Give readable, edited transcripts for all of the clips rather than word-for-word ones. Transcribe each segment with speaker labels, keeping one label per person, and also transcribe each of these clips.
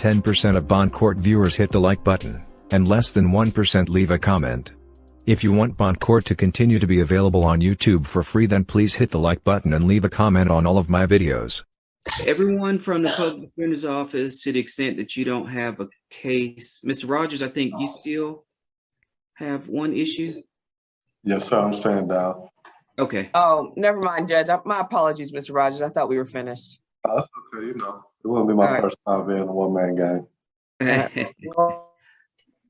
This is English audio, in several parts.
Speaker 1: 10% of Bond Court viewers hit the like button, and less than 1% leave a comment. If you want Bond Court to continue to be available on YouTube for free, then please hit the like button and leave a comment on all of my videos.
Speaker 2: Everyone from the public defender's office, to the extent that you don't have a case. Mr. Rogers, I think you still have one issue.
Speaker 3: Yes, sir, I'm staying down.
Speaker 2: Okay.
Speaker 4: Oh, never mind, Judge. My apologies, Mr. Rogers. I thought we were finished.
Speaker 3: That's okay, it wouldn't be my first time being a one-man game.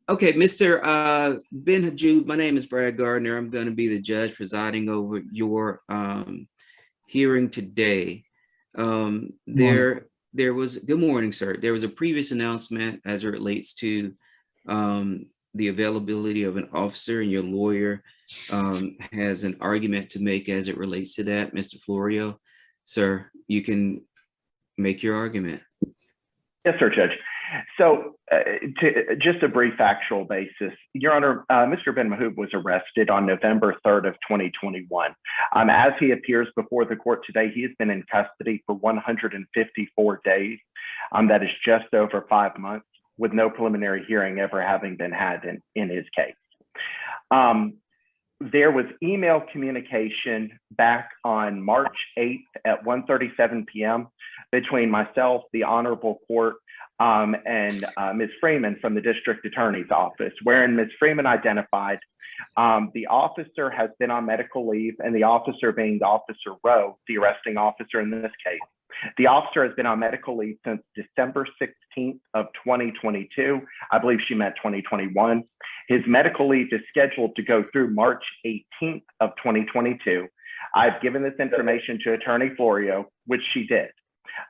Speaker 2: Okay, Mr. Ben Hajud, my name is Brad Gardner. I'm going to be the judge presiding over your hearing today. There was, good morning, sir. There was a previous announcement as it relates to the availability of an officer, and your lawyer has an argument to make as it relates to that. Mr. Florio, sir, you can make your argument.
Speaker 5: Yes, sir, Judge. So to just a brief factual basis, Your Honor, Mr. Ben Mahoub was arrested on November 3rd of 2021. As he appears before the court today, he has been in custody for 154 days. That is just over 5 months, with no preliminary hearing ever having been had in his case. There was email communication back on March 8th at 1:37 p.m. between myself, the Honorable Court, and Ms. Freeman from the District Attorney's Office, wherein Ms. Freeman identified the officer has been on medical leave, and the officer being Officer Rowe, the arresting officer in this case. The officer has been on medical leave since December 16th of 2022. I believe she meant 2021. His medical leave is scheduled to go through March 18th of 2022. I've given this information to Attorney Florio, which she did.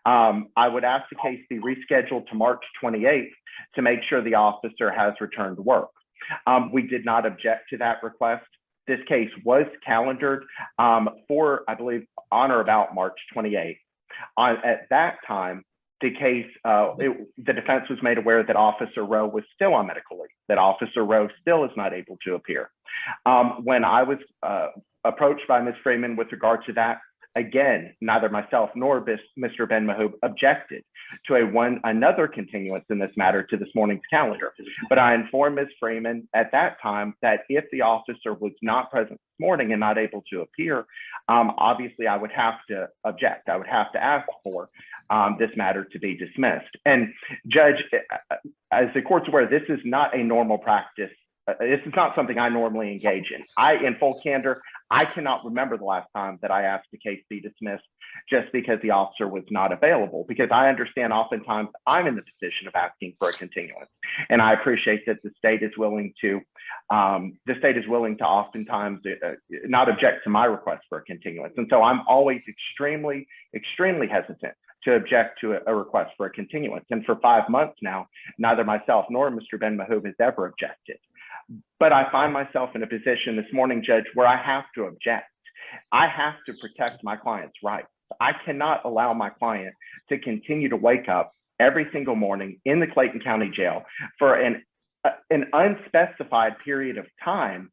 Speaker 5: I would ask the case be rescheduled to March 28th to make sure the officer has returned to work. We did not object to that request. This case was calendared for, I believe, on or about March 28th. At that time, the case, the defense was made aware that Officer Rowe was still on medical leave, that Officer Rowe still is not able to appear. When I was approached by Ms. Freeman with regard to that, again, neither myself nor Mr. Ben Mahoub objected to another continuance in this matter to this morning's calendar. But I informed Ms. Freeman at that time that if the officer was not present this morning and not able to appear, obviously I would have to object. I would have to ask for this matter to be dismissed. And Judge, as the court's aware, this is not a normal practice. This is not something I normally engage in. In full candor, I cannot remember the last time that I asked the case be dismissed just because the officer was not available, because I understand oftentimes I'm in the position of asking for a continuance. And I appreciate that the state is willing to oftentimes not object to my request for a continuance. And so I'm always extremely, extremely hesitant to object to a request for a continuance. And for 5 months now, neither myself nor Mr. Ben Mahoub has ever objected. But I find myself in a position this morning, Judge, where I have to object. I have to protect my client's rights. I cannot allow my client to continue to wake up every single morning in the Clayton County Jail for an unspecified period of time.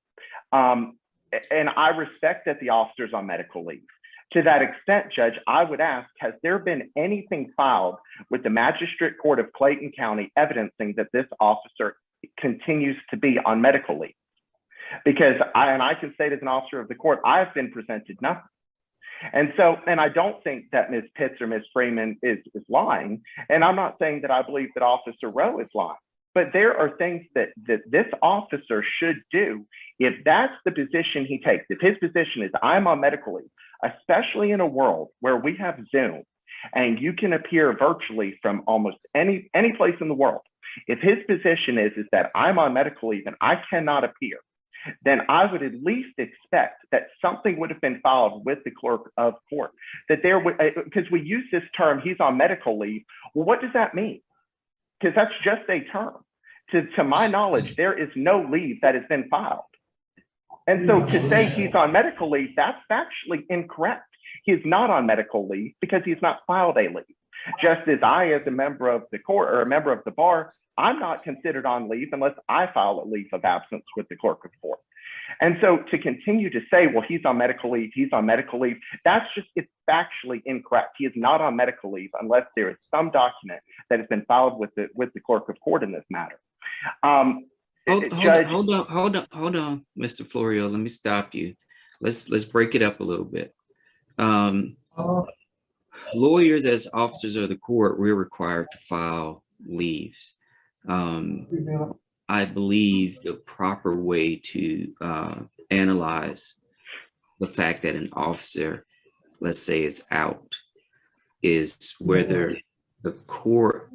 Speaker 5: And I respect that the officer's on medical leave. To that extent, Judge, I would ask, has there been anything filed with the Magistrate Court of Clayton County evidencing that this officer continues to be on medical leave? Because I can state as an officer of the court, I've been presented nothing. And I don't think that Ms. Pitts or Ms. Freeman is lying. And I'm not saying that I believe that Officer Rowe is lying, but there are things that this officer should do if that's the position he takes. If his position is I'm on medical leave, especially in a world where we have Zoom and you can appear virtually from almost any place in the world. If his position is that I'm on medical leave and I cannot appear, then I would at least expect that something would have been filed with the clerk of court, that there would, because we use this term, he's on medical leave. Well, what does that mean? Because that's just a term. To my knowledge, there is no leave that has been filed. And so to say he's on medical leave, that's factually incorrect. He is not on medical leave because he's not filed a leave. Just as I, as a member of the court or a member of the bar, I'm not considered on leave unless I file a leave of absence with the clerk of court. And so to continue to say, well, he's on medical leave, that's just, it's factually incorrect. He is not on medical leave unless there is some document that has been filed with the clerk of court in this matter.
Speaker 2: Hold on, Mr. Florio. Let me stop you. Let's break it up a little bit. Lawyers, as officers of the court, we're required to file leaves. I believe the proper way to analyze the fact that an officer, let's say, is out, is whether the court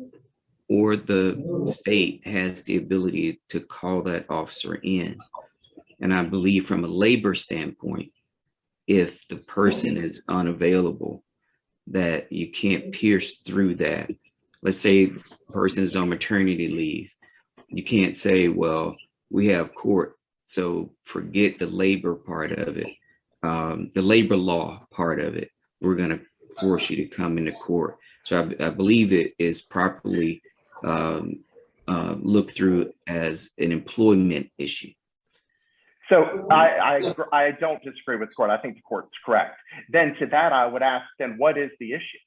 Speaker 2: or the state has the ability to call that officer in. And I believe from a labor standpoint, if the person is unavailable, that you can't pierce through that. Let's say the person is on maternity leave. You can't say, well, we have court, so forget the labor part of it, the labor law part of it. We're going to force you to come into court. So I believe it is properly looked through as an employment issue.
Speaker 5: So I don't disagree with the court. I think the court's correct. Then to that, I would ask, then what is the issue?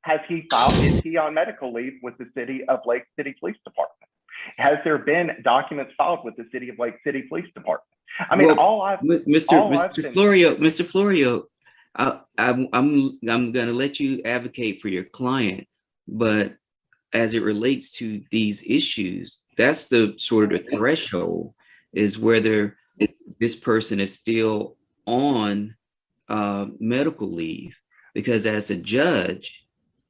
Speaker 5: Has he filed, is he on medical leave with the City of Lake City Police Department? Has there been documents filed with the City of Lake City Police Department? I mean,
Speaker 2: Mr. Florio, I'm going to let you advocate for your client, but as it relates to these issues, that's the sort of the threshold, is whether this person is still on medical leave. Because as a judge,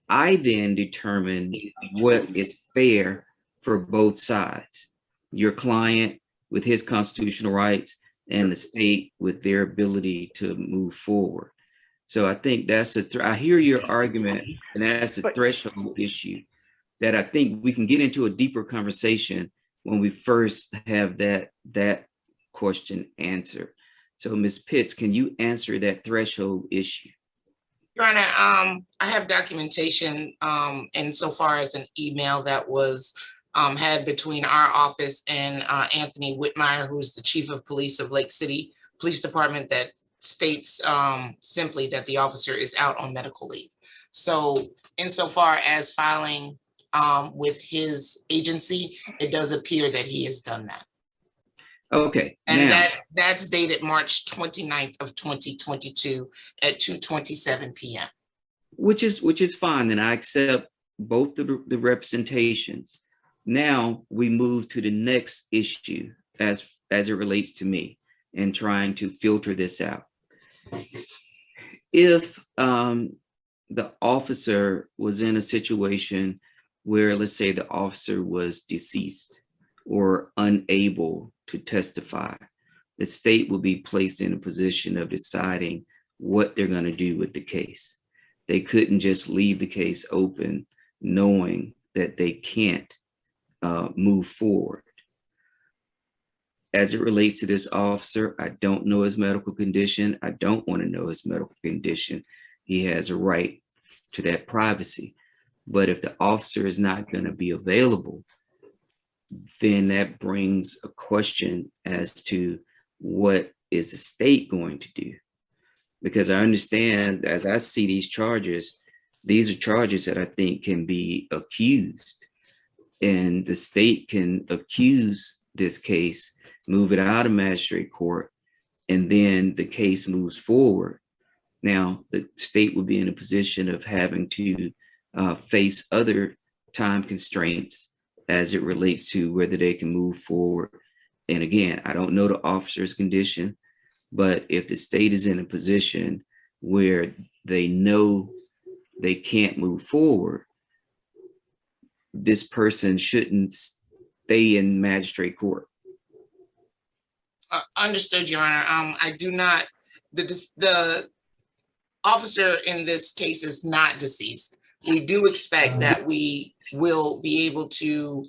Speaker 2: I then determine what is fair for both sides. Your client with his constitutional rights and the state with their ability to move forward. So I think that's I hear your argument, and that's a threshold issue that I think we can get into a deeper conversation when we first have that question answered. So Ms. Pitts, can you answer that threshold issue?
Speaker 6: Your Honor, I have documentation insofar as an email that was had between our office and Anthony Whitmire, who's the Chief of Police of Lake City Police Department, that states simply that the officer is out on medical leave. So insofar as filing with his agency, it does appear that he has done that.
Speaker 2: Okay.
Speaker 6: And that's dated March 29th of 2022 at 2:27 p.m.
Speaker 2: Which is fine, and I accept both the representations. Now we move to the next issue as it relates to me and trying to filter this out. If the officer was in a situation where, let's say, the officer was deceased or unable to testify, the state will be placed in a position of deciding what they're going to do with the case. They couldn't just leave the case open knowing that they can't move forward. As it relates to this officer, I don't know his medical condition. I don't want to know his medical condition. He has a right to that privacy. But if the officer is not going to be available, then that brings a question as to what is the state going to do? Because I understand, as I see these are charges that I think can be accused, and the state can accuse this case, move it out of magistrate court, and then the case moves forward. Now, the state would be in a position of having to face other time constraints as it relates to whether they can move forward. And again, I don't know the officer's condition, but if the state is in a position where they know they can't move forward, this person shouldn't stay in magistrate court.
Speaker 6: Understood, Your Honor. I do not, the officer in this case is not deceased. We do expect that we will be able to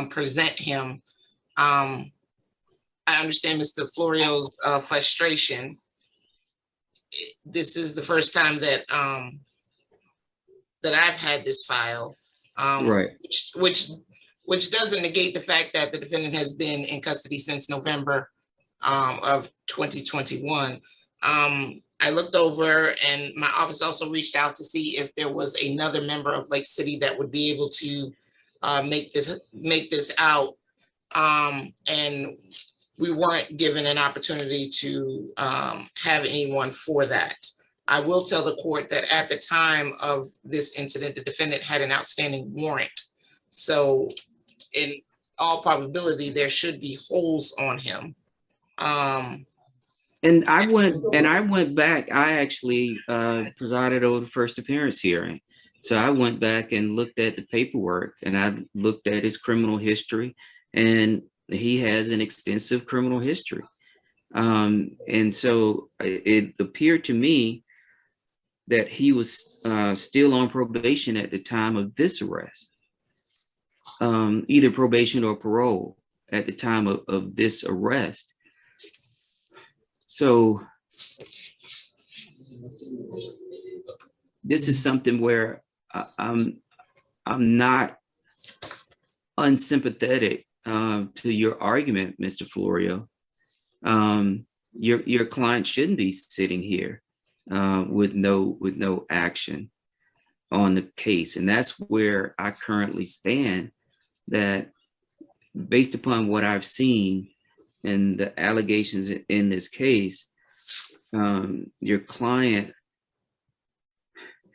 Speaker 6: present him. I understand Mr. Florio's frustration. This is the first time that that I've had this file,
Speaker 2: Right.
Speaker 6: which doesn't negate the fact that the defendant has been in custody since November of 2021. I looked over, and my office also reached out to see if there was another member of Lake City that would be able to make this out. And we weren't given an opportunity to have anyone for that. I will tell the court that at the time of this incident, the defendant had an outstanding warrant. So in all probability, there should be holes on him.
Speaker 2: And I went back. I actually presided over the first appearance hearing. So I went back and looked at the paperwork, and I looked at his criminal history, and he has an extensive criminal history. And so it appeared to me that he was still on probation at the time of this arrest, either probation or parole at the time of this arrest. So this is something where I'm not unsympathetic to your argument, Mr. Florio. Your client shouldn't be sitting here with no action on the case, and that's where I currently stand. That based upon what I've seen and the allegations in this case, your client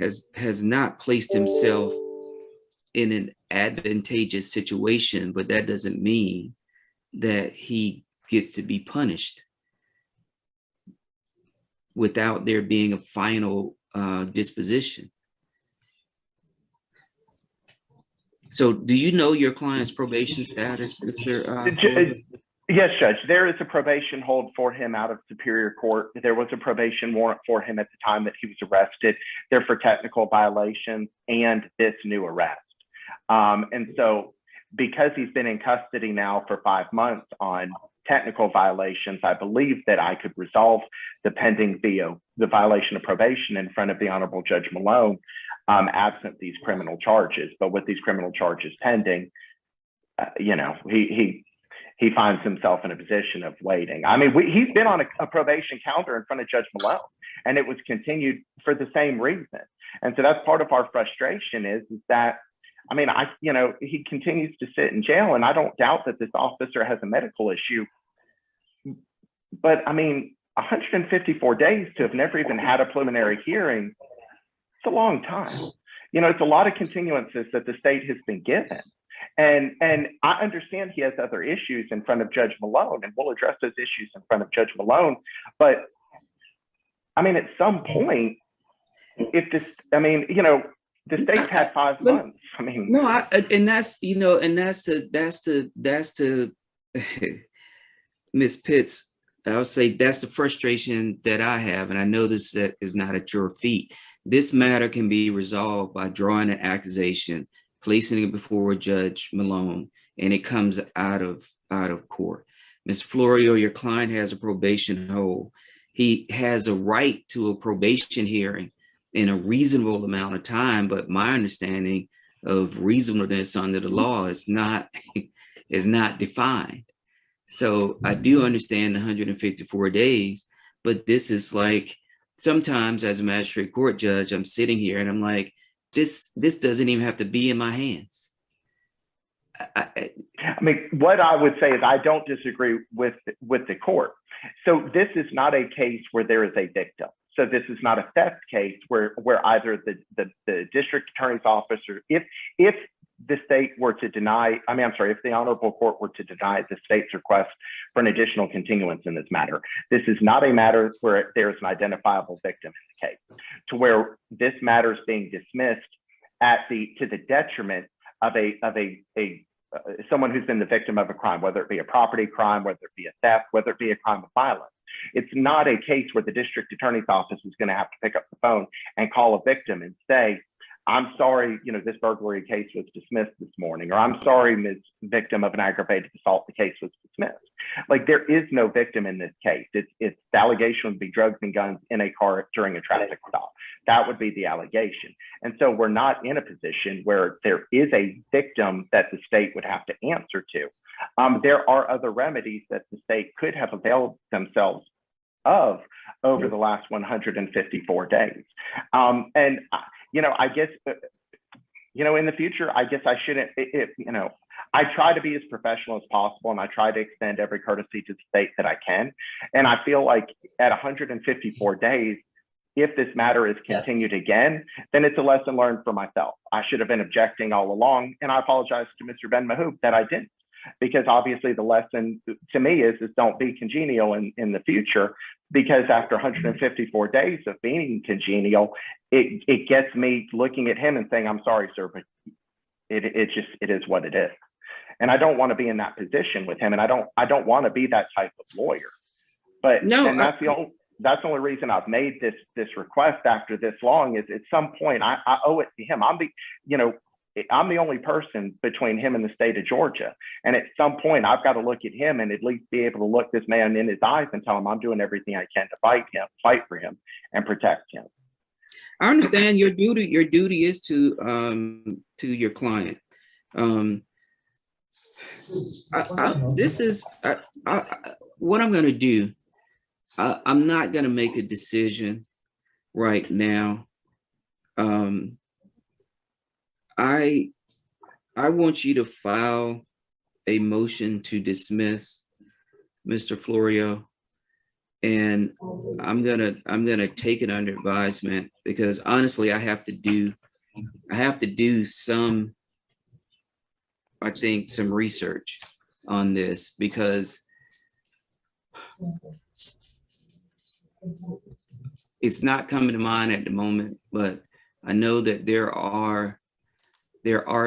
Speaker 2: has not placed himself in an advantageous situation, but that doesn't mean that he gets to be punished without there being a final disposition. So do you know your client's probation status, Mr.
Speaker 5: Yes, Judge. There is a probation hold for him out of Superior Court. There was a probation warrant for him at the time that he was arrested. They're for technical violations and this new arrest. And so because he's been in custody now for 5 months on technical violations, I believe that I could resolve the pending the violation of probation in front of the Honorable Judge Malone, absent these criminal charges. But with these criminal charges pending, he finds himself in a position of waiting. I mean, he's been on a probation calendar in front of Judge Malone, and it was continued for the same reason. And so that's part of our frustration is that, I mean, he continues to sit in jail, and I don't doubt that this officer has a medical issue. But I mean, 154 days to have never even had a preliminary hearing, it's a long time. It's a lot of continuances that the state has been given. And I understand he has other issues in front of Judge Malone, and we'll address those issues in front of Judge Malone. But I mean, at some point, if this, the state's had 5 months. I mean,
Speaker 2: no, and that's the Ms. Pitts. I'll say that's the frustration that I have, and I know this is not at your feet. This matter can be resolved by drawing an accusation, placing it before Judge Malone, and it comes out of court. Ms. Florio, your client has a probation hold. He has a right to a probation hearing in a reasonable amount of time, but my understanding of reasonableness under the law is not defined. So I do understand 154 days, but this is like, sometimes as a magistrate court judge, I'm sitting here and I'm like, this doesn't even have to be in my hands.
Speaker 5: I mean, what I would say is I don't disagree with the court. So this is not a case where there is a victim. So this is not a theft case where either the district attorney's office, or if the state were to deny, if the honorable court were to deny the state's request for an additional continuance in this matter, this is not a matter where there is an identifiable victim in the case, to where this matter is being dismissed to the detriment of someone who's been the victim of a crime, whether it be a property crime, whether it be a theft, whether it be a crime of violence. It's not a case where the district attorney's office is going to have to pick up the phone and call a victim and say, I'm sorry, this burglary case was dismissed this morning, or I'm sorry, Ms. Victim of an aggravated assault, the case was dismissed. Like, there is no victim in this case. The allegation would be drugs and guns in a car during a traffic stop. That would be the allegation. And so we're not in a position where there is a victim that the state would have to answer to. There are other remedies that the state could have availed themselves of over the last 154 days. I guess, in the future, I guess I shouldn't, I try to be as professional as possible, and I try to extend every courtesy to the state that I can. And I feel like at 154 days, if this matter is continued again, then it's a lesson learned for myself. I should have been objecting all along, and I apologize to Mr. Ben Mahoub that I didn't, because obviously the lesson to me is don't be congenial in the future, because after 154 days of being congenial, it gets me looking at him and saying, I'm sorry, sir, but it is what it is. And I don't want to be in that position with him, and I don't want to be that type of lawyer. But
Speaker 2: No,
Speaker 5: and that's the only reason I've made this request after this long, is at some point I owe it to him. I'm the only person between him and the state of Georgia. And at some point I've got to look at him and at least be able to look this man in his eyes and tell him I'm doing everything I can to fight for him and protect him.
Speaker 2: I understand your duty. Your duty is to your client. What I'm going to do. I'm not going to make a decision right now. I want you to file a motion to dismiss Mr. Florio, and I'm gonna take it under advisement, because honestly, I have to do some, I think, some research on this, because it's not coming to mind at the moment, but I know that there are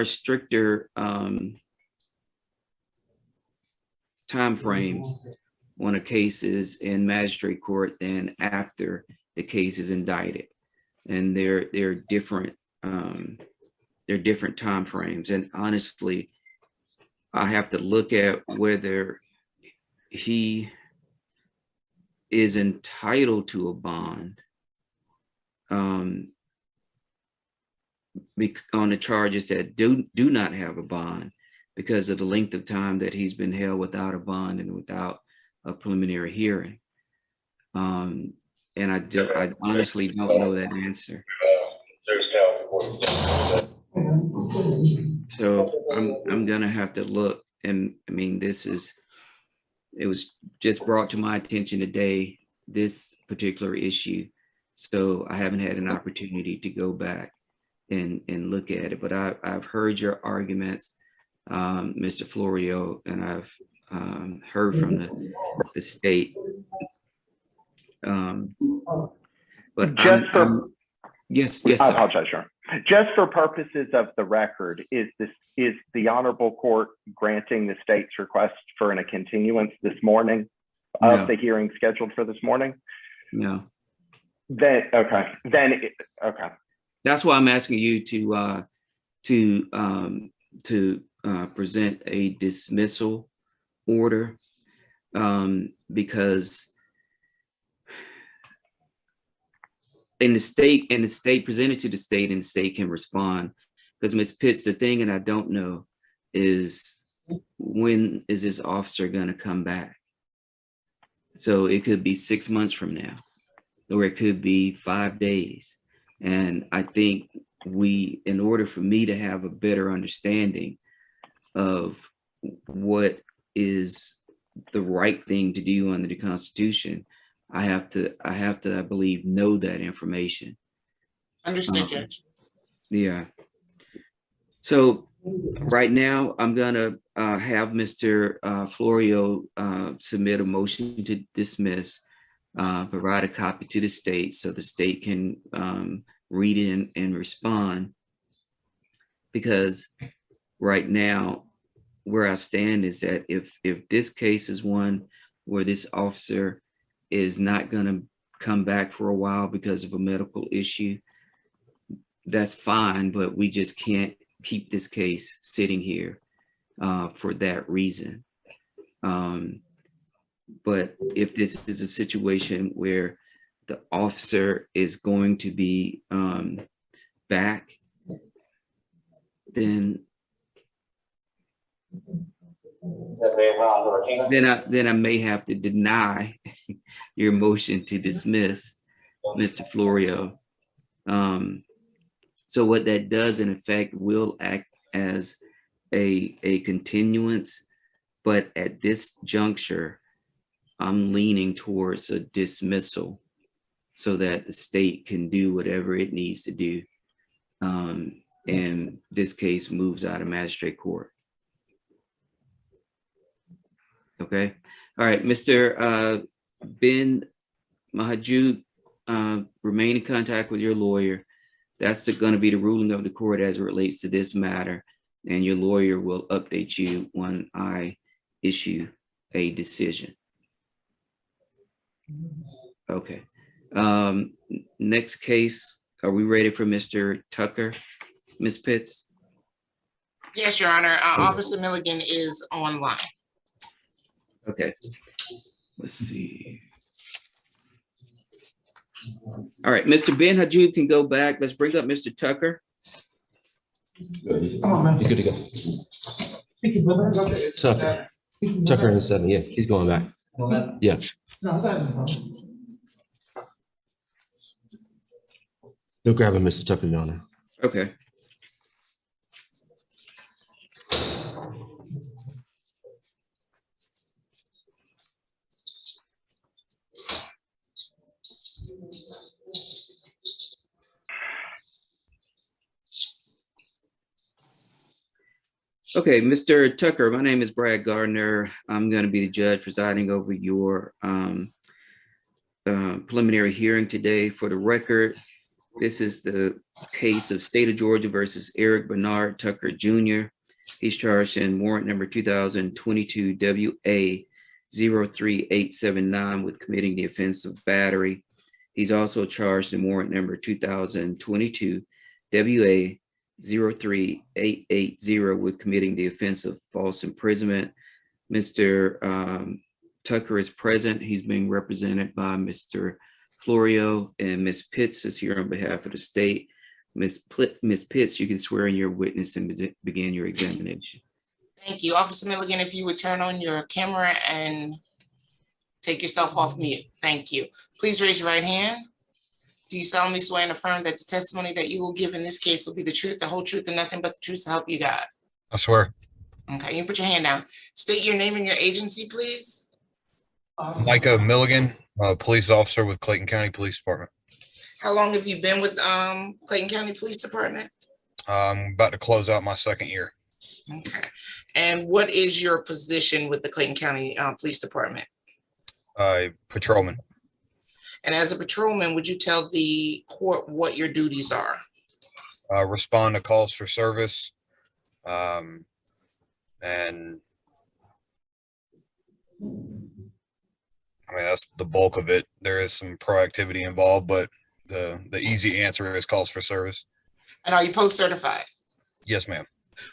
Speaker 2: stricter time frames when a case is in magistrate court than after the case is indicted, and they're different time frames. And honestly, I have to look at whether he is entitled to a bond on the charges that do not have a bond, because of the length of time that he's been held without a bond and without a preliminary hearing. And I honestly don't know that answer. So I'm gonna have to look. And I mean, it was just brought to my attention today, this particular issue. So I haven't had an opportunity to go back and look at it, but I've heard your arguments, Mr. Florio, and I've heard from the state. But yes,
Speaker 5: I
Speaker 2: sir.
Speaker 5: apologize, sure. Just for purposes of the record, is the honorable court granting the state's request for a continuance this morning of the hearing scheduled for this morning?
Speaker 2: No.
Speaker 5: Okay.
Speaker 2: That's why I'm asking you to present a dismissal order, because the state presented to the state, and the state can respond. Because Ms. Pitts, the thing, and I don't know, is when is this officer going to come back? So it could be 6 months from now, or it could be 5 days. And I think in order for me to have a better understanding of what is the right thing to do under the Constitution, I have to, I believe, know that information.
Speaker 6: Understood, Judge.
Speaker 2: Yeah. So right now, I'm gonna have Mr. Florio submit a motion to dismiss, provide a copy to the state so the state can read it and respond. Because right now, where I stand is that if this case is one where this officer is not going to come back for a while because of a medical issue, that's fine, but we just can't keep this case sitting here for that reason. But if this is a situation where the officer is going to be back, then I may have to deny your motion to dismiss Mr. Florio. So what that does in effect will act as a continuance, but at this juncture, I'm leaning towards a dismissal so that the state can do whatever it needs to do. And this case moves out of magistrate court. Okay. All right, Mr. Ben Mahjood, remain in contact with your lawyer. That's going to be the ruling of the court as it relates to this matter. And your lawyer will update you when I issue a decision. Okay. Next case, are we ready for Mr. Tucker, Ms. Pitts?
Speaker 6: Yes, Your Honor. Officer Milligan is online.
Speaker 2: Okay. Let's see. All right, Mr. Ben Hadjoud can go back. Let's bring up Mr. Tucker.
Speaker 7: He's good to go. Tucker in 7. Yeah, he's going back. Yeah. They'll grab him, Mr. Tucker, Your Honor.
Speaker 2: Okay. Okay, Mr. Tucker, my name is Brad Gardner. I'm going to be the judge presiding over your preliminary hearing today. For the record, this is the case of State of Georgia versus Eric Bernard Tucker Jr. He's charged in warrant number 2022 WA 03879 with committing the offense of battery. He's also charged in warrant number 2022 WA 03880 with committing the offense of false imprisonment. Mr. Tucker is present. He's being represented by Mr. Florio, and Ms. Pitts is here on behalf of the state. Ms. Pitts, you can swear in your witness and begin your examination.
Speaker 6: Thank you. Officer Milligan, if you would turn on your camera and take yourself off mute. Thank you. Please raise your right hand. Do you solemnly swear and affirm that the testimony that you will give in this case will be the truth, the whole truth, and nothing but the truth to help you God?
Speaker 8: I swear.
Speaker 6: Okay, you put your hand down. State your name and your agency, please.
Speaker 8: Micah Milligan, police officer with Clayton County Police Department.
Speaker 6: How long have you been with Clayton County Police Department?
Speaker 8: I'm about to close out my 2nd year.
Speaker 6: Okay. And what is your position with the Clayton County Police Department?
Speaker 8: Patrolman.
Speaker 6: And as a patrolman, would you tell the court what your duties are?
Speaker 8: Respond to calls for service. And I mean, that's the bulk of it. There is some proactivity involved, but the easy answer is calls for service.
Speaker 6: And are you post-certified?
Speaker 8: Yes, ma'am.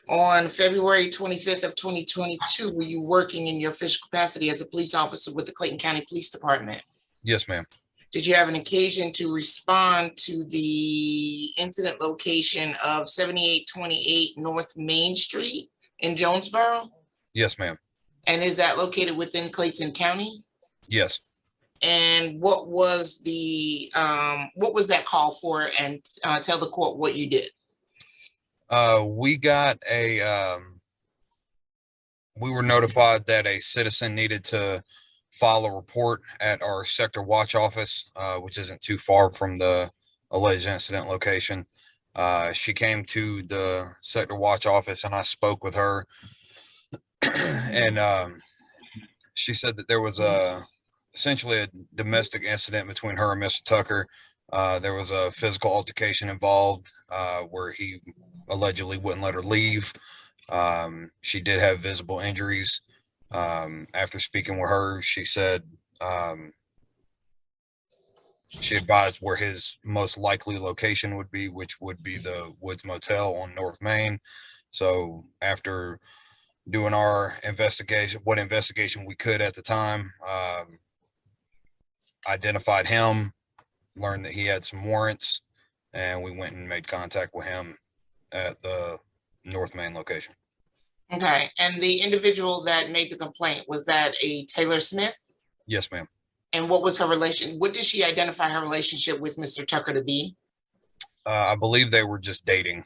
Speaker 6: On February 25th of 2022, were you working in your official capacity as a police officer with the Clayton County Police Department?
Speaker 8: Yes, ma'am.
Speaker 6: Did you have an occasion to respond to the incident location of 7828 North Main Street in Jonesboro?
Speaker 8: Yes, ma'am.
Speaker 6: And is that located within Clayton County?
Speaker 8: Yes.
Speaker 6: And what was that call for? And tell the court what you did.
Speaker 8: We got we were notified that a citizen needed to file a report at our sector watch office, which isn't too far from the alleged incident location. She came to the sector watch office and I spoke with her and she said that there was essentially a domestic incident between her and Mr. Tucker. There was a physical altercation involved where he allegedly wouldn't let her leave. She did have visible injuries. After speaking with her, she said she advised where his most likely location would be, which would be the Woods Motel on North Main. So after doing our investigation, what investigation we could at the time, identified him, learned that he had some warrants, and we went and made contact with him at the North Main location.
Speaker 6: Okay, and the individual that made the complaint, was that a Taylor Smith?
Speaker 8: Yes, ma'am.
Speaker 6: And what was her relation? What did she identify her relationship with Mr. Tucker to be?
Speaker 8: I believe they were just dating.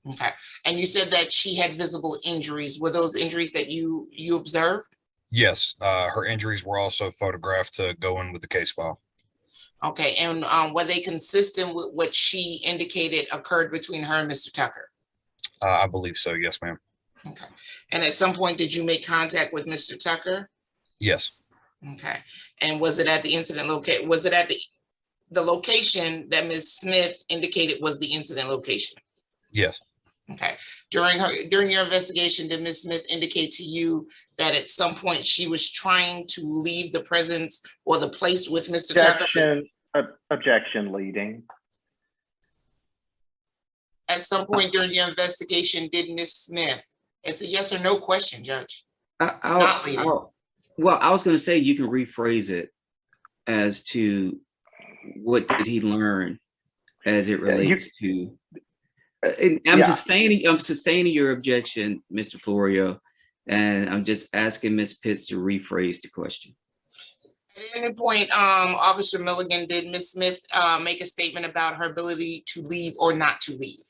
Speaker 6: Okay. And you said that she had visible injuries. Were those injuries that you observed?
Speaker 8: Yes, her injuries were also photographed to go in with the case file.
Speaker 6: Okay. And were they consistent with what she indicated occurred between her and Mr. Tucker?
Speaker 8: I believe so. Yes, ma'am.
Speaker 6: Okay. And at some point, did you make contact with Mr. Tucker?
Speaker 8: Yes.
Speaker 6: Okay. And was it at the incident location? Was it at the location that Ms. Smith indicated was the incident location?
Speaker 8: Yes.
Speaker 6: Okay. During your investigation, did Ms. Smith indicate to you that at some point she was trying to leave the presence or the place with Mr. Tucker?
Speaker 5: Objection leading.
Speaker 6: At some point during your investigation, did Ms. Smith? It's a yes or no question, Judge. Not leading.
Speaker 2: Well, I was going to say you can rephrase it as to what did he learn as it relates to. I'm sustaining your objection, Mr. Florio, and I'm just asking Ms. Pitts to rephrase the question.
Speaker 6: At any point, Officer Milligan, did Ms. Smith make a statement about her ability to leave or not to leave?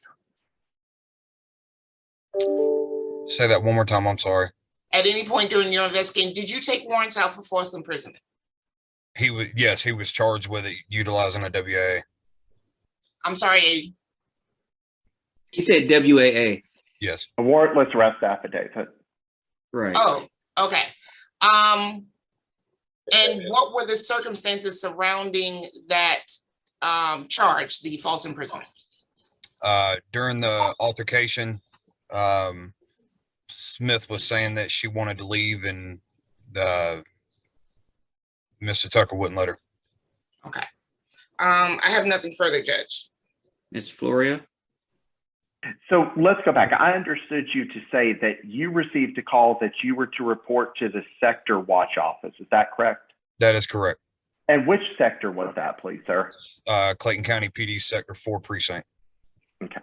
Speaker 8: Say that one more time. I'm sorry.
Speaker 6: At any point during your investigation, did you take warrants out for false imprisonment?
Speaker 8: Yes, he was charged with it utilizing a WAA.
Speaker 6: I'm sorry.
Speaker 2: He said WAA.
Speaker 8: Yes.
Speaker 5: A warrantless arrest affidavit.
Speaker 2: Right.
Speaker 6: Oh, okay. And what were the circumstances surrounding that charge, the false imprisonment?
Speaker 8: During the altercation, Smith was saying that she wanted to leave and Mr. Tucker wouldn't let her.
Speaker 6: Okay. I have nothing further, Judge.
Speaker 2: Ms. Florio?
Speaker 5: So let's go back. I understood you to say that you received a call that you were to report to the sector watch office. Is that correct?
Speaker 8: That is correct.
Speaker 5: And which sector was that, please, sir?
Speaker 8: Clayton County PD Sector 4 Precinct.
Speaker 5: Okay.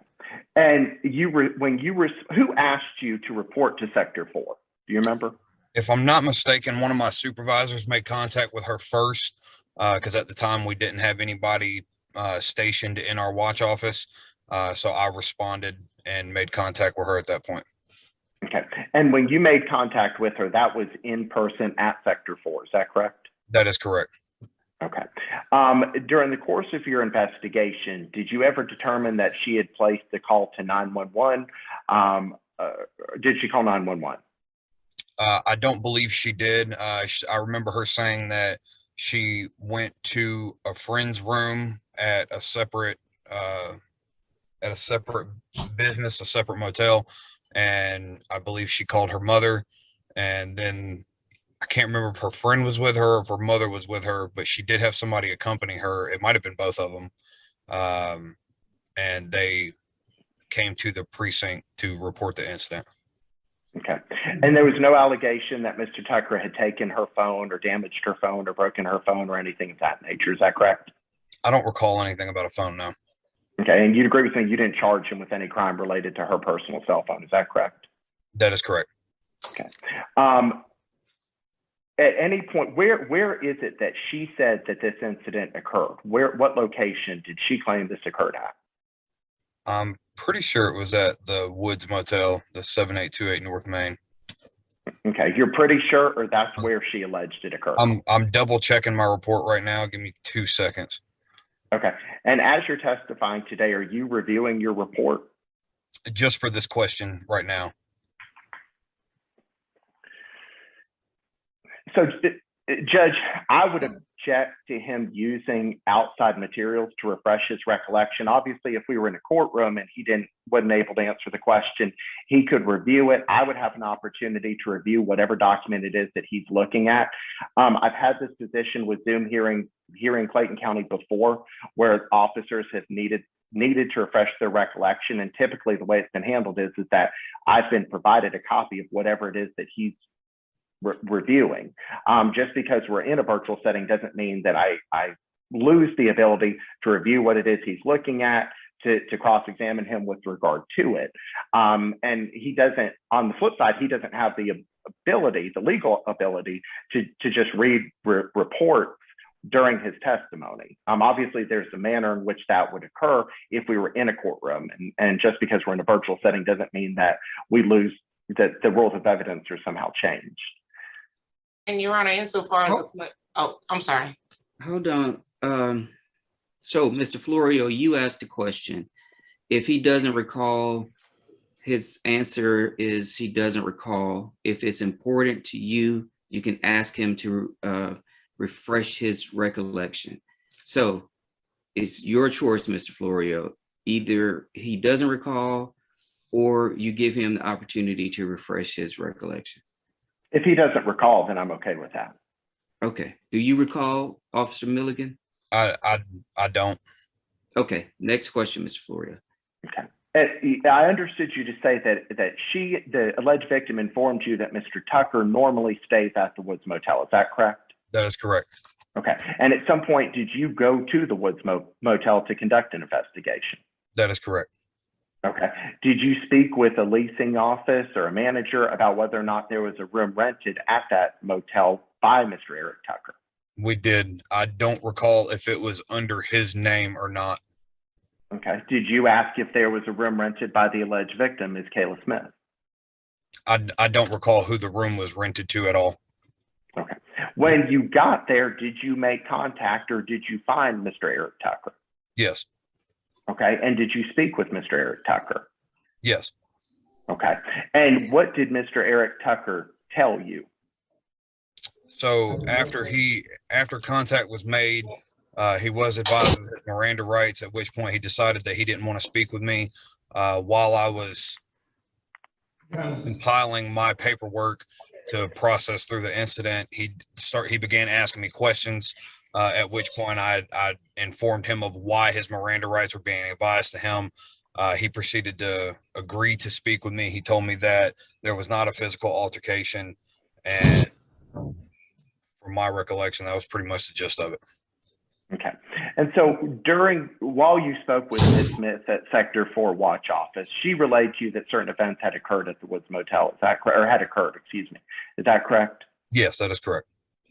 Speaker 5: And who asked you to report to Sector 4? Do you remember?
Speaker 8: If I'm not mistaken, one of my supervisors made contact with her first, because at the time we didn't have anybody stationed in our watch office. So I responded and made contact with her at that point.
Speaker 5: Okay. And when you made contact with her, that was in person at Sector 4. Is that correct?
Speaker 8: That is correct.
Speaker 5: Okay. During the course of your investigation, did you ever determine that she had placed the call to 911? Did she call 911?
Speaker 8: I don't believe she did. I remember her saying that she went to a friend's room at a separate business, a separate motel, and I believe she called her mother, and then I can't remember if her friend was with her or if her mother was with her, but she did have somebody accompany her. It might have been both of them. And they came to the precinct to report the incident.
Speaker 5: Okay. And there was no allegation that Mr. Tucker had taken her phone or damaged her phone or broken her phone or anything of that nature. Is that correct?
Speaker 8: I don't recall anything about a phone, no.
Speaker 5: Okay. And you'd agree with me, you didn't charge him with any crime related to her personal cell phone. Is that correct?
Speaker 8: That is correct.
Speaker 5: Okay. At any point, where is it that she said that this incident occurred? What location did she claim this occurred at?
Speaker 8: I'm pretty sure it was at the Woods Motel, the 7828 North Main.
Speaker 5: Okay, you're pretty sure, or that's where she alleged it occurred?
Speaker 8: I'm double checking my report right now. Give me 2 seconds.
Speaker 5: Okay, and as you're testifying today, are you reviewing your report?
Speaker 8: Just for this question right now.
Speaker 5: So, Judge, I would object to him using outside materials to refresh his recollection. Obviously, if we were in a courtroom and he wasn't able to answer the question, he could review it. I would have an opportunity to review whatever document it is that he's looking at. I've had this position with Zoom hearing Clayton County before, where officers have needed to refresh their recollection. And typically the way it's been handled is that I've been provided a copy of whatever it is that he's reviewing. Just because we're in a virtual setting doesn't mean that I lose the ability to review what it is he's looking at, to cross-examine him with regard to it. And he doesn't, on the flip side, he doesn't have the ability, the legal ability to just read reports during his testimony. Obviously, there's a manner in which that would occur if we were in a courtroom. And just because we're in a virtual setting doesn't mean that we lose, that the rules of evidence are somehow changed.
Speaker 6: And Your Honor, insofar as, I'm sorry.
Speaker 2: Hold on. So, Mr. Florio, you asked the question. If he doesn't recall, his answer is he doesn't recall. If it's important to you, you can ask him to refresh his recollection. So it's your choice, Mr. Florio. Either he doesn't recall or you give him the opportunity to refresh his recollection.
Speaker 5: If he doesn't recall, then I'm okay with that.
Speaker 2: Okay. Do you recall, Officer Milligan?
Speaker 8: I don't.
Speaker 2: Okay. Next question, Mr. Florio.
Speaker 5: Okay. I understood you to say that the alleged victim, informed you that Mr. Tucker normally stays at the Woods Motel. Is that correct?
Speaker 8: That is correct.
Speaker 5: Okay. And at some point, did you go to the Woods Motel to conduct an investigation?
Speaker 8: That is correct.
Speaker 5: Okay. Did you speak with a leasing office or a manager about whether or not there was a room rented at that motel by Mr. Eric Tucker?
Speaker 8: We did. I don't recall if it was under his name or not.
Speaker 5: Okay. Did you ask if there was a room rented by the alleged victim, Ms. Kayla Smith?
Speaker 8: I don't recall who the room was rented to at all.
Speaker 5: Okay. When you got there, did you make contact or did you find Mr. Eric Tucker?
Speaker 8: Yes.
Speaker 5: Okay. And did you speak with Mr. Eric Tucker?
Speaker 8: Yes.
Speaker 5: Okay. And what did Mr. Eric Tucker tell you?
Speaker 8: So after contact was made, he was advised of his Miranda rights, at which point he decided that he didn't want to speak with me. While I was compiling my paperwork to process through the incident, he began asking me questions, at which point I informed him of why his Miranda rights were being advised to him. He proceeded to agree to speak with me. He told me that there was not a physical altercation, and from my recollection, that was pretty much the gist of it.
Speaker 5: Okay. And so while you spoke with Ms. Smith at Sector 4 Watch Office, she relayed to you that certain events had occurred at the Woods Motel. Is that correct? Or had occurred, excuse me. Is that correct?
Speaker 8: Yes, that is correct.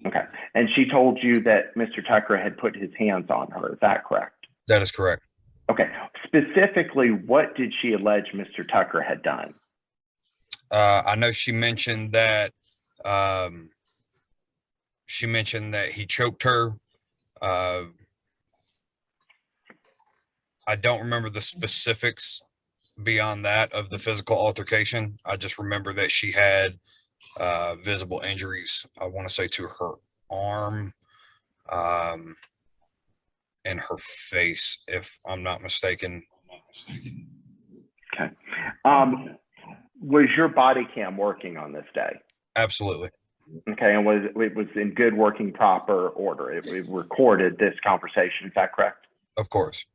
Speaker 5: Okay. And she told you that Mr. Tucker had put his hands on her. Is that correct?
Speaker 8: That is correct.
Speaker 5: Okay. Specifically, what did she allege Mr. Tucker had done?
Speaker 8: I know she mentioned that he choked her. I don't remember the specifics beyond that of the physical altercation. I just remember that she had visible injuries, I want to say to her arm and her face, if I'm not mistaken.
Speaker 5: Okay. Was your body cam working on this day?
Speaker 8: Absolutely.
Speaker 5: Okay. And it was in good working proper order? It recorded this conversation. Is that correct?
Speaker 8: Of course.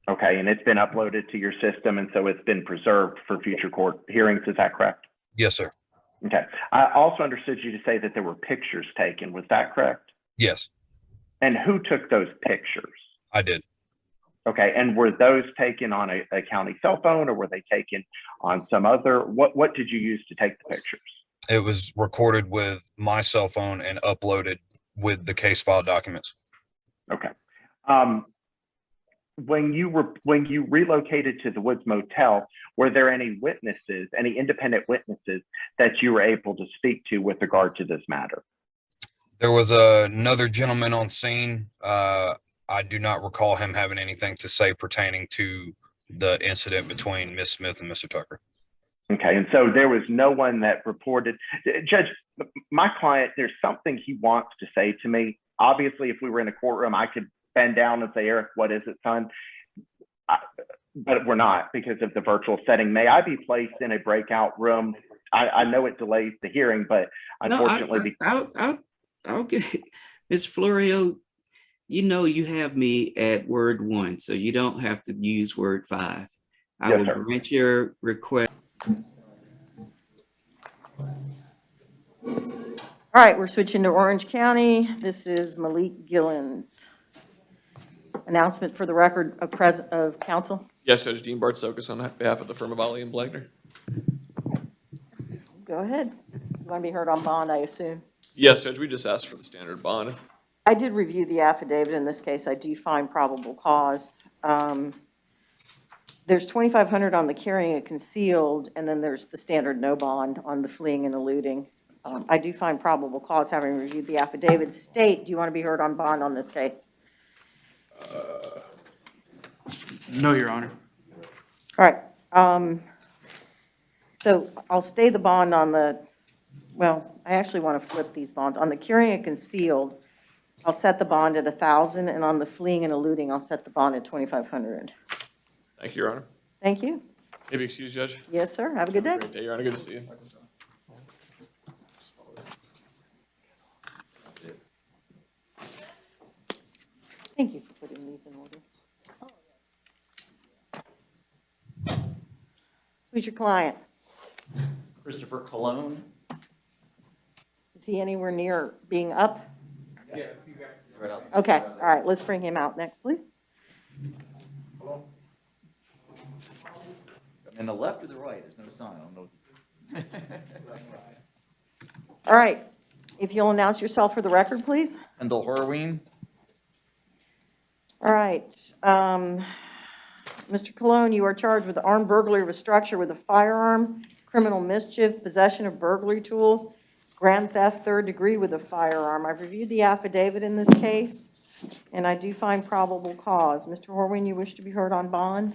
Speaker 5: Okay. And it's been uploaded to your system, and so it's been preserved for future court hearings. Is that correct?
Speaker 8: Yes, sir.
Speaker 5: Okay. I also understood you to say that there were pictures taken. Was that correct?
Speaker 8: Yes.
Speaker 5: And who took those pictures?
Speaker 8: I did.
Speaker 5: Okay. And were those taken on a county cell phone, or were they taken on some other? What did you use to take the pictures?
Speaker 8: It was recorded with my cell phone and uploaded with the case file documents.
Speaker 5: Okay. When you relocated to the Woods Motel, were there any witnesses, any independent witnesses that you were able to speak to with regard to this matter?
Speaker 8: There was another gentleman on scene. I do not recall him having anything to say pertaining to the incident between Ms. Smith and Mr. Tucker.
Speaker 5: Okay. And so there was no one that reported. Judge, my client, there's something he wants to say to me. Obviously, if we were in a courtroom, I could bend down and say, Eric, what is it, son? But we're not because of the virtual setting. May I be placed in a breakout room? I know it delays the hearing, but unfortunately,
Speaker 2: I'll get it. Ms. Florio, you know you have me at word 1, so you don't have to use word 5. I will grant your request.
Speaker 9: All right, we're switching to Orange County. This is Malik Gillian's announcement for the record of counsel.
Speaker 10: Yes, Judge Dean Bartsokas on behalf of the firm of Ali and Blagner.
Speaker 9: Go ahead. You want to be heard on bond, I assume?
Speaker 10: Yes, Judge, we just asked for the standard bond.
Speaker 9: I did review the affidavit. In this case, I do find probable cause. There's 2,500 on the carrying it concealed, and then there's the standard no bond on the fleeing and eluding. I do find probable cause having reviewed the affidavit. State, do you want to be heard on bond on this case?
Speaker 11: No, Your Honor.
Speaker 9: All right. So I'll stay the bond on the, well, I actually want to flip these bonds. On the carrying it concealed, I'll set the bond at 1,000, and on the fleeing and eluding, I'll set the bond at 2,500.
Speaker 10: Thank you, Your Honor.
Speaker 9: Thank you.
Speaker 10: Maybe excuse, Judge.
Speaker 9: Yes, sir. Have a good day.
Speaker 10: Great day, Your Honor. Good to see you.
Speaker 9: Thank you for putting these in order. Who's your client?
Speaker 12: Christopher Cologne.
Speaker 9: Is he anywhere near being up?
Speaker 12: Yeah. Right out.
Speaker 9: Okay, all right, let's bring him out next, please.
Speaker 12: And the left or the right? There's no sign. I don't know.
Speaker 9: All right, if you'll announce yourself for the record, please.
Speaker 12: Kendall Horween.
Speaker 9: All right, Mr. Cologne, you are charged with armed burglary of a structure with a firearm, criminal mischief, possession of burglary tools, grand theft third degree with a firearm. I've reviewed the affidavit in this case, and I do find probable cause. Mr. Horween, you wish to be heard on bond?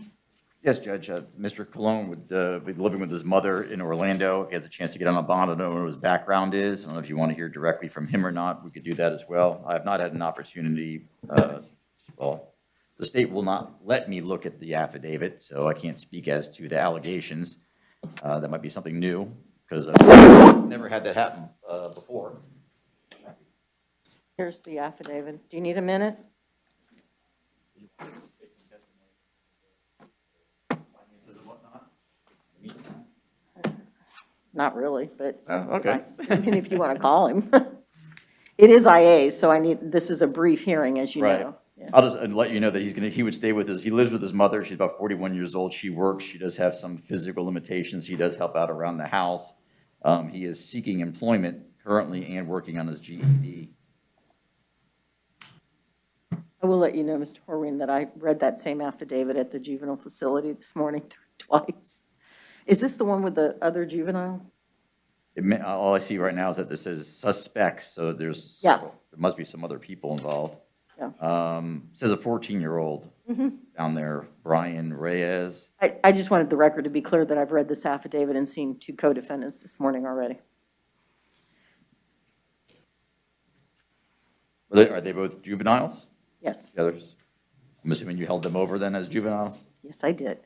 Speaker 12: Yes, Judge. Mr. Cologne would be living with his mother in Orlando. He has a chance to get on a bond. I don't know what his background is. I don't know if you want to hear directly from him or not. We could do that as well. I have not had an opportunity. Well, the state will not let me look at the affidavit, so I can't speak as to the allegations. That might be something new because I've never had that happen before.
Speaker 9: Here's the affidavit. Do you need a minute? Not really, but
Speaker 12: Okay.
Speaker 9: I mean, if you want to call him. It is IA, so this is a brief hearing, as you
Speaker 12: Right.
Speaker 9: know. Yeah.
Speaker 12: I'll just let you know that he would stay with he lives with his mother. She's about 41 years old. She works. She does have some physical limitations. He does help out around the house. He is seeking employment currently and working on his GED.
Speaker 9: I will let you know, Mr. Horween, that I read that same affidavit at the juvenile facility this morning twice. Is this the one with the other juveniles?
Speaker 12: All I see right now is that this says suspects, so there's
Speaker 9: Yeah.
Speaker 12: there must be some other people involved.
Speaker 9: Yeah.
Speaker 12: It says a 14-year-old down there, Brian Reyes.
Speaker 9: I just wanted the record to be clear that I've read this affidavit and seen two co-defendants this morning already.
Speaker 12: Are they both juveniles?
Speaker 9: Yes.
Speaker 12: The others? I'm assuming you held them over then as juveniles?
Speaker 9: Yes, I did.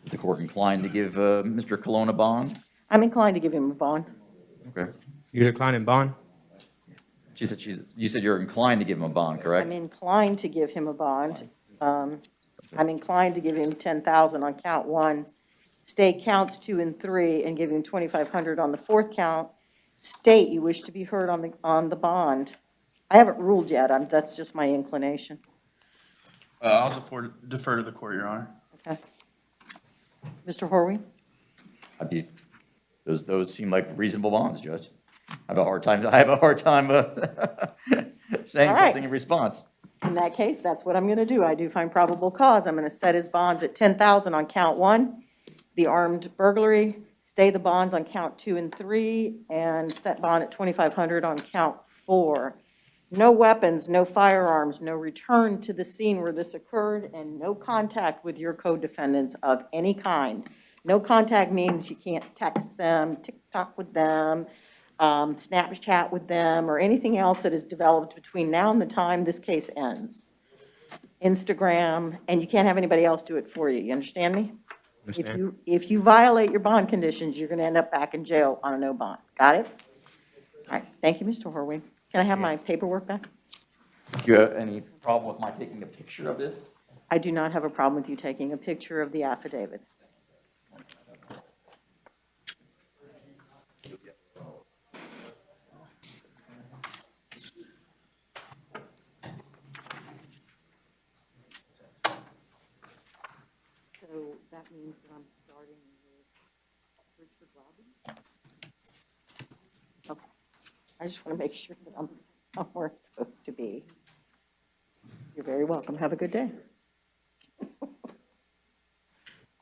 Speaker 12: Is the court inclined to give Mr. Cologne a bond?
Speaker 9: I'm inclined to give him a bond.
Speaker 12: Okay.
Speaker 13: You're declining bond?
Speaker 12: You said you're inclined to give him a bond, correct?
Speaker 9: I'm inclined to give him a bond. I'm inclined to give him $10,000 on count one, stay counts 2 and 3, and give him $2,500 on the fourth count. State you wish to be heard on the bond. I haven't ruled yet. That's just my inclination.
Speaker 11: I'll defer to the court, Your Honor.
Speaker 9: Okay. Mr. Horween?
Speaker 12: Those seem like reasonable bonds, Judge. I have a hard time saying something in response.
Speaker 9: In that case, that's what I'm going to do. I do find probable cause. I'm going to set his bonds at $10,000 on count 1, the armed burglary, stay the bonds on count 2 and 3, and set bond at $2,500 on count 4. No weapons, no firearms, no return to the scene where this occurred, and no contact with your co-defendants of any kind. No contact means you can't text them, TikTok with them, Snapchat with them, or anything else that is developed between now and the time this case ends. Instagram, and you can't have anybody else do it for you. You understand me?
Speaker 13: Understand.
Speaker 9: If you violate your bond conditions, you're going to end up back in jail on a no bond. Got it? All right. Thank you, Mr. Horween. Can I have my paperwork back?
Speaker 12: Do you have any problem with my taking a picture of this?
Speaker 9: I do not have a problem with you taking a picture of the affidavit. So that means that I'm starting with Richard Robbins? Okay. I just want to make sure that I'm somewhere it's supposed to be. You're very welcome. Have a good day.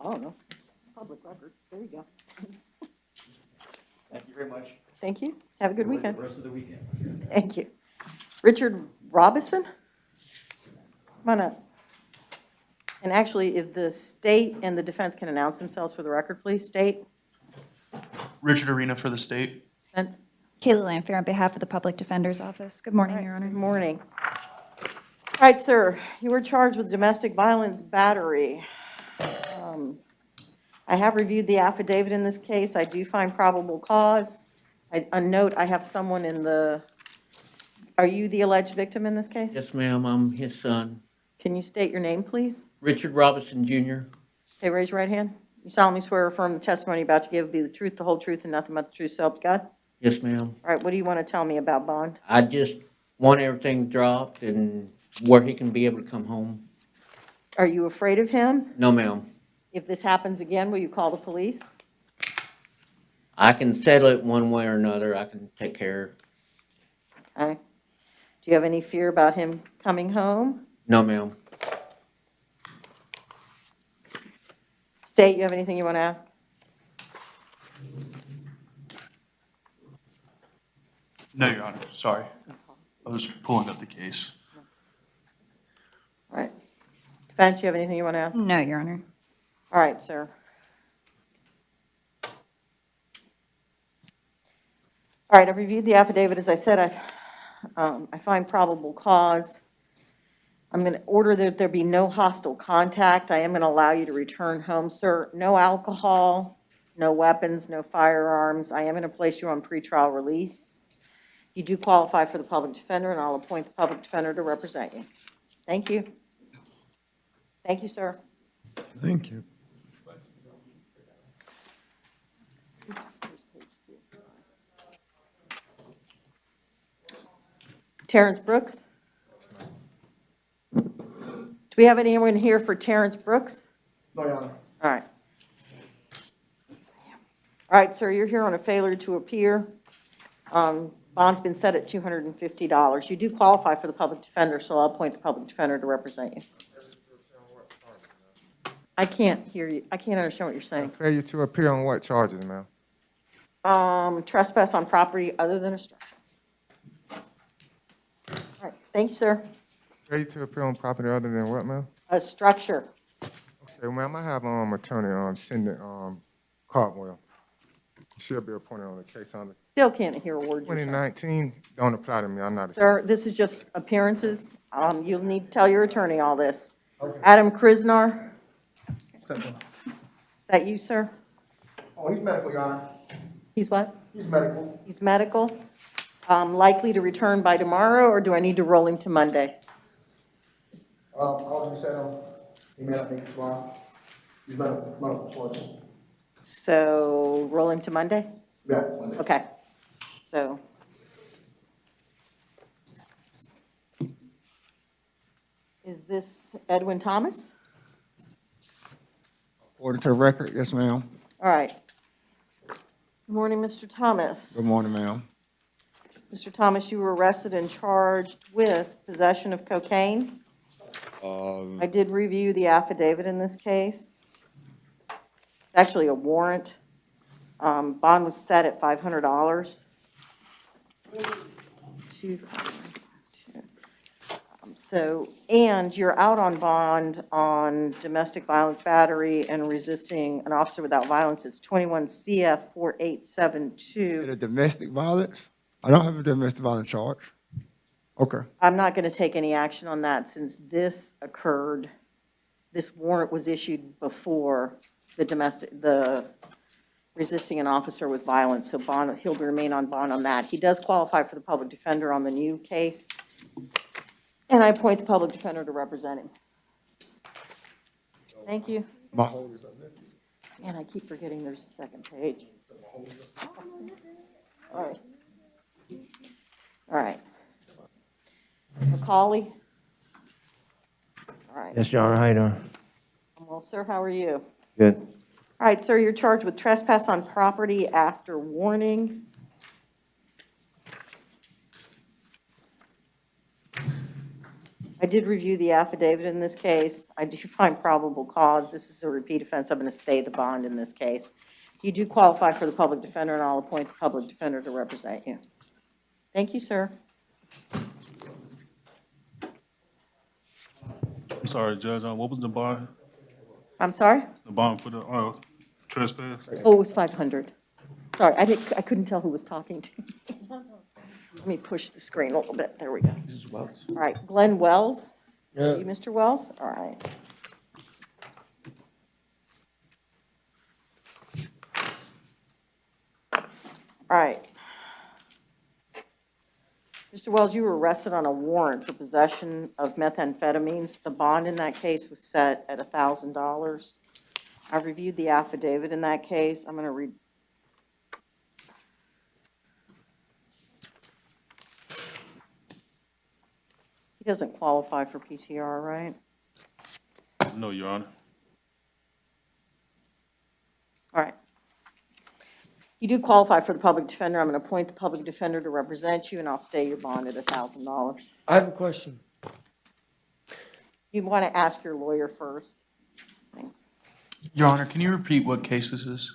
Speaker 9: I don't know. Public record. There you go.
Speaker 12: Thank you very much.
Speaker 9: Thank you. Have a good
Speaker 12: Enjoy
Speaker 9: weekend.
Speaker 12: The rest of the weekend.
Speaker 9: Thank you. Richard Robinson? Come on up. And actually, if the state and the defense can announce themselves for the record, please. State,
Speaker 11: Richard Arena for the state.
Speaker 9: defense.
Speaker 14: Kayla Lanfair on behalf of the Public Defender's Office. Good morning, Your Honor.
Speaker 9: Good morning. All right, sir, you were charged with domestic violence battery. I have reviewed the affidavit in this case. I do find probable cause. A note, I have someone in the, are you the alleged victim in this case?
Speaker 15: Yes, ma'am, I'm his son,
Speaker 9: Can you state your name, please?
Speaker 15: Richard Robinson Jr.
Speaker 9: Okay, raise your right hand. You solemnly swear or affirm the testimony you're about to give will be the truth, the whole truth, and nothing but the truth, so help you God?
Speaker 15: Yes, ma'am.
Speaker 9: All right, what do you want to tell me about bond?
Speaker 15: I just want everything dropped and where he can be able to come home.
Speaker 9: Are you afraid of him?
Speaker 15: No, ma'am.
Speaker 9: If this happens again, will you call the police?
Speaker 15: I can settle it one way or another. I can take care.
Speaker 9: Okay. Do you have any fear about him coming home?
Speaker 15: No, ma'am.
Speaker 9: State, you have anything you want to ask?
Speaker 11: No, Your Honor, sorry. I was pulling up the case.
Speaker 9: All right. Defense, you have anything you want to ask?
Speaker 14: No, Your Honor.
Speaker 9: All right, sir. All right, I've reviewed the affidavit. As I said, I find probable cause. I'm going to order that there be no hostile contact. I am going to allow you to return home, sir. No alcohol, no weapons, no firearms. I am going to place you on pretrial release. You do qualify for the public defender, and I'll appoint the public defender to represent you. Thank you. Thank you, sir.
Speaker 13: Thank you.
Speaker 9: Oops, there's page 2. Terrence Brooks? Do we have anyone here for Terrence Brooks?
Speaker 13: No, Your Honor.
Speaker 9: All right. All right, sir, you're here on a failure to appear. Bond's been set at $250. You do qualify for the public defender, so I'll appoint the public defender to represent you. I can't hear you. I can't understand what you're saying.
Speaker 13: Failure to appear on what charges, ma'am?
Speaker 9: Trespass on property other than a structure. All right, thank you, sir.
Speaker 13: Failure to appear on property other than what, ma'am?
Speaker 9: A structure.
Speaker 13: Okay, ma'am, I have attorney Cindy Caldwell. She'll be appointed on the case on the
Speaker 9: Still can't hear a word you're saying.
Speaker 13: 2019. Don't apply to me. I'm not a.
Speaker 9: Sir, this is just appearances. You'll need to tell your attorney all this. Adam Krisnar. Is that you, sir?
Speaker 13: Oh, he's medical, Your Honor.
Speaker 9: He's what?
Speaker 13: He's medical.
Speaker 9: He's medical. Likely to return by tomorrow, or do I need to roll him to Monday?
Speaker 13: I'll just say he may not make it tomorrow. He's medical.
Speaker 9: So roll him to Monday?
Speaker 13: Yeah.
Speaker 9: Okay. So. Is this Edwin Thomas?
Speaker 13: Order to record, yes, ma'am.
Speaker 9: All right. Good morning, Mr. Thomas.
Speaker 13: Good morning, ma'am.
Speaker 9: Mr. Thomas, you were arrested and charged with possession of cocaine. I did review the affidavit in this case. It's actually a warrant. Bond was set at $500. And you're out on bond on domestic violence battery and resisting an officer without violence. It's 21 CF 4872.
Speaker 13: A domestic violence? I don't have a domestic violence charge. Okay.
Speaker 9: I'm not going to take any action on that since this occurred. This warrant was issued before the resisting an officer with violence, so bond, he'll remain on bond on that. He does qualify for the public defender on the new case, and I appoint the public defender to represent him. Thank you. And I keep forgetting there's a second page. All right. All right. McCauley? All right.
Speaker 13: Yes, Your Honor. How you doing?
Speaker 9: Well, sir, how are you?
Speaker 13: Good.
Speaker 9: All right, sir, you're charged with trespass on property after warning. I did review the affidavit in this case. I do find probable cause. This is a repeat offense. I'm going to stay the bond in this case. You do qualify for the public defender, and I'll appoint the public defender to represent you. Thank you, sir.
Speaker 11: I'm sorry, Judge, what was the bond?
Speaker 9: I'm sorry?
Speaker 11: The bond for the trespass?
Speaker 9: Oh, it was 500. Sorry, I couldn't tell who was talking to me. Let me push the screen a little bit. There we go. All right, Glenn Wells. Are you Mr. Wells? All right. All right. Mr. Wells, you were arrested on a warrant for possession of methamphetamines. The bond in that case was set at $1,000. I reviewed the affidavit in that case. I'm going to read. He doesn't qualify for PTR, right?
Speaker 11: No, Your Honor.
Speaker 9: All right. You do qualify for the public defender. I'm going to appoint the public defender to represent you, and I'll stay your bond at $1,000.
Speaker 15: I have a question.
Speaker 9: You want to ask your lawyer first. Thanks.
Speaker 11: Your Honor, can you repeat what case this is?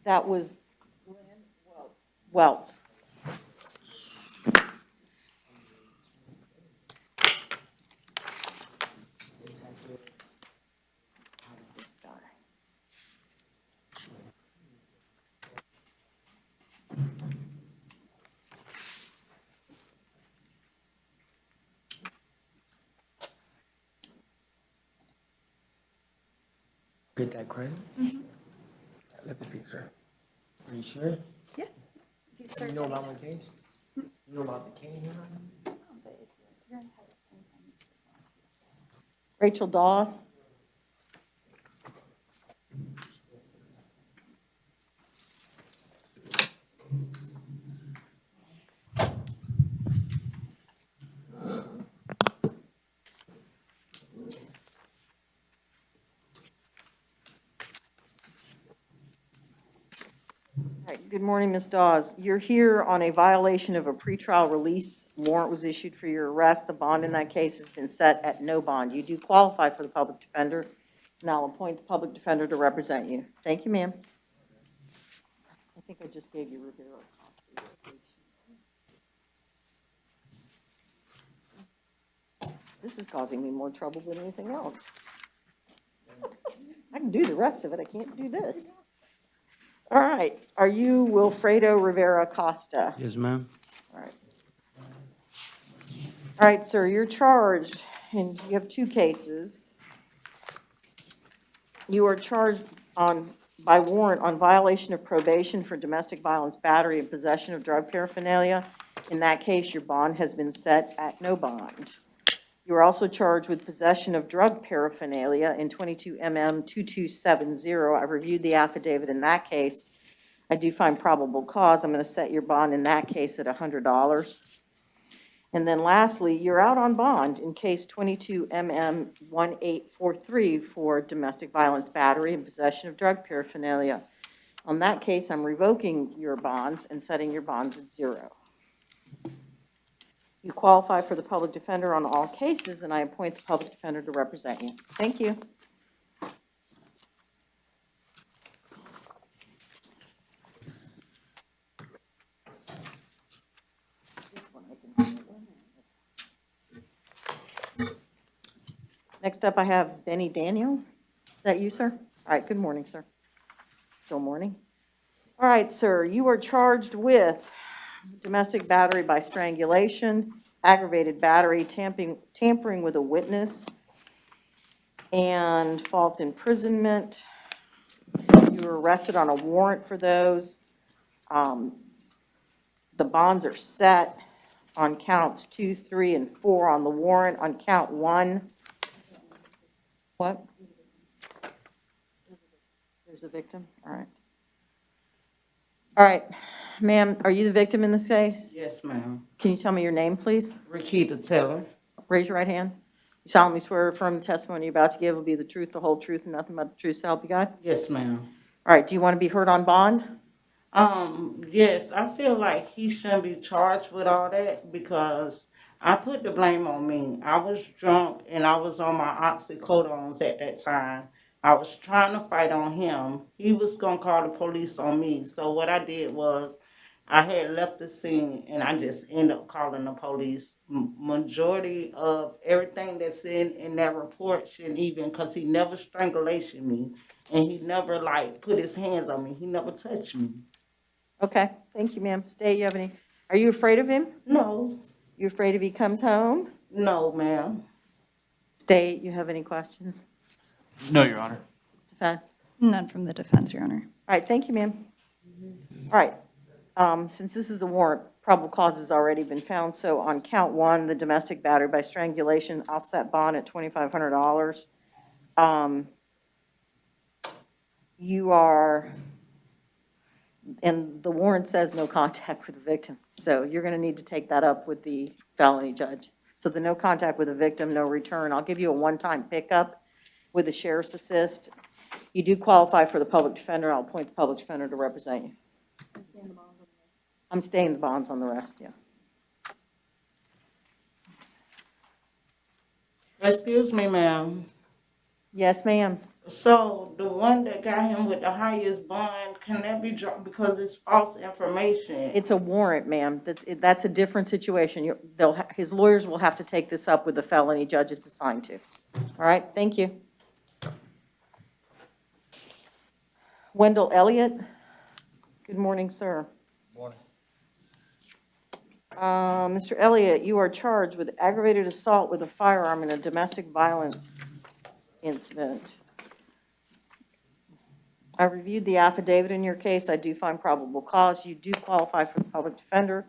Speaker 9: That was Welts. This guy.
Speaker 15: Get that credit? Let the picture. Are you sure?
Speaker 14: Yeah.
Speaker 15: You know about my case? You know about the cane here?
Speaker 9: Rachel Dawes. Good morning, Ms. Dawes. You're here on a violation of a pretrial release. Warrant was issued for your arrest. The bond in that case has been set at no bond. You do qualify for the public defender, and I'll appoint the public defender to represent you. Thank you, ma'am. I think I just gave you Rivera. This is causing me more trouble than anything else. I can do the rest of it. I can't do this. All right. Are you Wilfredo Rivera Costa?
Speaker 15: Yes, ma'am.
Speaker 9: All right. All right, sir, you're charged, and you have two cases. You are charged by warrant on violation of probation for domestic violence, battery, and possession of drug paraphernalia. In that case, your bond has been set at no bond. You are also charged with possession of drug paraphernalia in 22 MM 2270. I've reviewed the affidavit in that case. I do find probable cause. I'm going to set your bond in that case at $100. And then lastly, you're out on bond in case 22 MM 1843 for domestic violence, battery, and possession of drug paraphernalia. On that case, I'm revoking your bonds and setting your bonds at $0. You qualify for the public defender on all cases, and I appoint the public defender to represent you. Thank you. Next up, I have Benny Daniels. Is that you, sir? All right, good morning, sir. Still morning. All right, sir, you are charged with domestic battery by strangulation, aggravated battery, tampering with a witness, and false imprisonment. You were arrested on a warrant for those. The bonds are set on counts 2, 3, and 4 on the warrant. On count 1, what? There's a victim? All right. All right. Ma'am, are you the victim in this case?
Speaker 16: Yes, ma'am.
Speaker 9: Can you tell me your name, please?
Speaker 16: Rakita Taylor.
Speaker 9: Raise your right hand. You solemnly swear or affirm the testimony you're about to give will be the truth, the whole truth, and nothing but the truth, so help you God?
Speaker 16: Yes, ma'am.
Speaker 9: All right, do you want to be heard on bond?
Speaker 16: Yes, I feel like he shouldn't be charged with all that because I put the blame on me. I was drunk and I was on my oxycodones at that time. I was trying to fight on him. He was gonna call the police on me. So what I did was I had left the scene and I just ended up calling the police. Majority of everything that's in that report shouldn't even, cause he never strangulation me and he never like put his hands on me. He never touched me.
Speaker 9: Okay, thank you, ma'am. State, you have any, are you afraid of him?
Speaker 16: No.
Speaker 9: You afraid if he comes home?
Speaker 16: No, ma'am.
Speaker 9: State, you have any questions?
Speaker 11: No, Your Honor.
Speaker 9: Defense?
Speaker 14: None from the defense, Your Honor.
Speaker 9: All right, thank you, ma'am. All right, since this is a warrant, probable cause has already been found, so on count one, the domestic battery by strangulation, I'll set bond at $2,500. You are, and the warrant says no contact with the victim, so you're going to need to take that up with the felony judge. So the no contact with the victim, no return. I'll give you a one-time pickup with the sheriff's assist. You do qualify for the public defender. I'll appoint the public defender to represent you. I'm staying the bonds on the rest, yeah.
Speaker 16: Excuse me, ma'am.
Speaker 9: Yes, ma'am.
Speaker 16: So the one that got him with the highest bond, can that be dropped because it's false information?
Speaker 9: It's a warrant, ma'am. That's a different situation. His lawyers will have to take this up with the felony judge it's assigned to. All right, thank you. Wendell Elliott. Good morning, sir.
Speaker 17: Morning.
Speaker 9: Mr. Elliott, you are charged with aggravated assault with a firearm in a domestic violence incident. I reviewed the affidavit in your case. I do find probable cause. You do qualify for the public defender.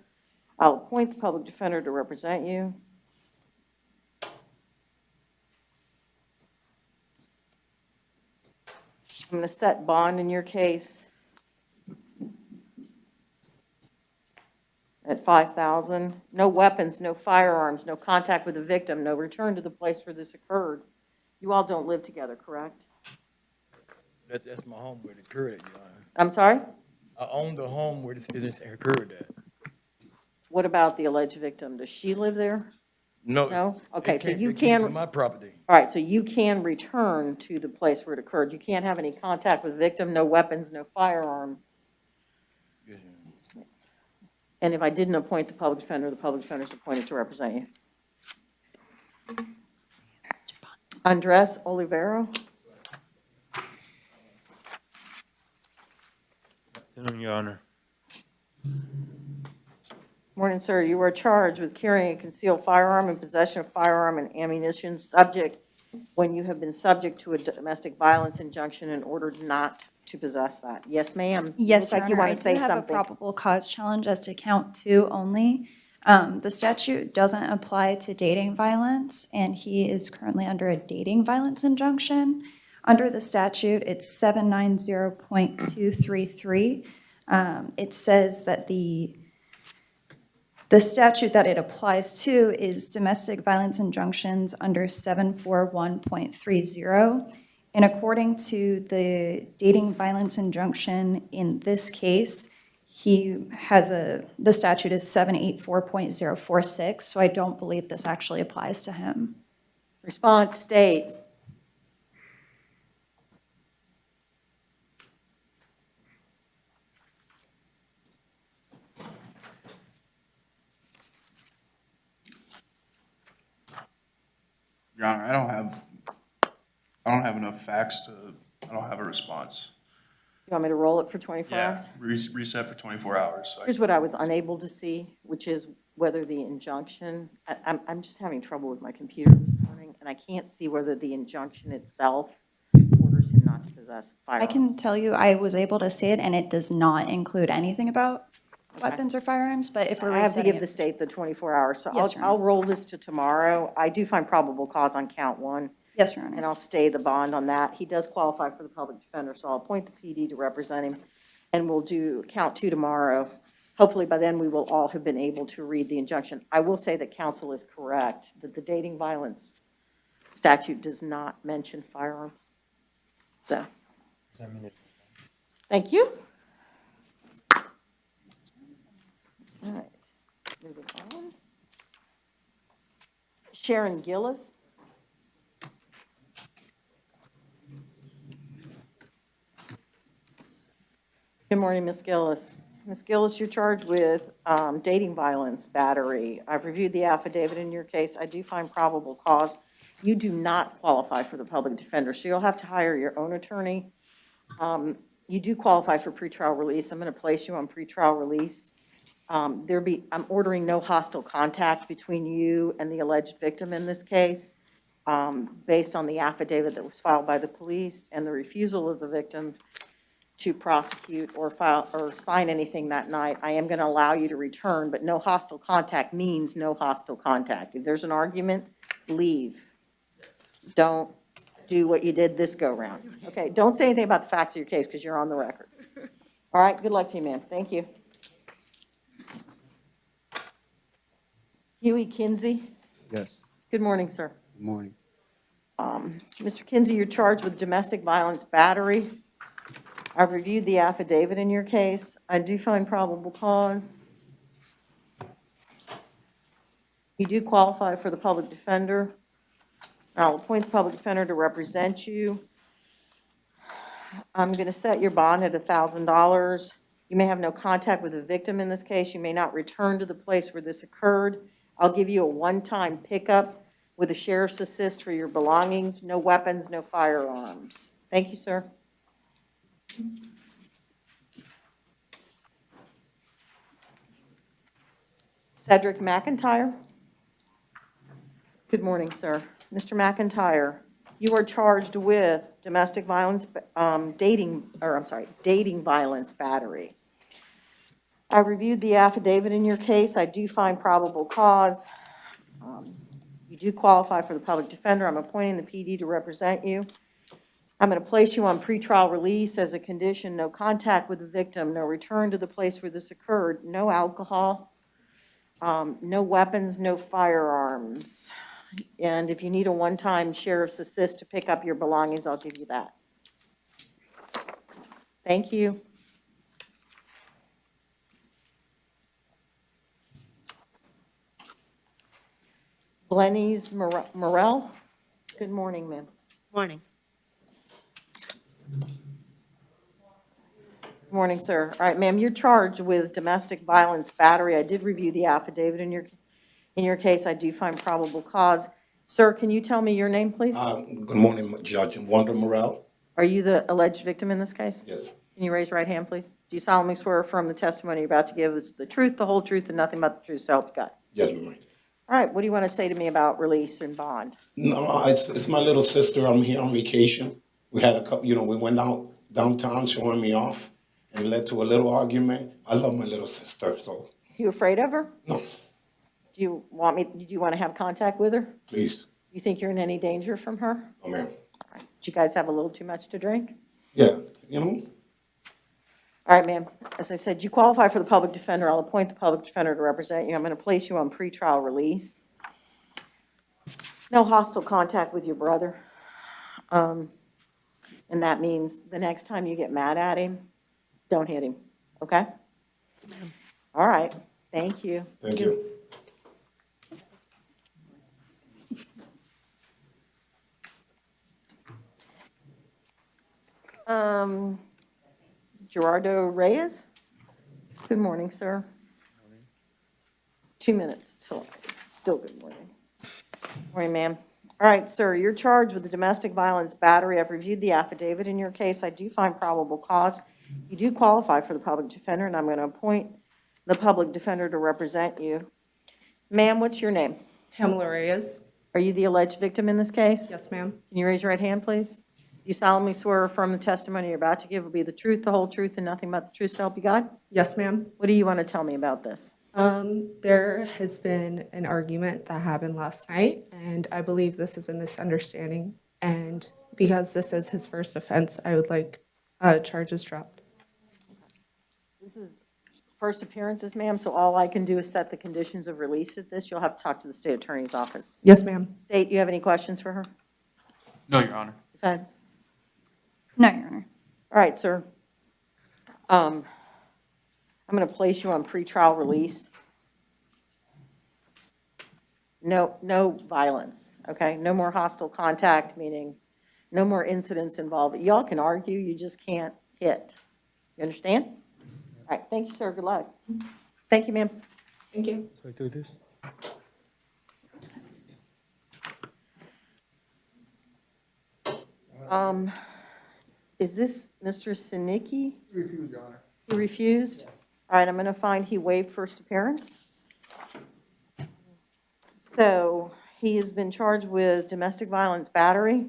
Speaker 9: I'll appoint the public defender to represent you. I'm going to set bond in your case at $5,000. No weapons, no firearms, no contact with the victim, no return to the place where this occurred. You all don't live together, correct?
Speaker 17: That's my home where it occurred at, Your Honor.
Speaker 9: I'm sorry?
Speaker 17: I own the home where this incident occurred at.
Speaker 9: What about the alleged victim? Does she live there?
Speaker 17: No.
Speaker 9: No? Okay, so you
Speaker 17: It came
Speaker 9: can.
Speaker 17: to my property.
Speaker 9: All right, so you can return to the place where it occurred. You can't have any contact with the victim, no weapons, no firearms.
Speaker 17: Yes, Your Honor.
Speaker 9: And if I didn't appoint the public defender is appointed to represent you. Andres Olivero.
Speaker 18: Your Honor.
Speaker 9: Morning, sir. You are charged with carrying a concealed firearm and possession of firearm and ammunition subject when you have been subject to a domestic violence injunction and ordered not to possess that. Yes, ma'am.
Speaker 14: Yes,
Speaker 9: Look
Speaker 14: Your
Speaker 9: like you
Speaker 14: Honor,
Speaker 9: want to
Speaker 14: I
Speaker 9: say
Speaker 14: do have a
Speaker 9: something.
Speaker 14: probable cause challenge as to count 2 only. The statute doesn't apply to dating violence, and he is currently under a dating violence injunction. Under the statute, it's 790.233. It says that the statute that it applies to is domestic violence injunctions under 741.30. And according to the dating violence injunction in this case, the statute is 784.046, so I don't believe this actually applies to him.
Speaker 9: Response, state.
Speaker 11: Your Honor, I don't have enough facts I don't have a response.
Speaker 9: You want me to roll it for 24 hours?
Speaker 11: Reset for 24 hours. So
Speaker 9: Here's what I was unable to see, which is whether the injunction, I'm just having trouble with my computer this morning, and I can't see whether the injunction itself orders him not to possess firearms.
Speaker 14: I can tell you I was able to see it, and it does not include anything about weapons or firearms, but if we're
Speaker 9: I have to give
Speaker 14: resetting
Speaker 9: the state the 24 hours, so
Speaker 14: Yes, Your Honor.
Speaker 9: I'll roll this to tomorrow. I do find probable cause on count 1.
Speaker 14: Yes, Your Honor.
Speaker 9: And I'll stay the bond on that. He does qualify for the public defender, so I'll appoint the PD to represent him, and we'll do count 2 tomorrow. Hopefully by then we will all have been able to read the injunction. I will say that counsel is correct, that the dating violence statute does not mention firearms. So, thank you. All right, moving on. Sharon Gillis. Good morning, Ms. Gillis. Ms. Gillis, you're charged with dating violence, battery. I've reviewed the affidavit in your case. I do find probable cause. You do not qualify for the public defender, so you'll have to hire your own attorney. You do qualify for pretrial release. I'm going to place you on pretrial release. I'm ordering no hostile contact between you and the alleged victim in this case, based on the affidavit that was filed by the police and the refusal of the victim to prosecute or file or sign anything that night. I am going to allow you to return, but no hostile contact means no hostile contact. If there's an argument, leave. Don't do what you did this go round. Okay, don't say anything about the facts of your case because you're on the record. All right, good luck to you, ma'am. Thank you. Huey Kinsey.
Speaker 18: Yes.
Speaker 9: Good morning, sir.
Speaker 18: Good morning.
Speaker 9: Mr. Kinsey, you're charged with domestic violence battery. I've reviewed the affidavit in your case. I do find probable cause. You do qualify for the public defender. I'll appoint the public defender to represent you. I'm going to set your bond at $1,000. You may have no contact with the victim in this case. You may not return to the place where this occurred. I'll give you a one-time pickup with a sheriff's assist for your belongings. No weapons, no firearms. Thank you, sir. Cedric McIntyre. Good morning, sir. Mr. McIntyre, you are charged with domestic violence, dating violence battery. I reviewed the affidavit in your case. I do find probable cause. You do qualify for the public defender. I'm appointing the PD to represent you. I'm going to place you on pretrial release as a condition, no contact with the victim, no return to the place where this occurred, no alcohol, no weapons, no firearms. And if you need a one-time sheriff's assist to pick up your belongings, I'll give you that. Thank you. Glenise Morell. Good morning, ma'am.
Speaker 19: Morning.
Speaker 9: Good morning, sir. All right, ma'am, you're charged with domestic violence battery. I did review the affidavit in your case. I do find probable cause. Sir, can you tell me your name, please?
Speaker 20: Good morning, Judge. Wanda Morrell.
Speaker 9: Are you the alleged victim in this case?
Speaker 20: Yes.
Speaker 9: Can you raise your right hand, please? Do you solemnly swear affirm the testimony you're about to give is the truth, the whole truth, and nothing but the truth, so help you God?
Speaker 20: Yes, ma'am.
Speaker 9: All right, what do you want to say to me about release and bond?
Speaker 20: No, it's my little sister. I'm here on vacation. We had a couple, we went out downtown showing me off, and it led to a little argument. I love my little sister, so.
Speaker 9: You afraid of her?
Speaker 20: No.
Speaker 9: Do you want to have contact with her?
Speaker 20: Please.
Speaker 9: You think you're in any danger from her?
Speaker 20: Oh, ma'am.
Speaker 9: Did you guys have a little too much to drink?
Speaker 20: Yeah,
Speaker 9: All right, ma'am. As I said, you qualify for the public defender. I'll appoint the public defender to represent you. I'm going to place you on pretrial release. No hostile contact with your brother. And that means the next time you get mad at him, don't hit him. Okay? All right. Thank you.
Speaker 20: Thank you.
Speaker 9: Gerardo Reyes. Good morning, sir. 2 minutes till it's still good morning. Morning, ma'am. All right, sir, you're charged with the domestic violence battery. I've reviewed the affidavit in your case. I do find probable cause. You do qualify for the public defender, and I'm going to appoint the public defender to represent you. Ma'am, what's your name?
Speaker 21: Pamela Reyes.
Speaker 9: Are you the alleged victim in this case?
Speaker 21: Yes, ma'am.
Speaker 9: Can you raise your right hand, please? You solemnly swear or affirm the testimony you're about to give will be the truth, the whole truth, and nothing but the truth, so help you God?
Speaker 21: Yes, ma'am.
Speaker 9: What do you want to tell me about this?
Speaker 21: There has been an argument that happened last night, and I believe this is a misunderstanding. And because this is his first offense, I would like charges dropped.
Speaker 9: This is first appearances, ma'am, so all I can do is set the conditions of release at this. You'll have to talk to the state attorney's office.
Speaker 21: Yes, ma'am.
Speaker 9: State, you have any questions for her?
Speaker 10: No, Your Honor.
Speaker 9: Defense?
Speaker 14: No, Your Honor.
Speaker 9: All right, sir. I'm going to place you on pretrial release. no violence, okay? No more hostile contact, meaning no more incidents involved. Y'all can argue, you just can't hit. You understand? All right, thank you, sir. Good luck. Thank you, ma'am.
Speaker 21: Thank you.
Speaker 17: So I do this?
Speaker 9: Is this Mr. Sinicki?
Speaker 17: Refuse, Your Honor.
Speaker 9: He refused? All right, I'm going to find he waived first appearance. So he has been charged with domestic violence battery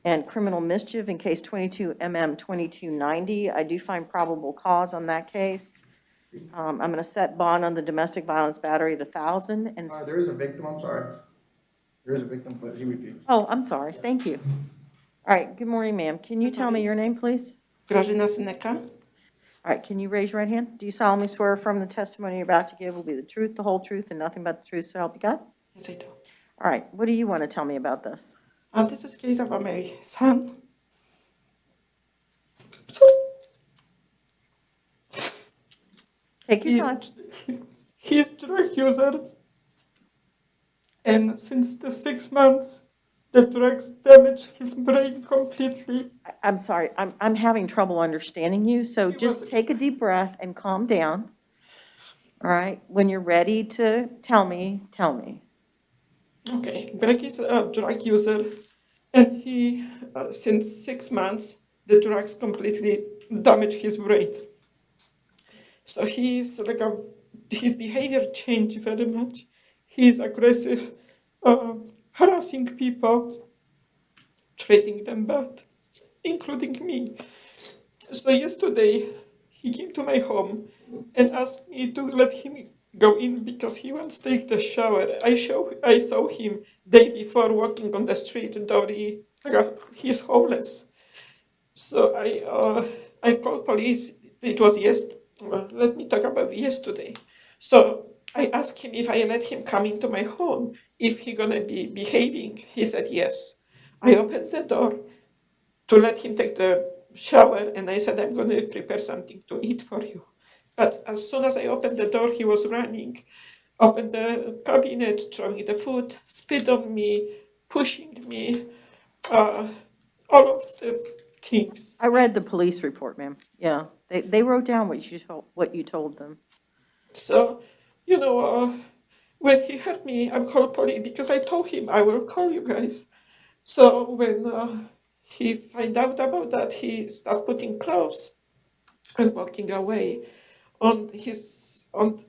Speaker 9: and criminal mischief in case 22 MM 2290. I do find probable cause on that case. I'm going to set bond on the domestic violence battery at 1,000 and.
Speaker 17: There is a victim, I'm sorry. There is a victim, but he refused.
Speaker 9: Oh, I'm sorry. Thank you. All right. Good morning, ma'am. Can you tell me your name, please?
Speaker 18: Grażyna Synek.
Speaker 9: All right. Can you raise your right hand? Do you solemnly swear from the testimony you're about to give will be the truth, the whole truth, and nothing but the truth, so help you God?
Speaker 18: Yes, I do.
Speaker 9: All right. What do you want to tell me about this?
Speaker 18: This is case of my son.
Speaker 9: Take your time.
Speaker 18: He's drug user. And since the 6 months, the drugs damaged his brain completely.
Speaker 9: I'm sorry. I'm having trouble understanding you, so just take a deep breath and calm down. All right. When you're ready to tell me, tell me.
Speaker 18: Okay, Greg is a drug user, and he, since 6 months, the drugs completely damaged his brain. So he's like his behavior changed very much. He's aggressive, harassing people, treating them bad, including me. So yesterday, he came to my home and asked me to let him go in because he wants to take the shower. I saw him day before walking on the street, Dory. He's homeless. So I called police. It was yesterday. Let me talk about yesterday. So I asked him if I let him come into my home, if he gonna be behaving. He said yes. I opened the door to let him take the shower, and I said, I'm gonna prepare something to eat for you. But as soon as I opened the door, he was running, opened the cabinet, throwing the food, spit on me, pushing me, all of the things.
Speaker 9: I read the police report, ma'am. Yeah, they wrote down what you told them.
Speaker 18: So, when he hurt me, I called police because I told him I will call you guys. So when he find out about that, he start putting clothes and walking away. On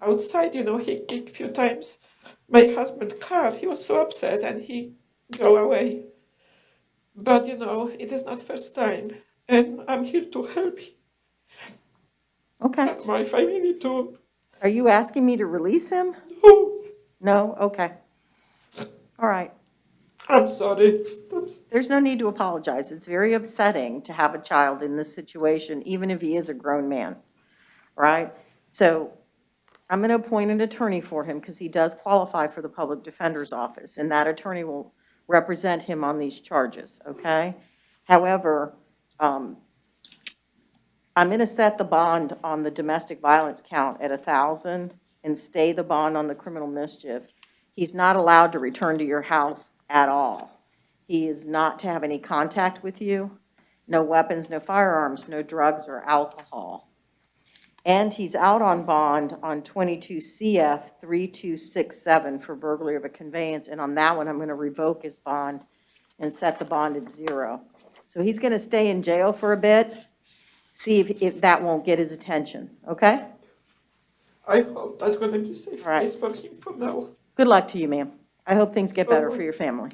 Speaker 18: outside, he kicked a few times my husband's car. He was so upset and he go away. But it is not first time, and I'm here to help him.
Speaker 9: Okay.
Speaker 18: My family too.
Speaker 9: Are you asking me to release him?
Speaker 18: No.
Speaker 9: No? Okay. All right.
Speaker 18: I'm sorry.
Speaker 9: There's no need to apologize. It's very upsetting to have a child in this situation, even if he is a grown man, right? So I'm going to appoint an attorney for him because he does qualify for the public defender's office, and that attorney will represent him on these charges, okay? However, I'm going to set the bond on the domestic violence count at 1,000 and stay the bond on the criminal mischief. He's not allowed to return to your house at all. He is not to have any contact with you, no weapons, no firearms, no drugs or alcohol. And he's out on bond on 22 CF 3267 for burglary of a conveyance. And on that one, I'm going to revoke his bond and set the bond at 0. So he's going to stay in jail for a bit, see if that won't get his attention, okay?
Speaker 18: I hope that's going to be safe place for him for now.
Speaker 9: Good luck to you, ma'am. I hope things get better for your family.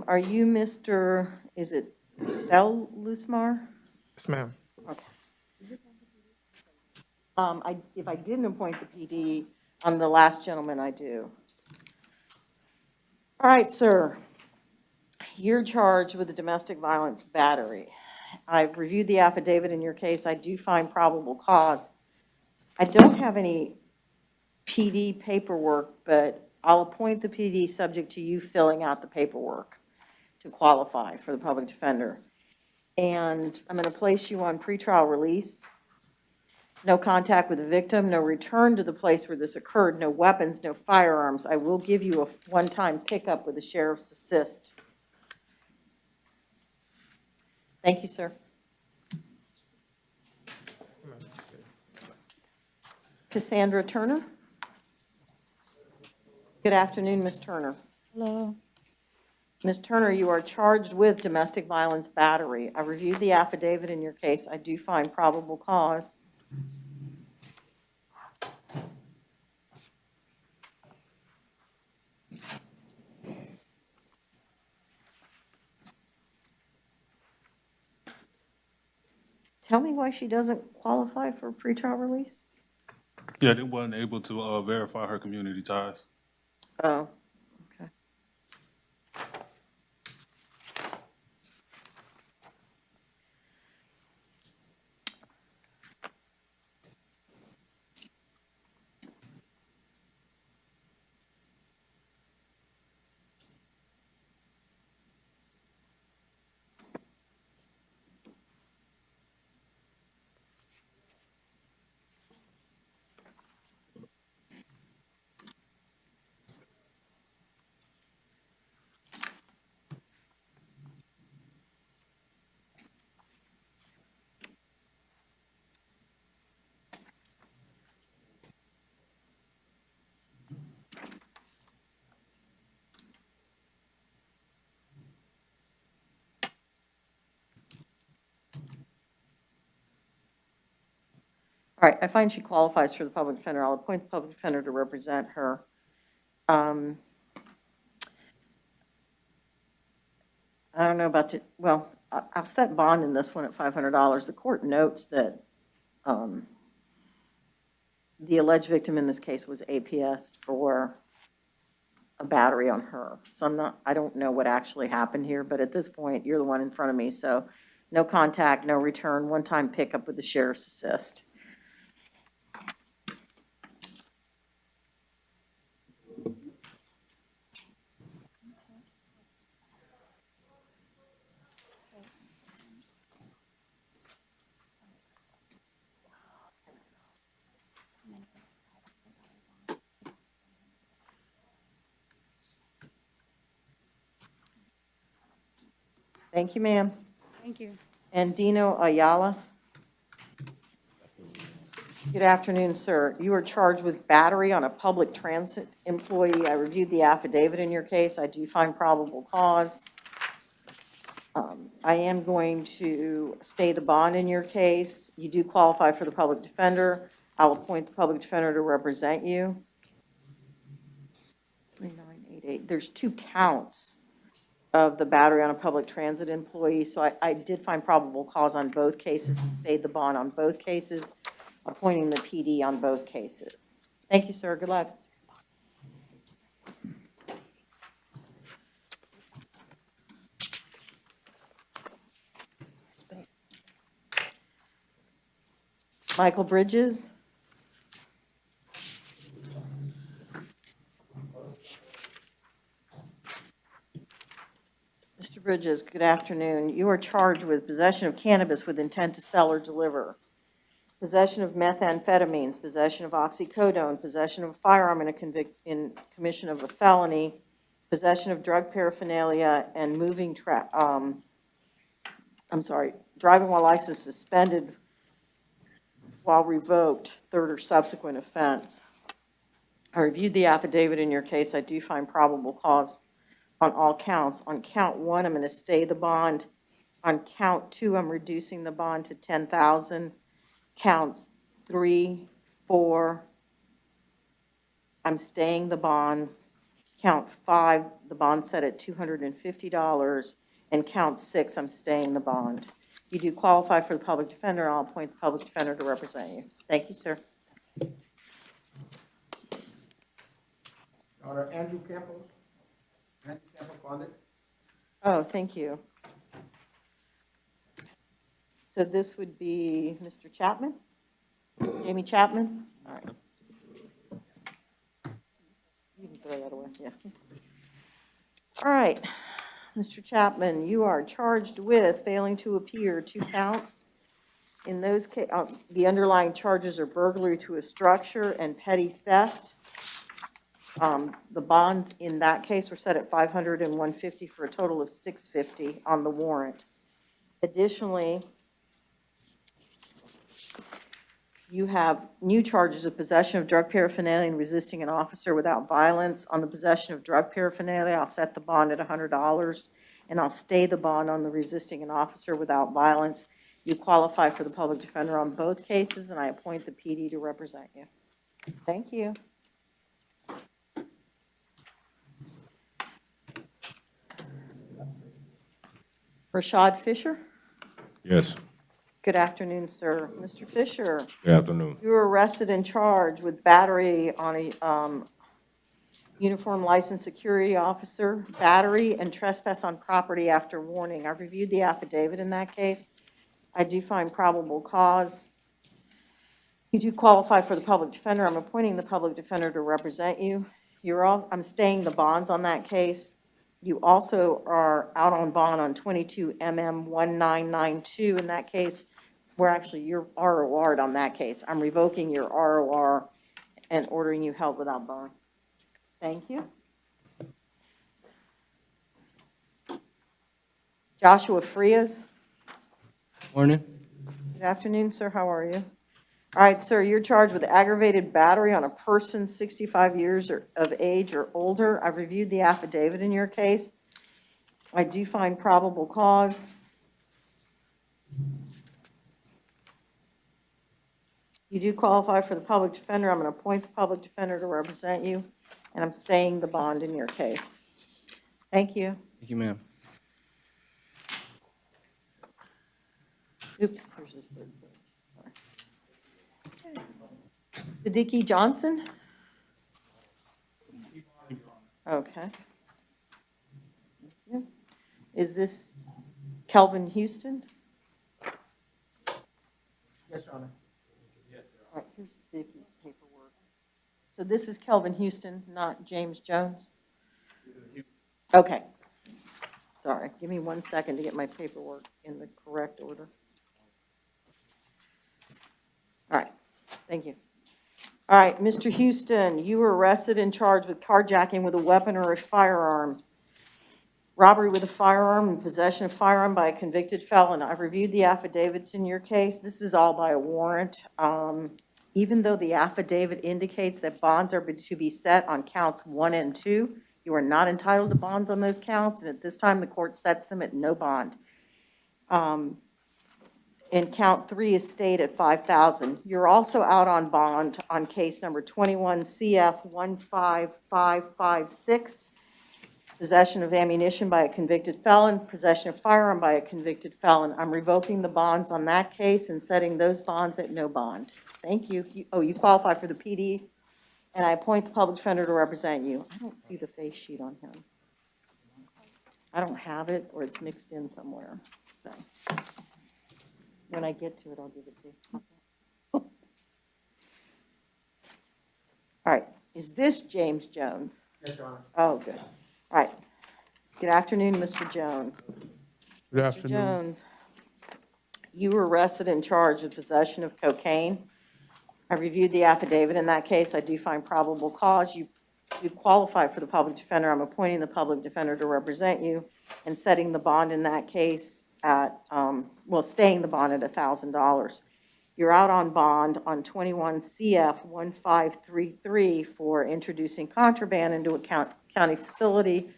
Speaker 9: Are you Mr., is it Belusmar?
Speaker 13: Yes, ma'am.
Speaker 9: Okay. If I didn't appoint the PD on the last gentleman, I do. All right, sir. You're charged with a domestic violence battery. I've reviewed the affidavit in your case. I do find probable cause. I don't have any PD paperwork, but I'll appoint the PD subject to you filling out the paperwork to qualify for the public defender. And I'm going to place you on pretrial release. No contact with the victim, no return to the place where this occurred, no weapons, no firearms. I will give you a one-time pickup with the sheriff's assist. Thank you, sir. Cassandra Turner. Good afternoon, Ms. Turner.
Speaker 19: Hello.
Speaker 9: Ms. Turner, you are charged with domestic violence battery. I reviewed the affidavit in your case. I do find probable cause. Tell me why she doesn't qualify for pretrial release?
Speaker 10: Yeah, they wasn't able to verify her community ties.
Speaker 9: Oh, okay. All right, I find she qualifies for the public defender. I'll appoint the public defender to represent her. I don't know about, well, I'll set bond in this one at $500. The court notes that the alleged victim in this case was APS'd for a battery on her. So I don't know what actually happened here, but at this point, you're the one in front of me. So no contact, no return, one-time pickup with the sheriff's assist. Thank you, ma'am.
Speaker 19: Thank you.
Speaker 9: And Dino Ayala. Good afternoon, sir. You are charged with battery on a public transit employee. I reviewed the affidavit in your case. I do find probable cause. I am going to stay the bond in your case. You do qualify for the public defender. I'll appoint the public defender to represent you. 3988. There's 2 counts of the battery on a public transit employee. So I did find probable cause on both cases and stayed the bond on both cases, appointing the PD on both cases. Thank you, sir. Good luck. Michael Bridges. Mr. Bridges, good afternoon. You are charged with possession of cannabis with intent to sell or deliver, possession of methamphetamines, possession of oxycodone, possession of a firearm in commission of a felony, possession of drug paraphernalia, and driving while license suspended while revoked, third or subsequent offense. I reviewed the affidavit in your case. I do find probable cause on all counts. On count 1, I'm going to stay the bond. On count 2, I'm reducing the bond to $10,000. Counts 3, 4, I'm staying the bonds. Count 5, the bond set at $250. And count 6, I'm staying the bond. You do qualify for the public defender. I'll appoint the public defender to represent you. Thank you, sir.
Speaker 15: Honor Andrew Campbell. Andrew Campbell on this.
Speaker 9: Oh, thank you. So this would be Mr. Chapman? Jamie Chapman? All right. You can throw that away, yeah. All right. Mr. Chapman, you are charged with failing to appear, 2 counts. In those, the underlying charges are burglary to a structure and petty theft. The bonds in that case were set at $500 and $150 for a total of $650 on the warrant. Additionally, you have new charges of possession of drug paraphernalia and resisting an officer without violence. On the possession of drug paraphernalia, I'll set the bond at $100, and I'll stay the bond on the resisting an officer without violence. You qualify for the public defender on both cases, and I appoint the PD to represent you. Thank you. Rashad Fisher?
Speaker 19: Yes.
Speaker 9: Good afternoon, sir. Mr. Fisher?
Speaker 19: Good afternoon.
Speaker 9: You were arrested and charged with battery on a uniform licensed security officer, battery, and trespass on property after warning. I've reviewed the affidavit in that case. I do find probable cause. You do qualify for the public defender. I'm appointing the public defender to represent you. I'm staying the bonds on that case. You also are out on bond on 22 MM 1992 in that case. You're ROR'd on that case. I'm revoking your ROR and ordering you held without bond. Thank you. Joshua Frias.
Speaker 15: Morning.
Speaker 9: Good afternoon, sir. How are you? All right, sir, you're charged with aggravated battery on a person 65 years of age or older. I've reviewed the affidavit in your case. I do find probable cause. You do qualify for the public defender. I'm going to appoint the public defender to represent you, and I'm staying the bond in your case. Thank you.
Speaker 15: Thank you, ma'am.
Speaker 9: Oops, here's his third page. Sorry. Siddiqui Johnson? Okay. Is this Kelvin Houston?
Speaker 15: Yes, Your Honor.
Speaker 9: All right, here's Siddiqui's paperwork. So this is Kelvin Houston, not James Jones? Okay. Sorry, give me 1 second to get my paperwork in the correct order. All right, thank you. All right, Mr. Houston, you were arrested and charged with carjacking with a weapon or a firearm, robbery with a firearm, and possession of firearm by a convicted felon. I've reviewed the affidavits in your case. This is all by a warrant. Even though the affidavit indicates that bonds are to be set on counts 1 and 2, you are not entitled to bonds on those counts, and at this time, the court sets them at no bond. And count 3 is stayed at $5,000. You're also out on bond on case number 21 CF 15556, possession of ammunition by a convicted felon, possession of firearm by a convicted felon. I'm revoking the bonds on that case and setting those bonds at no bond. Thank you. You qualify for the PD, and I appoint the public defender to represent you. I don't see the face sheet on him. I don't have it, or it's mixed in somewhere. So when I get to it, I'll give it to you. All right. Is this James Jones?
Speaker 15: Yes, Your Honor.
Speaker 9: Oh, good. All right. Good afternoon, Mr. Jones.
Speaker 19: Good
Speaker 9: Mr.
Speaker 19: afternoon.
Speaker 9: Jones, you were arrested and charged with possession of cocaine. I reviewed the affidavit in that case. I do find probable cause. You qualify for the public defender. I'm appointing the public defender to represent you and setting the bond in that case at, staying the bond at $1,000. You're out on bond on 21 CF 1533 for introducing contraband into a county facility,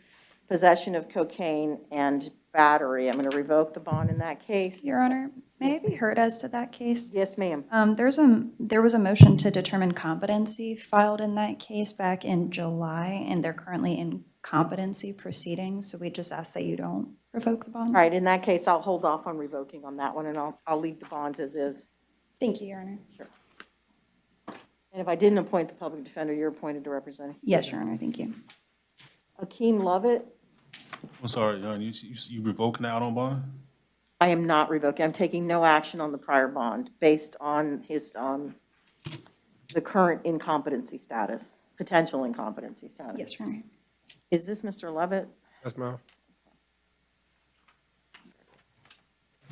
Speaker 9: possession of cocaine, and battery. I'm going to revoke the bond in that case.
Speaker 14: Your Honor, may I be heard as to that case?
Speaker 9: Yes, ma'am.
Speaker 14: There was a motion to determine competency filed in that case back in July, and they're currently in competency proceedings, so we just ask that you don't revoke the bond.
Speaker 9: All right, in that case, I'll hold off on revoking on that one, and I'll leave the bonds as is.
Speaker 14: Thank you, Your Honor.
Speaker 9: Sure. And if I didn't appoint the public defender, you're appointed to represent him?
Speaker 14: Yes, Your Honor, thank you.
Speaker 9: Akeem Lovett?
Speaker 10: I'm sorry, Your Honor, you revoking that out on bond?
Speaker 9: I am not revoking. I'm taking no action on the prior bond based on his, the current incompetency status, potential incompetency status.
Speaker 14: Yes, Your Honor.
Speaker 9: Is this Mr. Lovett?
Speaker 13: Yes, ma'am.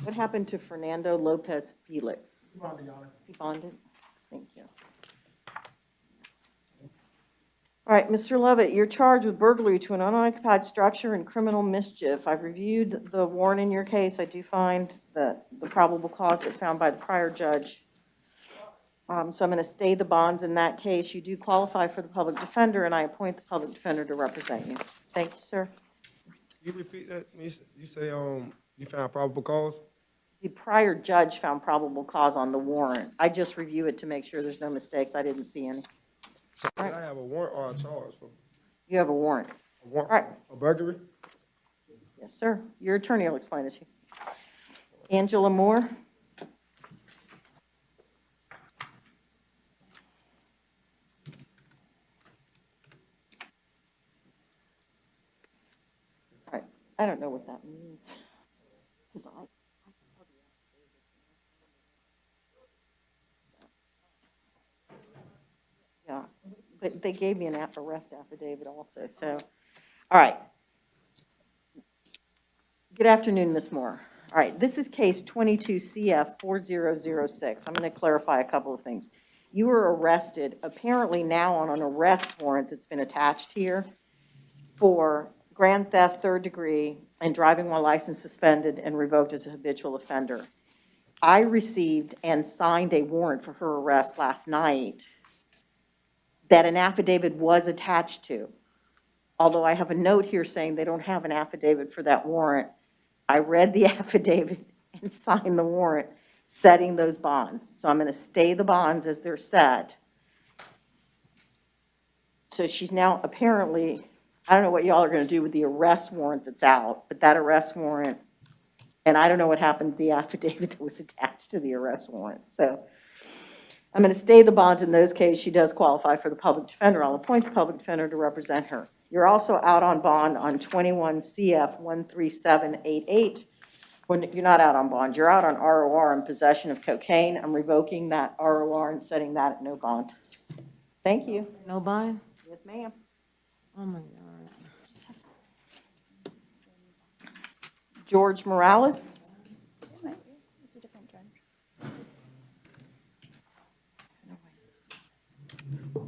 Speaker 9: What happened to Fernando Lopez Felix?
Speaker 17: He bonded, Your Honor.
Speaker 9: He bonded? Thank you. All right, Mr. Lovett, you're charged with burglary to an unoccupied structure and criminal mischief. I've reviewed the warrant in your case. I do find that the probable cause is found by the prior judge. So I'm going to stay the bonds in that case. You do qualify for the public defender, and I appoint the public defender to represent you. Thank you, sir.
Speaker 13: You repeat that? You say, you found probable cause?
Speaker 9: The prior judge found probable cause on the warrant. I just review it to make sure there's no mistakes. I didn't see any.
Speaker 13: So did I have a warrant or a charge for?
Speaker 9: You have a warrant.
Speaker 13: A warrant
Speaker 9: All right.
Speaker 13: for a burglary?
Speaker 9: Yes, sir. Your attorney will explain it to you. Angela Moore. All right. I don't know what that means. 'Cause yeah, but they gave me an arrest affidavit also, so, all right. Good afternoon, Ms. Moore. All right, this is case 22 CF 4006. I'm going to clarify a couple of things. You were arrested, apparently now on an arrest warrant that's been attached here for grand theft, third degree, and driving while license suspended and revoked as a habitual offender. I received and signed a warrant for her arrest last night that an affidavit was attached to. Although I have a note here saying they don't have an affidavit for that warrant, I read the affidavit and signed the warrant setting those bonds. So I'm going to stay the bonds as they're set. So she's now apparently, I don't know what y'all are going to do with the arrest warrant that's out, but that arrest warrant, and I don't know what happened to the affidavit that was attached to the arrest warrant. So I'm going to stay the bonds in those cases. She does qualify for the public defender. I'll appoint the public defender to represent her. You're also out on bond on 21 CF 13788. When you're not out on bond, you're out on ROR in possession of cocaine. I'm revoking that ROR and setting that at no bond. Thank you.
Speaker 1: No bond?
Speaker 9: Yes, ma'am.
Speaker 1: Oh my God.
Speaker 9: George Morales.
Speaker 14: It's a different judge.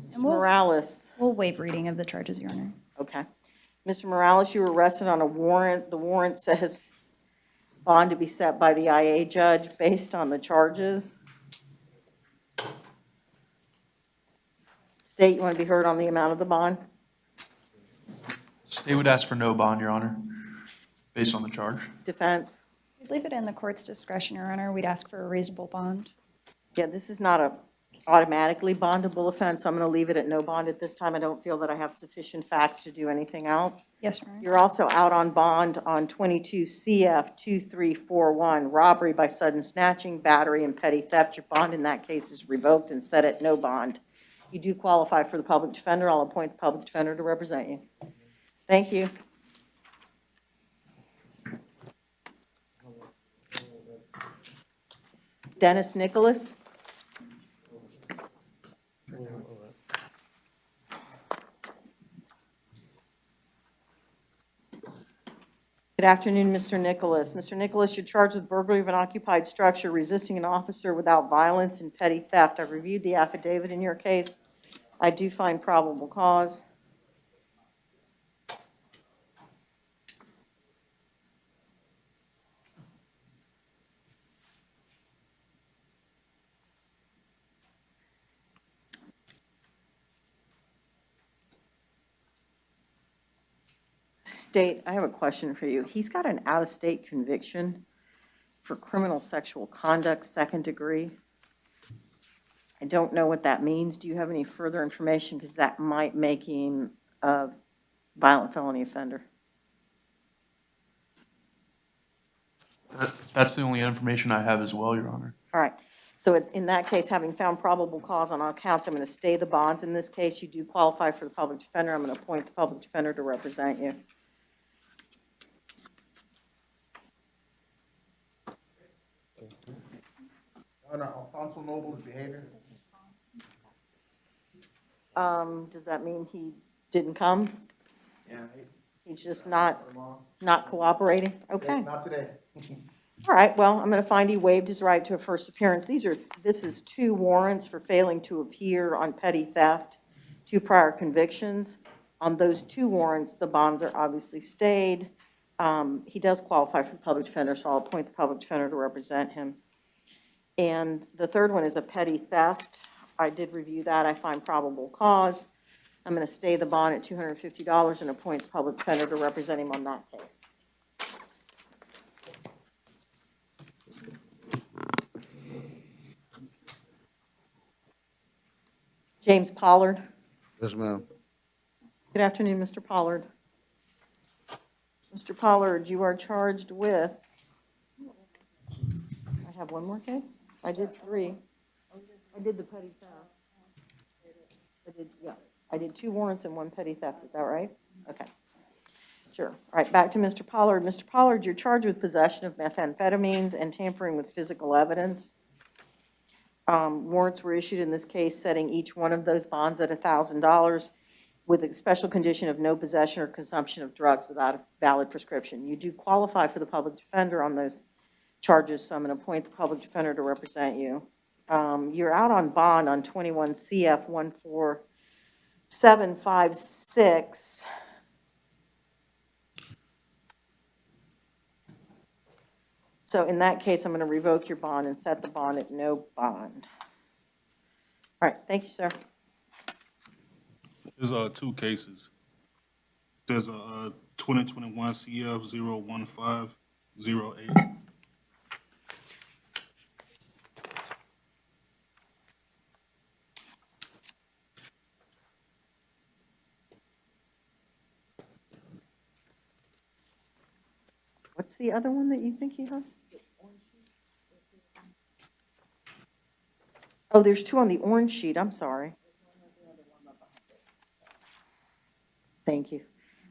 Speaker 9: Mr. Morales.
Speaker 14: We'll waive reading of the charges, Your Honor.
Speaker 9: Okay. Mr. Morales, you were arrested on a warrant. The warrant says bond to be set by the IA judge based on the charges. State, you want to be heard on the amount of the bond?
Speaker 11: State would ask for no bond, Your Honor, based on the charge.
Speaker 9: Defense?
Speaker 14: We'd leave it in the court's discretion, Your Honor. We'd ask for a reasonable bond.
Speaker 9: Yeah, this is not a automatically bondable offense. I'm going to leave it at no bond at this time. I don't feel that I have sufficient facts to do anything else.
Speaker 14: Yes, Your Honor.
Speaker 9: You're also out on bond on 22 CF 2341, robbery by sudden snatching, battery, and petty theft. Your bond in that case is revoked and set at no bond. You do qualify for the public defender. I'll appoint the public defender to represent you. Thank you. Dennis Nicholas. Good afternoon, Mr. Nicholas. Mr. Nicholas, you're charged with burglary of an occupied structure, resisting an officer without violence, and petty theft. I've reviewed the affidavit in your case. I do find probable cause. State, I have a question for you. He's got an out-of-state conviction for criminal sexual conduct, second degree. I don't know what that means. Do you have any further information? Because that might make him a violent felony offender.
Speaker 11: That's the only information I have as well, Your Honor.
Speaker 9: All right. So in that case, having found probable cause on all counts, I'm going to stay the bonds in this case. You do qualify for the public defender. I'm going to appoint the public defender to represent you.
Speaker 17: Alfonso Noble's behavior.
Speaker 9: Does that mean he didn't come?
Speaker 17: Yeah.
Speaker 9: He's just not cooperating? Okay.
Speaker 17: Not today.
Speaker 9: All All right, well, I'm going to find he waived his right to a first appearance. This is 2 warrants for failing to appear on petty theft, 2 prior convictions. On those 2 warrants, the bonds are obviously stayed. He does qualify for the public defender, so I'll appoint the public defender to represent him. And the third one is a petty theft. I did review that. I find probable cause. I'm going to stay the bond at $250 and appoint the public defender to represent him on that case. James Pollard.
Speaker 1: Yes, ma'am.
Speaker 9: Good afternoon, Mr. Pollard. Mr. Pollard, you are charged with, I have one more case? I did 3. I did the petty theft. I did 2 warrants and 1 petty theft. Is that right? Okay. Sure. All right, back to Mr. Pollard. Mr. Pollard, you're charged with possession of methamphetamines and tampering with physical evidence. Warrants were issued in this case setting each one of those bonds at $1,000 with a special condition of no possession or consumption of drugs without a valid prescription. You do qualify for the public defender on those charges, so I'm going to appoint the public defender to represent you. You're out on bond on 21 CF 14756. So in that case, I'm going to revoke your bond and set the bond at no bond. All right, thank you, sir.
Speaker 10: There's 2 cases. There's a 2021 CF 01508.
Speaker 9: What's the other one that you think he has? Oh, there's 2 on the orange sheet. I'm sorry. Thank you.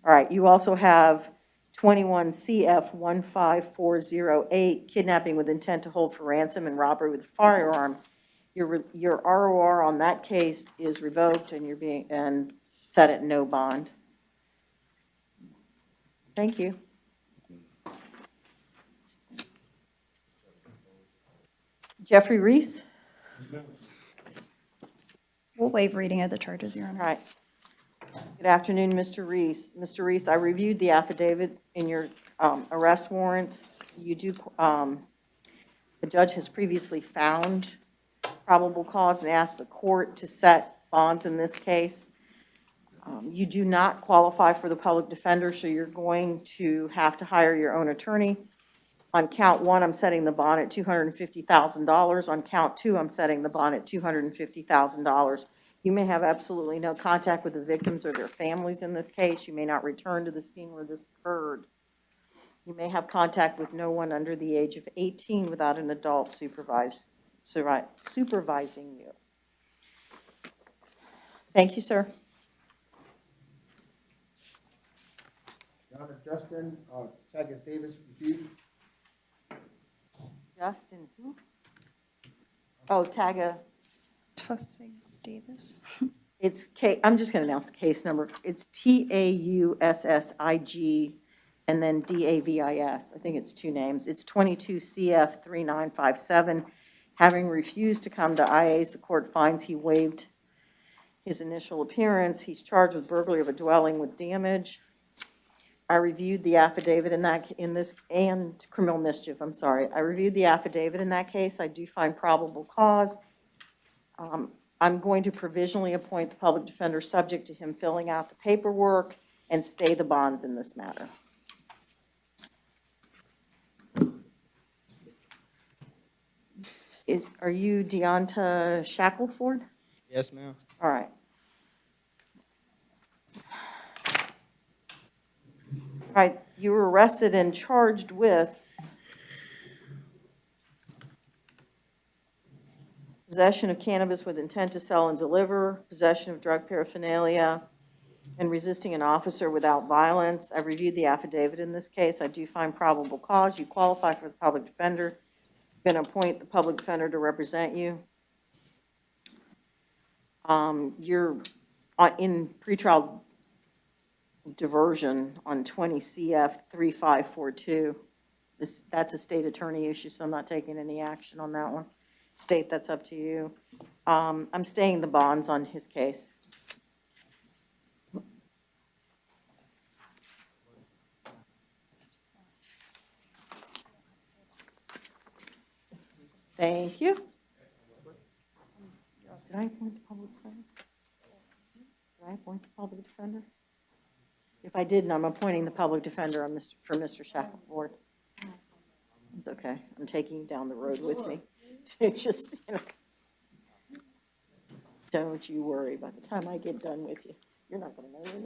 Speaker 9: All right, you also have 21 CF 15408, kidnapping with intent to hold for ransom and robbery with a firearm. Your ROR on that case is revoked and you're being set at no bond. Thank you. Jeffrey Reese?
Speaker 14: We'll waive reading of the charges, Your Honor.
Speaker 9: All right. Good afternoon, Mr. Reese. Mr. Reese, I reviewed the affidavit in your arrest warrants. You do, the judge has previously found probable cause and asked the court to set bonds in this case. You do not qualify for the public defender, so you're going to have to hire your own attorney. On count 1, I'm setting the bond at $250,000. On count 2, I'm setting the bond at $250,000. You may have absolutely no contact with the victims or their families in this case. You may not return to the scene where this occurred. You may have contact with no one under the age of 18 without an adult supervising you. Thank you, sir.
Speaker 1: Your Honor, Justin Taggart Davis refused.
Speaker 9: Justin who? Oh, Taga.
Speaker 14: Tussig Davis.
Speaker 9: It's I'm just going to announce the case number. It's TAUSSIG and then DAVIS. I think it's 2 names. It's 22 CF 3957. Having refused to come to IAs, the court finds he waived his initial appearance. He's charged with burglary of a dwelling with damage. I reviewed the affidavit in this and criminal mischief. I'm sorry. I reviewed the affidavit in that case. I do find probable cause. I'm going to provisionally appoint the public defender subject to him filling out the paperwork and stay the bonds in this matter. Are you Deonta Shackleford?
Speaker 1: Yes, ma'am.
Speaker 9: All right. All right, you were arrested and charged with possession of cannabis with intent to sell and deliver, possession of drug paraphernalia, and resisting an officer without violence. I reviewed the affidavit in this case. I do find probable cause. You qualify for the public defender. I'm going to appoint the public defender to represent you. You're in pretrial diversion on 20 CF 3542. That's a state attorney issue, so I'm not taking any action on that one. State, that's up to you. I'm staying the bonds on his case. Thank you. Did I appoint the public defender? Did I appoint the public defender? If I didn't, I'm appointing the public defender on for Mr. Shackelford. It's okay. I'm taking you down the road with me. It's just, don't you worry. By the time I get done with you, you're not going to know your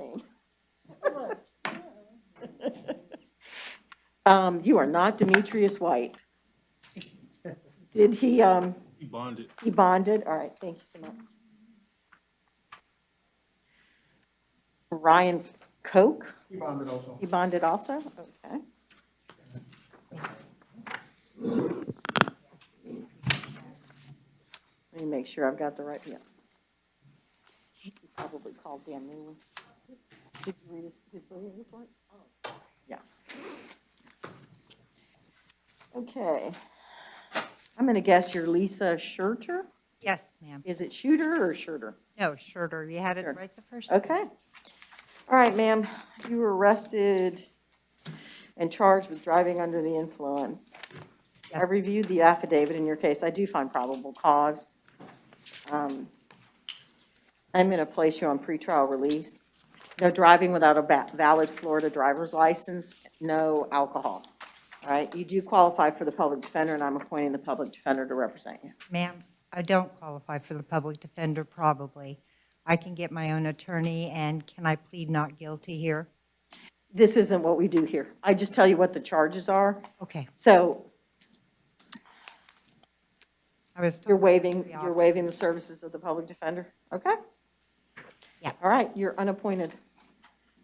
Speaker 9: name. You are not Demetrius White. Did he?
Speaker 10: He bonded.
Speaker 9: He bonded? All right, thank you so much. Ryan Koch?
Speaker 1: He bonded also.
Speaker 9: He bonded also? Okay. Let me make sure I've got the right, yeah. You probably called Dan Newland. Did you read his voting report? Oh. Yeah. Okay. I'm going to guess you're Lisa Schurter?
Speaker 4: Yes, ma'am.
Speaker 9: Is it Shooter or Schurter?
Speaker 4: No, Schurter. You had it
Speaker 9: Sure.
Speaker 4: right the first time.
Speaker 9: Okay. All right, ma'am. You were arrested and charged with driving under the influence. I reviewed the affidavit in your case. I do find probable cause. I'm going to place you on pretrial release. No driving without a valid Florida driver's license, no alcohol. All right, you do qualify for the public defender, and I'm appointing the public defender to represent you.
Speaker 4: Ma'am, I don't qualify for the public defender, probably. I can get my own attorney, and can I plead not guilty here?
Speaker 9: This isn't what we do here. I just tell you what the charges are.
Speaker 4: Okay.
Speaker 9: So you're
Speaker 4: told
Speaker 9: waiving the services of the public defender, okay?
Speaker 4: Yeah.
Speaker 9: All right, you're unappointed.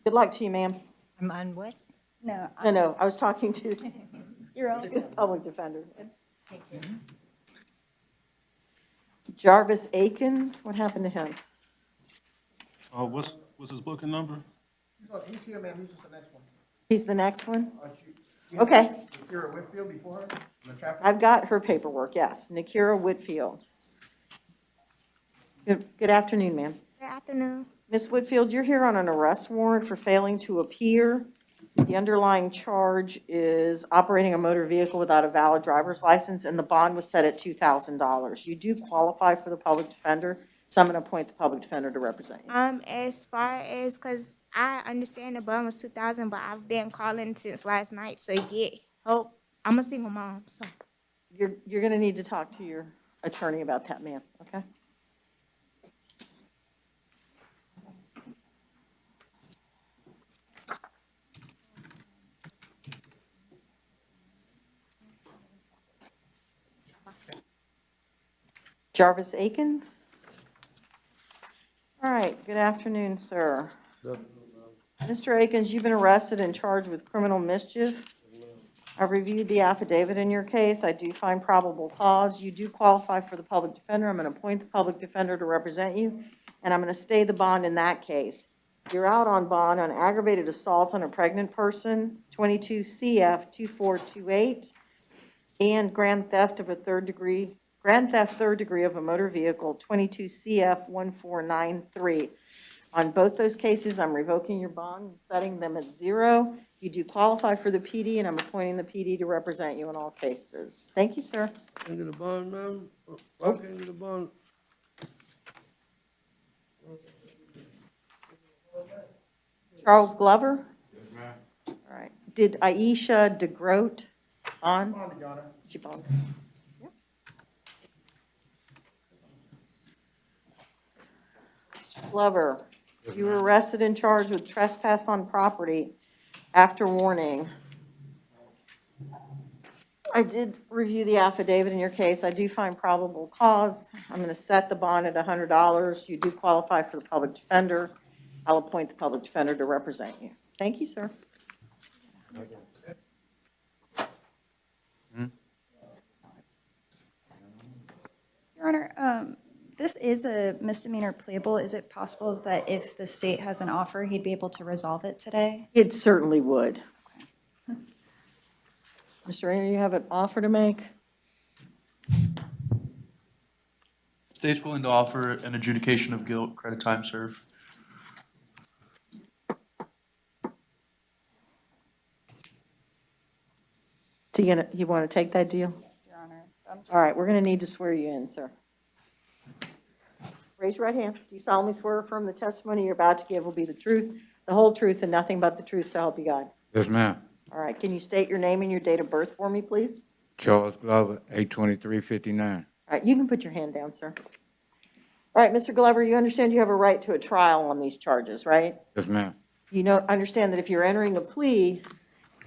Speaker 9: Good luck to you, ma'am.
Speaker 4: I'm on what?
Speaker 9: No, I was talking to the public defender.
Speaker 4: Thank you.
Speaker 9: Jarvis Akins, what happened to him?
Speaker 10: What's his booking number?
Speaker 1: He's here, ma'am. He's just the next one.
Speaker 9: He's the next one?
Speaker 1: You
Speaker 9: Okay.
Speaker 1: have Nikira Whitfield before her? On the traffic?
Speaker 9: I've got her paperwork, yes. Nikira Whitfield. Good afternoon, ma'am.
Speaker 22: Good afternoon.
Speaker 9: Ms. Whitfield, you're here on an arrest warrant for failing to appear. The underlying charge is operating a motor vehicle without a valid driver's license, and the bond was set at $2,000. You do qualify for the public defender, so I'm going to appoint the public defender to represent you.
Speaker 22: As far as, because I understand the bond was 2,000, but I've been calling since last night to get help. I'm a single mom, so.
Speaker 9: You're going to need to talk to your attorney about that, ma'am, okay? Jarvis Akins? All right, good afternoon, sir. Mr. Akins, you've been arrested and charged with criminal mischief. I reviewed the affidavit in your case. I do find probable cause. You do qualify for the public defender. I'm going to appoint the public defender to represent you, and I'm going to stay the bond in that case. You're out on bond on aggravated assault on a pregnant person, 22 CF 2428, and grand theft third degree of a motor vehicle, 22 CF 1493. On both those cases, I'm revoking your bond, setting them at 0. You do qualify for the PD, and I'm appointing the PD to represent you in all cases. Thank you, sir.
Speaker 23: Into the bond, ma'am? Walk into the bond.
Speaker 9: Charles Glover? All right. Did Aisha DeGroat on? She bonded. Yep. Glover, you were arrested and charged with trespass on property after warning. I did review the affidavit in your case. I do find probable cause. I'm going to set the bond at $100. You do qualify for the public defender. I'll appoint the public defender to represent you. Thank you, sir.
Speaker 14: Your Honor, this is a misdemeanor playable. Is it possible that if the state has an offer, he'd be able to resolve it today?
Speaker 9: It certainly would. Mr. Rayner, you have an offer to make?
Speaker 11: State's willing to offer an adjudication of guilt, credit time served.
Speaker 9: So you want to take that deal?
Speaker 14: Your Honor.
Speaker 9: All right, we're going to need to swear you in, sir. Raise your right hand. Do you solemnly swear or affirm the testimony you're about to give will be the truth, the whole truth, and nothing but the truth, so help you God?
Speaker 19: Yes, ma'am.
Speaker 9: All right, can you state your name and your date of birth for me, please?
Speaker 19: Charles Glover, 82359.
Speaker 9: All right, you can put your hand down, sir. All right, Mr. Glover, you understand you have a right to a trial on these charges, right?
Speaker 19: Yes, ma'am.
Speaker 9: You know, understand that if you're entering a plea,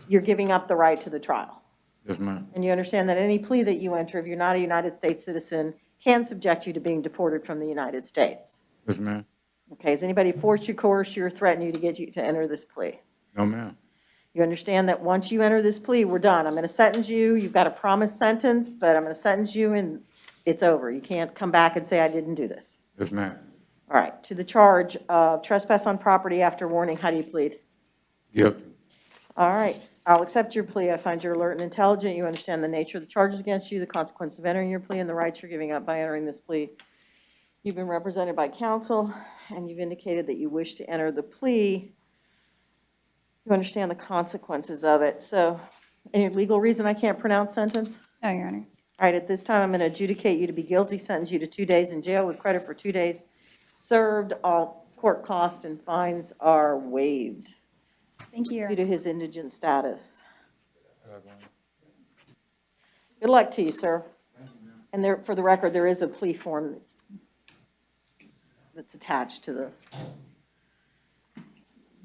Speaker 9: you're giving up the right to the trial.
Speaker 19: Yes, ma'am.
Speaker 9: And you understand that any plea that you enter, if you're not a United States citizen, can subject you to being deported from the United States.
Speaker 19: Yes, ma'am.
Speaker 9: Okay, has anybody forced you, coerced you, or threatened you to get you to enter this plea?
Speaker 19: No, ma'am.
Speaker 9: You understand that once you enter this plea, we're done. I'm going to sentence you. You've got a promised sentence, but I'm going to sentence you and it's over. You can't come back and say, I didn't do this.
Speaker 19: Yes, ma'am.
Speaker 9: All right, to the charge of trespass on property after warning, how do you plead?
Speaker 19: Guilty.
Speaker 9: All right, I'll accept your plea. I find you're alert and intelligent. You understand the nature of the charges against you, the consequence of entering your plea, and the rights you're giving up by entering this plea. You've been represented by counsel, and you've indicated that you wish to enter the plea. You understand the consequences of it. So, any legal reason I can't pronounce sentence?
Speaker 14: No, Your Honor.
Speaker 9: All right, at this time, I'm going to adjudicate you to be guilty, sentence you to 2 days in jail with credit for 2 days served. All court costs and fines are waived.
Speaker 14: Thank you, Your
Speaker 9: Due
Speaker 14: Honor.
Speaker 9: to his indigent status. Good luck to you, sir. And there, for the record, there is a plea form that's attached to this.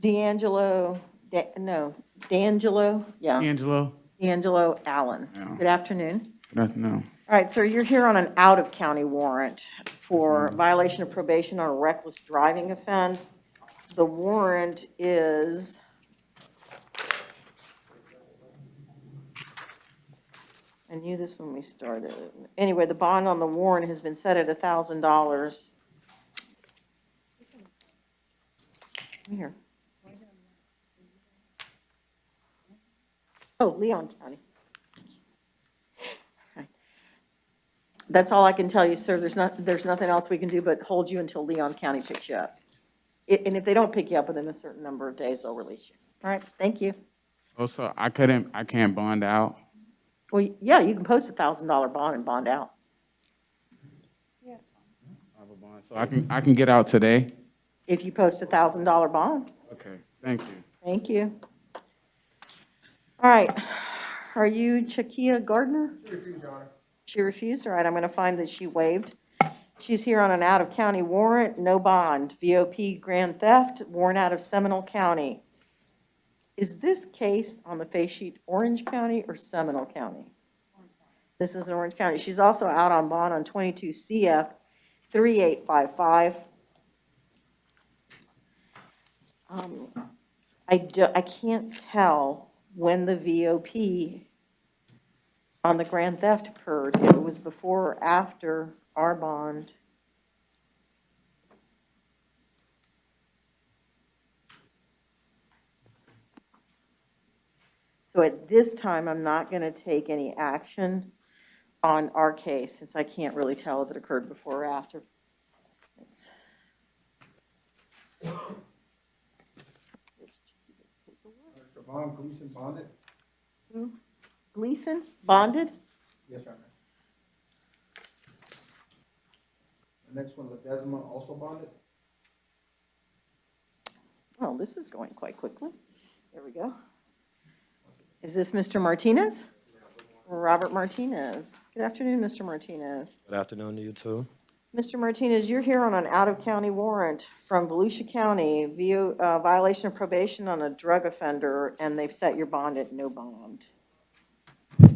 Speaker 9: D'Angelo, yeah. D'Angelo Allen.
Speaker 3: Yeah.
Speaker 9: Good afternoon.
Speaker 3: Good afternoon.
Speaker 9: All right, sir, you're here on an out-of-county warrant for violation of probation on a reckless driving offense. The warrant is I knew this when we started. Anyway, the bond on the warrant has been set at $1,000. Here. Oh, Leon County. That's all I can tell you, sir. There's nothing else we can do but hold you until Leon County picks you up. And if they don't pick you up within a certain number of days, they'll release you. All right, thank you.
Speaker 3: Also, I can't bond out.
Speaker 9: Well, yeah, you can post $1,000 bond and bond out.
Speaker 3: I have a bond, so I can get out today.
Speaker 9: If you post $1,000 bond.
Speaker 3: Okay, thank you.
Speaker 9: Thank you. All right, are you Chakia Gardner?
Speaker 1: She refused, Your Honor.
Speaker 9: She refused? All right, I'm going to find that she waived. She's here on an out-of-county warrant, no bond, VOP grand theft, warrant out of Seminole County. Is this case on the face sheet Orange County or Seminole County? This is in Orange County. She's also out on bond on 22 CF 3855. I can't tell when the VOP on the grand theft occurred, if it was before or after our bond. So at this time, I'm not going to take any action on our case, since I can't really tell if it occurred before or after.
Speaker 1: Javon Gleason bonded?
Speaker 9: Who? Gleason, bonded?
Speaker 1: Yes, Your Honor. The next one, Ledesma, also bonded?
Speaker 9: Well, this is going quite quickly. There we go. Is this Mr. Martinez? Robert Martinez. Good afternoon, Mr. Martinez.
Speaker 6: Good afternoon to you too.
Speaker 9: Mr. Martinez, you're here on an out-of-county warrant from Volusia County, violation of probation on a drug offender, and they've set your bond at no bond.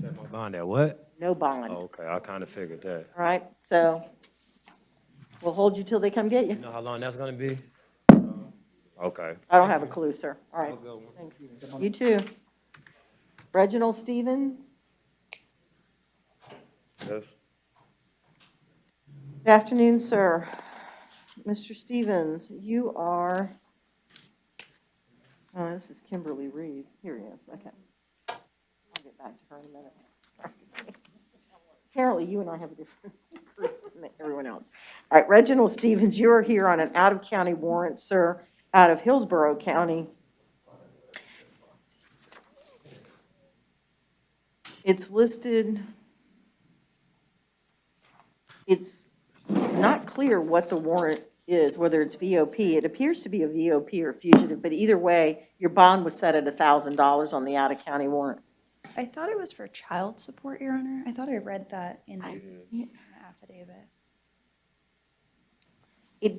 Speaker 6: Set my bond at what?
Speaker 9: No bond.
Speaker 6: Oh, okay, I kind of figured that.
Speaker 9: All right, so we'll hold you till they come get you.
Speaker 6: You know how long that's gonna be? Okay.
Speaker 9: I don't have a clue, sir. All right. Thank you. You too. Reginald Stevens.
Speaker 6: Yes.
Speaker 9: Good afternoon, sir. Mr. Stevens, you are, oh, this is Kimberly Reeves. Here he is, okay. I'll get back to her in a minute. Apparently, you and I have a different group than everyone else. All right, Reginald Stevens, you are here on an out-of-county warrant, sir, out of Hillsborough County. It's listed, it's not clear what the warrant is, whether it's VOP. It appears to be a VOP or fugitive, but either way, your bond was set at $1,000 on the out-of-county warrant.
Speaker 14: I thought it was for child support, Your Honor. I thought I read that in the affidavit.
Speaker 9: It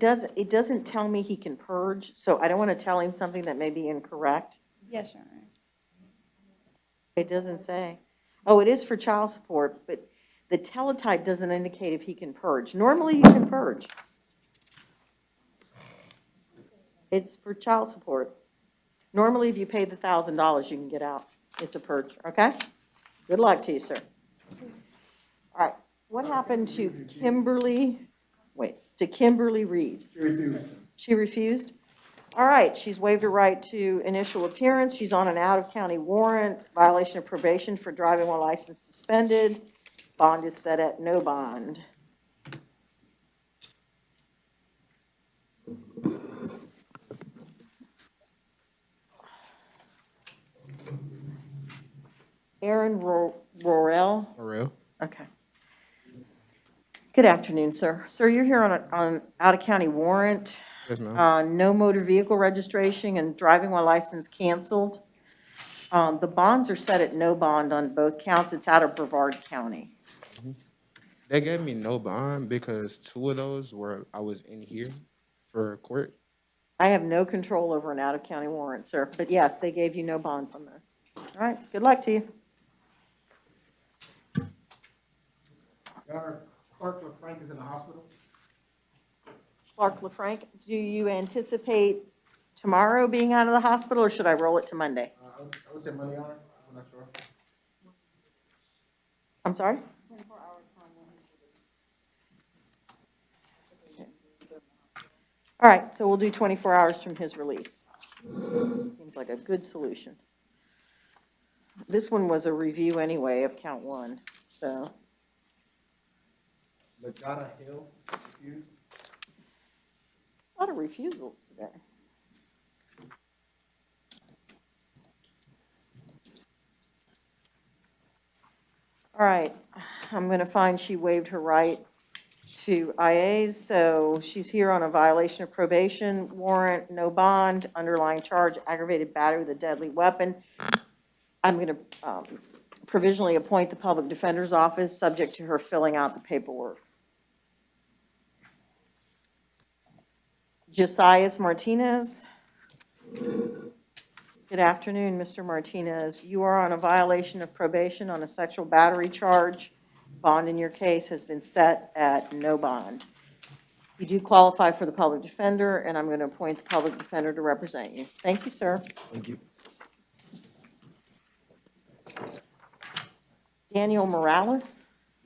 Speaker 9: doesn't tell me he can purge, so I don't want to tell him something that may be incorrect.
Speaker 14: Yes, Your Honor.
Speaker 9: It doesn't say. Oh, it is for child support, but the teletype doesn't indicate if he can purge. Normally, you can purge. It's for child support. Normally, if you pay the $1,000, you can get out. It's a purge, okay? Good luck to you, sir. All right, what happened to Kimberly, to Kimberly Reeves?
Speaker 1: She refused.
Speaker 9: She refused? All right, she's waived her right to initial appearance. She's on an out-of-county warrant, violation of probation for driving while license suspended. Bond is set at no bond. Aaron Royal?
Speaker 13: Royal.
Speaker 9: Okay. Good afternoon, sir. Sir, you're here on an out-of-county warrant.
Speaker 13: Yes, ma'am.
Speaker 9: No motor vehicle registration and driving while license canceled. The bonds are set at no bond on both counts. It's out of Brevard County.
Speaker 13: They gave me no bond because 2 of those were, I was in here for court.
Speaker 9: I have no control over an out-of-county warrant, sir, but yes, they gave you no bonds on this. All right, good luck to you.
Speaker 1: Your Honor, Clark LaFranc is in the hospital.
Speaker 9: Clark LaFranc, do you anticipate tomorrow being out of the hospital, or should I roll it to Monday?
Speaker 1: I would say Monday, Your Honor. I'm not sure.
Speaker 9: I'm sorry? All right, so we'll do 24 hours from his release. Seems like a good solution. This one was a review anyway of count 1, so.
Speaker 1: Lagata Hill, refused.
Speaker 9: A lot of refusals today. All right, I'm going to find she waived her right to IAs, so she's here on a violation of probation warrant, no bond, underlying charge, aggravated battery with a deadly weapon. I'm going to provisionally appoint the public defender's office, subject to her filling out the paperwork. Josias Martinez. Good afternoon, Mr. Martinez. You are on a violation of probation on a sexual battery charge. Bond in your case has been set at no bond. You do qualify for the public defender, and I'm going to appoint the public defender to represent you. Thank you, sir.
Speaker 6: Thank you.
Speaker 9: Daniel Morales.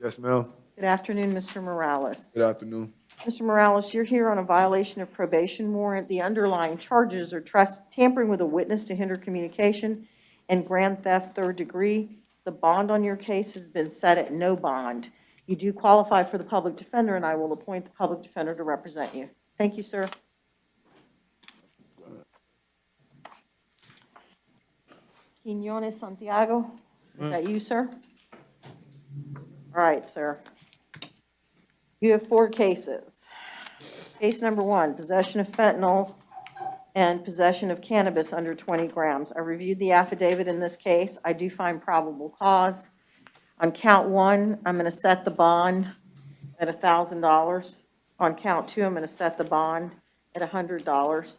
Speaker 13: Yes, ma'am.
Speaker 9: Good afternoon, Mr. Morales.
Speaker 13: Good afternoon.
Speaker 9: Mr. Morales, you're here on a violation of probation warrant. The underlying charges are tampering with a witness to hinder communication and grand theft 3rd degree. The bond on your case has been set at no bond. You do qualify for the public defender, and I will appoint the public defender to represent you. Thank you, sir. Quinones Santiago, is that you, sir? All right, sir. You have 4 cases. Case number 1, possession of fentanyl and possession of cannabis under 20 grams. I reviewed the affidavit in this case. I do find probable cause. On count 1, I'm going to set the bond at $1,000. On count 2, I'm going to set the bond at $100.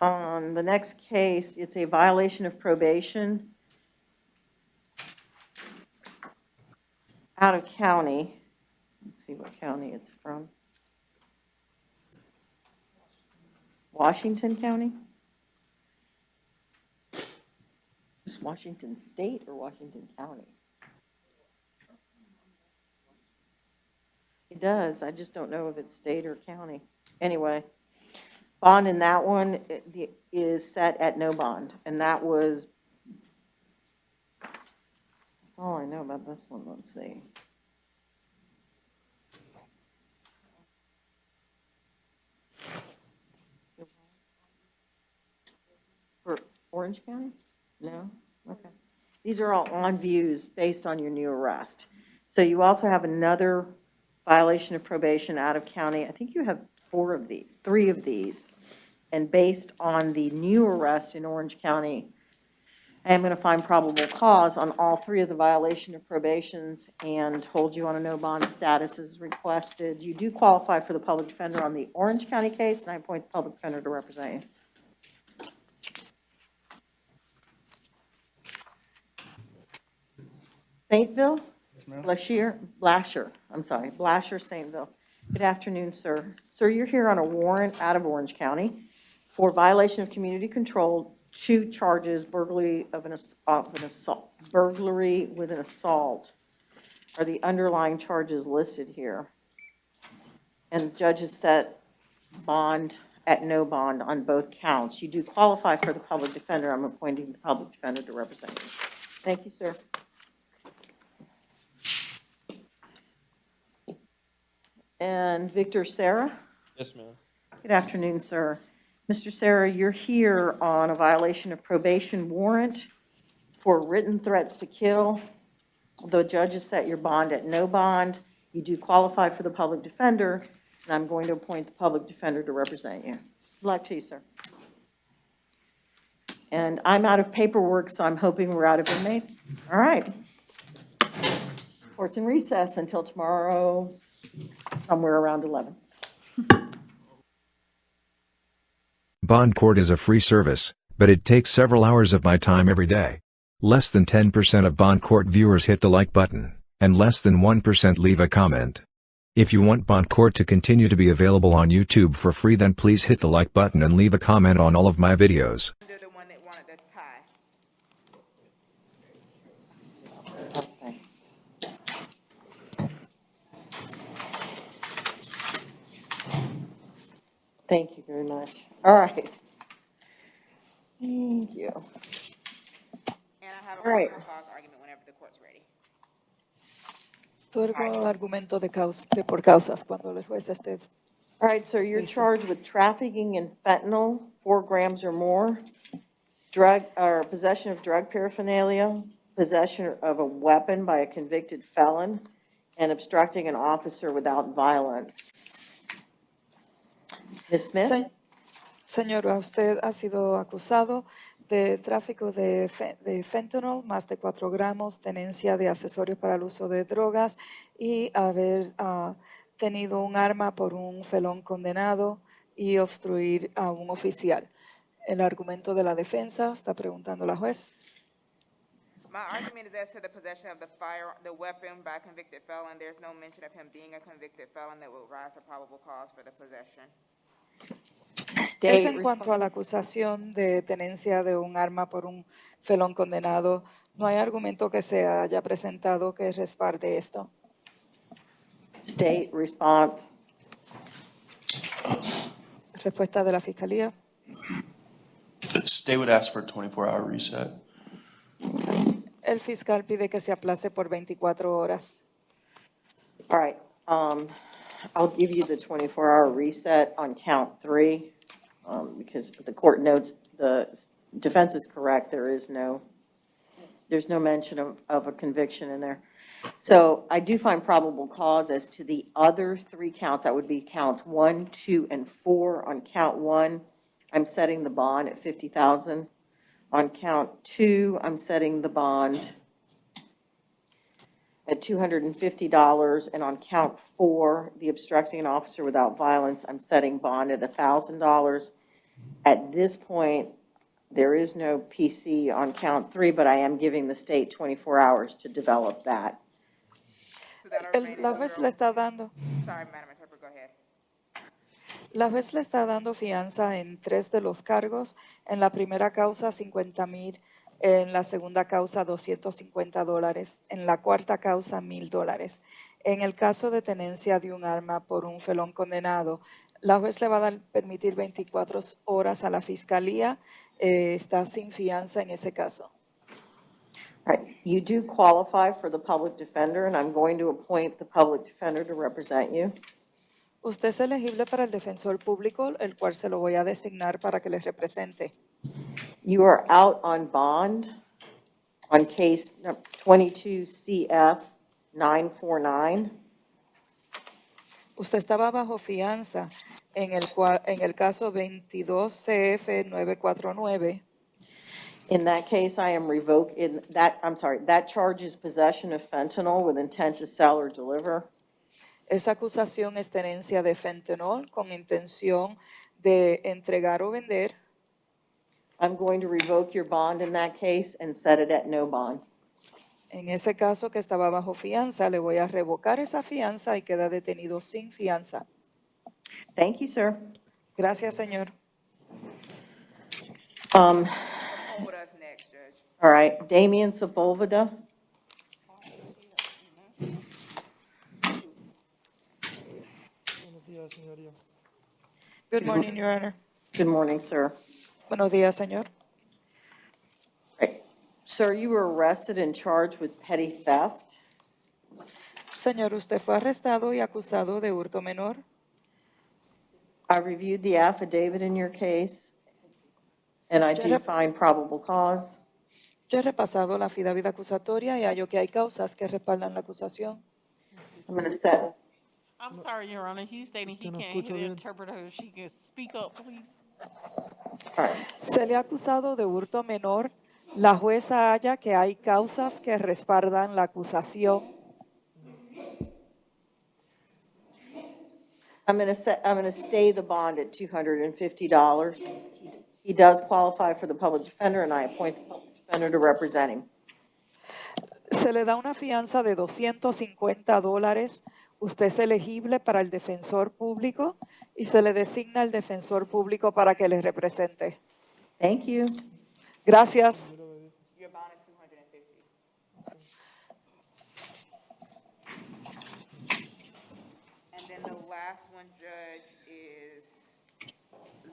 Speaker 9: On the next case, it's a violation of probation out of county. Let's see what county it's from. Washington County? Is this Washington State or Washington County? It does. I just don't know if it's state or county. Anyway, Bond in that one is set at no bond, and that was, that's all I know about this one. Let's see. For Orange County? No? Okay. These are all on views based on your new arrest. So you also have another violation of probation out of county. I think you have 3 of these. And based on the new arrest in Orange County, I am going to find probable cause on all 3 of the violation of probations and hold you on a no bond status as requested. You do qualify for the public defender on the Orange County case, and I appoint the public defender to represent you. Saintville? Blasher, Saintville. Good afternoon, sir. Sir, you're here on a warrant out of Orange County for violation of community control, 2 charges, burglary with an assault are the underlying charges listed here. And the judge has set bond at no bond on both counts. You do qualify for the public defender. I'm appointing the public defender to represent you. Thank you, sir. And Victor Sarah?
Speaker 5: Yes, ma'am.
Speaker 9: Good afternoon, sir. Mr. Sarah, you're here on a violation of probation warrant for written threats to kill. The judge has set your bond at no bond. You do qualify for the public defender, and I'm going to appoint the public defender to represent you. Good luck to you, sir. And I'm out of paperwork, so I'm hoping we're out of inmates. All right. Court's in recess until tomorrow, somewhere around 11.
Speaker 7: Bond court is a free service, but it takes several hours of my time every day. Less than 10% of Bond court viewers hit the like button, and less than 1% leave a comment. If you want Bond court to continue to be available on YouTube for free, then please hit the like button and leave a comment on all of my videos.
Speaker 9: Thank you very much. All right. Thank you.
Speaker 8: And I have a
Speaker 9: All right.
Speaker 8: cause argument whenever the court's ready.
Speaker 24: Otorgo argumento de por causas cuando el juez esté.
Speaker 9: All right, so you're charged with trafficking in fentanyl, 4 grams or more, drug or possession of drug paraphernalia, possession of a weapon by a convicted felon, and obstructing an officer without violence. Ms. Smith?
Speaker 24: Señora, usted ha sido acusado de tráfico de fentanyl, más de 4 gramos, tenencia de accesorios para el uso de drogas y haber tenido un arma por un felón condenado y obstruir a un oficial. El argumento de la defensa, está preguntando la juez.
Speaker 8: My argument is as to the possession of the weapon by a convicted felon. There's no mention of him being a convicted felon that will rise to probable cause for the possession.
Speaker 24: Es en cuanto a la acusación de tenencia de un arma por un felón condenado, no hay argumento que se haya presentado que respalde esto.
Speaker 9: State response.
Speaker 24: Respuesta de la fiscalía.
Speaker 11: State would ask for a 24-hour reset.
Speaker 24: El fiscal pide que se aplace por 24 horas.
Speaker 9: All right. I'll give you the 24-hour reset on count 3 because the court notes the defense is correct. There's no mention of a conviction in there. So I do find probable cause as to the other 3 counts. That would be counts 1, 2, and 4. On count 1, I'm setting the bond at $50,000. On count 2, I'm setting the bond at $250, and on count 4, the obstructing an officer without violence, I'm setting bond at $1,000. At this point, there is no PC on count 3, but I am giving the state 24 hours to develop that.
Speaker 24: La juez le está dando.
Speaker 8: Sorry, Madam Interpreter, go ahead.
Speaker 24: La juez le está dando fianza en 3 de los cargos. En la primera causa, $50,000. En la segunda causa, $250. En la cuarta causa, $1,000. En el caso de tenencia de un arma por un felón condenado, La juez le va a permitir 24 horas a la fiscalía. Está sin fianza en ese caso.
Speaker 9: All right, you do qualify for the public defender, and I'm going to appoint the public defender to represent you.
Speaker 24: Usted es elegible para el defensor público, el cual se lo voy a designar para que les represente.
Speaker 9: You are out on bond on case 22 CF 949.
Speaker 24: Usted estaba bajo fianza en el caso 22 CF 949.
Speaker 9: In that case, that charge is possession of fentanyl with intent to sell or deliver.
Speaker 24: Esa acusación es tenencia de fentanol con intención de entregar o vender.
Speaker 9: I'm going to revoke your bond in that case and set it at no bond.
Speaker 24: En ese caso que estaba bajo fianza, le voy a revocar esa fianza y queda detenido sin fianza.
Speaker 9: Thank you, sir.
Speaker 24: Gracias, señor.
Speaker 8: With us next, Judge.
Speaker 9: All right, Damian Sepulveda.
Speaker 24: Good morning, Your Honor.
Speaker 9: Good morning, sir.
Speaker 24: Buenos días, señor.
Speaker 9: Sir, you were arrested and charged with petty theft.
Speaker 24: Señor, usted fue arrestado y acusado de hurto menor.
Speaker 9: I reviewed the affidavit in your case, and I do find probable cause.
Speaker 24: Yo he repasado la affidavit acusatoria y hallo que hay causas que respaldan la acusación.
Speaker 9: I'm going to set.
Speaker 2: I'm sorry, Your Honor. He's stating he can't hear the interpreter. She can speak up, please.
Speaker 9: All right.
Speaker 24: Se le ha acusado de hurto menor. La jueza halla que hay causas que respaldan la acusación.
Speaker 9: I'm going to stay the bond at $250. He does qualify for the public defender, and I appoint the public defender to represent him.
Speaker 24: Se le da una fianza de $250. Usted es elegible para el defensor público y se le designa el defensor público para que le represente.
Speaker 9: Thank you.
Speaker 24: Gracias.
Speaker 8: Your bond is $250. And then the last one, Judge, is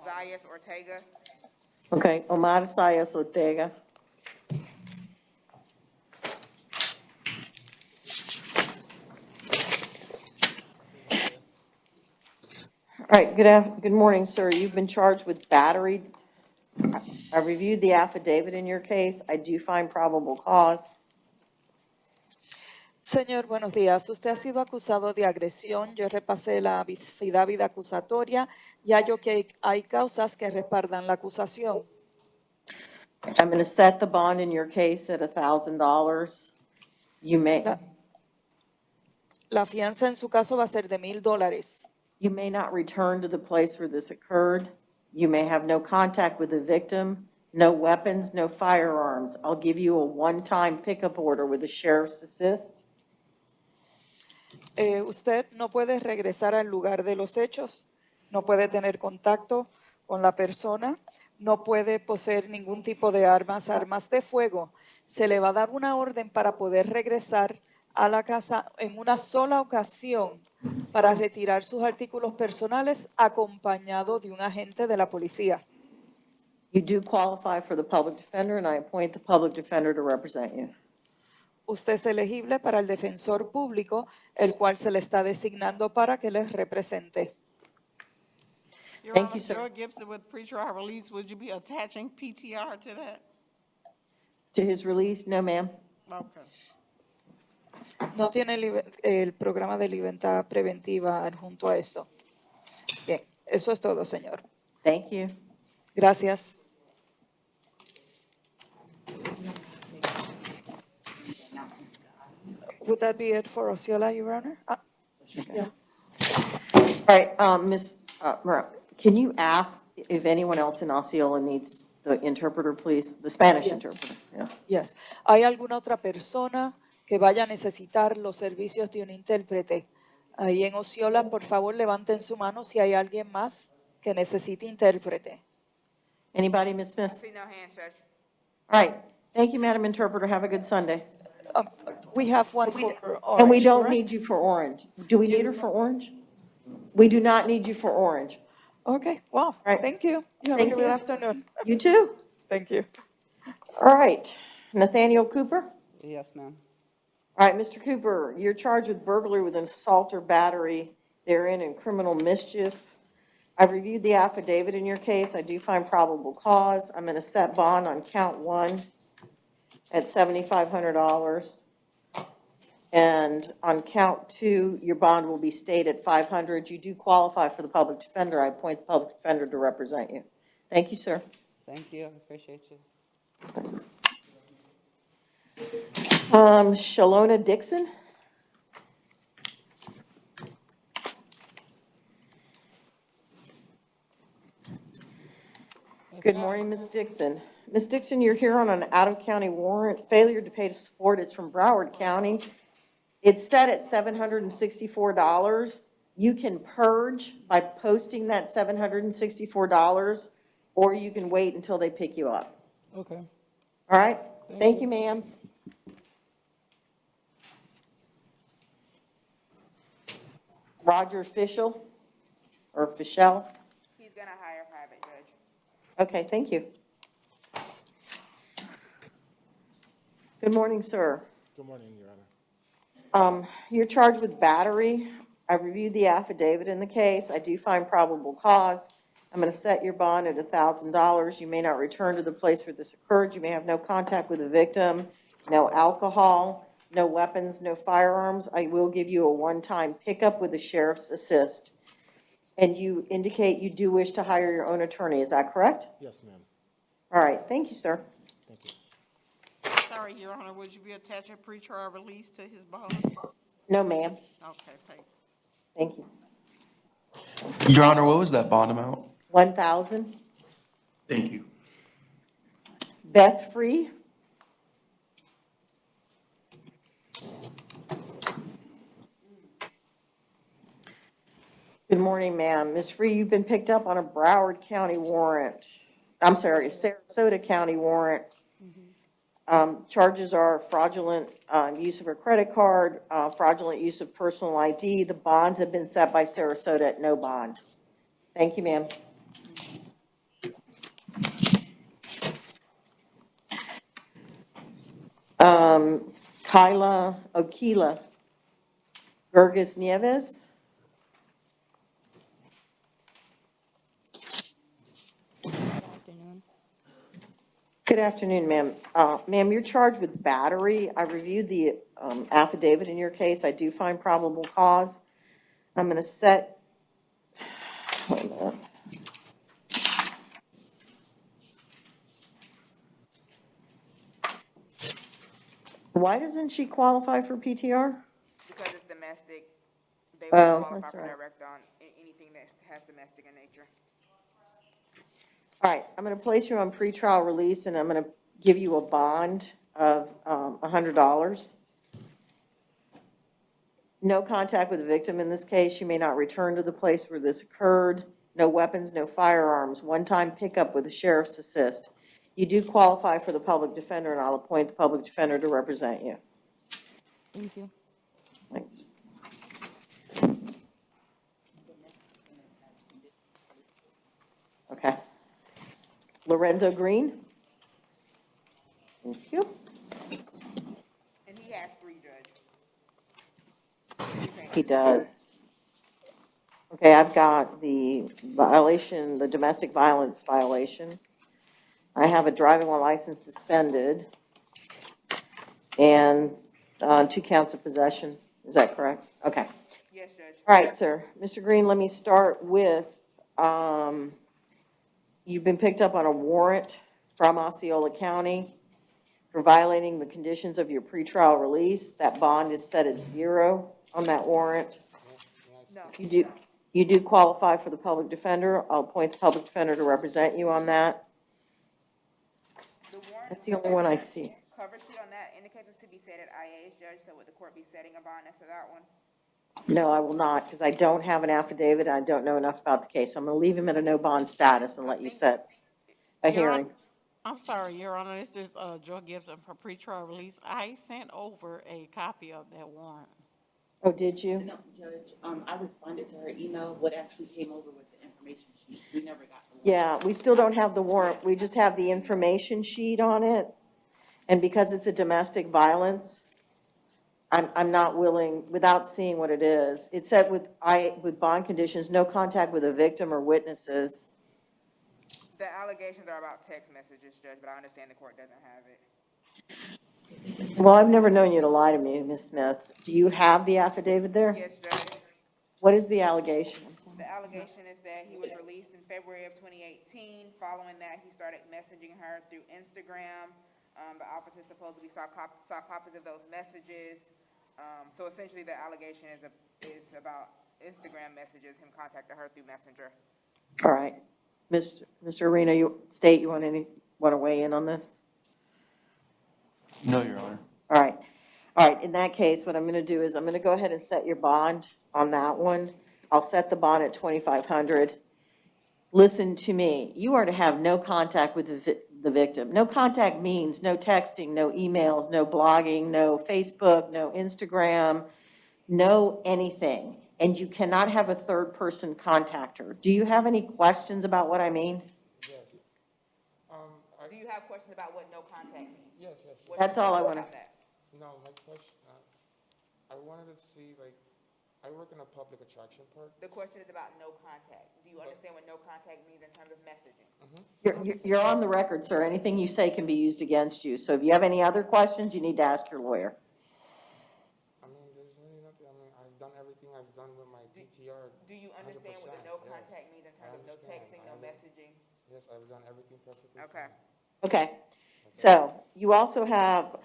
Speaker 8: Zayas Ortega.
Speaker 9: Okay, Omar Sayas Ortega. All right, good morning, sir. You've been charged with battery. I reviewed the affidavit in your case. I do find probable cause.
Speaker 24: Señor, buenos días. Usted ha sido acusado de agresión. Yo repasé la affidavit acusatoria y hallo que hay causas que respaldan la acusación.
Speaker 9: I'm going to set the bond in your case at $1,000. You may.
Speaker 24: La fianza en su caso va a ser de $1,000.
Speaker 9: You may not return to the place where this occurred. You may have no contact with the victim, no weapons, no firearms. I'll give you a one-time pickup order with the sheriff's assist.
Speaker 24: Usted no puede regresar al lugar de los hechos, no puede tener contacto con la persona, no puede poseer ningún tipo de armas de fuego. Se le va a dar una orden para poder regresar a la casa en una sola ocasión para retirar sus artículos personales acompañado de un agente de la policía.
Speaker 9: You do qualify for the public defender, and I appoint the public defender to represent you.
Speaker 24: Usted es elegible para el defensor público, el cual se le está designando para que les represente.
Speaker 2: Your
Speaker 9: Thank
Speaker 2: Honor,
Speaker 9: you, sir.
Speaker 2: Joe Gibson with pretrial release, would you be attaching PTR to that?
Speaker 9: To his release, no, ma'am.
Speaker 2: Okay.
Speaker 24: No tiene el programa de libertad preventiva adjunto a esto. Bien, eso es todo, señor.
Speaker 9: Thank you.
Speaker 24: Gracias. Would that be it for Osceola, Your Honor? Yeah.
Speaker 9: All right, Ms. Murrah, can you ask if anyone else in Osceola needs the interpreter, please? The Spanish
Speaker 24: Yes.
Speaker 9: interpreter, yeah.
Speaker 24: Yes. ¿Hay alguna otra persona que vaya a necesitar los servicios de un intérprete? Ahí en Osceola, por favor, levanten su mano si hay alguien más que necesite intérprete.
Speaker 9: Anybody, Ms. Smith?
Speaker 8: See no hands, Judge.
Speaker 9: All right, thank you, Madam Interpreter, have a good Sunday.
Speaker 24: We have one for Orange.
Speaker 9: And we don't
Speaker 24: correct?
Speaker 9: need you for Orange. Do we need her for Orange? We do not need you for Orange.
Speaker 24: Okay, well,
Speaker 9: Right.
Speaker 24: thank you. You have
Speaker 9: Thank
Speaker 24: a good
Speaker 9: you.
Speaker 24: afternoon.
Speaker 9: You too.
Speaker 24: Thank you.
Speaker 9: All right. Nathaniel Cooper?
Speaker 5: Yes, ma'am.
Speaker 9: All right, Mr. Cooper, you're charged with burglary with an assault or battery therein and criminal mischief. I've reviewed the affidavit in your case. I do find probable cause. I'm going to set bond on count 1 at $7,500. And on count 2, your bond will be stayed at $500. You do qualify for the public defender. I appoint the public defender to represent you. Thank you, sir.
Speaker 5: Thank you. I appreciate you.
Speaker 9: Shalona Dixon? Good morning, Ms. Dixon. Ms. Dixon, you're here on an out-of-county warrant, failure to pay to support. It's from Broward County. It's set at $764. You can purge by posting that $764, or you can wait until they pick you up.
Speaker 5: Okay.
Speaker 9: All right? Thank you, ma'am. Roger Fischel, or Fischel?
Speaker 8: He's gonna hire a private judge.
Speaker 9: Okay, thank you. Good morning, sir.
Speaker 12: Good morning, Your Honor.
Speaker 9: You're charged with battery. I reviewed the affidavit in the case. I do find probable cause. I'm going to set your bond at $1,000. You may not return to the place where this occurred. You may have no contact with the victim, no alcohol, no weapons, no firearms. I will give you a one-time pickup with the sheriff's assist. And you indicate you do wish to hire your own attorney. Is that correct?
Speaker 12: Yes, ma'am.
Speaker 9: All right. Thank you, sir.
Speaker 12: Thank you.
Speaker 2: Sorry, Your Honor, would you be attaching pretrial release to his bond?
Speaker 9: No, ma'am.
Speaker 2: Okay, thanks.
Speaker 9: Thank you.
Speaker 11: Your Honor, what was that bond amount?
Speaker 9: 1,000.
Speaker 11: Thank you.
Speaker 9: Beth Free. Good morning, ma'am. Ms. Free, you've been picked up on a Broward County warrant. I'm sorry, a Sarasota County warrant. Charges are fraudulent use of a credit card, fraudulent use of personal ID. The bonds have been set by Sarasota at no bond. Thank you, ma'am. Kyla Okila Burgess Nieves. Good afternoon, ma'am. Ma'am, you're charged with battery. I reviewed the affidavit in your case. I do find probable cause. I'm going to set, wait a minute. Why doesn't she qualify for PTR?
Speaker 8: Because it's domestic, they
Speaker 9: Oh,
Speaker 8: will qualify
Speaker 9: that's
Speaker 8: for
Speaker 9: right.
Speaker 8: direct on anything that has domestic in nature.
Speaker 9: All right, I'm going to place you on pretrial release, and I'm going to give you a bond of $100. No contact with the victim in this case. You may not return to the place where this occurred. No weapons, no firearms. One-time pickup with the sheriff's assist. You do qualify for the public defender, and I'll appoint the public defender to represent you.
Speaker 5: Thank you.
Speaker 9: Thanks. Okay. Lorenzo Green. Thank you.
Speaker 8: And he has 3, Judge.
Speaker 9: He does. Okay, I've got the violation, the domestic violence violation. I have a driving while license suspended and 2 counts of possession. Is that correct? Okay.
Speaker 8: Yes, Judge.
Speaker 9: All right, sir. Mr. Green, let me start with, you've been picked up on a warrant from Osceola County for violating the conditions of your pretrial release. That bond is set at 0 on that warrant.
Speaker 8: No.
Speaker 9: You do qualify for the public defender. I'll appoint the public defender to represent you on that. That's the only one I see.
Speaker 8: Cover sheet on that indicates it's to be set at IA's, Judge, so would the court be setting a bond after that one?
Speaker 9: No, I will not, because I don't have an affidavit. I don't know enough about the case. I'm going to leave him at a no bond status and let you set a hearing.
Speaker 2: I'm sorry, Your Honor, this is Joe Gibson for pretrial release. I sent over a copy of that warrant.
Speaker 9: Oh, did you?
Speaker 16: No, Judge, I responded to her email, what actually came over with the information sheet. We never got the warrant.
Speaker 9: Yeah, we still don't have the warrant. We just have the information sheet on it. And because it's a domestic violence, I'm not willing, without seeing what it is. It said with bond conditions, no contact with a victim or witnesses.
Speaker 8: The allegations are about text messages, Judge, but I understand the court doesn't have it.
Speaker 9: Well, I've never known you to lie to me, Ms. Smith. Do you have the affidavit there?
Speaker 8: Yes, Judge.
Speaker 9: What is the allegation? I'm sorry.
Speaker 8: The allegation is that he was released in February of 2018. Following that, he started messaging her through Instagram. The officer supposedly saw copies of those messages. So essentially, the allegation is about Instagram messages, him contacting her through Messenger.
Speaker 9: All right. Mr. Arena, you want to weigh in on this?
Speaker 11: No, Your Honor.
Speaker 9: All right. All right, in that case, what I'm going to do is I'm going to go ahead and set your bond on that one. I'll set the bond at $2,500. Listen to me. You are to have no contact with the victim. No contact means no texting, no emails, no blogging, no Facebook, no Instagram, no anything. And you cannot have a third person contact her. Do you have any questions about what I mean?
Speaker 12: Yes.
Speaker 8: Do you have questions about what no contact means?
Speaker 12: Yes.
Speaker 9: That's all I want to.
Speaker 12: No, my question, I wanted to see, like, I work in a public attraction park.
Speaker 8: The question is about no contact. Do you understand what no contact means in terms of messaging?
Speaker 9: You're on the record, sir. Anything you say can be used against you. So if you have any other questions, you need to ask your lawyer.
Speaker 12: I mean, there's really nothing. I mean, I've done everything I've done with my DTR.
Speaker 8: Do you understand what the no contact means in terms of no texting, no messaging?
Speaker 12: Yes, I've done everything perfectly.
Speaker 8: Okay.
Speaker 9: Okay. So you also have,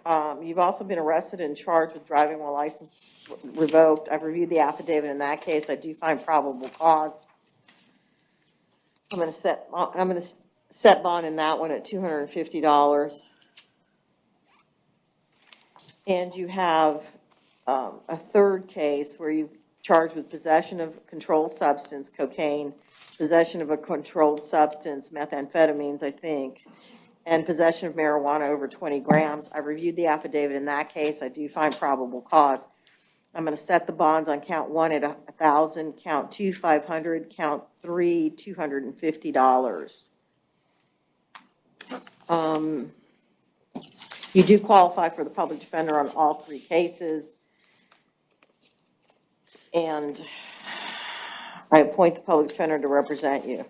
Speaker 9: you've also been arrested and charged with driving while license revoked. I've reviewed the affidavit in that case. I do find probable cause. I'm going to set bond in that one at $250. And you have a third case where you charged with possession of controlled substance, cocaine, possession of a controlled substance, methamphetamines, I think, and possession of marijuana over 20 grams. I reviewed the affidavit in that case. I do find probable cause. I'm going to set the bonds on count 1 at $1,000, count 2, $500, count 3, $250. You do qualify for the public defender on all 3 cases. And I appoint the public defender to represent you.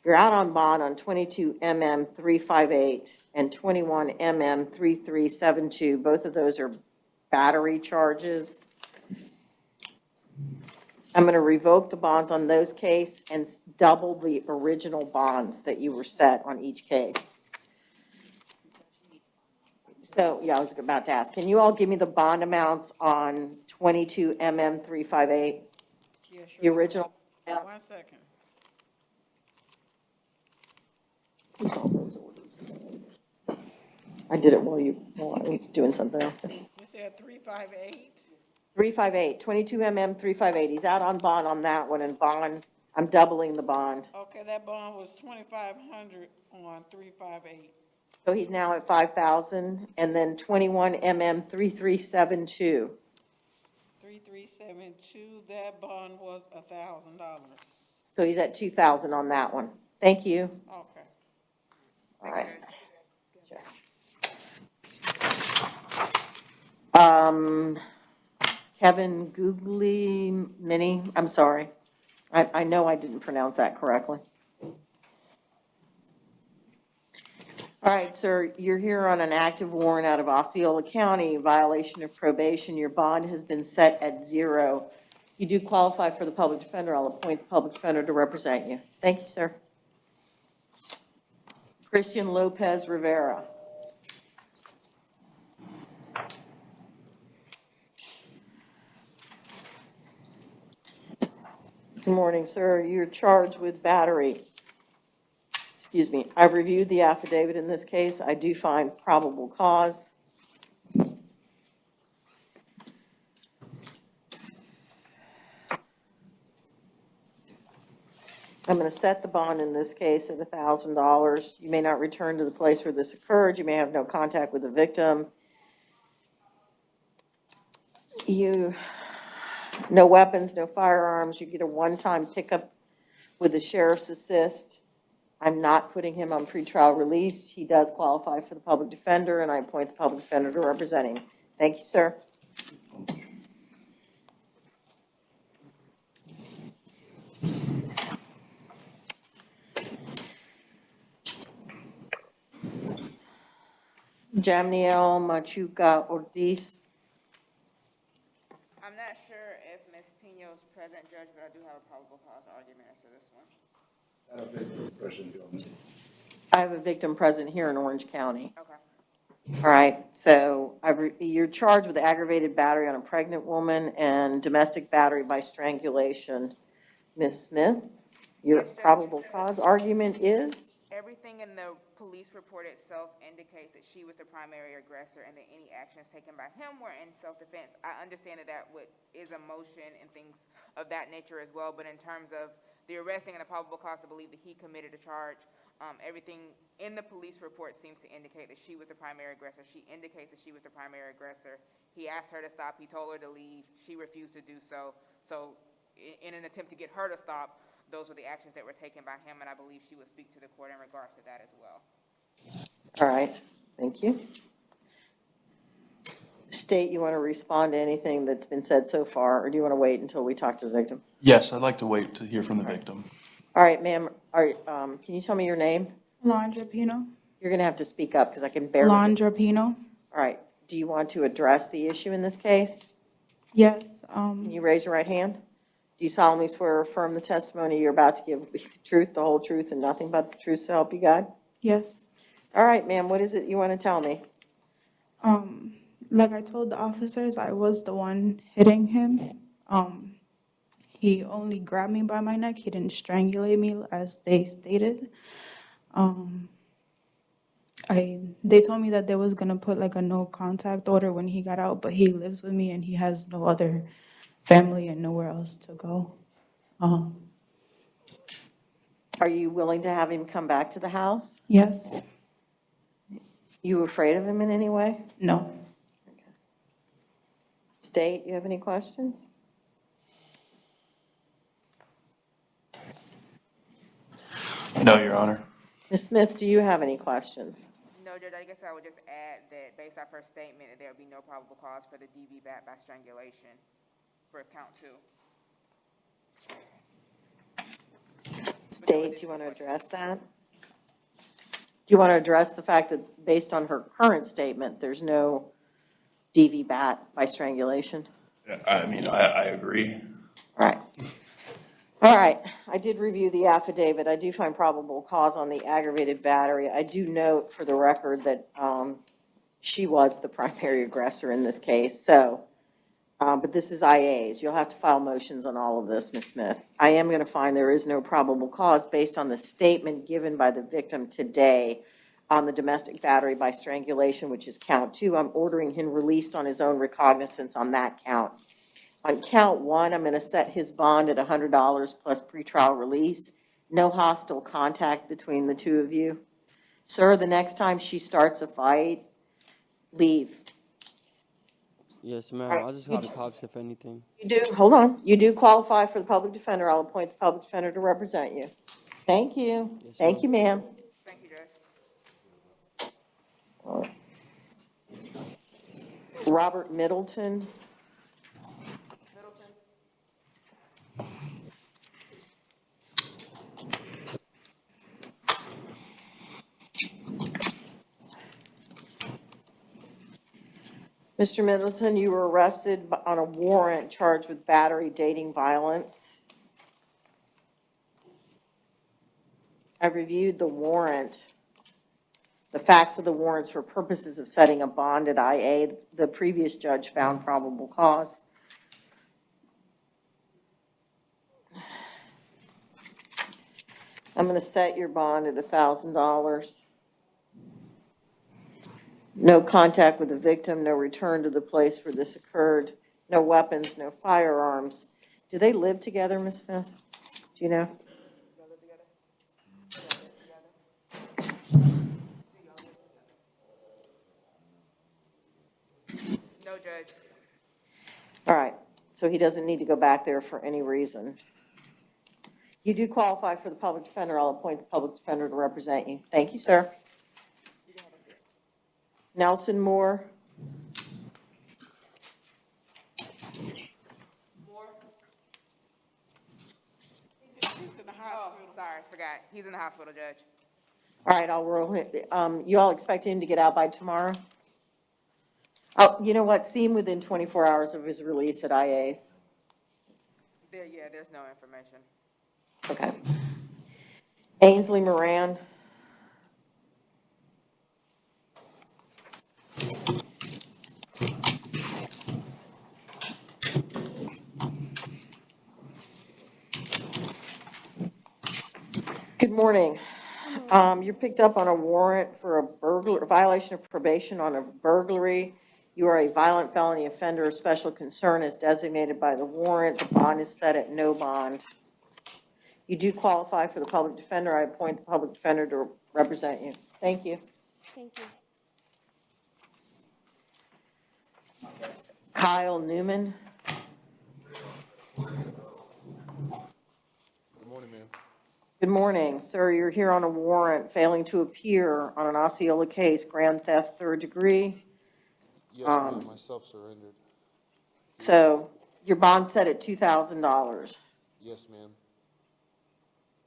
Speaker 9: You're out on bond on 22 MM 358 and 21 MM 3372. Both of those are battery charges. I'm going to revoke the bonds on those cases and double the original bonds that you were set on each case. So, yeah, I was about to ask, can you all give me the bond amounts on 22 MM 358?
Speaker 2: Yeah, sure.
Speaker 9: The original?
Speaker 2: 1 second.
Speaker 9: I did it while I was doing something else.
Speaker 2: You said 358?
Speaker 9: 358, 22 MM 358. He's out on bond on that one, and bond, I'm doubling the bond.
Speaker 2: Okay, that bond was 2,500 on 358.
Speaker 9: So he's now at 5,000, and then 21 MM 3372.
Speaker 2: 3372, that bond was $1,000.
Speaker 9: So he's at 2,000 on that one. Thank you.
Speaker 2: Okay.
Speaker 9: All right. Kevin Googly Mini, I'm sorry. I know I didn't pronounce that correctly. All right, sir, you're here on an active warrant out of Osceola County, violation of probation. Your bond has been set at 0. You do qualify for the public defender. I'll appoint the public defender to represent you. Thank you, sir. Christian Lopez Rivera. Good morning, sir. You're charged with battery. Excuse me. I've reviewed the affidavit in this case. I do find probable cause. I'm going to set the bond in this case at $1,000. You may not return to the place where this occurred. You may have no contact with the victim. You No weapons, no firearms. You get a one-time pickup with the sheriff's assist. I'm not putting him on pretrial release. He does qualify for the public defender, and I appoint the public defender to represent him. Thank you, sir. Jamniel Machuca Ortiz.
Speaker 8: I'm not sure if Ms. Pino's present, Judge, but I do have a probable cause argument as to this one.
Speaker 9: I have a victim present here in Orange County.
Speaker 8: Okay.
Speaker 9: All right, so you're charged with aggravated battery on a pregnant woman and domestic battery by strangulation. Ms. Smith, your probable cause argument is?
Speaker 8: Everything in the police report itself indicates that she was the primary aggressor and that any actions taken by him were in self-defense. I understand that is a motion and things of that nature as well, but in terms of the arresting and the probable cause to believe that he committed a charge, everything in the police report seems to indicate that she was the primary aggressor. She indicates that she was the primary aggressor. He asked her to stop. He told her to leave. She refused to do so. So in an attempt to get her to stop, those were the actions that were taken by him, and I believe she would speak to the court in regards to that as well.
Speaker 9: All right, thank you. State, you want to respond to anything that's been said so far, or do you want to wait until we talk to the victim?
Speaker 11: Yes, I'd like to wait to hear from the victim.
Speaker 9: All right, ma'am, can you tell me your name?
Speaker 15: Alondra Pino.
Speaker 9: You're going to have to speak up because I can barely.
Speaker 15: Alondra Pino.
Speaker 9: All right, do you want to address the issue in this case?
Speaker 15: Yes.
Speaker 9: Can you raise your right hand? Do you solemnly swear or affirm the testimony you're about to give the truth, the whole truth, and nothing but the truth to help you God?
Speaker 15: Yes.
Speaker 9: All right, ma'am, what is it you want to tell me?
Speaker 15: Like I told the officers, I was the one hitting him. He only grabbed me by my neck. He didn't strangulate me as they stated. They told me that they was gonna put like a no contact order when he got out, but he lives with me and he has no other family and nowhere else to go.
Speaker 9: Are you willing to have him come back to the house?
Speaker 15: Yes.
Speaker 9: You afraid of him in any way?
Speaker 15: No.
Speaker 9: State, you have any questions?
Speaker 11: No, Your Honor.
Speaker 9: Ms. Smith, do you have any questions?
Speaker 8: No, Judge, I guess I would just add that based off her statement, that there would be no probable cause for the DV bat by strangulation for count 2.
Speaker 9: State, do you want to address that? Do you want to address the fact that based on her current statement, there's no DV bat by strangulation?
Speaker 11: I mean, I agree.
Speaker 9: All right. All right. I did review the affidavit. I do find probable cause on the aggravated battery. I do note for the record that she was the primary aggressor in this case. So, but this is IAs. You'll have to file motions on all of this, Ms. Smith. I am going to find there is no probable cause based on the statement given by the victim today on the domestic battery by strangulation, which is count 2. I'm ordering him released on his own recognizance on that count. On count 1, I'm going to set his bond at $100 plus pretrial release. No hostile contact between the two of you. Sir, the next time she starts a fight, leave.
Speaker 18: Yes, ma'am.
Speaker 9: All right.
Speaker 18: I'll just call the cops if anything.
Speaker 9: You do, hold on. You do qualify for the public defender. I'll appoint the public defender to represent you. Thank you.
Speaker 18: Yes,
Speaker 9: Thank you, ma'am.
Speaker 8: Thank you, Judge.
Speaker 9: Robert Middleton. Mr. Middleton, you were arrested on a warrant charged with battery, dating, violence. I reviewed the warrant, the facts of the warrants for purposes of setting a bond at IA. The previous judge found probable cause. I'm going to set your bond at $1,000. No contact with the victim, no return to the place where this occurred, no weapons, no firearms. Do they live together, Ms. Smith? Do you know?
Speaker 8: No, Judge.
Speaker 9: All right. So he doesn't need to go back there for any reason. You do qualify for the public defender. I'll appoint the public defender to represent you. Thank you, sir. Nelson Moore.
Speaker 8: Oh, sorry, forgot. He's in the hospital, Judge.
Speaker 9: All right, I'll roll him. You all expect him to get out by tomorrow? Oh, you know what? See him within 24 hours of his release at IA's.
Speaker 8: There's no information.
Speaker 9: Okay. Ainsley Moran. Good morning. You're picked up on a warrant for a violation of probation on a burglary. You are a violent felony offender of special concern as designated by the warrant. The bond is set at no bond. You do qualify for the public defender. I appoint the public defender to represent you. Thank you.
Speaker 22: Thank you.
Speaker 9: Kyle Newman.
Speaker 4: Good morning, ma'am.
Speaker 9: Good morning, sir. You're here on a warrant failing to appear on an Osceola case, grand theft, third degree.
Speaker 4: Yes, ma'am, I self-surrendered.
Speaker 9: So your bond set at $2,000.
Speaker 4: Yes, ma'am.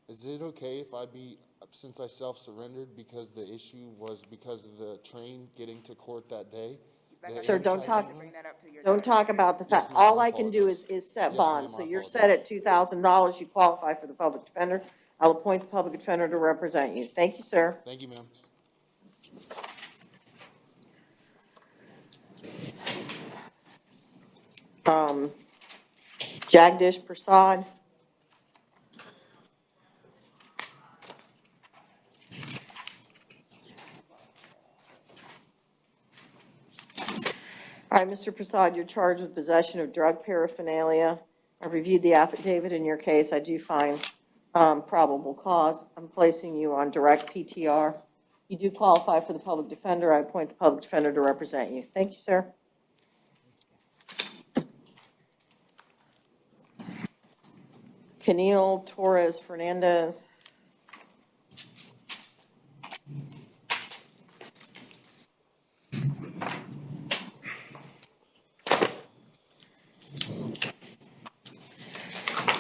Speaker 4: Is it okay if since I self-surrendered because the issue was because of the train getting to court that day?
Speaker 9: Sir, don't talk about the fact. All I can do is set
Speaker 4: Yes,
Speaker 9: bond.
Speaker 4: ma'am,
Speaker 9: So
Speaker 4: I
Speaker 9: you're
Speaker 4: apologize.
Speaker 9: set at $2,000. You qualify for the public defender. I'll appoint the public defender to represent you. Thank you, sir.
Speaker 4: Thank you, ma'am.
Speaker 9: Jagdish Prasad. All right, Mr. Prasad, you're charged with possession of drug paraphernalia. I've reviewed the affidavit in your case. I do find probable cause. I'm placing you on direct PTR. You do qualify for the public defender. I appoint the public defender to represent you. Thank you, sir. Keneal Torres Fernandez.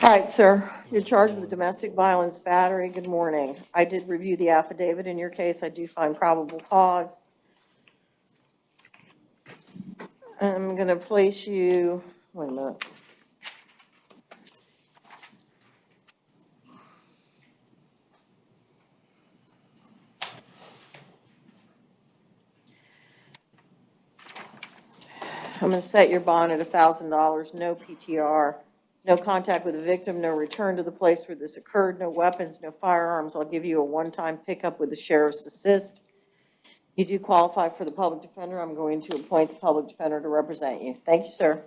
Speaker 9: All right, sir. You're charged with domestic violence battery. Good morning. I did review the affidavit in your case. I do find probable cause. I'm going to place you, wait a minute. I'm going to set your bond at $1,000, no PTR, no contact with the victim, no return to the place where this occurred, no weapons, no firearms. I'll give you a one-time pickup with the sheriff's assist. You do qualify for the public defender. I'm going to appoint the public defender to represent you. Thank you, sir.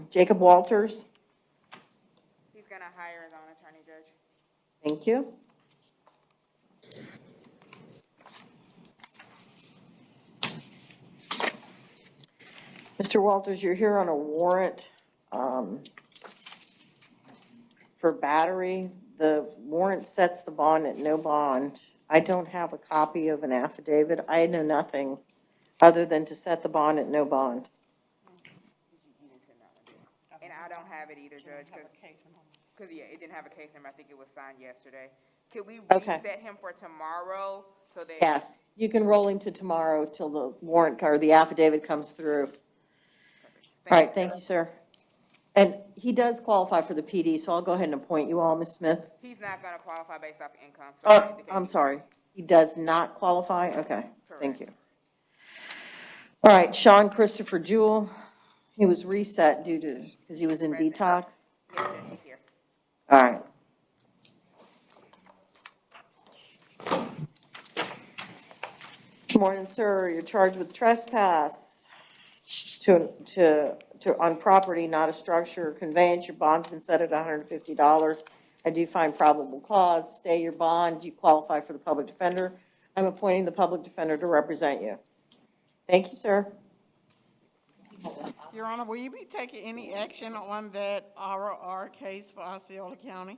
Speaker 9: Jacob Walters.
Speaker 8: He's gonna hire his own attorney, Judge.
Speaker 9: Thank you. Mr. Walters, you're here on a warrant for battery. The warrant sets the bond at no bond. I don't have a copy of an affidavit. I know nothing other than to set the bond at no bond.
Speaker 8: And I don't have it either, Judge, because, yeah, it didn't have a case number. I think it was signed yesterday. Could we
Speaker 9: Okay.
Speaker 8: reset him for tomorrow so that?
Speaker 9: Yes, you can roll into tomorrow till the warrant or the affidavit comes through. All right, thank you, sir. And he does qualify for the PD, so I'll go ahead and appoint you all, Ms. Smith.
Speaker 8: He's not gonna qualify based off income. So
Speaker 9: Oh, I'm sorry. He does not qualify? Okay, thank you. All right, Sean Christopher Jewell. He was reset because he was in detox.
Speaker 8: Yeah, he's here.
Speaker 9: All right. Good morning, sir. You're charged with trespass. on property, not a structure or conveyance. Your bond's been set at $150. I do find probable cause. Stay your bond. You qualify for the public defender. I'm appointing the public defender to represent you. Thank you, sir.
Speaker 2: Your Honor, will you be taking any action on that ROR case for Osceola County?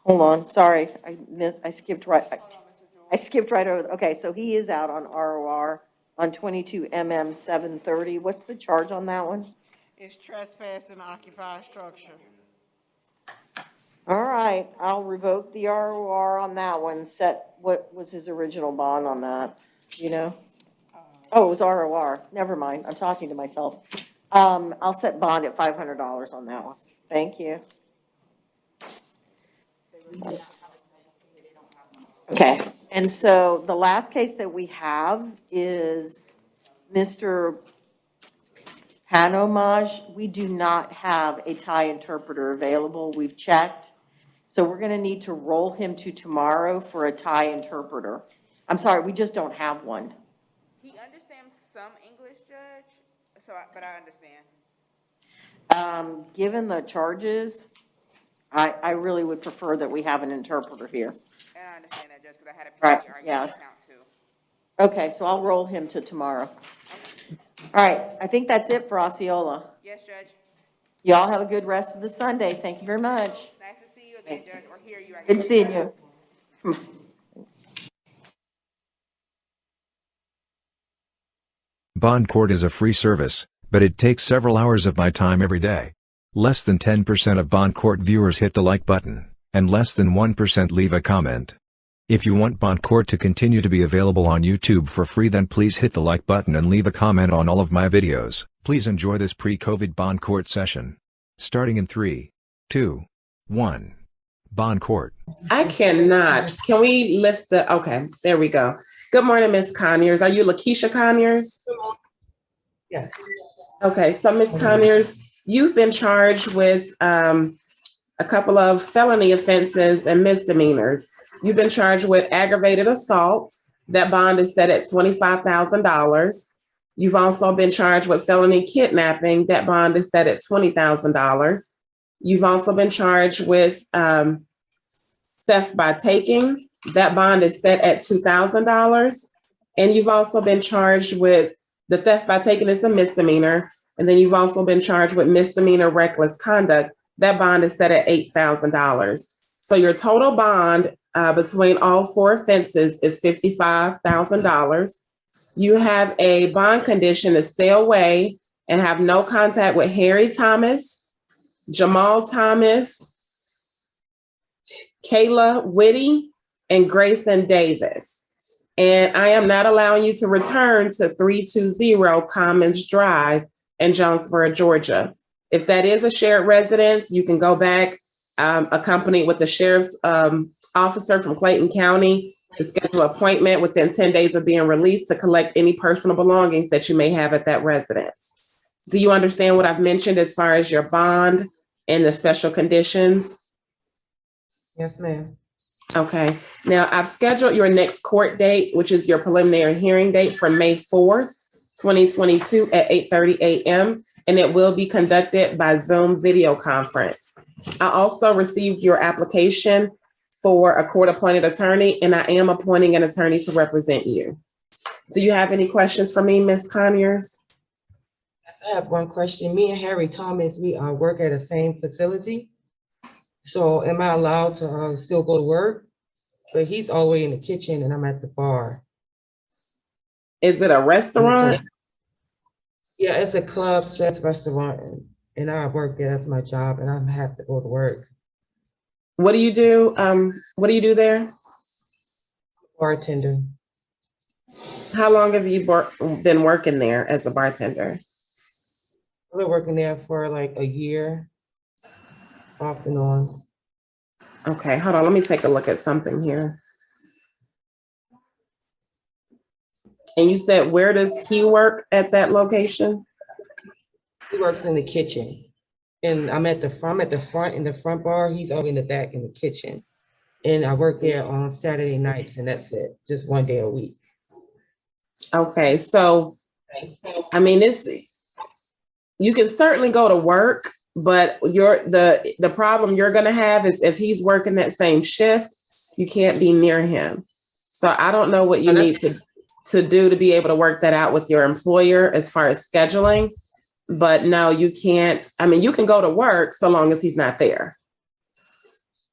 Speaker 9: Hold on, sorry, I skipped right over, okay, so he is out on ROR on 22 MM 730. What's the charge on that one?
Speaker 2: It's trespass in occupied structure.
Speaker 9: All right, I'll revoke the ROR on that one. What was his original bond on that? You know? Oh, it was ROR. Never mind. I'm talking to myself. I'll set bond at $500 on that one. Thank you. Okay, and so the last case that we have is Mr. Panomaj. We do not have a Thai interpreter available. We've checked. So we're going to need to roll him to tomorrow for a Thai interpreter. I'm sorry, we just don't have one.
Speaker 8: He understands some English, Judge, but I understand.
Speaker 9: Given the charges, I really would prefer that we have an interpreter here.
Speaker 8: And I understand that, Judge, because I had a
Speaker 9: Right,
Speaker 8: PG argument
Speaker 9: yes.
Speaker 8: account too.
Speaker 9: Okay, so I'll roll him to tomorrow. All right, I think that's it for Osceola.
Speaker 8: Yes, Judge.
Speaker 9: Y'all have a good rest of the Sunday. Thank you very much.
Speaker 8: Nice to see you again, Judge, or hear you.
Speaker 9: Good seeing you.
Speaker 7: Bond court is a free service, but it takes several hours of my time every day. Less than 10% of Bond court viewers hit the like button, and less than 1% leave a comment. If you want Bond court to continue to be available on YouTube for free, then please hit the like button and leave a comment on all of my videos. Please enjoy this pre-COVID Bond court session. Starting in 3, 2, 1. Bond court.
Speaker 10: I cannot. Can we lift the, okay, there we go. Good morning, Ms. Conyers. Are you Lakeisha Conyers? Yes. Okay, so Ms. Conyers, you've been charged with a couple of felony offenses and misdemeanors. You've been charged with aggravated assault. That bond is set at $25,000. You've also been charged with felony kidnapping. That bond is set at $20,000. You've also been charged with theft by taking. That bond is set at $2,000. And you've also been charged with the theft by taking is a misdemeanor. And then you've also been charged with misdemeanor reckless conduct. That bond is set at $8,000. So your total bond between all four offenses is $55,000. You have a bond condition to stay away and have no contact with Harry Thomas, Jamal Thomas, Kayla Whitty, and Grayson Davis. And I am not allowing you to return to 320 Commons Drive in Jonesboro, Georgia. If that is a shared residence, you can go back accompanied with the sheriff's officer from Clayton County to schedule an appointment within 10 days of being released to collect any personal belongings that you may have at that residence. Do you understand what I've mentioned as far as your bond and the special conditions?
Speaker 17: Yes, ma'am.
Speaker 10: Okay. Now, I've scheduled your next court date, which is your preliminary hearing date for May 4th, 2022 at 8:30 a.m., and it will be conducted by Zoom video conference. I also received your application for a court-appointed attorney, and I am appointing an attorney to represent you. Do you have any questions for me, Ms. Conyers?
Speaker 17: I have one question. Me and Harry Thomas, we work at the same facility. So am I allowed to still go to work? But he's all the way in the kitchen and I'm at the bar.
Speaker 10: Is it a restaurant?
Speaker 17: Yeah, it's a club slash restaurant, and I work there. That's my job, and I have to go to work.
Speaker 10: What do you do? What do you do there?
Speaker 17: Bartender.
Speaker 10: How long have you been working there as a bartender?
Speaker 17: I've been working there for like a year, off and on.
Speaker 10: Okay, hold on. Let me take a look at something here. And you said, where does he work at that location?
Speaker 17: He works in the kitchen. And I'm at the front, in the front bar. He's over in the back in the kitchen. And I work there on Saturday nights, and that's it. Just one day a week.
Speaker 10: Okay, so I mean, you can certainly go to work, but the problem you're gonna have is if he's working that same shift, you can't be near him. So I don't know what you need to do to be able to work that out with your employer as far as scheduling. But no, you can't. I mean, you can go to work so long as he's not there.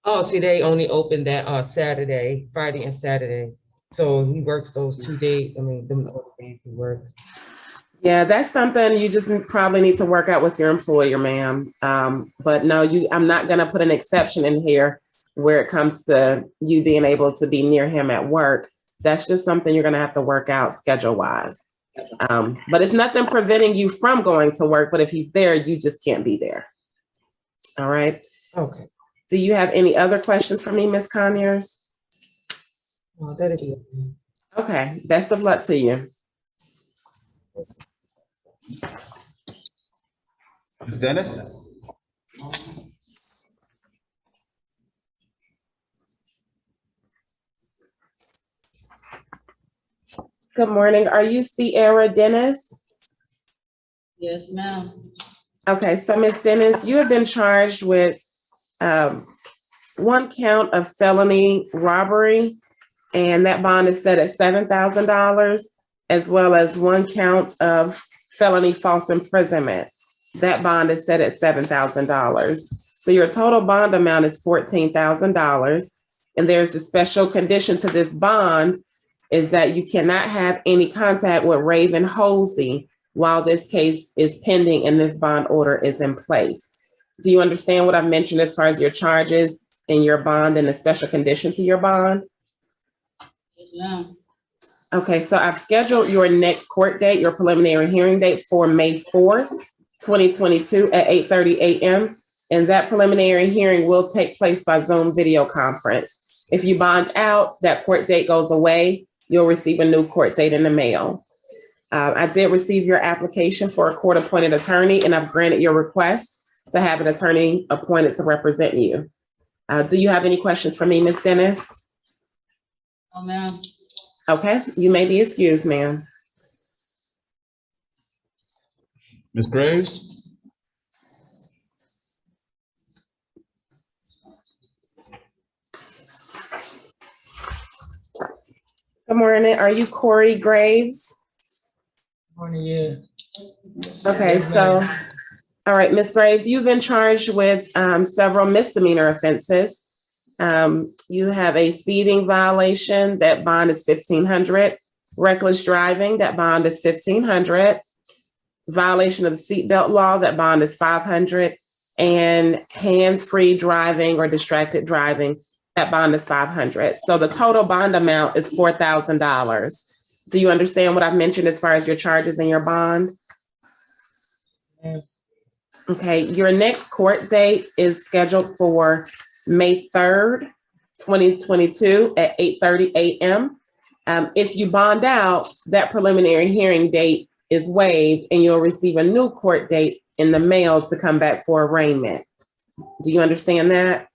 Speaker 17: Oh, see, they only open that Saturday, Friday and Saturday. So he works those 2 days. I mean, them other days he works.
Speaker 10: Yeah, that's something you just probably need to work out with your employer, ma'am. But no, I'm not going to put an exception in here where it comes to you being able to be near him at work. That's just something you're going to have to work out schedule wise. But it's nothing preventing you from going to work. But if he's there, you just can't be there. All right.
Speaker 17: Okay.
Speaker 10: Do you have any other questions for me, Ms. Conyers?
Speaker 17: Oh, that'll be okay.
Speaker 10: Okay. Best of luck to you.
Speaker 3: Dennis?
Speaker 10: Good morning. Are you Sierra Dennis?
Speaker 16: Yes, ma'am.
Speaker 10: Okay, so Ms. Dennis, you have been charged with one count of felony robbery, and that bond is set at $7,000, as well as one count of felony false imprisonment. That bond is set at $7,000. So your total bond amount is $14,000. And there's a special condition to this bond is that you cannot have any contact with Raven Holsey while this case is pending and this bond order is in place. Do you understand what I mentioned as far as your charges and your bond and the special condition to your bond?
Speaker 16: Yes, ma'am.
Speaker 10: Okay, so I've scheduled your next court date, your preliminary hearing date for May 4th, 2022 at 8:30 a.m. And that preliminary hearing will take place by Zoom video conference. If you bond out, that court date goes away. You'll receive a new court date in the mail. I did receive your application for a court-appointed attorney, and I've granted your request to have an attorney appointed to represent you. Do you have any questions for me, Ms. Dennis?
Speaker 16: Oh, ma'am.
Speaker 10: Okay, you may be excused, ma'am.
Speaker 3: Ms. Graves?
Speaker 10: Good morning. Are you Corey Graves?
Speaker 17: Morning, yeah.
Speaker 10: Okay, so, all right, Ms. Graves, you've been charged with several misdemeanor offenses. You have a speeding violation, that bond is $1,500. Reckless driving, that bond is $1,500. Violation of the seatbelt law, that bond is $500. And hands-free driving or distracted driving, that bond is $500. So the total bond amount is $4,000. Do you understand what I've mentioned as far as your charges and your bond? Okay, your next court date is scheduled for May 3rd, 2022 at 8:30 a.m. If you bond out, that preliminary hearing date is waived and you'll receive a new court date in the mail to come back for arraignment. Do you understand that?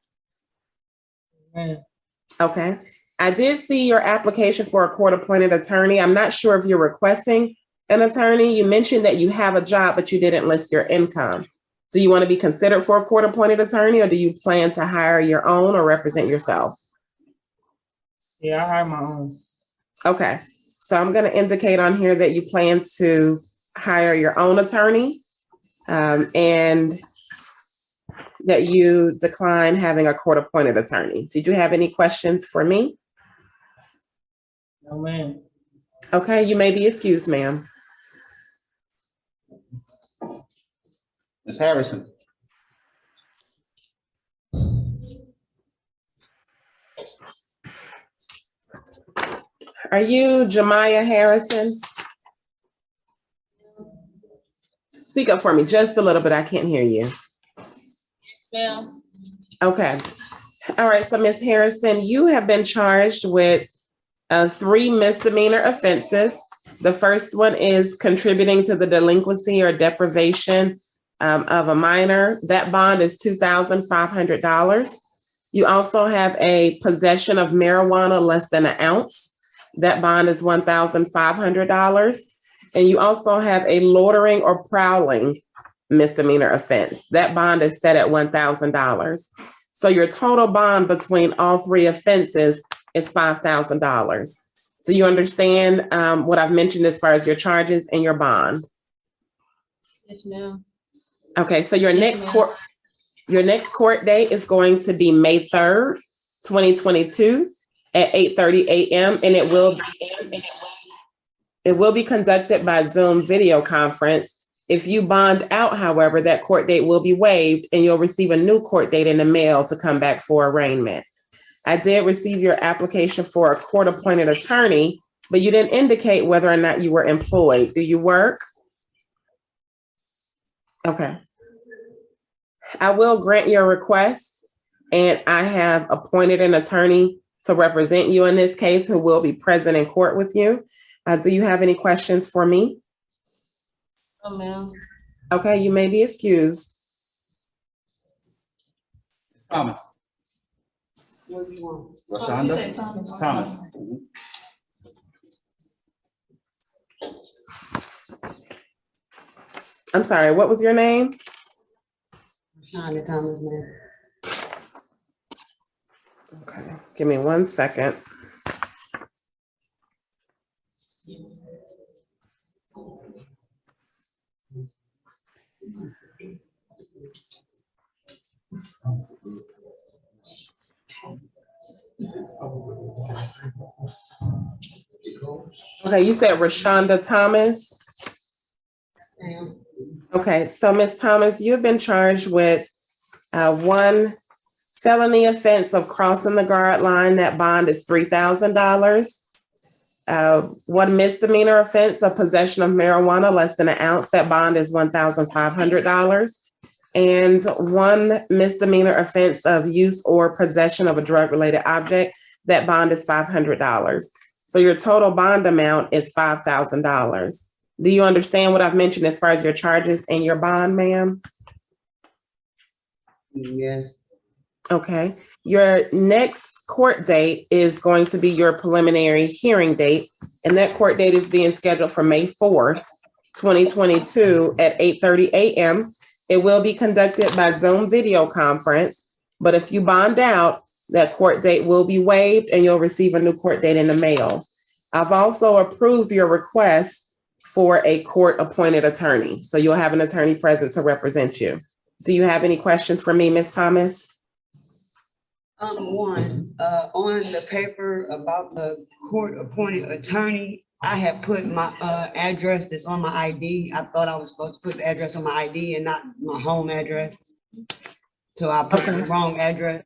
Speaker 10: Okay. I did see your application for a court-appointed attorney. I'm not sure if you're requesting an attorney. You mentioned that you have a job, but you didn't list your income. Do you want to be considered for a court-appointed attorney, or do you plan to hire your own or represent yourself?
Speaker 17: Yeah, I hire my own.
Speaker 10: Okay. So I'm going to indicate on here that you plan to hire your own attorney, and that you decline having a court-appointed attorney. Did you have any questions for me?
Speaker 17: No, ma'am.
Speaker 10: Okay, you may be excused, ma'am.
Speaker 3: Ms. Harrison?
Speaker 10: Are you Jemiah Harrison? Speak up for me just a little bit. I can't hear you.
Speaker 16: Ma'am.
Speaker 10: Okay. All right. So, Ms. Harrison, you have been charged with 3 misdemeanor offenses. The first one is contributing to the delinquency or deprivation of a minor. That bond is $2,500. You also have a possession of marijuana less than an ounce. That bond is $1,500. And you also have a loitering or prowling misdemeanor offense. That bond is set at $1,000. So your total bond between all three offenses is $5,000. Do you understand what I've mentioned as far as your charges and your bond?
Speaker 17: Yes, ma'am.
Speaker 10: Okay, so your
Speaker 17: Yes, ma'am.
Speaker 10: next court date is going to be May 3rd, 2022 at 8:30 a.m. and it will be conducted by Zoom video conference. If you bond out, however, that court date will be waived and you'll receive a new court date in the mail to come back for arraignment. I did receive your application for a court-appointed attorney, but you didn't indicate whether or not you were employed. Do you work? Okay. I will grant your request, and I have appointed an attorney to represent you in this case who will be present in court with you. Do you have any questions for me?
Speaker 17: No, ma'am.
Speaker 10: Okay, you may be excused.
Speaker 3: Thomas.
Speaker 17: What do you want?
Speaker 3: Rashonda? Thomas.
Speaker 10: I'm sorry, what was your name?
Speaker 17: Rashonda Thomas, ma'am.
Speaker 10: Okay, give me 1 second. Okay, you said Rashonda Thomas? Okay, so Ms. Thomas, you've been charged with one felony offense of crossing the guard line. That bond is $3,000. One misdemeanor offense of possession of marijuana less than an ounce. That bond is $1,500. And one misdemeanor offense of use or possession of a drug-related object. That bond is $500. So your total bond amount is $5,000. Do you understand what I've mentioned as far as your charges and your bond, ma'am?
Speaker 17: Yes.
Speaker 10: Okay. Your next court date is going to be your preliminary hearing date, and that court date is being scheduled for May 4th, 2022 at 8:30 a.m. It will be conducted by Zoom video conference, but if you bond out, that court date will be waived and you'll receive a new court date in the mail. I've also approved your request for a court-appointed attorney, so you'll have an attorney present to represent you. Do you have any questions for me, Ms. Thomas?
Speaker 17: On the paper about the court-appointed attorney, I have put my address that's on my ID. I thought I was supposed to put the address on my ID and not my home address. So I put the wrong address.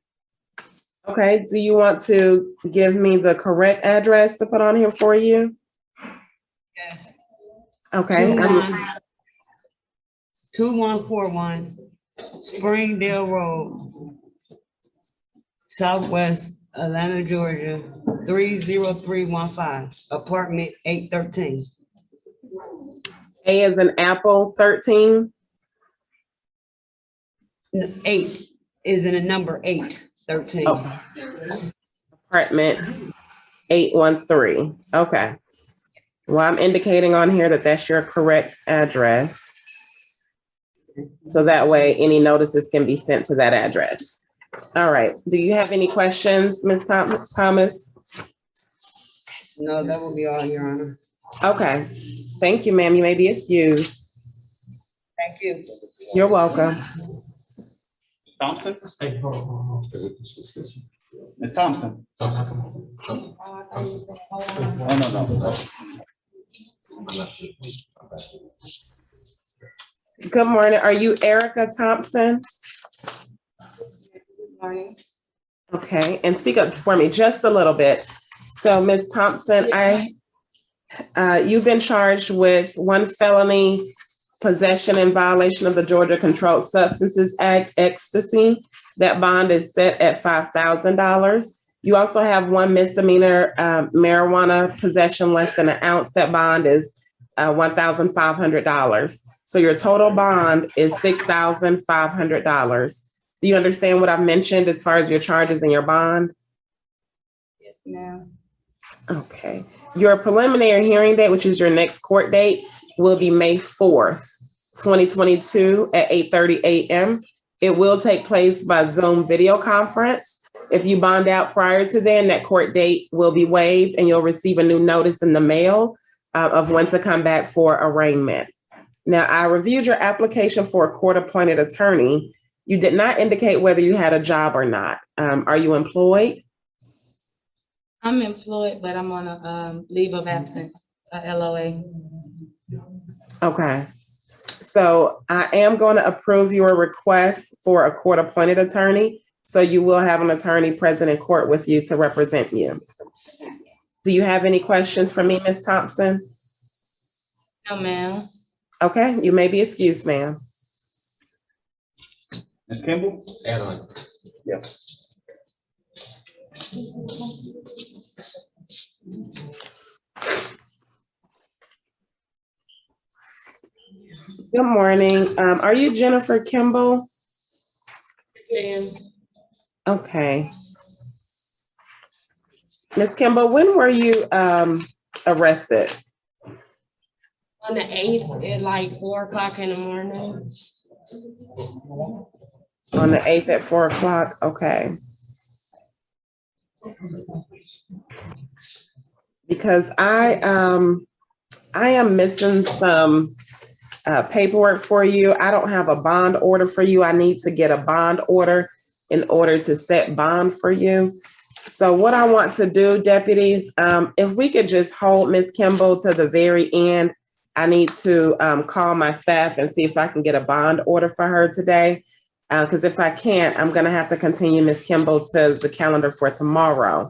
Speaker 10: Okay, do you want to give me the correct address to put on here for you?
Speaker 17: Yes.
Speaker 10: Okay.
Speaker 17: 2141 Springdale Road, Southwest Atlanta, Georgia, 30315, apartment 813.
Speaker 10: A as in apple, 13?
Speaker 17: 8 is in a number 8, 13.
Speaker 10: Oh. Apartment 813. Okay. Well, I'm indicating on here that that's your correct address. So that way any notices can be sent to that address. All right. Do you have any questions, Ms. Thomas?
Speaker 17: No, that will be all, Your Honor.
Speaker 10: Okay. Thank you, ma'am. You may be excused.
Speaker 17: Thank you.
Speaker 10: You're welcome.
Speaker 3: Thompson? Ms. Thompson? Oh, no.
Speaker 10: Good morning. Are you Erica Thompson?
Speaker 17: Good morning.
Speaker 10: Okay, and speak up for me just a little bit. So, Ms. Thompson, you've been charged with one felony possession in violation of the Georgia Controlled Substances Act, ecstasy. That bond is set at $5,000. You also have one misdemeanor marijuana possession less than an ounce. That bond is $1,500. So your total bond is $6,500. Do you understand what I've mentioned as far as your charges and your bond?
Speaker 17: Yes, ma'am.
Speaker 10: Okay. Your preliminary hearing date, which is your next court date, will be May 4th, 2022 at 8:30 a.m. It will take place by Zoom video conference. If you bond out prior to then, that court date will be waived and you'll receive a new notice in the mail of when to come back for arraignment. Now, I reviewed your application for a court-appointed attorney. You did not indicate whether you had a job or not. Are you employed?
Speaker 19: I'm employed, but I'm on a leave of absence, a LOA.
Speaker 10: Okay. So I am going to approve your request for a court-appointed attorney. So you will have an attorney present in court with you to represent you. Do you have any questions for me, Ms. Thompson?
Speaker 19: No, ma'am.
Speaker 10: Okay, you may be excused, ma'am.
Speaker 20: Ms. Kimball? Add on. Yeah.
Speaker 10: Good morning. Are you Jennifer Kimball?
Speaker 19: Ma'am.
Speaker 10: Okay. Ms. Kimball, when were you arrested?
Speaker 19: On the 8th at like 4 o'clock in the morning.
Speaker 10: On the 8th at 4 o'clock? Okay. Because I am missing some paperwork for you. I don't have a bond order for you. I need to get a bond order in order to set bond for you. So what I want to do, deputies, if we could just hold Ms. Kimball to the very end. I need to call my staff and see if I can get a bond order for her today. Because if I can't, I'm going to have to continue Ms. Kimball to the calendar for tomorrow.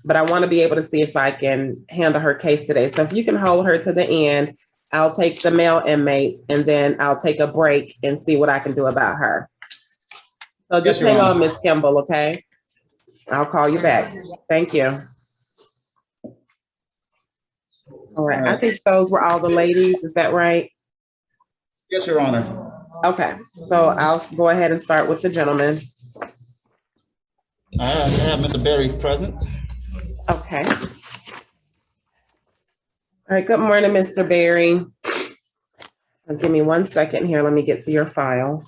Speaker 10: But I want to be able to see if I can handle her case today. So if you can hold her to the end, I'll take the male inmates and then I'll take a break and see what I can do about her. So just hang on, Ms. Kimball, okay? I'll call you back. Thank you. All right, I think those were all the ladies, is that right?
Speaker 20: Yes, Your Honor.
Speaker 10: Okay, so I'll go ahead and start with the gentleman.
Speaker 20: I have Mr. Berry present.
Speaker 10: Okay. All right, good morning, Mr. Berry. Give me 1 second here, let me get to your file.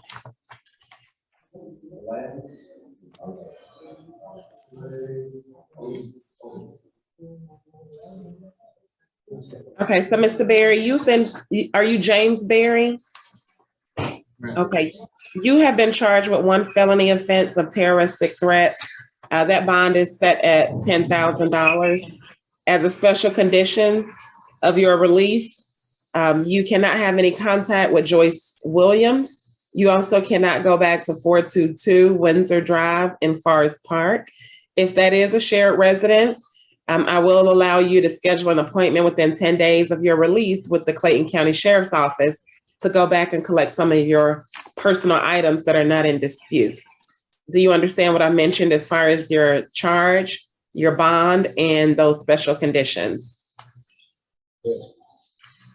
Speaker 10: Okay, so Mr. Berry, are you James Berry? Okay, you have been charged with one felony offense of terroristic threats. That bond is set at $10,000. As a special condition of your release, you cannot have any contact with Joyce Williams. You also cannot go back to 422 Windsor Drive in Forest Park. If that is a shared residence, I will allow you to schedule an appointment within 10 days of your release with the Clayton County Sheriff's Office to go back and collect some of your personal items that are not in dispute. Do you understand what I mentioned as far as your charge, your bond, and those special conditions?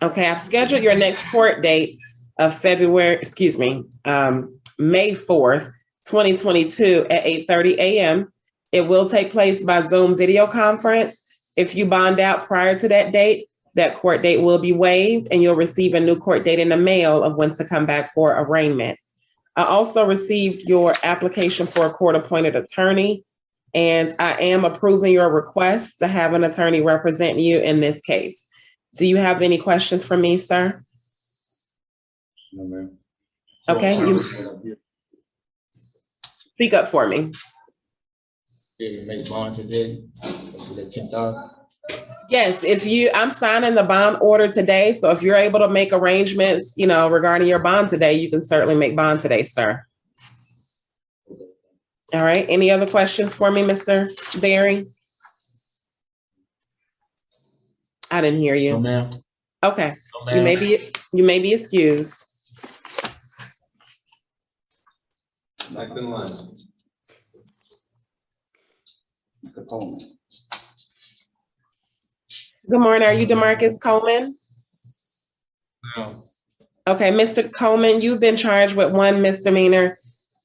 Speaker 10: Okay, I've scheduled your next court date of May 4th, 2022 at 8:30 a.m. It will take place by Zoom video conference. If you bond out prior to that date, that court date will be waived and you'll receive a new court date in the mail of when to come back for arraignment. I also received your application for a court-appointed attorney, and I am approving your request to have an attorney represent you in this case. Do you have any questions for me, sir?
Speaker 20: No, ma'am.
Speaker 10: Okay, you speak up for me.
Speaker 20: Did make bond today? The 10,000.
Speaker 10: Yes, I'm signing the bond order today. So if you're able to make arrangements, regarding your bond today, you can certainly make bond today, sir. All right. Any other questions for me, Mr. Berry? I didn't hear you.
Speaker 20: No, ma'am.
Speaker 10: Okay.
Speaker 20: No, ma'am.
Speaker 10: You may be excused.
Speaker 20: Next in line. Mr. Coleman.
Speaker 10: Good morning. Are you DeMarcus Coleman?
Speaker 20: No.
Speaker 10: Okay, Mr. Coleman, you've been charged with one misdemeanor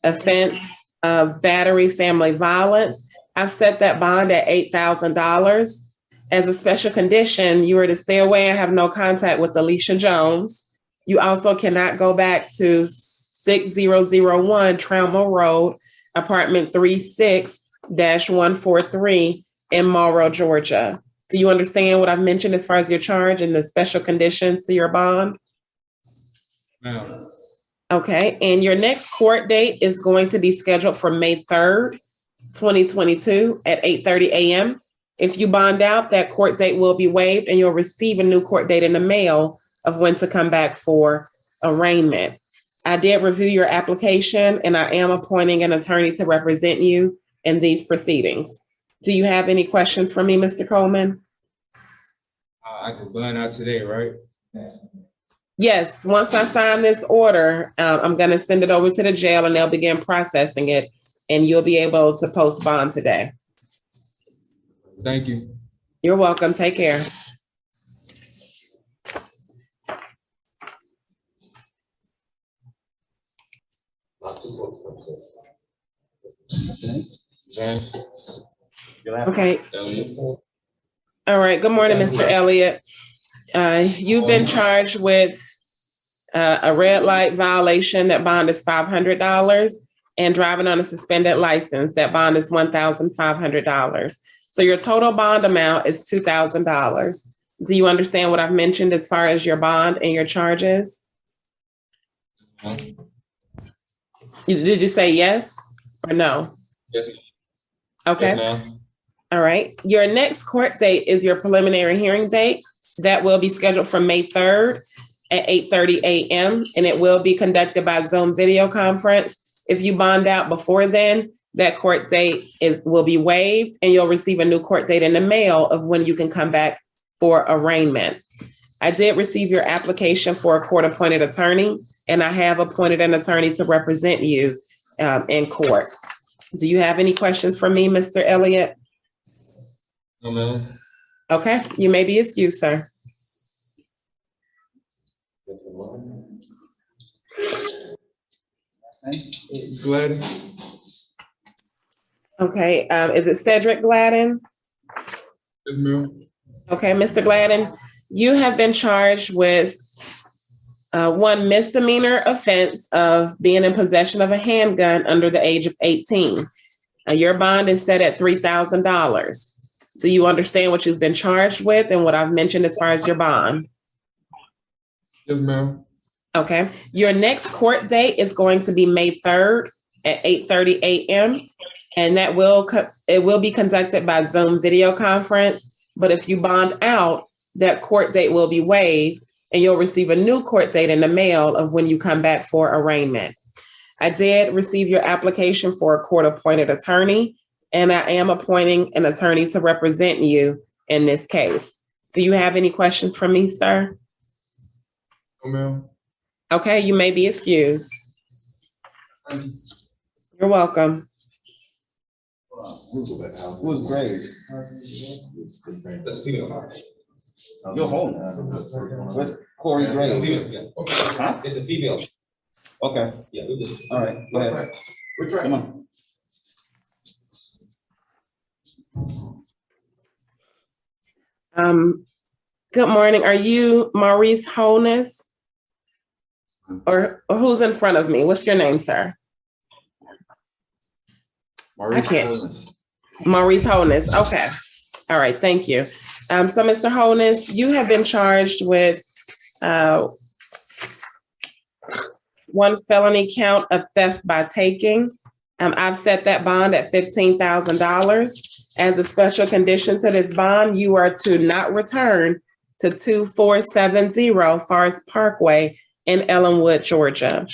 Speaker 10: offense of battery family violence. I've set that bond at $8,000. As a special condition, you are to stay away and have no contact with Alicia Jones. You also cannot go back to 6001 Trammell Road, apartment 36-143 in Morrow, Georgia. Do you understand what I've mentioned as far as your charge and the special conditions to your bond?
Speaker 20: Ma'am.
Speaker 10: Okay, and your next court date is going to be scheduled for May 3rd, 2022 at 8:30 a.m. If you bond out, that court date will be waived and you'll receive a new court date in the mail of when to come back for arraignment. I did review your application and I am appointing an attorney to represent you in these proceedings. Do you have any questions for me, Mr. Coleman?
Speaker 20: I can bond out today, right?
Speaker 10: Yes, once I sign this order, I'm going to send it over to the jail and they'll begin processing it and you'll be able to post bond today.
Speaker 20: Thank you.
Speaker 10: You're welcome. Take care. Okay. All right. Good morning, Mr. Elliott. You've been charged with a red light violation. That bond is $500, and driving on a suspended license. That bond is $1,500. So your total bond amount is $2,000. Do you understand what I've mentioned as far as your bond and your charges? Did you say yes or no?
Speaker 20: Yes.
Speaker 10: Okay.
Speaker 20: Yes, ma'am.
Speaker 10: All right. Your next court date is your preliminary hearing date. That will be scheduled for May 3rd at 8:30 a.m. and it will be conducted by Zoom video conference. If you bond out before then, that court date will be waived and you'll receive a new court date in the mail of when you can come back for arraignment. I did receive your application for a court-appointed attorney, and I have appointed an attorney to represent you in court. Do you have any questions for me, Mr. Elliott?
Speaker 20: No, ma'am.
Speaker 10: Okay, you may be excused, sir.
Speaker 20: Gladden.
Speaker 10: Okay, is it Cedric Gladden?
Speaker 20: Yes, ma'am.
Speaker 10: Okay, Mr. Gladden, you have been charged with one misdemeanor offense of being in possession of a handgun under the age of 18. Your bond is set at $3,000. Do you understand what you've been charged with and what I've mentioned as far as your bond?
Speaker 20: Yes, ma'am.
Speaker 10: Okay. Your next court date is going to be May 3rd at 8:30 a.m. And that will be conducted by Zoom video conference. But if you bond out, that court date will be waived and you'll receive a new court date in the mail of when you come back for arraignment. I did receive your application for a court-appointed attorney, and I am appointing an attorney to represent you in this case. Do you have any questions for me, sir?
Speaker 20: No, ma'am.
Speaker 10: Okay, you may be excused. You're welcome.
Speaker 20: Who's Graves? That's female. You're home. Where's Corey Graves? Huh? It's a female. Okay. Yeah. All right. Go ahead. Come on.
Speaker 10: Good morning. Are you Maurice Holness? Or who's in front of me? What's your name, sir? Maurice Holness. Okay. All right. Thank you. So, Mr. Holness, you have been charged with one felony count of theft by taking. I've set that bond at $15,000. As a special condition to this bond, you are to not return to 2470 Forest Parkway in Ellenwood, Georgia.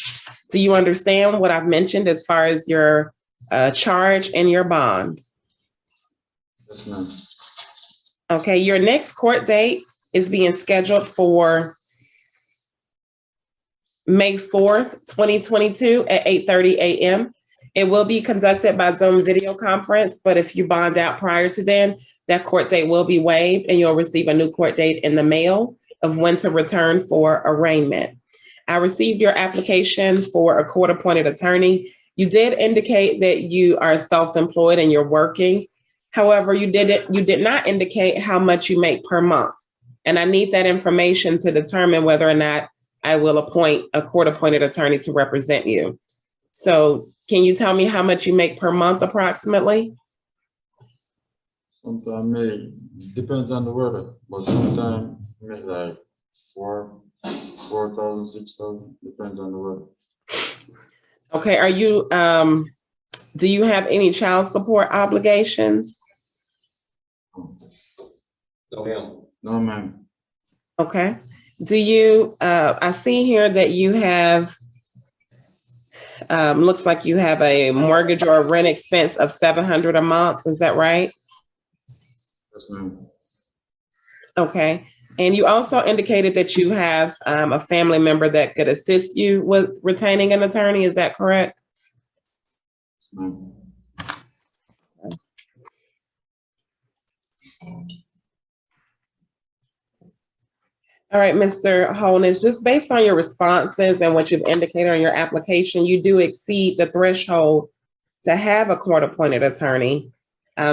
Speaker 10: Do you understand what I've mentioned as far as your charge and your bond?
Speaker 20: Yes, ma'am.
Speaker 10: Okay, your next court date is being scheduled for May 4th, 2022 at 8:30 a.m. It will be conducted by Zoom video conference, but if you bond out prior to then, that court date will be waived and you'll receive a new court date in the mail of when to return for arraignment. I received your application for a court-appointed attorney. You did indicate that you are self-employed and you're working. However, you did not indicate how much you make per month. And I need that information to determine whether or not I will appoint a court-appointed attorney to represent you. So can you tell me how much you make per month approximately?
Speaker 1: Sometimes depends on the weather, but sometimes make like 4,000, 6,000, depends on the weather.
Speaker 10: Okay, are you, do you have any child support obligations?
Speaker 1: No, ma'am. No, ma'am.
Speaker 10: Okay. Do you, I see here that you have, looks like you have a mortgage or a rent expense of $700 a month. Is that right?
Speaker 1: Yes, ma'am.
Speaker 10: Okay. And you also indicated that you have a family member that could assist you with retaining an attorney. Is that correct?
Speaker 1: Yes, ma'am.
Speaker 10: All right, Mr. Holness, just based on your responses and what you've indicated on your application, you do exceed the threshold to have a court-appointed attorney.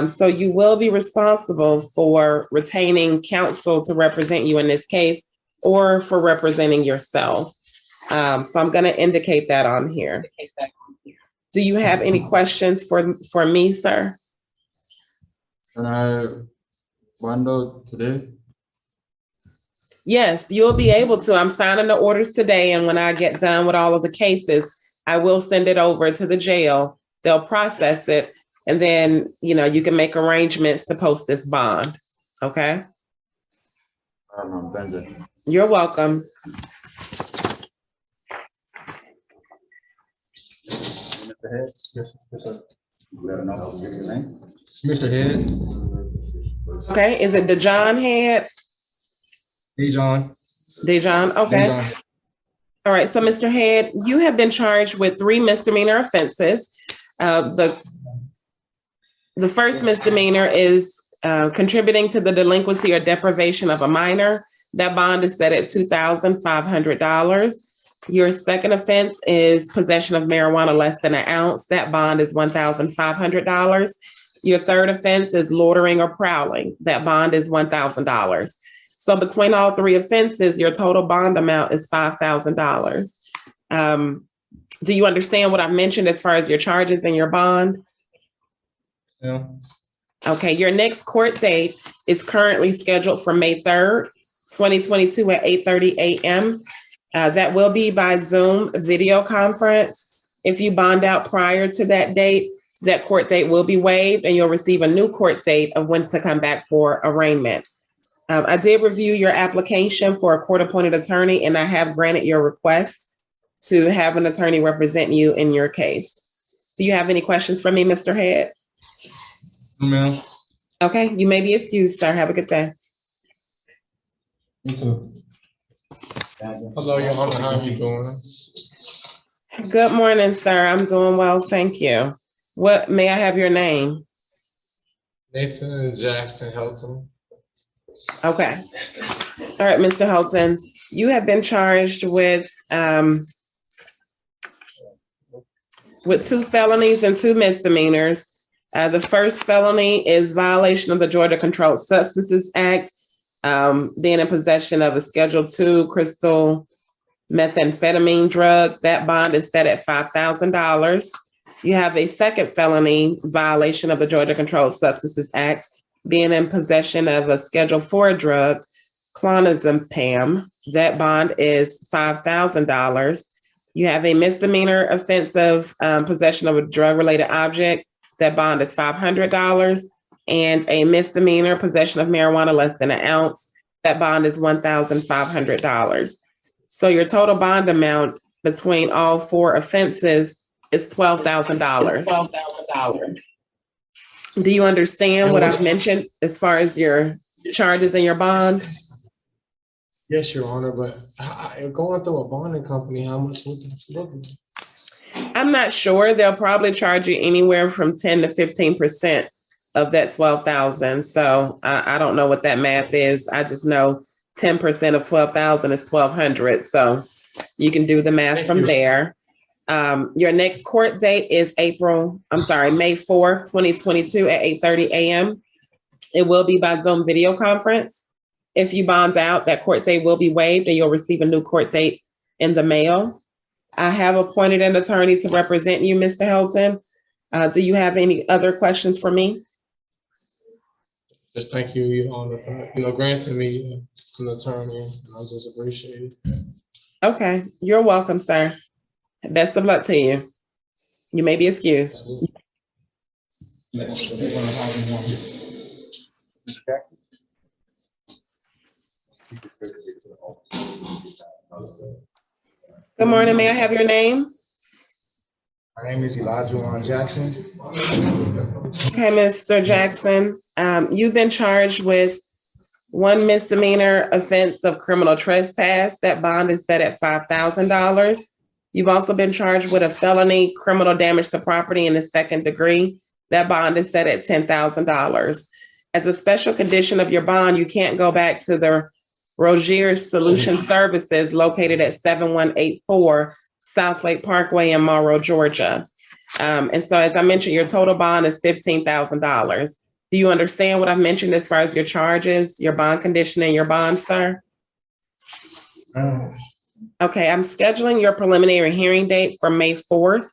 Speaker 10: So you will be responsible for retaining counsel to represent you in this case or for representing yourself. So I'm going to indicate that on here. Do you have any questions for me, sir?
Speaker 1: Can I bond out today?
Speaker 10: Yes, you'll be able to. I'm signing the orders today, and when I get done with all of the cases, I will send it over to the jail. They'll process it, and then, you know, you can make arrangements to post this bond. Okay?
Speaker 1: Thank you.
Speaker 10: You're welcome.
Speaker 20: Mr. Head? Yes, sir. Let her know, give your name.
Speaker 14: Mr. Head.
Speaker 10: Okay, is it DeJohn Head?
Speaker 14: Dejon.
Speaker 10: Dejon, okay.
Speaker 14: Dejon.
Speaker 10: All right, so Mr. Head, you have been charged with 3 misdemeanor offenses. The first misdemeanor is contributing to the delinquency or deprivation of a minor. That bond is set at $2,500. Your second offense is possession of marijuana less than an ounce. That bond is $1,500. Your third offense is loitering or prowling. That bond is $1,000. So between all 3 offenses, your total bond amount is $5,000. Do you understand what I've mentioned as far as your charges and your bond?
Speaker 14: Yeah.
Speaker 10: Okay, your next court date is currently scheduled for May 3rd, 2022 at 8:30 a.m. That will be by Zoom video conference. If you bond out prior to that date, that court date will be waived and you'll receive a new court date of when to come back for arraignment. I did review your application for a court-appointed attorney, and I have granted your request to have an attorney represent you in your case. Do you have any questions for me, Mr. Head?
Speaker 14: No, ma'am.
Speaker 10: Okay, you may be excused, sir. Have a good day.
Speaker 14: You too. Hello, Your Honor. How are you doing?
Speaker 10: Good morning, sir. I'm doing well, thank you. What, may I have your name?
Speaker 14: Nathan Jackson Helton.
Speaker 10: Okay. All right, Mr. Helton, you have been charged with 2 felonies and 2 misdemeanors. The first felony is violation of the Georgia Controlled Substances Act, being in possession of a Schedule II crystal methamphetamine drug. That bond is set at $5,000. You have a second felony violation of the Georgia Controlled Substances Act, being in possession of a Schedule IV drug, clonazepam. That bond is $5,000. You have a misdemeanor offense of possession of a drug-related object. That bond is $500. And a misdemeanor possession of marijuana less than an ounce. That bond is $1,500. So your total bond amount between all 4 offenses is $12,000. Do you understand what I've mentioned as far as your charges and your bond?
Speaker 14: Yes, Your Honor, but going through a bonding company, how much would that look like?
Speaker 10: I'm not sure. They'll probably charge you anywhere from 10 to 15% of that $12,000. So I don't know what that math is. I just know 10% of $12,000 is $1,200. So you can do the math from there. Your next court date is May 4th, 2022 at 8:30 a.m. It will be by Zoom video conference. If you bond out, that court date will be waived and you'll receive a new court date in the mail. I have appointed an attorney to represent you, Mr. Hilton. Do you have any other questions for me?
Speaker 14: Just thank you, Your Honor, for, granting me an attorney, and I just appreciate it.
Speaker 10: Okay, you're welcome, sir. Best of luck to you. You may be excused. Good morning, may I have your name?
Speaker 6: My name is Elijah Jackson.
Speaker 10: Okay, Mr. Jackson, you've been charged with one misdemeanor offense of criminal trespass. That bond is set at $5,000. You've also been charged with a felony criminal damage to property in the second degree. That bond is set at $10,000. As a special condition of your bond, you can't go back to the Rogier Solution Services located at 7184 South Lake Parkway in Monroe, Georgia. And so, as I mentioned, your total bond is $15,000. Do you understand what I've mentioned as far as your charges, your bond condition, and your bond, sir? Okay, I'm scheduling your preliminary hearing date for May 4th,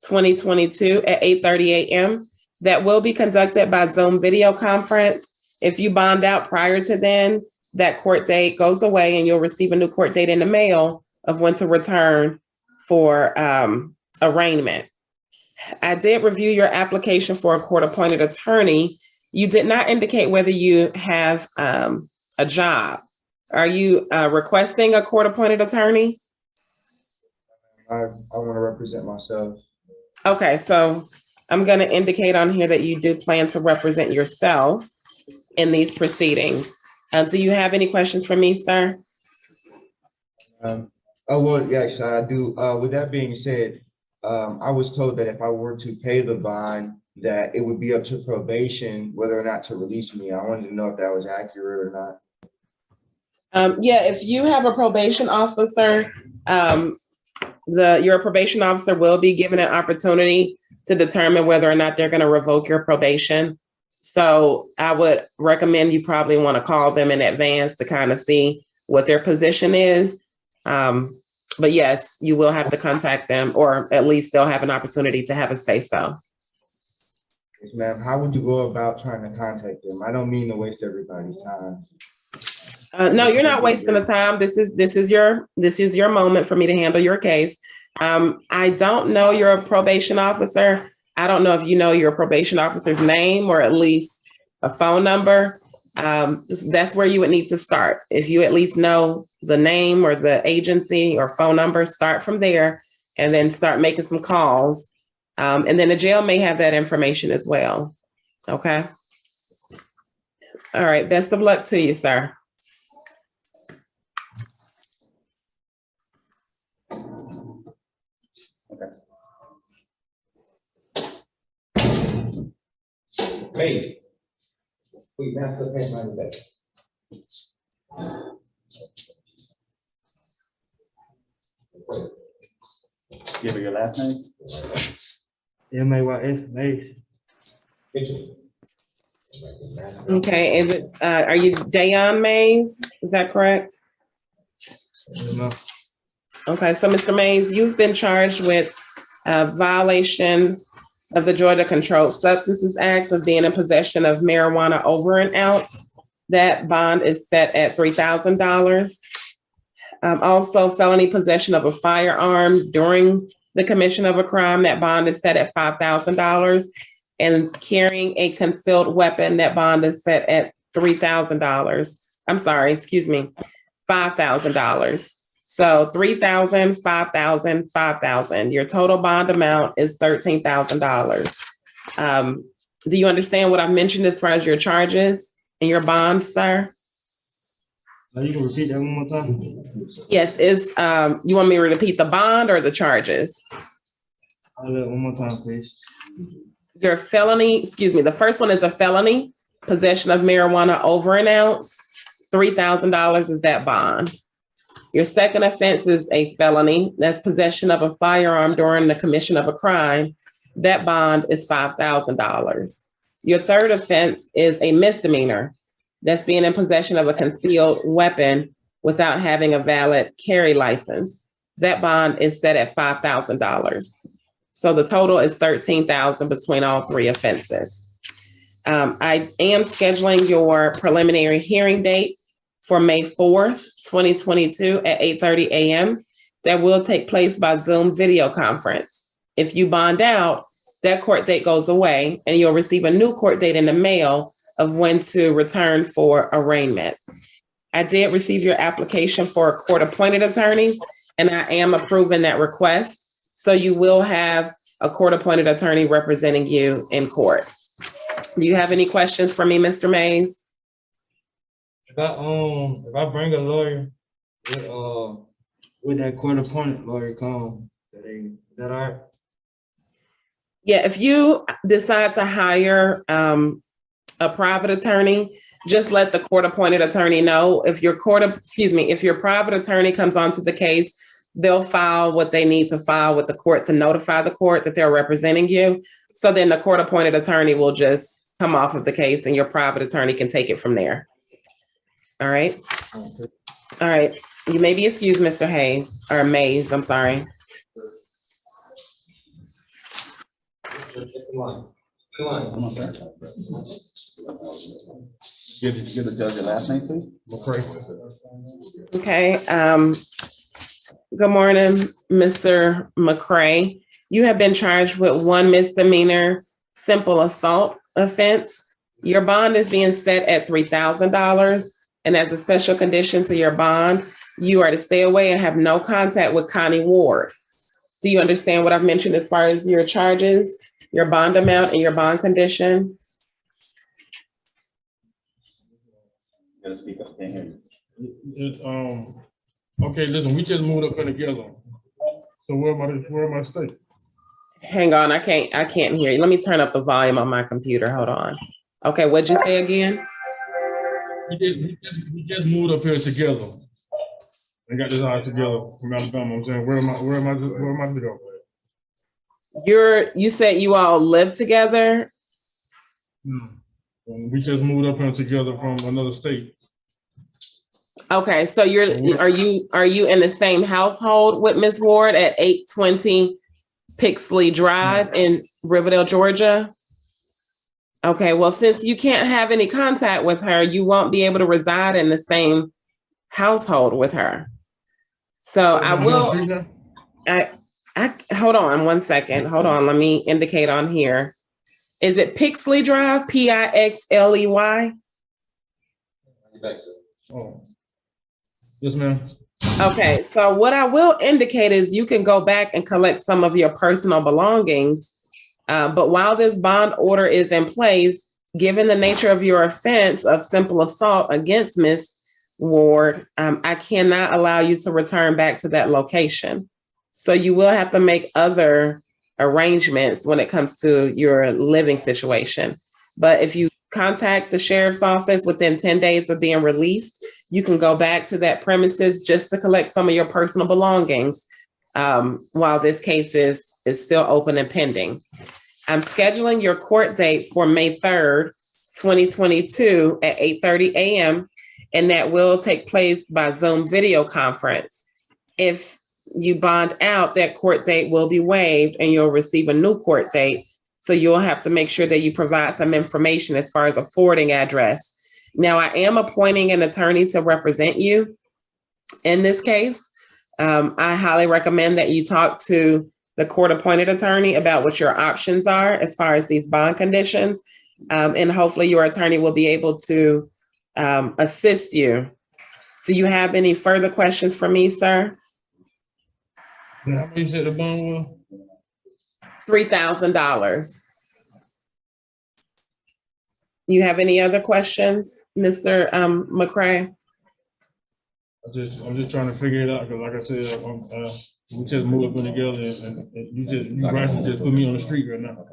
Speaker 10: 2022 at 8:30 a.m. That will be conducted by Zoom video conference. If you bond out prior to then, that court date goes away and you'll receive a new court date in the mail of when to return for arraignment. I did review your application for a court-appointed attorney. You did not indicate whether you have a job. Are you requesting a court-appointed attorney?
Speaker 6: I want to represent myself.
Speaker 10: Okay, so I'm going to indicate on here that you do plan to represent yourself in these proceedings. Do you have any questions for me, sir?
Speaker 6: Well, yes, I do. With that being said, I was told that if I were to pay the bond, that it would be up to probation whether or not to release me. I wanted to know if that was accurate or not.
Speaker 10: Yeah, if you have a probation officer, your probation officer will be given an opportunity to determine whether or not they're going to revoke your probation. So I would recommend you probably want to call them in advance to kind of see what their position is. But yes, you will have to contact them, or at least they'll have an opportunity to have a say so.
Speaker 6: Yes, ma'am. How would you go about trying to contact them? I don't mean to waste everybody's time.
Speaker 10: No, you're not wasting the time. This is your moment for me to handle your case. I don't know your probation officer. I don't know if you know your probation officer's name or at least a phone number. That's where you would need to start. If you at least know the name or the agency or phone number, start from there and then start making some calls. And then the jail may have that information as well. Okay. All right. Best of luck to you, sir.
Speaker 20: Please. Please, master the pen right back.
Speaker 11: Give her your last name.
Speaker 6: M-A-Y-S, Mays.
Speaker 10: Okay. Is it, are you Dayon Mays? Is that correct?
Speaker 6: No.
Speaker 10: Okay. So, Mr. Mays, you've been charged with a violation of the Georgia Controlled Substances Act of being in possession of marijuana over an ounce. That bond is set at $3,000. Also, felony possession of a firearm during the commission of a crime. That bond is set at $5,000. And carrying a concealed weapon, that bond is set at $3,000. I'm sorry, excuse me, $5,000. So $3,000, $5,000, $5,000. Your total bond amount is $13,000. Do you understand what I've mentioned as far as your charges and your bond, sir?
Speaker 6: You can repeat that one more time.
Speaker 10: Yes, you want me to repeat the bond or the charges?
Speaker 6: One more time, please.
Speaker 10: Your felony, excuse me, the first one is a felony, possession of marijuana over an ounce. $3,000 is that bond. Your second offense is a felony. That's possession of a firearm during the commission of a crime. That bond is $5,000. Your third offense is a misdemeanor. That's being in possession of a concealed weapon without having a valid carry license. That bond is set at $5,000. So the total is $13,000 between all three offenses. I am scheduling your preliminary hearing date for May 4th, 2022 at 8:30 a.m. That will take place by Zoom video conference. If you bond out, that court date goes away and you'll receive a new court date in the mail of when to return for arraignment. I did receive your application for a court-appointed attorney, and I am approving that request. So you will have a court-appointed attorney representing you in court. Do you have any questions for me, Mr. Mays?
Speaker 14: If I bring a lawyer, with that court-appointed lawyer come, is that all right?
Speaker 10: Yeah, if you decide to hire a private attorney, just let the court-appointed attorney know. If your private attorney comes onto the case, they'll file what they need to file with the court to notify the court that they're representing you. So then the court-appointed attorney will just come off of the case and your private attorney can take it from there. All right. All right. You may be excused, Mr. Hayes, or Mays, I'm sorry.
Speaker 20: Come on, sir. Give the judge your last name, please. McCray.
Speaker 10: Okay. Good morning, Mr. McCray. You have been charged with one misdemeanor simple assault offense. Your bond is being set at $3,000. And as a special condition to your bond, you are to stay away and have no contact with Connie Ward. Do you understand what I've mentioned as far as your charges, your bond amount, and your bond condition?
Speaker 20: You gotta speak up, can't hear you.
Speaker 14: Okay, listen, we just moved up in together. So where am I stay?
Speaker 10: Hang on, I can't hear you. Let me turn up the volume on my computer. Hold on. Okay, what'd you say again?
Speaker 14: We just moved up here together. And got this house together from Alabama. I'm saying, where am I to go?
Speaker 10: You said you all live together?
Speaker 14: We just moved up here together from another state.
Speaker 10: Okay, so are you in the same household with Ms. Ward at 820 Pixley Drive in Riverdale, Georgia? Okay, well, since you can't have any contact with her, you won't be able to reside in the same household with her. So I will, hold on one second. Hold on, let me indicate on here. Is it Pixley Drive, Pixley?
Speaker 14: Oh. Yes, ma'am.
Speaker 10: Okay, so what I will indicate is you can go back and collect some of your personal belongings. But while this bond order is in place, given the nature of your offense of simple assault against Ms. Ward, I cannot allow you to return back to that location. So you will have to make other arrangements when it comes to your living situation. But if you contact the sheriff's office within 10 days of being released, you can go back to that premises just to collect some of your personal belongings while this case is still open and pending. I'm scheduling your court date for May 3rd, 2022 at 8:30 a.m. and that will take place by Zoom video conference. If you bond out, that court date will be waived and you'll receive a new court date. So you'll have to make sure that you provide some information as far as a forwarding address. Now, I am appointing an attorney to represent you in this case. I highly recommend that you talk to the court-appointed attorney about what your options are as far as these bond conditions. And hopefully your attorney will be able to assist you. Do you have any further questions for me, sir?
Speaker 14: How much you said the bond was?
Speaker 10: $3,000. You have any other questions, Mr. McCray?
Speaker 14: I'm just trying to figure it out because, like I said, we just moved up in together, and you guys just put me on the street right now.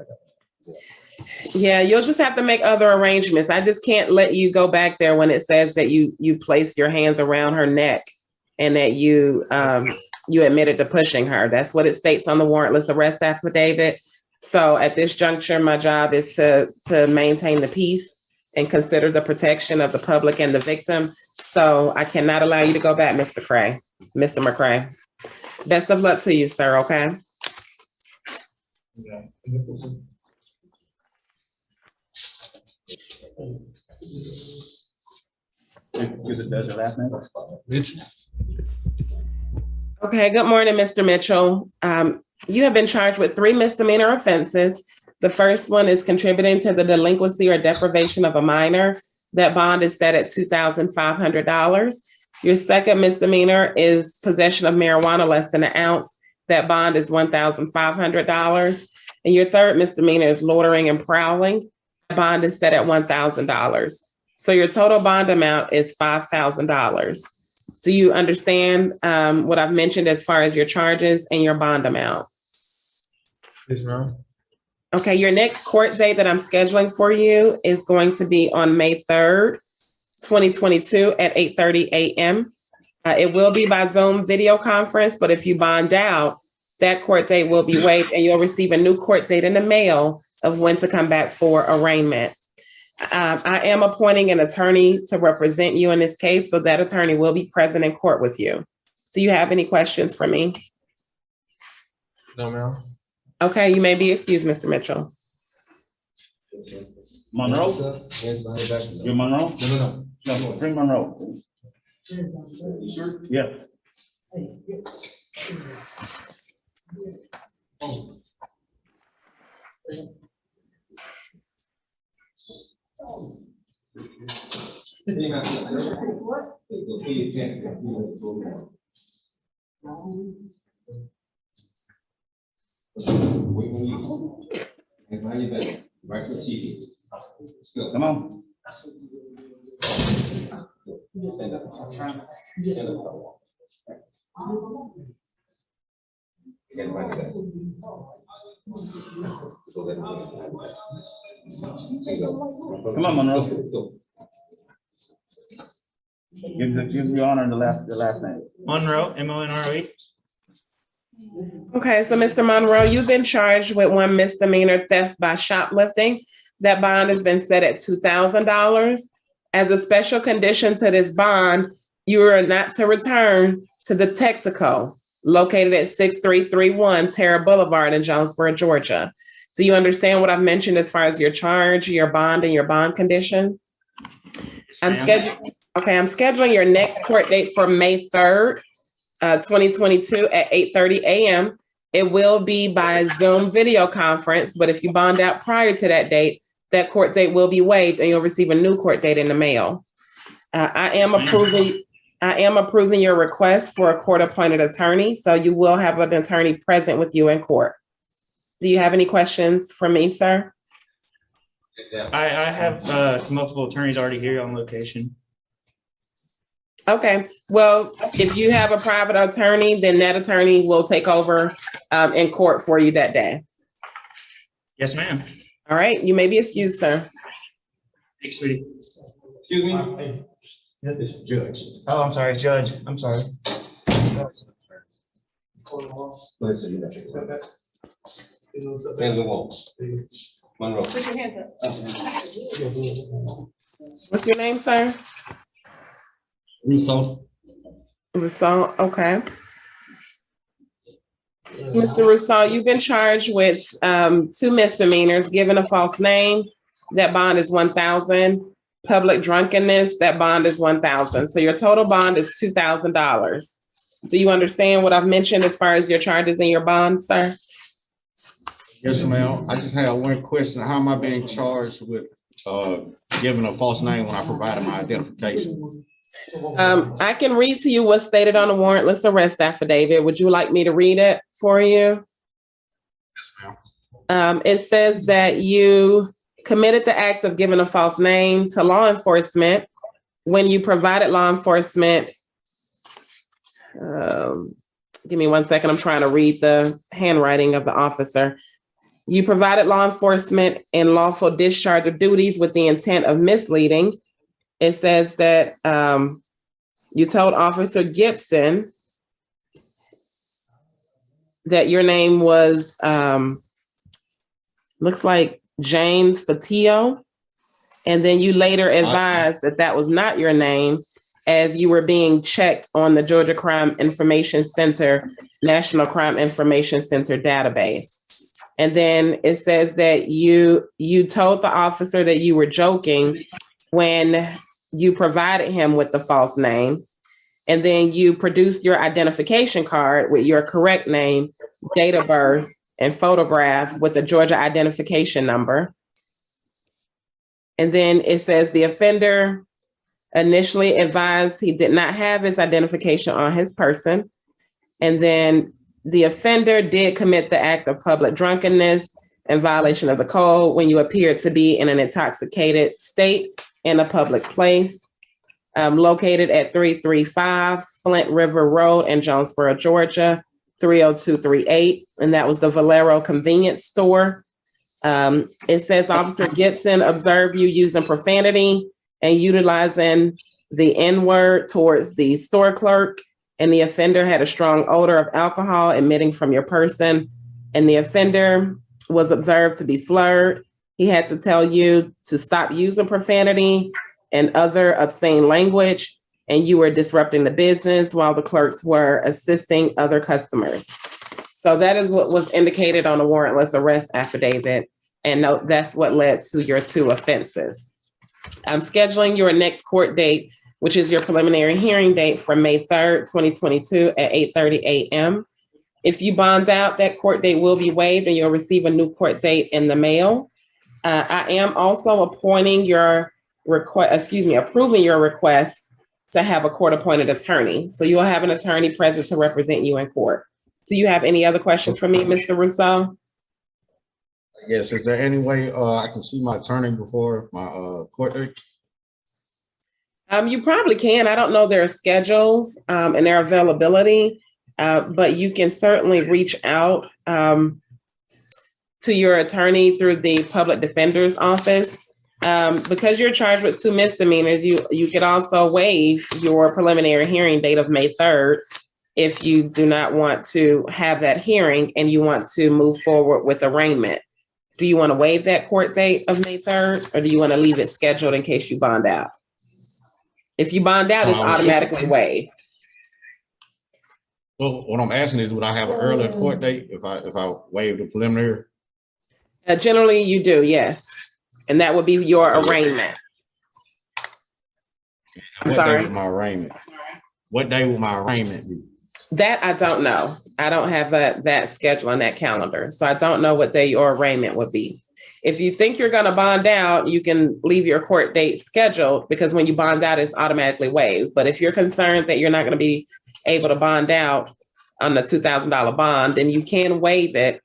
Speaker 10: Yeah, you'll just have to make other arrangements. I just can't let you go back there when it says that you place your hands around her neck and that you admitted to pushing her. That's what it states on the warrantless arrest affidavit. So at this juncture, my job is to maintain the peace and consider the protection of the public and the victim. So I cannot allow you to go back, Mr. McCray. Best of luck to you, sir, okay?
Speaker 20: Is it your last name? Mitchell.
Speaker 10: Okay, good morning, Mr. Mitchell. You have been charged with 3 misdemeanor offenses. The first one is contributing to the delinquency or deprivation of a minor. That bond is set at $2,500. Your second misdemeanor is possession of marijuana less than an ounce. That bond is $1,500. And your third misdemeanor is loitering and prowling. The bond is set at $1,000. So your total bond amount is $5,000. Do you understand what I've mentioned as far as your charges and your bond amount?
Speaker 1: Yes, ma'am.
Speaker 10: Okay, your next court date that I'm scheduling for you is going to be on May 3rd, 2022 at 8:30 a.m. It will be by Zoom video conference, but if you bond out, that court date will be waived and you'll receive a new court date in the mail of when to come back for arraignment. I am appointing an attorney to represent you in this case, so that attorney will be present in court with you. Do you have any questions for me?
Speaker 1: No, ma'am.
Speaker 10: Okay, you may be excused, Mr. Mitchell.
Speaker 20: Monroe? You're Monroe? No, bring Monroe. Yeah. Come on. Come on, Monroe. Give the honor the last name.
Speaker 14: Monroe, M-O-N-R-O-E.
Speaker 10: Okay, so Mr. Monroe, you've been charged with 1 misdemeanor theft by shoplifting. That bond has been set at $2,000. As a special condition to this bond, you are not to return to the Texaco located at 6331 Terra Boulevard in Jonesboro, Georgia. Do you understand what I've mentioned as far as your charge, your bond, and your bond condition? I'm scheduling your next court date for May 3rd, 2022 at 8:30 a.m. It will be by Zoom video conference, but if you bond out prior to that date, that court date will be waived and you'll receive a new court date in the mail. I am approving your request for a court-appointed attorney, so you will have an attorney present with you in court. Do you have any questions for me, sir?
Speaker 14: I have multiple attorneys already here on location.
Speaker 10: Okay, well, if you have a private attorney, then that attorney will take over in court for you that day.
Speaker 14: Yes, ma'am.
Speaker 10: All right, you may be excused, sir.
Speaker 14: Thanks, sweetie.
Speaker 20: Excuse me? This is Judge.
Speaker 14: Oh, I'm sorry, Judge. I'm sorry.
Speaker 20: Listen, and the walls. Monroe.
Speaker 10: Put your hands up. What's your name, sir?
Speaker 20: Rousseau.
Speaker 10: Rousseau, okay. Mr. Rousseau, you've been charged with 2 misdemeanors, giving a false name. That bond is $1,000. Public drunkenness, that bond is $1,000. So your total bond is $2,000. Do you understand what I've mentioned as far as your charges and your bond, sir?
Speaker 1: Yes, ma'am. I just have one question. How am I being charged with giving a false name when I provided my identification?
Speaker 10: I can read to you what's stated on the warrantless arrest affidavit. Would you like me to read it for you?
Speaker 1: Yes, ma'am.
Speaker 10: It says that you committed the act of giving a false name to law enforcement when you provided law enforcement. Give me 1 second. I'm trying to read the handwriting of the officer. You provided law enforcement in lawful discharge of duties with the intent of misleading. It says that You told Officer Gibson that your name was, looks like James Fatio. And then you later advised that that was not your name as you were being checked on the Georgia Crime Information Center, National Crime Information Center database. And then it says that you told the officer that you were joking when you provided him with the false name. And then you produced your identification card with your correct name, date of birth, and photograph with the Georgia identification number. And then it says the offender initially advised he did not have his identification on his person. And then the offender did commit the act of public drunkenness in violation of the code when you appeared to be in an intoxicated state in a public place, located at 335 Flint River Road in Jonesboro, Georgia, 30238. And that was the Valero convenience store. It says Officer Gibson observed you using profanity and utilizing the N-word towards the store clerk, and the offender had a strong odor of alcohol emitting from your person, and the offender was observed to be slurred. He had to tell you to stop using profanity and other obscene language, and you were disrupting the business while the clerks were assisting other customers. So that is what was indicated on the warrantless arrest affidavit. And that's what led to your 2 offenses. I'm scheduling your next court date, which is your preliminary hearing date, for May 3rd, 2022 at 8:30 a.m. If you bond out, that court date will be waived and you'll receive a new court date in the mail. I am also approving your request to have a court-appointed attorney. So you will have an attorney present to represent you in court. Do you have any other questions for me, Mr. Rousseau?
Speaker 1: Yes, is there any way I can see my attorney before my court date?
Speaker 10: You probably can. I don't know their schedules and their availability, but you can certainly reach out to your attorney through the public defender's office. Because you're charged with 2 misdemeanors, you could also waive your preliminary hearing date of May 3rd if you do not want to have that hearing and you want to move forward with arraignment. Do you want to waive that court date of May 3rd, or do you want to leave it scheduled in case you bond out? If you bond out, it's automatically waived.
Speaker 1: Well, what I'm asking is, would I have an earlier court date if I waive the preliminary?
Speaker 10: Generally, you do, yes. And that would be your arraignment. I'm sorry.
Speaker 1: What day would my arraignment? What day will my arraignment be?
Speaker 10: That I don't know. I don't have that schedule on that calendar. So I don't know what day your arraignment would be. If you think you're going to bond out, you can leave your court date scheduled, because when you bond out, it's automatically waived. But if you're concerned that you're not going to be able to bond out on the $2,000 bond, then you can waive it.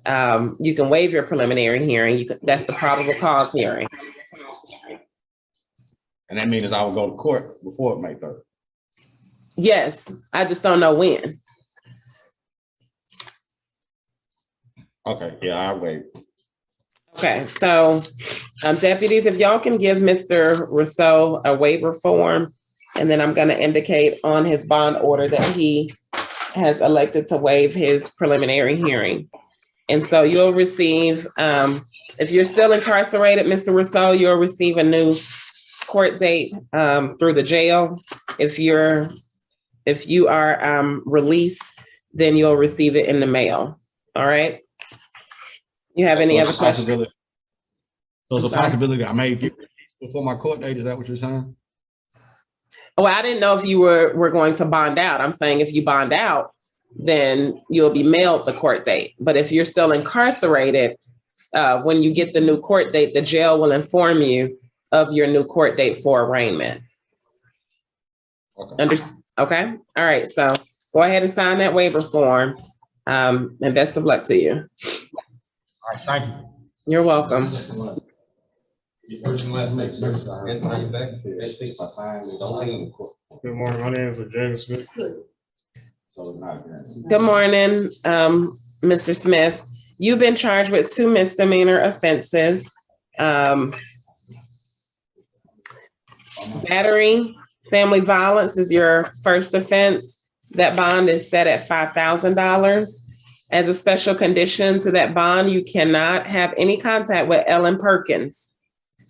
Speaker 10: You can waive your preliminary hearing. That's the probable cause hearing.
Speaker 1: And that means I will go to court before May 3rd.
Speaker 10: Yes, I just don't know when.
Speaker 1: Okay, yeah, I'll wait.
Speaker 10: Okay, so deputies, if y'all can give Mr. Rousseau a waiver form, and then I'm going to indicate on his bond order that he has elected to waive his preliminary hearing. And so you'll receive, if you're still incarcerated, Mr. Rousseau, you'll receive a new court date through the jail. If you are released, then you'll receive it in the mail. All right. You have any other questions?
Speaker 1: So there's a possibility I may get before my court date. Is that what you're saying?
Speaker 10: Well, I didn't know if you were going to bond out. I'm saying if you bond out, then you'll be mailed the court date. But if you're still incarcerated, when you get the new court date, the jail will inform you of your new court date for arraignment. Okay. Okay. All right. So go ahead and sign that waiver form. And best of luck to you.
Speaker 1: All right. Thank you.
Speaker 10: You're welcome.
Speaker 14: Good morning. My name is James Smith.
Speaker 10: Good morning, Mr. Smith. You've been charged with 2 misdemeanor offenses. Battery, Family violence is your first offense. That bond is set at $5,000. As a special condition to that bond, you cannot have any contact with Ellen Perkins.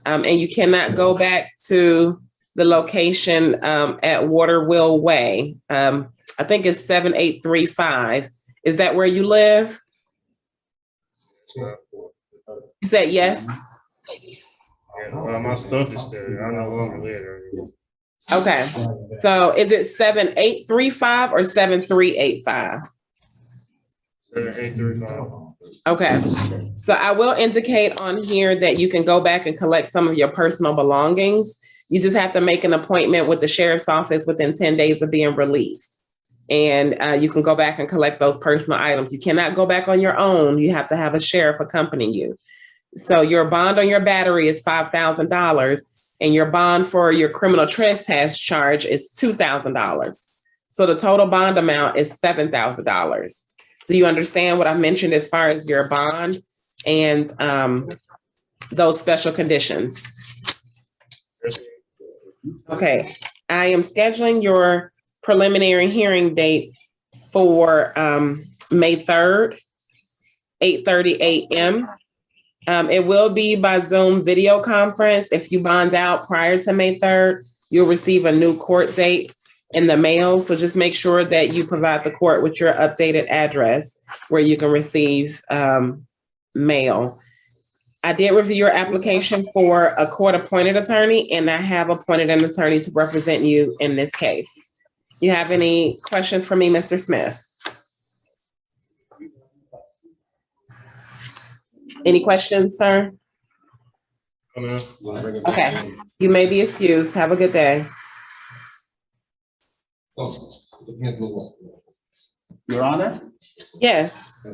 Speaker 10: And you cannot go back to the location at Waterwheel Way. I think it's 7835. Is that where you live? You said yes?
Speaker 14: Yeah, well, my stuff is there. I no longer live there.
Speaker 10: Okay. So is it 7835 or 7385?
Speaker 14: 7835.
Speaker 10: Okay. So I will indicate on here that you can go back and collect some of your personal belongings. You just have to make an appointment with the sheriff's office within 10 days of being released. And you can go back and collect those personal items. You cannot go back on your own. You have to have a sheriff accompany you. So your bond on your battery is $5,000 and your bond for your criminal trespass charge is $2,000. So the total bond amount is $7,000. Do you understand what I mentioned as far as your bond and those special conditions? Okay, I am scheduling your preliminary hearing date for May 3rd, 8:30 a.m. It will be by Zoom video conference. If you bond out prior to May 3rd, you'll receive a new court date in the mail. So just make sure that you provide the court with your updated address where you can receive mail. I did review your application for a court-appointed attorney, and I have appointed an attorney to represent you in this case. You have any questions for me, Mr. Smith? Any questions, sir? Okay, you may be excused. Have a good day.
Speaker 1: Your Honor?
Speaker 10: Yes.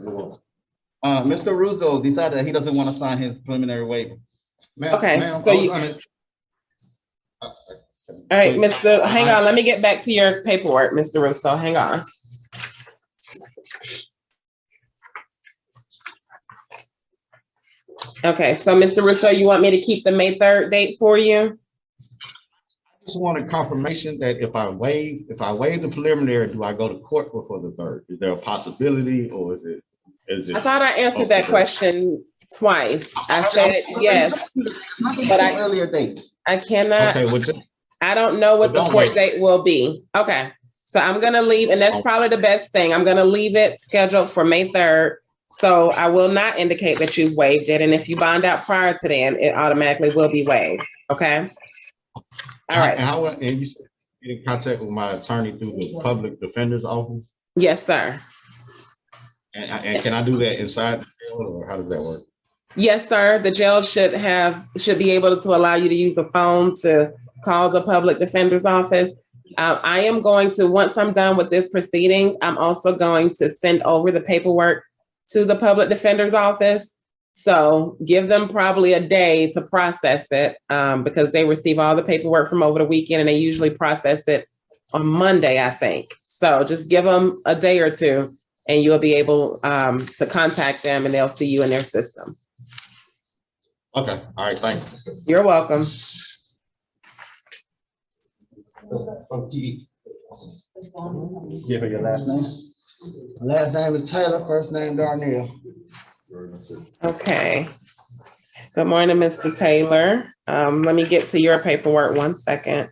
Speaker 1: Mr. Russo decided that he doesn't want to sign his preliminary waiver.
Speaker 10: Okay, so you, all right, Mr. Hang on, let me get back to your paperwork, Mr. Russo. Hang on. Okay, so Mr. Russo, you want me to keep the May 3rd date for you?
Speaker 1: I just wanted confirmation that if I waive the preliminary, do I go to court before the 3rd? Is there a possibility, or is it?
Speaker 10: I thought I answered that question twice. I said yes, but I cannot.
Speaker 1: Okay,
Speaker 10: I don't know what the court date will be. Okay, so I'm gonna leave, and that's probably the best thing. I'm gonna leave it scheduled for May 3rd. So I will not indicate that you've waived it, and if you bond out prior to then, it automatically will be waived. Okay. All right.
Speaker 1: And you said get in contact with my attorney through the public defender's office?
Speaker 10: Yes, sir.
Speaker 1: And can I do that inside the jail, or how does that work?
Speaker 10: Yes, sir. The jail should be able to allow you to use a phone to call the public defender's office. I am going to, once I'm done with this proceeding, I'm also going to send over the paperwork to the public defender's office. So give them probably a day to process it because they receive all the paperwork from over the weekend and they usually process it on Monday, I think. So just give them a day or two and you'll be able to contact them and they'll see you in their system.
Speaker 1: Okay, all right, thank you.
Speaker 10: You're welcome.
Speaker 1: Give her your last name. Last name is Taylor, first name Darnell.
Speaker 10: Okay. Good morning, Mr. Taylor. Let me get to your paperwork 1 second.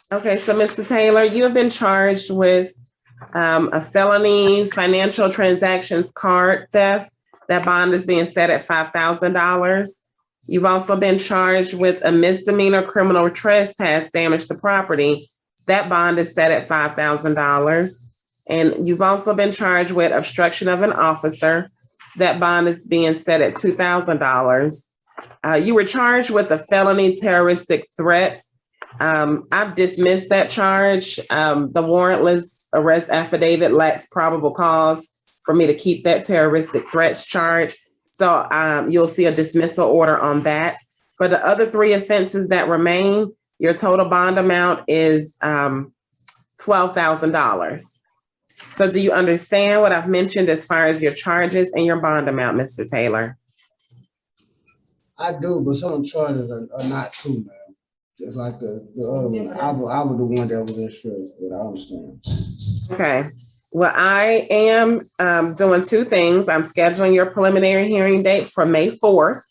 Speaker 10: Okay, so Mr. Taylor, you have been charged with a felony financial transactions card theft. That bond is being set at $5,000. You've also been charged with a misdemeanor criminal trespass damage to property. That bond is set at $5,000. And you've also been charged with obstruction of an officer. That bond is being set at $2,000. You were charged with a felony terroristic threats. I've dismissed that charge. The warrantless arrest affidavit lacks probable cause for me to keep that terroristic threats charge. So you'll see a dismissal order on that. For the other 3 offenses that remain, your total bond amount is $12,000. So do you understand what I've mentioned as far as your charges and your bond amount, Mr. Taylor?
Speaker 13: I do, but some charges are not true, man. Just like the other one. I was the one that was in stress, but I understand.
Speaker 10: Okay. Well, I am doing 2 things. I'm scheduling your preliminary hearing date for May 4th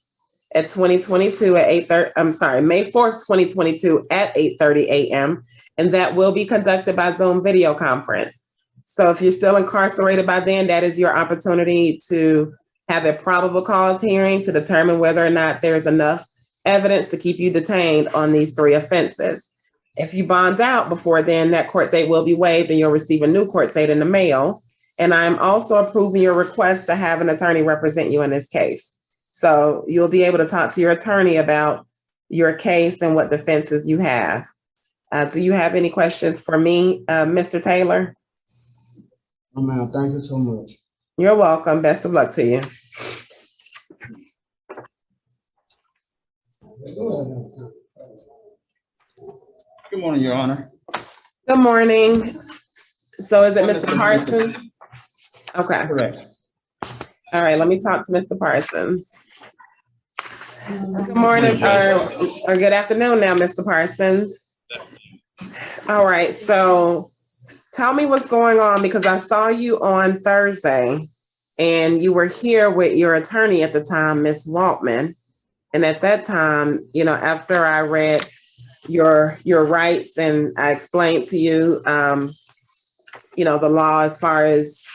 Speaker 10: at 2022 at 8:30. I'm sorry, May 4th, 2022 at 8:30 a.m. And that will be conducted by Zoom video conference. So if you're still incarcerated by then, that is your opportunity to have a probable cause hearing to determine whether or not there's enough evidence to keep you detained on these 3 offenses. If you bond out before then, that court date will be waived and you'll receive a new court date in the mail. And I'm also approving your request to have an attorney represent you in this case. So you'll be able to talk to your attorney about your case and what defenses you have. Do you have any questions for me, Mr. Taylor?
Speaker 13: Oh, ma'am, thank you so much.
Speaker 10: You're welcome. Best of luck to you.
Speaker 1: Good morning, Your Honor.
Speaker 10: Good morning. So is it Mr. Parsons? Okay.
Speaker 1: Correct.
Speaker 10: All right, let me talk to Mr. Parsons. Good morning, or good afternoon now, Mr. Parsons. All right, so tell me what's going on, because I saw you on Thursday and you were here with your attorney at the time, Ms. Waltman. And at that time, you know, after I read your rights and I explained to you, you know, the law as far as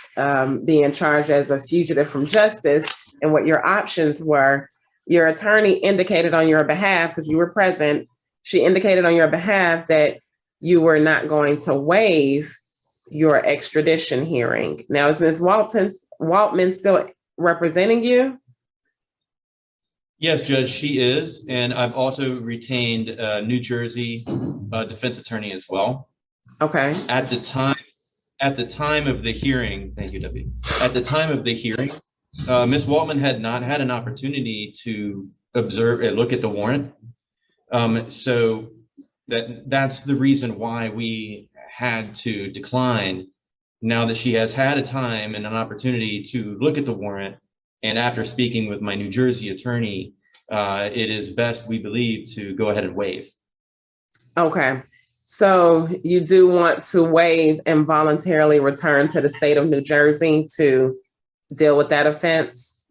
Speaker 10: being charged as a fugitive from justice and what your options were, your attorney indicated on your behalf, because you were present, she indicated on your behalf that you were not going to waive your extradition hearing. Now, is Ms. Waltman still representing you?
Speaker 21: Yes, Judge, she is. And I've also retained a New Jersey defense attorney as well.
Speaker 10: Okay.
Speaker 21: At the time of the hearing, thank you, W. At the time of the hearing, Ms. Waltman had not had an opportunity to observe and look at the warrant. So that's the reason why we had to decline. Now that she has had a time and an opportunity to look at the warrant, and after speaking with my New Jersey attorney, it is best, we believe, to go ahead and waive.
Speaker 10: Okay. So you do want to waive and voluntarily return to the state of New Jersey to deal with that offense?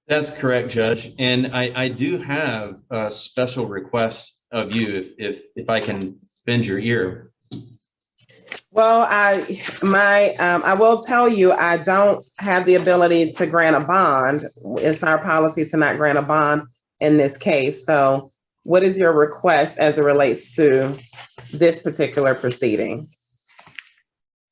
Speaker 21: That's correct, Judge. And I do have a special request of you, if I can bend your ear.
Speaker 10: Well, I will tell you, I don't have the ability to grant a bond. It's our policy to not grant a bond in this case. So what is your request as it relates to this particular proceeding?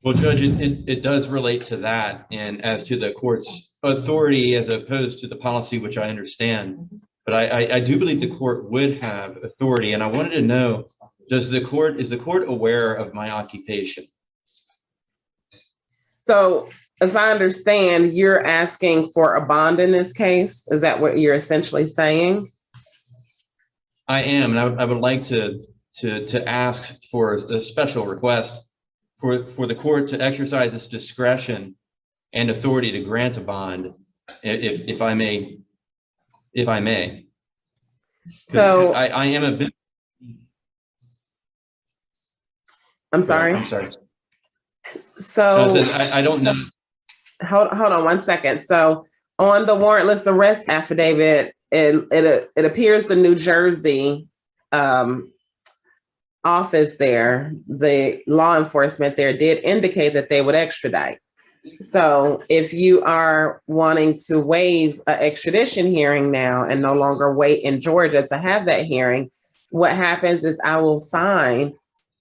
Speaker 21: Well, Judge, it does relate to that, and as to the court's authority as opposed to the policy, which I understand. But I do believe the court would have authority, and I wanted to know, is the court aware of my occupation?
Speaker 10: So as I understand, you're asking for a bond in this case. Is that what you're essentially saying?
Speaker 21: I am, and I would like to ask for a special request for the court to exercise its discretion and authority to grant a bond, if I may.
Speaker 10: So
Speaker 21: I am a bit.
Speaker 10: I'm sorry.
Speaker 21: I'm sorry.
Speaker 10: So
Speaker 21: I don't know.
Speaker 10: Hold on 1 second. So on the warrantless arrest affidavit, it appears the New Jersey office there, the law enforcement there did indicate that they would extradite. So if you are wanting to waive an extradition hearing now and no longer wait in Georgia to have that hearing, what happens is I will sign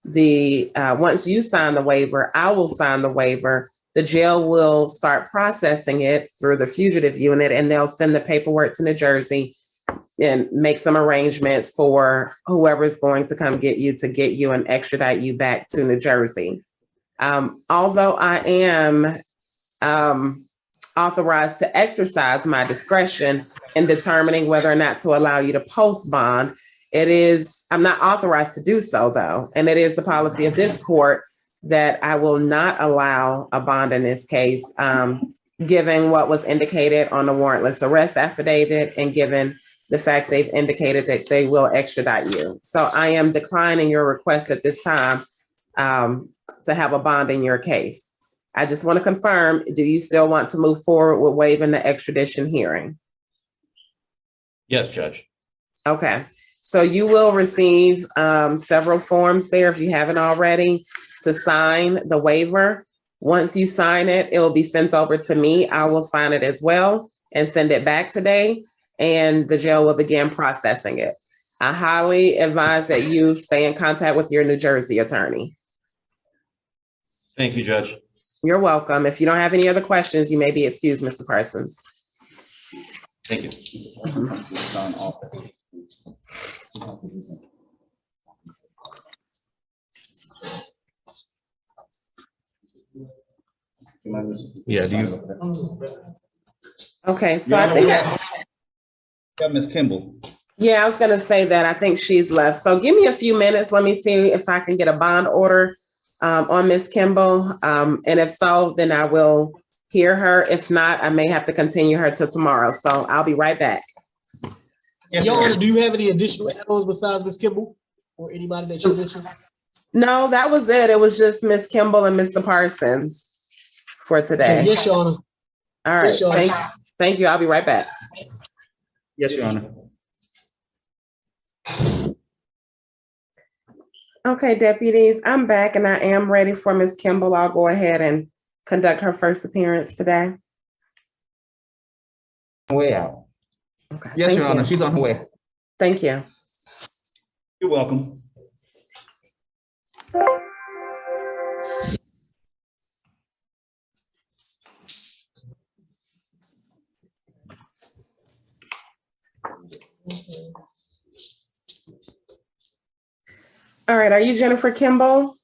Speaker 10: once you sign the waiver, I will sign the waiver. The jail will start processing it through the fugitive unit, and they'll send the paperwork to New Jersey and make some arrangements for whoever's going to come get you and extradite you back to New Jersey. Although I am authorized to exercise my discretion in determining whether or not to allow you to post bond. I'm not authorized to do so though. And it is the policy of this court that I will not allow a bond in this case, given what was indicated on the warrantless arrest affidavit and given the fact they've indicated that they will extradite you. So I am declining your request at this time to have a bond in your case. I just want to confirm, do you still want to move forward with waiving the extradition hearing?
Speaker 21: Yes, Judge.
Speaker 10: Okay, so you will receive several forms there if you haven't already to sign the waiver. Once you sign it, it will be sent over to me. I will sign it as well and send it back today, and the jail will begin processing it. I highly advise that you stay in contact with your New Jersey attorney.
Speaker 21: Thank you, Judge.
Speaker 10: You're welcome. If you don't have any other questions, you may be excused, Mr. Parsons.
Speaker 21: Thank you. Yeah, do you?
Speaker 10: Okay, so I think
Speaker 20: Got Ms. Kimball.
Speaker 10: yeah, I was gonna say that. I think she's left. So give me a few minutes. Let me see if I can get a bond order on Ms. Kimball. And if so, then I will hear her. If not, I may have to continue her till tomorrow. So I'll be right back.
Speaker 5: Your Honor, do you have any additional add-ons besides Ms. Kimball or anybody that you mentioned?
Speaker 10: No, that was it. It was just Ms. Kimball and Mr. Parsons for today.
Speaker 5: Yes, Your Honor.
Speaker 10: All right.
Speaker 5: Yes, Your Honor.
Speaker 10: Thank you. I'll be right back.
Speaker 20: Yes, Your Honor.
Speaker 10: Okay, deputies, I'm back and I am ready for Ms. Kimball. I'll go ahead and conduct her first appearance today.
Speaker 20: Way out.
Speaker 10: Okay,
Speaker 20: Yes,
Speaker 10: thank
Speaker 20: Your Honor.
Speaker 10: you.
Speaker 20: She's on her way.
Speaker 10: Thank you.
Speaker 20: You're welcome.
Speaker 10: All right, are you Jennifer Kimball?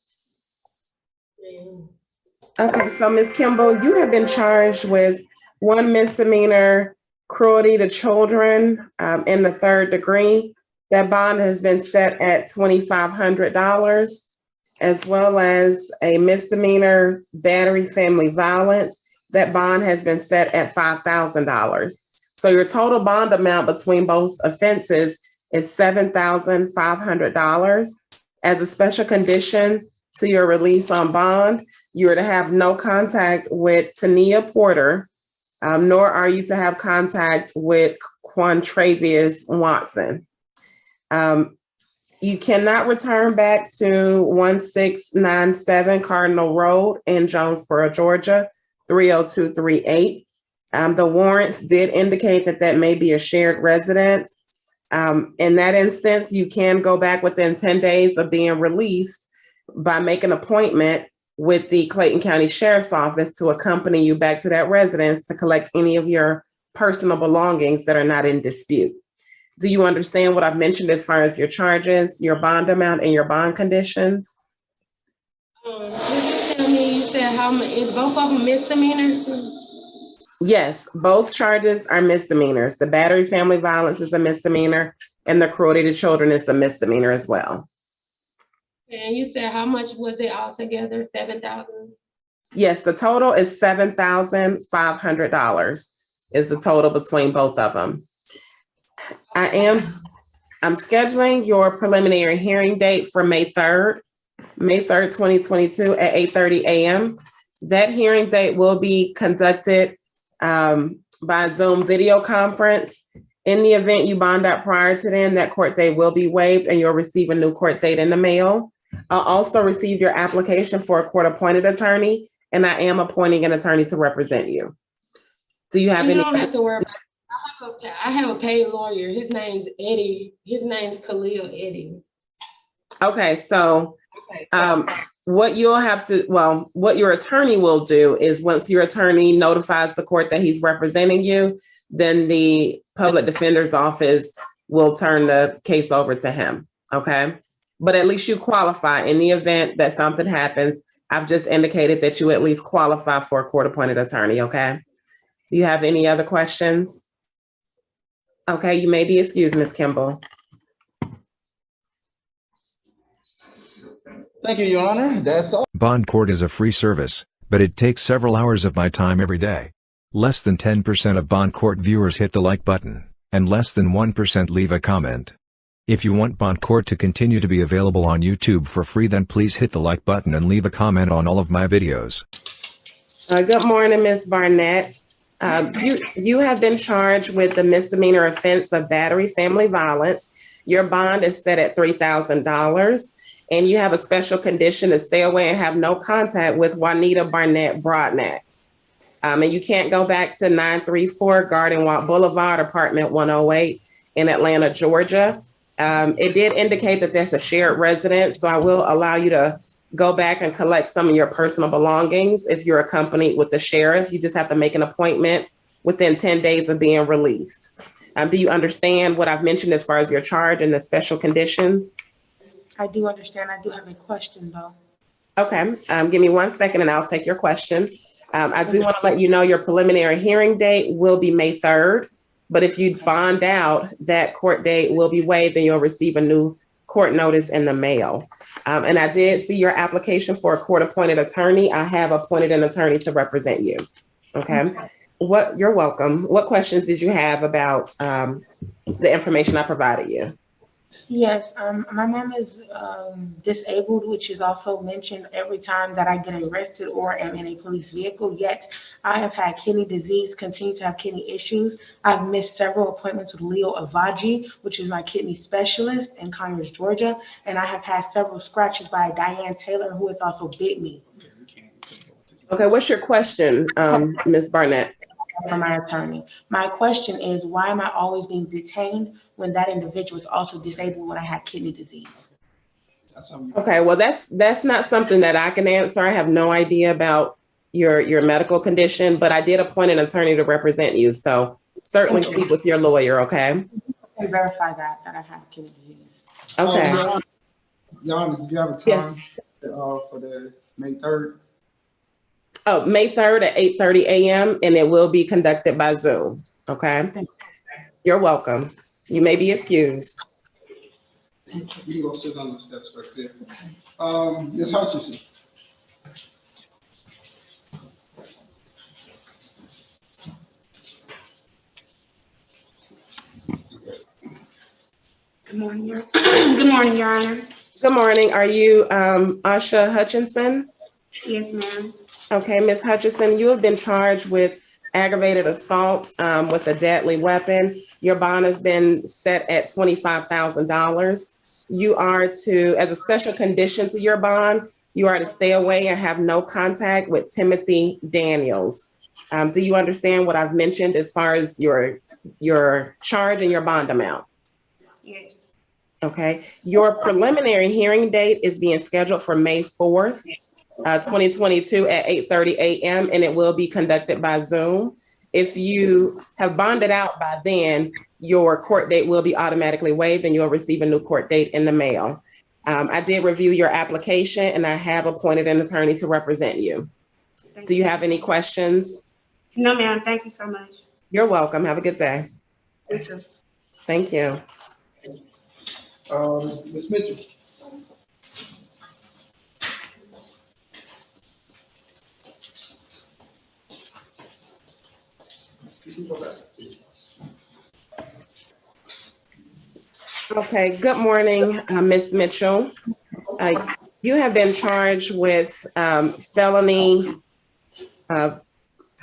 Speaker 10: Okay, so Ms. Kimball, you have been charged with 1 misdemeanor cruelty to children in the 3rd degree. That bond has been set at $2,500, as well as a misdemeanor battery family violence. That bond has been set at $5,000. So your total bond amount between both offenses is $7,500. As a special condition to your release on bond, you are to have no contact with Tania Porter, nor are you to have contact with Quantravius Watson. You cannot return back to 1697 Cardinal Road in Jonesboro, Georgia, 30238. The warrants did indicate that that may be a shared residence. In that instance, you can go back within 10 days of being released by making an appointment with the Clayton County Sheriff's Office to accompany you back to that residence to collect any of your personal belongings that are not in dispute. Do you understand what I've mentioned as far as your charges, your bond amount, and your bond conditions?
Speaker 19: Did you tell me you said how many, is both of them misdemeanors?
Speaker 10: Yes, both charges are misdemeanors. The battery family violence is a misdemeanor, and the cruelty to children is a misdemeanor as well.
Speaker 19: And you said how much was it altogether? 7,000?
Speaker 10: Yes, the total is $7,500 is the total between both of them. I'm scheduling your preliminary hearing date for May 3rd, 2022 at 8:30 a.m. That hearing date will be conducted by Zoom video conference. In the event you bond out prior to then, that court date will be waived and you'll receive a new court date in the mail. I'll also receive your application for a court-appointed attorney, and I am appointing an attorney to represent you. Do you have any?
Speaker 19: You don't have to worry about it. I have a paid lawyer. His name's Eddie. His name's Khalil Eddie.
Speaker 10: Okay, so what you'll have to, well, what your attorney will do is once your attorney notifies the court that he's representing you, then the public defender's office will turn the case over to him, okay? But at least you qualify in the event that something happens. I've just indicated that you at least qualify for a court-appointed attorney, okay? Do you have any other questions? Okay, you may be excused, Ms. Kimball.
Speaker 1: Thank you, Your Honor. That's all.
Speaker 7: Bond court is a free service, but it takes several hours of my time every day. Less than 10% of bond court viewers hit the like button, and less than 1% leave a comment. If you want bond court to continue to be available on YouTube for free, then please hit the like button and leave a comment on all of my videos.
Speaker 10: Good morning, Ms. Barnett. You have been charged with the misdemeanor offense of battery family violence. Your bond is set at $3,000, and you have a special condition to stay away and have no contact with Juanita Barnett Broadnax. And you can't go back to 934 Garden Walk Boulevard, apartment 108 in Atlanta, Georgia. It did indicate that there's a shared residence, so I will allow you to go back and collect some of your personal belongings if you're accompanied with the sheriff. You just have to make an appointment within 10 days of being released. Do you understand what I've mentioned as far as your charge and the special conditions?
Speaker 19: I do understand. I do have a question though.
Speaker 10: Okay, give me 1 second and I'll take your question. I do want to let you know your preliminary hearing date will be May 3rd, but if you bond out, that court date will be waived and you'll receive a new court notice in the mail. And I did see your application for a court-appointed attorney. I have appointed an attorney to represent you. Okay. You're welcome. What questions did you have about the information I provided you?
Speaker 19: Yes, my mom is disabled, which is also mentioned every time that I get arrested or am in a police vehicle. Yet I have had kidney disease, continue to have kidney issues. I've missed several appointments with Leo Avaji, which is my kidney specialist in Conyers, Georgia. And I have had several scratches by Diane Taylor, who has also bit me.
Speaker 10: Okay, what's your question, Ms. Barnett?
Speaker 19: For my attorney. My question is, why am I always being detained when that individual is also disabled when I have kidney disease?
Speaker 10: Okay, well, that's not something that I can answer. I have no idea about your medical condition, but I did appoint an attorney to represent you. So certainly speak with your lawyer, okay?
Speaker 19: And verify that I have kidney disease.
Speaker 10: Okay.
Speaker 13: Your Honor, did you have a time
Speaker 10: Yes.
Speaker 13: for the May 3rd?
Speaker 10: Oh, May 3rd at 8:30 a.m. and it will be conducted by Zoom. Okay. You're welcome. You may be excused.
Speaker 13: You can go sit on the steps right there. Ms. Hutchinson.
Speaker 19: Good morning, Good morning, Your Honor.
Speaker 10: Good morning. Are you Asha Hutchinson?
Speaker 19: Yes, ma'am.
Speaker 10: Okay, Ms. Hutchinson, you have been charged with aggravated assault with a deadly weapon. Your bond has been set at $25,000. You are to, as a special condition to your bond, you are to stay away and have no contact with Timothy Daniels. Do you understand what I've mentioned as far as your charge and your bond amount?
Speaker 19: Yes.
Speaker 10: Okay. Your preliminary hearing date is being scheduled for May 4th. 2022 at 8:30 a.m. and it will be conducted by Zoom. If you have bonded out by then, your court date will be automatically waived and you'll receive a new court date in the mail. I did review your application and I have appointed an attorney to represent you. Do you have any questions?
Speaker 19: No, ma'am. Thank you so much.
Speaker 10: You're welcome. Have a good day.
Speaker 19: You too.
Speaker 10: Thank you.
Speaker 13: Ms. Mitchell.
Speaker 10: Okay, good morning, Ms. Mitchell. You have been charged with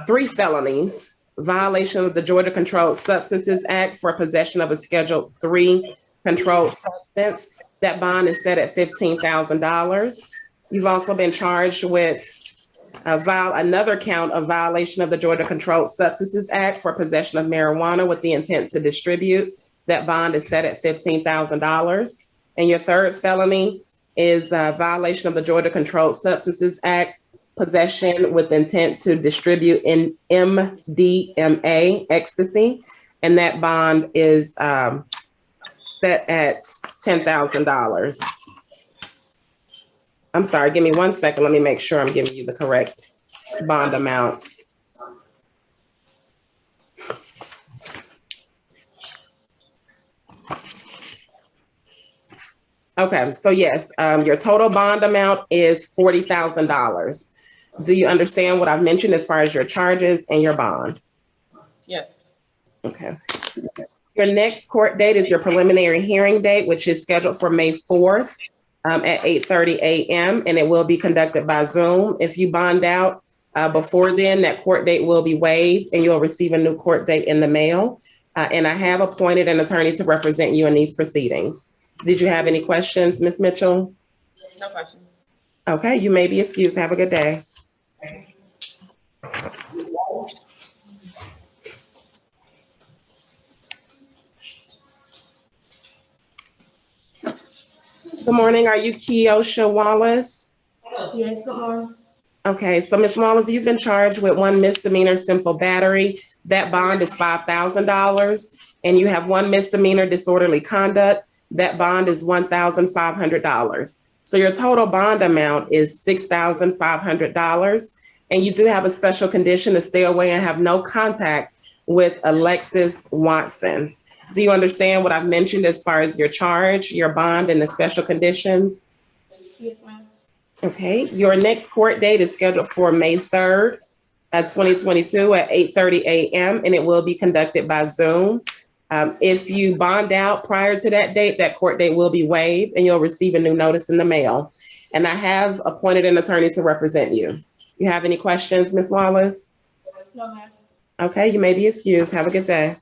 Speaker 10: three felonies: violation of the Georgia Controlled Substances Act for possession of a Schedule III controlled substance. That bond is set at $15,000. You've also been charged with another count of violation of the Georgia Controlled Substances Act for possession of marijuana with the intent to distribute. That bond is set at $15,000. And your third felony is violation of the Georgia Controlled Substances Act, possession with intent to distribute in MDMA, ecstasy. And that bond is set at $10,000. I'm sorry, give me 1 second. Let me make sure I'm giving you the correct bond amounts. Okay, so yes, your total bond amount is $40,000. Do you understand what I've mentioned as far as your charges and your bond?
Speaker 17: Yes.
Speaker 10: Okay. Your next court date is your preliminary hearing date, which is scheduled for May 4th at 8:30 a.m. and it will be conducted by Zoom. If you bond out before then, that court date will be waived and you'll receive a new court date in the mail. And I have appointed an attorney to represent you in these proceedings. Did you have any questions, Ms. Mitchell?
Speaker 17: No question.
Speaker 10: Okay, you may be excused. Have a good day. Good morning. Are you Keosha Wallace?
Speaker 19: Yes, good morning.
Speaker 10: Okay, so Ms. Wallace, you've been charged with one misdemeanor simple battery. That bond is $5,000. And you have one misdemeanor disorderly conduct. That bond is $1,500. So your total bond amount is $6,500. And you do have a special condition to stay away and have no contact with Alexis Watson. Do you understand what I've mentioned as far as your charge, your bond, and the special conditions?
Speaker 19: Yes, ma'am.
Speaker 10: Okay, your next court date is scheduled for May 3rd, 2022 at 8:30 a.m. and it will be conducted by Zoom. If you bond out prior to that date, that court date will be waived and you'll receive a new notice in the mail. And I have appointed an attorney to represent you. You have any questions, Ms. Wallace?
Speaker 19: No, ma'am.
Speaker 10: Okay, you may be excused. Have a good day.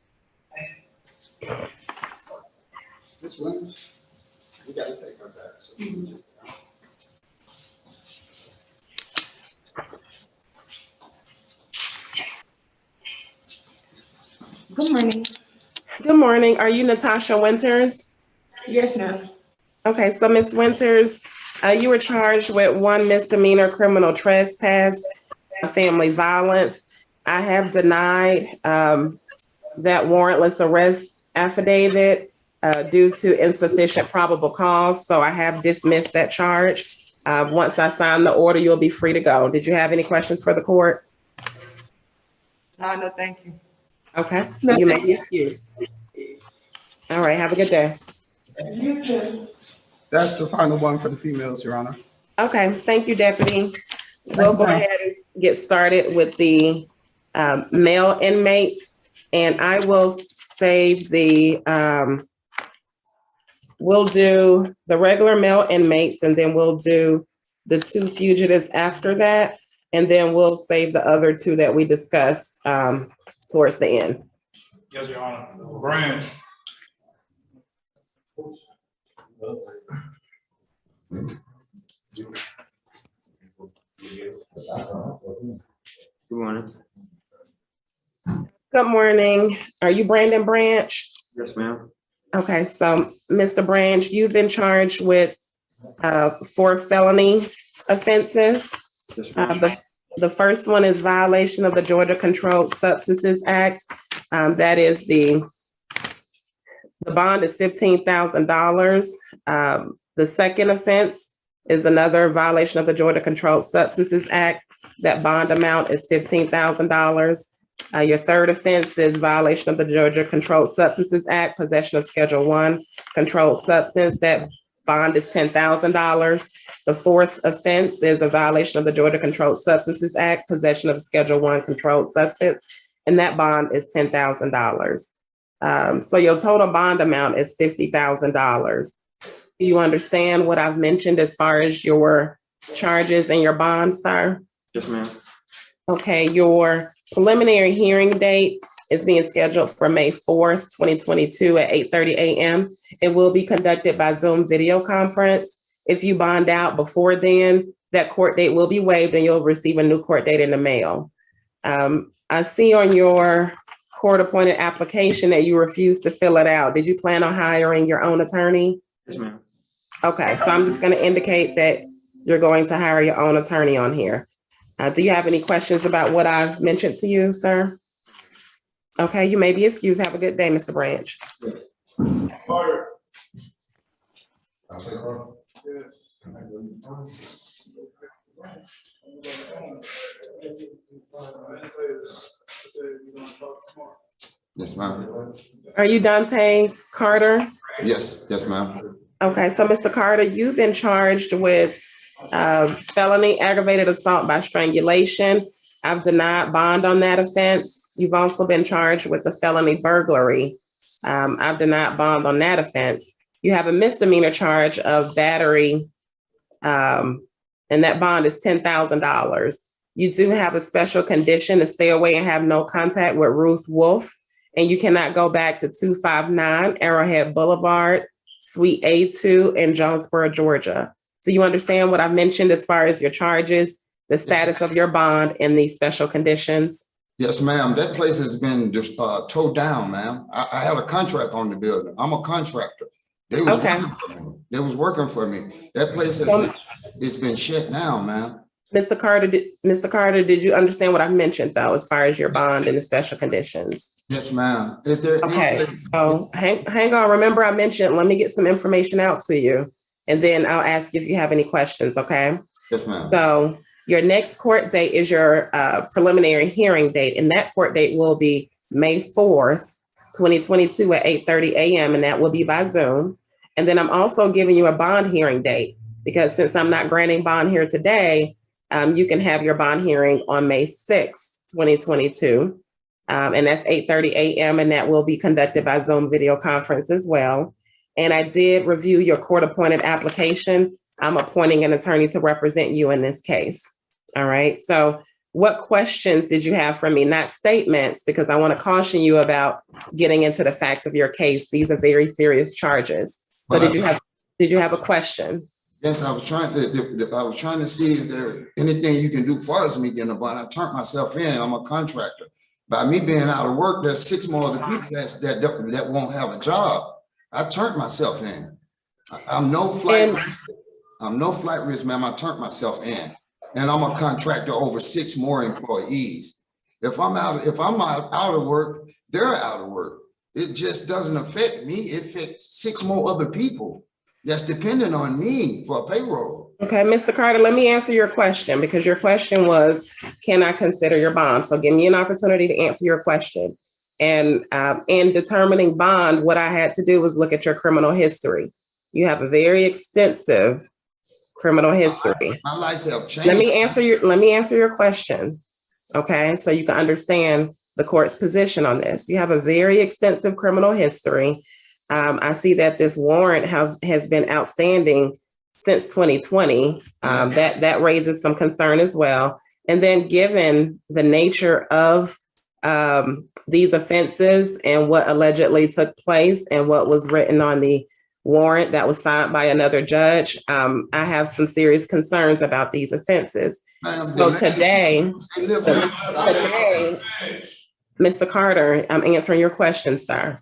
Speaker 13: This one, we gotta take her back. So.
Speaker 19: Good morning.
Speaker 10: Good morning. Are you Natasha Winters?
Speaker 19: Yes, ma'am.
Speaker 10: Okay, so Ms. Winters, you were charged with one misdemeanor criminal trespass, family violence. I have denied that warrantless arrest affidavit due to insufficient probable cause. So I have dismissed that charge. Once I sign the order, you'll be free to go. Did you have any questions for the court?
Speaker 17: No, thank you.
Speaker 10: Okay, you may be excused. All right, have a good day.
Speaker 19: You too.
Speaker 13: That's the final one for the females, Your Honor.
Speaker 10: Okay, thank you, Deputy. We'll go ahead and get started with the male inmates, and I will save the, we'll do the regular male inmates, and then we'll do the two fugitives after that, and then we'll save the other two that we discussed towards the end.
Speaker 14: Yes, Your Honor. Branch.
Speaker 20: Good morning.
Speaker 10: Good morning. Are you Brandon Branch?
Speaker 20: Yes, ma'am.
Speaker 10: Okay, so Mr. Branch, you've been charged with 4 felony offenses.
Speaker 20: Yes, ma'am.
Speaker 10: The first one is violation of the Georgia Controlled Substances Act. That is the bond is $15,000. The second offense is another violation of the Georgia Controlled Substances Act. That bond amount is $15,000. Your third offense is violation of the Georgia Controlled Substances Act, possession of Schedule 1 controlled substance. That bond is $10,000. The fourth offense is a violation of the Georgia Controlled Substances Act, possession of Schedule 1 controlled substance, and that bond is $10,000. So your total bond amount is $50,000. Do you understand what I've mentioned as far as your charges and your bond, sir?
Speaker 20: Yes, ma'am.
Speaker 10: Okay, your preliminary hearing date is being scheduled for May 4th, 2022 at 8:30 a.m. It will be conducted by Zoom video conference. If you bond out before then, that court date will be waived and you'll receive a new court date in the mail. I see on your court-appointed application that you refused to fill it out. Did you plan on hiring your own attorney?
Speaker 20: Yes, ma'am.
Speaker 10: Okay, so I'm just going to indicate that you're going to hire your own attorney on here. Do you have any questions about what I've mentioned to you, sir? Okay, you may be excused. Have a good day, Mr. Branch.
Speaker 12: Yes, ma'am.
Speaker 10: Are you Dante Carter?
Speaker 12: Yes, ma'am.
Speaker 10: Okay, so Mr. Carter, you've been charged with felony aggravated assault by strangulation. I've denied bond on that offense. You've also been charged with the felony burglary. I've denied bond on that offense. You have a misdemeanor charge of battery, and that bond is $10,000. You do have a special condition to stay away and have no contact with Ruth Wolf, and you cannot go back to 259 Arrowhead Boulevard, Suite A2 in Jonesboro, Georgia. Do you understand what I've mentioned as far as your charges, the status of your bond, and these special conditions?
Speaker 13: Yes, ma'am. That place has been just towed down, ma'am. I have a contract on the building. I'm a contractor. They was working for me. They was working for me. That place has it's been shut down, ma'am.
Speaker 10: Mr. Carter, did you understand what I've mentioned though, as far as your bond and the special conditions?
Speaker 13: Yes, ma'am. Is there
Speaker 10: okay? So hang on. Remember, I mentioned. Let me get some information out to you, and then I'll ask if you have any questions. Okay.
Speaker 13: Yes, ma'am.
Speaker 10: So your next court date is your preliminary hearing date, and that court date will be May 4th, 2022 at 8:30 a.m. and that will be by Zoom. And then I'm also giving you a bond hearing date because since I'm not granting bond here today. You can have your bond hearing on May 6th, 2022. And that's 8:30 a.m. and that will be conducted by Zoom video conference as well. And I did review your court appointed application. I'm appointing an attorney to represent you in this case. All right. So what questions did you have for me? Not statements, because I want to caution you about getting into the facts of your case. These are very serious charges. So did you have a question?
Speaker 13: Yes, I was trying to see, is there anything you can do for us me getting a bond? I turned myself in. I'm a contractor. By me being out of work, there's 6 more other people that won't have a job. I turned myself in. I'm no flight risk. I'm no flight risk, ma'am. I turned myself in, and I'm a contractor over 6 more employees. If I'm out of work, they're out of work. It just doesn't affect me. It affects 6 more other people. That's dependent on me for a payroll.
Speaker 10: Okay, Mr. Carter, let me answer your question because your question was, can I consider your bond? So give me an opportunity to answer your question. And in determining bond, what I had to do was look at your criminal history. You have a very extensive criminal history.
Speaker 13: My life have changed.
Speaker 10: Let me answer your question. Okay, so you can understand the court's position on this. You have a very extensive criminal history. I see that this warrant has been outstanding since 2020. That raises some concern as well. And then given the nature of these offenses and what allegedly took place and what was written on the warrant that was signed by another judge, I have some serious concerns about these offenses. So today, Mr. Carter, I'm answering your question, sir.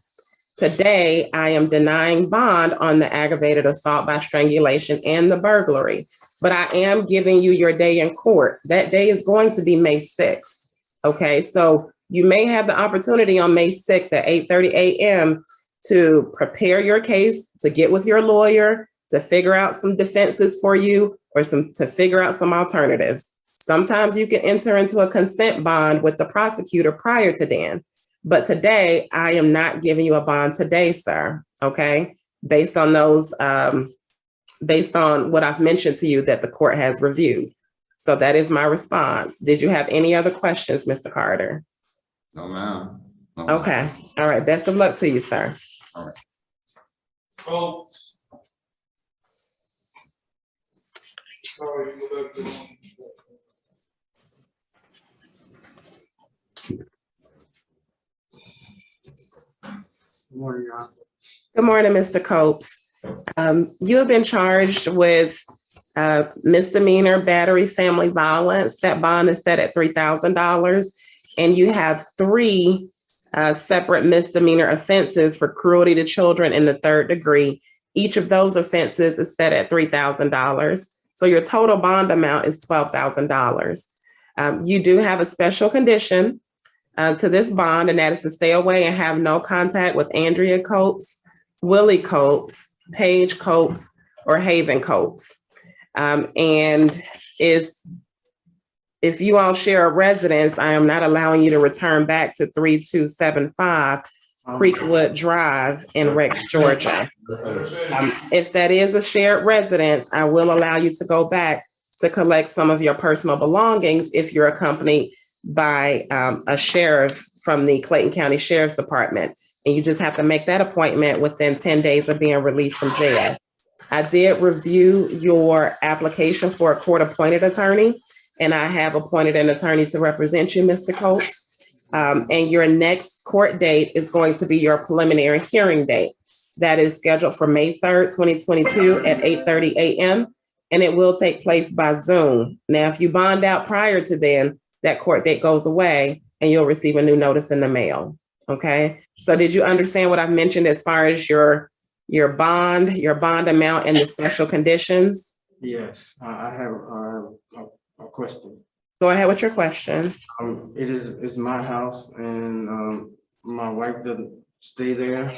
Speaker 10: Today, I am denying bond on the aggravated assault by strangulation and the burglary, but I am giving you your day in court. That day is going to be May 6th. Okay, so you may have the opportunity on May 6th at 8:30 a.m. to prepare your case, to get with your lawyer, to figure out some defenses for you or to figure out some alternatives. Sometimes you can enter into a consent bond with the prosecutor prior to then. But today, I am not giving you a bond today, sir, okay? Based on what I've mentioned to you that the court has reviewed. So that is my response. Did you have any other questions, Mr. Carter?
Speaker 13: No, ma'am. No,
Speaker 10: okay. All right. Best of luck to you, sir.
Speaker 13: All right.
Speaker 10: Good morning, Mr. Copes. You have been charged with misdemeanor battery family violence. That bond is set at $3,000. And you have 3 separate misdemeanor offenses for cruelty to children in the 3rd degree. Each of those offenses is set at $3,000. So your total bond amount is $12,000. You do have a special condition to this bond, and that is to stay away and have no contact with Andrea Copes, Willie Copes, Paige Copes, or Haven Copes. And if you all share a residence, I am not allowing you to return back to 3275 Creekwood Drive in Rex, Georgia. If that is a shared residence, I will allow you to go back to collect some of your personal belongings if you're accompanied by a sheriff from the Clayton County Sheriff's Department. And you just have to make that appointment within 10 days of being released from jail. I did review your application for a court-appointed attorney, and I have appointed an attorney to represent you, Mr. Coates. And your next court date is going to be your preliminary hearing date. That is scheduled for May 3rd, 2022 at 8:30 a.m. And it will take place by Zoom. Now, if you bond out prior to then, that court date goes away and you'll receive a new notice in the mail. Okay. So did you understand what I've mentioned as far as your bond amount and the special conditions?
Speaker 12: Yes, I have a question.
Speaker 10: Go ahead with your question.
Speaker 12: It's my house, and my wife doesn't stay there,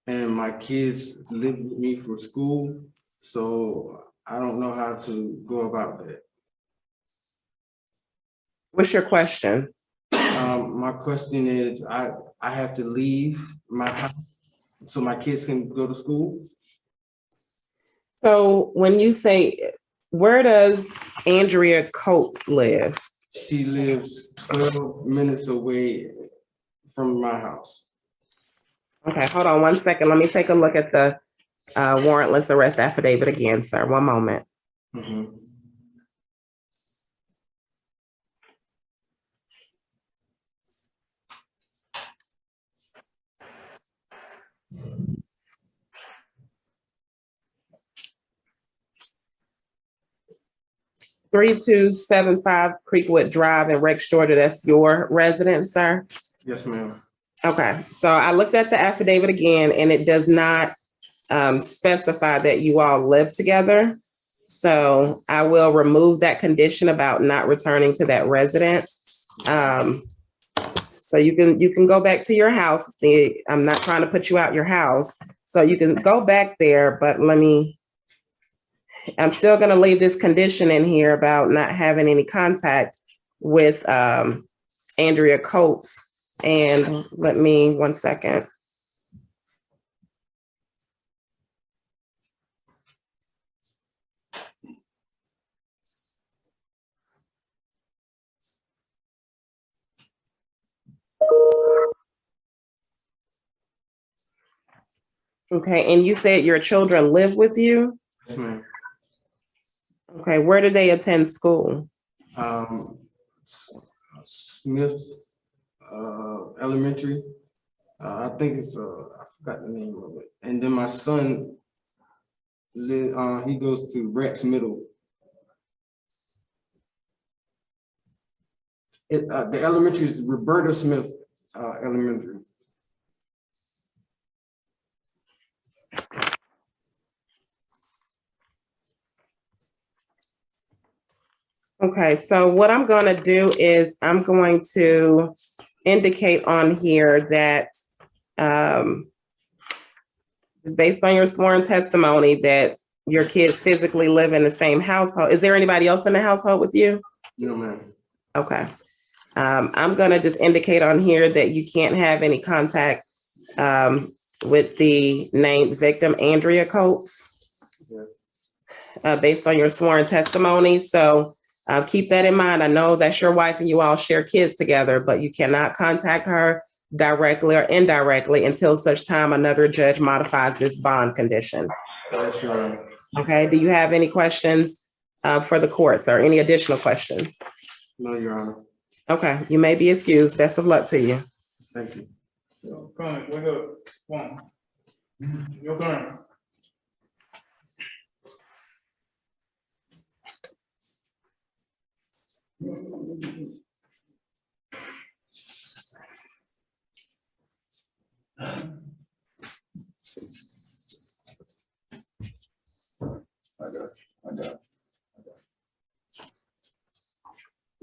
Speaker 12: and my kids live with me from school, so I don't know how to go about that.
Speaker 10: What's your question?
Speaker 12: My question is, I have to leave my house so my kids can go to school?
Speaker 10: So when you say, where does Andrea Coates live?
Speaker 12: She lives 12 minutes away from my house.
Speaker 10: Okay, hold on 1 second. Let me take a look at the warrantless arrest affidavit again, sir. One moment.
Speaker 12: Mm-hmm.
Speaker 10: (3275) Creekwood Drive in Rex, Georgia. That's your residence, sir?
Speaker 12: Yes, ma'am.
Speaker 10: Okay, so I looked at the affidavit again, and it does not specify that you all live together. So I will remove that condition about not returning to that residence. So you can go back to your house. I'm not trying to put you out your house. So you can go back there, but I'm still going to leave this condition in here about not having any contact with Andrea Coates. And let me, 1 second. Okay, and you said your children live with you?
Speaker 12: Yes, ma'am.
Speaker 10: Okay, where do they attend school?
Speaker 12: Smith's Elementary. I think it's I forgot the name of it. And then my son, he goes to Rex Middle. The elementary is Roberta Smith Elementary.
Speaker 10: Okay, so what I'm going to do is I'm going to indicate on here that just based on your sworn testimony that your kids physically live in the same household. Is there anybody else in the household with you?
Speaker 12: No, ma'am.
Speaker 10: Okay. I'm going to just indicate on here that you can't have any contact with the named victim, Andrea Coates, based on your sworn testimony. So keep that in mind. I know that's your wife and you all share kids together, but you cannot contact her directly or indirectly until such time another judge modifies this bond condition.
Speaker 12: That's right.
Speaker 10: Okay, do you have any questions for the courts or any additional questions?
Speaker 12: No, Your Honor.
Speaker 10: Okay, you may be excused. Best of luck to you.
Speaker 12: Thank you.
Speaker 14: Come on, wake up. Come on. Your turn.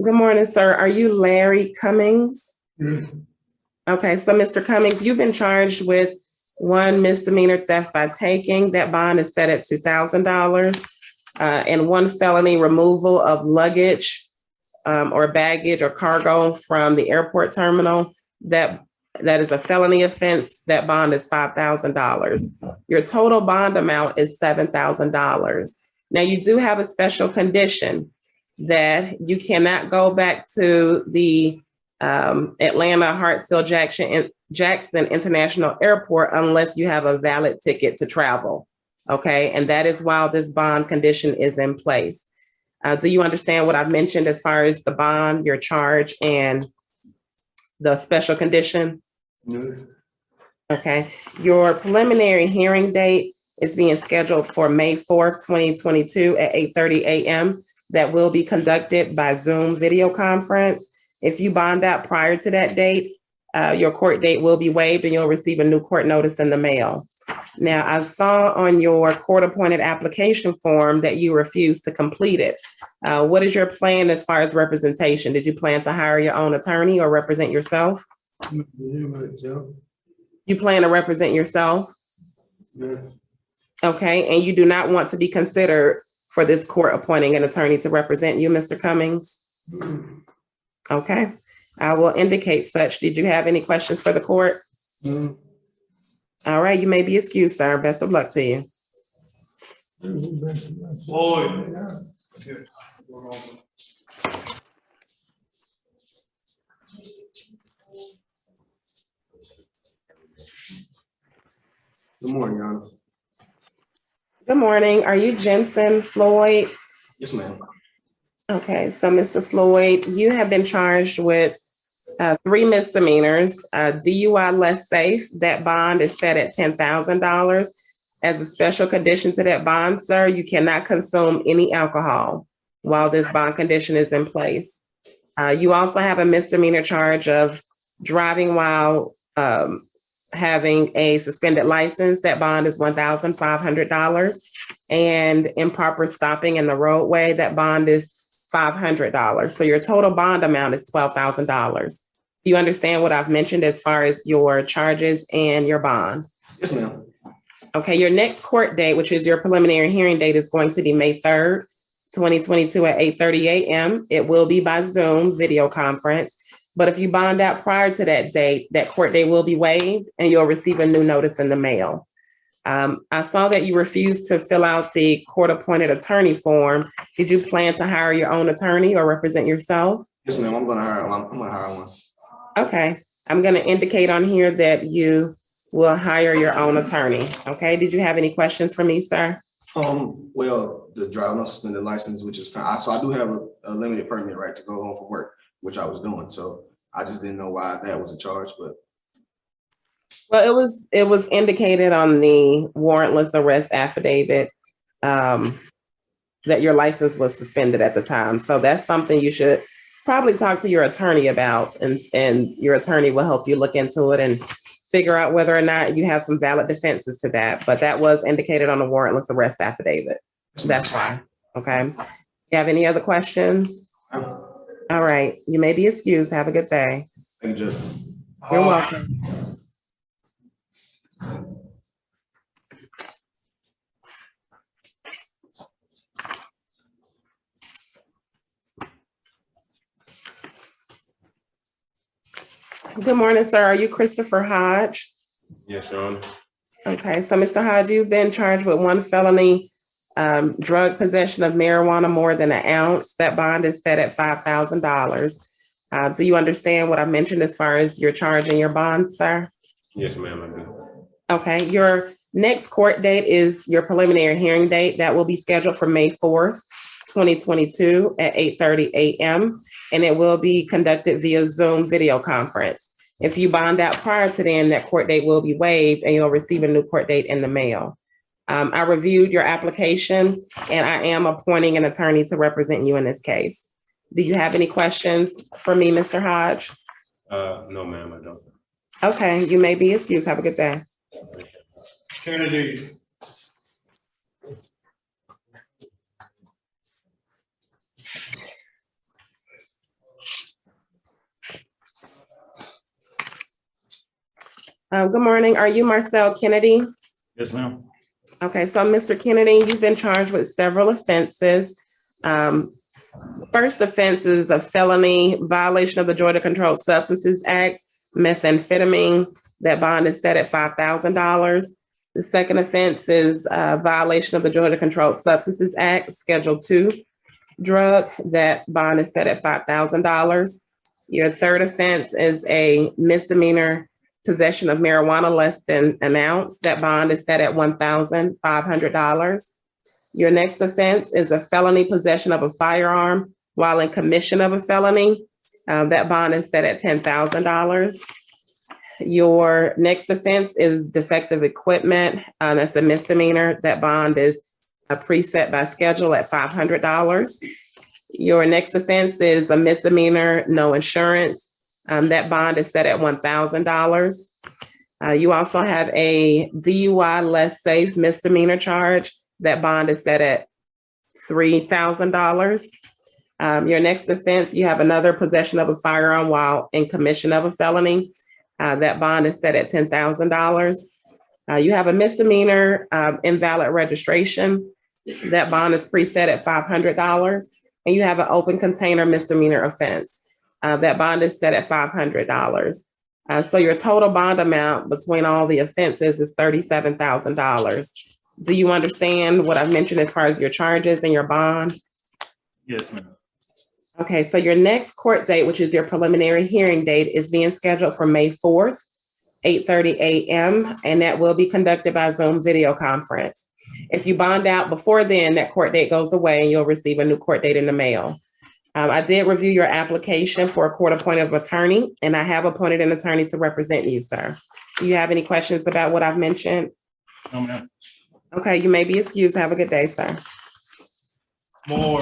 Speaker 10: Good morning, sir. Are you Larry Cummings? Okay, so Mr. Cummings, you've been charged with 1 misdemeanor theft by taking. That bond is set at $2,000, and 1 felony removal of luggage or baggage or cargo from the airport terminal. That that is a felony offense, that bond is $5,000. Your total bond amount is $7,000. Now, you do have a special condition that you cannot go back to the Atlanta Hartsfield Jackson International Airport unless you have a valid ticket to travel. Okay, and that is while this bond condition is in place. Do you understand what I've mentioned as far as the bond, your charge, and the special condition?
Speaker 12: Yeah.
Speaker 10: Okay, your preliminary hearing date is being scheduled for May 4th, 2022 at 8:30 a.m. That will be conducted by Zoom video conference. If you bond out prior to that date, your court date will be waived and you'll receive a new court notice in the mail. Now, I saw on your court-appointed application form that you refused to complete it. What is your plan as far as representation? Did you plan to hire your own attorney or represent yourself? You plan to represent yourself?
Speaker 12: Yeah.
Speaker 10: Okay, and you do not want to be considered for this court appointing an attorney to represent you, Mr. Cummings? Okay, I will indicate such. Did you have any questions for the court? All right, you may be excused, sir. Best of luck to you.
Speaker 12: Good morning, Your Honor.
Speaker 10: Good morning. Are you Jensen Floyd?
Speaker 12: Yes, ma'am.
Speaker 10: Okay, so Mr. Floyd, you have been charged with 3 misdemeanors, DUI less safe. That bond is set at $10,000. As a special condition to that bond, sir, you cannot consume any alcohol while this bond condition is in place. You also have a misdemeanor charge of driving while having a suspended license. That bond is $1,500. And improper stopping in the roadway, that bond is $500. So your total bond amount is $12,000. Do you understand what I've mentioned as far as your charges and your bond?
Speaker 12: Yes, ma'am.
Speaker 10: Okay, your next court date, which is your preliminary hearing date, is going to be May 3rd, 2022 at 8:30 a.m. It will be by Zoom video conference. But if you bond out prior to that date, that court date will be waived and you'll receive a new notice in the mail. I saw that you refused to fill out the court-appointed attorney form. Did you plan to hire your own attorney or represent yourself?
Speaker 12: Yes, ma'am. I'm gonna hire one.
Speaker 10: Okay, I'm gonna indicate on here that you will hire your own attorney. Okay, did you have any questions for me, sir?
Speaker 12: Well, the driving suspended license, which is so I do have a limited permit right to go home from work, which I was doing. So I just didn't know why that was a charge, but.
Speaker 10: Well, it was indicated on the warrantless arrest affidavit that your license was suspended at the time. So that's something you should probably talk to your attorney about, and your attorney will help you look into it and figure out whether or not you have some valid defenses to that. But that was indicated on the warrantless arrest affidavit. That's why. Okay. You have any other questions? All right. You may be excused. Have a good day.
Speaker 12: Thank you, Judge.
Speaker 10: You're welcome. Good morning, sir. Are you Christopher Hodge?
Speaker 15: Yes, Your Honor.
Speaker 10: Okay, so Mr. Hodge, you've been charged with 1 felony drug possession of marijuana more than an ounce. That bond is set at $5,000. Do you understand what I mentioned as far as your charge and your bond, sir?
Speaker 15: Yes, ma'am, I do.
Speaker 10: Okay, your next court date is your preliminary hearing date. That will be scheduled for May 4th, 2022 at 8:30 a.m. and it will be conducted via Zoom video conference. If you bond out prior to then, that court date will be waived and you'll receive a new court date in the mail. I reviewed your application and I am appointing an attorney to represent you in this case. Do you have any questions for me, Mr. Hodge?
Speaker 15: No, ma'am, I don't.
Speaker 10: Okay, you may be excused. Have a good day.
Speaker 14: Kennedy.
Speaker 10: Good morning. Are you Marcel Kennedy?
Speaker 15: Yes, ma'am.
Speaker 10: Okay, so Mr. Kennedy, you've been charged with several offenses. First offense is a felony violation of the Georgia Controlled Substances Act. methamphetamine. That bond is set at $5,000. The second offense is violation of the Georgia Controlled Substances Act, Schedule 2 drug. That bond is set at $5,000. Your third offense is a misdemeanor possession of marijuana less than an ounce. That bond is set at $1,500. Your next offense is a felony possession of a firearm while in commission of a felony. That bond is set at $10,000. Your next offense is defective equipment. That's a misdemeanor. That bond is preset by schedule at $500. Your next offense is a misdemeanor, no insurance. That bond is set at $1,000. You also have a DUI less safe misdemeanor charge. That bond is set at $3,000. Your next offense, you have another possession of a firearm while in commission of a felony. That bond is set at $10,000. You have a misdemeanor invalid registration. That bond is preset at $500. And you have an open container misdemeanor offense. That bond is set at $500. So your total bond amount between all the offenses is $37,000. Do you understand what I've mentioned as far as your charges and your bond?
Speaker 15: Yes, ma'am.
Speaker 10: Okay, so your next court date, which is your preliminary hearing date, is being scheduled for May 4th, 8:30 a.m., and that will be conducted by Zoom video conference. If you bond out before then, that court date goes away and you'll receive a new court date in the mail. I did review your application for a court-appointed attorney, and I have appointed an attorney to represent you, sir. Do you have any questions about what I've mentioned?
Speaker 15: No, ma'am.
Speaker 10: Okay, you may be excused. Have a good day, sir.
Speaker 15: More.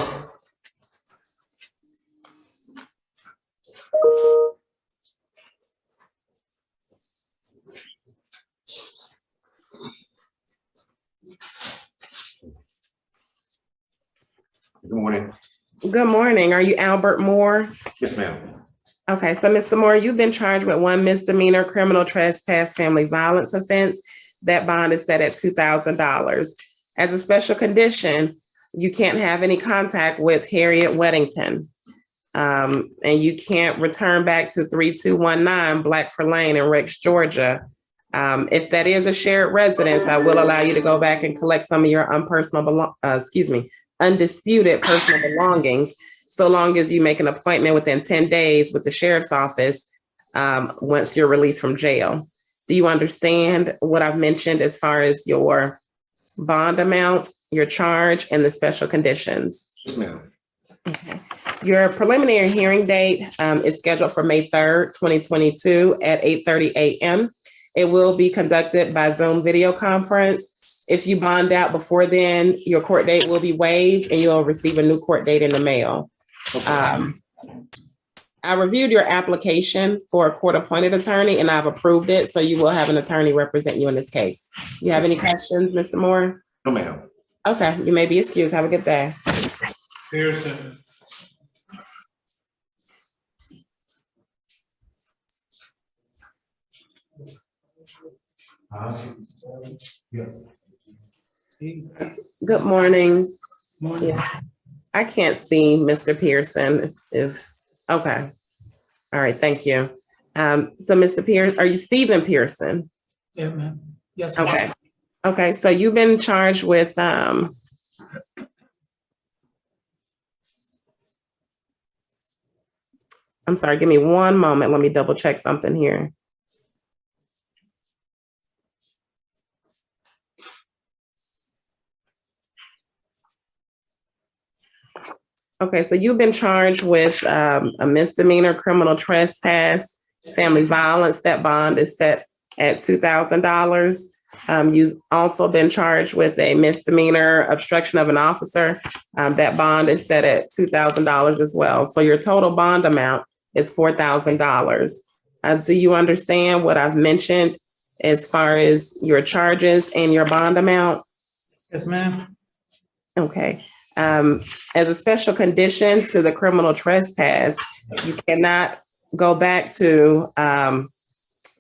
Speaker 18: Good morning.
Speaker 10: Good morning. Are you Albert Moore?
Speaker 18: Yes, ma'am.
Speaker 10: Okay, so Mr. Moore, you've been charged with one misdemeanor criminal trespass family violence offense. That bond is set at $2,000. As a special condition, you can't have any contact with Harriet Weddington. And you can't return back to 3219 Blackford Lane in Rex, Georgia. If that is a shared residence, I will allow you to go back and collect some of your undisputed personal belongings, so long as you make an appointment within 10 days with the sheriff's office once you're released from jail. Do you understand what I've mentioned as far as your bond amount, your charge, and the special conditions?
Speaker 18: Yes, ma'am.
Speaker 10: Okay. Your preliminary hearing date is scheduled for May 3rd, 2022 at 8:30 a.m. It will be conducted by Zoom video conference. If you bond out before then, your court date will be waived and you'll receive a new court date in the mail. I reviewed your application for a court-appointed attorney and I've approved it, so you will have an attorney represent you in this case. You have any questions, Mr. Moore?
Speaker 18: No, ma'am.
Speaker 10: Okay, you may be excused. Have a good day.
Speaker 15: Pearson.
Speaker 10: Good morning. Yes. I can't see Mr. Pearson okay. All right, thank you. So Mr. Pearson, are you Stephen Pearson?
Speaker 5: Yeah, ma'am. Yes.
Speaker 10: Okay. Okay, so you've been charged with I'm sorry, give me one moment. Let me double check something here. Okay, so you've been charged with a misdemeanor criminal trespass, family violence. That bond is set at $2,000. You've also been charged with a misdemeanor obstruction of an officer. That bond is set at $2,000 as well. So your total bond amount is $4,000. Do you understand what I've mentioned as far as your charges and your bond amount?
Speaker 5: Yes, ma'am.
Speaker 10: Okay. As a special condition to the criminal trespass, you cannot go back to,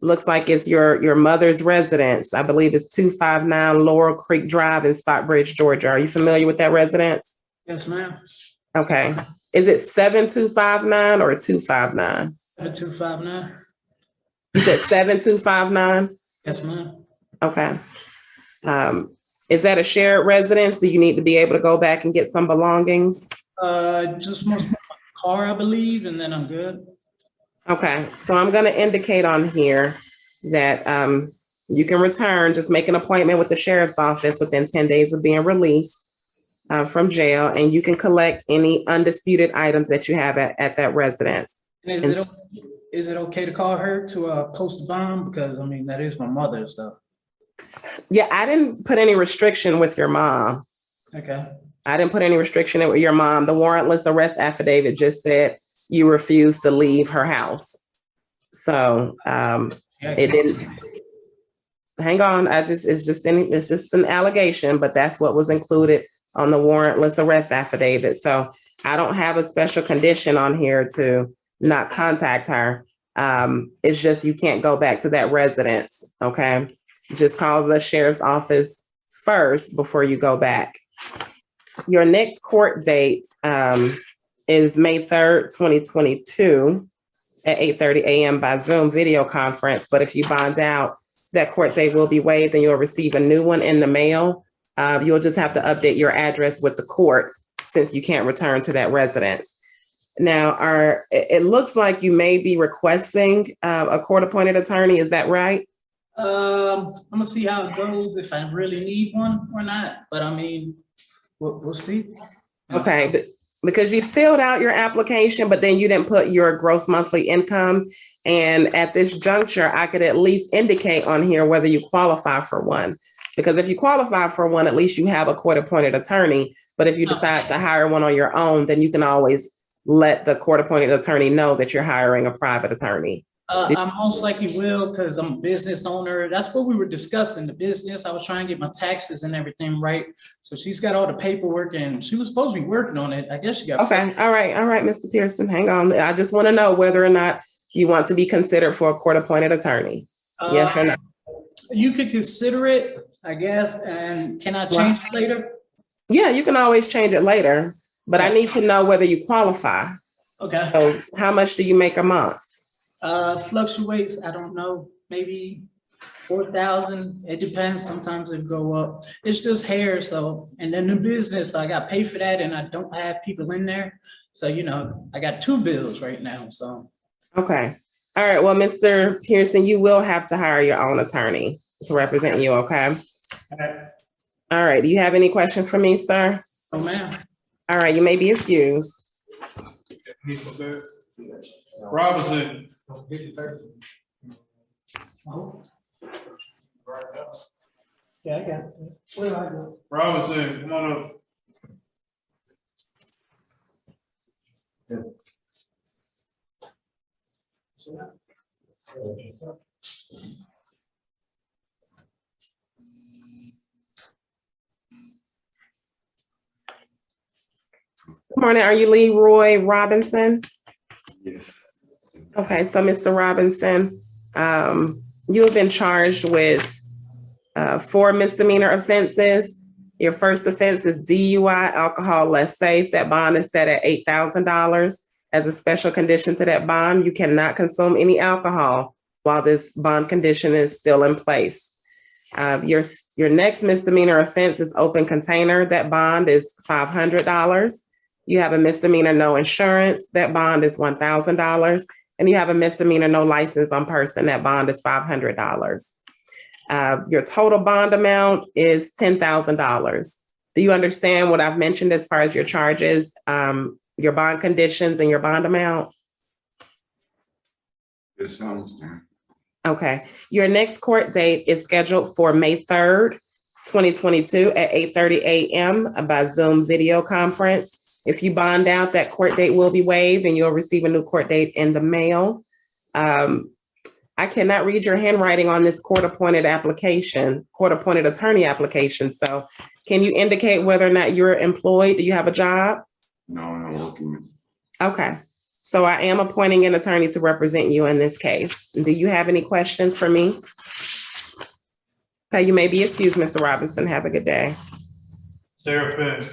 Speaker 10: looks like it's your mother's residence. I believe it's 259 Laurel Creek Drive in Stockbridge, Georgia. Are you familiar with that residence?
Speaker 5: Yes, ma'am.
Speaker 10: Okay. Is it 7259 or 259?
Speaker 5: 7259.
Speaker 10: You said 7259?
Speaker 5: Yes, ma'am.
Speaker 10: Okay. Is that a shared residence? Do you need to be able to go back and get some belongings?
Speaker 5: Just most car, I believe, and then I'm good.
Speaker 10: Okay, so I'm gonna indicate on here that you can return, just make an appointment with the sheriff's office within 10 days of being released from jail, and you can collect any undisputed items that you have at that residence.
Speaker 5: And is it okay to call her to post the bond? Because I mean, that is my mother, so.
Speaker 10: Yeah, I didn't put any restriction with your mom.
Speaker 5: Okay.
Speaker 10: I didn't put any restriction with your mom. The warrantless arrest affidavit just said you refused to leave her house. So it didn't. Hang on, it's just an allegation, but that's what was included on the warrantless arrest affidavit. So I don't have a special condition on here to not contact her. It's just you can't go back to that residence. Okay, just call the sheriff's office first before you go back. Your next court date is May 3rd, 2022 at 8:30 a.m. by Zoom video conference. But if you bond out, that court date will be waived and you'll receive a new one in the mail. You'll just have to update your address with the court since you can't return to that residence. Now, it looks like you may be requesting a court-appointed attorney. Is that right?
Speaker 5: I'm gonna see how it goes, if I really need one or not. But I mean, we'll see.
Speaker 10: Okay, because you filled out your application, but then you didn't put your gross monthly income. And at this juncture, I could at least indicate on here whether you qualify for one. Because if you qualify for one, at least you have a court-appointed attorney. But if you decide to hire one on your own, then you can always let the court-appointed attorney know that you're hiring a private attorney.
Speaker 5: I most likely will, because I'm a business owner. That's what we were discussing, the business. I was trying to get my taxes and everything right. So she's got all the paperwork and she was supposed to be working on it. I guess she got.
Speaker 10: Okay, all right, Mr. Pearson, hang on. I just want to know whether or not you want to be considered for a court-appointed attorney. Yes or no?
Speaker 5: You could consider it, I guess. And can I change it later?
Speaker 10: Yeah, you can always change it later, but I need to know whether you qualify.
Speaker 5: Okay.
Speaker 10: So how much do you make a month?
Speaker 5: Fluctuates, I don't know, maybe 4,000. It depends. Sometimes it go up. It's just hair. So, and then the business, I got paid for that and I don't have people in there. So, you know, I got 2 bills right now. So.
Speaker 10: Okay. All right. Well, Mr. Pearson, you will have to hire your own attorney to represent you. Okay.
Speaker 5: Okay.
Speaker 10: All right. Do you have any questions for me, sir?
Speaker 5: Oh, ma'am.
Speaker 10: All right. You may be excused.
Speaker 15: Robinson.
Speaker 5: Yeah, I got it. Where do I go?
Speaker 15: Robinson, come on up.
Speaker 10: Good morning. Are you Leroy Robinson?
Speaker 15: Yes.
Speaker 10: Okay. So, Mr. Robinson, you have been charged with 4 misdemeanor offenses. Your first offense is DUI, alcohol less safe. That bond is set at $8,000. As a special condition to that bond, you cannot consume any alcohol while this bond condition is still in place. Your next misdemeanor offense is open container. That bond is $500. You have a misdemeanor no insurance. That bond is $1,000. And you have a misdemeanor no license on person. That bond is $500. Your total bond amount is $10,000. Do you understand what I've mentioned as far as your charges, your bond conditions and your bond amount?
Speaker 15: Yes, I understand.
Speaker 10: Okay. Your next court date is scheduled for May 3rd, 2022 at 8:30 a.m. by Zoom video conference. If you bond out, that court date will be waived and you'll receive a new court date in the mail. I cannot read your handwriting on this court-appointed attorney application. So can you indicate whether or not you're employed? Do you have a job?
Speaker 15: No, I'm not working.
Speaker 10: Okay. So I am appointing an attorney to represent you in this case. Do you have any questions for me? Okay, you may be excused, Mr. Robinson. Have a good day.
Speaker 15: Sarah Finn.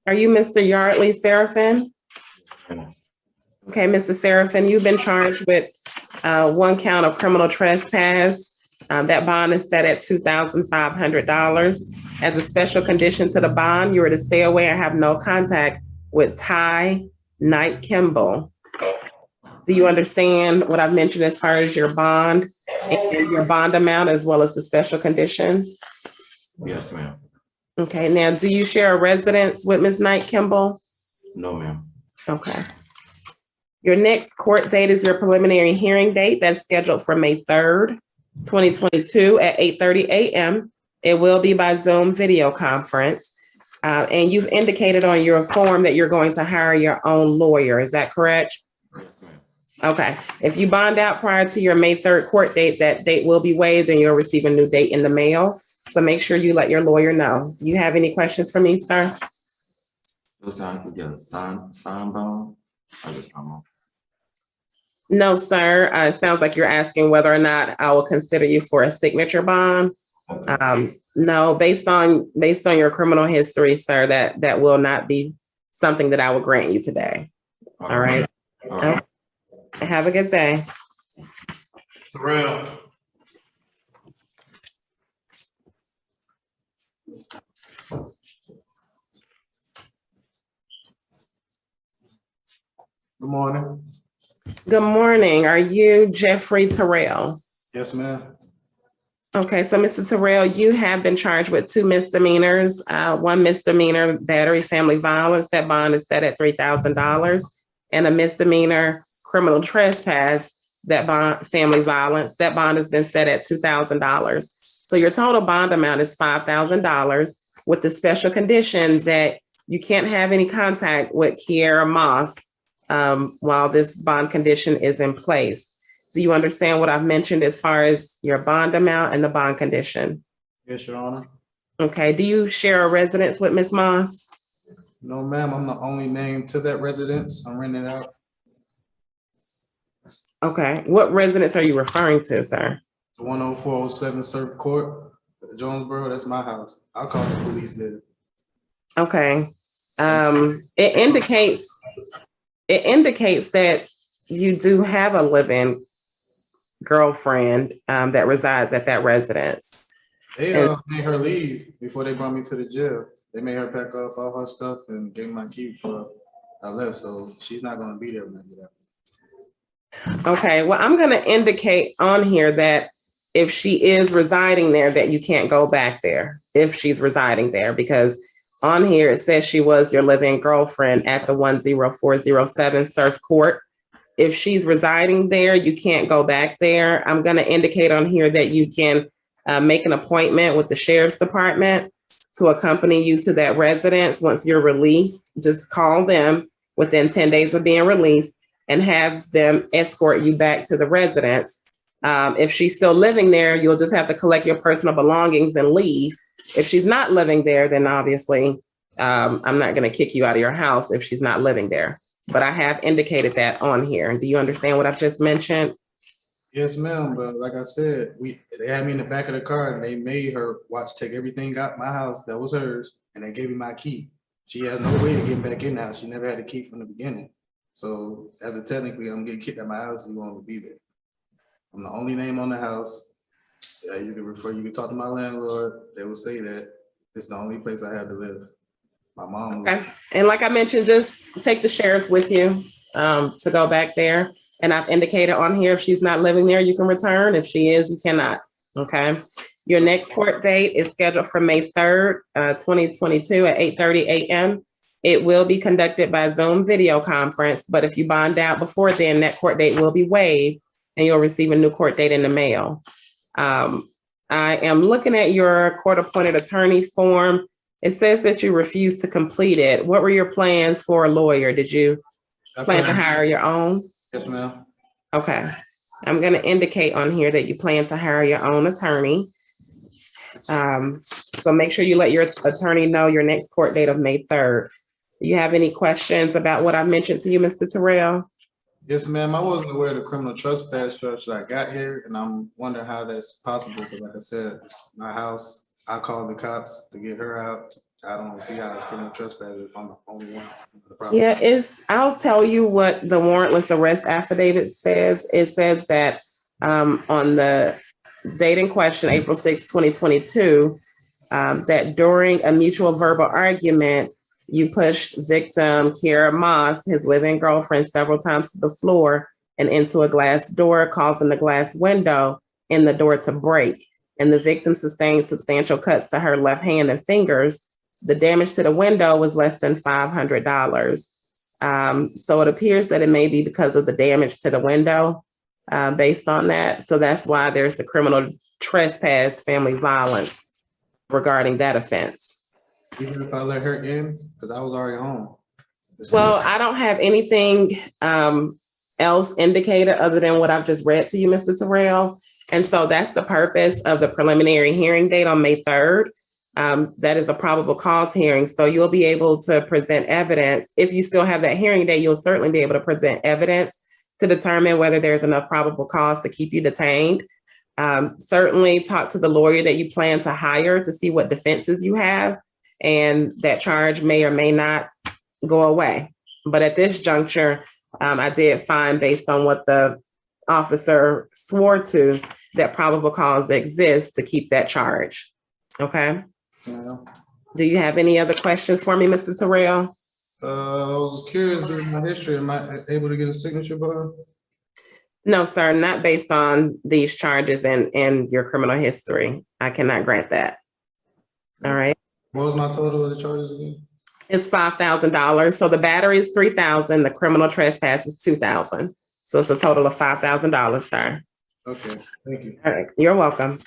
Speaker 10: Are you Mr. Yardley Seraphin? Okay, Mr. Seraphin, you've been charged with 1 count of criminal trespass. That bond is set at $2,500. As a special condition to the bond, you are to stay away and have no contact with Ty Knight Kimball. Do you understand what I've mentioned as far as your bond and your bond amount as well as the special condition?
Speaker 15: Yes, ma'am.
Speaker 10: Okay, now do you share a residence with Ms. Knight Kimball?
Speaker 15: No, ma'am.
Speaker 10: Okay. Your next court date is your preliminary hearing date. That's scheduled for May 3rd, 2022 at 8:30 a.m. It will be by Zoom video conference. And you've indicated on your form that you're going to hire your own lawyer. Is that correct? Okay. If you bond out prior to your May 3rd court date, that date will be waived and you'll receive a new date in the mail. So make sure you let your lawyer know. Do you have any questions for me, sir?
Speaker 15: Sign bond?
Speaker 10: No, sir. It sounds like you're asking whether or not I will consider you for a signature bond. No, based on your criminal history, sir, that will not be something that I will grant you today. All right. Okay. Have a good day.
Speaker 15: Terrell.
Speaker 12: Good morning.
Speaker 10: Good morning. Are you Jeffrey Terrell?
Speaker 12: Yes, ma'am.
Speaker 10: Okay, so Mr. Terrell, you have been charged with 2 misdemeanors. 1 misdemeanor battery family violence. That bond is set at $3,000, and a misdemeanor criminal trespass. That bond family violence. That bond has been set at $2,000. So your total bond amount is $5,000, with the special condition that you can't have any contact with Kiera Moss while this bond condition is in place. Do you understand what I've mentioned as far as your bond amount and the bond condition?
Speaker 12: Yes, Your Honor.
Speaker 10: Okay. Do you share a residence with Ms. Moss?
Speaker 12: No, ma'am. I'm the only name to that residence. I'm renting it out.
Speaker 10: Okay. What residence are you referring to, sir?
Speaker 12: 10407 Surf Court, Jonesboro. That's my house. I'll call the police there.
Speaker 10: Okay. It indicates that you do have a live-in girlfriend that resides at that residence.
Speaker 12: They made her leave before they brought me to the jail. They made her pack up all her stuff and gave me my key before I left. So she's not going to be there when I get out.
Speaker 10: Okay, well, I'm going to indicate on here that if she is residing there, that you can't go back there if she's residing there, because on here it says she was your live-in girlfriend at the 10407 Surf Court. If she's residing there, you can't go back there. I'm going to indicate on here that you can make an appointment with the sheriff's department to accompany you to that residence. Once you're released, just call them within 10 days of being released and have them escort you back to the residence. If she's still living there, you'll just have to collect your personal belongings and leave. If she's not living there, then obviously I'm not going to kick you out of your house if she's not living there. But I have indicated that on here. Do you understand what I've just mentioned?
Speaker 12: Yes, ma'am. But like I said, they had me in the back of the car and they made her take everything out my house that was hers, and they gave me my key. She has no way of getting back in the house. She never had a key from the beginning. So as a technically, I'm getting kicked out of my house. You want to be there. I'm the only name on the house. You can talk to my landlord. They will say that it's the only place I have to live. My mom.
Speaker 10: Okay. And like I mentioned, just take the sheriff with you to go back there. And I've indicated on here, if she's not living there, you can return. If she is, you cannot. Okay. Your next court date is scheduled for May 3rd, 2022 at 8:30 a.m. It will be conducted by Zoom video conference, but if you bond out before then, that court date will be waived and you'll receive a new court date in the mail. I am looking at your court-appointed attorney form. It says that you refused to complete it. What were your plans for a lawyer? Did you plan to hire your own?
Speaker 12: Yes, ma'am.
Speaker 10: Okay. I'm going to indicate on here that you plan to hire your own attorney. So make sure you let your attorney know your next court date of May 3rd. Do you have any questions about what I mentioned to you, Mr. Terrell?
Speaker 12: Yes, ma'am. I wasn't aware of the criminal trespass charge I got here, and I'm wondering how that's possible. Because like I said, it's my house. I called the cops to get her out. I don't see how it's criminal trespass if I'm the only one. in the property.
Speaker 10: Yeah, I'll tell you what the warrantless arrest affidavit says. It says that on the date in question, April 6, 2022, that during a mutual verbal argument, you pushed victim Kiara Moss, his living girlfriend, several times to the floor and into a glass door, causing the glass window in the door to break. And the victim sustained substantial cuts to her left hand and fingers. The damage to the window was less than $500. So it appears that it may be because of the damage to the window based on that. So that's why there's the criminal trespass, family violence regarding that offense.
Speaker 12: Even if I let her in, because I was already home.
Speaker 10: Well, I don't have anything else indicated other than what I've just read to you, Mr. Terrell. And so that's the purpose of the preliminary hearing date on May 3rd. That is a probable cause hearing. So you'll be able to present evidence. If you still have that hearing day, you'll certainly be able to present evidence to determine whether there's enough probable cause to keep you detained. Certainly talk to the lawyer that you plan to hire to see what defenses you have, and that charge may or may not go away. But at this juncture, I did find, based on what the officer swore to, that probable cause exists to keep that charge. Okay.
Speaker 12: Yeah.
Speaker 10: Do you have any other questions for me, Mr. Terrell?
Speaker 12: I was curious during my history, am I able to get a signature by her?
Speaker 10: No, sir, not based on these charges and your criminal history. I cannot grant that. All right.
Speaker 12: What was my total of the charges again?
Speaker 10: It's $5,000. So the battery is $3,000. The criminal trespass is $2,000. So it's a total of $5,000, sir.
Speaker 12: Okay, thank you.
Speaker 10: All right, you're welcome.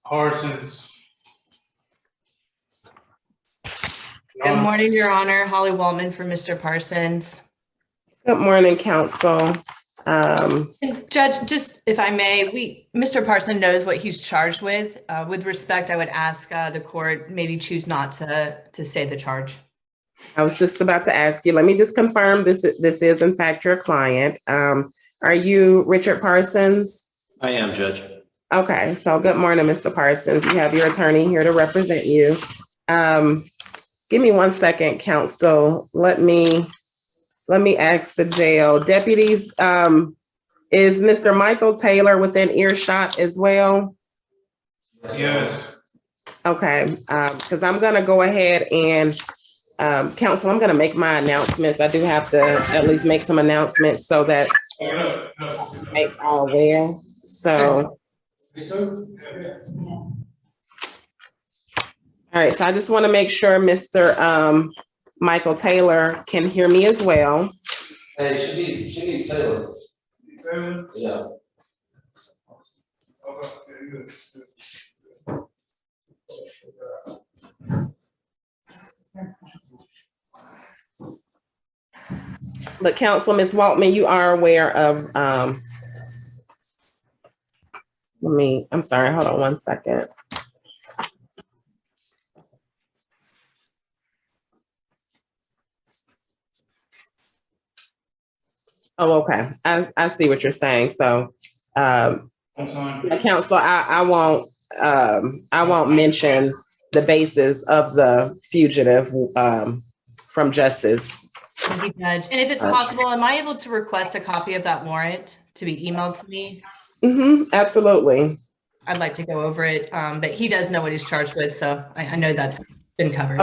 Speaker 11: Parsons.
Speaker 18: Good morning, Your Honor. Holly Waltman for Mr. Parsons.
Speaker 10: Good morning, counsel.
Speaker 18: Judge, just if I may, Mr. Parsons knows what he's charged with. With respect, I would ask the court maybe choose not to say the charge.
Speaker 10: I was just about to ask you. Let me just confirm this is in fact your client. Are you Richard Parsons?
Speaker 21: I am, Judge.
Speaker 10: Okay, so good morning, Mr. Parsons. You have your attorney here to represent you. Give me 1 second, counsel. Let me ask the jail deputies. Is Mr. Michael Taylor within earshot as well?
Speaker 11: Yes.
Speaker 10: Okay, because I'm gonna go ahead and counsel, I'm gonna make my announcements. I do have to at least make some announcements so that makes all aware. So. All right, so I just want to make sure Mr. Michael Taylor can hear me as well.
Speaker 22: Hey, she needs Taylor. Yeah.
Speaker 10: But counsel, Ms. Waltman, you are aware of, I'm sorry, hold on 1 second. Oh, okay. I see what you're saying. So, counsel, I won't mention the basis of the fugitive from justice.
Speaker 18: Thank you, Judge. And if it's possible, am I able to request a copy of that warrant to be emailed to me?
Speaker 10: Absolutely.
Speaker 18: I'd like to go over it, but he does know what he's charged with, so I know that's been covered.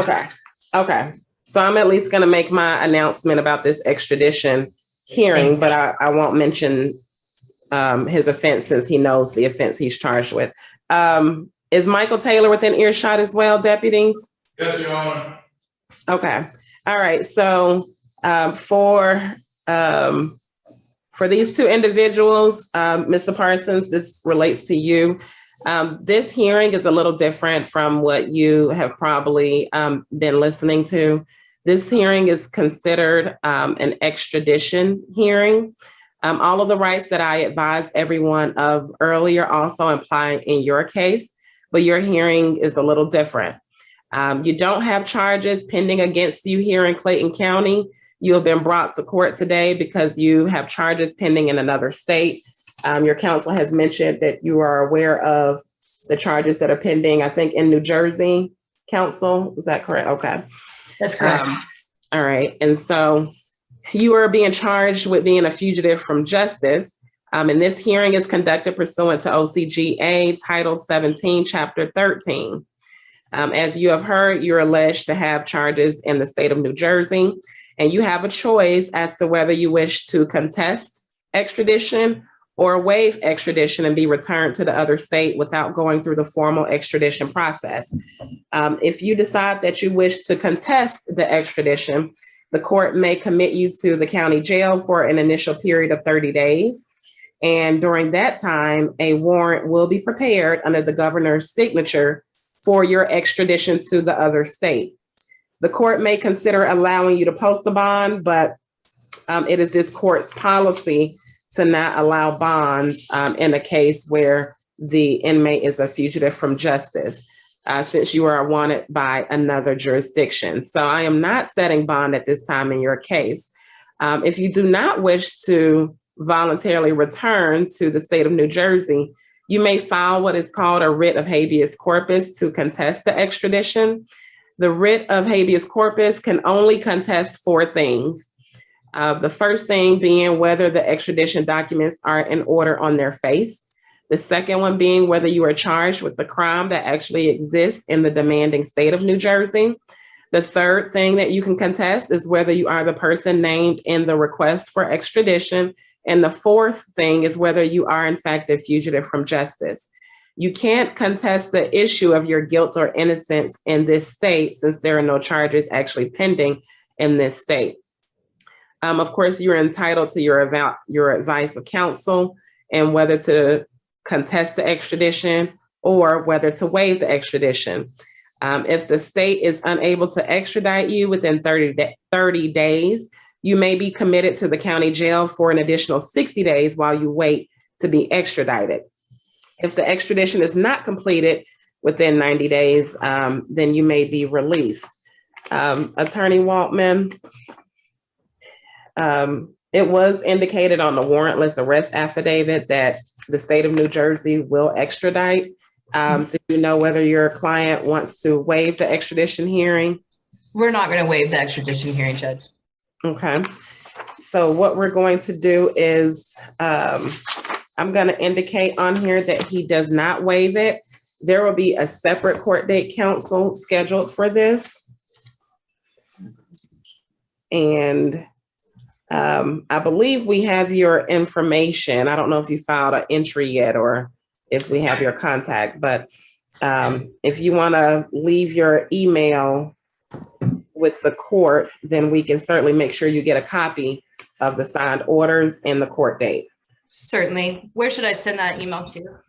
Speaker 10: Okay. So I'm at least going to make my announcement about this extradition hearing, but I won't mention his offense since he knows the offense he's charged with. Is Michael Taylor within earshot as well, deputies?
Speaker 11: Yes, Your Honor.
Speaker 10: Okay. All right. So for these two individuals, Mr. Parsons, this relates to you. This hearing is a little different from what you have probably been listening to. This hearing is considered an extradition hearing. All of the rights that I advised everyone of earlier also apply in your case, but your hearing is a little different. You don't have charges pending against you here in Clayton County. You have been brought to court today because you have charges pending in another state. Your counsel has mentioned that you are aware of the charges that are pending, I think, in New Jersey. counsel. Is that correct? Okay.
Speaker 18: That's correct.
Speaker 10: All right. And so you are being charged with being a fugitive from justice. And this hearing is conducted pursuant to OCGA Title 17, Chapter 13. As you have heard, you're alleged to have charges in the state of New Jersey, and you have a choice as to whether you wish to contest extradition or waive extradition and be returned to the other state without going through the formal extradition process. If you decide that you wish to contest the extradition, the court may commit you to the county jail for an initial period of 30 days. And during that time, a warrant will be prepared under the governor's signature for your extradition to the other state. The court may consider allowing you to post a bond, but it is this court's policy to not allow bonds in a case where the inmate is a fugitive from justice, since you are wanted by another jurisdiction. So I am not setting bond at this time in your case. If you do not wish to voluntarily return to the state of New Jersey, you may file what is called a writ of habeas corpus to contest the extradition. The writ of habeas corpus can only contest 4 things. The first thing being whether the extradition documents are in order on their face. The second one being whether you are charged with the crime that actually exists in the demanding state of New Jersey. The third thing that you can contest is whether you are the person named in the request for extradition. And the fourth thing is whether you are in fact a fugitive from justice. You can't contest the issue of your guilt or innocence in this state since there are no charges actually pending in this state. Of course, you're entitled to your advice of counsel and whether to contest the extradition or whether to waive the extradition. If the state is unable to extradite you within 30 days, you may be committed to the county jail for an additional 60 days while you wait to be extradited. If the extradition is not completed within 90 days, then you may be released. Attorney Waltman, it was indicated on the warrantless arrest affidavit that the state of New Jersey will extradite. Do you know whether your client wants to waive the extradition hearing?
Speaker 18: We're not going to waive the extradition hearing, Judge.
Speaker 10: Okay. So what we're going to do is I'm going to indicate on here that he does not waive it. There will be a separate court date counsel scheduled for this. And I believe we have your information. I don't know if you filed an entry yet or if we have your contact, but if you want to leave your email with the court, then we can certainly make sure you get a copy of the signed orders and the court date.
Speaker 18: Certainly. Where should I send that email to?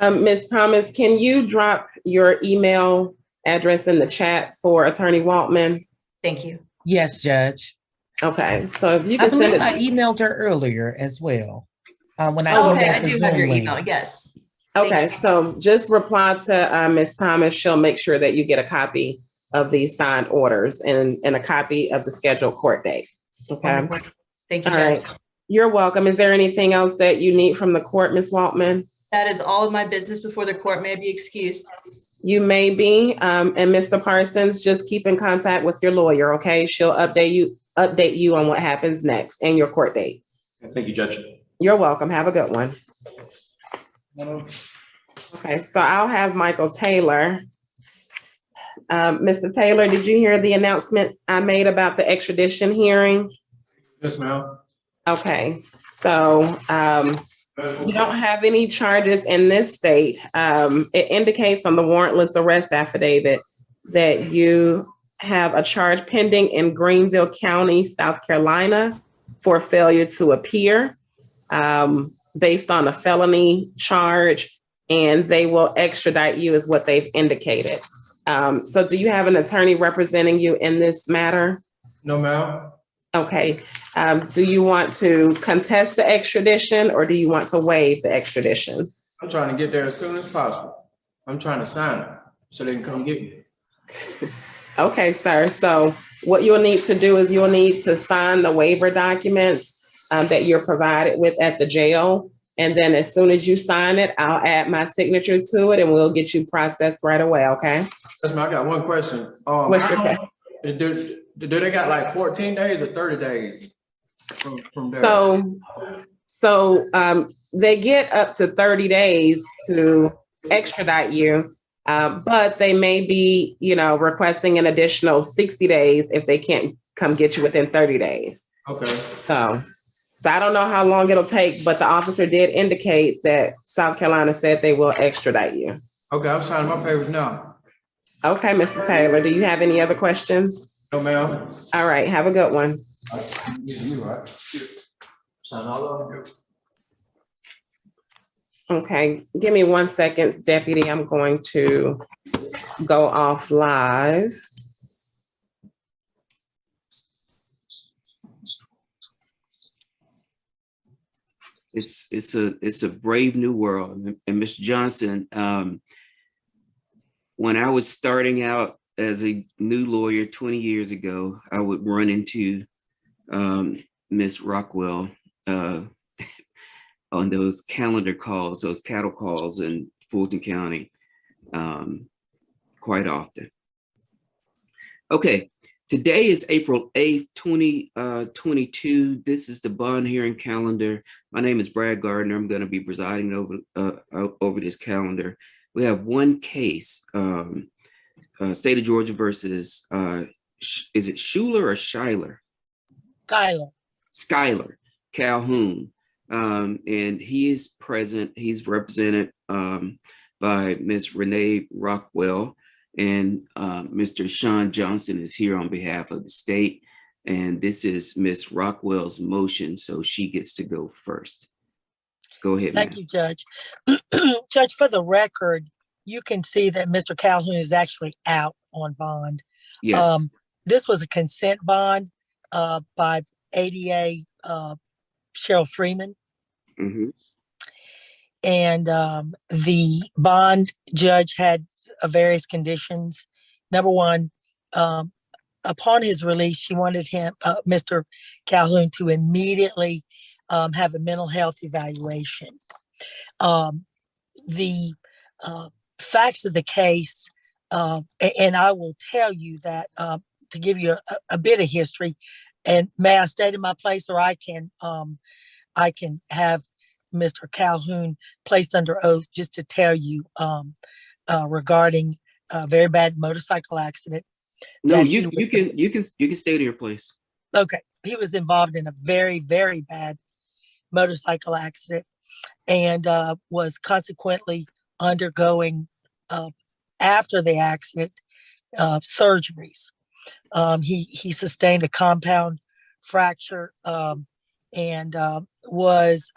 Speaker 10: Ms. Thomas, can you drop your email address in the chat for Attorney Waltman?
Speaker 18: Thank you.
Speaker 2: Yes, Judge.
Speaker 10: Okay, so if you can
Speaker 2: I
Speaker 10: send it.
Speaker 2: believe I emailed her earlier as well. When I
Speaker 18: okay, I do have your email. Yes.
Speaker 10: Okay, so just reply to Ms. Thomas. She'll make sure that you get a copy of these signed orders and a copy of the scheduled court date. Okay.
Speaker 18: Thank you,
Speaker 10: All
Speaker 18: Judge.
Speaker 10: right. You're welcome. Is there anything else that you need from the court, Ms. Waltman?
Speaker 18: That is all of my business before the court. May I be excused?
Speaker 10: You may be. And Mr. Parsons, just keep in contact with your lawyer, okay? She'll update you on what happens next and your court date.
Speaker 21: Thank you, Judge.
Speaker 10: You're welcome. Have a good one. Okay, so I'll have Michael Taylor. Mr. Taylor, did you hear the announcement I made about the extradition hearing?
Speaker 12: Yes, ma'am.
Speaker 10: Okay, so you don't have any charges in this state. It indicates on the warrantless arrest affidavit that you have a charge pending in Greenville County, South Carolina for failure to appear based on a felony charge, and they will extradite you is what they've indicated. So do you have an attorney representing you in this matter?
Speaker 12: No, ma'am.
Speaker 10: Okay. Do you want to contest the extradition or do you want to waive the extradition?
Speaker 12: I'm trying to get there as soon as possible. I'm trying to sign it so they can come get me.
Speaker 10: Okay, sir. So what you'll need to do is you'll need to sign the waiver documents that you're provided with at the jail. And then as soon as you sign it, I'll add my signature to it and we'll get you processed right away, okay?
Speaker 20: Yes, ma'am, I got one question.
Speaker 10: What's your question?
Speaker 20: Do they got like 14 days or 30 days from there?
Speaker 10: So they get up to 30 days to extradite you, but they may be, requesting an additional 60 days if they can't come get you within 30 days.
Speaker 20: Okay.
Speaker 10: So I don't know how long it'll take, but the officer did indicate that South Carolina said they will extradite you.
Speaker 20: Okay, I'm signing my papers now.
Speaker 10: Okay, Mr. Taylor, do you have any other questions?
Speaker 20: No, ma'am.
Speaker 10: All right, have a good one.
Speaker 20: You right. Sign all of them.
Speaker 10: Okay, give me 1 second, Deputy. I'm going to go off live.
Speaker 4: It's a brave new world. And Mr. Johnson, when I was starting out as a new lawyer 20 years ago, I would run into Miss Rockwell on those calendar calls, those cattle calls in Fulton County quite often. Okay, today is April 8th, 2022. This is the bond hearing calendar. My name is Brad Gardner. I'm going to be presiding over this calendar. We have one case, State of Georgia versus, is it Schuler or Schuyler? Schuyler Calhoun. And he is present. He's represented by Ms. Renee Rockwell, and Mr. Sean Johnson is here on behalf of the state. And this is Ms. Rockwell's motion, so she gets to go first. Go ahead.
Speaker 8: Thank you, Judge. Judge, for the record, you can see that Mr. Calhoun is actually out on bond.
Speaker 4: Yes.
Speaker 8: This was a consent bond by ADA Cheryl Freeman.
Speaker 4: Mm-hmm.
Speaker 8: And the bond judge had various conditions. Number one, upon his release, she wanted him, Mr. Calhoun, to immediately have a mental health evaluation. The facts of the case, and I will tell you that to give you a bit of history, and may I state in my place, or I can have Mr. Calhoun placed under oath just to tell you regarding a very bad motorcycle accident.
Speaker 4: No, you can stay to your place.
Speaker 8: Okay, he was involved in a very, very bad motorcycle accident and was consequently undergoing after the accident surgeries. He sustained a compound fracture and was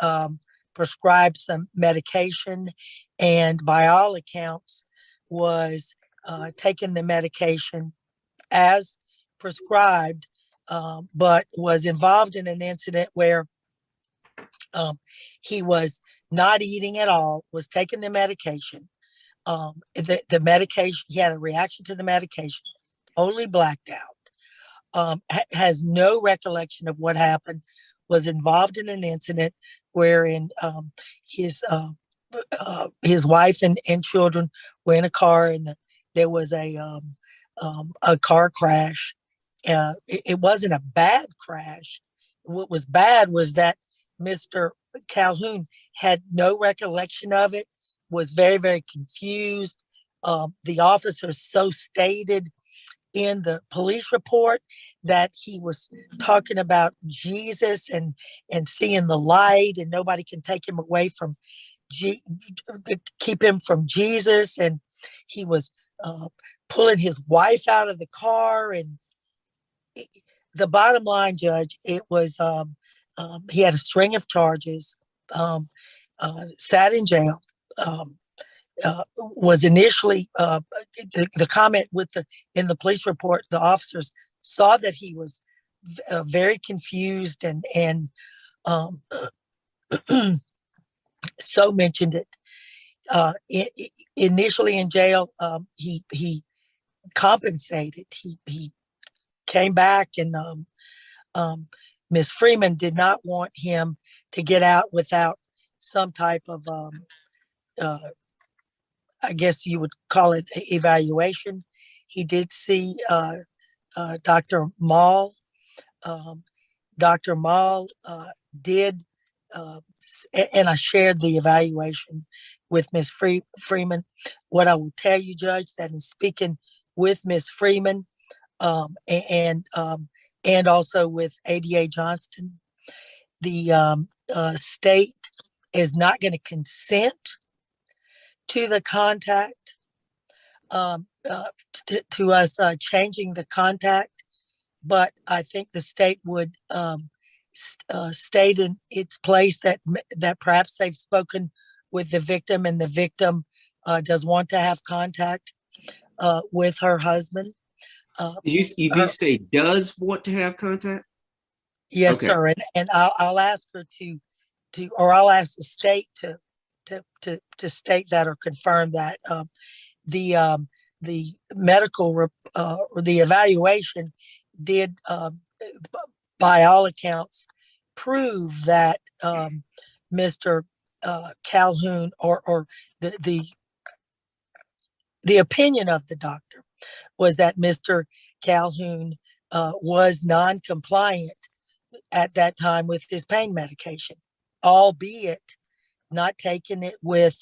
Speaker 8: prescribed some medication, and by all accounts was taking the medication as prescribed, but was involved in an incident where he was not eating at all, was taking the medication. The medication, he had a reaction to the medication, totally blacked out, has no recollection of what happened, was involved in an incident wherein his wife and children were in a car, and there was a car crash. It wasn't a bad crash. What was bad was that Mr. Calhoun had no recollection of it, was very, very confused. The officer so stated in the police report that he was talking about Jesus and seeing the light, and nobody can take him away from keep him from Jesus. And he was pulling his wife out of the car. And the bottom line, Judge, it was he had a string of charges, sat in jail, was initially the comment in the police report, the officers saw that he was very confused and so mentioned it. Initially in jail, he compensated. He came back, and Ms. Freeman did not want him to get out without some type of, I guess you would call it evaluation. He did see Dr. Mall. Dr. Mall did, and I shared the evaluation with Ms. Freeman. What I will tell you, Judge, that in speaking with Ms. Freeman and also with ADA Johnston, the state is not going to consent to the contact, to us changing the contact, but I think the state would state in its place that perhaps they've spoken with the victim and the victim does want to have contact with her husband.
Speaker 4: You did say does want to have contact?
Speaker 8: Yes,
Speaker 4: Okay.
Speaker 8: sir. And I'll ask her or I'll ask the state to state that or confirm that. The medical or the evaluation did, by all accounts, prove that Mr. Calhoun or the opinion of the doctor was that Mr. Calhoun was non-compliant at that time with his pain medication, albeit not taking it with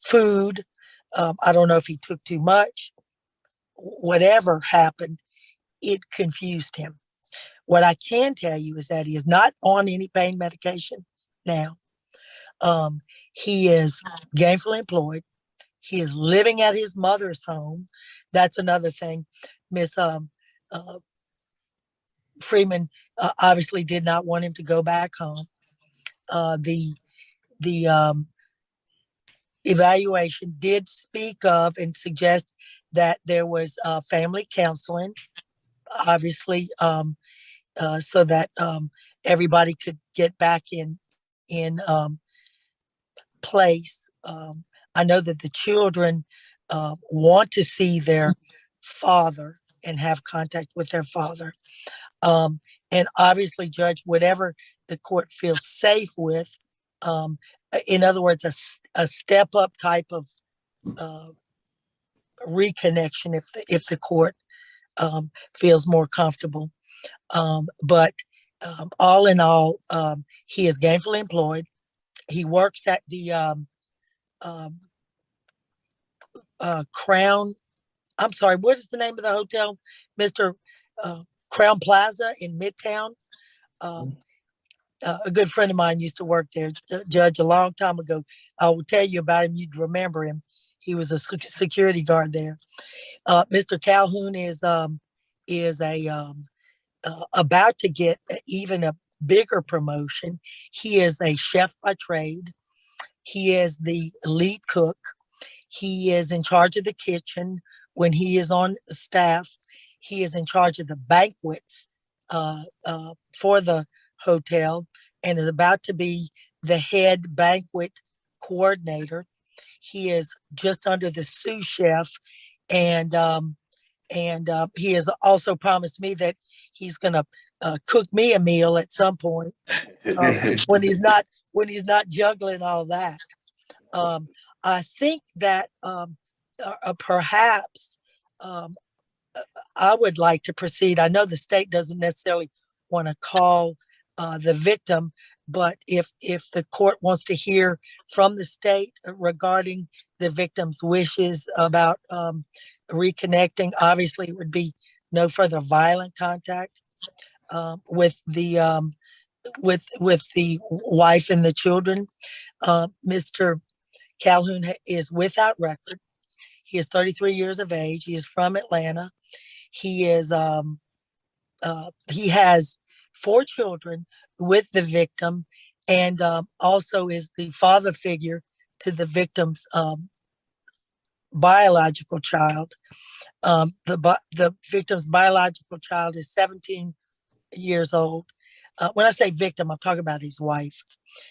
Speaker 8: food. I don't know if he took too much. Whatever happened, it confused him. What I can tell you is that he is not on any pain medication now. He is gainfully employed. He is living at his mother's home. That's another thing. Miss Freeman obviously did not want him to go back home. The evaluation did speak of and suggest that there was family counseling, obviously, so that everybody could get back in place. I know that the children want to see their father and have contact with their father. And obviously, Judge, whatever the court feels safe with, in other words, a step up type of reconnection if the court feels more comfortable. But all in all, he is gainfully employed. He works at the Crown. I'm sorry, what is the name of the hotel? Mr. Crown Plaza in Midtown. A good friend of mine used to work there, Judge, a long time ago. I will tell you about him. You'd remember him. He was a security guard there. Mr. Calhoun is about to get even a bigger promotion. He is a chef by trade. He is the lead cook. He is in charge of the kitchen when he is on staff. He is in charge of the banquets for the hotel and is about to be the head banquet coordinator. He is just under the sous chef, and he has also promised me that he's going to cook me a meal at some point when he's not juggling all that. I think that perhaps I would like to proceed. I know the state doesn't necessarily want to call the victim, but if the court wants to hear from the state regarding the victim's wishes about reconnecting, obviously it would be no further violent contact with the wife and the children. Mr. Calhoun is without record. He is 33 years of age. He is from Atlanta. He is he has 4 children with the victim, and also is the father figure to the victim's biological child. The victim's biological child is 17 years old. When I say victim, I'm talking about his wife.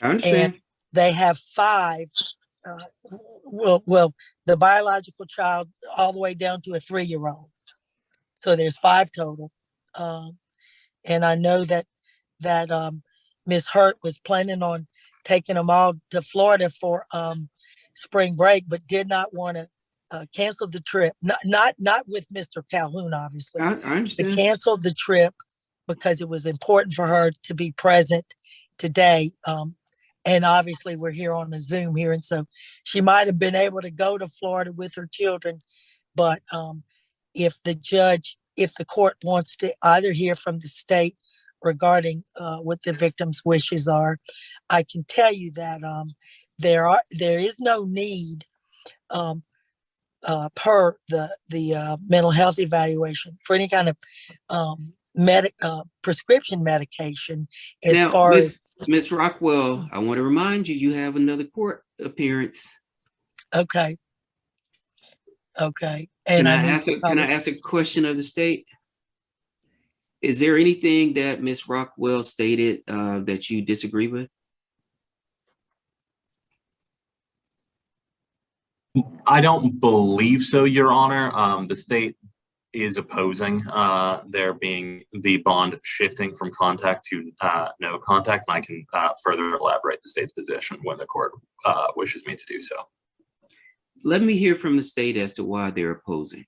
Speaker 4: I understand.
Speaker 8: And they have 5. Well, the biological child all the way down to a 3-year-old. So there's 5 total. And I know that Ms. Hurt was planning on taking them all to Florida for spring break, but did not want to cancel the trip. Not with Mr. Calhoun, obviously.
Speaker 4: I
Speaker 8: But
Speaker 4: understand.
Speaker 8: canceled the trip because it was important for her to be present today. And obviously we're here on a Zoom here. And so she might have been able to go to Florida with her children. But if the court wants to either hear from the state regarding what the victim's wishes are, I can tell you that there is no need per the mental health evaluation for any kind of prescription medication as
Speaker 4: Now,
Speaker 8: far as.
Speaker 4: Ms. Rockwell, I want to remind you, you have another court appearance.
Speaker 8: Okay. And
Speaker 4: Can I ask a question of the state? Is there anything that Ms. Rockwell stated that you disagree with?
Speaker 9: I don't believe so, Your Honor. The state is opposing there being the bond shifting from contact to no contact, and I can further elaborate the state's position when the court wishes me to do so.
Speaker 4: Let me hear from the state as to why they're opposing.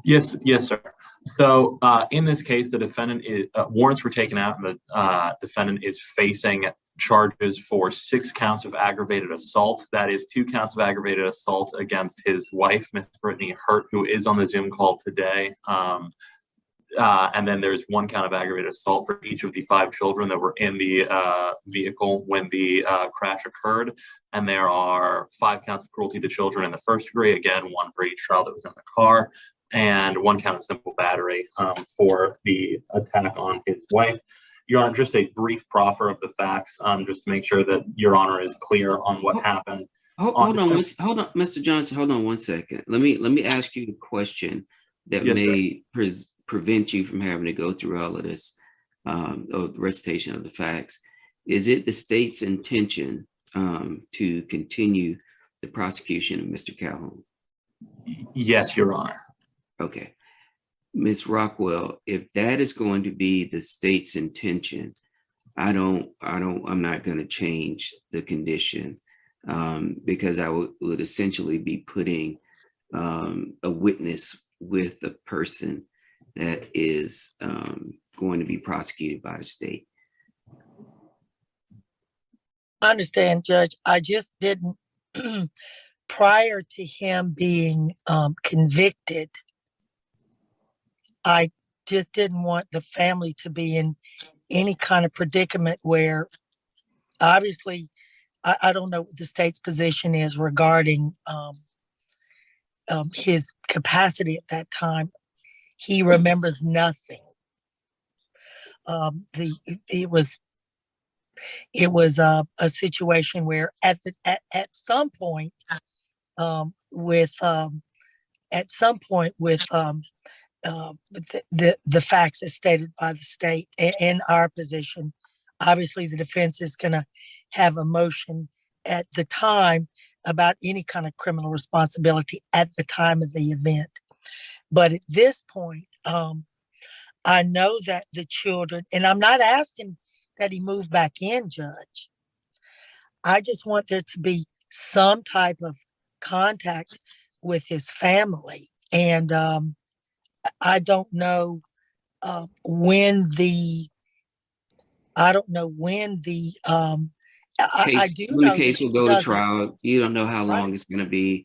Speaker 9: Yes, sir. So in this case, the defendant warrants were taken out, and the defendant is facing charges for 6 counts of aggravated assault. That is 2 counts of aggravated assault against his wife, Miss Brittany Hurt, who is on the Zoom call today. And then there's 1 count of aggravated assault for each of the 5 children that were in the vehicle when the crash occurred. And there are 5 counts of cruelty to children in the first degree. Again, 1 for each child that was in the car, and 1 count of simple battery for the attack on his wife. Your Honor, just a brief proffer of the facts, just to make sure that Your Honor is clear on what happened.
Speaker 4: Hold on, Mr. Johnson. Hold on 1 second. Let me ask you the question that may prevent you from having to go through all of this, the recitation of the facts. Is it the state's intention to continue the prosecution of Mr. Calhoun?
Speaker 9: Yes, Your Honor.
Speaker 4: Okay. Ms. Rockwell, if that is going to be the state's intention, I'm not going to change the condition because I would essentially be putting a witness with a person that is going to be prosecuted by the state.
Speaker 8: I understand, Judge. I just didn't, prior to him being convicted, I just didn't want the family to be in any kind of predicament where, obviously, I don't know what the state's position is regarding his capacity at that time. He remembers nothing. It was a situation where at some point with the facts as stated by the state and our position, obviously the defense is going to have a motion at the time about any kind of criminal responsibility at the time of the event. But at this point, I know that the children, and I'm not asking that he move back in, Judge. I just want there to be some type of contact with his family. And I don't know when the I do know
Speaker 4: the case will go to trial. You don't know how long it's going to be.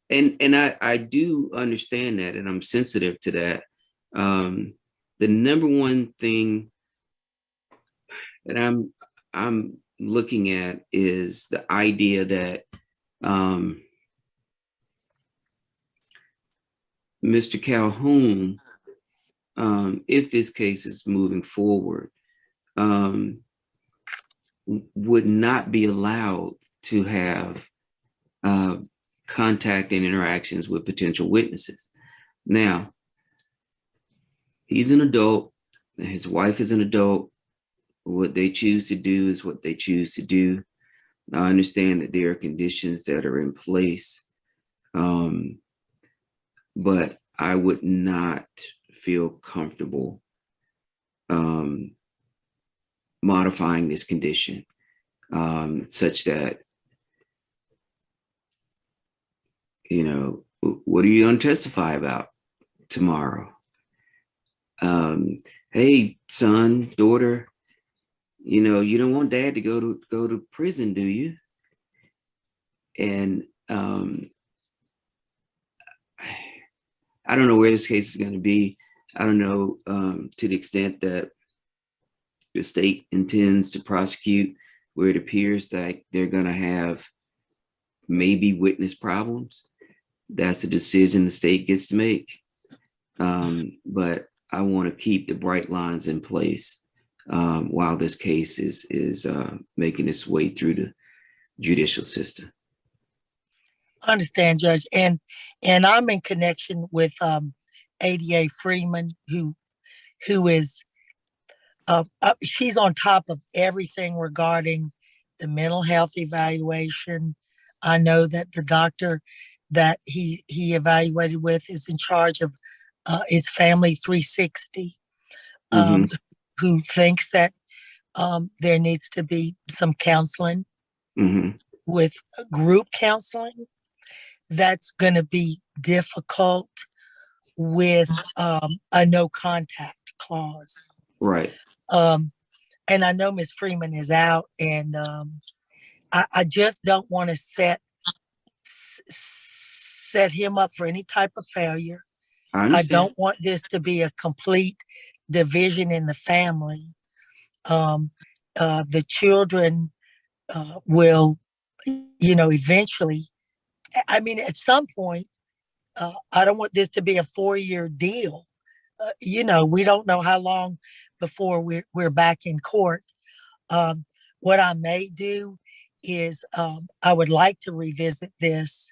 Speaker 4: And I do understand that, and I'm sensitive to that. The number one thing that I'm looking at is the idea that Mr. Calhoun, if this case is moving forward, would not be allowed to have contact and interactions with potential witnesses. Now, he's an adult, his wife is an adult. What they choose to do is what they choose to do. I understand that there are conditions that are in place, but I would not feel comfortable modifying this condition such that, you know, what are you going to testify about tomorrow? Hey, son, daughter, you know, you don't want dad to go to prison, do you? And I don't know where this case is going to be. I don't know to the extent that the state intends to prosecute, where it appears that they're going to have maybe witness problems. That's a decision the state gets to make. But I want to keep the bright lines in place while this case is making its way through the judicial system.
Speaker 8: I understand, Judge, and I'm in connection with ADA Freeman, who is she's on top of everything regarding the mental health evaluation. I know that the doctor that he evaluated with is in charge of his Family 360, who thinks that there needs to be some counseling with group counseling. That's going to be difficult with a no contact clause.
Speaker 4: Right.
Speaker 8: And I know Ms. Freeman is out, and I just don't want to set him up for any type of failure. I don't want this to be a complete division in the family. The children will, you know, eventually, I mean, at some point, I don't want this to be a 4-year deal. You know, we don't know how long before we're back in court. What I may do is I would like to revisit this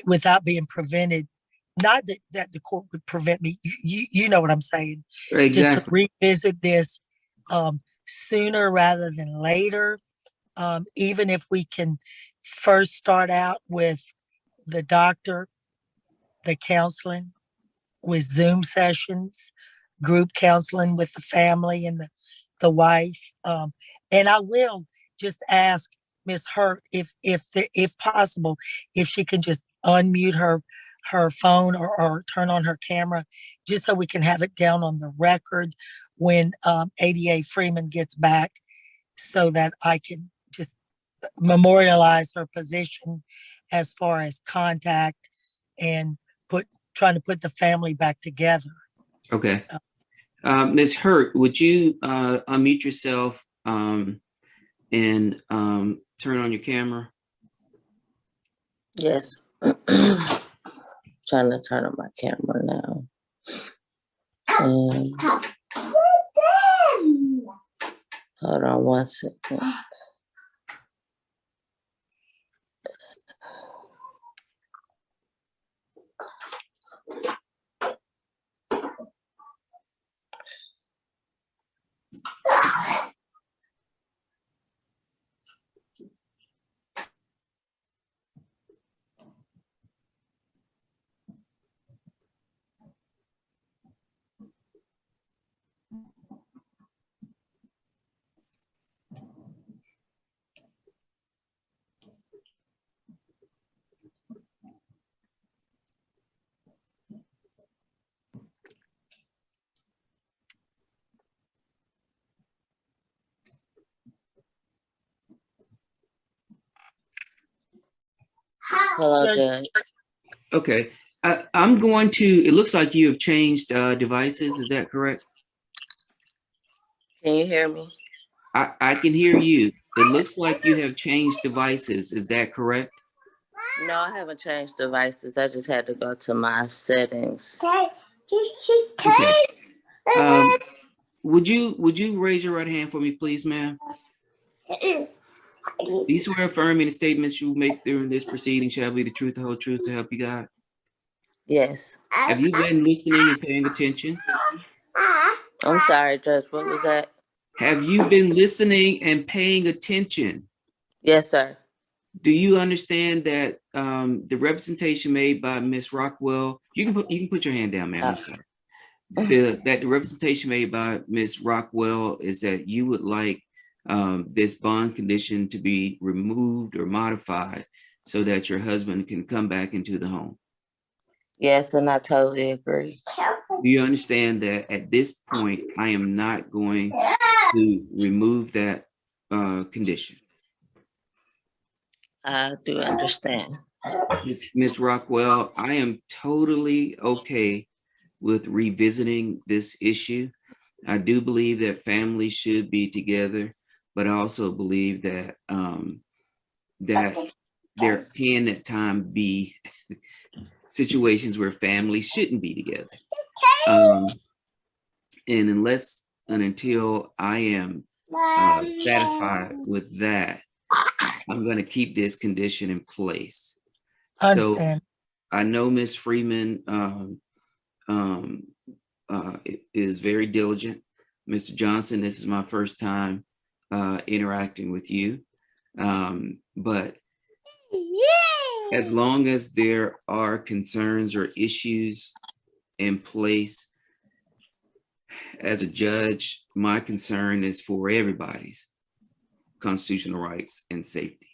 Speaker 8: without being prevented. Not that the court would prevent me. You know what I'm saying.
Speaker 4: Exactly.
Speaker 8: Just to revisit this sooner rather than later. Even if we can first start out with the doctor, the counseling, with Zoom sessions, group counseling with the family and the wife. And I will just ask Ms. Hurt if possible, if she can just unmute her phone or turn on her camera, just so we can have it down on the record when ADA Freeman gets back, so that I can just memorialize her position as far as contact and trying to put the family back together.
Speaker 4: Okay. Ms. Hurt, would you unmute yourself and turn on your camera?
Speaker 3: Yes. Trying to turn on my camera now. Hold on 1 second. Hello, Judge.
Speaker 4: Okay. I'm going to, it looks like you have changed devices. Is that correct?
Speaker 3: Can you hear me?
Speaker 4: I can hear you. It looks like you have changed devices. Is that correct?
Speaker 3: No, I haven't changed devices. I just had to go to my settings.
Speaker 4: Okay. Would you raise your right hand for me, please, ma'am? Do you swear or affirm any statements you make during this proceeding shall be the truth, the whole truth, so help you God?
Speaker 3: Yes.
Speaker 4: Have you been listening and paying attention?
Speaker 3: I'm sorry, Judge. What was that?
Speaker 4: Have you been listening and paying attention?
Speaker 3: Yes, sir.
Speaker 4: Do you understand that the representation made by Ms. Rockwell, you can put your hand down, ma'am, I'm sorry. that the representation made by Ms. Rockwell is that you would like this bond condition to be removed or modified so that your husband can come back into the home.
Speaker 3: Yes, and I totally agree.
Speaker 4: Do you understand that at this point, I am not going to remove that condition?
Speaker 3: I do understand.
Speaker 4: Ms. Rockwell, I am totally okay with revisiting this issue. I do believe that families should be together, but I also believe that that there can at times be situations where families shouldn't be together. And unless and until I am satisfied with that, I'm going to keep this condition in place.
Speaker 8: Understand.
Speaker 4: So I know Ms. Freeman is very diligent. Mr. Johnson, this is my first time interacting with you. But as long as there are concerns or issues in place, as a judge, my concern is for everybody's constitutional rights and safety.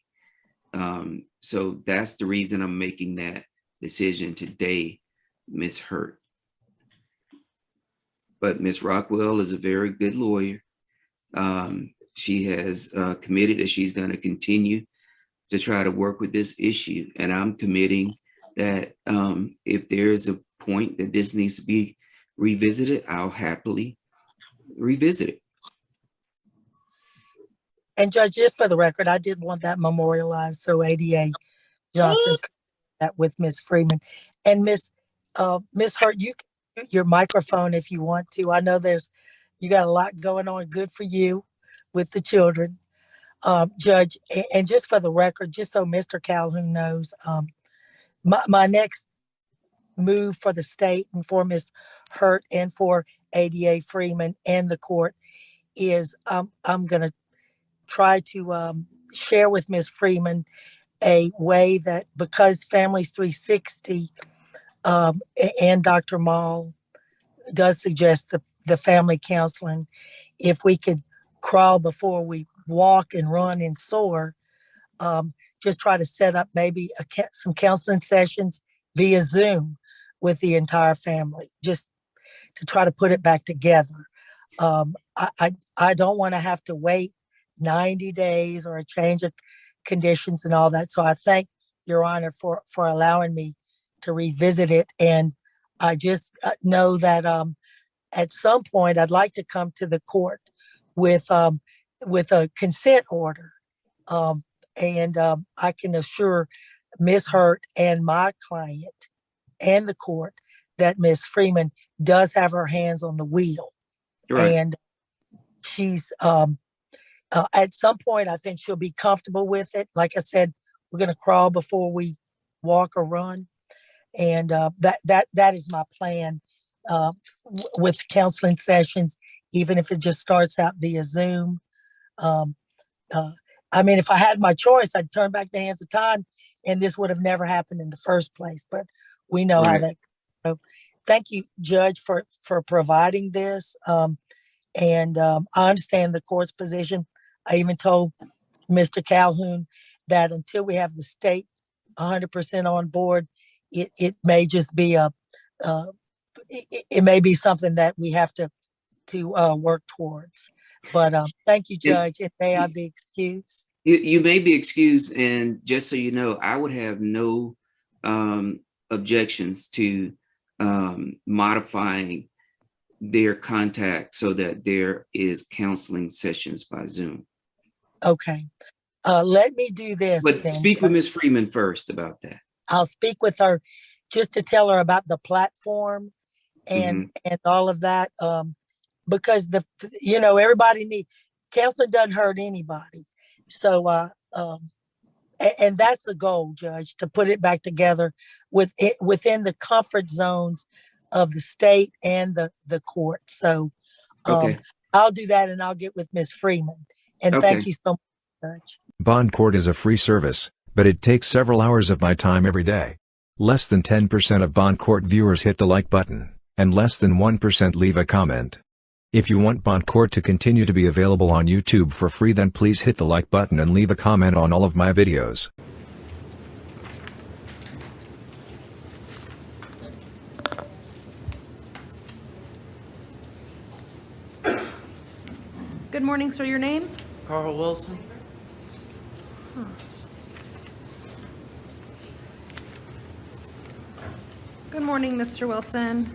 Speaker 4: So that's the reason I'm making that decision today, Ms. Hurt. But Ms. Rockwell is a very good lawyer. She has committed that she's going to continue to try to work with this issue. And I'm committing that if there's a point that this needs to be revisited, I'll happily revisit it.
Speaker 8: And Judge, just for the record, I did want that memorialized, so ADA Johnson could do that with Ms. Freeman. And Ms. Hurt, you can mute your microphone if you want to. I know you got a lot going on. Good for you with the children. Judge, and just for the record, just so Mr. Calhoun knows, my next move for the state and for Ms. Hurt and for ADA Freeman and the court is I'm going to try to share with Ms. Freeman a way that, because Families 360 and Dr. Mall does suggest the family counseling, if we could crawl before we walk and run and soar, just try to set up maybe some counseling sessions via Zoom with the entire family, just to try to put it back together. I don't want to have to wait 90 days or a change of conditions and all that. So I thank Your Honor for allowing me to revisit it. And I just know that at some point I'd like to come to the court with a consent order. And I can assure Ms. Hurt and my client and the court that Ms. Freeman does have her hands on the wheel. Right. And she's at some point, I think she'll be comfortable with it. Like I said, we're going to crawl before we walk or run. And that is my plan with counseling sessions, even if it just starts out via Zoom. I mean, if I had my choice, I'd turn back the hands of time and this would have never happened in the first place. But we know how that. So thank you, Judge, for providing this. And I understand the court's position. I even told Mr. Calhoun that until we have the state 100% on board, it may just be it may be something that we have to work towards. But thank you, Judge. And may I be excused?
Speaker 4: You may be excused. And just so you know, I would have no objections to modifying their contact so that there is counseling sessions by Zoom.
Speaker 8: Okay. Let me do this.
Speaker 4: But
Speaker 8: then.
Speaker 4: speak with Ms. Freeman first about that.
Speaker 8: I'll speak with her just to tell her about the platform and all of that. Because everybody needs counseling, doesn't hurt anybody. So and that's the goal, Judge, to put it back together within the comfort zones of the state and the court. So I'll do that and I'll get with Ms. Freeman. And thank you so much, Judge.
Speaker 7: Bond court is a free service, but it takes several hours of my time every day. Less than 10% of bond court viewers hit the like button, and less than 1% leave a comment. If you want Bond Court to continue to be available on YouTube for free, then please hit the like button and leave a comment on all of my videos.
Speaker 6: Good morning, sir. Your name?
Speaker 16: Carl Wilson.
Speaker 6: Huh. Good morning, Mr. Wilson.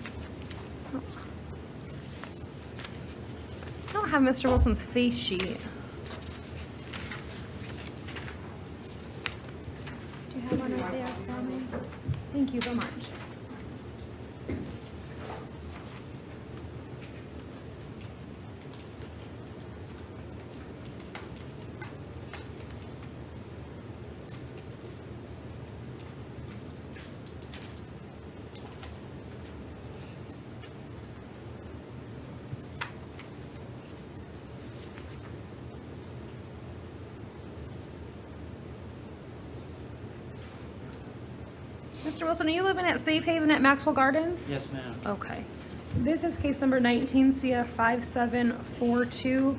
Speaker 6: I don't have Mr. Wilson's face sheet. Do you have one right there for me? Thank you so much. Mr. Wilson, are you living at Safe Haven at Maxwell Gardens?
Speaker 16: Yes, ma'am.
Speaker 6: Okay. This is case number 19 CF 5742.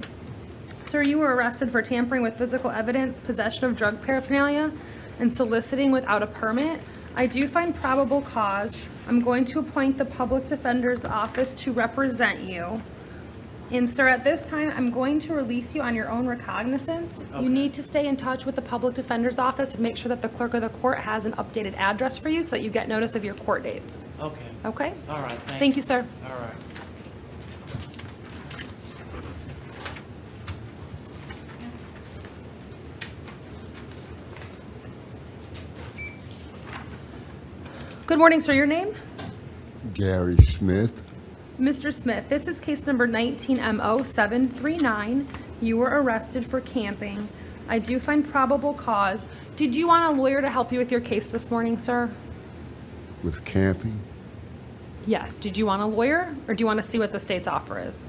Speaker 6: Sir, you were arrested for tampering with physical evidence, possession of drug paraphernalia, and soliciting without a permit. I do find probable cause. I'm going to appoint the public defender's office to represent you. And sir, at this time, I'm going to release you on your own recognizance.
Speaker 16: Okay.
Speaker 6: You need to stay in touch with the public defender's office and make sure that the clerk of the court has an updated address for you so that you get notice of your court dates.
Speaker 16: Okay.
Speaker 6: Okay?
Speaker 16: All right.
Speaker 6: Thank you, sir.
Speaker 16: All right.
Speaker 6: Good morning, sir. Your name?
Speaker 23: Gary Smith.
Speaker 6: Mr. Smith, this is case number 19MO739. You were arrested for camping. I do find probable cause. Did you want a lawyer to help you with your case this morning, sir?
Speaker 23: With camping?
Speaker 6: Yes. Did you want a lawyer, or do you want to see what the state's offer is?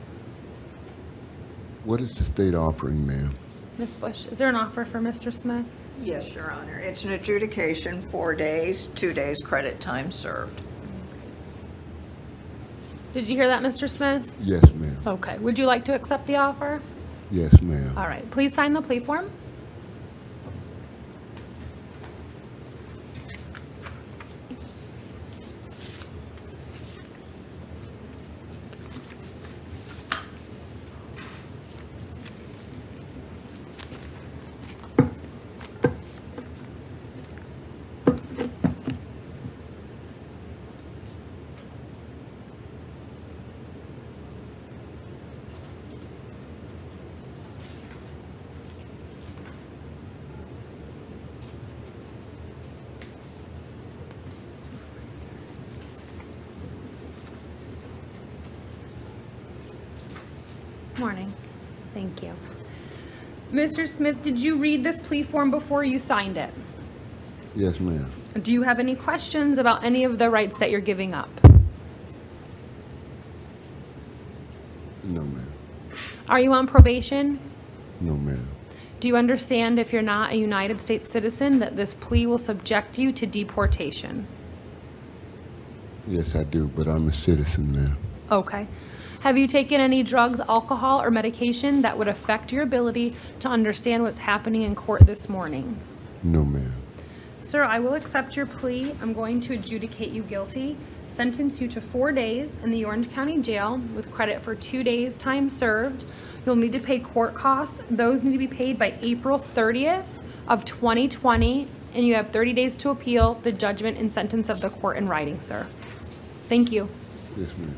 Speaker 23: What is the state offering, ma'am?
Speaker 6: Ms. Bush, is there an offer for Mr. Smith?
Speaker 24: Yes, Your Honor. It's an adjudication, 4 days, 2 days credit time served.
Speaker 6: Did you hear that, Mr. Smith?
Speaker 23: Yes, ma'am.
Speaker 6: Okay. Would you like to accept the offer?
Speaker 23: Yes, ma'am.
Speaker 6: All right. Please sign the plea form. Morning. Thank you. Mr. Smith, did you read this plea form before you signed it?
Speaker 23: Yes, ma'am.
Speaker 6: Do you have any questions about any of the rights that you're giving up?
Speaker 23: No, ma'am.
Speaker 6: Are you on probation?
Speaker 23: No, ma'am.
Speaker 6: Do you understand if you're not a United States citizen that this plea will subject you to deportation?
Speaker 23: Yes, I do, but I'm a citizen now.
Speaker 6: Okay. Have you taken any drugs, alcohol, or medication that would affect your ability to understand what's happening in court this morning?
Speaker 23: No, ma'am.
Speaker 6: Sir, I will accept your plea. I'm going to adjudicate you guilty, sentence you to 4 days in the Orange County Jail with credit for 2 days time served. You'll need to pay court costs. Those need to be paid by April 30th of 2020, and you have 30 days to appeal the judgment and sentence of the court in writing, sir. Thank you.
Speaker 23: Yes, ma'am.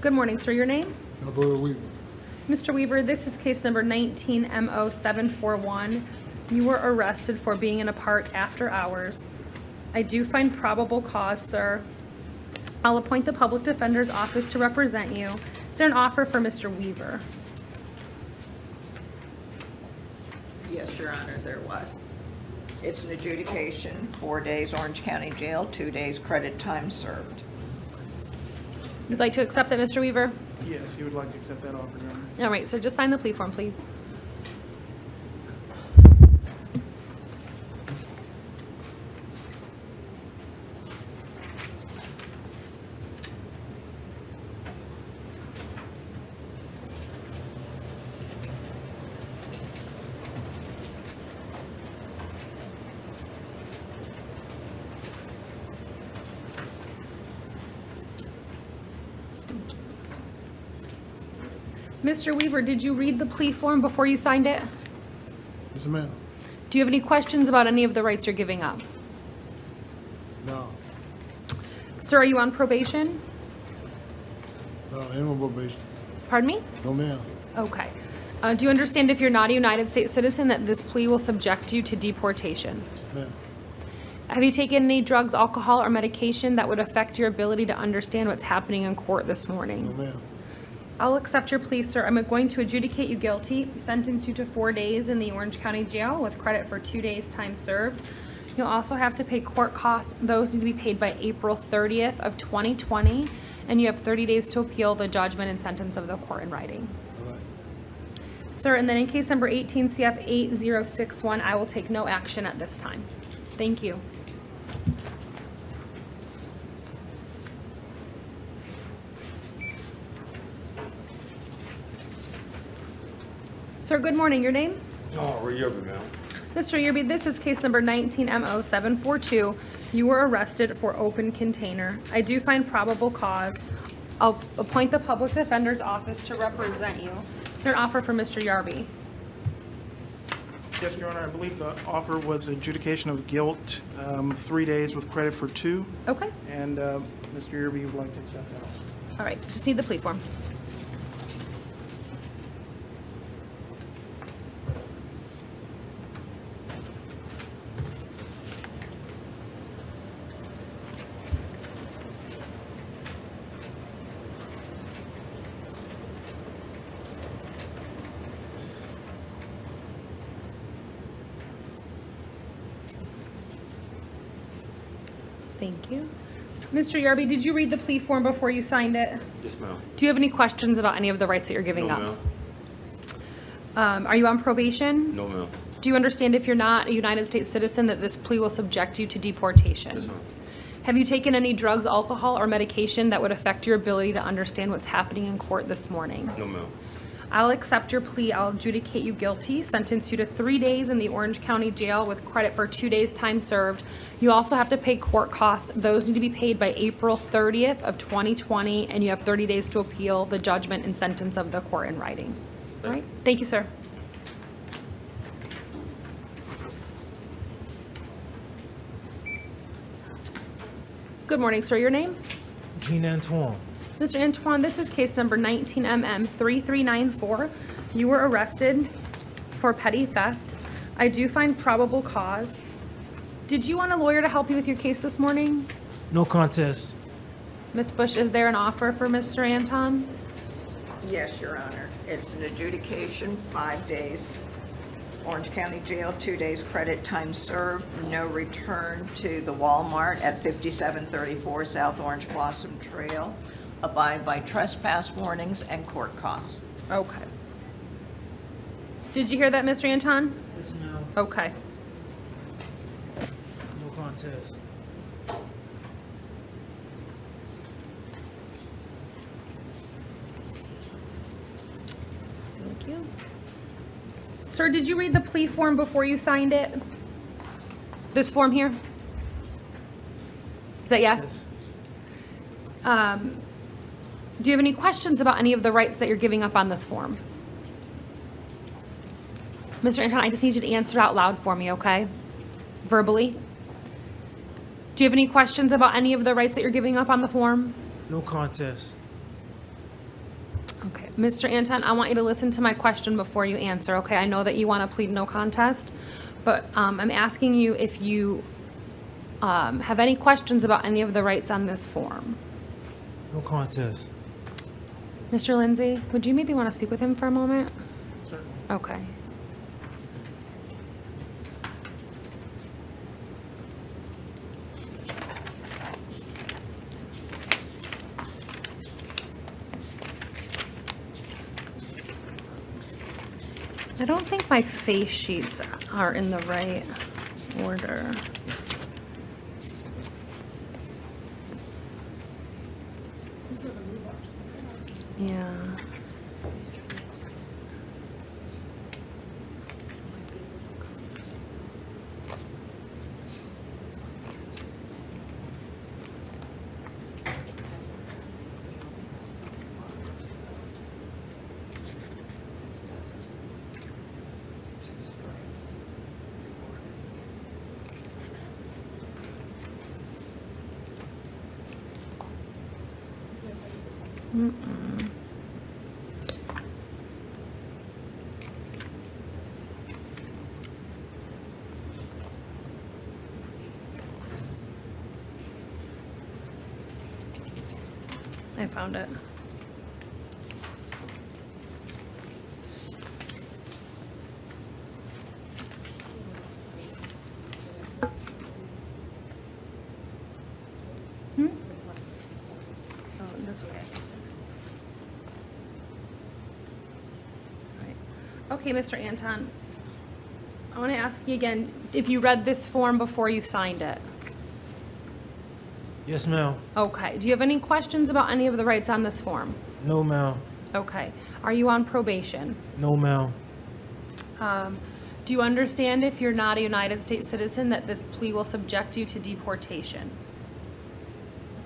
Speaker 6: Good morning, sir. Your name?
Speaker 23: Weaver.
Speaker 6: Mr. Weaver, this is case number 19MO741. You were arrested for being in a park after hours. I do find probable cause, sir. I'll appoint the public defender's office to represent you. Is there an offer for Mr. Weaver?
Speaker 24: Yes, Your Honor, there was. It's an adjudication, 4 days Orange County Jail, 2 days credit time served.
Speaker 6: You'd like to accept that, Mr. Weaver?
Speaker 1: Yes, he would like to accept that offer, Your Honor.
Speaker 6: All right, sir, just sign the plea form, please. Mr. Weaver, did you read the plea form before you signed it?
Speaker 23: Yes, ma'am.
Speaker 6: Do you have any questions about any of the rights you're giving up?
Speaker 23: No,
Speaker 6: Sir, are you on probation?
Speaker 23: no, ain't no probation.
Speaker 6: Pardon me?
Speaker 23: No, ma'am.
Speaker 6: Okay. Do you understand if you're not a United States citizen that this plea will subject you to deportation?
Speaker 23: Ma'am.
Speaker 6: Have you taken any drugs, alcohol, or medication that would affect your ability to understand what's happening in court this morning?
Speaker 23: No, ma'am.
Speaker 6: I'll accept your plea, sir. I'm going to adjudicate you guilty, sentence you to 4 days in the Orange County Jail with credit for 2 days time served. You'll also have to pay court costs. Those need to be paid by April 30th of 2020, and you have 30 days to appeal the judgment and sentence of the court in writing.
Speaker 23: All right.
Speaker 6: Sir, and then in case number 18 CF 8061, I will take no action at this time. Thank you. Sir, good morning. Your name?
Speaker 23: Oh, Yerby, ma'am.
Speaker 6: Mr. Yerby, this is case number 19MO742. You were arrested for open container. I do find probable cause. I'll appoint the public defender's office to represent you. Is there an offer for Mr. Yerby?
Speaker 1: Yes, Your Honor, I believe the offer was adjudication of guilt, 3 days with credit for 2.
Speaker 6: Okay.
Speaker 1: And Mr. Yerby would like to accept that offer.
Speaker 6: All right, just need the plea form. Thank you. Mr. Yerby, did you read the plea form before you signed it?
Speaker 15: Yes, ma'am.
Speaker 6: Do you have any questions about any of the rights that you're giving
Speaker 15: No,
Speaker 6: up?
Speaker 15: ma'am.
Speaker 6: Are you on probation?
Speaker 15: No, ma'am.
Speaker 6: Do you understand if you're not a United States citizen that this plea will subject you to deportation?
Speaker 15: Yes, ma'am.
Speaker 6: Have you taken any drugs, alcohol, or medication that would affect your ability to understand what's happening in court this morning?
Speaker 15: No, ma'am.
Speaker 6: I'll accept your plea. I'll adjudicate you guilty, sentence you to 3 days in the Orange County Jail with credit for 2 days time served. You also have to pay court costs. Those need to be paid by April 30th of 2020, and you have 30 days to appeal the judgment and sentence of the court in writing. All right, thank you, sir. Good morning, sir. Your name?
Speaker 16: Jean Antoine.
Speaker 6: Mr. Antoine, this is case number 19MM3394. You were arrested for petty theft. I do find probable cause. Did you want a lawyer to help you with your case this morning?
Speaker 16: No contest.
Speaker 6: Ms. Bush, is there an offer for Mr. Anton?
Speaker 24: Yes, Your Honor. It's an adjudication, 5 days. Orange County Jail, 2 days credit time served, no return to the Walmart at 5734 South Orange Blossom Trail. Abide by trespass warnings and court costs.
Speaker 6: Okay. Did you hear that, Mr. Anton?
Speaker 16: Yes, ma'am.
Speaker 6: Okay.
Speaker 16: No contest.
Speaker 6: Thank you. Sir, did you read the plea form before you signed it? This form here? Is that yes? Do you have any questions about any of the rights that you're giving up on this form? Mr. Anton, I just need you to answer out loud for me, okay? Verbally. Do you have any questions about any of the rights that you're giving up on the form?
Speaker 16: No contest.
Speaker 6: Okay, Mr. Anton, I want you to listen to my question before you answer, okay? I know that you want to plead no contest, but I'm asking you if you have any questions about any of the rights on this form.
Speaker 16: No contest.
Speaker 6: Mr. Lindsay, would you maybe want to speak with him for a moment?
Speaker 1: Certainly.
Speaker 6: Okay. I don't think my face sheets are in the right order. Yeah. Mm-mm. I found it. Hmm? Oh, this way. Right. Okay, Mr. Anton, I want to ask you again, if you read this form before you signed it.
Speaker 16: Yes, ma'am.
Speaker 6: Okay, do you have any questions about any of the rights on this form?
Speaker 16: No, ma'am.
Speaker 6: Okay, are you on probation?
Speaker 16: No, ma'am.
Speaker 6: Do you understand if you're not a United States citizen that this plea will subject you to deportation?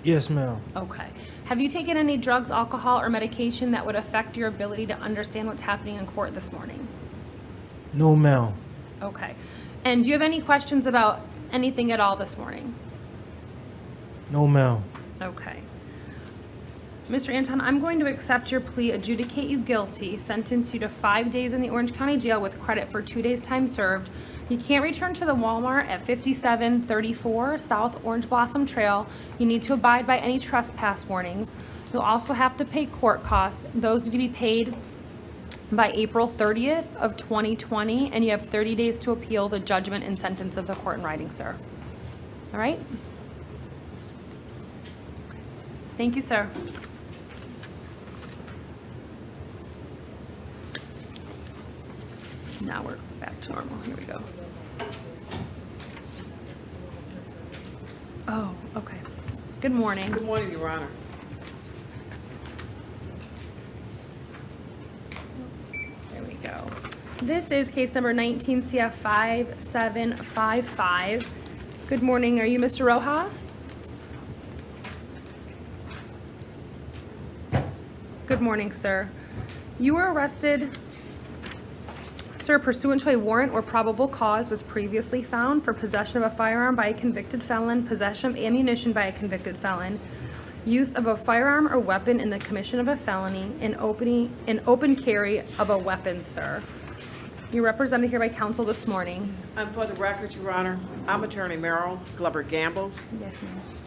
Speaker 16: Yes, ma'am.
Speaker 6: Okay. Have you taken any drugs, alcohol, or medication that would affect your ability to understand what's happening in court this morning?
Speaker 16: No, ma'am.
Speaker 6: Okay. And do you have any questions about anything at all this morning?
Speaker 16: No, ma'am.
Speaker 6: Okay. Mr. Anton, I'm going to accept your plea, adjudicate you guilty, sentence you to 5 days in the Orange County Jail with credit for 2 days' time served. You can't return to the Walmart at 5734 South Orange Blossom Trail. You need to abide by any trespass warnings. You'll also have to pay court costs. Those need to be paid by April 30th of 2020, and you have 30 days to appeal the judgment and sentence of the court in writing, sir. All right? Thank you, sir. Now we're back to normal. Here we go. Oh, okay. Good morning.
Speaker 13: Good morning, Your Honor.
Speaker 6: There we go. This is case number 19 CF 5755. Good morning. Are you Mr. Rojas? Good morning, sir. You were arrested, sir, pursuant to a warrant or probable cause was previously found for possession of a firearm by a convicted felon, possession of ammunition by a convicted felon, use of a firearm or weapon in the commission of a felony, and open carry of a weapon, sir. You're represented here by counsel this morning.
Speaker 13: For the record, Your Honor, I'm Attorney Merrill Glover Gambles.
Speaker 6: Yes,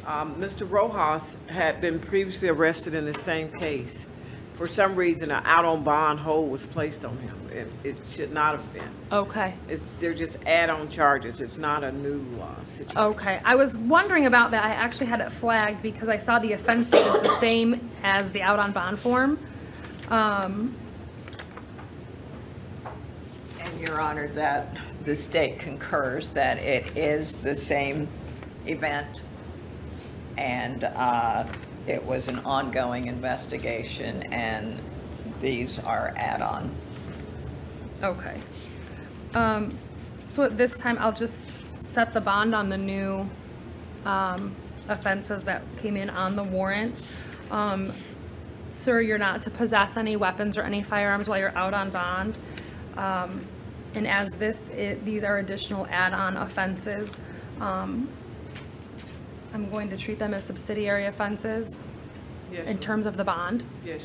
Speaker 6: ma'am.
Speaker 13: Mr. Rojas had been previously arrested in the same case. For some reason, an out on bond hold was placed on him. It should not have been.
Speaker 6: Okay.
Speaker 13: They're just add-on charges. It's not a new situation.
Speaker 6: Okay, I was wondering about that. I actually had it flagged because I saw the offense date is the same as the out on bond form.
Speaker 24: And Your Honor, that the state concurs that it is the same event, and it was an ongoing investigation, and these are add-on.
Speaker 6: Okay. So at this time, I'll just set the bond on the new offenses that came in on the warrant. Sir, you're not to possess any weapons or any firearms while you're out on bond. And as these are additional add-on offenses, I'm going to treat them as subsidiary offenses in terms of the bond.
Speaker 13: Yes.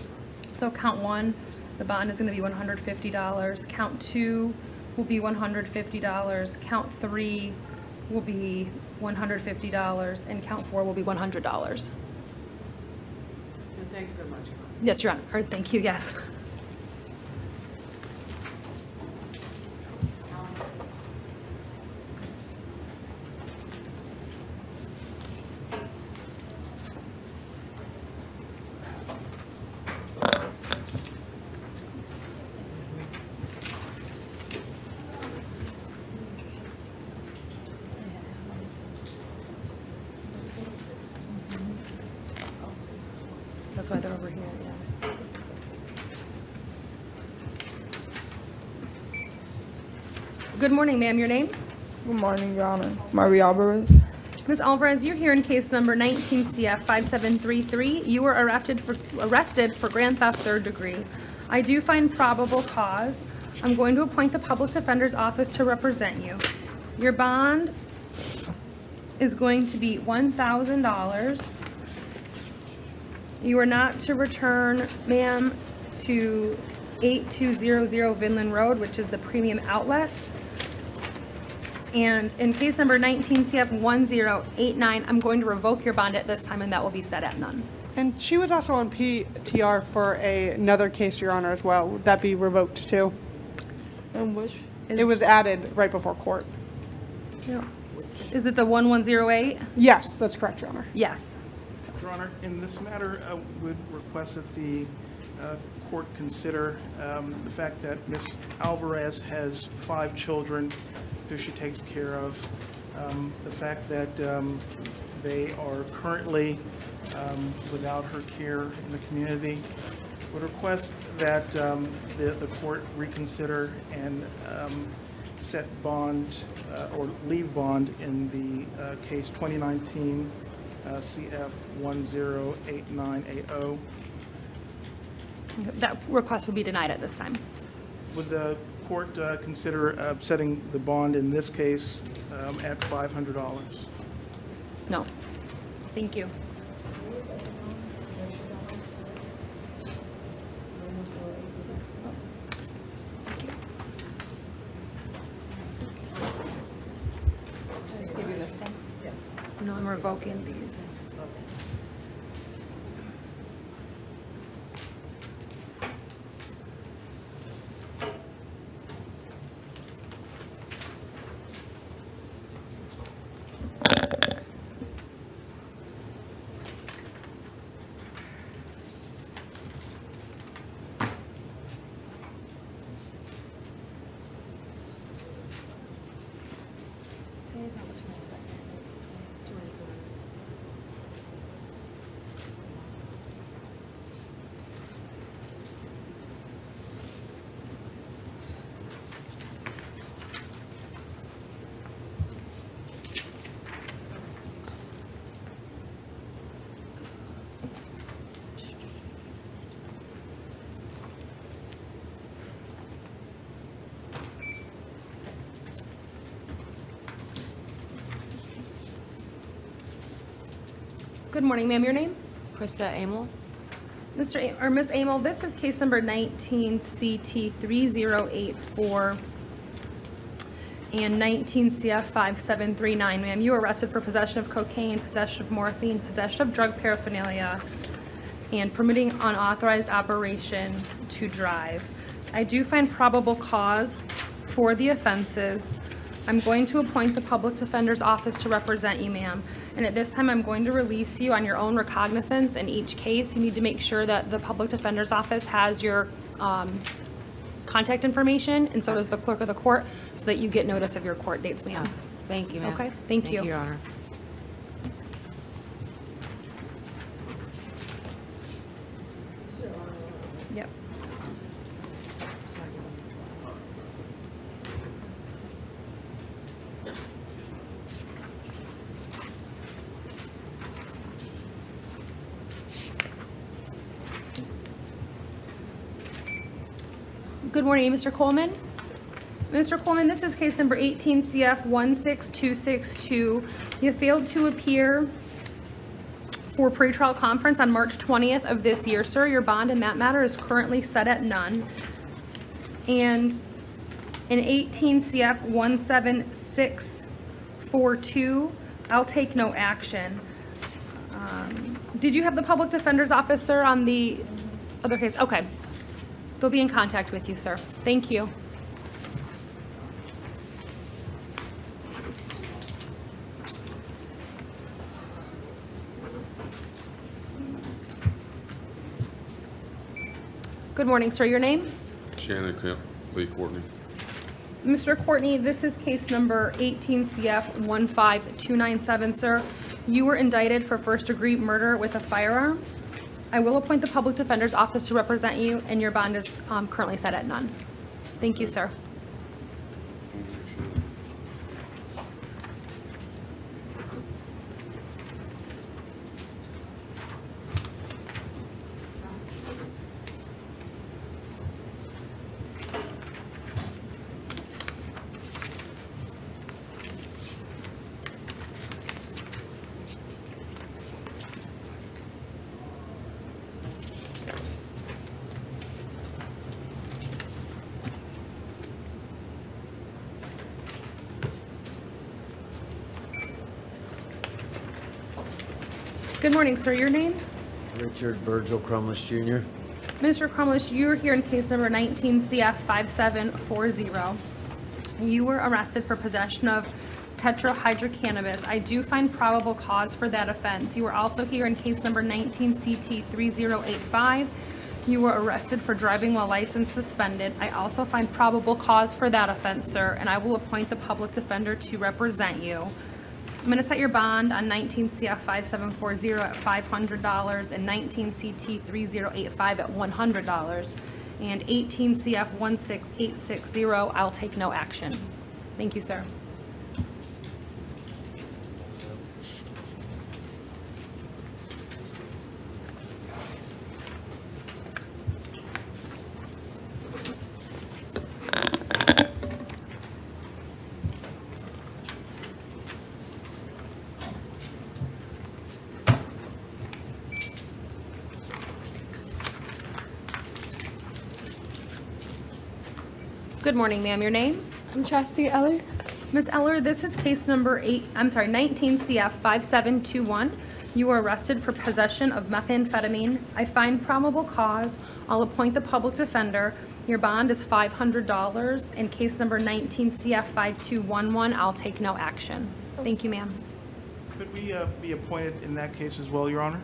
Speaker 6: So count one, the bond is going to be $150. Count two will be $150. Count three will be $150, and count four will be $100.
Speaker 13: And thank you very much.
Speaker 6: Yes, Your Honor. Or thank you. Yes. That's why they're over here, yeah. Good morning, ma'am. Your name?
Speaker 5: Good morning, Your Honor. Maria Alvarez.
Speaker 6: Ms. Alvarez, you're here in case number 19 CF 5733. You were arrested for grand theft third degree. I do find probable cause. I'm going to appoint the public defender's office to represent you. Your bond is going to be $1,000. You are not to return, ma'am, to 8200 Vinland Road, which is the premium outlets. And in case number 19 CF 1089, I'm going to revoke your bond at this time, and that will be set at none.
Speaker 15: And she was also on PTR for another case, Your Honor, as well. Would that be revoked too?
Speaker 5: And which?
Speaker 15: It was added right before court.
Speaker 6: Yeah. Is it the 1108?
Speaker 15: Yes, that's correct, Your Honor.
Speaker 6: Yes.
Speaker 1: Your Honor, in this matter, I would request that the court consider the fact that Ms. Alvarez has 5 children who she takes care of, the fact that they are currently without her care in the community. Would request that the court reconsider and set bond or leave bond in the case 2019 CF 108980.
Speaker 6: That request will be denied at this time.
Speaker 1: Would the court consider setting the bond in this case at $500?
Speaker 6: No. Thank you. Just give you this thing? Yeah. No, I'm revoking these. Good morning, ma'am. Your name?
Speaker 14: Krista Amel.
Speaker 6: Miss Amel, this is case number 19 CT 3084 and 19 CF 5739, ma'am. You were arrested for possession of cocaine, possession of morphine, possession of drug paraphernalia, and permitting unauthorized operation to drive. I do find probable cause for the offenses. I'm going to appoint the public defender's office to represent you, ma'am. And at this time, I'm going to release you on your own recognizance in each case. You need to make sure that the public defender's office has your contact information, and so does the clerk of the court, so that you get notice of your court dates, ma'am.
Speaker 14: Thank you, ma'am.
Speaker 6: Okay, thank you.
Speaker 14: Your Honor.
Speaker 6: Yep. Good morning, Mr. Coleman. Mr. Coleman, this is case number 18 CF 16262. You failed to appear for pretrial conference on March 20th of this year, sir. Your bond in that matter is currently set at none. And in 18 CF 17642, I'll take no action. Did you have the public defender's office, sir, on the other case? Okay. They'll be in contact with you, sir. Thank you. Good morning, sir. Your name?
Speaker 17: Shannon Kemp, Lee Courtney.
Speaker 6: Mr. Courtney, this is case number 18 CF 15297, sir. You were indicted for first-degree murder with a firearm. I will appoint the public defender's office to represent you, and your bond is currently set at none. Thank you, sir. Good morning, sir. Your name?
Speaker 11: Richard Virgil Crumlish Jr.
Speaker 6: Mr. Crumlish, you're here in case number 19 CF 5740. You were arrested for possession of tetrahydrocannabis. I do find probable cause for that offense. You were also here in case number 19 CT 3085. You were arrested for driving while license suspended. I also find probable cause for that offense, sir, and I will appoint the public defender to represent you. I'm going to set your bond on 19 CF 5740 at $500 and 19 CT 3085 at $100 and 18 CF 16860. I'll take no action. Thank you, sir. Good morning, ma'am. Your name?
Speaker 14: I'm Chastity Eller.
Speaker 6: Ms. Eller, this is case number 19 CF 5721. You were arrested for possession of methamphetamine. I find probable cause. I'll appoint the public defender. Your bond is $500. In case number 19 CF 5211, I'll take no action. Thank you, ma'am.
Speaker 1: Could we be appointed in that case as well, Your Honor?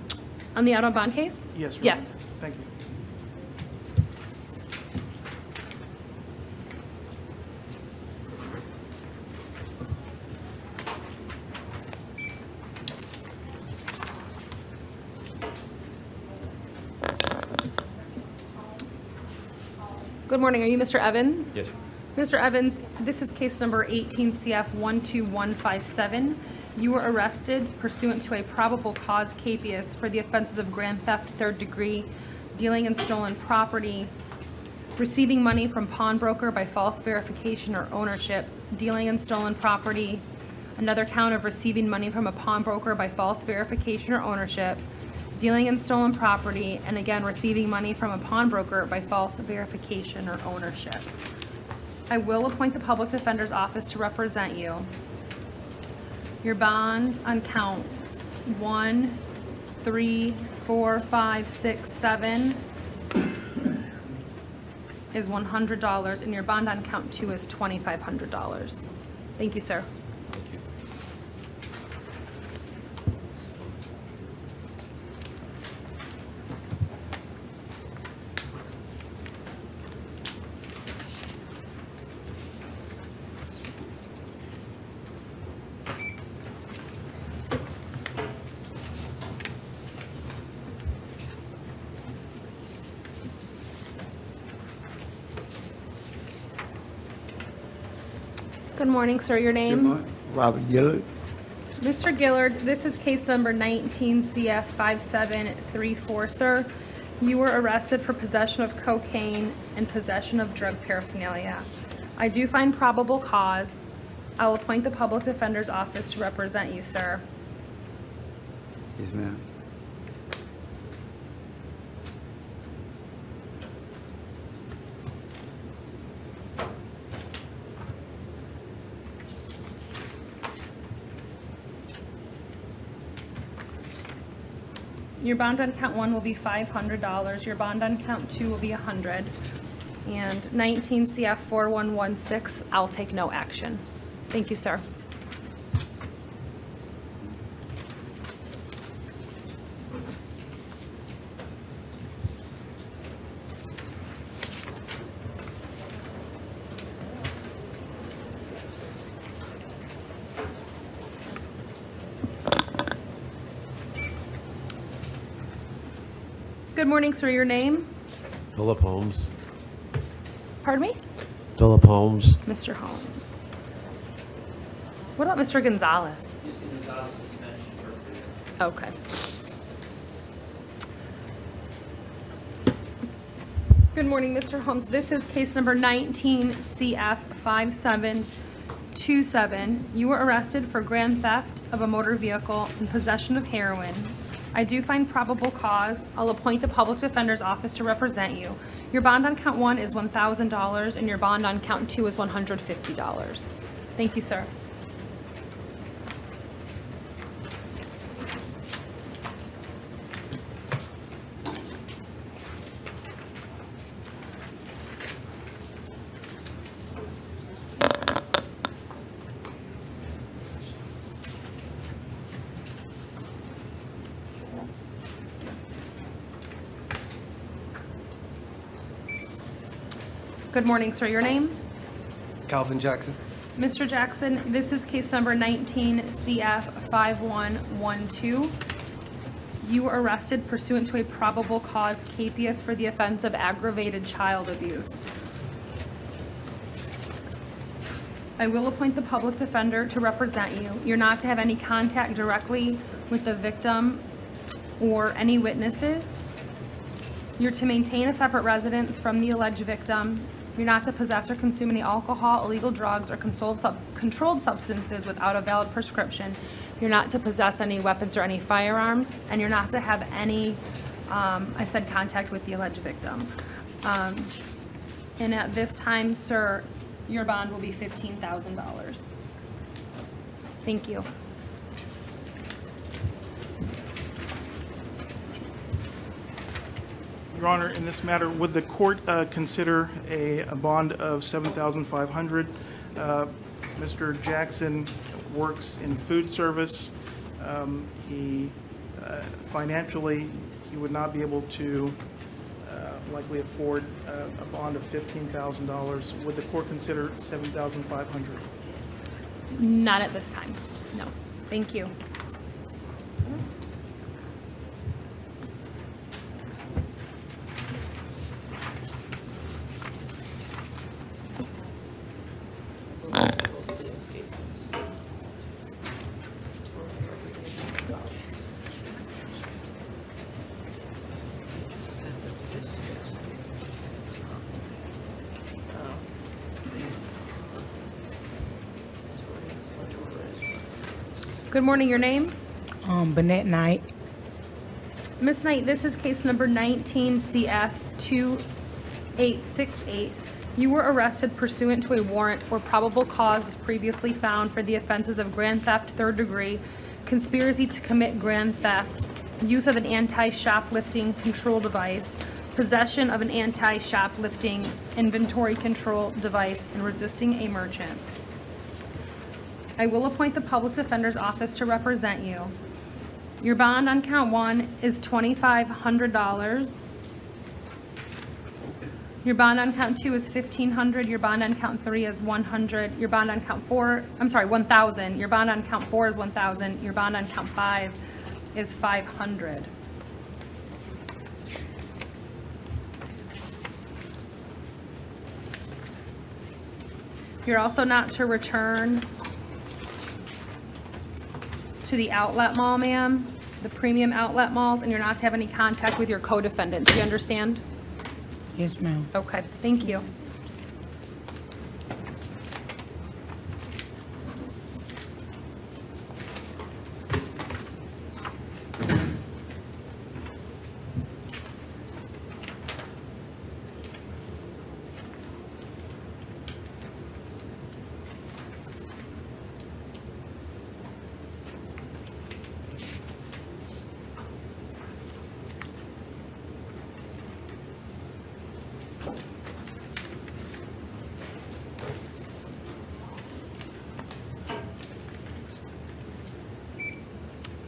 Speaker 6: On the auto bond case?
Speaker 1: Yes. Your
Speaker 6: Yes.
Speaker 1: Honor. Thank you.
Speaker 6: Good morning. Are you Mr. Evans?
Speaker 21: Yes.
Speaker 6: Mr. Evans, this is case number 18 CF 12157. You were arrested pursuant to a probable cause capias for the offenses of grand theft, third degree, dealing in stolen property, receiving money from pawnbroker by false verification or ownership, dealing in stolen property, another count of receiving money from a pawnbroker by false verification or ownership, dealing in stolen property, and again, receiving money from a pawnbroker by false verification or ownership. I will appoint the public defender's office to represent you. Your bond on counts 1, 3, 4, 5, 6, 7 is $100, and your bond on count 2 is $2,500. Thank you, sir. Good morning, sir. Your name?
Speaker 11: Robert Gillard.
Speaker 6: Mr. Gillard, this is case number 19 CF 5734, sir. You were arrested for possession of cocaine and possession of drug paraphernalia. I do find probable cause. I'll appoint the public defender's office to represent you, sir.
Speaker 11: Yes, ma'am.
Speaker 6: Your bond on count 1 will be $500. Your bond on count 2 will be $100. And 19 CF 4116, I'll take no action. Thank you, sir. Good morning, sir. Your name?
Speaker 11: Philip Holmes.
Speaker 6: Pardon me?
Speaker 11: Philip Holmes.
Speaker 6: Mr. Holmes. What about Mr. Gonzalez? Okay. Good morning, Mr. Holmes. This is case number 19 CF 5727. You were arrested for grand theft of a motor vehicle and possession of heroin. I do find probable cause. I'll appoint the public defender's office to represent you. Your bond on count 1 is $1,000 and your bond on count 2 is $150. Thank you, sir. Good morning, sir. Your name?
Speaker 2: Calvin Jackson.
Speaker 6: Mr. Jackson, this is case number 19 CF 5112. You were arrested pursuant to a probable cause capias for the offense of aggravated child abuse. I will appoint the public defender to represent you. You're not to have any contact directly with the victim or any witnesses. You're to maintain a separate residence from the alleged victim. You're not to possess or consume any alcohol, illegal drugs, or controlled substances without a valid prescription. You're not to possess any weapons or any firearms, and you're not to have any, contact with the alleged victim. And at this time, sir, your bond will be $15,000. Thank you.
Speaker 1: Your Honor, in this matter, would the court consider a bond of $7,500? Mr. Jackson works in food service. He financially, he would not be able to likely afford a bond of $15,000. Would the court consider $7,500?
Speaker 6: Not at this time. No. Thank you. Good morning, your name?
Speaker 14: Burnett Knight.
Speaker 6: Miss Knight, this is case number 19 CF 2868. You were arrested pursuant to a warrant where probable cause was previously found for the offenses of grand theft, third degree, conspiracy to commit grand theft, use of an anti-shoplifting control device, possession of an anti-shoplifting inventory control device, and resisting a merchant. I will appoint the public defender's office to represent you. Your bond on count 1 is $2,500. Your bond on count 2 is $1,500. Your bond on count 3 is $100. Your bond on count 4, $1,000. Your bond on count 4 is $1,000. Your bond on count 5 is $500. You're also not to return to the outlet mall, ma'am, the premium outlet malls, and you're not to have any contact with your co-defendant. Do you understand?
Speaker 14: Yes, ma'am.
Speaker 6: Okay, thank you.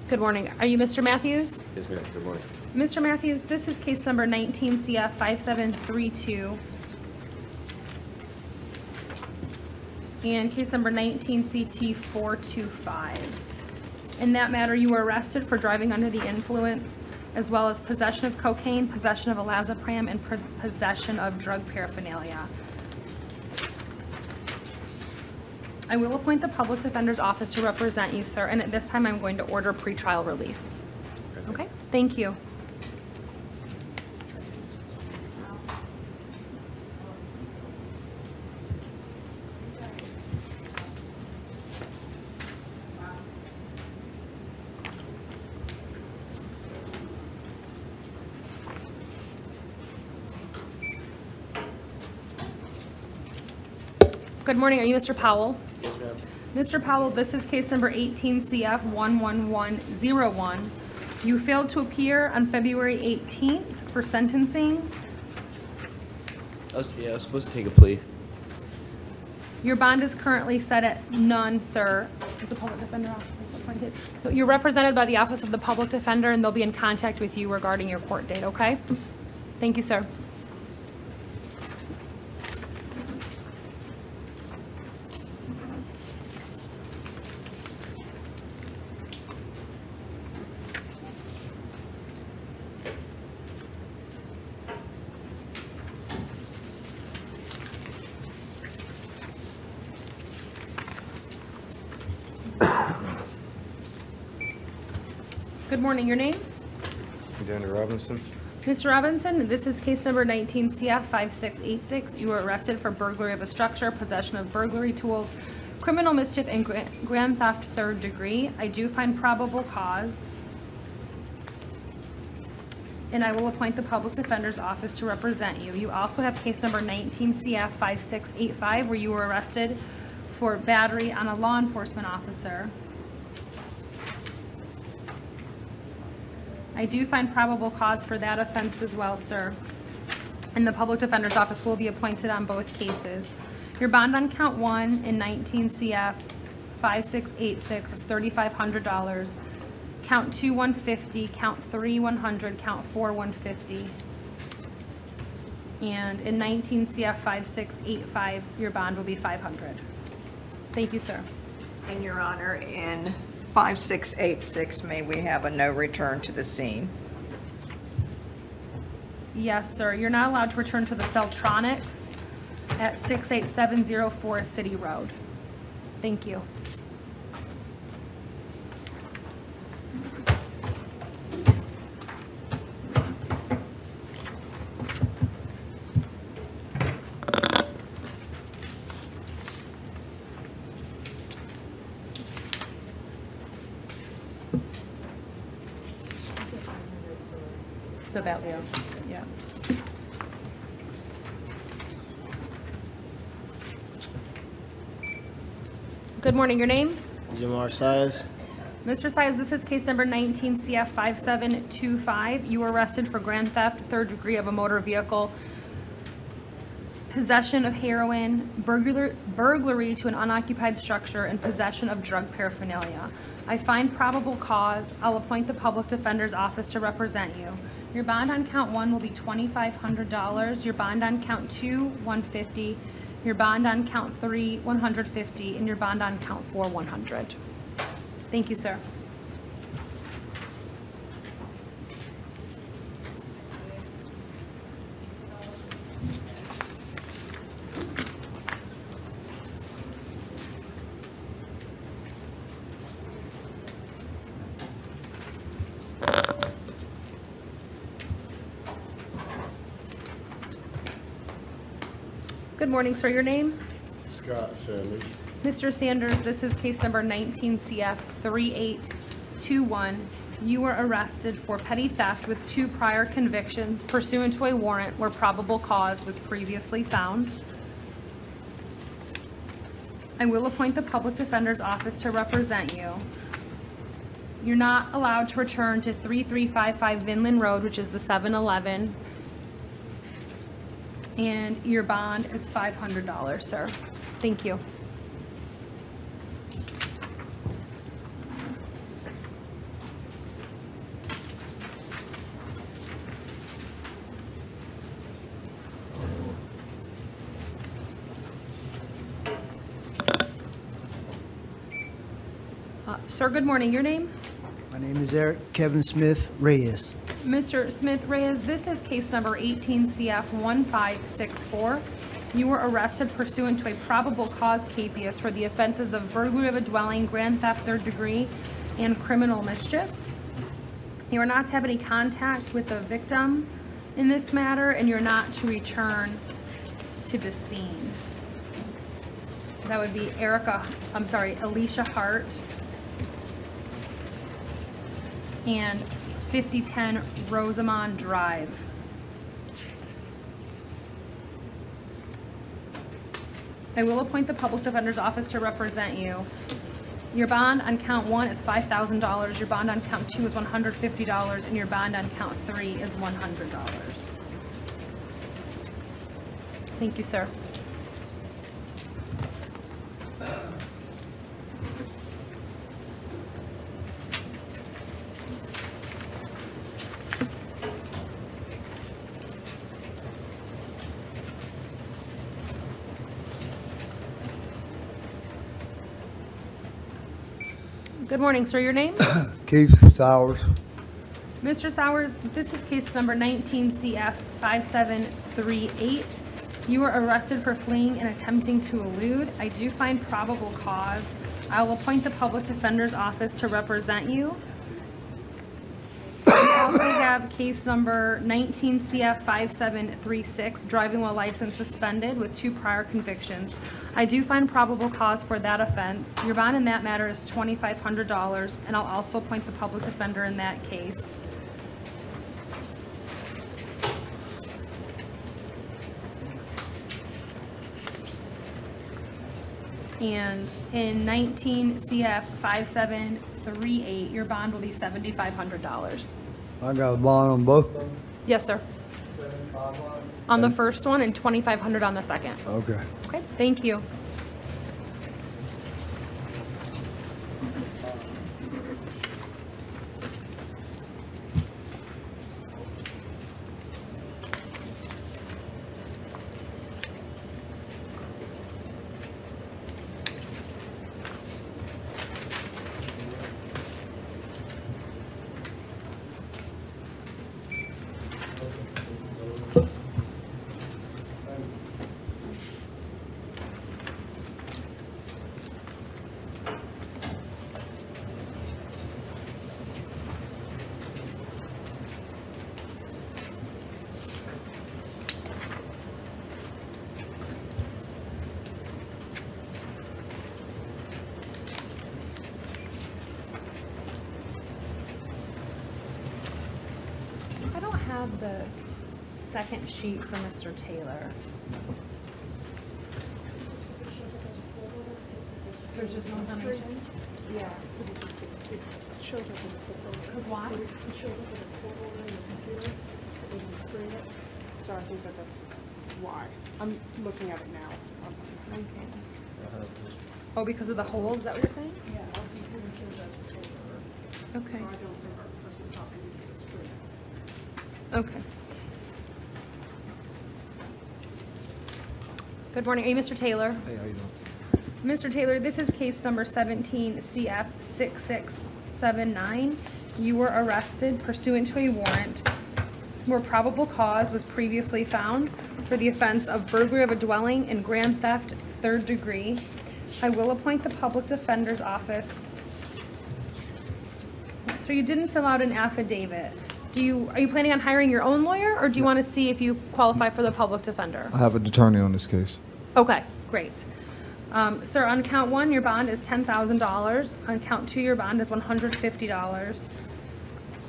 Speaker 6: Good morning. Are you Mr. Matthews?
Speaker 19: Yes, ma'am. Good morning.
Speaker 6: Mr. Matthews, this is case number 19 CF 5732. And case number 19 CT 425. In that matter, you were arrested for driving under the influence as well as possession of cocaine, possession of olazapam, and possession of drug paraphernalia. I will appoint the Public Defender's Office to represent you, sir, and at this time I'm going to order pretrial release. Okay, thank you. Good morning, are you Mr. Powell?
Speaker 12: Yes, ma'am.
Speaker 6: Mr. Powell, this is case number 18 CF 11101. You failed to appear on February 18th for sentencing.
Speaker 12: I was supposed to take a plea.
Speaker 6: Your bond is currently set at none, sir. Is the public defender office appointed? You're represented by the Office of the Public Defender, and they'll be in contact with you regarding your court date, okay? Thank you, sir. Good morning, your name?
Speaker 18: Daniel Robinson.
Speaker 6: Mr. Robinson, this is case number 19 CF 5686. You were arrested for burglary of a structure, possession of burglary tools, criminal mischief, and grand theft third degree. I do find probable cause, and I will appoint the Public Defender's Office to represent you. You also have case number 19 CF 5685, where you were arrested for battery on a law enforcement officer. I do find probable cause for that offense as well, sir. And the Public Defender's Office will be appointed on both cases. Your bond on count 1 in 19 CF 5686 is $3,500. Count 2, $150, count 3, $100, count 4, $150. And in 19 CF 5685, your bond will be $500. Thank you, sir.
Speaker 24: And Your Honor, in 5686, may we have a no return to the scene?
Speaker 6: Yes, sir. You're not allowed to return to the Celtronics at 68704 City Road. Thank you. The value, yeah. Good morning, your name?
Speaker 12: Jamar Size.
Speaker 6: Mr. Size, this is case number 19 CF 5725. You were arrested for grand theft, third degree of a motor vehicle, possession of heroin, burglary to an unoccupied structure, and possession of drug paraphernalia. I find probable cause. I'll appoint the Public Defender's Office to represent you. Your bond on count 1 will be $2,500. Your bond on count 2, $150. Your bond on count 3, $150, and your bond on count 4, $100. Thank you, sir. Good morning, sir. Your name?
Speaker 23: Scott Sanders.
Speaker 6: Mr. Sanders, this is case number 19 CF 3821. You were arrested for petty theft with 2 prior convictions pursuant to a warrant where probable cause was previously found. I will appoint the Public Defender's Office to represent you. You're not allowed to return to 3355 Vinland Road, which is the 7-Eleven. And your bond is $500, sir. Thank you. Sir, good morning. Your name?
Speaker 16: My name is Eric Kevin Smith Reyes.
Speaker 6: Mr. Smith Reyes, this is case number 18 CF 1564. You were arrested pursuant to a probable cause capias for the offenses of burglary of a dwelling, grand theft third degree, and criminal mischief. You are not to have any contact with the victim in this matter, and you're not to return to the scene. That would be Alicia Hart and 5010 Rosamond Drive. I will appoint the public defender's office to represent you. Your bond on count 1 is $5,000, your bond on count 2 is $150, and your bond on count 3 is $100. Thank you, sir. Good morning, sir. Your name?
Speaker 10: Keith Sowers.
Speaker 6: Mr. Sowers, this is case number 19 CF 5738. You were arrested for fleeing and attempting to elude. I do find probable cause. I will appoint the public defender's office to represent you. We also have case number 19 CF 5736, driving while license suspended with 2 prior convictions. I do find probable cause for that offense. Your bond in that matter is $2,500, and I'll also appoint the public defender in that case. And in 19 CF 5738, your bond will be $7,500.
Speaker 10: I got a bond on both.
Speaker 6: Yes, sir. On the first one and $2,500 on the second.
Speaker 10: Okay.
Speaker 6: Okay, thank you. I don't have the second sheet for Mr. Taylor. There's just no information?
Speaker 15: Yeah. It shows up in the court order.
Speaker 6: Because why?
Speaker 15: It shows up in the court order in the computer, so they can screen it. So I think that's why. I'm looking at it now.
Speaker 6: Okay. Oh, because of the hold, is that what you're saying?
Speaker 15: Yeah, our computer shows up in the court order.
Speaker 6: Okay.
Speaker 15: So I don't think our person copy needs to screen it.
Speaker 6: Okay. Good morning. Are you Mr. Taylor?
Speaker 16: Hey, how you doing?
Speaker 6: Mr. Taylor, this is case number 17 CF 6679. You were arrested pursuant to a warrant where probable cause was previously found for the offense of burglary of a dwelling and grand theft third degree. I will appoint the public defender's office. So you didn't fill out an affidavit. Are you planning on hiring your own lawyer, or do you want to see if you qualify for the public defender?
Speaker 19: I have an attorney on this case.
Speaker 6: Okay, great. Sir, on count 1, your bond is $10,000. On count 2, your bond is $150.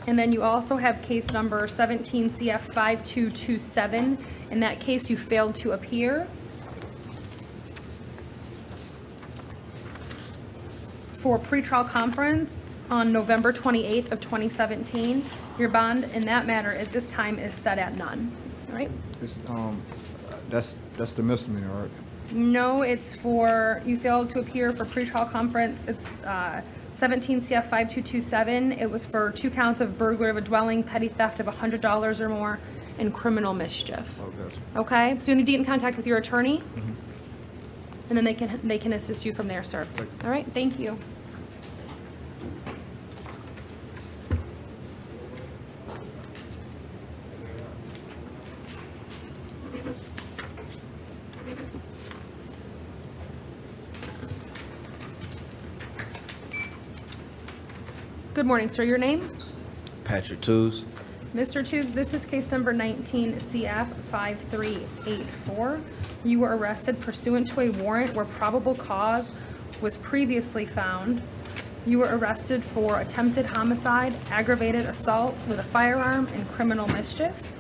Speaker 6: And then you also have case number 17 CF 5227. In that case, you failed to appear. For pretrial conference on November 28th of 2017, your bond in that matter at this time is set at none. All right?
Speaker 19: It's, that's the misdemeanor, right?
Speaker 6: No, it's for, you failed to appear for pretrial conference. It's 17 CF 5227. It was for 2 counts of burglary of a dwelling, petty theft of $100 or more, and criminal mischief. Okay, so you need to get in contact with your attorney, and then they can assist you from there, sir. All right, thank you. Good morning, sir. Your name?
Speaker 12: Patrick Tews.
Speaker 6: Mr. Tews, this is case number 19 CF 5384. You were arrested pursuant to a warrant where probable cause was previously found. You were arrested for attempted homicide, aggravated assault with a firearm, and criminal mischief.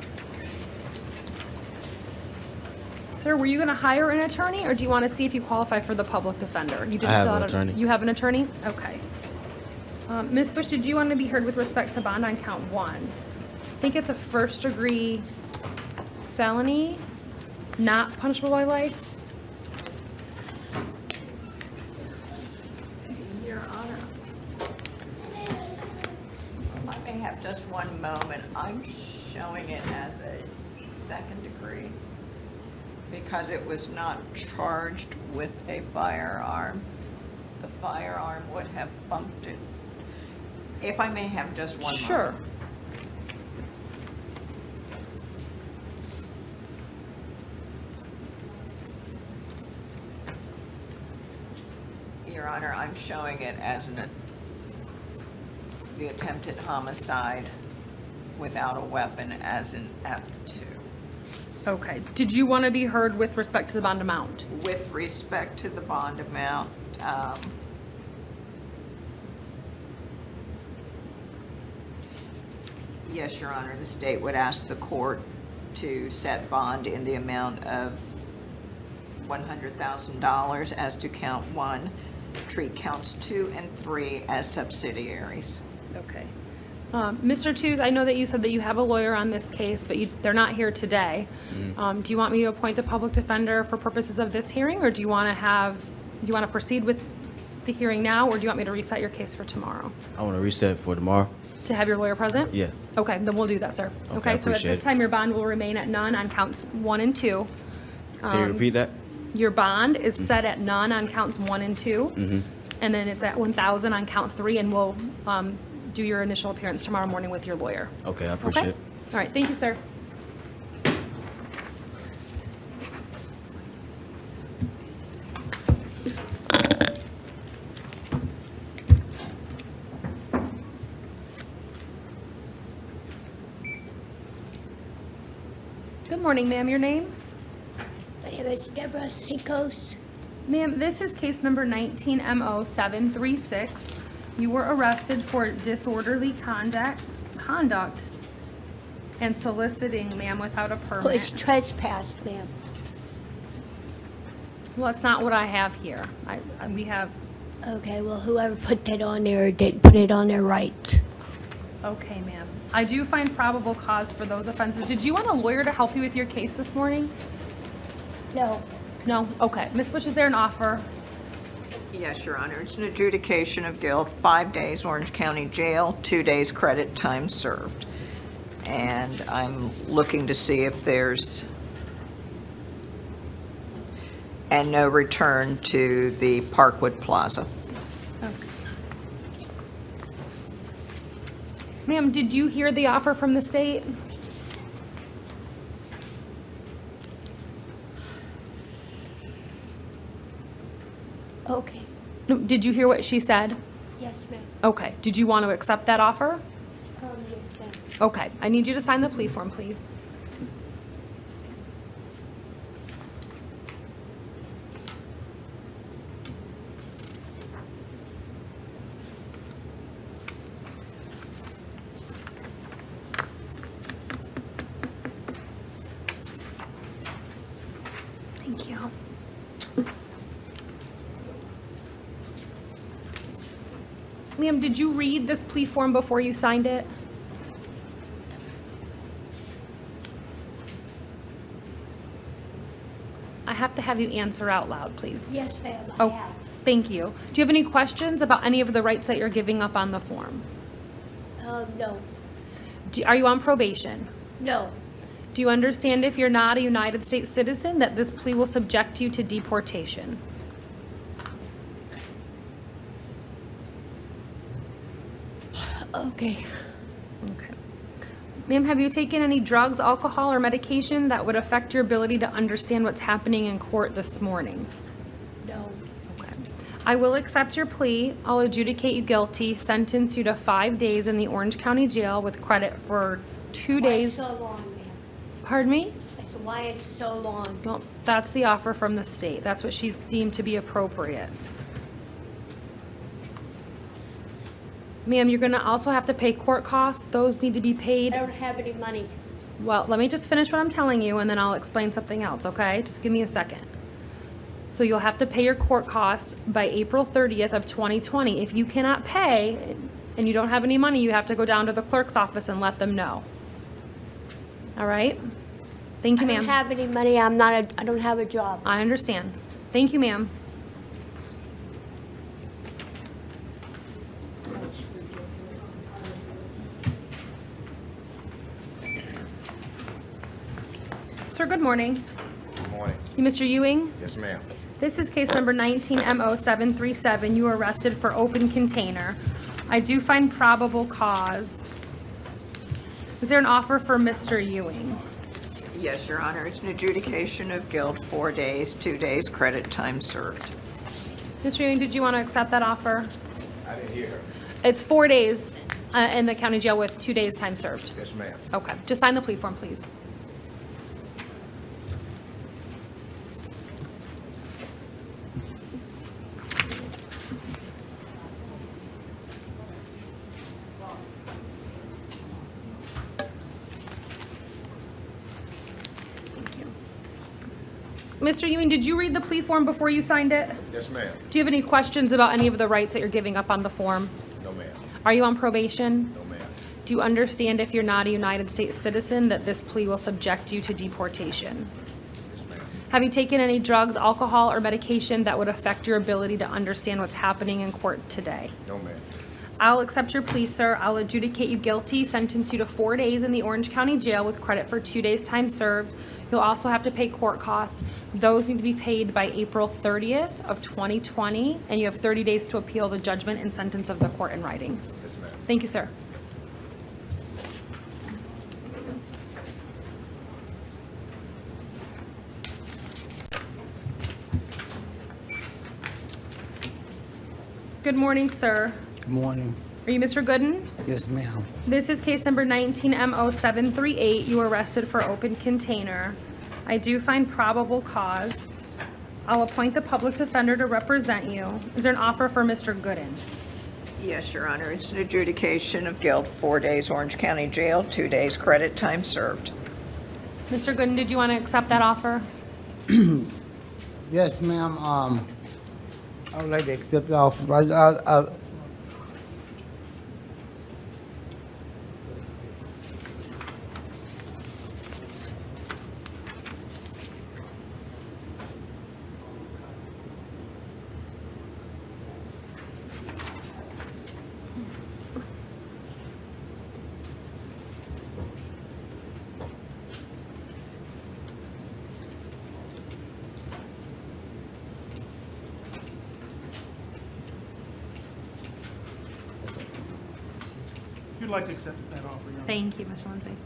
Speaker 6: Sir, were you going to hire an attorney, or do you want to see if you qualify for the public defender? You didn't
Speaker 12: I have
Speaker 6: fill
Speaker 12: an
Speaker 6: out
Speaker 12: attorney.
Speaker 6: You have an attorney? Okay. Ms. Bush, did you want to be heard with respect to bond on count 1? I think it's a first-degree felony, not punishable by life.
Speaker 24: Your Honor, I may have just one moment. I'm showing it as a second degree because it was not charged with a firearm. The firearm would have bumped it. If I may have just one moment.
Speaker 6: Sure.
Speaker 24: Your Honor, I'm showing it as the attempted homicide without a weapon as an F2.
Speaker 6: Okay. Did you want to be heard with respect to the bond amount?
Speaker 24: With respect to the bond amount, yes, Your Honor, the state would ask the court to set bond in the amount of $100,000 as to count 1, treat counts 2 and 3 as subsidiaries.
Speaker 6: Okay. Mr. Tews, I know that you said that you have a lawyer on this case, but they're not here today. Do you want me to appoint the public defender for purposes of this hearing, or do you want to proceed with the hearing now, or do you want me to reset your case for tomorrow?
Speaker 12: I want to reset for tomorrow.
Speaker 6: To have your lawyer present?
Speaker 12: Yeah.
Speaker 6: Okay, then we'll do that, sir.
Speaker 12: Okay, I
Speaker 6: So at
Speaker 12: appreciate
Speaker 6: this
Speaker 12: it.
Speaker 6: time, your bond will remain at none on counts 1 and 2.
Speaker 12: Can you repeat that?
Speaker 6: Your bond is set at none on counts 1 and 2.
Speaker 12: Mm-hmm.
Speaker 6: And then it's at 1,000 on count 3, and we'll do your initial appearance tomorrow morning with your lawyer.
Speaker 12: Okay, I appreciate
Speaker 6: Okay?
Speaker 12: it.
Speaker 6: All right, thank you, sir. Good morning, ma'am. Your name?
Speaker 3: My name is Deborah Sikos.
Speaker 6: Ma'am, this is case number 19MO736. You were arrested for disorderly conduct and soliciting, ma'am, without a
Speaker 3: Who is
Speaker 6: permit.
Speaker 3: trespassed, ma'am?
Speaker 6: Well, that's not what I have here. We have,
Speaker 3: Okay, well, whoever put that on there didn't put it on there right.
Speaker 6: okay, ma'am. I do find probable cause for those offenses. Did you want a lawyer to help you with your case this morning?
Speaker 3: No.
Speaker 6: No? Okay. Ms. Bush, is there an offer?
Speaker 24: Yes, Your Honor, it's an adjudication of guilt, 5 days Orange County Jail, 2 days credit time served. And I'm looking to see if there's, and no return to the Parkwood Plaza.
Speaker 6: Okay. Ma'am, did you hear the offer from the state?
Speaker 3: Okay.
Speaker 6: No, did you hear what she said?
Speaker 3: Yes, ma'am.
Speaker 6: Okay. Did you want to accept that offer?
Speaker 3: Yes, ma'am.
Speaker 6: Okay. I need you to sign the plea form, please. Thank you. Ma'am, did you read this plea form before you signed it? I have to have you answer out loud, please.
Speaker 3: Yes, ma'am, I
Speaker 6: Oh,
Speaker 3: have.
Speaker 6: thank you. Do you have any questions about any of the rights that you're giving up on the form?
Speaker 3: No.
Speaker 6: Are you on probation?
Speaker 3: No.
Speaker 6: Do you understand if you're not a United States citizen that this plea will subject you to deportation?
Speaker 3: Okay.
Speaker 6: Okay. Ma'am, have you taken any drugs, alcohol, or medication that would affect your ability to understand what's happening in court this morning?
Speaker 3: No.
Speaker 6: Okay. I will accept your plea. I'll adjudicate you guilty, sentence you to 5 days in the Orange County Jail with credit for 2 days.
Speaker 3: Why so long, ma'am?
Speaker 6: Pardon me?
Speaker 3: I said, why is so long?
Speaker 6: Well, that's the offer from the state. That's what she's deemed to be appropriate. Ma'am, you're gonna also have to pay court costs. Those need to be paid.
Speaker 3: I don't have any money.
Speaker 6: Well, let me just finish what I'm telling you and then I'll explain something else, okay? Just give me a second. So you'll have to pay your court costs by April 30th of 2020. If you cannot pay and you don't have any money, you have to go down to the clerk's office and let them know. All right? Thank you,
Speaker 3: I don't
Speaker 6: ma'am.
Speaker 3: have any money. I don't have a job.
Speaker 6: I understand. Thank you, ma'am. Sir, good morning.
Speaker 18: Good morning.
Speaker 6: You Mr. Ewing?
Speaker 18: Yes, ma'am.
Speaker 6: This is case number 19MO737. You were arrested for open container. I do find probable cause. Is there an offer for Mr. Ewing?
Speaker 24: Yes, Your Honor, it's an adjudication of guilt, 4 days, 2 days credit time served.
Speaker 6: Mr. Ewing, did you want to accept that offer?
Speaker 18: I didn't hear her.
Speaker 6: It's 4 days in the county jail with 2 days time served.
Speaker 18: Yes, ma'am.
Speaker 6: Okay, just sign the plea form, please. Mr. Ewing, did you read the plea form before you signed it?
Speaker 18: Yes, ma'am.
Speaker 6: Do you have any questions about any of the rights that you're giving up on the form?
Speaker 18: No, ma'am.
Speaker 6: Are you on probation?
Speaker 18: No, ma'am.
Speaker 6: Do you understand if you're not a United States citizen that this plea will subject you to deportation?
Speaker 18: Yes, ma'am.
Speaker 6: Have you taken any drugs, alcohol, or medication that would affect your ability to understand what's happening in court today?
Speaker 18: No, ma'am.
Speaker 6: I'll accept your plea, sir. I'll adjudicate you guilty, sentence you to 4 days in the Orange County Jail with credit for 2 days' time served. You'll also have to pay court costs. Those need to be paid by April 30th of 2020, and you have 30 days to appeal the judgment and sentence of the court in writing.
Speaker 18: Yes, ma'am.
Speaker 6: Thank you, sir. Good morning, sir.
Speaker 10: Good morning.
Speaker 6: Are you Mr. Gooden?
Speaker 10: Yes, ma'am.
Speaker 6: This is case number 19MO738. You were arrested for open container. I do find probable cause. I'll appoint the public defender to represent you. Is there an offer for Mr. Gooden?
Speaker 24: Yes, Your Honor, it's an adjudication of guilt, 4 days Orange County Jail, 2 days credit time served.
Speaker 6: Mr. Gooden, did you want to accept that offer?
Speaker 10: Yes, ma'am. I would like to accept the offer.
Speaker 1: If you'd like to accept that offer, Your Honor.
Speaker 6: Thank you, Mr. Lindsay.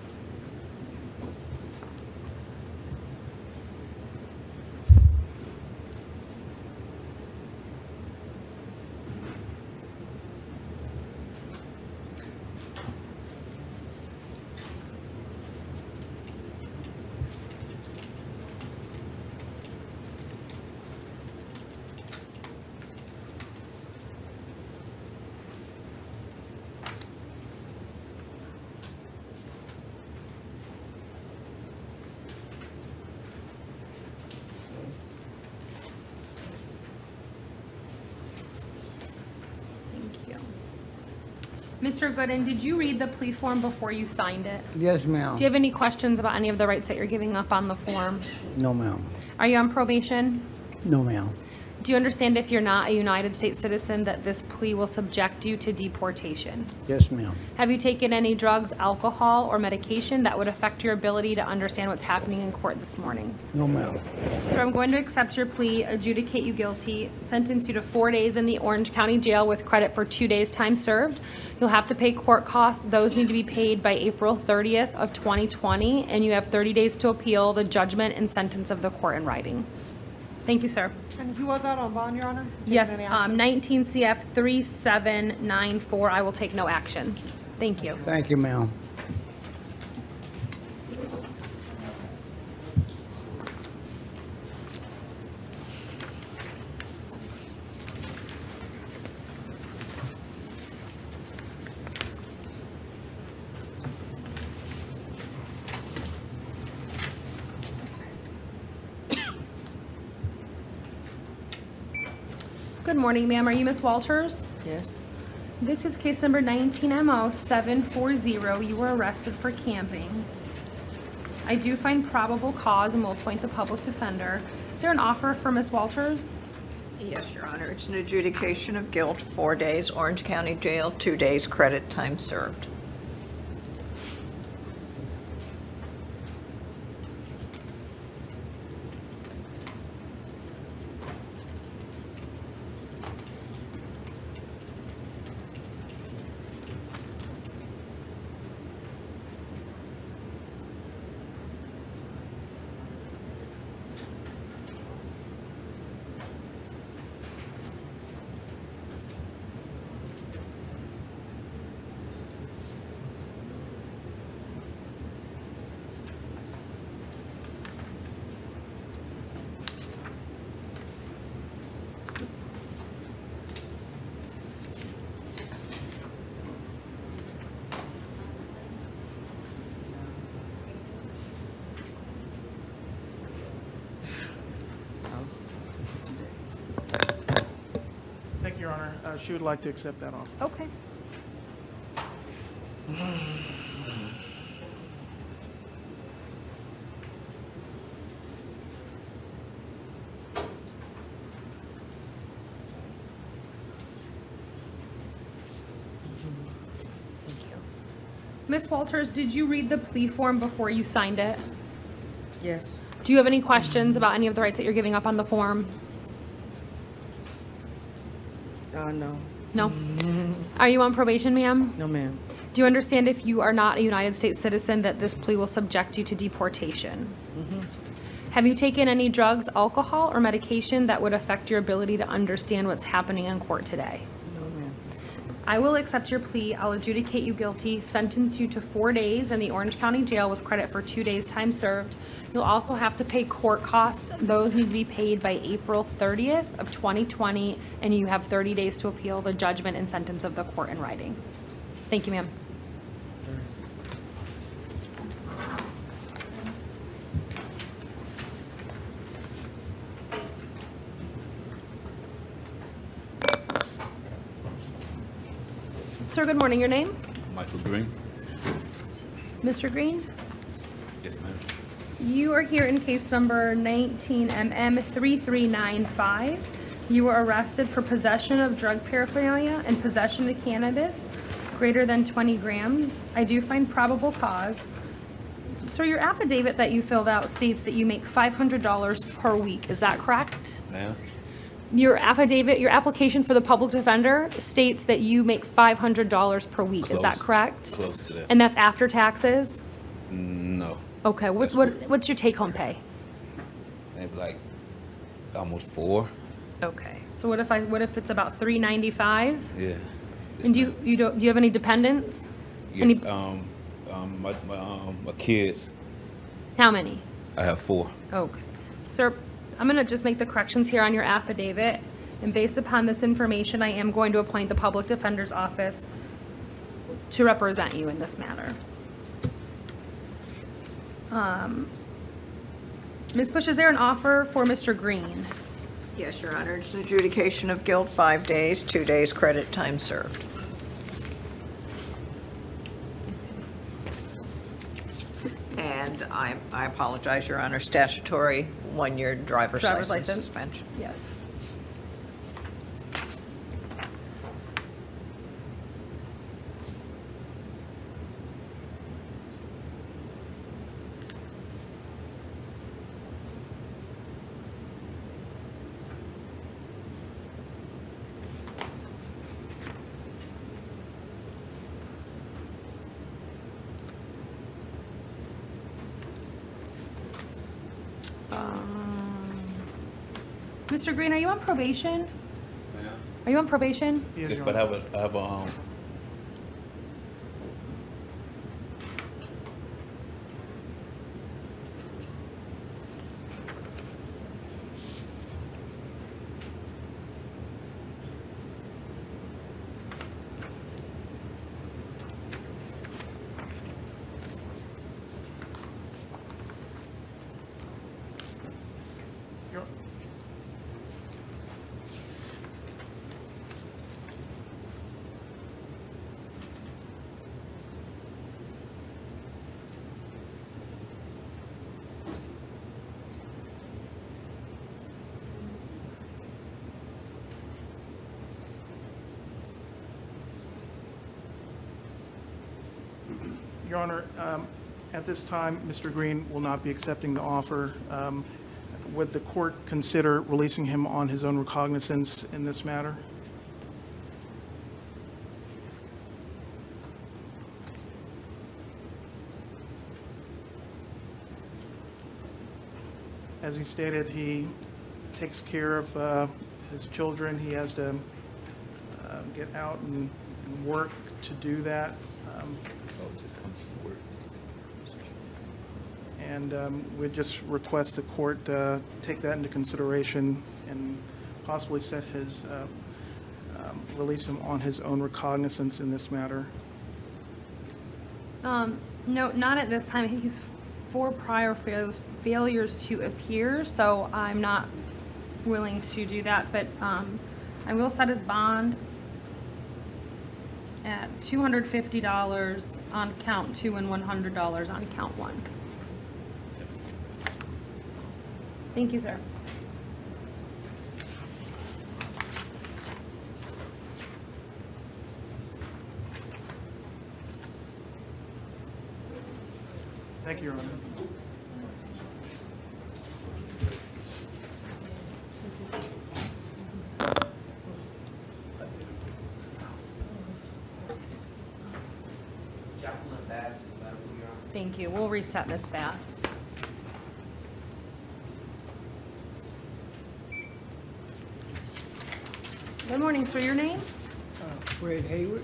Speaker 6: Mr. Gooden, did you read the plea form before you signed it?
Speaker 10: Yes, ma'am.
Speaker 6: Do you have any questions about any of the rights that you're giving up on the form?
Speaker 10: No, ma'am.
Speaker 6: Are you on probation?
Speaker 10: No, ma'am.
Speaker 6: Do you understand if you're not a United States citizen that this plea will subject you to deportation?
Speaker 10: Yes, ma'am.
Speaker 6: Have you taken any drugs, alcohol, or medication that would affect your ability to understand what's happening in court this morning?
Speaker 10: No, ma'am.
Speaker 6: So I'm going to accept your plea, adjudicate you guilty, sentence you to 4 days in the Orange County Jail with credit for 2 days' time served. You'll have to pay court costs. Those need to be paid by April 30th of 2020, and you have 30 days to appeal the judgment and sentence of the court in writing. Thank you, sir.
Speaker 15: And he was out on bond, Your Honor? Taking
Speaker 6: Yes,
Speaker 15: any action?
Speaker 6: 19 CF 3794. I will take no action. Thank you.
Speaker 10: Thank you, ma'am.
Speaker 6: Good morning, ma'am. Are you Miss Walters?
Speaker 5: Yes.
Speaker 6: This is case number 19MO740. You were arrested for camping. I do find probable cause and will appoint the public defender. Is there an offer for Miss Walters?
Speaker 24: Yes, Your Honor. It's an adjudication of guilt, 4 days, Orange County Jail, 2 days, credit time served.
Speaker 1: Thank you, Your Honor. She would like to accept that offer.
Speaker 6: Okay. Miss Walters, did you read the plea form before you signed it?
Speaker 5: Yes.
Speaker 6: Do you have any questions about any of the rights that you're giving up on the form?
Speaker 5: No.
Speaker 6: No? Are you on probation, ma'am?
Speaker 5: No, ma'am.
Speaker 6: Do you understand if you are not a United States citizen that this plea will subject you to deportation? Have you taken any drugs, alcohol, or medication that would affect your ability to understand what's happening in court today?
Speaker 5: No, ma'am.
Speaker 6: I will accept your plea. I'll adjudicate you guilty, sentence you to 4 days in the Orange County Jail with credit for 2 days time served. You'll also have to pay court costs. Those need to be paid by April 30th of 2020, and you have 30 days to appeal the judgment and sentence of the court in writing. Thank you, ma'am. Sir, good morning. Your name?
Speaker 18: Michael Green.
Speaker 6: Mr. Green?
Speaker 18: Yes, ma'am.
Speaker 6: You are here in case number 19MM3395. You were arrested for possession of drug paraphernalia and possession of cannabis greater than 20 grams. I do find probable cause. So your affidavit that you filled out states that you make $500 per week. Is that correct?
Speaker 18: Ma'am?
Speaker 6: Your affidavit, your application for the public defender states that you make $500 per week. Is that
Speaker 18: Close.
Speaker 6: correct?
Speaker 18: Close to that.
Speaker 6: And that's after taxes?
Speaker 18: No.
Speaker 6: Okay, what's your take-home pay?
Speaker 18: Maybe like almost 4.
Speaker 6: Okay, so what if it's about $395?
Speaker 18: Yeah.
Speaker 6: And do you have any dependents?
Speaker 18: Yes. My kids.
Speaker 6: How many?
Speaker 18: I have 4.
Speaker 6: Okay. Sir, I'm gonna just make the corrections here on your affidavit, and based upon this information, I am going to appoint the public defender's office to represent you in this matter. Ms. Bush, is there an offer for Mr. Green?
Speaker 24: Yes, Your Honor. It's an adjudication of guilt, 5 days, 2 days, credit time served. And I apologize, Your Honor, statutory 1-year driver's license suspension.
Speaker 6: Yes. Mr. Green, are you on probation? Are you on probation?
Speaker 1: Yes,
Speaker 18: Yes,
Speaker 1: Your
Speaker 18: but I
Speaker 1: Honor.
Speaker 18: have a,
Speaker 1: Your- Your Honor, at this time, Mr. Green will not be accepting the offer. Would the court consider releasing him on his own recognizance in this matter? As he stated, he takes care of his children. He has to get out and work to do that.
Speaker 18: oh, just comes from work.
Speaker 1: And we'd just request the court take that into consideration and possibly set his, release him on his own recognizance in this matter.
Speaker 6: No, not at this time. He's 4 prior failures to appear, so I'm not willing to do that. But I will set his bond at $250 on count 2 and $100 on count 1. Thank you, sir.
Speaker 1: Thank you, Your Honor.
Speaker 6: Thank you. We'll reset Ms. Bass. Good morning, sir. Your name?
Speaker 10: Fred Hayward.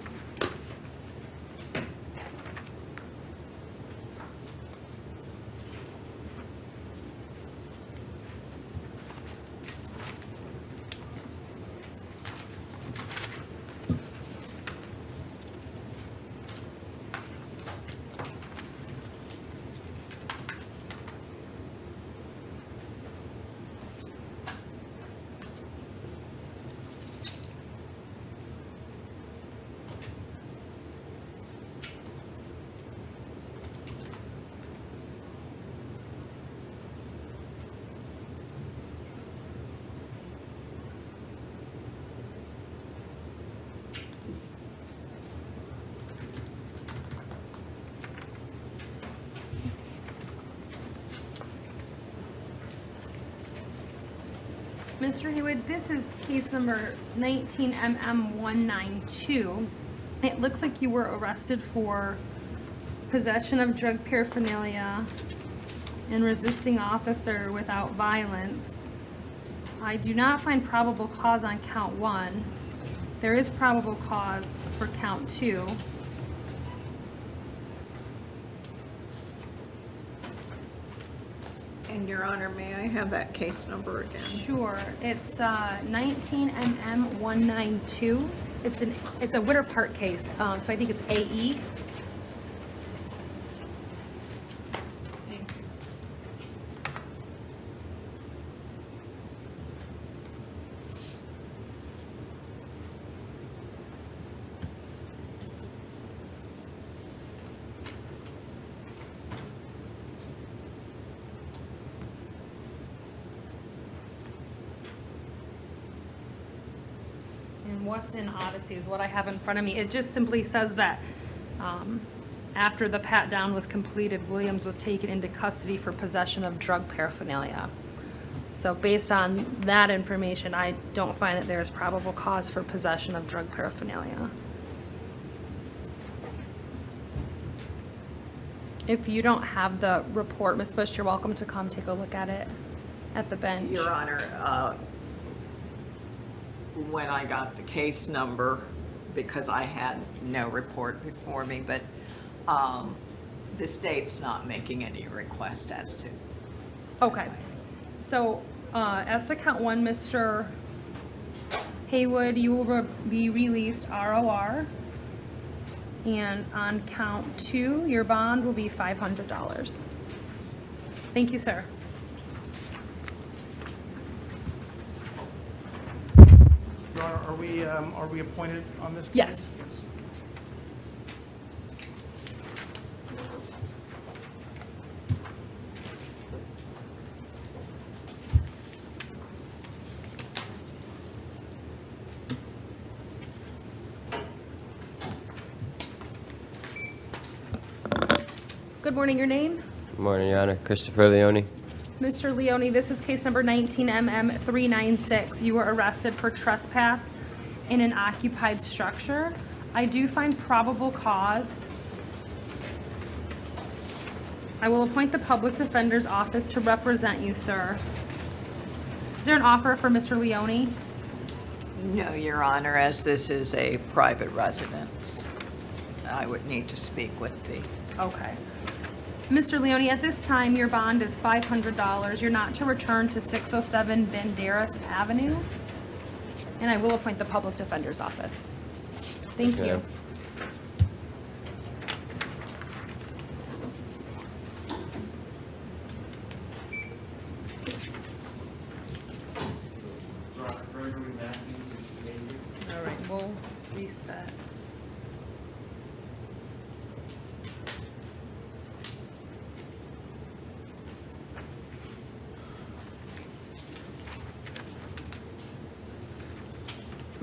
Speaker 6: Mr. Haywood, this is case number 19MM192. It looks like you were arrested for possession of drug paraphernalia and resisting officer without violence. I do not find probable cause on count 1. There is probable cause for count 2.
Speaker 24: And Your Honor, may I have that case number again?
Speaker 6: Sure, it's 19MM192. It's a Witter Park case, so I think it's AE. And what's in Odyssey is what I have in front of me. It just simply says that after the pat-down was completed, Williams was taken into custody for possession of drug paraphernalia. So based on that information, I don't find that there is probable cause for possession of drug paraphernalia. If you don't have the report, Ms. Bush, you're welcome to come take a look at it at the bench.
Speaker 24: Your Honor, when I got the case number, because I had no report before me, but the state's not making any request as to.
Speaker 6: Okay. So, as to count one, Mr. Haywood, you will be released ROR. And on count 2, your bond will be $500. Thank you, sir.
Speaker 1: Your Honor, are we appointed on this case?
Speaker 6: Yes. Good morning, your name?
Speaker 4: Good morning, Your Honor. Christopher Leone.
Speaker 6: Mr. Leone, this is case number 19MM396. You were arrested for trespass in an occupied structure. I do find probable cause. I will appoint the Public Defender's Office to represent you, sir. Is there an offer for Mr. Leone?
Speaker 24: No, Your Honor, as this is a private residence, I would need to speak with the.
Speaker 6: Okay. Mr. Leone, at this time, your bond is $500. You're not to return to 607 Banderas Avenue. And I will appoint the Public Defender's Office. Thank
Speaker 4: Okay.
Speaker 6: you. All right, we'll reset.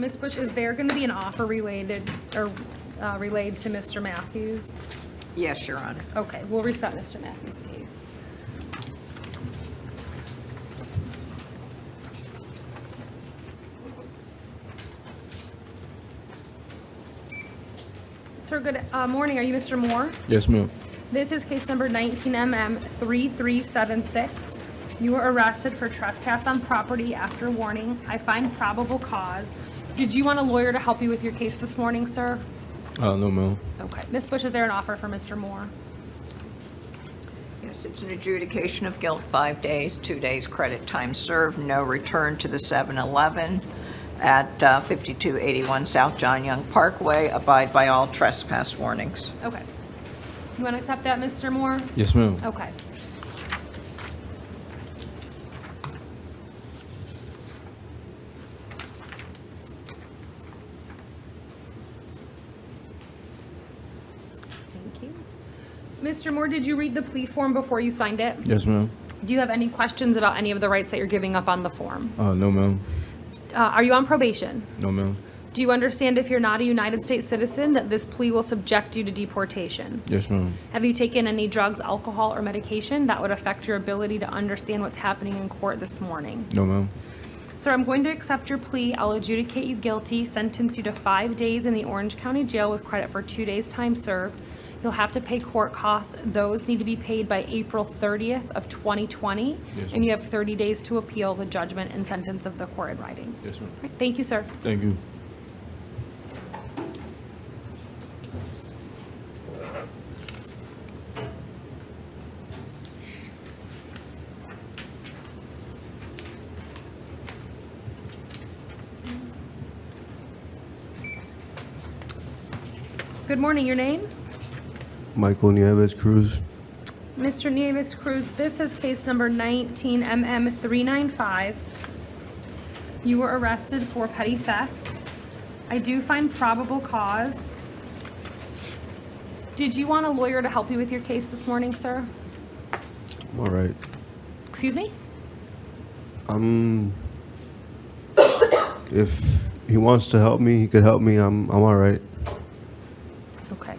Speaker 6: Ms. Bush, is there going to be an offer related or relayed to Mr. Matthews?
Speaker 24: Yes, Your Honor.
Speaker 6: Okay, we'll reset Mr. Matthews' case. Sir, good morning. Are you Mr. Moore?
Speaker 18: Yes, ma'am.
Speaker 6: This is case number 19MM3376. You were arrested for trespass on property after warning. I find probable cause. Did you want a lawyer to help you with your case this morning, sir?
Speaker 18: No, ma'am.
Speaker 6: Okay. Ms. Bush, is there an offer for Mr. Moore?
Speaker 24: Yes, it's an adjudication of guilt, 5 days, 2 days credit time served, no return to the 7-Eleven at 5281 South John Young Parkway. Abide by all trespass warnings.
Speaker 6: Okay. You want to accept that, Mr. Moore?
Speaker 18: Yes, ma'am.
Speaker 6: Okay. Thank you. Mr. Moore, did you read the plea form before you signed it?
Speaker 18: Yes, ma'am.
Speaker 6: Do you have any questions about any of the rights that you're giving up on the form?
Speaker 18: No, ma'am.
Speaker 6: Are you on probation?
Speaker 18: No, ma'am.
Speaker 6: Do you understand if you're not a United States citizen that this plea will subject you to deportation?
Speaker 18: Yes, ma'am.
Speaker 6: Have you taken any drugs, alcohol, or medication that would affect your ability to understand what's happening in court this morning?
Speaker 18: No, ma'am.
Speaker 6: Sir, I'm going to accept your plea. I'll adjudicate you guilty, sentence you to 5 days in the Orange County Jail with credit for 2 days' time served. You'll have to pay court costs. Those need to be paid by April 30th of 2020.
Speaker 18: Yes,
Speaker 6: and you have 30 days to appeal the judgment and sentence of the court in writing.
Speaker 18: Yes, ma'am.
Speaker 6: Right, thank you, sir.
Speaker 18: Thank you.
Speaker 6: Good morning, your name?
Speaker 11: Michael Nieves Cruz.
Speaker 6: Mr. Nieves Cruz, this is case number 19MM395. You were arrested for petty theft. I do find probable cause. Did you want a lawyer to help you with your case this morning, sir?
Speaker 11: I'm all right.
Speaker 6: Excuse me?
Speaker 11: If he wants to help me, he could help me. I'm all right.
Speaker 6: Okay.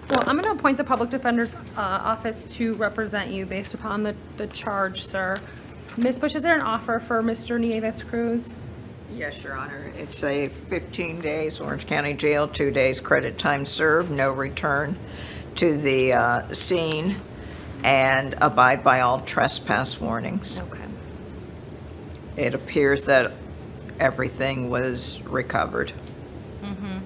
Speaker 6: Well, I'm going to appoint the Public Defender's Office to represent you based upon the charge, sir. Ms. Bush, is there an offer for Mr. Nieves Cruz?
Speaker 24: Yes, Your Honor. It's a 15 days Orange County Jail, 2 days credit time served, no return to the scene, and abide by all trespass warnings.
Speaker 6: Okay.
Speaker 24: It appears that everything was recovered.
Speaker 6: Mm-hmm.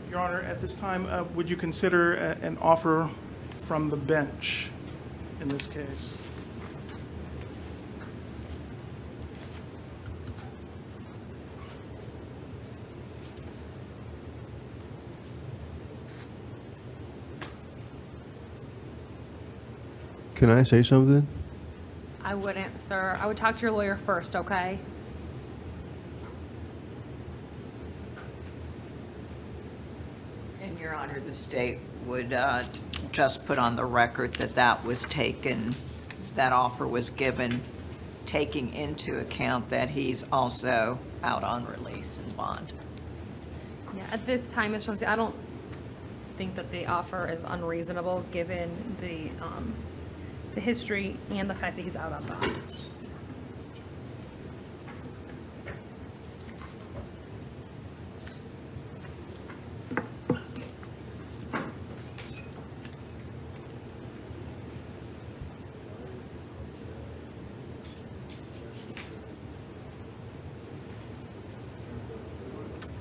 Speaker 1: Your Honor, at this time, would you consider an offer from the bench in this case?
Speaker 11: Can I say something?
Speaker 6: I wouldn't, sir. I would talk to your lawyer first, okay?
Speaker 24: And Your Honor, the state would just put on the record that that was taken, that offer was given, taking into account that he's also out on release and bond.
Speaker 6: Yeah, at this time, Ms. Johnson, I don't think that the offer is unreasonable, given the history and the fact that he's out on bond.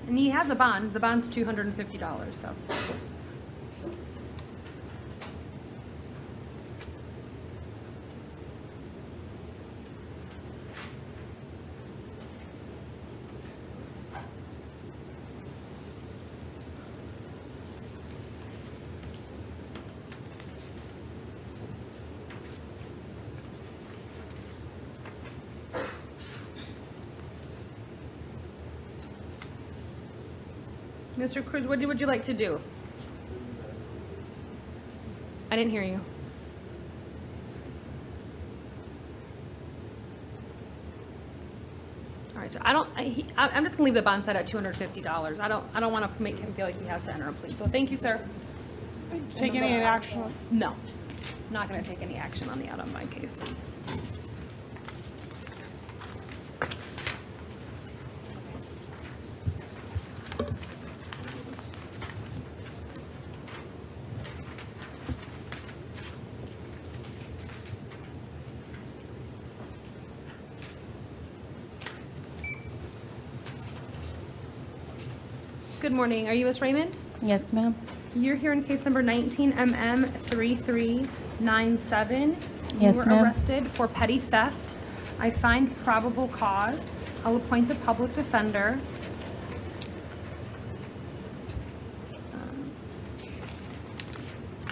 Speaker 6: And he has a bond. The bond's $250, so. Mr. Cruz, what would you like to do? I didn't hear you. All right, so I'm just gonna leave the bond set at $250. I don't want to make him feel like he has to enter a plea. So thank you, sir.
Speaker 15: Take any action?
Speaker 6: No, not gonna take any action on the out on bond case. Good morning. Are you Miss Raymond?
Speaker 8: Yes, ma'am.
Speaker 6: You're here in case number 19MM3397.
Speaker 8: Yes,
Speaker 6: You were
Speaker 8: ma'am.
Speaker 6: arrested for petty theft. I find probable cause. I'll appoint the public defender.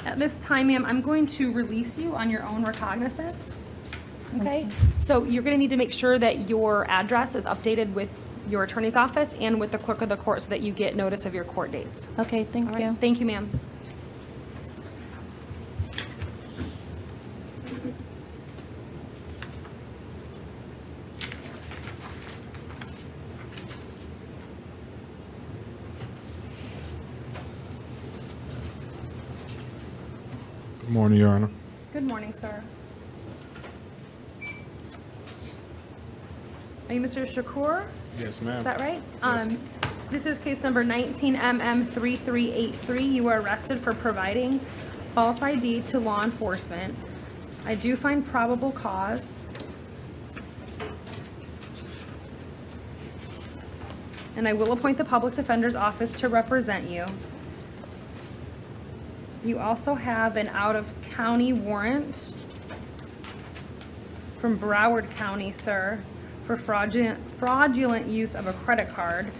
Speaker 6: At this time, ma'am, I'm going to release you on your own recognizance. Okay? So you're going to need to make sure that your address is updated with your attorney's office and with the clerk of the court so that you get notice of your court dates.
Speaker 8: Okay, thank
Speaker 6: All right?
Speaker 8: you.
Speaker 6: Thank you, ma'am.
Speaker 19: Good morning, Your Honor.
Speaker 6: Good morning, sir. Are you Mr. Shakur?
Speaker 19: Yes, ma'am.
Speaker 6: Is that right? This is case number 19MM3383. You were arrested for providing false ID to law enforcement. I do find probable cause. And I will appoint the public defender's office to represent you. You also have an out-of-county warrant from Broward County, sir, for fraudulent use of a credit card.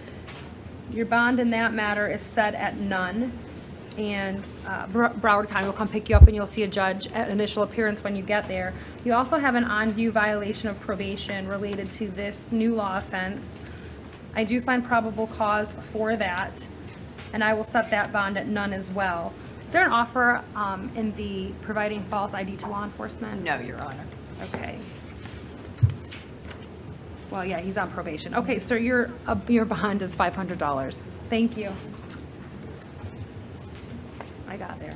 Speaker 6: Your bond in that matter is set at none, and Broward County will come pick you up and you'll see a judge at initial appearance when you get there. You also have an on-view violation of probation related to this new law offense. I do find probable cause for that, and I will set that bond at none as well. Is there an offer in the providing false ID to law enforcement?
Speaker 24: No, Your Honor.
Speaker 6: Okay. Well, yeah, he's on probation. Okay, sir, your bond is $500. Thank you. I got there.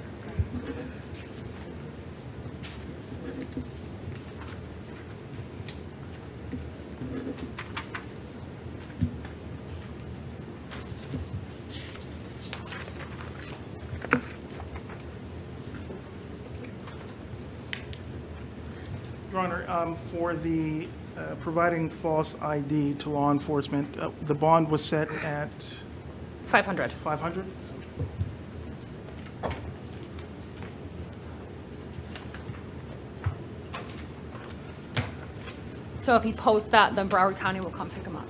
Speaker 1: Your Honor, for the providing false ID to law enforcement, the bond was set at
Speaker 6: 500.
Speaker 1: 500?
Speaker 6: So if he posts that, then Broward County will come pick him up.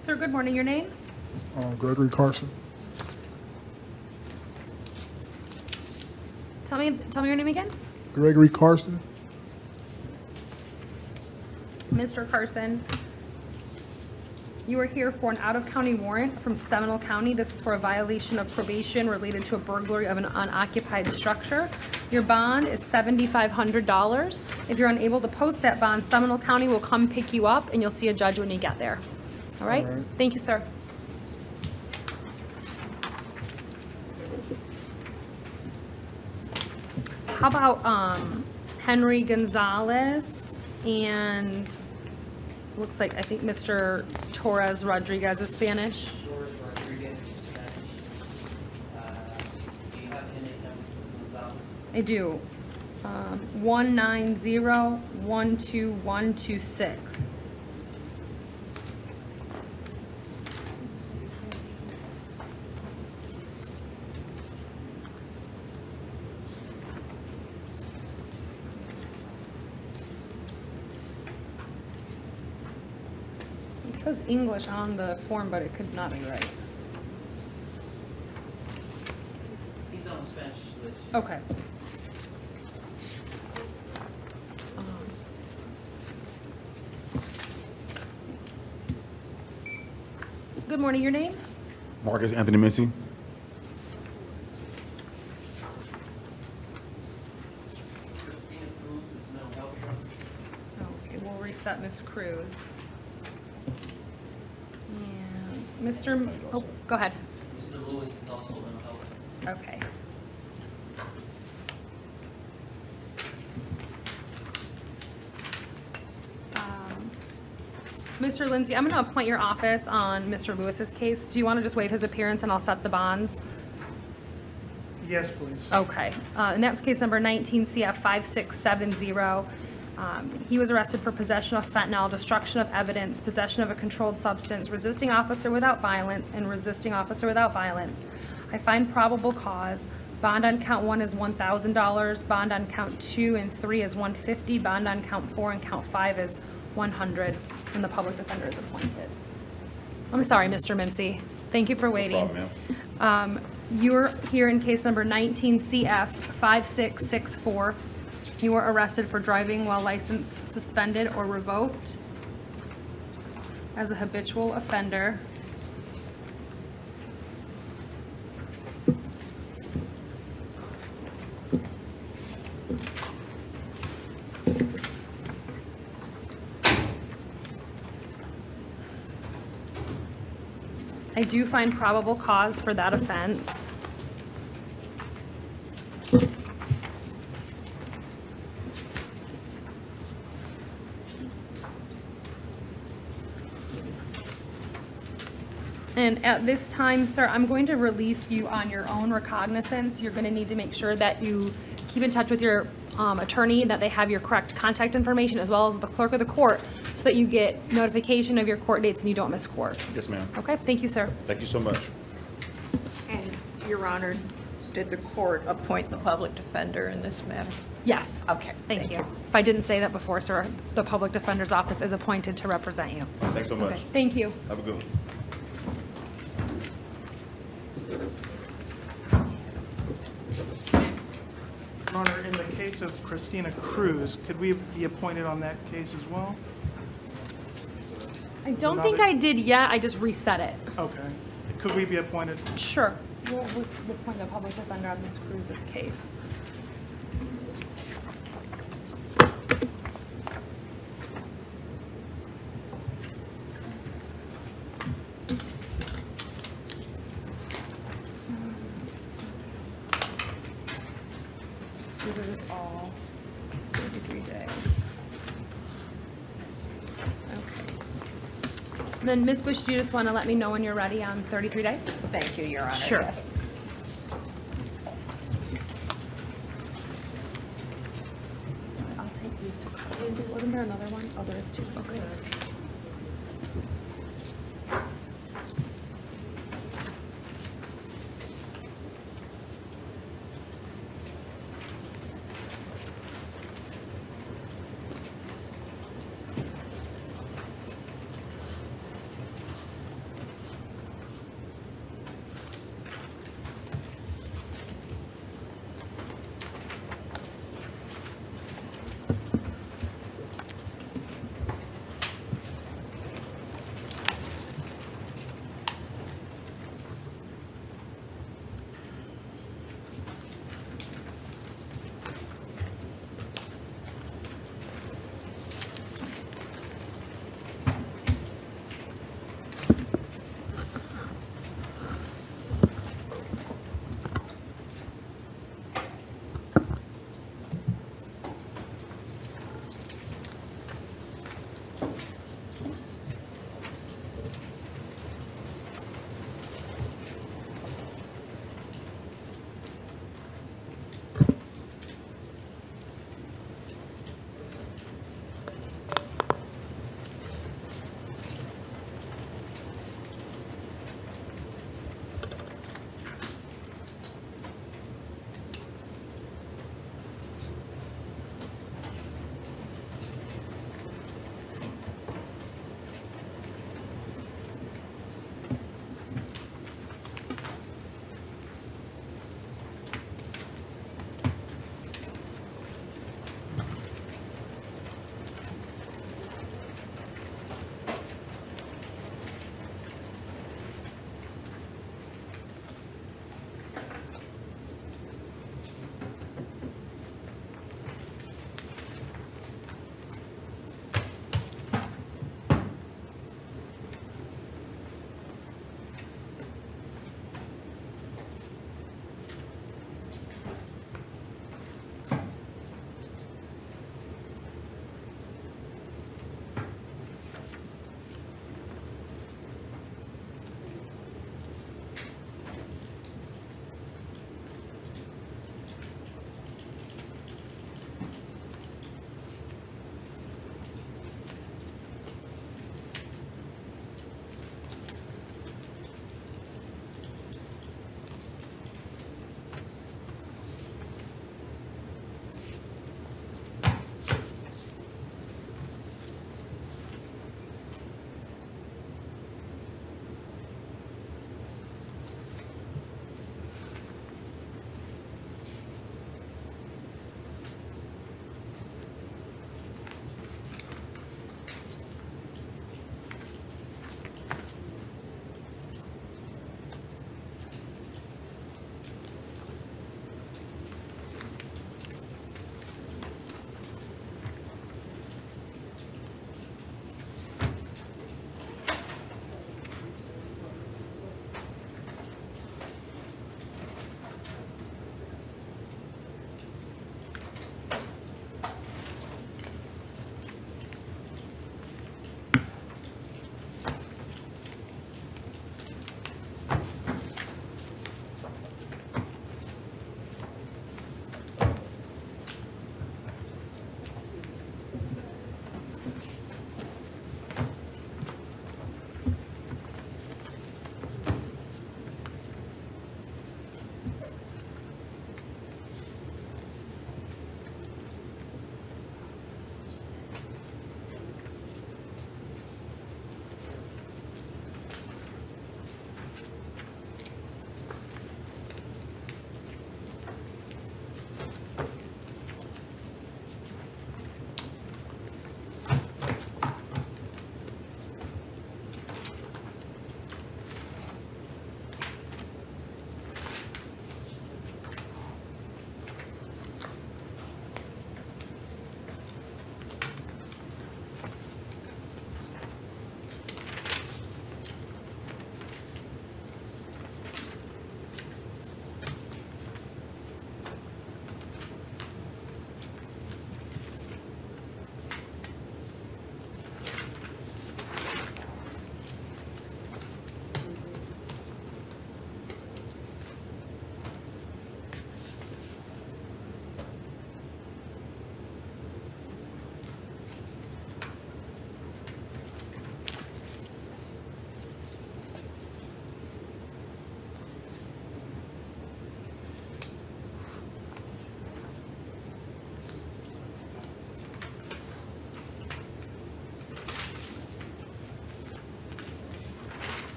Speaker 6: Sir, good morning. Your name?
Speaker 19: Gregory Carson.
Speaker 6: Tell me your name again.
Speaker 19: Gregory Carson.
Speaker 6: Mr. Carson, you are here for an out-of-county warrant from Seminole County. This is for a violation of probation related to a burglary of an unoccupied structure. Your bond is $7,500. If you're unable to post that bond, Seminole County will come pick you up, and you'll see a judge when you get there. All right?
Speaker 19: All right.
Speaker 6: Thank you, sir. How about Henry Gonzalez and looks like, I think Mr. Torres Rodriguez is Spanish.
Speaker 8: Torres Rodriguez is Spanish. Do you have any number for Gonzalez?
Speaker 6: I do. 190-12126. It says English on the form, but it could not be right.
Speaker 8: He's on the Spanish list.
Speaker 6: Okay. Good morning, your name?
Speaker 17: Marcus Anthony Mincy.
Speaker 8: Christina Cruz is mental health.
Speaker 6: Okay, we'll reset Ms. Cruz. And Mr. Oh, go ahead.
Speaker 8: Mr. Lewis is also mental health.
Speaker 6: Okay. Mr. Lindsay, I'm going to appoint your office on Mr. Lewis's case. Do you want to just waive his appearance and I'll set the bonds?
Speaker 1: Yes, please.
Speaker 6: Okay. And that's case number 19 CF 5670. He was arrested for possession of fentanyl, destruction of evidence, possession of a controlled substance, resisting officer without violence, and resisting officer without violence. I find probable cause. Bond on count 1 is $1,000. Bond on count 2 and 3 is $150. Bond on count 4 and count 5 is $100. And the public defender is appointed. I'm sorry, Mr. Mincy. Thank you for waiting.
Speaker 17: No problem,
Speaker 6: You're here in case number 19 CF 5664. You were arrested for driving while license suspended or revoked as a habitual offender. I do find probable cause for that offense. And at this time, sir, I'm going to release you on your own recognizance. You're going to need to make sure that you keep in touch with your attorney, that they have your correct contact information, as well as the clerk of the court, so that you get notification of your court dates and you don't miss court.
Speaker 17: Yes, ma'am.
Speaker 6: Okay, thank you, sir.
Speaker 17: Thank you so much.
Speaker 24: And, Your Honor, Did the court appoint the public defender in this matter?
Speaker 6: Yes.
Speaker 24: Okay.
Speaker 6: Thank you. If I didn't say that before, sir, the Public Defender's Office is appointed to represent you.
Speaker 17: Thanks so much.
Speaker 6: Okay, thank you.
Speaker 17: Have a good one.
Speaker 1: Your Honor, in the case of Christina Cruz, could we be appointed on that case as well?
Speaker 6: I don't think I did yet, I just reset it.
Speaker 1: Okay. Could we be appointed?
Speaker 6: Sure. We'll appoint the Public Defender on Ms. Cruz's case. These are just all 33 days. Okay. And then, Ms. Bush, do you just want to let me know when you're ready on 33 day?
Speaker 24: Thank you, Your Honor.
Speaker 6: Sure.
Speaker 24: Yes.
Speaker 6: I'll take these to court. Wasn't there another one? Oh, there is two. Okay.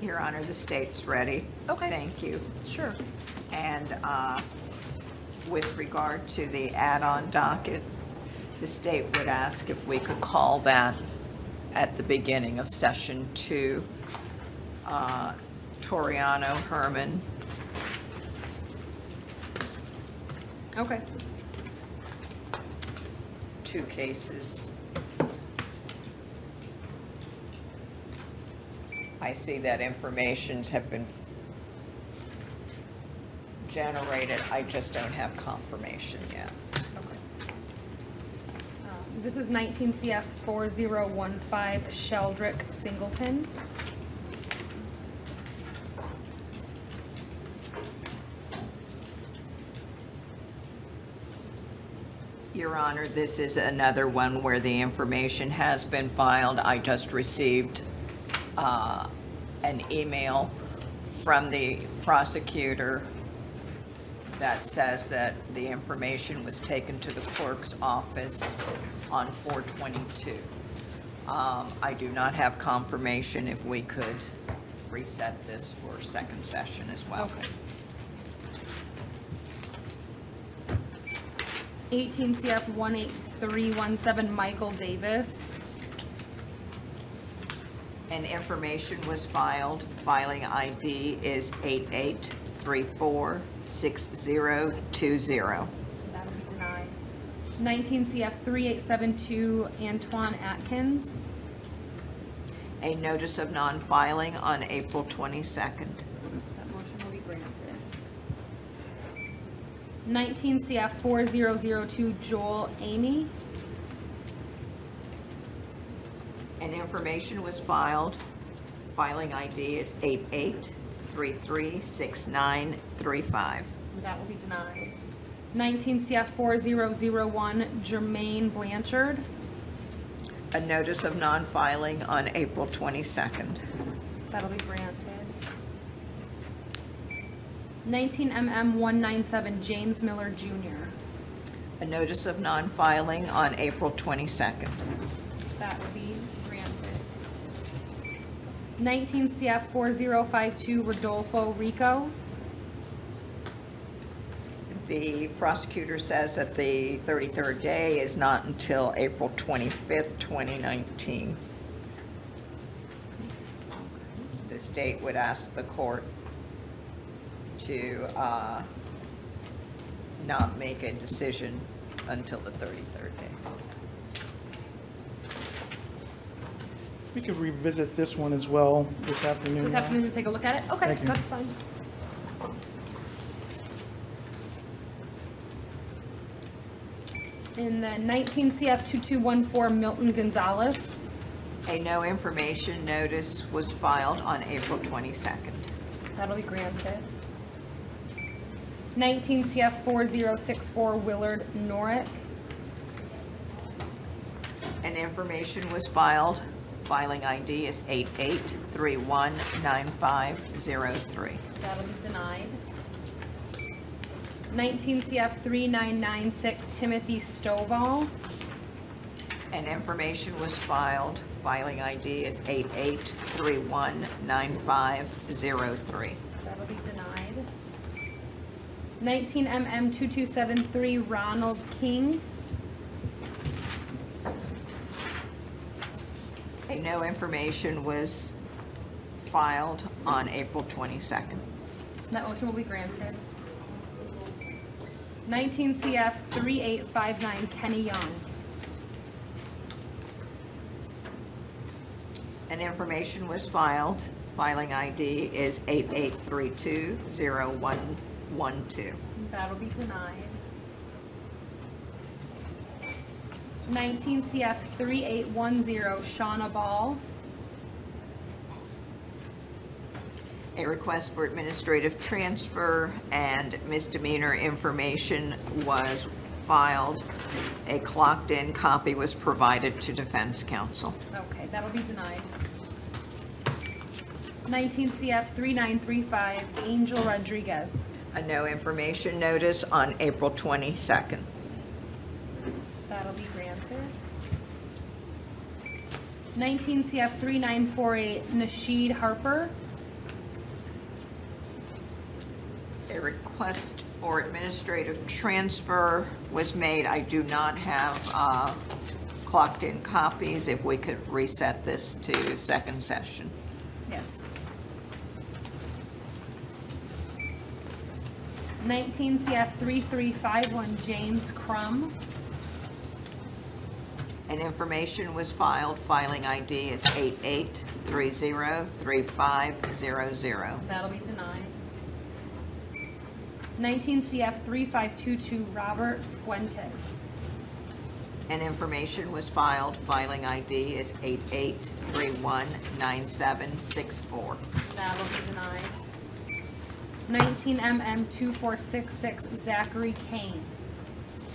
Speaker 24: Your Honor, the state's ready.
Speaker 6: Okay.
Speaker 24: Thank you.
Speaker 6: Sure.
Speaker 24: And with regard to the add-on docket, the state would ask if we could call that at the beginning of session 2. Toriano, Herman.
Speaker 6: Okay.
Speaker 24: 2 cases. I see that informations have been generated. I just don't have confirmation yet.
Speaker 6: This is 19 CF 4015 Sheldrick Singleton.
Speaker 24: Your Honor, this is another one where the information has been filed. I just received an email from the prosecutor that says that the information was taken to the clerk's office on 4/22. I do not have confirmation if we could reset this for second session as well.
Speaker 6: Okay. 18 CF 18317 Michael Davis.
Speaker 24: And information was filed. Filing ID is 88346020.
Speaker 6: That'll be denied. 19 CF 3872 Antoine Atkins.
Speaker 24: A notice of non-filing on April 22nd.
Speaker 6: That motion will be granted. 19 CF 4002 Joel Amy.
Speaker 24: And information was filed. Filing ID is 88336935.
Speaker 6: That will be denied. 19 CF 4001 Jermaine Blanchard.
Speaker 24: A notice of non-filing on April 22nd.
Speaker 6: That'll be granted. 19 MM 197 James Miller Jr.
Speaker 24: A notice of non-filing on April 22nd.
Speaker 6: That will be granted. 19 CF 4052 Rodolfo Rico.
Speaker 24: The prosecutor says that the 33rd day is not until April 25th, 2019. The state would ask the court to not make a decision until the 33rd day.
Speaker 1: We could revisit this one as well this afternoon.
Speaker 6: This afternoon to take a look at it? Okay,
Speaker 1: Thank you.
Speaker 6: that's fine. In the 19 CF 2214 Milton Gonzalez.
Speaker 24: A no information notice was filed on April 22nd.
Speaker 6: That'll be granted. 19 CF 4064 Willard Norick.
Speaker 24: And information was filed. Filing ID is 88319503.
Speaker 6: That'll be denied. 19 CF 3996 Timothy Stovall.
Speaker 24: And information was filed. Filing ID is 88319503.
Speaker 6: That'll be denied. 19 MM 2273 Ronald King.
Speaker 24: A no information was filed on April 22nd.
Speaker 6: That motion will be granted. 19 CF 3859 Kenny Young.
Speaker 24: And information was filed. Filing ID is 88320112.
Speaker 6: That'll be denied. 19 CF 3810 Shauna Ball.
Speaker 24: A request for administrative transfer and misdemeanor information was filed. A clocked-in copy was provided to defense counsel.
Speaker 6: Okay, that'll be denied. 19 CF 3935 Angel Rodriguez.
Speaker 24: A no information notice on April 22nd.
Speaker 6: That'll be granted. 19 CF 3948 Nasheed Harper.
Speaker 24: A request for administrative transfer was made. I do not have clocked in copies. If we could reset this to second session.
Speaker 6: Yes. 19 CF 3351 James Crum.
Speaker 24: And information was filed. Filing ID is 88303500.
Speaker 6: That'll be denied. 19 CF 3522 Robert Fuentes.
Speaker 24: And information was filed. Filing ID is 88319764.
Speaker 6: That'll be denied. 19 MM 2466 Zachary Kane.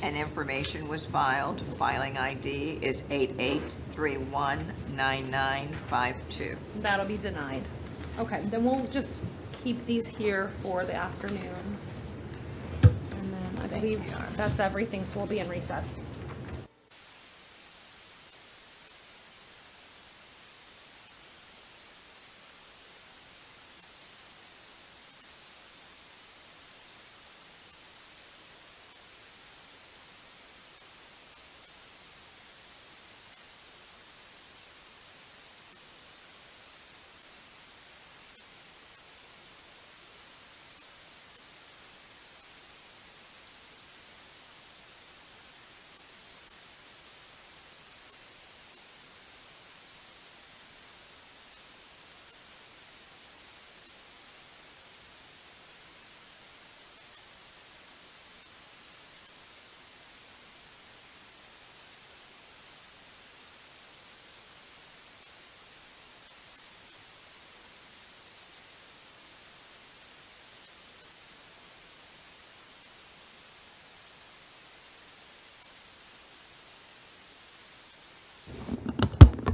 Speaker 24: And information was filed. Filing ID is 88319952.
Speaker 6: That'll be denied. Okay, then we'll just keep these here for the afternoon. And then I believe that's everything, so we'll be in recess.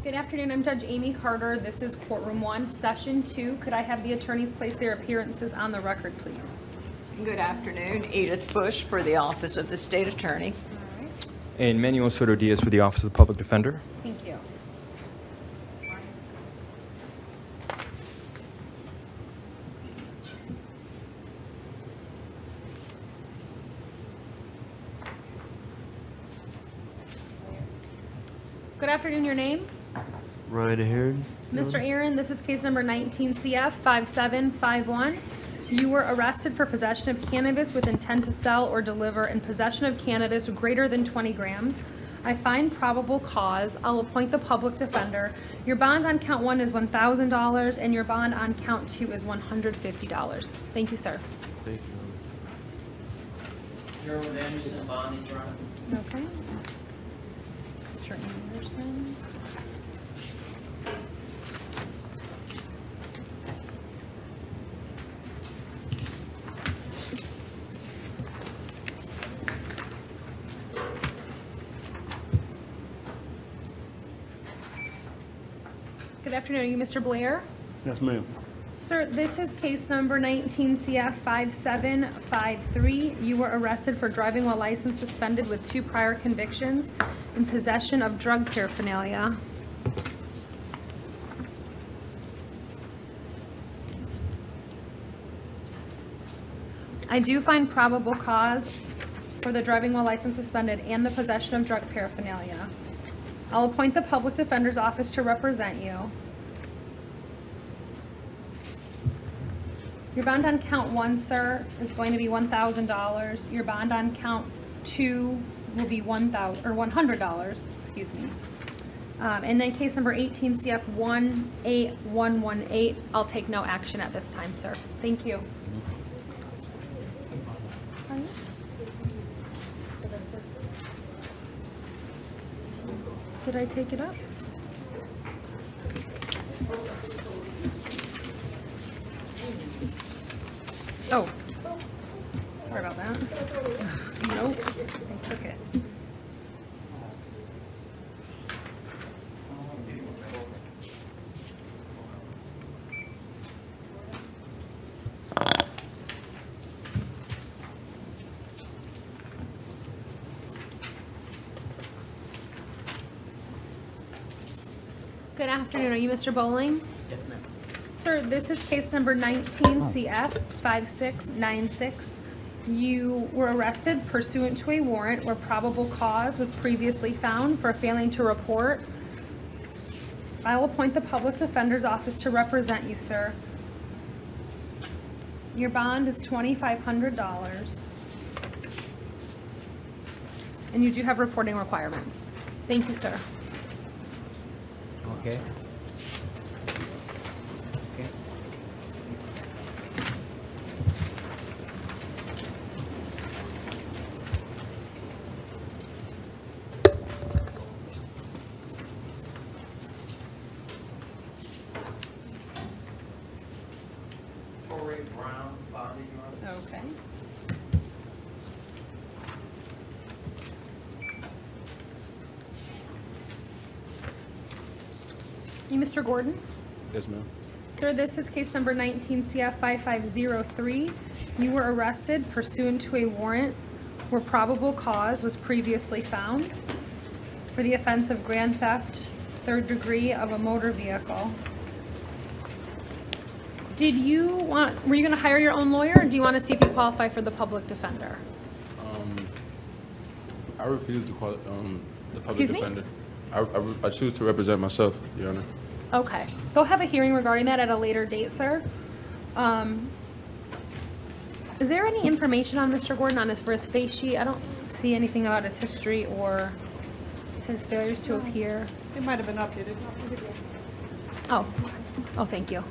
Speaker 6: Good afternoon, I'm Judge Amy Carter. This is Courtroom 1, Session 2. Could I have the attorneys place their appearances on the record, please?
Speaker 24: Good afternoon. Edith Bush for the Office of the State Attorney.
Speaker 7: And Manuel Soto Diaz for the Office of the Public Defender.
Speaker 6: Thank you. Good afternoon, your name?
Speaker 11: Ryan Aaron.
Speaker 6: Mr. Aaron, this is case number 19 CF 5751. You were arrested for possession of cannabis with intent to sell or deliver and possession of cannabis greater than 20 grams. I find probable cause. I'll appoint the public defender. Your bond on count 1 is $1,000 and your bond on count 2 is $150. Thank you, sir.
Speaker 11: Thank you.
Speaker 8: Gerald Anderson, bonding, Your Honor.
Speaker 6: Okay. Mr. Anderson. Good afternoon. Are you Mr. Blair?
Speaker 18: Yes, ma'am.
Speaker 6: Sir, this is case number 19 CF 5753. You were arrested for driving while license suspended with 2 prior convictions in possession of drug paraphernalia. I do find probable cause for the driving while license suspended and the possession of drug paraphernalia. I'll appoint the public defender's office to represent you. Your bond on count 1, sir, is going to be $1,000. Your bond on count 2 will be $100, excuse me. And then case number 18 CF 18118, I'll take no action at this time, sir. Thank you. Did I take it up? Oh, sorry about that. Nope, I took it. Good afternoon. Are you Mr. Bowling?
Speaker 18: Yes, ma'am.
Speaker 6: Sir, this is case number 19 CF 5696. You were arrested pursuant to a warrant where probable cause was previously found for failing to report. I will appoint the public defender's office to represent you, sir. Your bond is $2,500. And you do have reporting requirements. Thank you, sir.
Speaker 10: Okay.
Speaker 6: Okay. You, Mr. Gordon?
Speaker 17: Yes, ma'am.
Speaker 6: Sir, this is case number 19 CF 5503. You were arrested pursuant to a warrant where probable cause was previously found for the offense of grand theft, third degree of a motor vehicle. Were you gonna hire your own lawyer, or do you want to see if you qualify for the public defender?
Speaker 17: I refuse to call the public
Speaker 6: Excuse me?
Speaker 17: defender. I choose to represent myself, Your Honor.
Speaker 6: Okay. They'll have a hearing regarding that at a later date, sir. Is there any information on Mr. Gordon for his face sheet? I don't see anything about his history or his failures to appear.
Speaker 15: It might have been updated.
Speaker 6: Oh, thank you.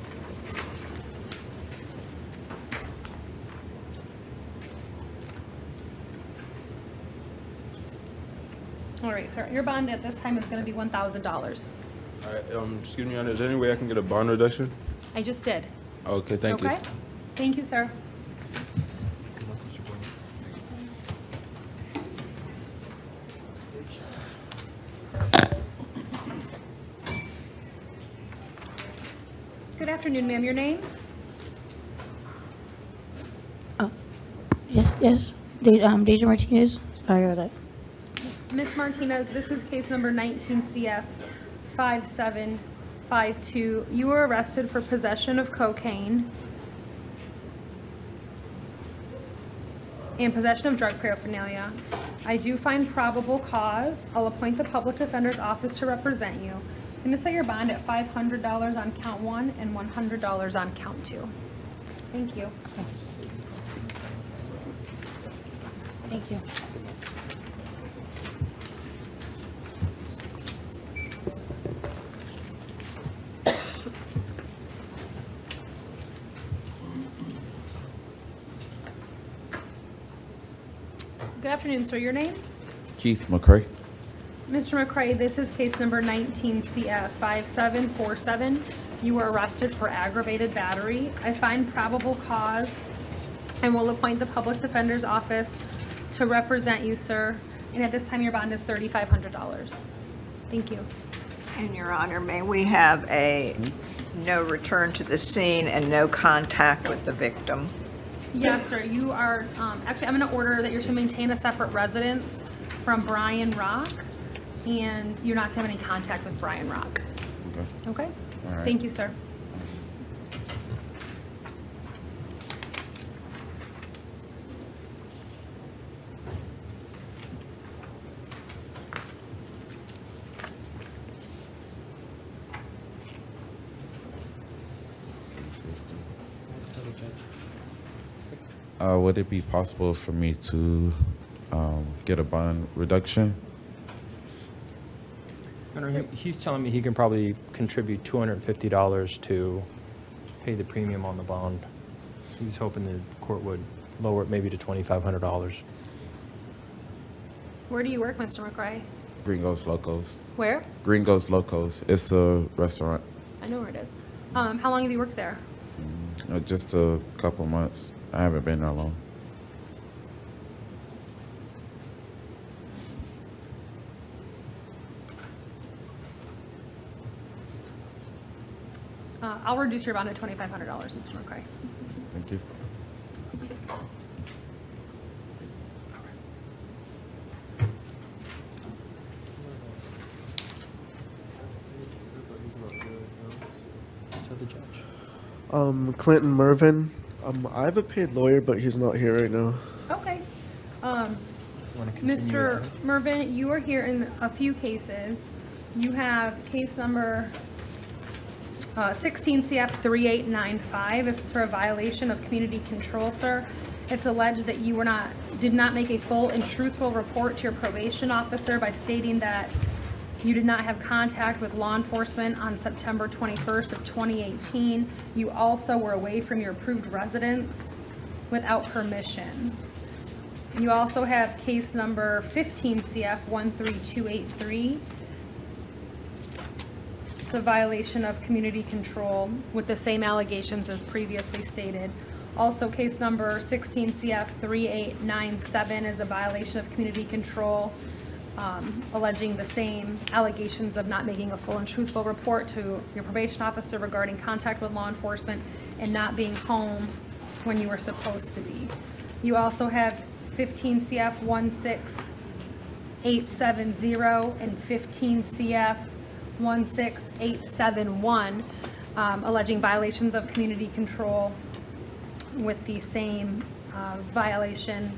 Speaker 6: All right, sir. Your bond at this time is going to be $1,000.
Speaker 17: All right, excuse me, Your Honor, is there any way I can get a bond reduction?
Speaker 6: I just did.
Speaker 17: Okay, thank you.
Speaker 6: Okay? Thank you, sir. Good afternoon, ma'am. Your name?
Speaker 3: Yes. Deja Martinez. Sorry about that.
Speaker 6: Ms. Martinez, this is case number 19 CF 5752. You were arrested for possession of cocaine and possession of drug paraphernalia. I do find probable cause. I'll appoint the public defender's office to represent you. I'm going to set your bond at $500 on count 1 and $100 on count 2. Thank you.
Speaker 3: Thank you.
Speaker 6: Good afternoon, sir. Your name?
Speaker 17: Keith McCray.
Speaker 6: Mr. McCray, this is case number 19 CF 5747. You were arrested for aggravated battery. I find probable cause and will appoint the public defender's office to represent you, sir. And at this time, your bond is $3,500. Thank you.
Speaker 24: And Your Honor, may we have a no return to the scene and no contact with the victim?
Speaker 6: Yes, sir. You are, actually, I'm going to order that you're to maintain a separate residence from Brian Rock, and you're not to have any contact with Brian Rock.
Speaker 17: Okay.
Speaker 6: Okay?
Speaker 17: All right.
Speaker 6: Thank you, sir.
Speaker 17: Would it be possible for me to get a bond reduction?
Speaker 7: He's telling me he can probably contribute $250 to pay the premium on the bond. So he's hoping the court would lower it maybe to $2,500.
Speaker 6: Where do you work, Mr. McCray?
Speaker 17: Gringos Locos.
Speaker 6: Where?
Speaker 17: Gringos Locos. It's a restaurant.
Speaker 6: I know where it is. How long have you worked there?
Speaker 17: Just a couple months. I haven't been there long.
Speaker 6: I'll reduce your bond to $2,500, Mr. McCray.
Speaker 17: Thank you.
Speaker 7: Tell the judge.
Speaker 11: Clinton Mervin. I have a paid lawyer, but he's not here right now.
Speaker 6: Okay.
Speaker 7: Wanna continue
Speaker 6: Mr.
Speaker 7: on?
Speaker 6: Mervin, you are here in a few cases. You have case number 16 CF 3895. This is for a violation of community control, sir. It's alleged that you did not make a full and truthful report to your probation officer by stating that you did not have contact with law enforcement on September 21st of 2018. You also were away from your approved residence without permission. You also have case number 15 CF 13283. It's a violation of community control with the same allegations as previously stated. Also, case number 16 CF 3897 is a violation of community control, alleging the same allegations of not making a full and truthful report to your probation officer regarding contact with law enforcement and not being home when you were supposed to be. You also have 15 CF 16870 and 15 CF 16871, alleging violations of community control with the same violation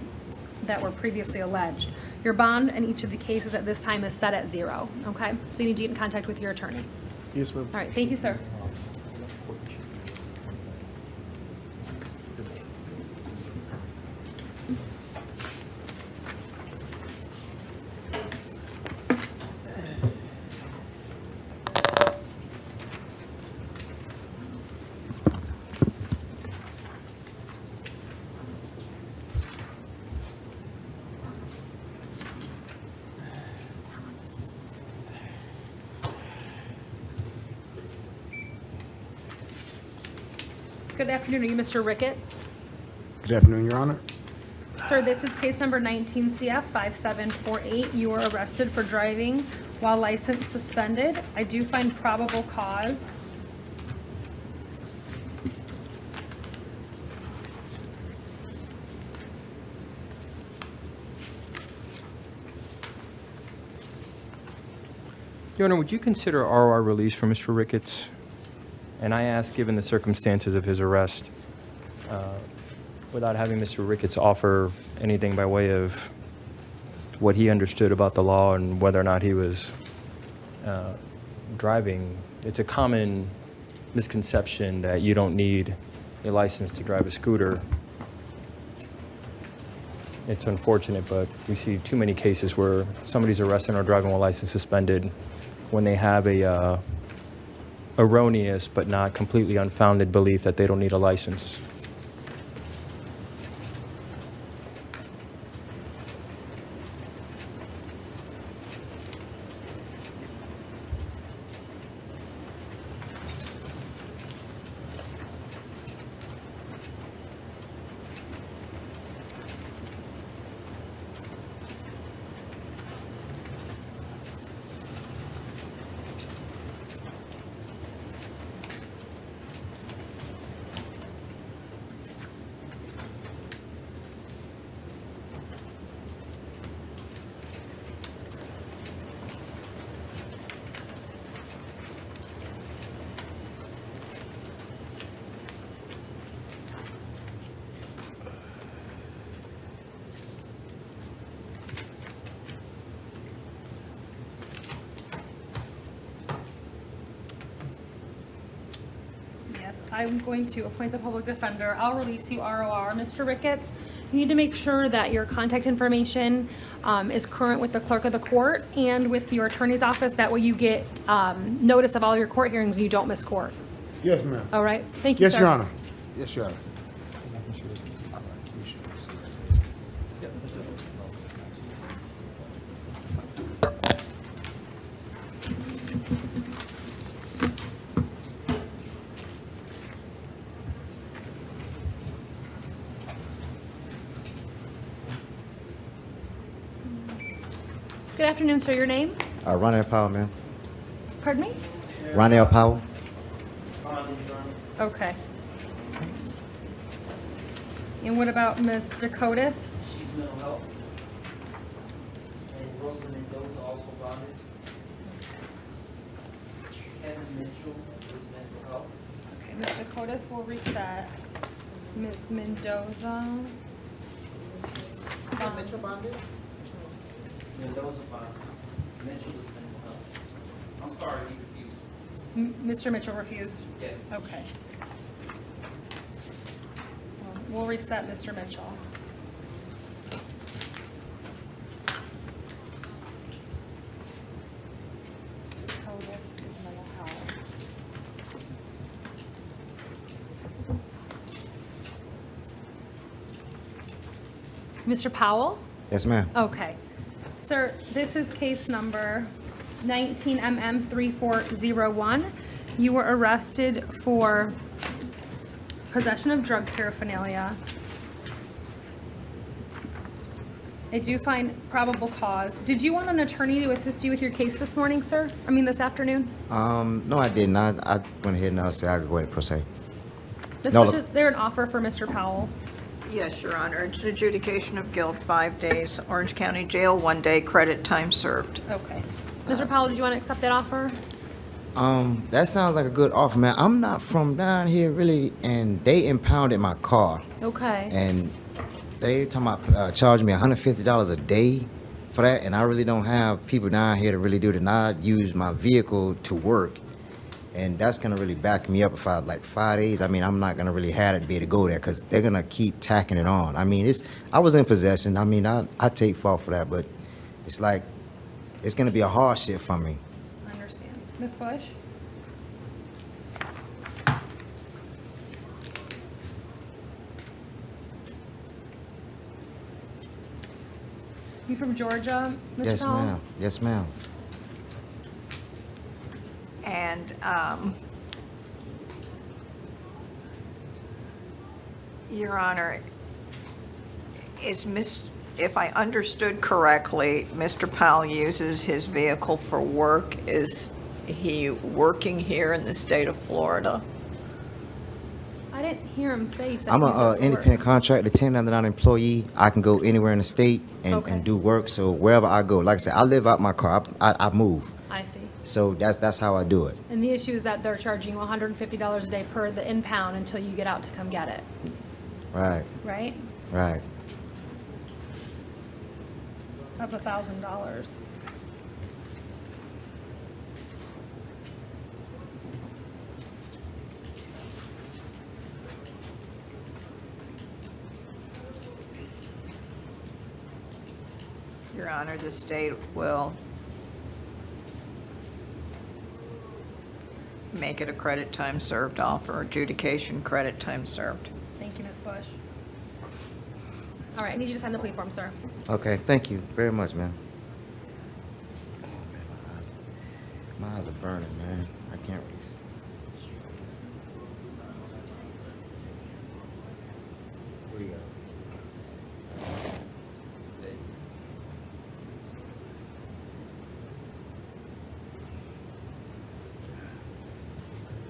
Speaker 6: that were previously alleged. Your bond in each of the cases at this time is set at 0, okay? So you need to get in contact with your attorney.
Speaker 11: Yes, ma'am.
Speaker 6: All right, thank you, sir. Good afternoon. Are you Mr. Ricketts?
Speaker 10: Good afternoon, Your Honor.
Speaker 6: Sir, this is case number 19 CF 5748. You were arrested for driving while license suspended. I do find probable cause.
Speaker 7: Your Honor, would you consider ROR release for Mr. Ricketts? And I ask, given the circumstances of his arrest, without having Mr. Ricketts offer anything by way of what he understood about the law and whether or not he was driving, it's a common misconception that you don't need a license to drive a scooter. It's unfortunate, but we see too many cases where somebody's arrested or driving while license suspended when they have a erroneous but not completely unfounded belief that they don't need a license.
Speaker 6: I'm going to appoint the public defender. I'll release you ROR. Mr. Ricketts, you need to make sure that your contact information is current with the clerk of the court and with your attorney's office. That way you get notice of all your court hearings and you don't miss court.
Speaker 10: Yes, ma'am.
Speaker 6: All right? Thank you,
Speaker 10: Yes,
Speaker 6: sir.
Speaker 10: Your Honor. Yes, Your Honor.
Speaker 6: Good afternoon, sir. Your name?
Speaker 9: Ronnie Powell, ma'am.
Speaker 6: Pardon me?
Speaker 9: Ronnie Powell.
Speaker 6: Okay. And what about Ms. Dakotas?
Speaker 8: She's mental health. And Rosa Mendoza also bonded. Kevin Mitchell is mental health.
Speaker 6: Okay. Ms. Dakotas will reset. Ms. Mendoza.
Speaker 8: Mitchell bonded? Mendoza bonded. Mitchell is mental health. I'm sorry, he refused.
Speaker 6: Mr. Mitchell refused?
Speaker 8: Yes.
Speaker 6: Okay. We'll reset Mr. Mitchell. Dakotas is mental health. Mr. Powell?
Speaker 9: Yes, ma'am.
Speaker 6: Okay. Sir, this is case number 19MM3401. You were arrested for possession of drug paraphernalia. I do find probable cause. Did you want an attorney to assist you with your case this morning, sir? I mean, this afternoon?
Speaker 9: No, I didn't. I went ahead and said I could go ahead and proceed.
Speaker 6: Ms.
Speaker 9: No,
Speaker 6: Bush, is there an offer for Mr. Powell?
Speaker 24: Yes, Your Honor. It's an adjudication of guilt, 5 days, Orange County Jail, 1 day, credit time served.
Speaker 6: Okay. Mr. Powell, did you want to accept that offer?
Speaker 9: That sounds like a good offer, man. I'm not from down here really, and they impounded my car,
Speaker 6: Okay.
Speaker 9: and they talking about charging me $150 a day for that, and I really don't have people down here to really do it, and I use my vehicle to work, and that's gonna really back me up if I like 5 days. I mean, I'm not gonna really have it to be able to go there because they're gonna keep tacking it on. I mean, I was in possession. I mean, I take fault for that, but it's like it's gonna be a hardship for me.
Speaker 6: I understand. Ms. Bush? You from Georgia, Mr.
Speaker 9: Yes,
Speaker 6: Powell?
Speaker 9: ma'am. Yes, ma'am.
Speaker 24: And Your Honor, if I understood correctly, Mr. Powell uses his vehicle for work. Is he working here in the state of Florida?
Speaker 6: I didn't hear him say he said
Speaker 9: I'm
Speaker 6: he was
Speaker 9: an
Speaker 6: at work.
Speaker 9: independent contractor, 1099 employee. I can go anywhere in the state
Speaker 6: Okay.
Speaker 9: and do work. So wherever I go, like I said, I live out my car. I move.
Speaker 6: I see.
Speaker 9: So that's how I do it.
Speaker 6: And the issue is that they're charging you $150 a day per the impound until you get out to come get it,
Speaker 9: Right,
Speaker 6: right?
Speaker 9: right.
Speaker 6: That's $1,000.
Speaker 24: Your Honor, the state will make it a credit time served offer, adjudication credit time served.
Speaker 6: Thank you, Ms. Bush. All right, I need you to sign the plea form, sir.
Speaker 9: Okay, thank you very much, man. Oh, man, my eyes are burning, man. I can't really see. What do you got?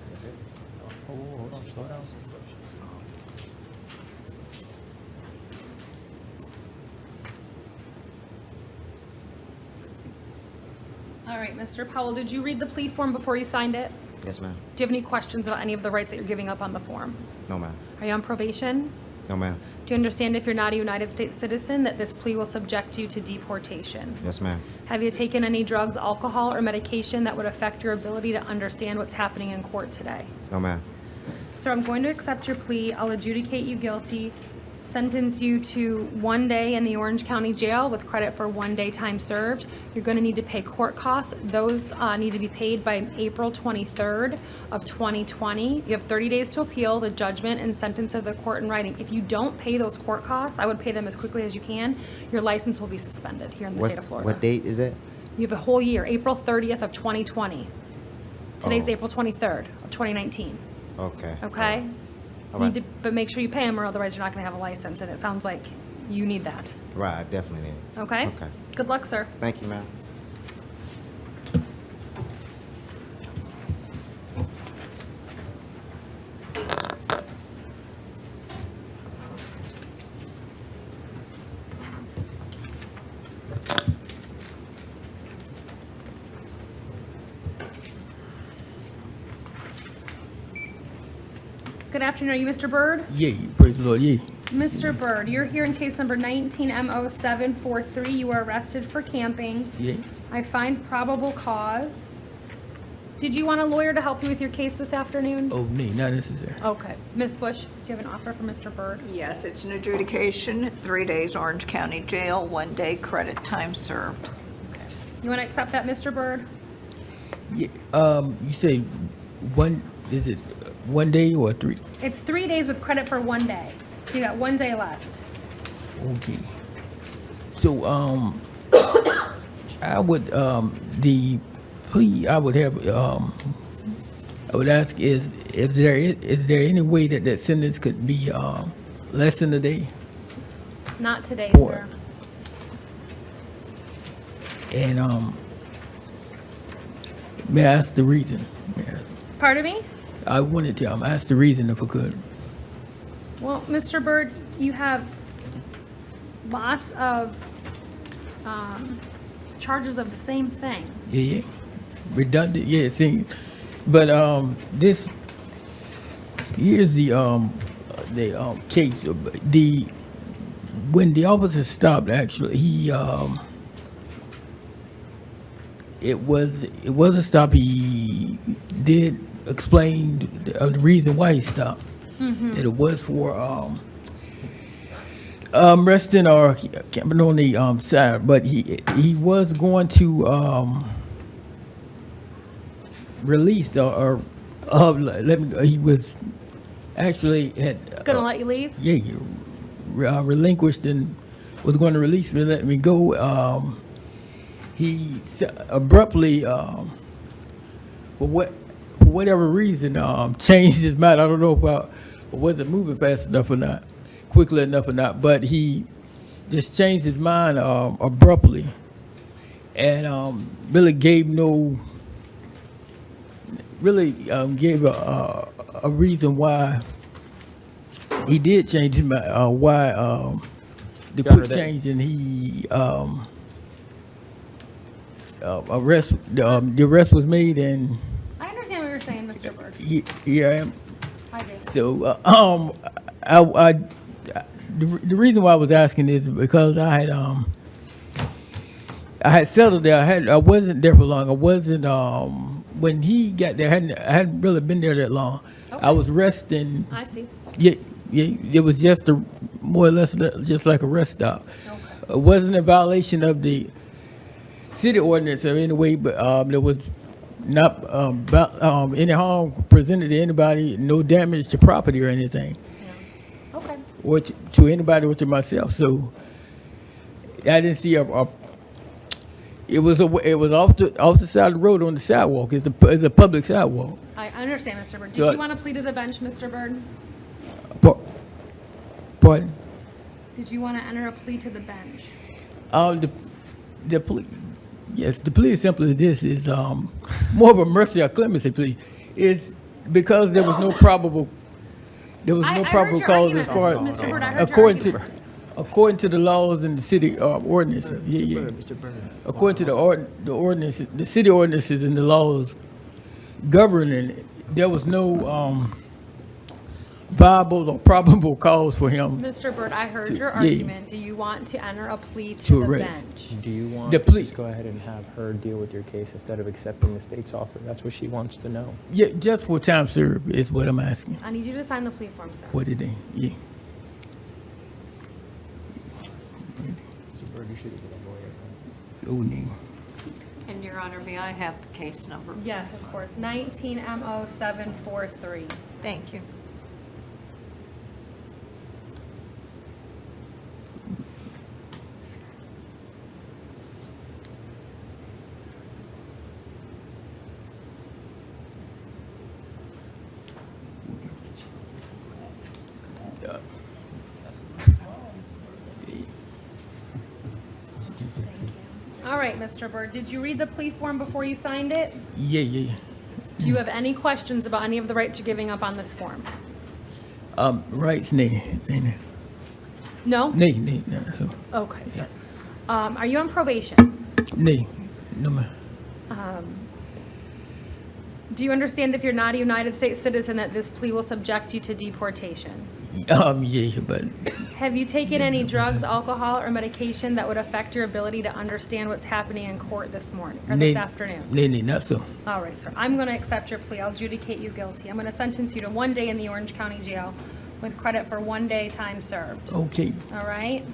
Speaker 9: That's it?
Speaker 7: Oh, hold on, slow down.
Speaker 6: All right, Mr. Powell, did you read the plea form before you signed it?
Speaker 9: Yes, ma'am.
Speaker 6: Do you have any questions about any of the rights that you're giving up on the form?
Speaker 9: No, ma'am.
Speaker 6: Are you on probation?
Speaker 9: No, ma'am.
Speaker 6: Do you understand if you're not a United States citizen that this plea will subject you to deportation?
Speaker 9: Yes, ma'am.
Speaker 6: Have you taken any drugs, alcohol, or medication that would affect your ability to understand what's happening in court today?
Speaker 9: No, ma'am.
Speaker 6: So I'm going to accept your plea. I'll adjudicate you guilty, sentence you to 1 day in the Orange County Jail with credit for 1 day time served. You're going to need to pay court costs. Those need to be paid by April 23rd of 2020. You have 30 days to appeal the judgment and sentence of the court in writing. If you don't pay those court costs, I would pay them as quickly as you can. Your license will be suspended here in the state of Florida.
Speaker 9: What date is that?
Speaker 6: You have a whole year, April 30th of 2020. Today's
Speaker 9: Oh.
Speaker 6: April 23rd of 2019.
Speaker 9: Okay.
Speaker 6: Okay?
Speaker 9: All
Speaker 6: You
Speaker 9: right.
Speaker 6: need to, but make sure you pay them or otherwise you're not going to have a license, and it sounds like you need that.
Speaker 9: Right, I definitely need.
Speaker 6: Okay?
Speaker 9: Okay.
Speaker 6: Good luck, sir.
Speaker 9: Thank you, ma'am.
Speaker 6: Good afternoon. Are you Mr. Byrd?
Speaker 14: Yeah, praise the Lord, yeah.
Speaker 6: Mr. Byrd, you're here in case number 19M0743. You were arrested for camping.
Speaker 14: Yeah.
Speaker 6: I find probable cause. Did you want a lawyer to help you with your case this afternoon?
Speaker 14: Oh, me, not necessary.
Speaker 6: Okay. Ms. Bush, do you have an offer for Mr. Byrd?
Speaker 24: Yes, it's an adjudication, 3 days Orange County Jail, 1 day credit time served.
Speaker 6: You want to accept that, Mr. Byrd?
Speaker 14: Yeah, you say is it 1 day or 3?
Speaker 6: It's 3 days with credit for 1 day. You got 1 day left.
Speaker 14: Okay. So, I would, the plea, I would have, I would ask is there any way that that sentence could be, less than a day?
Speaker 6: Not today,
Speaker 14: Or-
Speaker 6: sir.
Speaker 14: And, may I ask the reason?
Speaker 6: Pardon me?
Speaker 14: I wanted to, ask the reason if I could.
Speaker 6: Well, Mr. Byrd, you have lots of charges of the same thing.
Speaker 14: Yeah. Redundant, yeah, it seems. But this here's the case. When the officer stopped, actually, he it was a stop. He did explain the reason why he stopped. That it was for resting or camping on the side, but he was going to release or let me. He was actually had
Speaker 6: Gonna let you leave?
Speaker 14: yeah, he relinquished and was going to release me, let me go. He abruptly, for whatever reason, changed his mind. I don't know if I wasn't moving fast enough or not, quickly enough or not, but he just changed his mind abruptly, and really gave gave a reason why he did change his mind, why the
Speaker 7: Your Honor,
Speaker 14: quick
Speaker 7: that-
Speaker 14: change, and he the arrest was made, and
Speaker 6: I understand what you're saying, Mr. Byrd.
Speaker 14: here I am.
Speaker 6: I do.
Speaker 14: So, the reason why I was asking is because I had settled there. I wasn't there for long. I wasn't when he got there. I hadn't really been there that long.
Speaker 6: Okay.
Speaker 14: I was resting.
Speaker 6: I see.
Speaker 14: Yeah. It was just more or less just like a rest stop.
Speaker 6: Okay.
Speaker 14: It wasn't a violation of the city ordinance or any way, but there was not any harm presented to anybody, no damage to property or anything,
Speaker 6: Okay.
Speaker 14: or to anybody or to myself. So I didn't see it was off the side of the road on the sidewalk. It's a public sidewalk.
Speaker 6: I understand, Mr. Byrd. Did
Speaker 14: So-
Speaker 6: you want to plead to the bench, Mr. Byrd?
Speaker 14: Pardon?
Speaker 6: Did you want to enter a plea to the bench?
Speaker 14: The plea. Yes, the plea is simply this is more of a mercy or clemency plea. Is because there was no probable
Speaker 6: I heard
Speaker 14: cause
Speaker 6: your
Speaker 14: as far
Speaker 6: argument, Mr. Byrd. I heard your
Speaker 14: according to the laws and the city ordinances. Yeah. According to the ordinances, the city ordinances and the laws governing it, there was no viable or probable cause for him
Speaker 6: Mr. Byrd, I heard
Speaker 14: So,
Speaker 6: your
Speaker 14: yeah.
Speaker 6: argument. Do you want to enter a plea to
Speaker 14: To
Speaker 6: the
Speaker 14: arrest.
Speaker 6: bench?
Speaker 7: Do you want
Speaker 14: The
Speaker 7: to
Speaker 14: plea-
Speaker 7: just go ahead and have her deal with your case instead of accepting the state's offer? That's what she wants to know.
Speaker 14: Yeah, just for time served is what I'm asking.
Speaker 6: I need you to sign the plea form, sir.
Speaker 14: What did they? Yeah.
Speaker 7: Mr. Byrd, you should get a lawyer.
Speaker 14: Oh, name.
Speaker 24: And Your Honor, may I have the case number?
Speaker 6: Yes, of course. 19M0743.
Speaker 24: Thank you.
Speaker 6: All right, Mr. Byrd, did you read the plea form before you signed it?
Speaker 14: Yeah.
Speaker 6: Do you have any questions about any of the rights you're giving up on this form?
Speaker 14: Rights, nay.
Speaker 6: No?
Speaker 14: Nay, no, so,
Speaker 6: Okay, sir. Are you on probation?
Speaker 14: nay, no, ma'am.
Speaker 6: Do you understand if you're not a United States citizen that this plea will subject you to deportation?
Speaker 14: Yeah, but
Speaker 6: Have you taken any drugs, alcohol, or medication that would affect your ability to understand what's happening in court this morning, or this afternoon?
Speaker 14: Nay, not so.
Speaker 6: All right, sir. I'm going to accept your plea. I'll adjudicate you guilty. I'm going to sentence you to 1 day in the Orange County Jail with credit for 1 day time served.
Speaker 14: Okay.
Speaker 6: All right?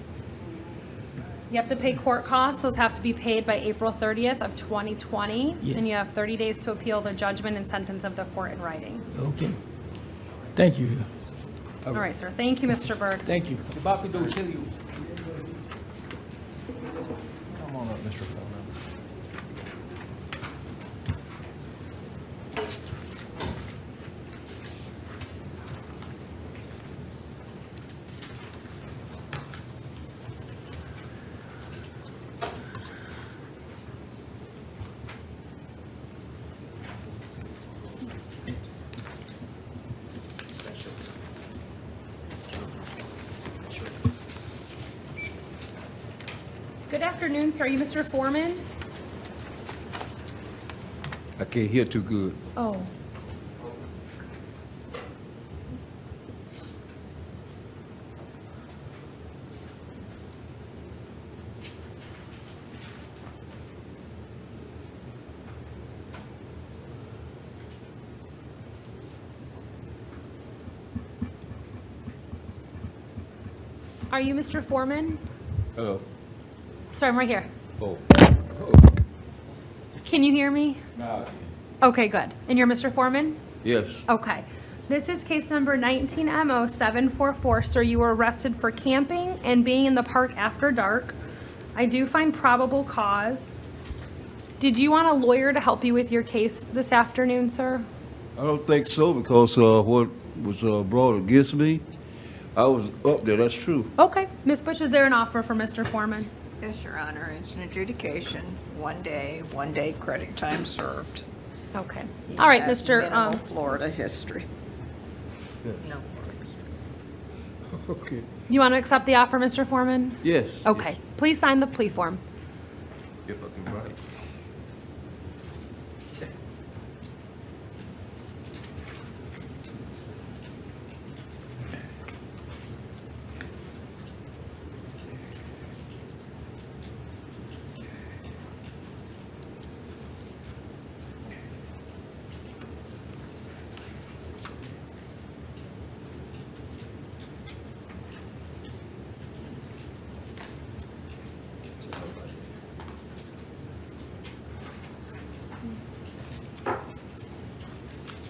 Speaker 6: You have to pay court costs. Those have to be paid by April 30th of 2020.
Speaker 14: Yes.
Speaker 6: And you have 30 days to appeal the judgment and sentence of the court in writing.
Speaker 14: Okay. Thank you.
Speaker 6: All right, sir. Thank you, Mr. Byrd.
Speaker 14: Thank you.
Speaker 7: Come on up, Mr. Foreman.
Speaker 6: Good afternoon, sir. Are you Mr. Foreman?
Speaker 18: I can't hear too good.
Speaker 6: Oh. Are you Mr. Foreman?
Speaker 18: Hello.
Speaker 6: Sorry, I'm right here.
Speaker 18: Oh.
Speaker 6: Can you hear me?
Speaker 18: Nah.
Speaker 6: Okay, good. And you're Mr. Foreman?
Speaker 18: Yes.
Speaker 6: Okay. This is case number 19MO744. Sir, you were arrested for camping and being in the park after dark. I do find probable cause. Did you want a lawyer to help you with your case this afternoon, sir?
Speaker 13: I don't think so, because what was brought against me, I was up there, that's true.
Speaker 6: Okay. Ms. Bush, is there an offer for Mr. Foreman?
Speaker 24: Yes, Your Honor, it's an adjudication, 1 day credit time served.
Speaker 6: Okay.
Speaker 24: He
Speaker 6: All right,
Speaker 24: has
Speaker 6: Mr.
Speaker 24: minimal Florida history. No.
Speaker 13: Okay.
Speaker 6: You want to accept the offer, Mr. Foreman?
Speaker 13: Yes.
Speaker 6: Okay. Please sign the plea form.
Speaker 13: If I can write.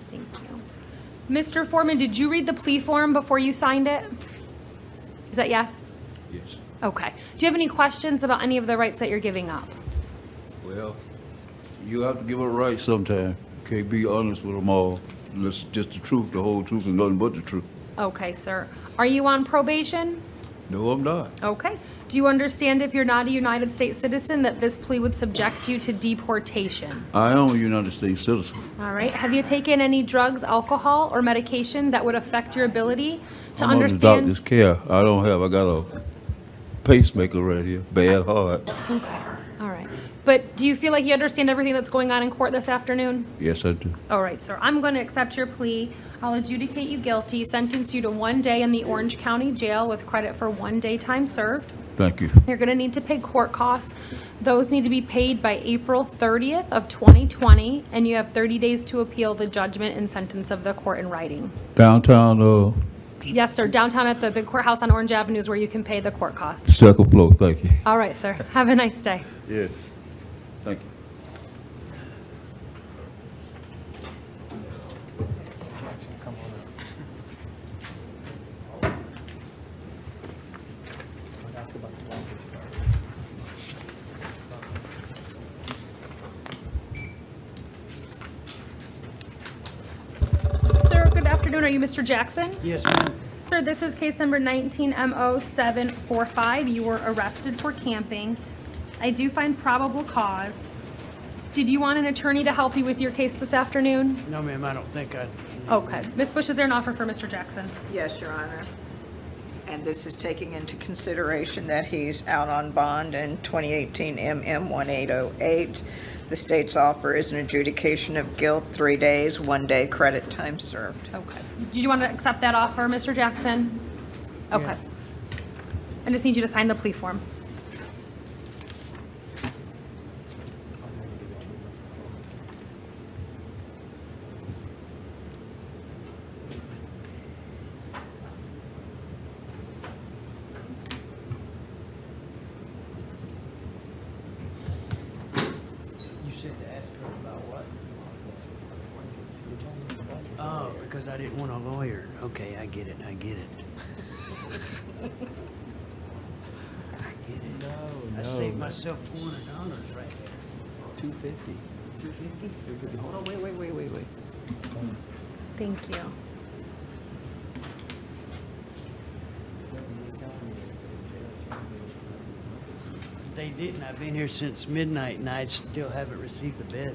Speaker 6: Thank you. Mr. Foreman, did you read the plea form before you signed it? Is that yes?
Speaker 13: Yes.
Speaker 6: Okay. Do you have any questions about any of the rights that you're giving up?
Speaker 13: Well, you have to give it right sometime. You can't be honest with them all. That's just the truth, the whole truth, and nothing but the truth.
Speaker 6: Okay, sir. Are you on probation?
Speaker 13: No, I'm not.
Speaker 6: Okay. Do you understand if you're not a United States citizen that this plea would subject you to deportation?
Speaker 13: I am a United States citizen.
Speaker 6: All right. Have you taken any drugs, alcohol, or medication that would affect your ability to
Speaker 13: I'm under
Speaker 6: understand?
Speaker 13: doctor's care. I got a pacemaker right here, bad heart.
Speaker 6: Okay. All right. But do you feel like you understand everything that's going on in court this afternoon?
Speaker 13: Yes, I do.
Speaker 6: All right, sir. I'm going to accept your plea. I'll adjudicate you guilty, sentence you to 1 day in the Orange County Jail with credit for 1 day time served.
Speaker 13: Thank you.
Speaker 6: You're going to need to pay court costs. Those need to be paid by April 30th of 2020, and you have 30 days to appeal the judgment and sentence of the court in writing.
Speaker 13: Downtown,
Speaker 6: Yes, sir. Downtown at the big courthouse on Orange Avenue is where you can pay the court costs.
Speaker 13: second floor. Thank you.
Speaker 6: All right, sir. Have a nice day.
Speaker 13: Yes. Thank you.
Speaker 6: Sir, good afternoon. Are you Mr. Jackson?
Speaker 16: Yes, ma'am.
Speaker 6: Sir, this is case number 19MO745. You were arrested for camping. I do find probable cause. Did you want an attorney to help you with your case this afternoon?
Speaker 16: No, ma'am, I don't think I.
Speaker 6: Okay. Ms. Bush, is there an offer for Mr. Jackson?
Speaker 24: Yes, Your Honor. And this is taking into consideration that he's out on bond in 2018 MM 1808. The state's offer is an adjudication of guilt, 3 days, 1 day credit time served.
Speaker 6: Okay. Did you want to accept that offer, Mr. Jackson? Okay. I just need you to sign the plea form.
Speaker 16: You said to ask her about what? Oh, because I didn't want a lawyer. Okay, I get it, I get it. I get it. I saved myself $400 right there.
Speaker 7: $250.
Speaker 16: $250? Hold on, wait.
Speaker 6: Thank you.
Speaker 16: They didn't. I've been here since midnight and I still haven't received the bed.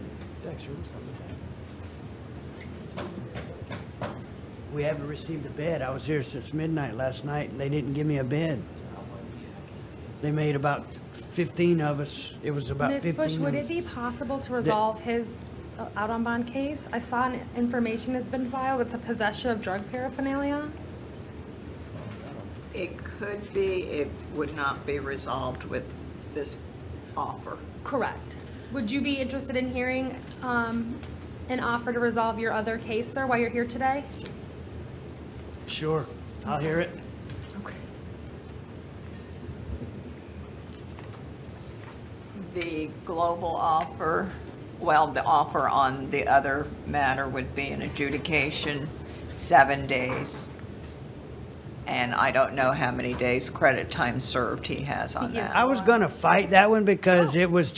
Speaker 16: We haven't received the bed. I was here since midnight last night and they didn't give me a bed. They made about 15 of us. It was about 15
Speaker 6: Ms. Bush,
Speaker 16: of
Speaker 6: would
Speaker 16: us.
Speaker 6: it be possible to resolve his out on bond case? I saw information has been filed. It's a possession of drug paraphernalia.
Speaker 24: It could be, it would not be resolved with this offer.
Speaker 6: Correct. Would you be interested in hearing an offer to resolve your other case, sir, while you're here today?
Speaker 16: Sure, I'll hear it.
Speaker 6: Okay.
Speaker 24: The global offer, well, the offer on the other matter would be an adjudication, 7 days. And I don't know how many days credit time served he has on that.
Speaker 16: I was gonna fight that one because it was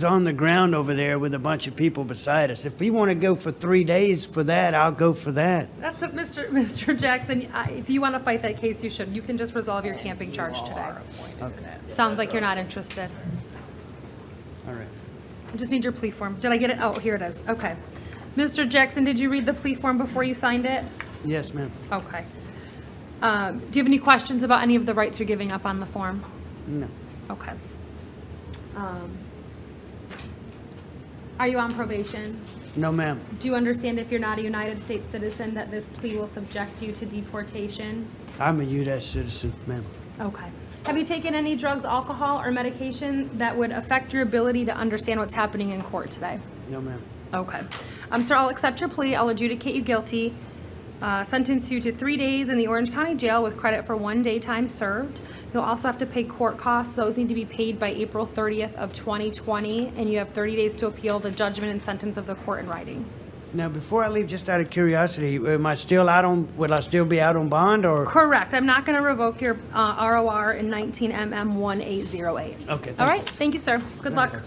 Speaker 16: on the ground over there with a bunch of people beside us. If we wanna go for 3 days for that, I'll go for that.
Speaker 6: That's what Mr. Jackson, if you want to fight that case, you should. You can just resolve your camping charge today. Sounds like you're not interested.
Speaker 16: All right.
Speaker 6: I just need your plea form. Did I get it? Oh, here it is. Okay. Mr. Jackson, did you read the plea form before you signed it?
Speaker 16: Yes, ma'am.
Speaker 6: Okay. Do you have any questions about any of the rights you're giving up on the form?
Speaker 16: No.
Speaker 6: Okay. Are you on probation?
Speaker 16: No, ma'am.
Speaker 6: Do you understand if you're not a United States citizen that this plea will subject you to deportation?
Speaker 16: I'm a U.S. citizen, ma'am.
Speaker 6: Okay. Have you taken any drugs, alcohol, or medication that would affect your ability to understand what's happening in court today?
Speaker 16: No, ma'am.
Speaker 6: Okay. Sir, I'll accept your plea. I'll adjudicate you guilty. Sentence you to 3 days in the Orange County Jail with credit for 1 day time served. You'll also have to pay court costs. Those need to be paid by April 30th of 2020, and you have 30 days to appeal the judgment and sentence of the court in writing.
Speaker 16: Now, before I leave, just out of curiosity, will I still be out on bond or?
Speaker 6: Correct. I'm not going to revoke your ROR in 19 MM 1808.
Speaker 16: Okay.
Speaker 6: All right. Thank you, sir. Good luck.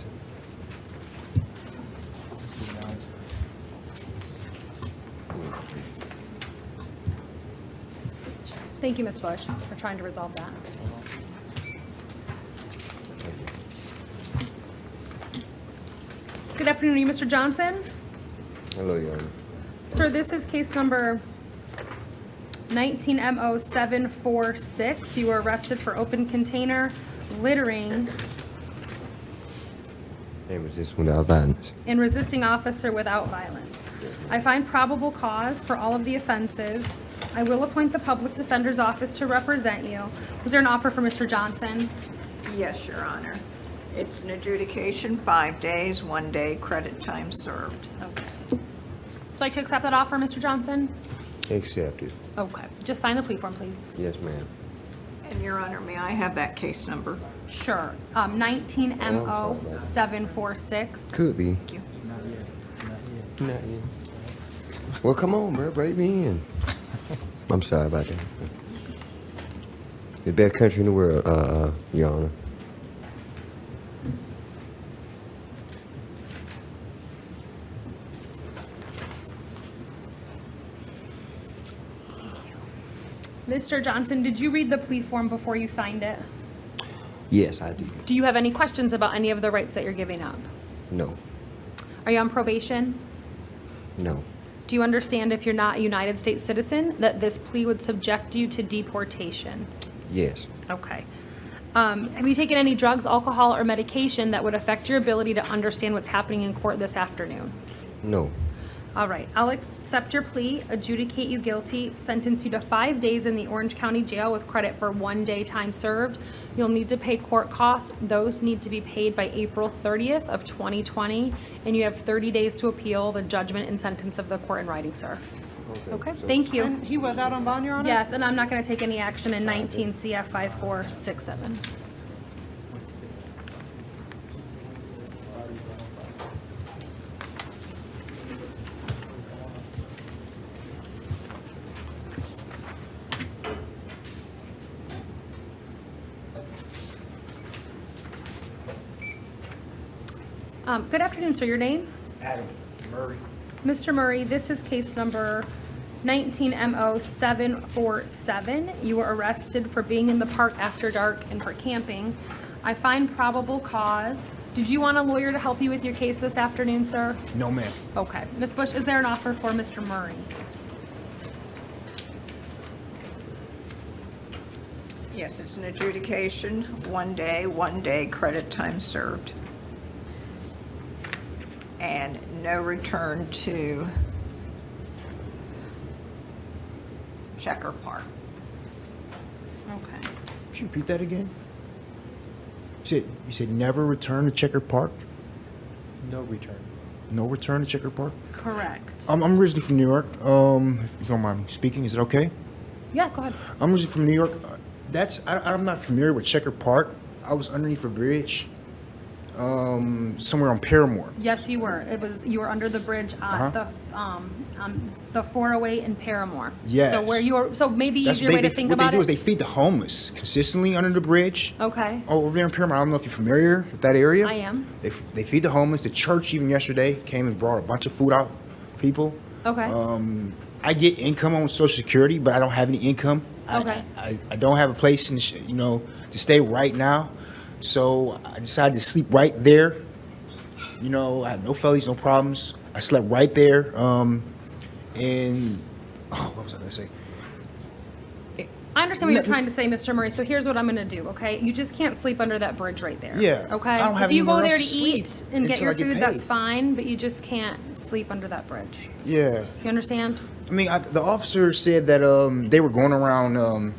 Speaker 6: Thank you, Ms. Bush, for trying to resolve that. Good afternoon, are you Mr. Johnson?
Speaker 23: Hello, Your Honor.
Speaker 6: Sir, this is case number 19MO746. You were arrested for open container, littering,
Speaker 23: And was this without violence?
Speaker 6: and resisting officer without violence. I find probable cause for all of the offenses. I will appoint the public defender's office to represent you. Was there an offer for Mr. Johnson?
Speaker 24: Yes, Your Honor. It's an adjudication, 5 days, 1 day credit time served.
Speaker 6: Okay. Would you like to accept that offer, Mr. Johnson?
Speaker 23: Accepted.
Speaker 6: Okay. Just sign the plea form, please.
Speaker 23: Yes, ma'am.
Speaker 24: And Your Honor, may I have that case number?
Speaker 6: Sure. 19MO746.
Speaker 23: Could be.
Speaker 24: Thank you.
Speaker 23: Not yet. Well, come on, bro. Break me in. I'm sorry about that. The best country in the world, Your Honor.
Speaker 6: Mr. Johnson, did you read the plea form before you signed it?
Speaker 23: Yes, I do.
Speaker 6: Do you have any questions about any of the rights that you're giving up?
Speaker 23: No.
Speaker 6: Are you on probation?
Speaker 23: No.
Speaker 6: Do you understand if you're not a United States citizen that this plea would subject you to deportation?
Speaker 23: Yes.
Speaker 6: Okay. Have you taken any drugs, alcohol, or medication that would affect your ability to understand what's happening in court this afternoon?
Speaker 23: No.
Speaker 6: All right, I'll accept your plea, adjudicate you guilty, sentence you to 5 days in the Orange County Jail with credit for 1 day time served. You'll need to pay court costs. Those need to be paid by April 30th of 2020, and you have 30 days to appeal the judgment and sentence of the court in writing, sir. Okay, thank you.
Speaker 15: And he was out on bond, Your Honor?
Speaker 6: Yes, and I'm not going to take any action in 19 CF 5467. Good afternoon, sir. Your name?
Speaker 2: Adam Murray.
Speaker 6: Mr. Murray, this is case number 19MO747. You were arrested for being in the park after dark and for camping. I find probable cause. Did you want a lawyer to help you with your case this afternoon, sir?
Speaker 2: No, ma'am.
Speaker 6: Okay. Ms. Bush, is there an offer for Mr. Murray?
Speaker 24: Yes, it's an adjudication, 1 day credit time served. And no return to Checker Park.
Speaker 6: Okay.
Speaker 2: Could you repeat that again? You said never return to Checker Park?
Speaker 7: No return.
Speaker 2: No return to Checker Park?
Speaker 6: Correct.
Speaker 2: I'm originally from New York. If you don't mind me speaking, is it okay?
Speaker 6: Yeah, go ahead.
Speaker 2: I'm originally from New York. I'm not familiar with Checker Park. I was underneath a bridge, somewhere on Paramore.
Speaker 6: Yes, you were. You were under the bridge on the 408 in Paramore.
Speaker 2: Yes.
Speaker 6: So maybe
Speaker 2: That's
Speaker 6: easier way to think about
Speaker 2: What they do is
Speaker 6: it.
Speaker 2: they feed the homeless consistently under the bridge.
Speaker 6: Okay.
Speaker 2: Over there in Paramore. I don't know if you're familiar with that area.
Speaker 6: I am.
Speaker 2: They feed the homeless. The church even yesterday came and brought a bunch of food out for people.
Speaker 6: Okay.
Speaker 2: I get income on Social Security, but I don't have any income.
Speaker 6: Okay.
Speaker 2: I don't have a place to stay right now. So I decided to sleep right there. I have no felonies, no problems. I slept right there. What was I going to say?
Speaker 6: I understand what you're trying to say, Mr. Murray. So here's what I'm going to do, okay? You just can't sleep under that bridge right there.
Speaker 2: Yeah.
Speaker 6: Okay?
Speaker 2: I don't have
Speaker 6: if you go
Speaker 2: anywhere
Speaker 6: there to
Speaker 2: else to sleep
Speaker 6: eat and get
Speaker 2: until I
Speaker 6: your
Speaker 2: get
Speaker 6: food,
Speaker 2: paid.
Speaker 6: that's fine, but you just can't sleep under that bridge.
Speaker 2: Yeah.
Speaker 6: You understand?
Speaker 2: I mean, the officer said that they were going around.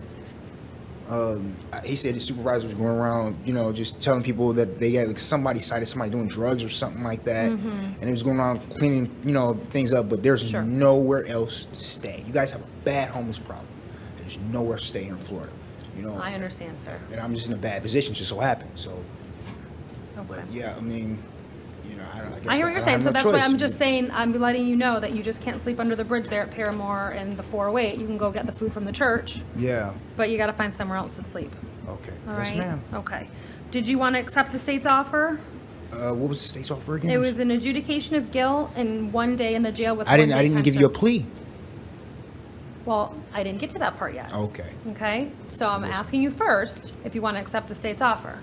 Speaker 2: He said the supervisor was going around, just telling people that they had somebody cited somebody doing drugs or something like that, and he was going around cleaning, things up. But there's nowhere else to stay. You guys have a bad homeless problem. There's nowhere to stay here in Florida.
Speaker 6: I understand, sir.
Speaker 2: And I'm just in a bad position, just so happened. So,
Speaker 6: Okay.
Speaker 2: but yeah, I mean,
Speaker 6: I hear what you're saying, so that's why I'm just saying, I'm letting you know that you just can't sleep under the bridge there at Paramore and the 408. You can go get the food from the church,
Speaker 2: Yeah.
Speaker 6: but you got to find somewhere else to sleep.
Speaker 2: Okay.
Speaker 6: All
Speaker 2: Yes,
Speaker 6: right?
Speaker 2: ma'am.
Speaker 6: Okay. Did you want to accept the state's offer?
Speaker 2: What was the state's offer again?
Speaker 6: It was an adjudication of guilt and 1 day in the jail with
Speaker 2: I didn't
Speaker 6: 1 day
Speaker 2: even
Speaker 6: time
Speaker 2: give you a
Speaker 6: served.
Speaker 2: plea.
Speaker 6: Well, I didn't get to that part yet.
Speaker 2: Okay.
Speaker 6: Okay? So I'm asking you first if you want to accept the state's offer.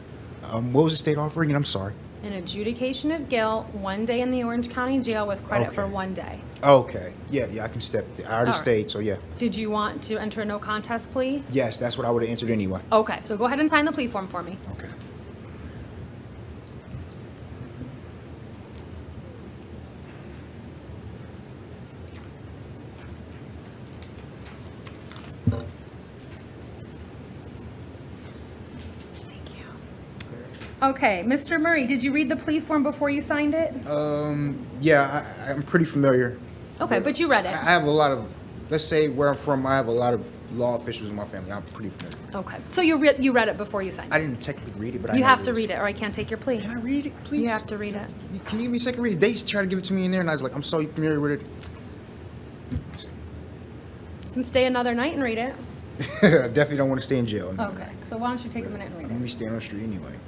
Speaker 2: What was the state offer again? I'm sorry.
Speaker 6: An adjudication of guilt, 1 day in the Orange County Jail with credit for
Speaker 2: Okay.
Speaker 6: 1 day.
Speaker 2: Okay. Yeah, I can step. I already
Speaker 6: All right.
Speaker 2: stayed, so yeah.
Speaker 6: Did you want to enter a no contest plea?
Speaker 2: Yes, that's what I would have answered anyway.
Speaker 6: Okay, so go ahead and sign the plea form for me.
Speaker 2: Okay.
Speaker 6: Okay, Mr. Murray, did you read the plea form before you signed it?
Speaker 2: Yeah, I'm pretty familiar.
Speaker 6: Okay, but you read it.
Speaker 2: I have a lot of, let's say where I'm from, I have a lot of law officials in my family. I'm pretty familiar.
Speaker 6: Okay, so you read it before you signed
Speaker 2: I
Speaker 6: it?
Speaker 2: didn't technically read it, but I
Speaker 6: You
Speaker 2: know
Speaker 6: have
Speaker 2: it
Speaker 6: to
Speaker 2: is.
Speaker 6: read it, or I can't take your plea.
Speaker 2: Can I read it, please?
Speaker 6: You have to read it.
Speaker 2: Can you give me a second read? They just tried to give it to me in there, and I was like, I'm so familiar with it.
Speaker 6: You can stay another night and read it.
Speaker 2: I definitely don't want to stay in jail.
Speaker 6: Okay, so why don't you take a minute and
Speaker 2: I'm
Speaker 6: read
Speaker 2: going to be
Speaker 6: it?
Speaker 2: staying on the street anyway.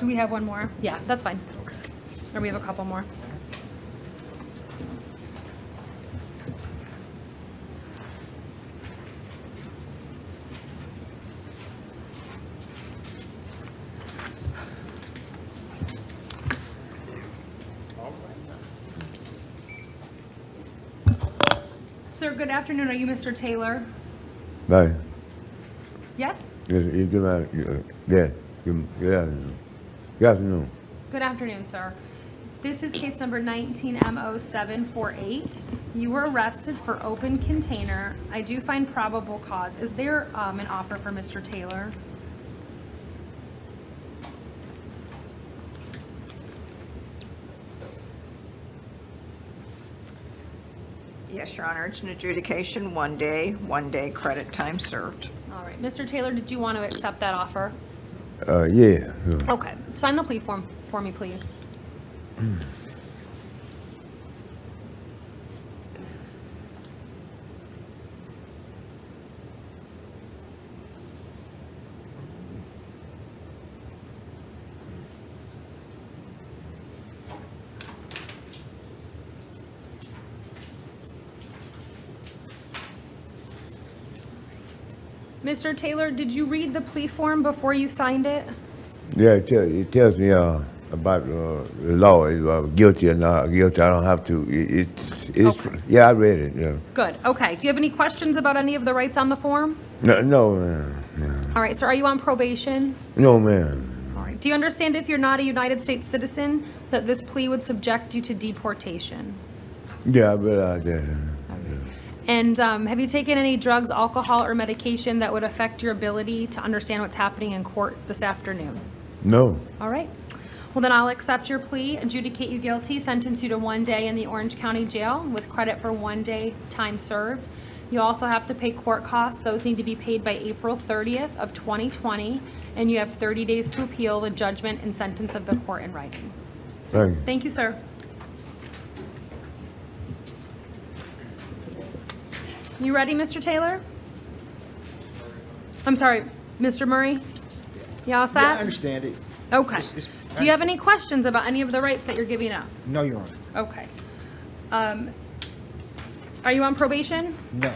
Speaker 6: Do we have one more? Yeah, that's fine.
Speaker 2: Okay.
Speaker 6: Or we have a couple more. Sir, good afternoon. Are you Mr. Taylor?
Speaker 23: No.
Speaker 6: Yes?
Speaker 23: Good afternoon.
Speaker 6: Good afternoon, sir. This is case number 19M0748. You were arrested for open container. I do find probable cause. Is there an offer for Mr. Taylor?
Speaker 24: Yes, Your Honor, it's an adjudication, 1 day, 1 day credit time served.
Speaker 6: All right. Mr. Taylor, did you want to accept that offer?
Speaker 23: Yeah.
Speaker 6: Okay. Sign the plea form for me, please. Mr. Taylor, did you read the plea form before you signed it?
Speaker 23: Yeah, it tells me about the law, guilty or not guilty. I don't have to.
Speaker 6: Okay.
Speaker 23: Yeah, I read it. Yeah.
Speaker 6: Good. Okay. Do you have any questions about any of the rights on the form?
Speaker 23: No, man.
Speaker 6: All right. So are you on probation?
Speaker 23: No, man.
Speaker 6: All right. Do you understand if you're not a United States citizen that this plea would subject you to deportation?
Speaker 23: Yeah, I realize that.
Speaker 6: And have you taken any drugs, alcohol, or medication that would affect your ability to understand what's happening in court this afternoon?
Speaker 23: No.
Speaker 6: All right. Well, then I'll accept your plea, adjudicate you guilty, sentence you to 1 day in the Orange County Jail with credit for 1 day time served. You also have to pay court costs. Those need to be paid by April 30th of 2020, and you have 30 days to appeal the judgment and sentence of the court in writing.
Speaker 23: Thank you.
Speaker 6: Thank you, sir. You ready, Mr. Taylor? I'm sorry, Mr. Murray? You all set?
Speaker 2: Yeah, I understand it.
Speaker 6: Okay. Do you have any questions about any of the rights that you're giving up?
Speaker 2: No, Your Honor.
Speaker 6: Okay. Are you on probation?
Speaker 2: No.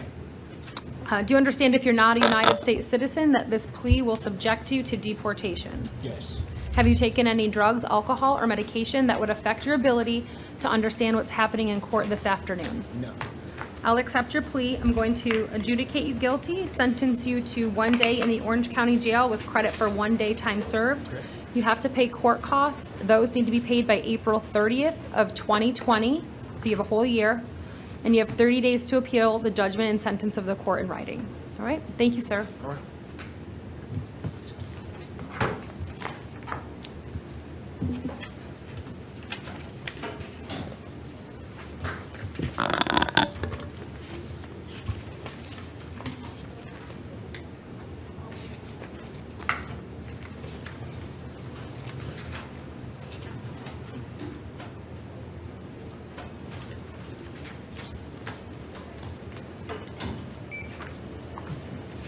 Speaker 6: Do you understand if you're not a United States citizen that this plea will subject you to deportation?
Speaker 2: Yes.
Speaker 6: Have you taken any drugs, alcohol, or medication that would affect your ability to understand what's happening in court this afternoon?
Speaker 2: No.
Speaker 6: I'll accept your plea. I'm going to adjudicate you guilty, sentence you to 1 day in the Orange County Jail with credit for 1 day time served.
Speaker 2: Okay.
Speaker 6: You have to pay court costs. Those need to be paid by April 30th of 2020, so you have a whole year. And you have 30 days to appeal the judgment and sentence of the court in writing. All right? Thank you, sir.
Speaker 2: All right.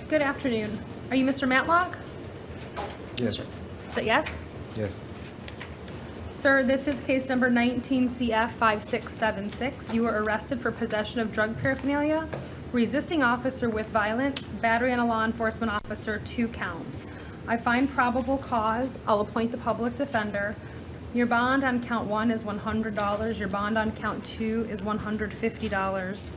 Speaker 6: Good afternoon. Are you Mr. Matlock?
Speaker 19: Yes.
Speaker 6: Is that yes?
Speaker 19: Yes.
Speaker 6: Sir, this is case number 19 CF 5676. You were arrested for possession of drug paraphernalia, resisting officer with violence, battery on a law enforcement officer, 2 counts. I find probable cause. I'll appoint the public defender. Your bond on count 1 is $100. Your bond on count 2 is $150.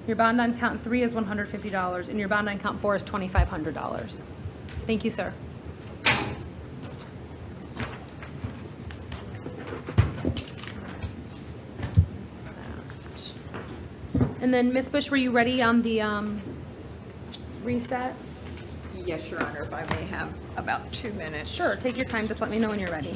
Speaker 6: Your bond on count 3 is $150, and your bond on count 4 is $2,500. Thank you, sir. And then, Ms. Bush, were you ready on the resets?
Speaker 24: Yes, Your Honor, if I may have about 2 minutes.
Speaker 6: Sure, take your time. Just let me know when you're ready.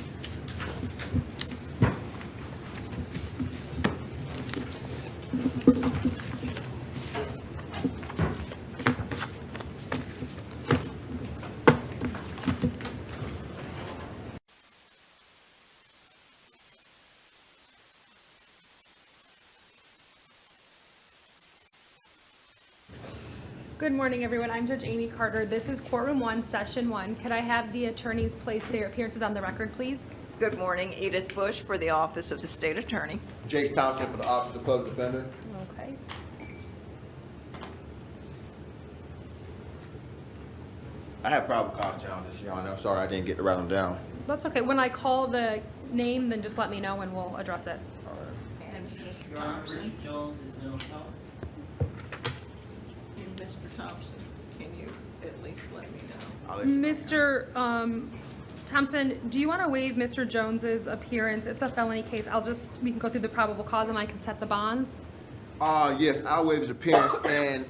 Speaker 6: Good morning, everyone. I'm Judge Amy Carter. This is Courtroom 1, Session 1. Could I have the attorneys place their appearances on the record, please?
Speaker 24: Good morning, Edith Bush for the Office of the State Attorney.
Speaker 19: James Township for the Office of the Public Defender.
Speaker 6: Okay.
Speaker 19: I have probable cause challenges, Your Honor. I'm sorry I didn't get to write them down.
Speaker 6: That's okay. When I call the name, then just let me know and we'll address it.
Speaker 19: All right.
Speaker 24: And Mr.
Speaker 8: Your Honor,
Speaker 24: Thompson.
Speaker 8: Richard Jones is no help.
Speaker 24: And Mr. Thompson, can you at least let me know.
Speaker 19: I'll let you know.
Speaker 6: Mr. Thompson, do you want to waive Mr. Jones's appearance? It's a felony case. We can go through the probable cause and I can set the bonds.
Speaker 19: Yes, I'll waive his appearance, and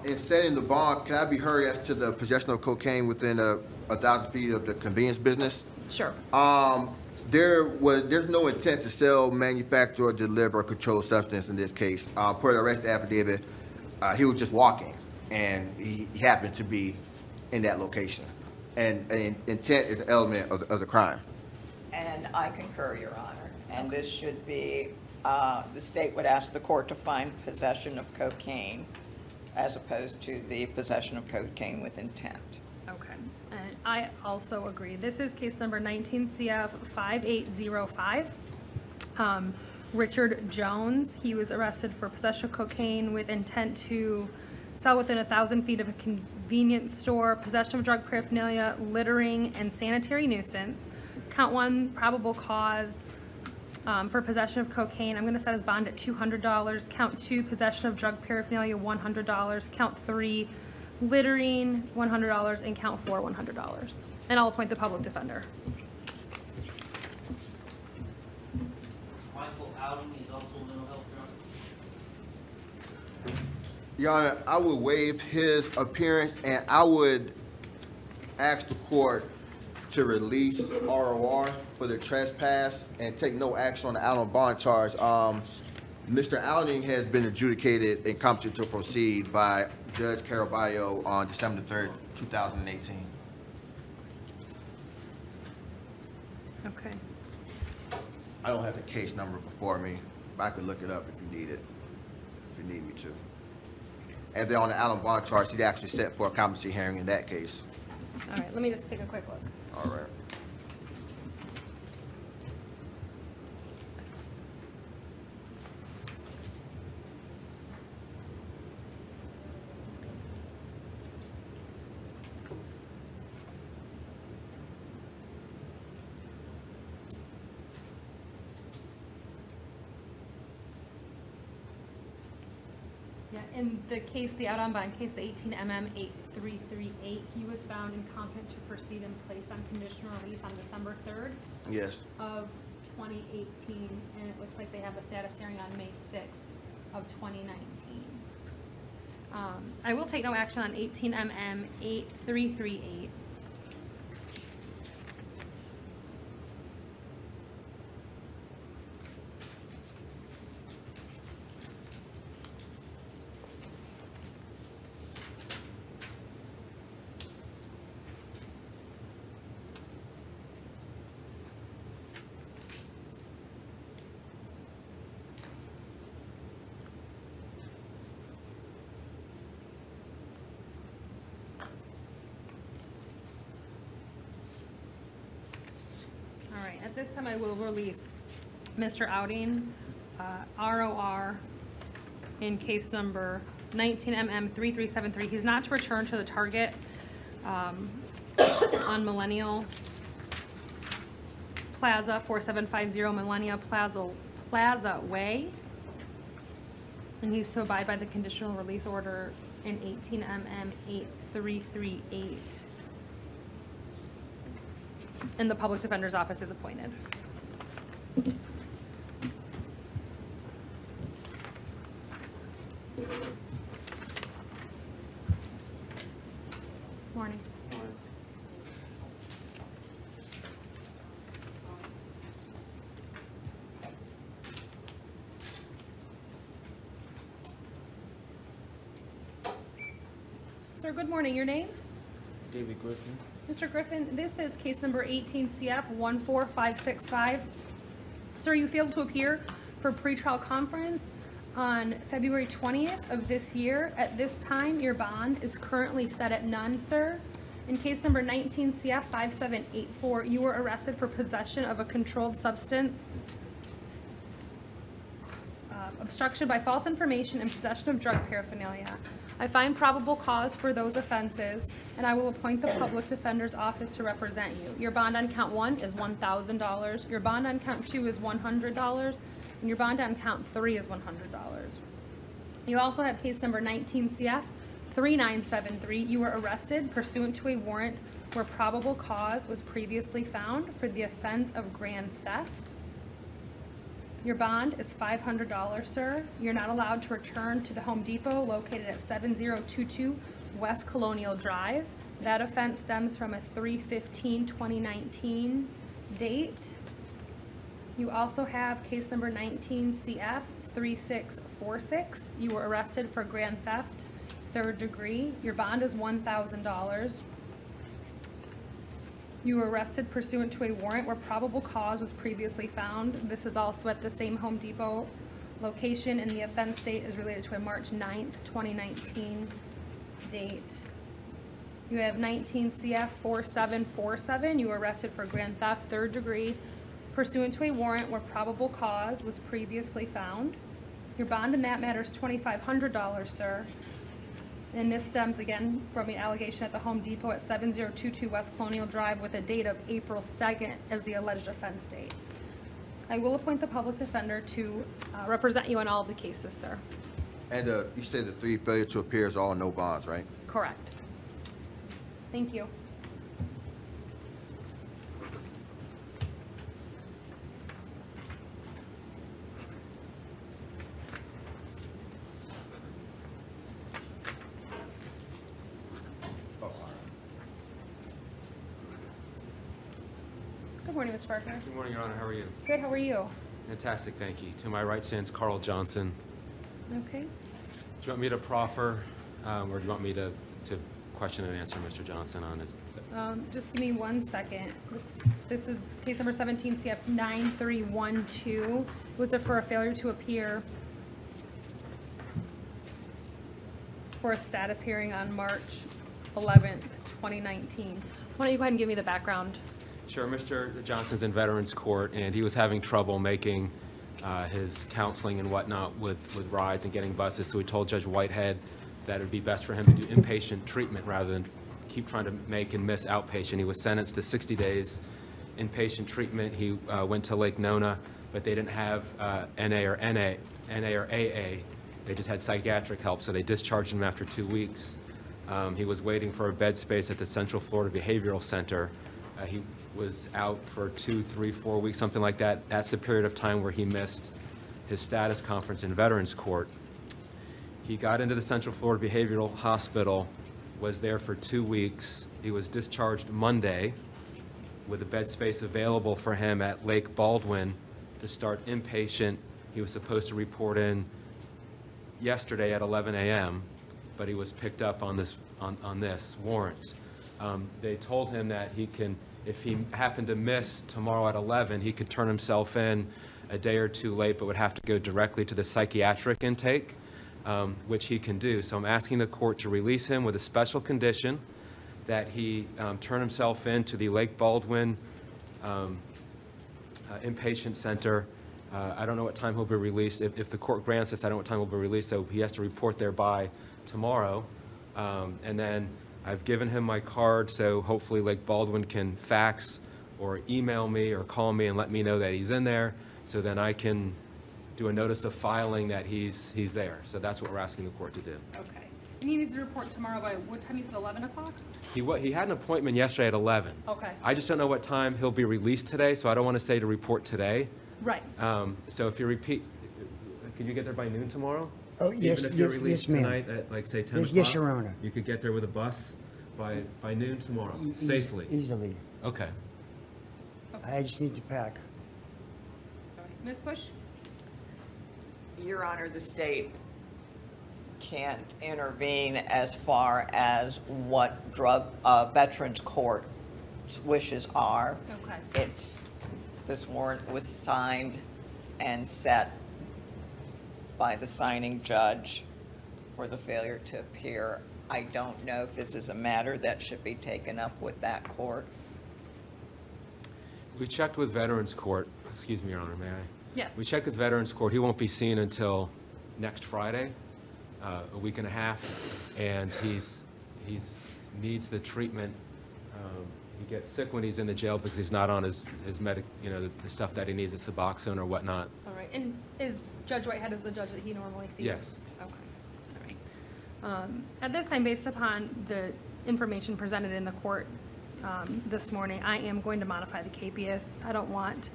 Speaker 19: in setting the bond, can I be heard as to the possession of cocaine within 1,000 feet of the convenience business?
Speaker 6: Sure.
Speaker 19: There's no intent to sell, manufacture, or deliver a controlled substance in this case. Per the arrest affidavit, he was just walking, and he happened to be in that location. And intent is an element of the crime.
Speaker 24: And I concur, Your Honor. And this should be, the state would ask the court to find possession of cocaine as opposed to the possession of cocaine with intent.
Speaker 6: Okay. And I also agree. This is case number 19 CF 5805. Richard Jones, he was arrested for possession of cocaine with intent to sell within 1,000 feet of a convenience store, possession of drug paraphernalia, littering, and sanitary nuisance. Count 1, probable cause for possession of cocaine. I'm going to set his bond at $200. Count 2, possession of drug paraphernalia, $100. Count 3, littering, $100. And count 4, $100. And I'll appoint the public defender.
Speaker 8: Michael Outing is also mental health, Your Honor.
Speaker 19: Your Honor, I would waive his appearance, and I would ask the court to release ROR for the trespass and take no action on the out on bond charge. Mr. Outing has been adjudicated and competent to proceed by Judge Caraballo on December 3rd, 2018.
Speaker 6: Okay.
Speaker 19: I don't have the case number before me, but I could look it up if you need it, if you need me to. And then on the out on bond charge, he's actually set for a competency hearing in that case.
Speaker 6: All right, let me just take a quick look.
Speaker 19: All right.
Speaker 6: Yeah, in the case, the out on bond case, the 18MM8338, he was found incompetent to proceed and placed on conditional release on December 3rd
Speaker 19: Yes.
Speaker 6: of 2018, and it looks like they have a status hearing on May 6th of 2019. I will take no action on 18MM8338. All right, at this time I will release Mr. Outing, ROR, in case number 19MM3373. He's not to return to the target on Millennial Plaza, 4750 Millennia Plaza Way. And he's to abide by the conditional release order in 18MM8338. And the public defender's office is appointed. Morning. Sir, good morning. Your name?
Speaker 2: David Griffin.
Speaker 6: Mr. Griffin, this is case number 18 CF 14565. Sir, you failed to appear for pretrial conference on February 20th of this year. At this time, your bond is currently set at none, sir. In case number 19 CF 5784, you were arrested for possession of a controlled substance, obstruction by false information, and possession of drug paraphernalia. I find probable cause for those offenses, and I will appoint the public defender's office to represent you. Your bond on count 1 is $1,000. Your bond on count 2 is $100, and your bond on count 3 is $100. You also have case number 19 CF 3973, you were arrested pursuant to a warrant where probable cause was previously found for the offense of grand theft. Your bond is $500, sir. You're not allowed to return to the Home Depot located at 7022 West Colonial Drive. That offense stems from a 3/15/2019 date. You also have case number 19 CF 3646. You were arrested for grand theft, 3rd degree. Your bond is $1,000. You were arrested pursuant to a warrant where probable cause was previously found. This is also at the same Home Depot location, and the offense date is related to a March 9th, 2019 date. You have 19 CF 4747. You were arrested for grand theft, 3rd degree, pursuant to a warrant where probable cause was previously found. Your bond in that matter is $2,500, sir. And this stems again from an allegation at the Home Depot at 7022 West Colonial Drive with a date of April 2nd as the alleged offense date. I will appoint the public defender to represent you on all of the cases, sir.
Speaker 19: And you said the 3 failure to appear is all no bonds, right?
Speaker 6: Correct. Thank you. Good morning, Mr. Parker.
Speaker 12: Good morning, Your Honor. How are you?
Speaker 6: Good, how are you?
Speaker 12: Fantastic, thank you. To my right stands Carl Johnson.
Speaker 6: Okay.
Speaker 12: Do you want me to proffer, or do you want me to question and answer Mr. Johnson on his?
Speaker 6: Just give me 1 second. This is case number 17 CF 9312. Was it for a failure to appear for a status hearing on March 11th, 2019? Why don't you go ahead and give me the background?
Speaker 12: Sure, Mr. Johnson's in Veterans Court, and he was having trouble making his counseling and whatnot with rides and getting buses, so he told Judge Whitehead that it would be best for him to do inpatient treatment rather than keep trying to make and miss outpatient. He was sentenced to 60 days inpatient treatment. He went to Lake Nona, but they didn't have NA or AA. They just had psychiatric help, so they discharged him after 2 weeks. He was waiting for a bed space at the Central Florida Behavioral Center. He was out for 2, 3, 4 weeks, something like that. That's the period of time where he missed his status conference in Veterans Court. He got into the Central Florida Behavioral Hospital, was there for 2 weeks. He was discharged Monday with a bed space available for him at Lake Baldwin to start inpatient. He was supposed to report in yesterday at 11 a.m., but he was picked up on this warrant. They told him that he can, if he happened to miss tomorrow at 11, he could turn himself in a day or two late, but would have to go directly to the psychiatric intake, which he can do. So I'm asking the court to release him with a special condition that he turn himself in to the Lake Baldwin inpatient center. I don't know what time he'll be released. If the court grants this, I don't know what time he'll be released, so he has to report there by tomorrow. And then I've given him my card, so hopefully Lake Baldwin can fax or email me or call me and let me know that he's in there, so then I can do a notice of filing that he's there. So that's what we're asking the court to do.
Speaker 6: Okay. And he needs to report tomorrow by, what time you said, 11 o'clock?
Speaker 12: He had an appointment yesterday at 11.
Speaker 6: Okay.
Speaker 12: I just don't know what time he'll be released today, so I don't want to say to report today.
Speaker 6: Right.
Speaker 12: So if you repeat, can you get there by noon tomorrow?
Speaker 16: Oh, yes,
Speaker 12: Even if you're
Speaker 16: yes,
Speaker 12: released
Speaker 16: yes, ma'am.
Speaker 12: tonight at, like, say, 10
Speaker 16: Yes,
Speaker 12: o'clock?
Speaker 16: yes, Your Honor.
Speaker 12: You could get there with a bus by noon tomorrow, safely?
Speaker 16: Easily.
Speaker 12: Okay.
Speaker 16: I just need to pack.
Speaker 6: Ms. Bush?
Speaker 24: Your Honor, the state can't intervene as far as what Veterans Court's wishes are.
Speaker 6: Okay.
Speaker 24: This warrant was signed and set by the signing judge for the failure to appear. I don't know if this is a matter that should be taken up with that court.
Speaker 12: We checked with Veterans Court, excuse me, Your Honor, may I?
Speaker 6: Yes.
Speaker 12: We checked with Veterans Court. He won't be seen until next Friday, a week and a half, and he's needs the treatment. He gets sick when he's in the jail because he's not on his the stuff that he needs, the Suboxone or whatnot.
Speaker 6: All right. And is Judge Whitehead is the judge that he normally sees?
Speaker 12: Yes.
Speaker 6: Okay. All At this time, based upon the information presented in the court this morning, I am going to modify the capias. I don't want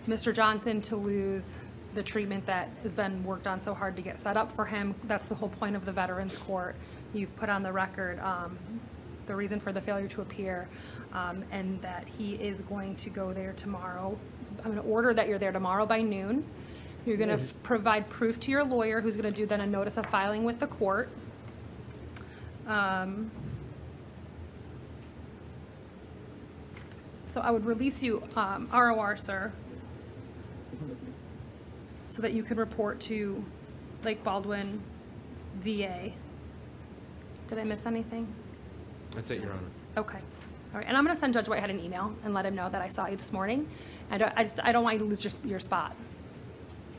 Speaker 6: Mr. Johnson to lose the treatment that has been worked on so hard to get set up for him. That's the whole point of the Veterans Court. You've put on the record the reason for the failure to appear, and that he is going to go there tomorrow. I'm going to order that you're there tomorrow by noon. You're going to provide proof to your lawyer, who's going to do then a notice of filing with the court. So I would release you ROR, sir, so that you can report to Lake Baldwin VA. Did I miss anything?
Speaker 12: That's it, Your Honor.
Speaker 6: Okay. All right. And I'm going to send Judge Whitehead an email and let him know that I saw you this morning. I don't want you to lose your spot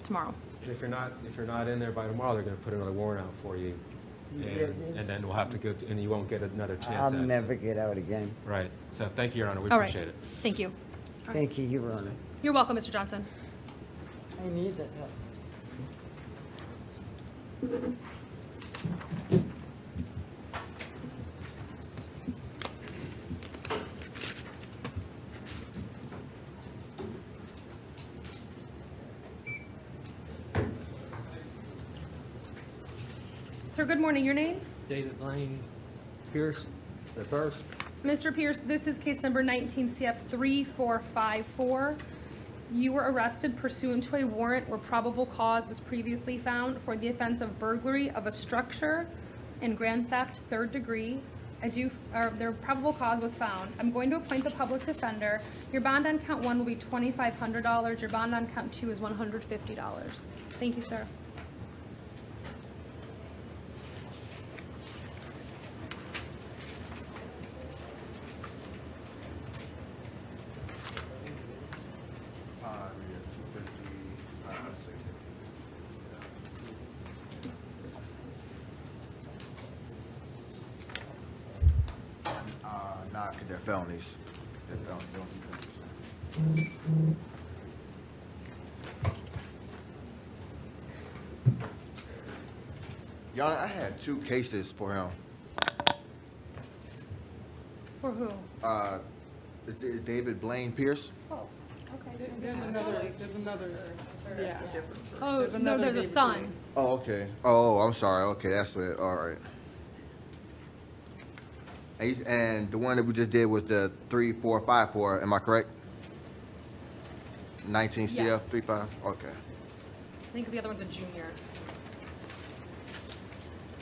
Speaker 6: tomorrow.
Speaker 12: And if you're not in there by tomorrow, they're going to put another warrant out for you. And then we'll have to go, and you won't get another chance.
Speaker 16: I'll never get out again.
Speaker 12: Right. So thank you, Your Honor. We
Speaker 6: All right.
Speaker 12: appreciate it.
Speaker 6: Thank you.
Speaker 16: Thank you, Your Honor.
Speaker 6: You're welcome, Mr. Johnson.
Speaker 16: I need that help.
Speaker 6: Sir, good morning. Your name?
Speaker 5: David Lane Pierce, the first.
Speaker 6: Mr. Pierce, this is case number 19 CF 3454. You were arrested pursuant to a warrant where probable cause was previously found for the offense of burglary of a structure and grand theft third degree. Their probable cause was found. I'm going to appoint the public defender. Your bond on count 1 will be $2,500. Your bond on count 2 is $150. Thank you, sir.
Speaker 19: Nah, they're felonies. They're felonies. Y'all, I had 2 cases for him.
Speaker 6: For who?
Speaker 19: Is it David Blaine Pierce?
Speaker 6: Oh, okay.
Speaker 15: There's another, yeah.
Speaker 6: Oh, no, there's a son.
Speaker 19: Oh, okay. Oh, I'm sorry. Okay, that's it. All right. And the one that we just did was the 3454. Am I correct? 19 CF
Speaker 6: Yes.
Speaker 19: 35. Okay.
Speaker 6: I think the other one's a junior.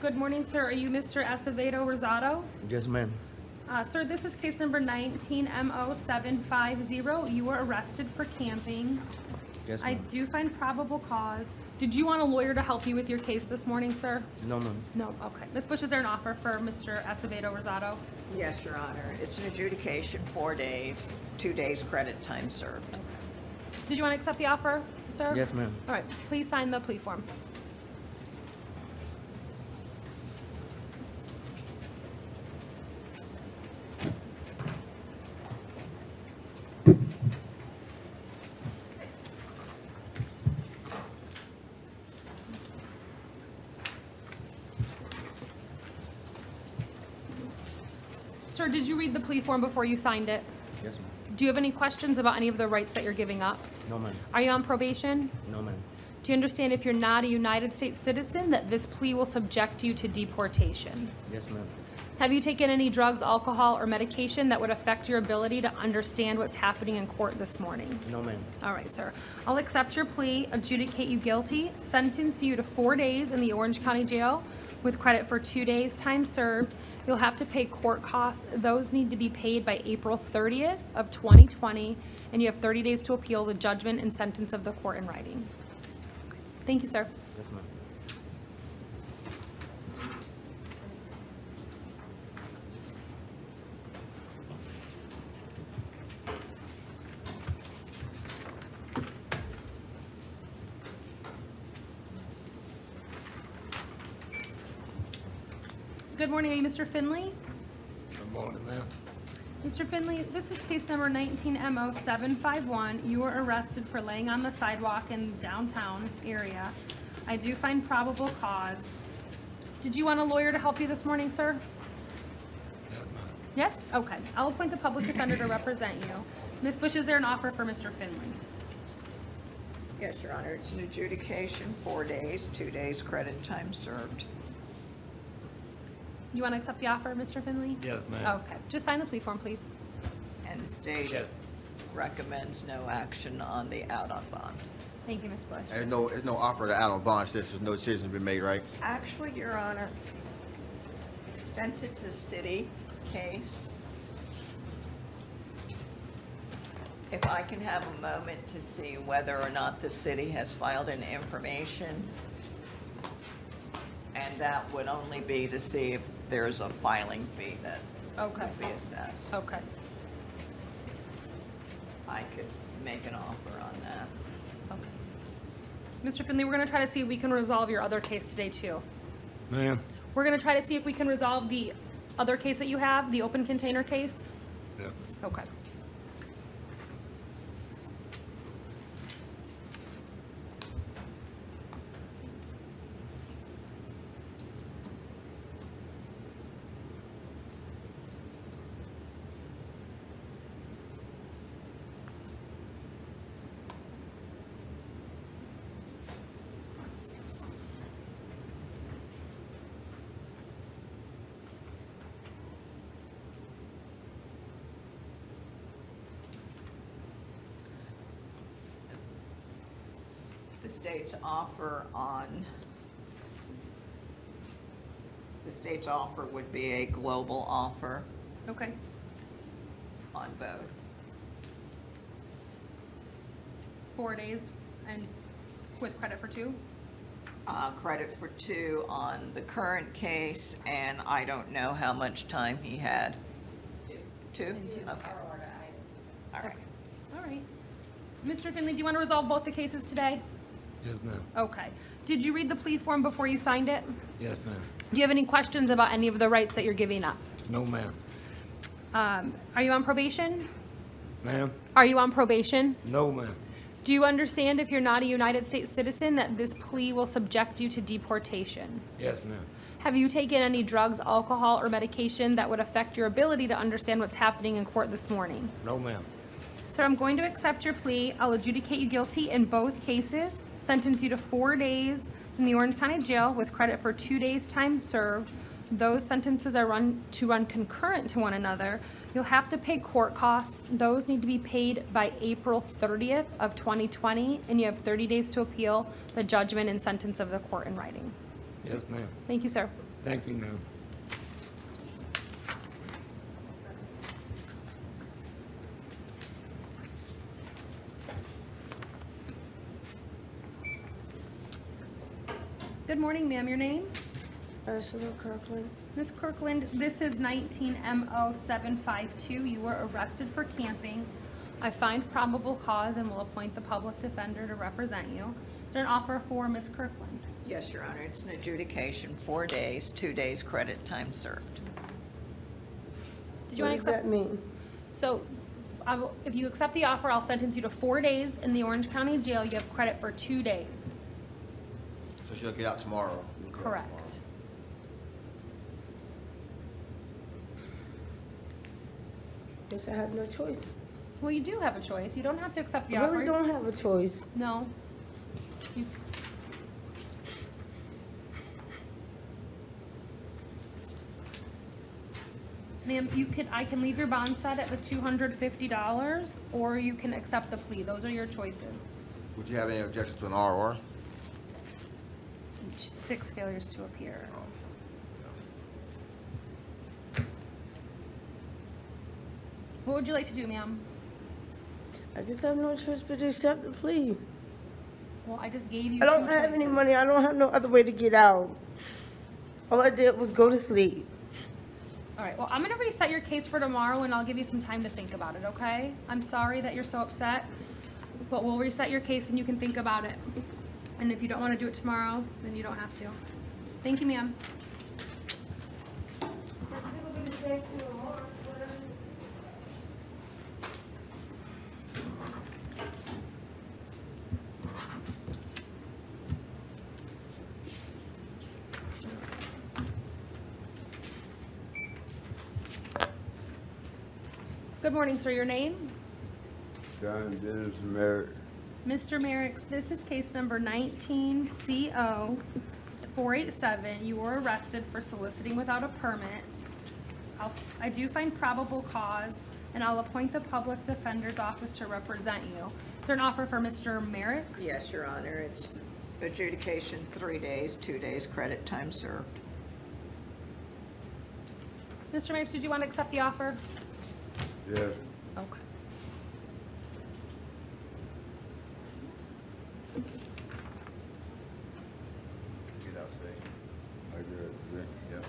Speaker 6: Good morning, sir. Are you Mr. Acevedo Rosado?
Speaker 16: Yes, ma'am.
Speaker 6: Sir, this is case number 19MO750. You were arrested for camping.
Speaker 16: Yes,
Speaker 6: I
Speaker 16: ma'am.
Speaker 6: do find probable cause. Did you want a lawyer to help you with your case this morning, sir?
Speaker 16: No, ma'am.
Speaker 6: No, okay. Ms. Bush, is there an offer for Mr. Acevedo Rosado?
Speaker 24: Yes, Your Honor. It's an adjudication, 4 days, 2 days credit time served.
Speaker 6: Did you want to accept the offer, sir?
Speaker 16: Yes, ma'am.
Speaker 6: All right, please sign the plea form. Sir, did you read the plea form before you signed it?
Speaker 16: Yes, ma'am.
Speaker 6: Do you have any questions about any of the rights that you're giving up?
Speaker 16: No, ma'am.
Speaker 6: Are you on probation?
Speaker 16: No, ma'am.
Speaker 6: Do you understand if you're not a United States citizen that this plea will subject you to deportation?
Speaker 16: Yes, ma'am.
Speaker 6: Have you taken any drugs, alcohol, or medication that would affect your ability to understand what's happening in court this morning?
Speaker 16: No, ma'am.
Speaker 6: All right, sir. I'll accept your plea, adjudicate you guilty, sentence you to 4 days in the Orange County Jail with credit for 2 days, time served. You'll have to pay court costs. Those need to be paid by April 30th of 2020, and you have 30 days to appeal the judgment and sentence of the court in writing. Thank you, sir.
Speaker 16: Yes, ma'am.
Speaker 6: Good morning. Are you Mr. Finley?
Speaker 5: Good morning, ma'am.
Speaker 6: Mr. Finley, this is case number 19MO751. You were arrested for laying on the sidewalk in downtown area. I do find probable cause Did you want a lawyer to help you this morning, sir? Yes? Okay. I'll appoint the public defender to represent you. Ms. Bush, is there an offer for Mr. Finley?
Speaker 24: Yes, Your Honor, it's an adjudication, 4 days, 2 days credit time served.
Speaker 6: You want to accept the offer, Mr. Finley?
Speaker 5: Yes, ma'am.
Speaker 6: Okay. Just sign the plea form, please.
Speaker 24: And the state
Speaker 5: Yes.
Speaker 24: recommends no action on the out on bond.
Speaker 6: Thank you, Ms. Bush.
Speaker 19: There's no offer to out on bond since there's no decision been made, right?
Speaker 24: Actually, Your Honor, since it's a city case, if I can have a moment to see whether or not the city has filed an information, and that would only be to see if there's a filing fee that would be assessed.
Speaker 6: Okay.
Speaker 24: I could make an offer on that.
Speaker 6: Mr. Finley, we're going to try to see if we can resolve your other case today, too.
Speaker 5: Ma'am?
Speaker 6: We're going to try to see if we can resolve the other case that you have, the open container case.
Speaker 5: Yeah.
Speaker 6: Okay.
Speaker 24: The state's offer would be a global offer
Speaker 6: Okay.
Speaker 24: on both.
Speaker 6: 4 days and with credit for 2?
Speaker 24: Credit for 2 on the current case, and I don't know how much time he had. 2? Okay. All right.
Speaker 6: All right. Mr. Finley, do you want to resolve both the cases today?
Speaker 5: Yes, ma'am.
Speaker 6: Okay. Did you read the plea form before you signed it?
Speaker 5: Yes, ma'am.
Speaker 6: Do you have any questions about any of the rights that you're giving up?
Speaker 5: No, ma'am.
Speaker 6: Are you on probation?
Speaker 5: Ma'am?
Speaker 6: Are you on probation?
Speaker 5: No, ma'am.
Speaker 6: Do you understand if you're not a United States citizen that this plea will subject you to deportation?
Speaker 5: Yes, ma'am.
Speaker 6: Have you taken any drugs, alcohol, or medication that would affect your ability to understand what's happening in court this morning?
Speaker 5: No, ma'am.
Speaker 6: Sir, I'm going to accept your plea. I'll adjudicate you guilty in both cases, sentence you to 4 days in the Orange County Jail with credit for 2 days' time served. Those sentences are run concurrent to one another. You'll have to pay court costs. Those need to be paid by April 30th of 2020, and you have 30 days to appeal the judgment and sentence of the court in writing.
Speaker 5: Yes, ma'am.
Speaker 6: Thank you, sir.
Speaker 5: Thank you, ma'am.
Speaker 6: Good morning, ma'am. Your name?
Speaker 3: Ursula Kirkland.
Speaker 6: Ms. Kirkland, this is 19 MO 752. You were arrested for camping. I find probable cause and will appoint the public defender to represent you. Is there an offer for Ms. Kirkland?
Speaker 24: Yes, Your Honor, it's an adjudication, 4 days, 2 days credit time served.
Speaker 6: Did you want to accept?
Speaker 3: mean?
Speaker 6: So, if you accept the offer, I'll sentence you to 4 days in the Orange County Jail. You have credit for 2 days.
Speaker 19: So she'll get out tomorrow.
Speaker 6: Correct.
Speaker 3: Guess I have no choice.
Speaker 6: Well, you do have a choice. You don't have to accept the
Speaker 3: I
Speaker 6: offer.
Speaker 3: really don't have a choice.
Speaker 6: No. You- Ma'am, I can leave your bond set at the $250, or you can accept the plea. Those are your choices.
Speaker 19: Would you have any objection to an ROR?
Speaker 6: 6 failures to appear. What would you like to do, ma'am?
Speaker 3: I guess I have no choice but to accept the plea.
Speaker 6: Well, I just gave you
Speaker 3: I don't
Speaker 6: two
Speaker 3: have any
Speaker 6: choices.
Speaker 3: money. I don't have no other way to get out. All I did was go to sleep.
Speaker 6: All right, well, I'm gonna reset your case for tomorrow, and I'll give you some time to think about it, okay? I'm sorry that you're so upset, but we'll reset your case and you can think about it. And if you don't wanna do it tomorrow, then you don't have to. Thank you, ma'am. Good morning, sir. Your name?
Speaker 4: John Dennis Merrick.
Speaker 6: Mr. Merrick, this is case number 19CO487. You were arrested for soliciting without a permit. I do find probable cause, and I'll appoint the public defender's office to represent you. Is there an offer for Mr. Merrick?
Speaker 24: Yes, Your Honor, it's adjudication 3 days, 2 days credit time served.
Speaker 6: Mr. Merrick, did you want to accept the offer?
Speaker 4: Yes.
Speaker 6: Okay.
Speaker 19: Get out today.
Speaker 4: I got it.
Speaker 19: Yeah.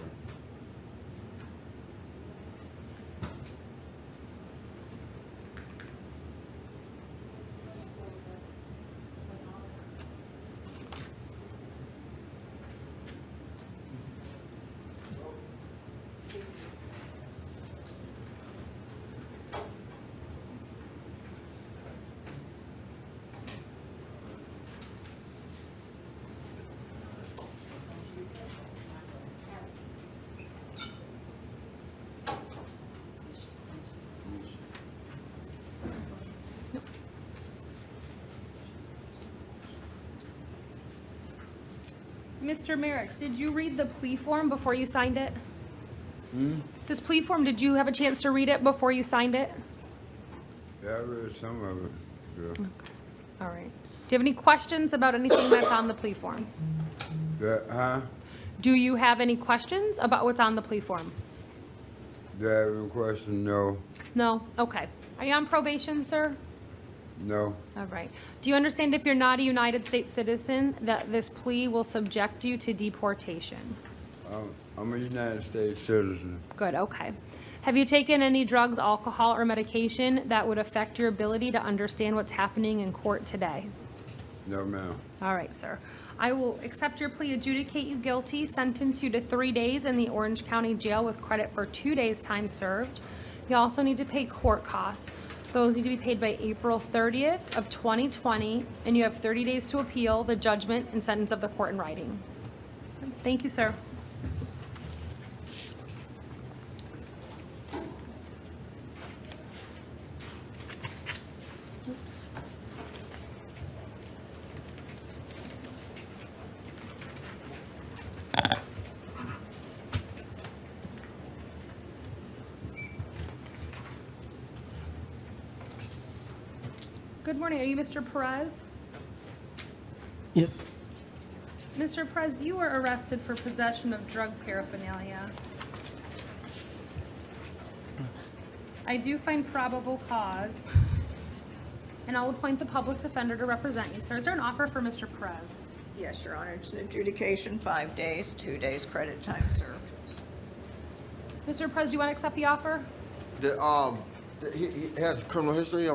Speaker 6: Mr. Merrick, did you read the plea form before you signed it?
Speaker 4: Hmm?
Speaker 6: This plea form, did you have a chance to read it before you signed it?
Speaker 4: Yeah, I read some of it. Yeah.
Speaker 6: All right. Do you have any questions about anything that's on the plea form?
Speaker 4: Huh?
Speaker 6: Do you have any questions about what's on the plea form?
Speaker 4: Do I have a question? No.
Speaker 6: No? Okay. Are you on probation, sir?
Speaker 4: No.
Speaker 6: All right. Do you understand if you're not a United States citizen, that this plea will subject you to deportation?
Speaker 4: I'm a United States citizen.
Speaker 6: Good, okay. Have you taken any drugs, alcohol, or medication that would affect your ability to understand what's happening in court today?
Speaker 4: No, ma'am.
Speaker 6: All right, sir. I will accept your plea, adjudicate you guilty, sentence you to 3 days in the Orange County Jail with credit for 2 days' time served. You also need to pay court costs. Those need to be paid by April 30th of 2020, and you have 30 days to appeal the judgment and sentence of the court in writing. Thank you, sir. Good morning. Are you Mr. Perez?
Speaker 10: Yes.
Speaker 6: Mr. Perez, you were arrested for possession of drug paraphernalia. I do find probable cause, and I'll appoint the public defender to represent you, sir. Is there an offer for Mr. Perez?
Speaker 24: Yes, Your Honor, it's an adjudication 5 days, 2 days credit time served.
Speaker 6: Mr. Perez, do you want to accept the offer?
Speaker 19: He has a criminal history.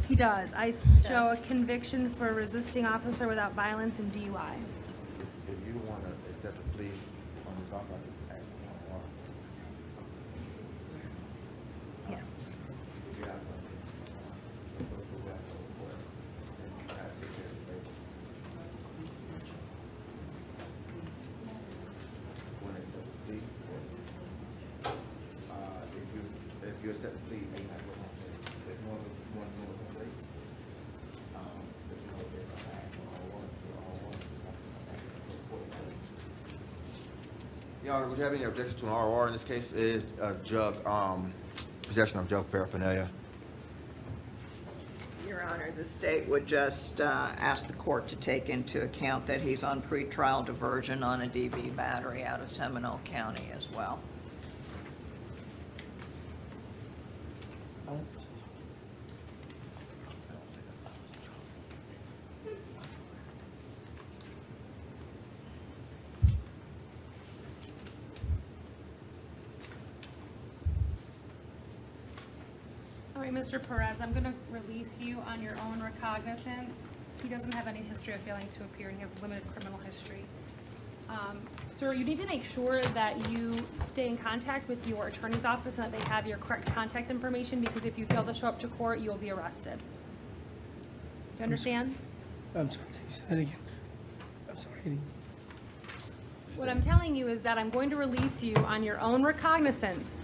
Speaker 6: He does. I show a conviction for resisting officer without violence and DUI.
Speaker 9: If you want to accept a plea on this offer, I can ask for one.
Speaker 6: Yes.
Speaker 9: If you accept the plea, you may not go home. If you want to know the plea, if you know they're gonna act on all one,
Speaker 19: Your Honor, would you have any objections to an ROR in this case? It is possession of drug paraphernalia.
Speaker 24: Your Honor, the state would just ask the court to take into account that he's on pretrial diversion on a DV battery out of Seminole County as well.
Speaker 6: All right, Mr. Perez, I'm going to release you on your own recognizance. He doesn't have any history of failing to appear, and he has limited criminal history. Sir, you need to make sure that you stay in contact with your attorney's office and that they have your correct contact information, because if you fail to show up to court, you'll be arrested. Do you understand?
Speaker 10: I'm sorry, can you say that again? I'm sorry.
Speaker 6: What I'm telling you is that I'm going to release you on your own recognizance.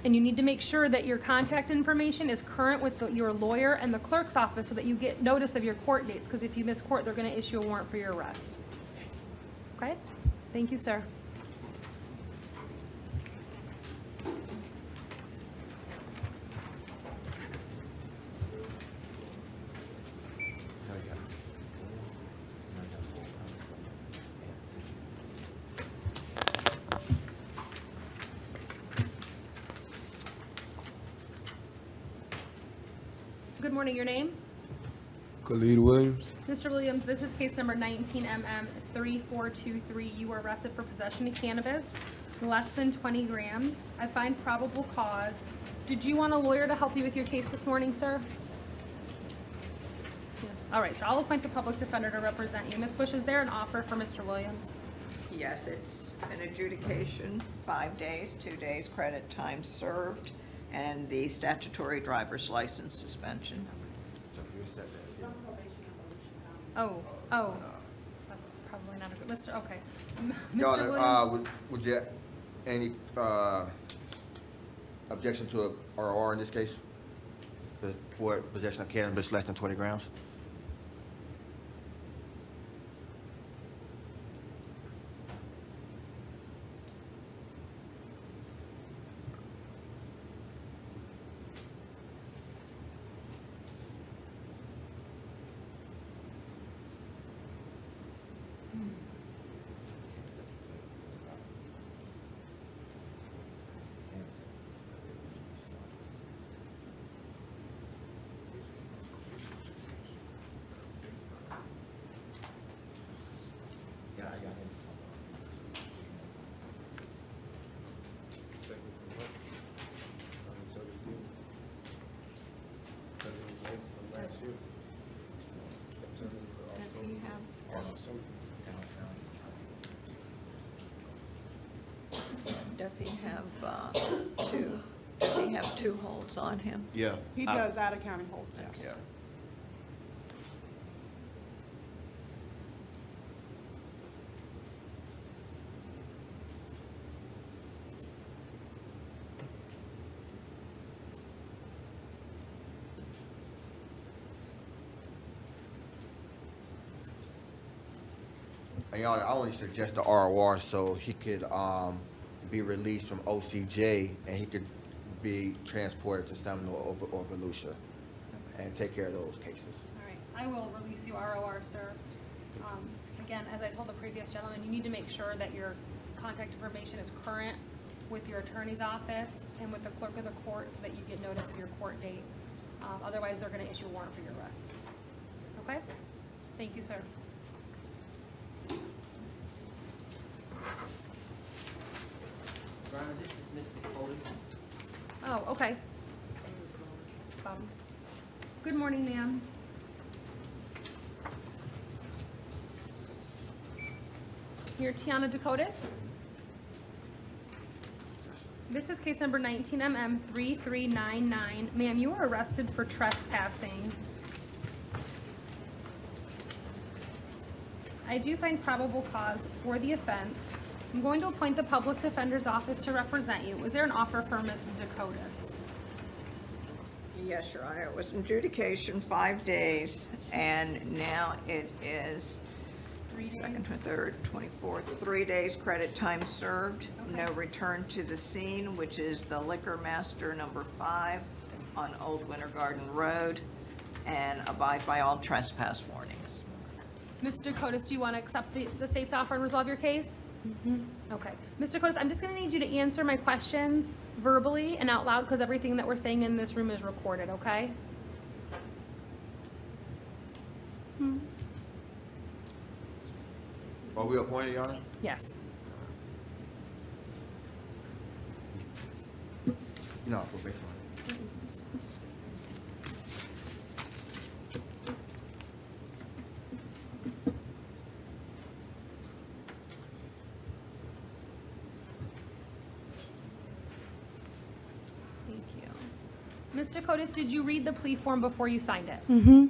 Speaker 6: And you need to make sure that your contact information is current with your lawyer and the clerk's office so that you get notice of your court dates, because if you miss court, they're going to issue a warrant for your arrest. Okay? Thank you, sir. Good morning, your name?
Speaker 18: Khalid Williams.
Speaker 6: Mr. Williams, this is case number 19MM3423. You were arrested for possession of cannabis, less than 20 grams. I find probable cause. Did you want a lawyer to help you with your case this morning, sir? Yes. All right, so I'll appoint the public defender to represent you. Ms. Bush, is there an offer for Mr. Williams?
Speaker 24: Yes, it's an adjudication, 5 days, 2 days credit time served, and the statutory driver's license suspension.
Speaker 6: Oh, that's probably not a good, Mr. Okay.
Speaker 19: Your
Speaker 6: Mr. Williams?
Speaker 19: Honor, would you have any objection to a ROR in this case? For possession of cannabis less than 20 grams?
Speaker 2: Yeah, I got him.
Speaker 24: Does he have? Does he have two? Does he have two holds on him?
Speaker 19: Yeah.
Speaker 15: He does out of county holds, yes.
Speaker 19: Yeah. And y'all, I only suggest the ROR so he could be released from OCJ and he could be transported to Seminole or Volusia and take care of those cases.
Speaker 6: All right, I will release you ROR, sir. Again, as I told the previous gentleman, you need to make sure that your contact information is current with your attorney's office and with the clerk of the court so that you get notice of your court date. Otherwise, they're going to issue a warrant for your arrest. Okay? Thank you, sir.
Speaker 8: Brian, this is Mr. Otis.
Speaker 6: Oh, okay. Good morning, ma'am. You're Tiana Dakotas? This is case number 19MM3399. Ma'am, you were arrested for trespassing. I do find probable cause for the offense. I'm going to appoint the public defender's office to represent you. Was there an offer for Ms. Dakotas?
Speaker 24: Yes, Your Honor. It was an adjudication, 5 days, and now it is 2nd, 3rd, 24th, 3 days credit time served. No return to the scene, which is the Liquor Master number 5 on Old Winter Garden Road, and abide by all trespass warnings.
Speaker 6: Ms. Dakotas, do you want to accept the state's offer and resolve your case? Okay. Ms. Dakotas, I'm just going to need you to answer my questions verbally and out loud because everything that we're saying in this room is recorded, okay?
Speaker 19: Are we appointed, Your Honor?
Speaker 6: Yes.
Speaker 19: No, probation.
Speaker 6: Thank you. Ms. Dakotas, did you read the plea form before you signed it?
Speaker 1: Mm-hmm.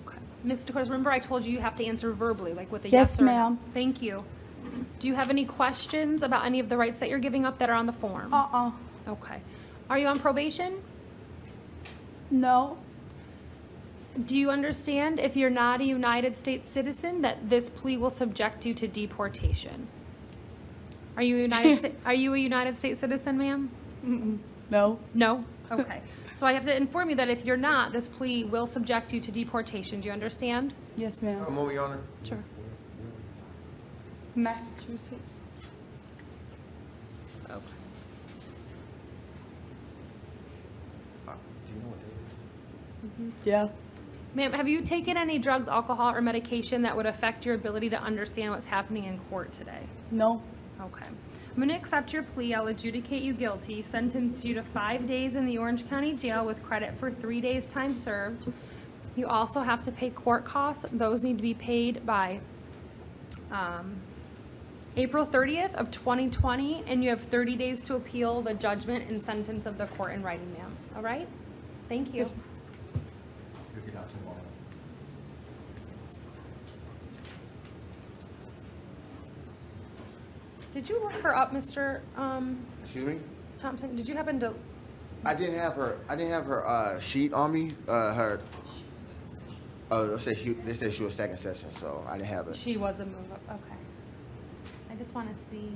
Speaker 6: Okay. Ms. Dakotas, remember I told you you have to answer verbally, like with a
Speaker 1: Yes,
Speaker 6: yes or no?
Speaker 1: ma'am.
Speaker 6: Thank you. Do you have any questions about any of the rights that you're giving up that are on the form?
Speaker 1: Uh-uh.
Speaker 6: Okay. Are you on probation?
Speaker 1: No.
Speaker 6: Do you understand, if you're not a United States citizen, that this plea will subject you to deportation? Are you are you a United States citizen, ma'am?
Speaker 1: No.
Speaker 6: No? Okay. So I have to inform you that if you're not, this plea will subject you to deportation. Do you understand?
Speaker 1: Yes, ma'am.
Speaker 19: Come on, Your Honor.
Speaker 6: Sure.
Speaker 1: Massachusetts.
Speaker 6: Okay.
Speaker 19: Do you know what that is?
Speaker 1: Yeah.
Speaker 6: Ma'am, have you taken any drugs, alcohol, or medication that would affect your ability to understand what's happening in court today?
Speaker 1: No.
Speaker 6: Okay. I'm going to accept your plea. I'll adjudicate you guilty, sentence you to 5 days in the Orange County Jail with credit for 3 days' time served. You also have to pay court costs. Those need to be paid by April 30th of 2020, and you have 30 days to appeal the judgment and sentence of the court in writing, ma'am. All right? Thank you.
Speaker 19: You'll get out tomorrow.
Speaker 6: Did you look her up, Mr.
Speaker 19: Excuse me?
Speaker 6: Thompson? Did you happen to?
Speaker 19: I didn't have her sheet on me. They said she was second session, so I didn't have it.
Speaker 6: She was a move up. Okay. I just want to see.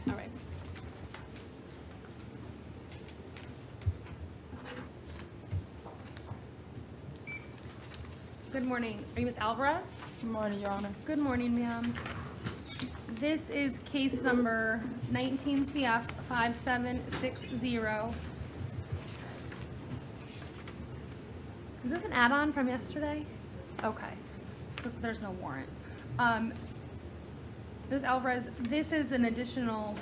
Speaker 6: All right. Good morning. Are you Ms. Alvarez?
Speaker 1: Good morning, Your Honor.
Speaker 6: Good morning, ma'am. This is case number 19 CF 5760. Is this an add-on from yesterday? Okay, because there's no warrant. Ms. Alvarez, this is an additional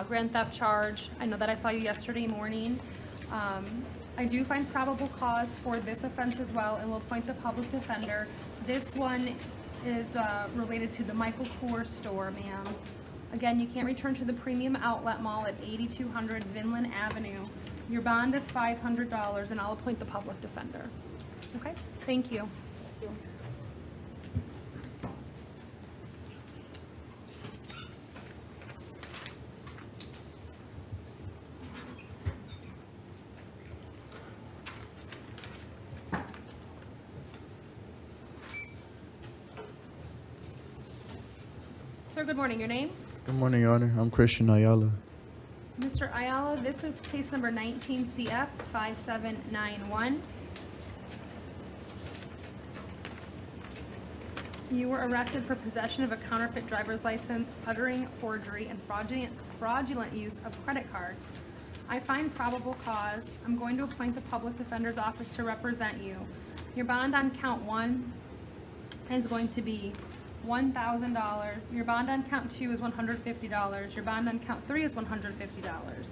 Speaker 6: grand theft charge. I know that I saw you yesterday morning. I do find probable cause for this offense as well, and will appoint the public defender. This one is related to the Michael Kors store, ma'am. Again, you can't return to the Premium Outlet Mall at 8200 Vinland Avenue. Your bond is $500, and I'll appoint the public defender. Okay, thank you. Sir, good morning. Your name?
Speaker 11: Good morning, Your Honor. I'm Christian Ayala.
Speaker 6: Mr. Ayala, this is case number 19 CF 5791. You were arrested for possession of a counterfeit driver's license, uttering forgery, and fraudulent use of credit cards. I find probable cause. I'm going to appoint the public defender's office to represent you. Your bond on count 1 is going to be $1,000. Your bond on count 2 is $150. Your bond on count 3 is $150.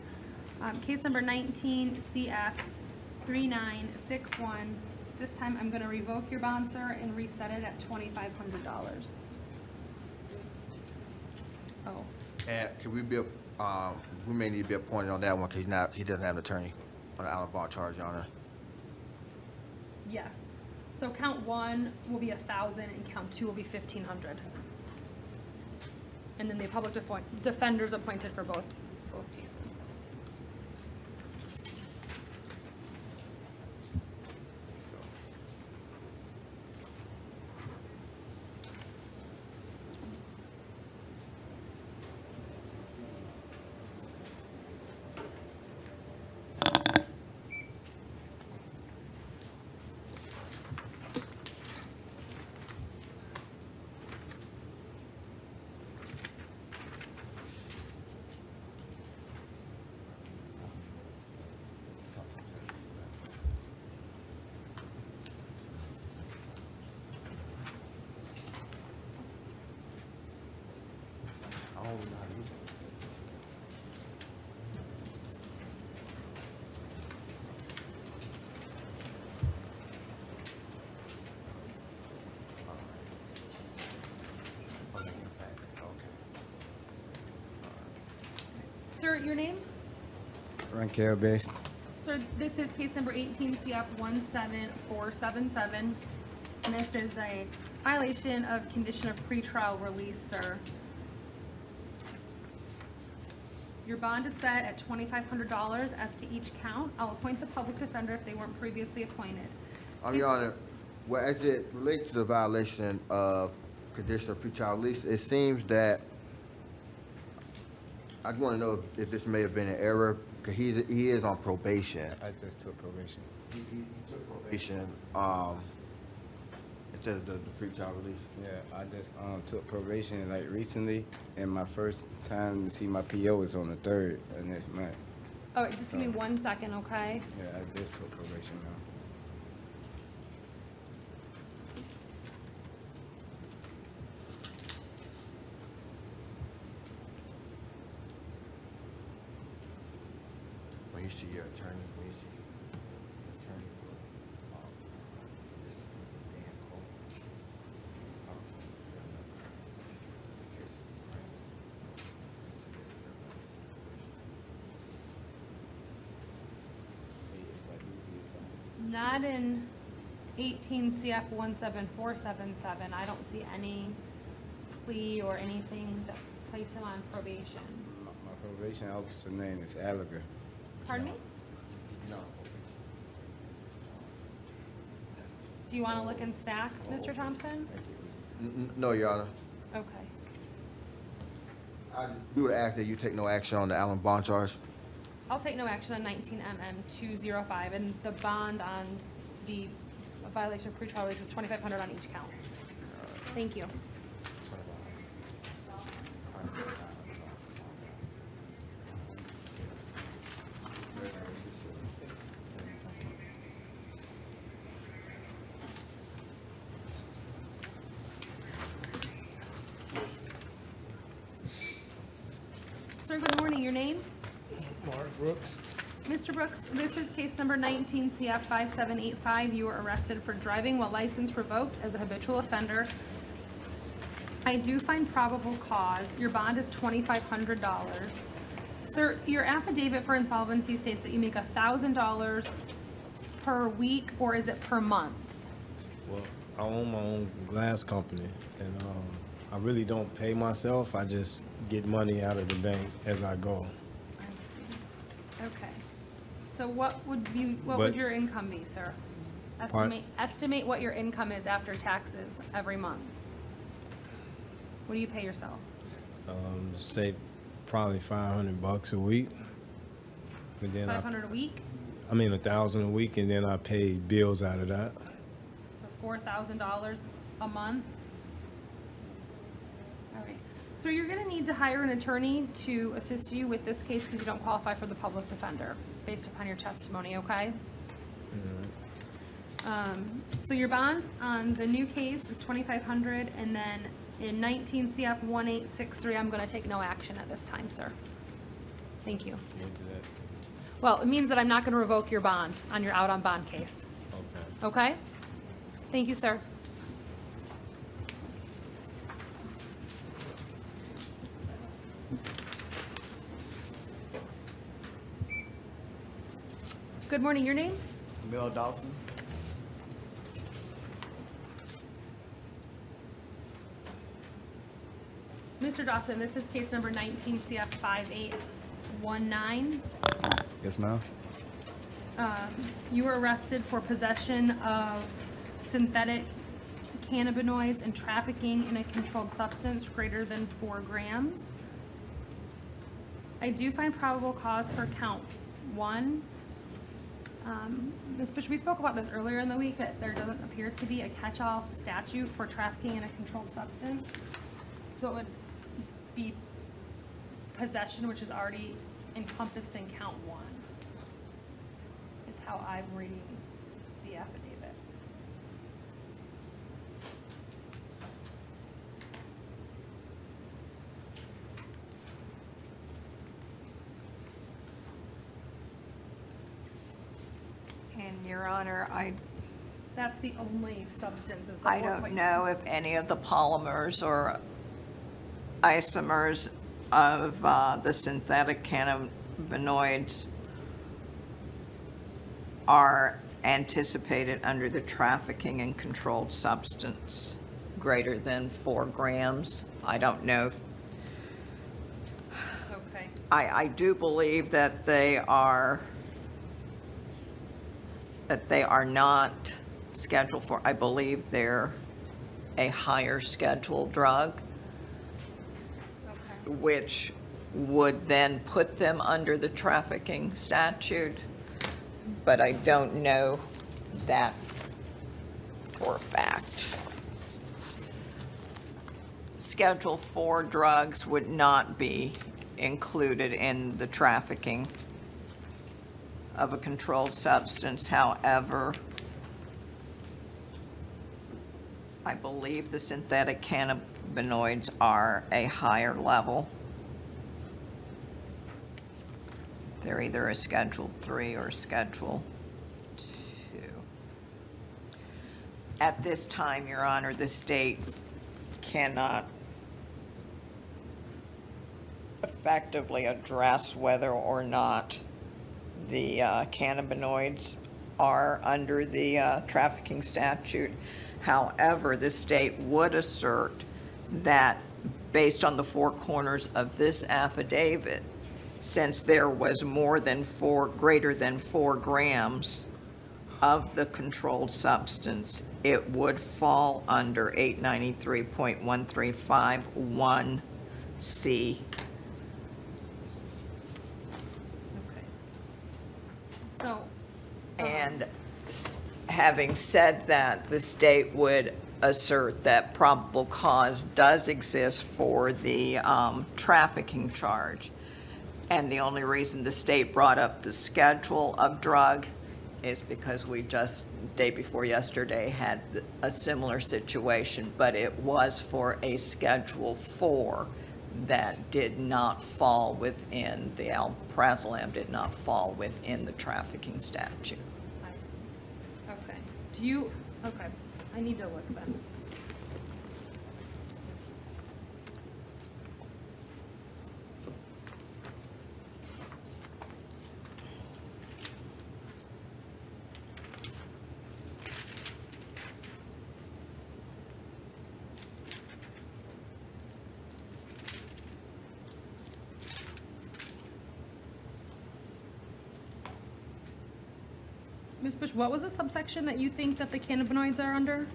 Speaker 6: Case number 19 CF 3961. This time I'm going to revoke your bond, sir, and reset it at $2,500. Oh,
Speaker 19: And can we be, we may need to be appointed on that one because he doesn't have an attorney on the out-of-bond charge, Your Honor.
Speaker 6: yes. So count 1 will be $1,000 and count 2 will be $1,500. And then the public defender's appointed for both cases. Sir, your name?
Speaker 17: Raquel based.
Speaker 6: Sir, this is case number 18 CF 17477. And this is a violation of condition of pretrial release, sir. Your bond is set at $2,500 as to each count. I'll appoint the public defender if they weren't previously appointed.
Speaker 19: Your Honor, well, as it relates to the violation of condition of pretrial release, it seems that I want to know if this may have been an error, because he is on probation.
Speaker 17: I just took probation.
Speaker 19: He took probation, instead of the pretrial release.
Speaker 17: Yeah, I just took probation like recently, and my first time to see my PO is on the 3rd of next month.
Speaker 6: All right, just give me 1 second, okay?
Speaker 17: Yeah, I just took probation now.
Speaker 19: When you see your attorney, when you see the attorney for, this is Dan Cole.
Speaker 6: Not in 18 CF 17477. I don't see any plea or anything that placed him on probation.
Speaker 17: My probation officer name is Gallagher.
Speaker 6: Pardon me?
Speaker 19: No.
Speaker 6: Do you want to look and stack, Mr. Thompson?
Speaker 19: No, Your Honor.
Speaker 6: Okay.
Speaker 19: We would ask that you take no action on the Allen bond charge.
Speaker 6: I'll take no action on 19 MM 205, and the bond on the violation of pretrial release is $2,500 on each count. Thank you. Sir, good morning. Your name?
Speaker 18: Mark Brooks.
Speaker 6: Mr. Brooks, this is case number 19 CF 5785. You were arrested for driving while license revoked as a habitual offender. I do find probable cause. Your bond is $2,500. Sir, your affidavit for insolvency states that you make $1,000 per week, or is it per month?
Speaker 18: Well, I own my own glass company, and I really don't pay myself. I just get money out of the bank as I go.
Speaker 6: Okay. So what would your income be, sir?
Speaker 18: Pardon?
Speaker 6: Estimate what your income is after taxes every month. What do you pay yourself?
Speaker 18: Say probably $500 a week. And then
Speaker 6: $500 a week?
Speaker 18: I mean $1,000 a week, and then I pay bills out of that.
Speaker 6: So $4,000 a month? All right. So you're going to need to hire an attorney to assist you with this case because you don't qualify for the public defender based upon your testimony, okay? So your bond on the new case is $2,500, and then in 19 CF 1863, I'm going to take no action at this time, sir. Thank you. Well, it means that I'm not going to revoke your bond on your out on bond case.
Speaker 18: Okay.
Speaker 6: Okay? Thank you, sir. Good morning. Your name?
Speaker 20: Bill Dawson.
Speaker 6: Mr. Dawson, this is case number 19 CF 5819.
Speaker 20: Yes, ma'am.
Speaker 6: You were arrested for possession of synthetic cannabinoids and trafficking in a controlled substance greater than 4 grams. I do find probable cause for count 1. Ms. Bishop, we spoke about this earlier in the week, that there doesn't appear to be a catch-all statute for trafficking in a controlled substance. So it would be possession, which is already encompassed in count 1, is how I'm reading the affidavit.
Speaker 24: Your Honor,
Speaker 6: That's the only substance is the
Speaker 24: I
Speaker 6: 4.2.
Speaker 24: don't know if any of the polymers or isomers of the synthetic cannabinoids are anticipated under the trafficking and controlled substance greater than 4 grams. I don't know.
Speaker 6: Okay.
Speaker 24: I do believe that they are not scheduled for, I believe they're a higher schedule drug, which would then put them under the trafficking statute, but I don't know that for a fact. Schedule 4 drugs would not be included in the trafficking of a controlled substance. However, I believe the synthetic cannabinoids are a higher level. They're either a Schedule 3 or Schedule 2. At this time, Your Honor, the state cannot effectively address whether or not the cannabinoids are under the trafficking statute. However, the state would assert that based on the 4 corners of this affidavit, since there was greater than 4 grams of the controlled substance, it would fall under 893.1351C.
Speaker 6: So,
Speaker 24: And having said that, the state would assert that probable cause does exist for the trafficking charge. And the only reason the state brought up the schedule of drug is because we just, day before yesterday, had a similar situation, but it was for a Schedule 4 that did not fall within, the alprazolam did not fall within the trafficking statute.
Speaker 6: okay. Okay, I need to look then. Ms. Bush, what was the subsection that you think that the cannabinoids are under?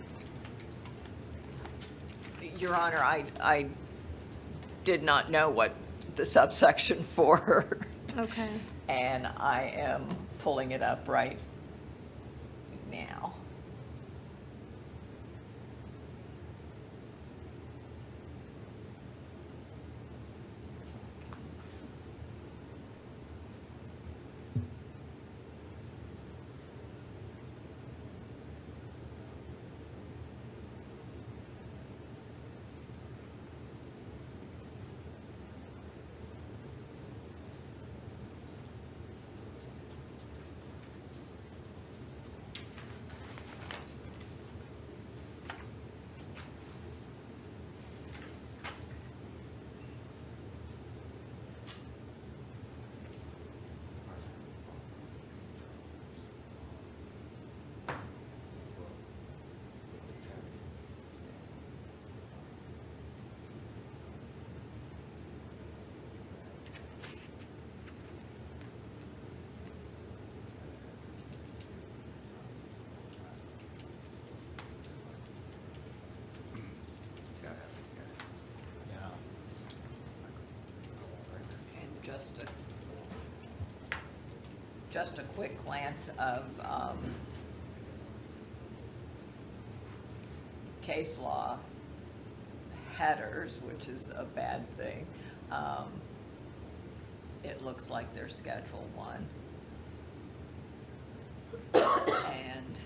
Speaker 24: Your Honor, I did not know what the subsection for,
Speaker 6: Okay.
Speaker 24: and I am pulling it up right now. Just a quick glance of case law headers, which is a bad thing. It looks like they're Schedule 1. And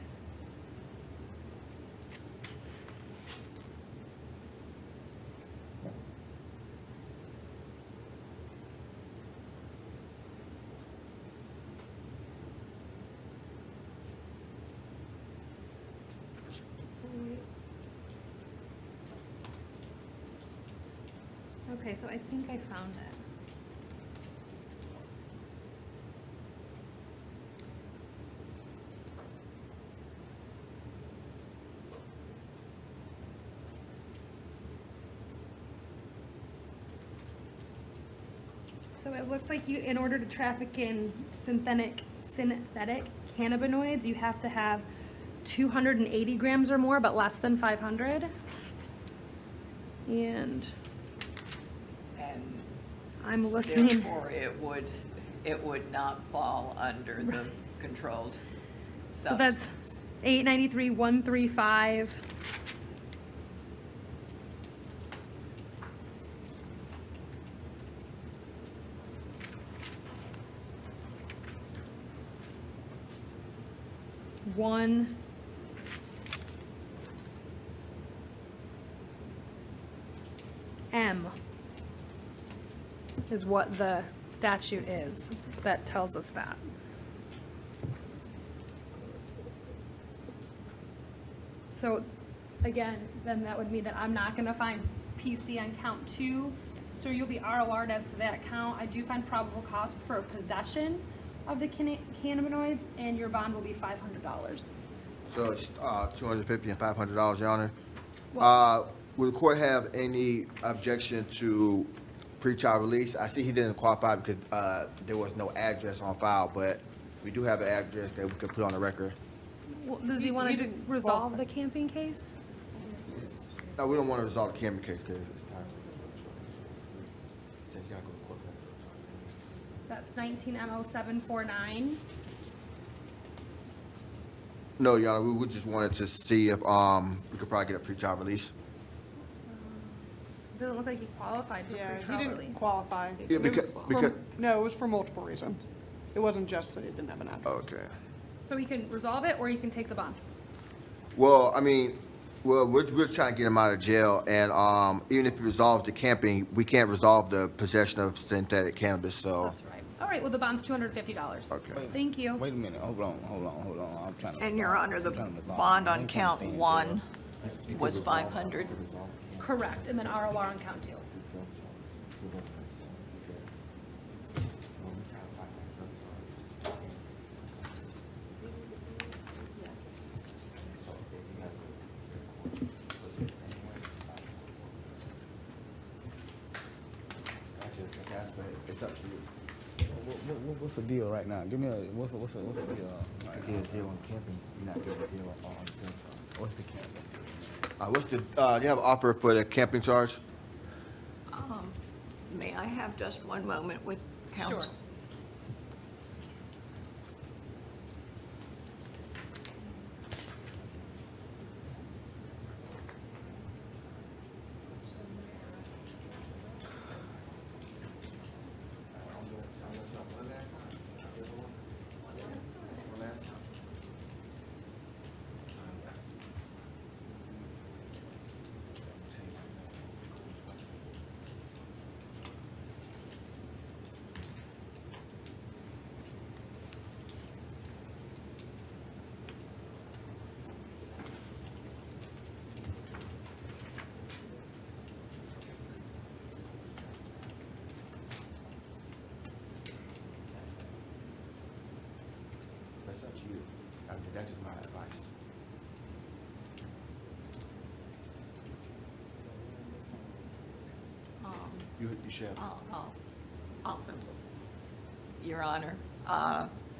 Speaker 6: Okay, so I think I found it. So it looks like you, in order to traffic in synthetic cannabinoids, you have to have 280 grams or more, but less than 500. And I'm looking.
Speaker 24: Therefore, it would not fall under the controlled
Speaker 6: So that's
Speaker 24: substance.
Speaker 6: 893, 135. One. M is what the statute is that tells us that. So again, then that would mean that I'm not gonna find PC on count 2, so you'll be ROR'd as to that count. I do find probable cause for possession of the cannabinoids, and your bond will be $500.
Speaker 19: So it's $250 and $500, Your Honor.
Speaker 6: Well-
Speaker 19: Would the court have any objection to pretrial release? I see he didn't qualify because there was no address on file, but we do have an address that we could put on the record.
Speaker 6: Well, does he wanna just resolve the camping case?
Speaker 19: No, we don't want to resolve the Cameron case because it's time. Since you gotta go to court.
Speaker 6: That's 19M0749.
Speaker 19: No, Your Honor, we would just wanted to see if we could probably get a pretrial release.
Speaker 6: Doesn't look like he qualified for
Speaker 15: Yeah, he
Speaker 6: pretrial
Speaker 15: didn't
Speaker 6: release.
Speaker 15: qualify.
Speaker 19: Yeah,
Speaker 15: It was
Speaker 19: because
Speaker 15: No, it was for multiple reasons. It wasn't just that he didn't have an address.
Speaker 19: okay.
Speaker 6: So he can resolve it, or he can take the bond.
Speaker 19: Well, I mean, we're trying to get him out of jail, and even if he resolves the camping, we can't resolve the possession of synthetic cannabis. So
Speaker 6: That's right. All right, well, the bond's $250.
Speaker 19: Okay.
Speaker 6: Thank you.
Speaker 10: Wait a minute, hold on. I'm trying to.
Speaker 24: And Your Honor, the bond on count 1 was 500.
Speaker 6: Correct, and then ROR on count 2.
Speaker 19: it's up to you.
Speaker 10: What's the deal right now? Give me what's the deal? Right now?
Speaker 19: Deal on camping. You're not getting a deal on
Speaker 10: What's the camping?
Speaker 19: What's the? Do you have an offer for the camping charge?
Speaker 24: May I have just one moment with counsel?
Speaker 6: Sure.
Speaker 19: That's up to you. I mean, that's just my advice. You should have.
Speaker 24: I'll simply. Your Honor,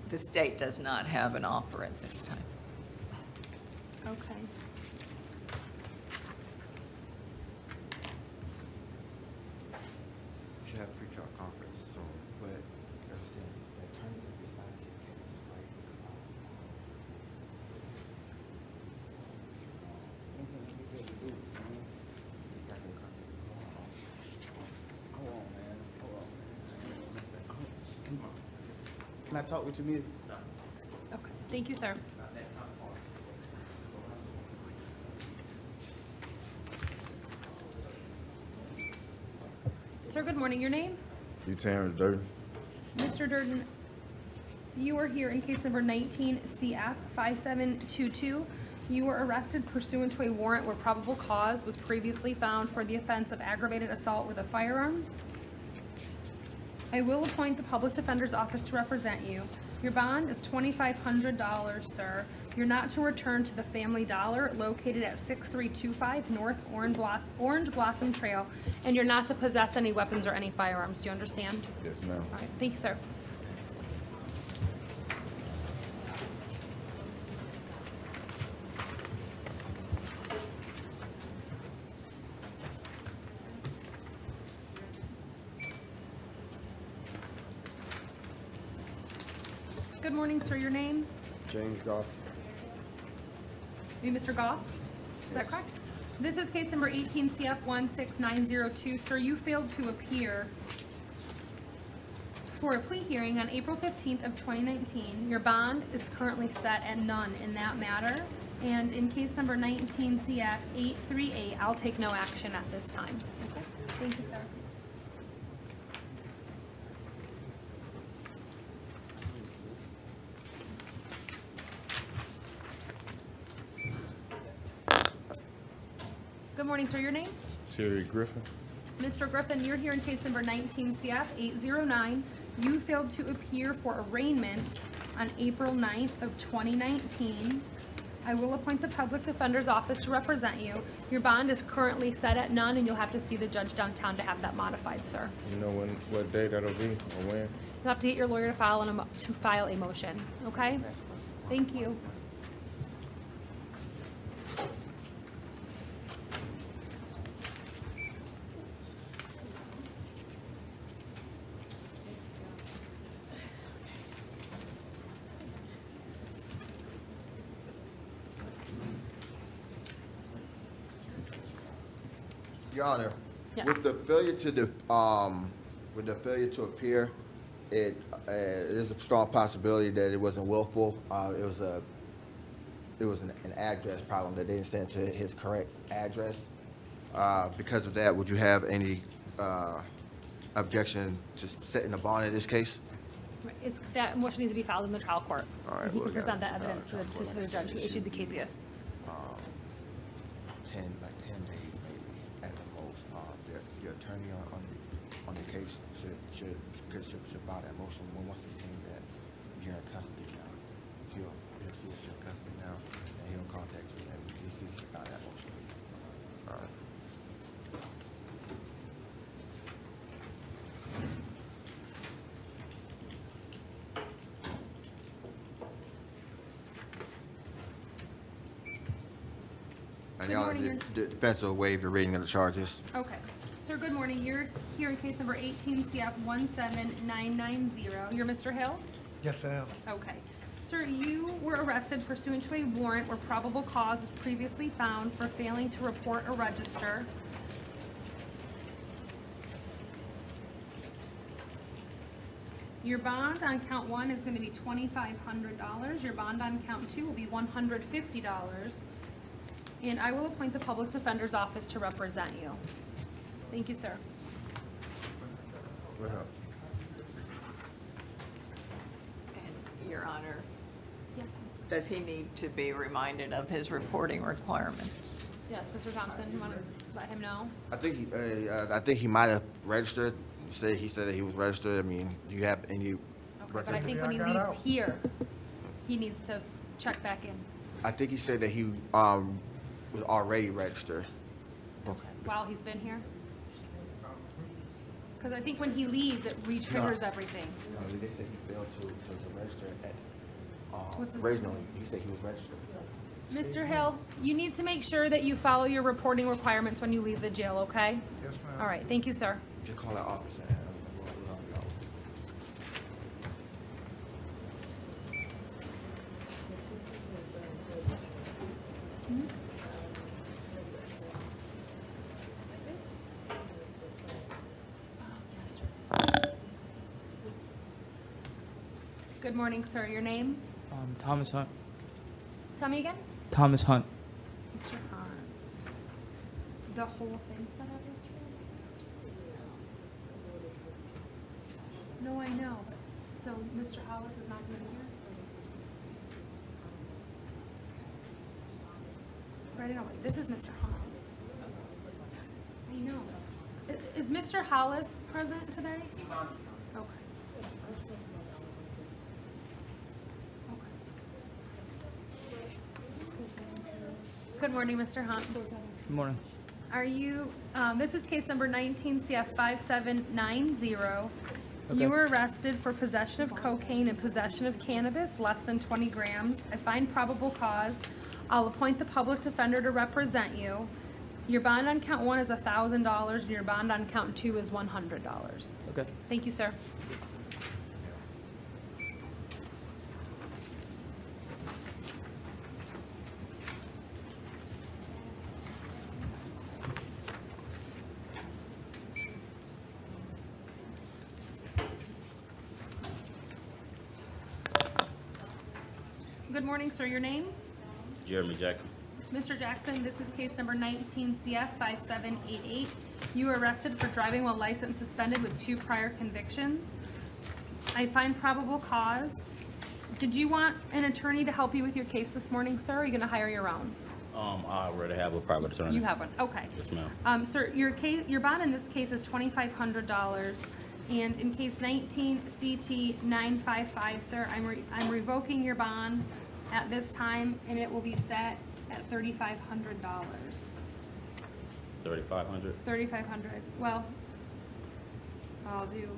Speaker 24: the state does not have an offer at this time.
Speaker 6: Okay.
Speaker 19: We should have a pretrial conference soon, but as I said, the attorney will be signing the case, right?
Speaker 10: Can I talk with you, Miss?
Speaker 6: Okay, thank you, sir. Sir, good morning. Your name?
Speaker 13: Terrence Durden.
Speaker 6: Mr. Durden, you are here in case number 19 CF 5722 You were arrested pursuant to a warrant where probable cause was previously found for the offense of aggravated assault with a firearm. I will appoint the public defender's office to represent you. Your bond is $2,500, sir. You're not to return to the Family Dollar located at 6325 North Orange Blossom Trail, and you're not to possess any weapons or any firearms. Do you understand?
Speaker 19: Yes, ma'am.
Speaker 6: All right, thank you, sir. Good morning, sir. Your name?
Speaker 17: James Goff.
Speaker 6: Are you Mr. Goff? Is that correct? This is case number 18 CF 16902. Sir, you failed to appear for a plea hearing on April 15th of 2019. Your bond is currently set at none in that matter. And in case number 19 CF 838, I'll take no action at this time. Okay. Thank you, sir. Good morning, sir. Your name?
Speaker 13: Terry Griffin.
Speaker 6: Mr. Griffin, you're here in case number 19 CF 809. You failed to appear for arraignment on April 9th of 2019. I will appoint the public defender's office to represent you. Your bond is currently set at none, and you'll have to see the judge downtown to have that modified, sir.
Speaker 13: You know what day that'll be or when?
Speaker 6: You'll have to get your lawyer to file a motion, okay? Thank you.
Speaker 19: Your Honor,
Speaker 6: Yeah.
Speaker 19: with the failure to appear, it is a strong possibility that it wasn't willful. It was an address problem that they didn't send to his correct address. Because of that, would you have any objection to setting a bond in this case?
Speaker 6: It's, that motion needs to be filed in the trial court.
Speaker 19: All right,
Speaker 6: He
Speaker 19: well,
Speaker 6: can present
Speaker 19: yeah.
Speaker 6: that evidence to the judge who issued the KPS.
Speaker 19: 10 days maybe at the most. Your attorney on the case should file that motion once he's seen that you're in custody now. He'll see that you're in custody now, and he'll contact you and he should file that motion. All right. And
Speaker 6: Good
Speaker 19: Your
Speaker 6: morning,
Speaker 19: Honor, the defense will waive the reading of the charges.
Speaker 6: Okay. Sir, good morning. You're here in case number 18 CF 17990. You're Mr. Hill?
Speaker 10: Yes, I am.
Speaker 6: Okay. Sir, you were arrested pursuant to a warrant where probable cause was previously found for failing to report or register. Your bond on count 1 is going to be $2,500. Your bond on count 2 will be $150. And I will appoint the public defender's office to represent you. Thank you, sir.
Speaker 24: And, Your Honor,
Speaker 6: Yes.
Speaker 24: does he need to be reminded of his reporting requirements?
Speaker 6: Yes, Mr. Thompson, you want to let him know?
Speaker 19: I think he might have registered. He said that he was registered. I mean, do you have any
Speaker 6: Okay,
Speaker 19: record?
Speaker 6: but I think when he leaves here, he needs to check back in.
Speaker 19: I think he said that he was already registered.
Speaker 6: While he's been here? Because I think when he leaves, it re-triggers everything.
Speaker 19: No, they said he failed to register at
Speaker 6: What's his-
Speaker 19: originally. He said he was registered.
Speaker 6: Mr. Hill, you need to make sure that you follow your reporting requirements when you leave the jail, okay?
Speaker 10: Yes, ma'am.
Speaker 6: All right, thank you, sir.
Speaker 19: Just call that officer.
Speaker 6: Good morning, sir. Your name?
Speaker 14: Thomas Hunt.
Speaker 6: Tell me again?
Speaker 14: Thomas Hunt.
Speaker 6: Mr. Hunt. The whole thing set up yesterday? No, I know. So Mr. Hollis is not going to be here? Right, no, wait, this is Mr. Hunt. I know. Is Mr. Hollis present today? Okay. Good morning, Mr. Hunt.
Speaker 14: Good morning.
Speaker 6: Are you, this is case number 19 CF 5790.
Speaker 14: Okay.
Speaker 6: You were arrested for possession of cocaine and possession of cannabis less than 20 grams. I find probable cause. I'll appoint the public defender to represent you. Your bond on count 1 is $1,000 and your bond on count 2 is $100.
Speaker 14: Okay.
Speaker 6: Thank you, sir. Good morning, sir. Your name?
Speaker 7: Jeremy Jackson.
Speaker 6: Mr. Jackson, this is case number 19 CF 5788. You were arrested for driving while licensed suspended with 2 prior convictions. I find probable cause. Did you want an attorney to help you with your case this morning, sir, or are you going to hire your own?
Speaker 7: I already have a private attorney.
Speaker 6: You have one, okay.
Speaker 7: Yes, ma'am.
Speaker 6: Sir, your bond in this case is $2,500, and in case 19 CT 955, sir, I'm revoking your bond at this time, and it will be set at $3,500.
Speaker 7: $3,500.
Speaker 6: $3,500. Well, I'll do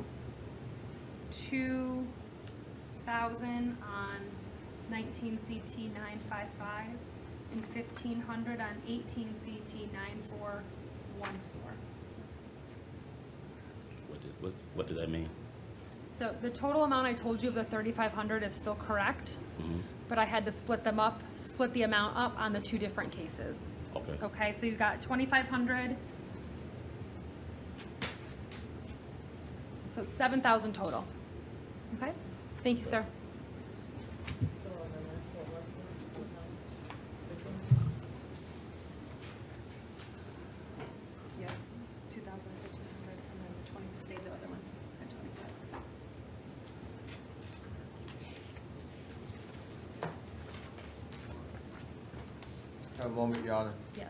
Speaker 6: 2,000 on 19 CT 955 and 1,500 on 18 CT 9414.
Speaker 7: What does that mean?
Speaker 6: So the total amount I told you of the 3,500 is still correct, but I had to split the amount up on the 2 different cases.
Speaker 7: Okay.
Speaker 6: Okay, so you've got 2,500. So it's 7,000 total. Okay? Thank you, sir. Yeah, 2,000, 1,500, and then the 20, save the other one at 25.
Speaker 19: Have a moment, Your Honor.
Speaker 6: Yes.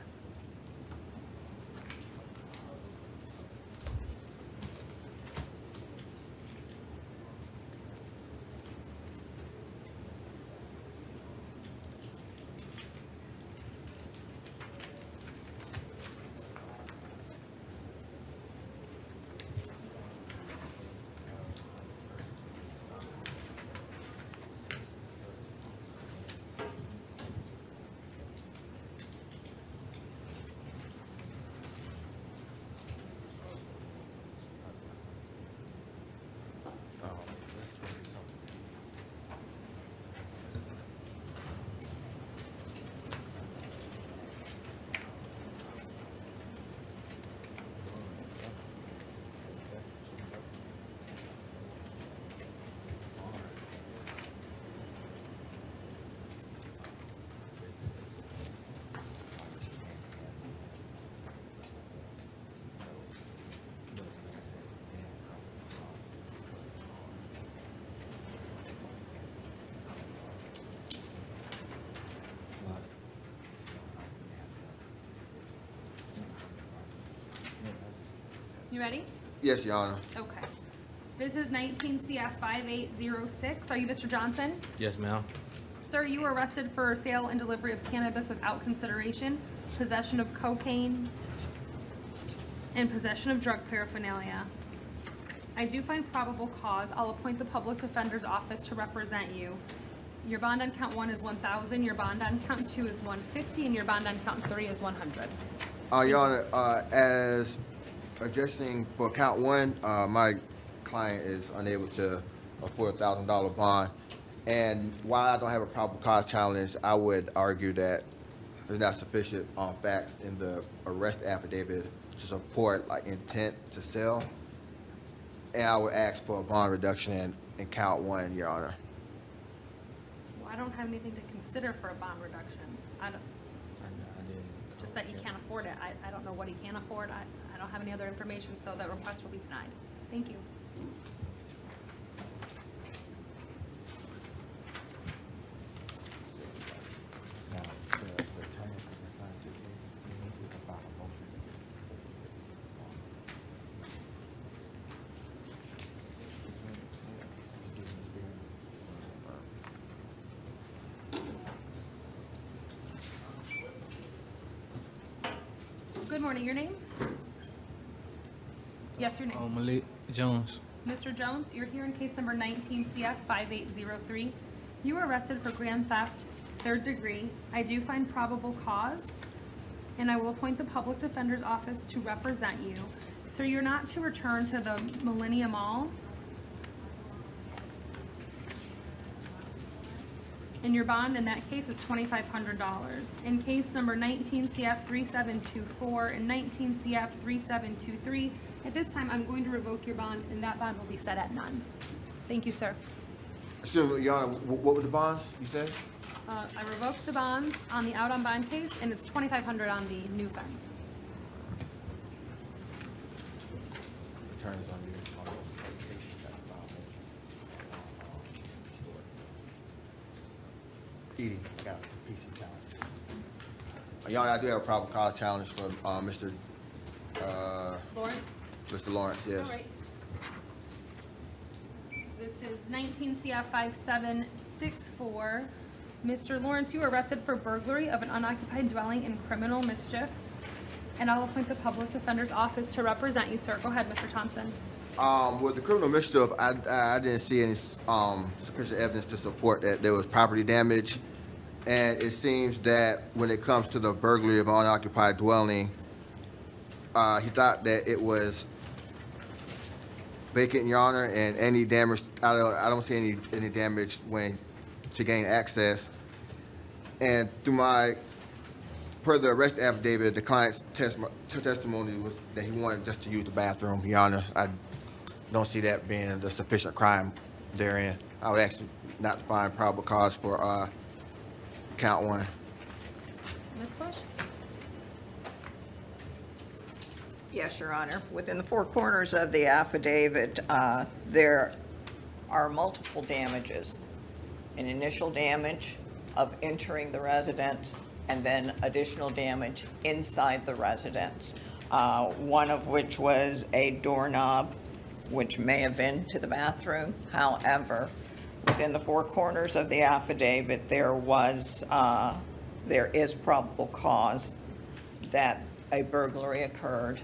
Speaker 6: You ready?
Speaker 19: Yes, Your Honor.
Speaker 6: Okay. This is 19 CF 5806. Are you Mr. Johnson?
Speaker 7: Yes, ma'am.
Speaker 6: Sir, you were arrested for sale and delivery of cannabis without consideration, possession of cocaine, and possession of drug paraphernalia. I do find probable cause. I'll appoint the public defender's office to represent you. Your bond on count 1 is 1,000, your bond on count 2 is 150, and your bond on count 3 is 100.
Speaker 19: Your Honor, as addressing for count 1, my client is unable to afford a $1,000 bond. And while I don't have a probable cause challenge, I would argue that there's not sufficient facts in the arrest affidavit to support like intent to sell. And I would ask for a bond reduction in count 1, Your Honor.
Speaker 6: Well, I don't have anything to consider for a bond reduction. Just that he can't afford it. I don't know what he can't afford. I don't have any other information, so that request will be denied. Thank you. Good morning, your name? Yes, your name.
Speaker 14: Malik Jones.
Speaker 6: Mr. Jones, you're here in case number 19 CF 5803. You were arrested for grand theft, 3rd degree. I do find probable cause, and I will appoint the public defender's office to represent you. So you're not to return to the Millennium Mall. And your bond in that case is $2,500. In case number 19 CF 3724 and 19 CF 3723, at this time, I'm going to revoke your bond, and that bond will be set at none. Thank you, sir.
Speaker 19: Excuse me, Your Honor, what were the bonds you said?
Speaker 6: I revoked the bonds on the out on bond case, and it's $2,500 on the new fence.
Speaker 19: Edie, I got a PC challenge. Your Honor, I do have a probable cause challenge for Mr.
Speaker 6: Lawrence?
Speaker 19: Mr. Lawrence, yes.
Speaker 6: All right. This is 19 CF 5764. Mr. Lawrence, you were arrested for burglary of an unoccupied dwelling and criminal mischief. And I'll appoint the public defender's office to represent you, sir. Go ahead, Mr. Thompson.
Speaker 19: With the criminal mischief, I didn't see any sufficient evidence to support that there was property damage. And it seems that when it comes to the burglary of an unoccupied dwelling, he thought that it was vacant, Your Honor, and any damage, I don't see any damage when to gain access. And per the arrest affidavit, the client's testimony was that he wanted just to use the bathroom, Your Honor. I don't see that being the sufficient crime therein. I would actually not find probable cause for count 1.
Speaker 6: Ms. Bush?
Speaker 24: Yes, Your Honor. Within the four corners of the affidavit, there are multiple damages. An initial damage of entering the residence, and then additional damage inside the residence, one of which was a doorknob, which may have been to the bathroom. However, within the four corners of the affidavit, there is probable cause that a burglary occurred,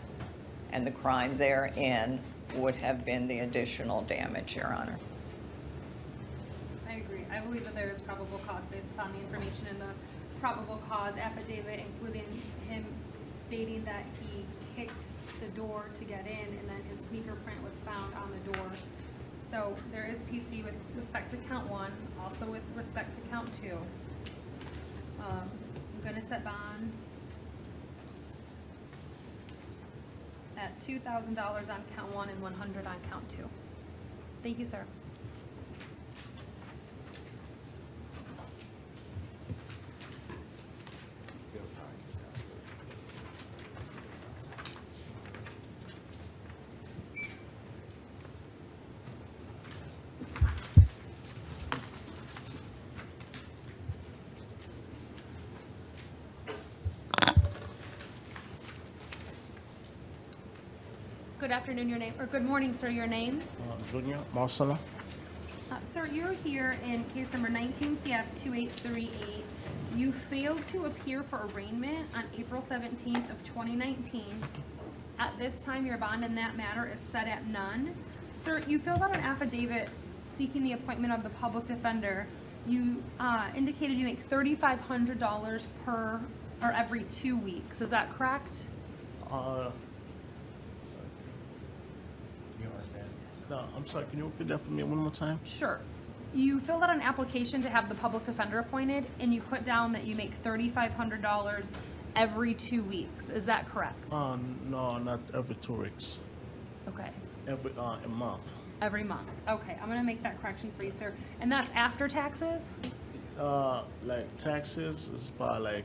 Speaker 24: and the crime therein would have been the additional damage, Your Honor.
Speaker 6: I agree. I believe that there is probable cause based upon the information in the probable cause affidavit, including him stating that he kicked the door to get in, and then his sneaker print was found on the door. So there is PC with respect to count 1, also with respect to count 2. I'm gonna set bond at $2,000 on count 1 and $100 on count 2. Thank you, sir. Good afternoon, your name, or good morning, sir, your name?
Speaker 11: Junior Marcella.
Speaker 6: Sir, you're here in case number 19 CF 2838. You failed to appear for arraignment on April 17th of 2019. At this time, your bond in that matter is set at none. Sir, you filled out an affidavit seeking the appointment of the public defender. You indicated you make $3,500 per or every 2 weeks. Is that correct?
Speaker 11: No, I'm sorry, can you repeat that for me one more time?
Speaker 6: Sure. You filled out an application to have the public defender appointed, and you put down that you make $3,500 every 2 weeks. Is that correct?
Speaker 11: No, not every 2 weeks.
Speaker 6: Okay.
Speaker 11: Every a month.
Speaker 6: Every month. Okay, I'm gonna make that correction for you, sir. And that's after taxes?
Speaker 11: Like taxes is probably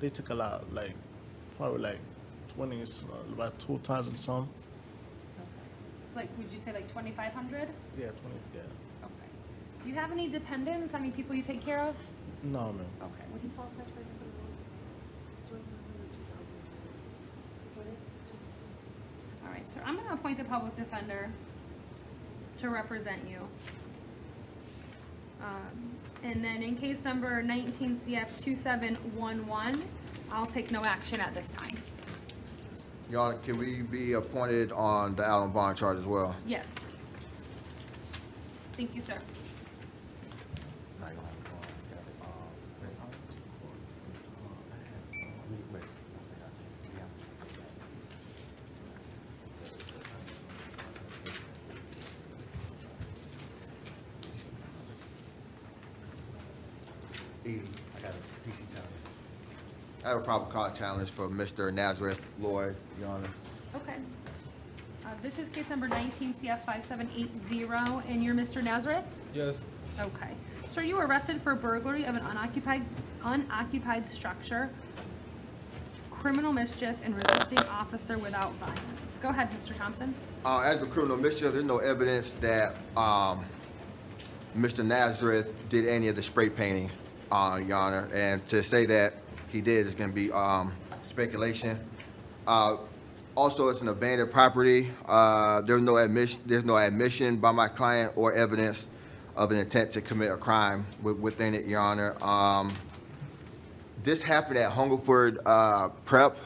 Speaker 11: they take a lot, probably 20, about 2,000 some.
Speaker 6: Like, would you say like 2,500?
Speaker 11: Yeah, 20, yeah.
Speaker 6: Okay. Do you have any dependents? Any people you take care of?
Speaker 11: No, man.
Speaker 6: Okay. Would you qualify for All right, sir. I'm gonna appoint the public defender to represent you. And then in case number 19 CF 2711, I'll take no action at this time.
Speaker 19: Your Honor, can we be appointed on the out on bond charge as well?
Speaker 6: Yes. Thank you, sir.
Speaker 19: I have a probable cause challenge for Mr. Nazareth Lloyd, Your Honor.
Speaker 6: Okay. This is case number 19 CF 5780, and you're Mr. Nazareth?
Speaker 13: Yes.
Speaker 6: Okay. Sir, you were arrested for burglary of an unoccupied structure, criminal mischief, and resisting officer without violence. Go ahead, Mr. Thompson.
Speaker 19: As for criminal mischief, there's no evidence that Mr. Nazareth did any of the spray painting, Your Honor. And to say that he did is going to be speculation. Also, it's an abandoned property. There's no admission by my client or evidence of an intent to commit a crime within it, Your Honor. This happened at Hungerford Prep,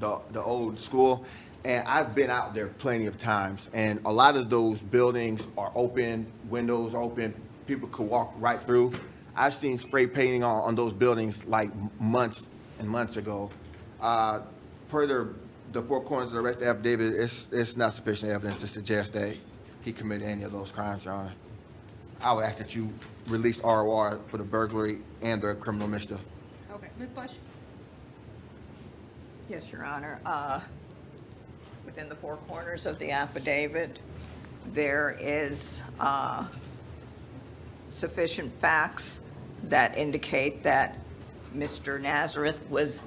Speaker 19: the old school, and I've been out there plenty of times. And a lot of those buildings are open, windows are open, people could walk right through. I've seen spray painting on those buildings like months and months ago. Per the four corners of the arrest affidavit, it's not sufficient evidence to suggest that he committed any of those crimes, Your Honor. I would ask that you release ROR for the burglary and the criminal mischief.
Speaker 6: Okay. Ms. Bush?
Speaker 24: Yes, Your Honor. Within the four corners of the affidavit, there is sufficient facts that indicate that Mr. Nazareth was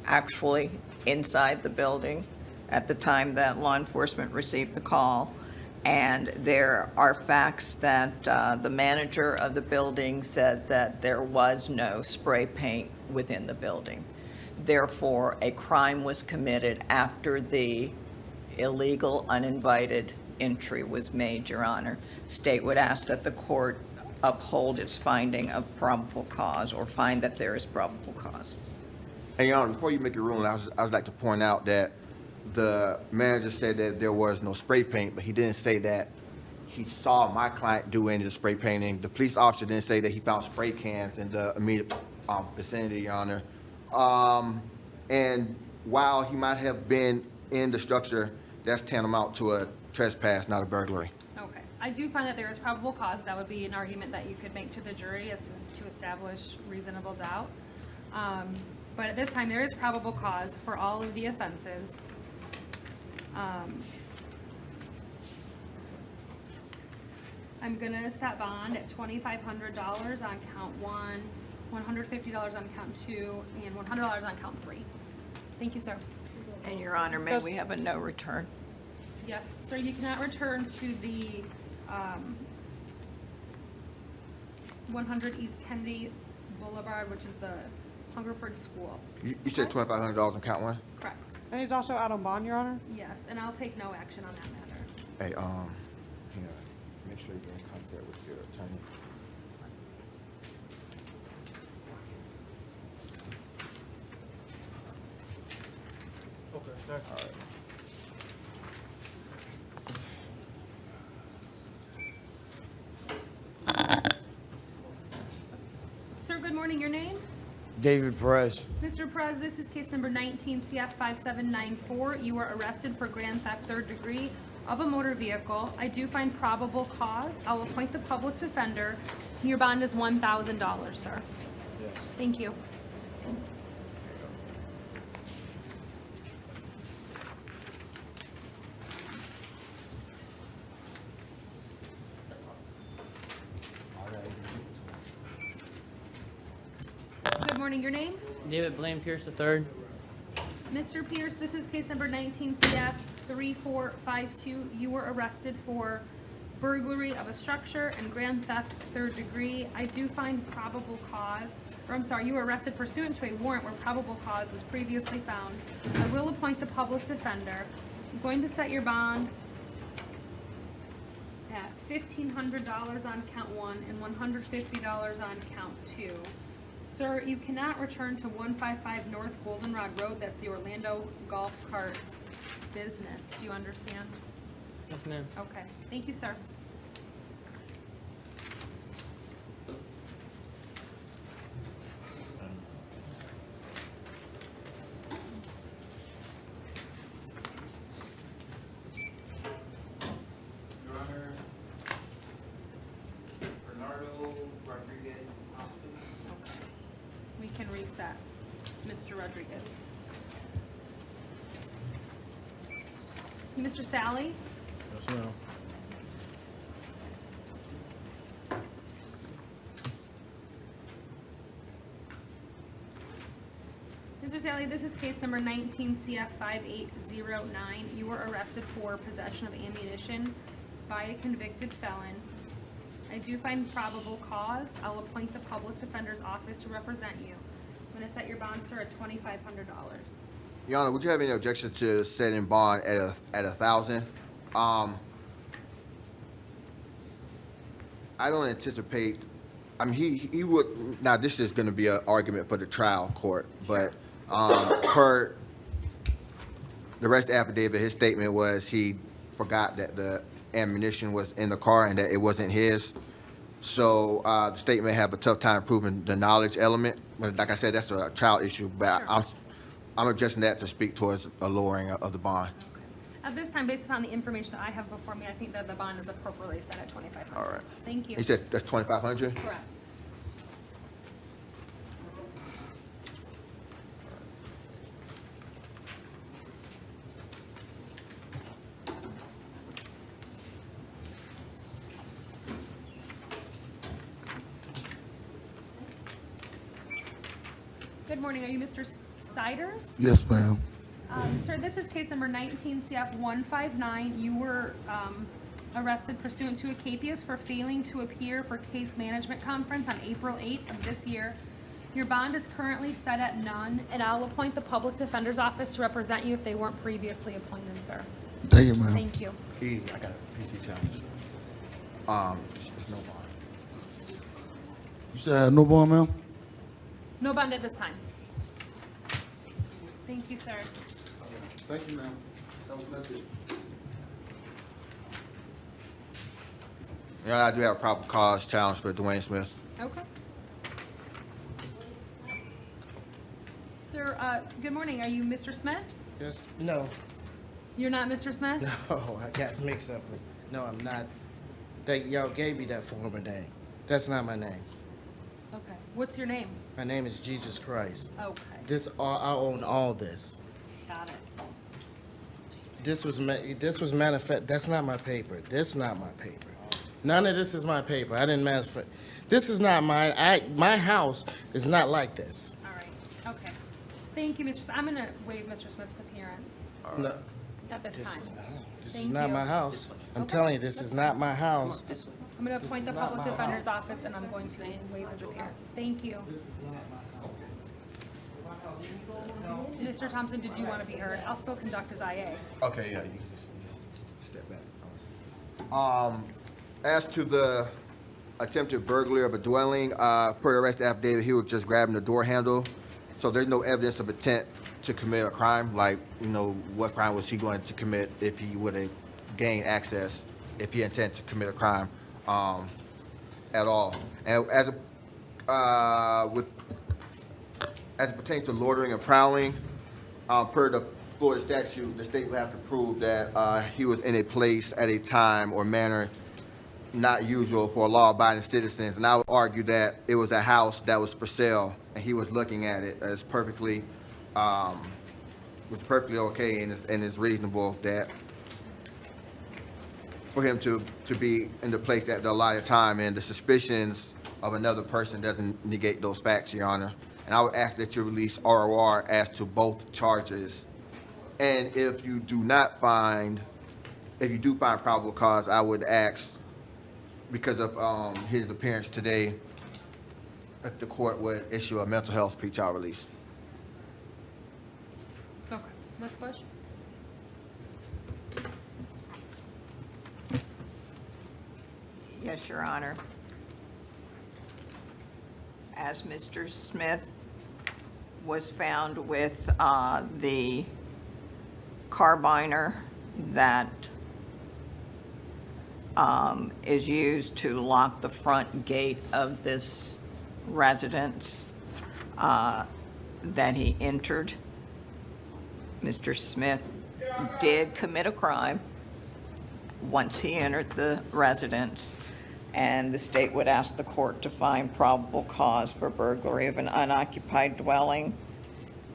Speaker 24: actually inside the building at the time that law enforcement received the call. And there are facts that the manager of the building said that there was no spray paint within the building. Therefore, a crime was committed after the illegal, uninvited entry was made, Your Honor. The state would ask that the court uphold its finding of probable cause or find that there is probable cause.
Speaker 19: And Your Honor, before you make your ruling, I would like to point out that the manager said that there was no spray paint, but he didn't say that he saw my client do any of the spray painting. The police officer didn't say that he found spray cans in the immediate vicinity, Your Honor. And while he might have been in the structure, that's tantamount to a trespass, not a burglary.
Speaker 6: Okay. I do find that there is probable cause. That would be an argument that you could make to the jury as to establish reasonable doubt. But at this time, there is probable cause for all of the offenses. I'm gonna set bond at $2,500 on count one, $150 on count two, and $100 on count three. Thank you, sir.
Speaker 24: And Your Honor, may we have a no return?
Speaker 6: Yes, sir, you cannot return to the 100 East Kennedy Boulevard, which is the Hungerford School.
Speaker 19: You said $2,500 on count one?
Speaker 6: Correct.
Speaker 15: And he's also out on bond, Your Honor?
Speaker 6: Yes, and I'll take no action on that matter.
Speaker 19: Hey, hang on. Make sure you get in contact with your attorney.
Speaker 11: Okay, thank you.
Speaker 19: All right.
Speaker 6: Sir, good morning. Your name?
Speaker 10: David Perez.
Speaker 6: Mr. Perez, this is case number 19 CF 5794. You were arrested for grand theft third degree of a motor vehicle. I do find probable cause. I'll appoint the public defender. Your bond is $1,000, sir.
Speaker 10: Yes.
Speaker 6: Thank you. Good morning. Your name?
Speaker 14: David Blaine Pierce III.
Speaker 6: Mr. Pierce, this is case number 19 CF 3452. You were arrested for burglary of a structure and grand theft third degree. I do find probable cause, or I'm sorry, you were arrested pursuant to a warrant where probable cause was previously found. I will appoint the public defender. I'm going to set your bond at $1,500 on count one and $150 on count two. Sir, you cannot return to 155 North Goldenrod Road. That's the Orlando Golf Carts business. Do you understand?
Speaker 14: Yes, ma'am.
Speaker 6: Okay, thank you, sir.
Speaker 8: Your Honor, Bernardo Rodriguez is hospital.
Speaker 6: We can reset. Mr. Rodriguez. Mr. Sally?
Speaker 18: Yes, ma'am.
Speaker 6: Mr. Sally, this is case number 19 CF 5809. You were arrested for possession of ammunition by a convicted felon. I do find probable cause. I'll appoint the public defender's office to represent you. I'm going to set your bond, sir, at $2,500.
Speaker 19: Your Honor, would you have any objection to setting bond at $1,000? I don't anticipate, I mean, he would, now this is gonna be an argument for the trial court, but, per the rest affidavit, his statement was he forgot that the ammunition was in the car and that it wasn't his. So, the state may have a tough time proving the knowledge element, but like I said, that's a trial issue, but I'm addressing that to speak towards a lowering of the bond.
Speaker 6: At this time, based upon the information that I have before me, I think that the bond is appropriately set at $2,500.
Speaker 19: All right.
Speaker 6: Thank you.
Speaker 19: He said that's 2,500?
Speaker 6: Correct. Good morning. Are you Mr. Siders?
Speaker 12: Yes, ma'am.
Speaker 6: Sir, this is case number 19 CF 159. You were arrested pursuant to a capias for failing to appear for case management conference on April 8th of this year. Your bond is currently set at none, and I'll appoint the public defender's office to represent you if they weren't previously appointed, sir.
Speaker 12: Thank you, ma'am.
Speaker 6: Thank you.
Speaker 19: Easy, I got a PC challenge. There's no bond.
Speaker 12: You said no bond, ma'am?
Speaker 6: No bond at this time. Thank you, sir.
Speaker 12: Thank you, ma'am. That's it.
Speaker 19: Yeah, I do have a probable cause challenge for Dwayne Smith.
Speaker 6: Okay. Sir, good morning. Are you Mr. Smith?
Speaker 21: Yes. No.
Speaker 6: You're not Mr. Smith?
Speaker 21: No, I got mixed up with. No, I'm not. Y'all gave me that former name. That's not my name.
Speaker 6: Okay. What's your name?
Speaker 21: My name is Jesus Christ.
Speaker 6: Okay.
Speaker 21: I own all this.
Speaker 6: Got it.
Speaker 21: This was manifest. That's not my paper. This is not my paper. None of this is my paper. I didn't manifest. This is not mine. My house is not like this.
Speaker 6: All right. Okay. Thank you, Mr. Smith. I'm going to waive Mr. Smith's appearance
Speaker 21: No,
Speaker 6: at this time.
Speaker 21: this
Speaker 6: Thank
Speaker 21: is not
Speaker 6: you.
Speaker 21: my house. I'm telling you, this is not my house.
Speaker 6: I'm going to appoint the
Speaker 21: is not
Speaker 6: public
Speaker 21: my
Speaker 6: defender's
Speaker 21: house.
Speaker 6: office, and I'm going to waive his appearance. Thank you. Mr. Thompson, did you want to be heard? I'll still conduct as IA.
Speaker 19: Okay, yeah, you can just step back. As to the attempted burglary of a dwelling, per the arrest affidavit, he was just grabbing the door handle. So there's no evidence of intent to commit a crime, like, you know, what crime was he going to commit if he would have gained access, if he intended to commit a crime, at all. And as it pertains to loitering and prowling, per the Florida statute, the state would have to prove that he was in a place at a time or manner not usual for law-abiding citizens. And I would argue that it was a house that was for sale, and he was looking at it as perfectly okay, and it's reasonable that for him to be in the place at the allotted time, and the suspicions of another person doesn't negate those facts, Your Honor. And I would ask that you release ROR as to both charges. And if you do find probable cause, I would ask, because of his appearance today, that the court would issue a mental health pretrial release.
Speaker 6: Okay. Ms. Bush?
Speaker 24: Yes, Your Honor. as Mr. Smith was found with the carbiner that is used to lock the front gate of this residence that he entered. Mr. Smith did commit a crime once he entered the residence, and the state would ask the court to find probable cause for burglary of an unoccupied dwelling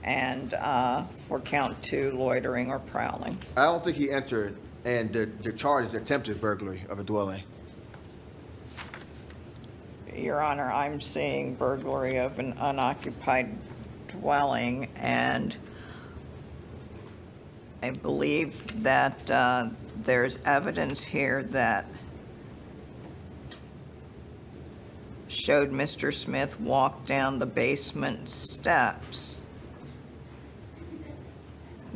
Speaker 24: and for count 2, loitering or prowling.
Speaker 19: I don't think he entered, and the charge is attempted burglary of a dwelling.
Speaker 24: Your Honor, I'm seeing burglary of an unoccupied dwelling, and I believe that there's evidence here that showed Mr. Smith walk down the basement steps.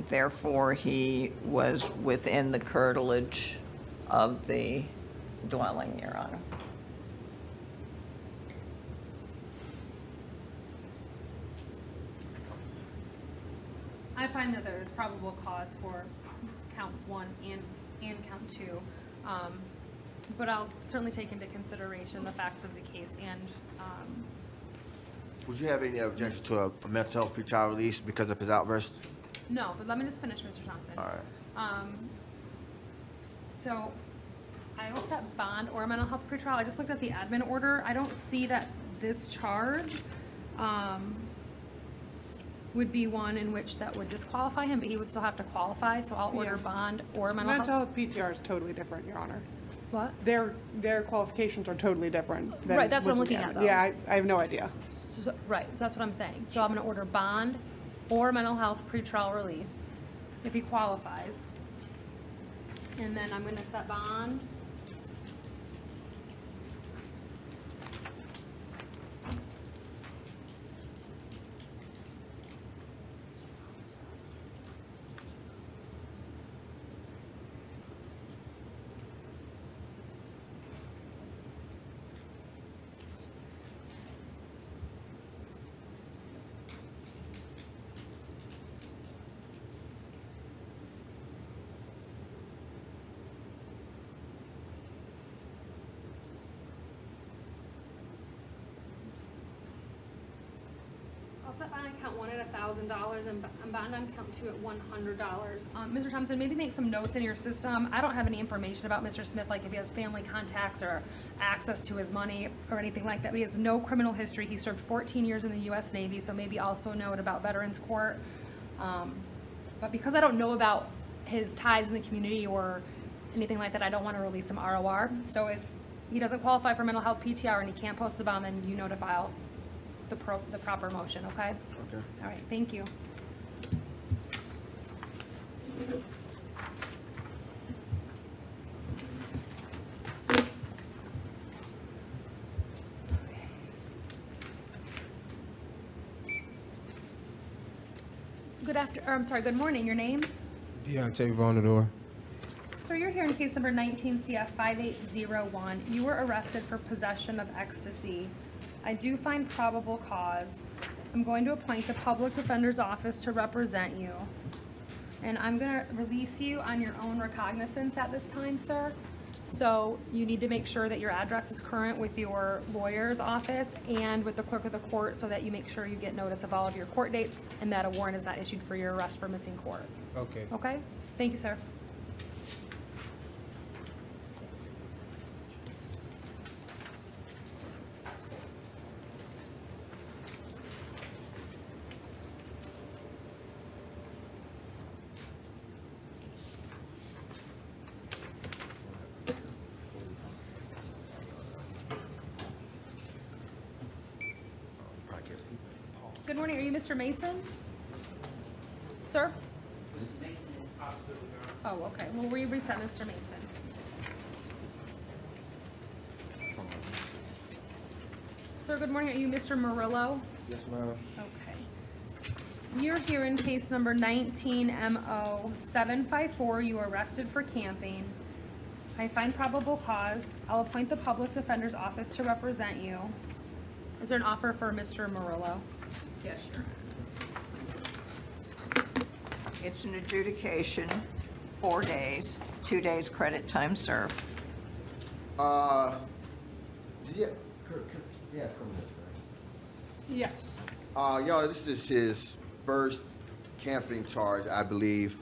Speaker 24: Therefore, he was within the curtilage of the dwelling, Your Honor.
Speaker 6: I find that there is probable cause for count 1 and count 2. But I'll certainly take into consideration the facts of the case and,
Speaker 19: Would you have any objections to a mental health pretrial release because of his outburst?
Speaker 6: no, but let me just finish, Mr. Thompson.
Speaker 19: All right.
Speaker 6: So I will set bond or mental health pretrial. I just looked at the admin order. I don't see that this charge would be one in which that would disqualify him, but he would still have to qualify, so I'll order
Speaker 15: Yeah.
Speaker 6: bond or mental health.
Speaker 15: Mental health PTR is totally different, Your Honor.
Speaker 6: What?
Speaker 15: Their qualifications are totally different. than
Speaker 6: Right, that's what I'm
Speaker 15: what's
Speaker 6: looking
Speaker 15: in
Speaker 6: at,
Speaker 15: the
Speaker 6: though.
Speaker 15: Yeah, I have no idea.
Speaker 6: So, right, so that's what I'm saying. So I'm gonna order bond or mental health pretrial release if he qualifies. And then I'm gonna set bond. I'll set bond on count 1 at $1,000 and bond on count 2 at $100. Mr. Thompson, maybe make some notes in your system. I don't have any information about Mr. Smith, like if he has family contacts or access to his money or anything like that. But he has no criminal history. He served 14 years in the U.S. Navy, so maybe also note about Veterans Court. But because I don't know about his ties in the community or anything like that, I don't want to release him ROR. So if he doesn't qualify for mental health PTR and he can't post the bond, then you notify the proper motion, okay?
Speaker 19: Okay.
Speaker 6: All right, thank you. Good morning, your name?
Speaker 13: Deontay Vonador.
Speaker 6: Sir, you're here in case number 19 CF 5801. You were arrested for possession of ecstasy. I do find probable cause. I'm going to appoint the public defender's office to represent you. And I'm gonna release you on your own recognizance at this time, sir. So you need to make sure that your address is current with your lawyer's office and with the clerk of the court so that you make sure you get notice of all of your court dates and that a warrant is not issued for your arrest for missing court.
Speaker 13: Okay.
Speaker 6: Okay? Thank you, sir. Good morning, are you Mr. Mason? Sir?
Speaker 8: Mr. Mason is hospital, Your Honor.
Speaker 6: Oh, okay, well, we reset Mr. Mason. Sir, good morning, are you Mr. Murillo?
Speaker 13: Yes, ma'am.
Speaker 6: Okay. You're here in case number 19MO754. You were arrested for camping. I find probable cause. I'll appoint the public defender's office to represent you. Is there an offer for Mr. Murillo?
Speaker 24: Yes, Your Honor. It's an adjudication, 4 days, 2 days credit time served.
Speaker 19: Yeah,
Speaker 6: Yes.
Speaker 19: y'all, this is his first camping charge, I believe.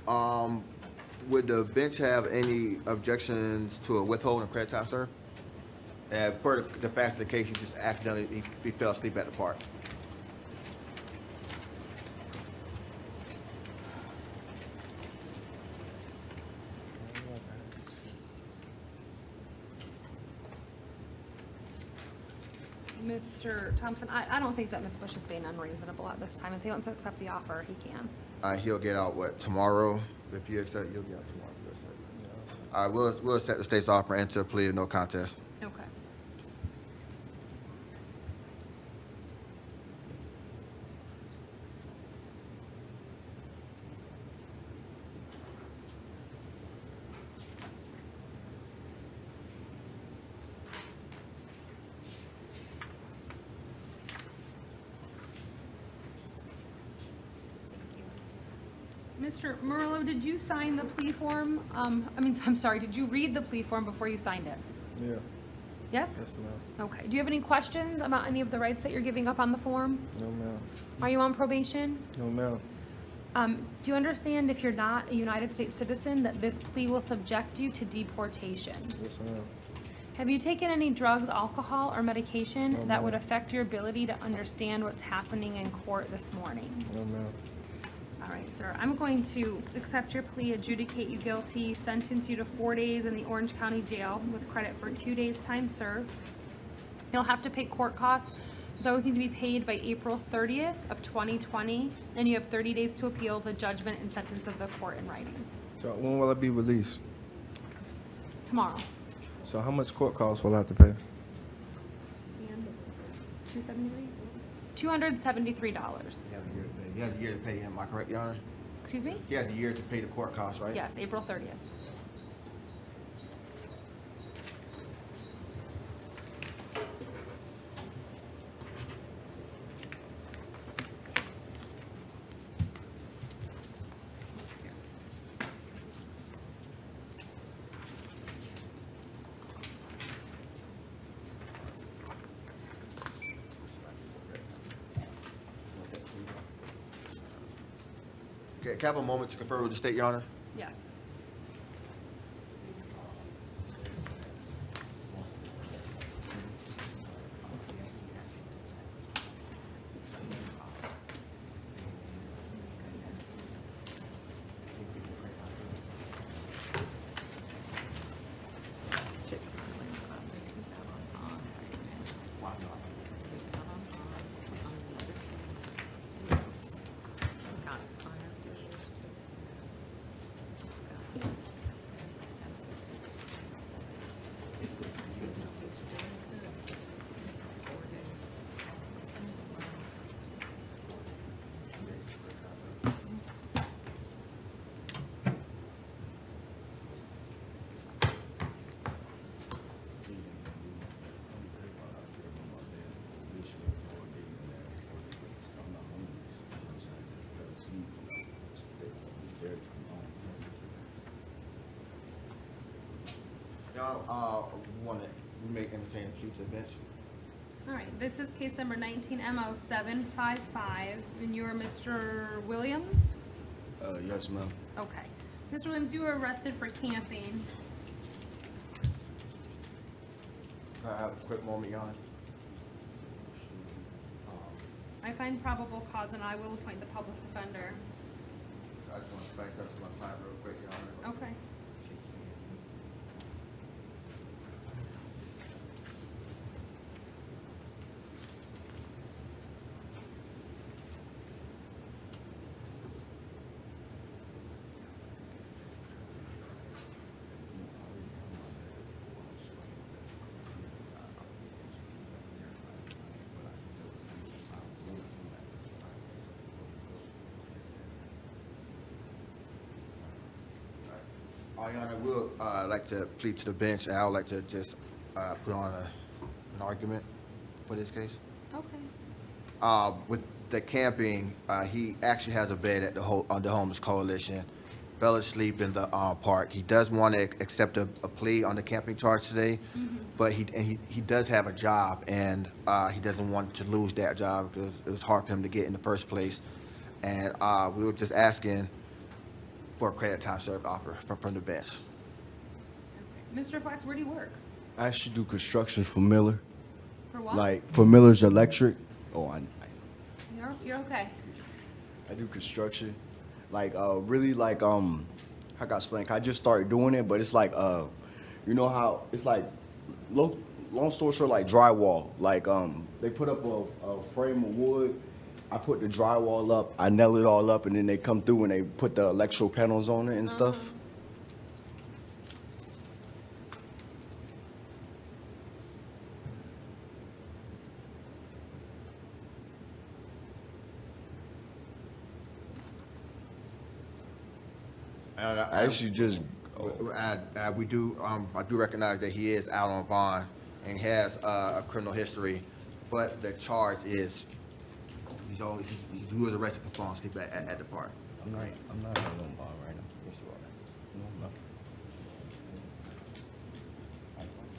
Speaker 19: Would the bench have any objections to a withholding of credit time served? Per the facts of the case, he just accidentally, he fell asleep at the park.
Speaker 6: Mr. Thompson, I don't think that Ms. Bush is being unreasonable at this time. If he wants to accept the offer, he can.
Speaker 19: He'll get out, what, tomorrow? If you accept, you'll get out tomorrow. We'll accept the state's offer and enter a plea of no contest.
Speaker 6: Okay. Mr. Murillo, did you sign the plea form? I'm sorry, did you read the plea form before you signed it?
Speaker 18: Yeah.
Speaker 6: Yes?
Speaker 18: Yes, ma'am.
Speaker 6: Okay. Do you have any questions about any of the rights that you're giving up on the form?
Speaker 18: No, ma'am.
Speaker 6: Are you on probation?
Speaker 18: No, ma'am.
Speaker 6: Do you understand if you're not a United States citizen that this plea will subject you to deportation?
Speaker 18: Yes, ma'am.
Speaker 6: Have you taken any drugs, alcohol, or medication
Speaker 18: No,
Speaker 6: that would
Speaker 18: ma'am.
Speaker 6: affect your ability to understand what's happening in court this morning?
Speaker 18: No, ma'am.
Speaker 6: All right, sir. I'm going to accept your plea, adjudicate you guilty, sentence you to 4 days in the Orange County Jail with credit for 2 days' time served. You'll have to pay court costs. Those need to be paid by April 30th of 2020, and you have 30 days to appeal the judgment and sentence of the court in writing.
Speaker 18: So when will I be released?
Speaker 6: Tomorrow.
Speaker 18: So how much court costs will I have to pay?
Speaker 6: $273.
Speaker 19: He has a year to pay him, am I correct, Your Honor?
Speaker 6: Excuse me?
Speaker 19: He has a year to pay the court costs, right?
Speaker 6: Yes, April 30th.
Speaker 19: Okay, can I have a moment to confer with the state, Your Honor?
Speaker 6: Yes.
Speaker 19: Y'all, we may entertain a plea to the bench.
Speaker 6: All right, this is case number 19-MO-755, and you are Mr. Williams?
Speaker 2: Yes, ma'am.
Speaker 6: Okay. Mr. Williams, you were arrested for camping.
Speaker 19: Can I have a quick moment, Your Honor?
Speaker 6: I find probable cause, and I will appoint the public defender.
Speaker 19: I just want to explain something to my client real quick, Your Honor.
Speaker 6: Okay.
Speaker 19: Your Honor, we'll like to plead to the bench, and I would like to just put on an argument for this case.
Speaker 6: Okay.
Speaker 19: With the camping, he actually has a bed at the Homeless Coalition. Fell asleep in the park. He does want to accept a plea on the camping charge today, but he does have a job, and he doesn't want to lose that job because it was hard for him to get in the first place. And we were just asking for a credit time served offer from the bench.
Speaker 6: Mr. Flax, where do you work?
Speaker 13: I actually do construction for Miller.
Speaker 6: For what?
Speaker 13: Like, for Miller's Electric. Oh,
Speaker 6: You're okay.
Speaker 13: I do construction. Like, really, like, how can I explain? I just started doing it, but it's like, you know how, it's like, long story short, like drywall. Like, they put up a frame of wood. I put the drywall up, I nail it all up, and then they come through and they put the electro panels on it and stuff. I actually just.
Speaker 19: We do. I do recognize that he is out on bond and has a criminal history, but the charge is he was arrested for falling asleep at the park.
Speaker 13: I'm not out on bond right now. What's wrong? No.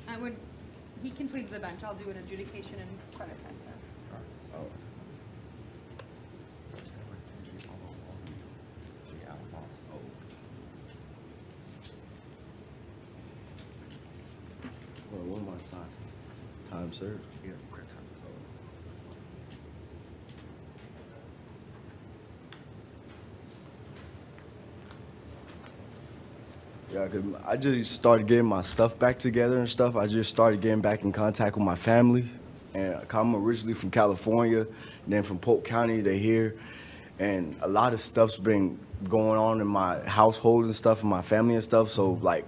Speaker 6: I would, he can plead to the bench. I'll do an adjudication and credit time, sir.
Speaker 13: Oh. Well, what am I signing? Time served?
Speaker 19: Yeah, credit time served.
Speaker 13: Yeah, cause I just started getting my stuff back together and stuff. I just started getting back in contact with my family. And I'm originally from California, then from Polk County to here. And a lot of stuff's been going on in my household and stuff, and my family and stuff. So, like,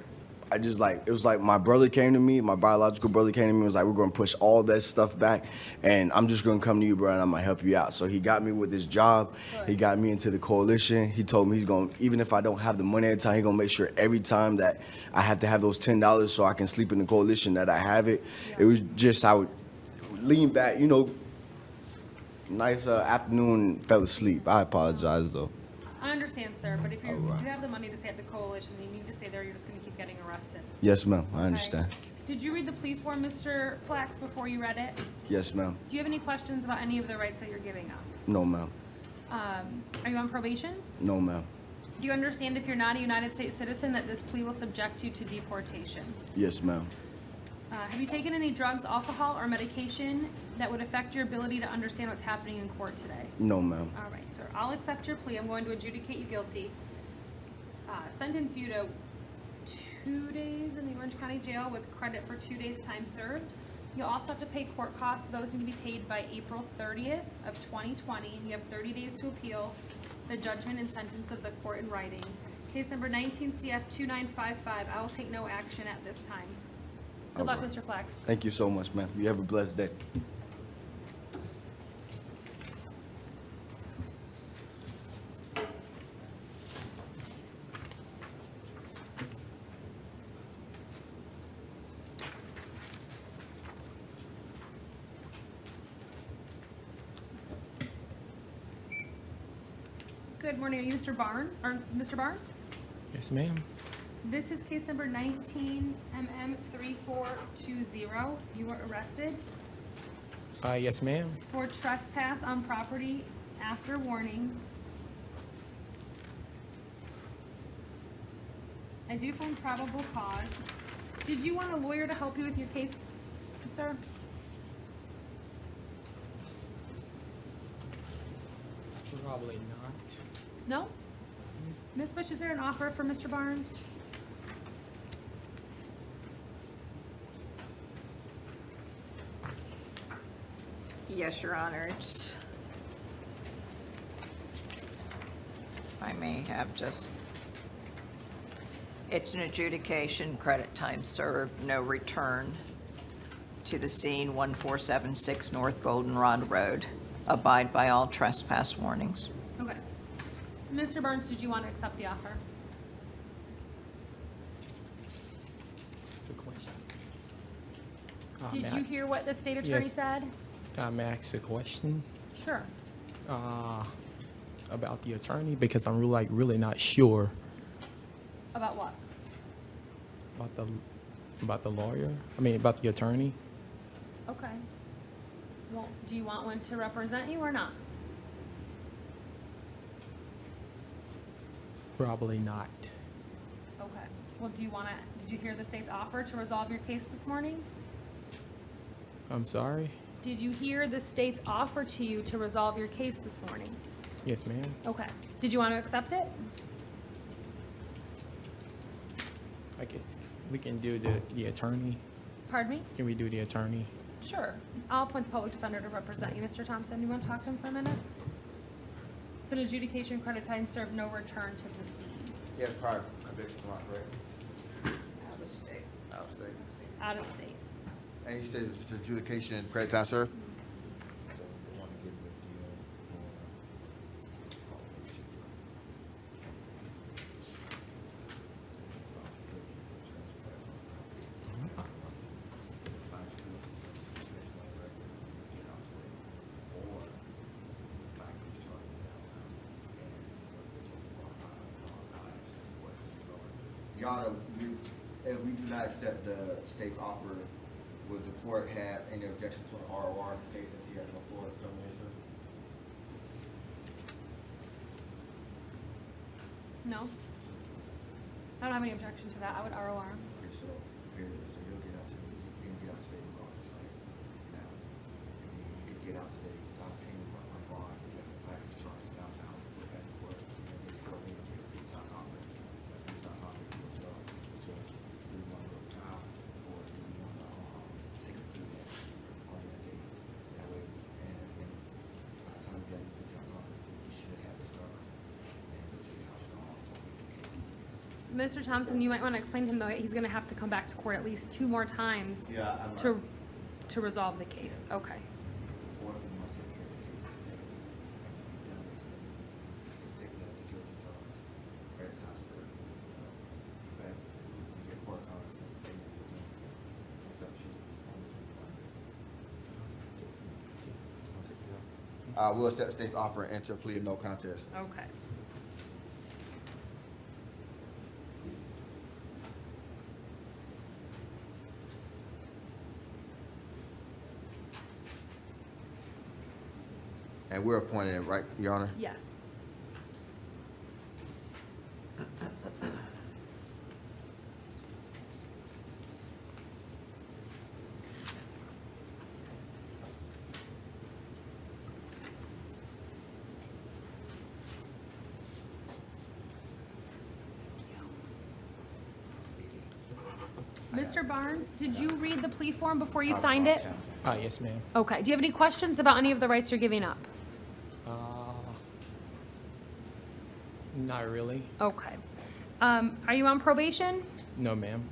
Speaker 13: I just, like, it was like my brother came to me, my biological brother came to me and was like, we're going to push all that stuff back, and I'm just going to come to you, bro, and I'm going to help you out. So he got me with this job. He got me into the coalition. He told me he's going to, even if I don't have the money at the time, he's going to make sure every time that I have to have those $10 so I can sleep in the coalition that I have it. Yeah. It was just, I would lean back, you know, nice afternoon, fell asleep. I apologize, though.
Speaker 6: I understand, sir, but if you do have the money to stay at the coalition, you need to stay there, you're just going to keep getting arrested.
Speaker 13: Yes, ma'am. I
Speaker 6: Okay.
Speaker 13: understand.
Speaker 6: Did you read the plea form, Mr. Flax, before you read it?
Speaker 13: Yes, ma'am.
Speaker 6: Do you have any questions about any of the rights that you're giving up?
Speaker 13: No, ma'am.
Speaker 6: Are you on probation?
Speaker 13: No, ma'am.
Speaker 6: Do you understand if you're not a United States citizen that this plea will subject you to deportation?
Speaker 13: Yes, ma'am.
Speaker 6: Have you taken any drugs, alcohol, or medication that would affect your ability to understand what's happening in court today?
Speaker 13: No, ma'am.
Speaker 6: All right, sir. I'll accept your plea. I'm going to adjudicate you guilty. Sentence you to 2 days in the Orange County Jail with credit for 2 days time served. You'll also have to pay court costs. Those need to be paid by April 30th of 2020. You have 30 days to appeal the judgment and sentence of the court in writing. Case number 19 CF 2955. I will take no action at this time. Good luck, Mr. Flax.
Speaker 13: Thank you so much, ma'am. You have a blessed day.
Speaker 6: Good morning. Are you Mr. Mr. Barnes?
Speaker 11: Yes, ma'am.
Speaker 6: This is case number 19 MM3420. You were arrested
Speaker 11: Yes, ma'am.
Speaker 6: for trespass on property after warning. I do find probable cause. Did you want a lawyer to help you with your case, sir?
Speaker 11: Probably not.
Speaker 6: No? Ms. Bush, is there an offer for Mr. Barnes?
Speaker 24: Yes, Your Honor. I may have just, it's an adjudication, credit time served, no return to the scene, 1476 North Goldenrod Road. Abide by all trespass warnings.
Speaker 6: Okay. Mr. Barnes, did you want to accept the offer?
Speaker 11: It's a question.
Speaker 6: Did you hear what the state attorney
Speaker 11: Yes.
Speaker 6: said?
Speaker 5: May I ask a question
Speaker 6: Sure.
Speaker 5: about the attorney because I'm really not sure
Speaker 6: About what?
Speaker 5: about the lawyer. I mean about the attorney.
Speaker 6: Okay. Well, do you want one to represent you or not?
Speaker 5: Probably not.
Speaker 6: Okay. Well, did you hear the state's offer to resolve your case this morning?
Speaker 5: I'm sorry.
Speaker 6: Did you hear the state's offer to you to resolve your case this morning?
Speaker 5: Yes, ma'am.
Speaker 6: Okay. Did you want to accept it?
Speaker 5: I guess we can do the attorney.
Speaker 6: Pardon me?
Speaker 5: Can we do the attorney?
Speaker 6: Sure. I'll appoint the public defender to represent you. Mr. Thompson, do you want to talk to him for a minute? So an adjudication credit time served, no return to the scene.
Speaker 19: Yes, prior conviction, am I correct?
Speaker 24: Out of state.
Speaker 19: Out of state.
Speaker 6: Out of state.
Speaker 19: And you said it's adjudication, credit time served? Your Honor, if we do not accept the state's offer, would the court have any objection to an ROR in this case since he has no floor determination?
Speaker 6: No? I don't have any objection to that. I would ROR.
Speaker 19: Okay, so here it is. So you'll get out today. You can get out today regardless, right? Now, if you could get out today without paying a bond, you have to package charges downtown. Look at the court. And this court will get a free-time conference. A free-time conference will go to judge. Do you want to go to trial or do you want to take a plea on that day? That way, and by the time you get a free-time conference, you should have discovered and go to your house and all.
Speaker 6: Mr. Thompson, you might want to explain to him, though, he's going to have to come back to court at least 2 more times
Speaker 19: Yeah, I'm
Speaker 6: to resolve the case. Okay.
Speaker 19: We'll accept state's offer and enter a plea of no contest.
Speaker 6: Okay.
Speaker 19: And we're appointed, right, Your Honor?
Speaker 6: Yes. Mr. Barnes, did you read the plea form before you signed it?
Speaker 5: Yes, ma'am.
Speaker 6: Okay. Do you have any questions about any of the rights you're giving up?
Speaker 5: Not really.
Speaker 6: Okay. Are you on probation?
Speaker 5: No, ma'am.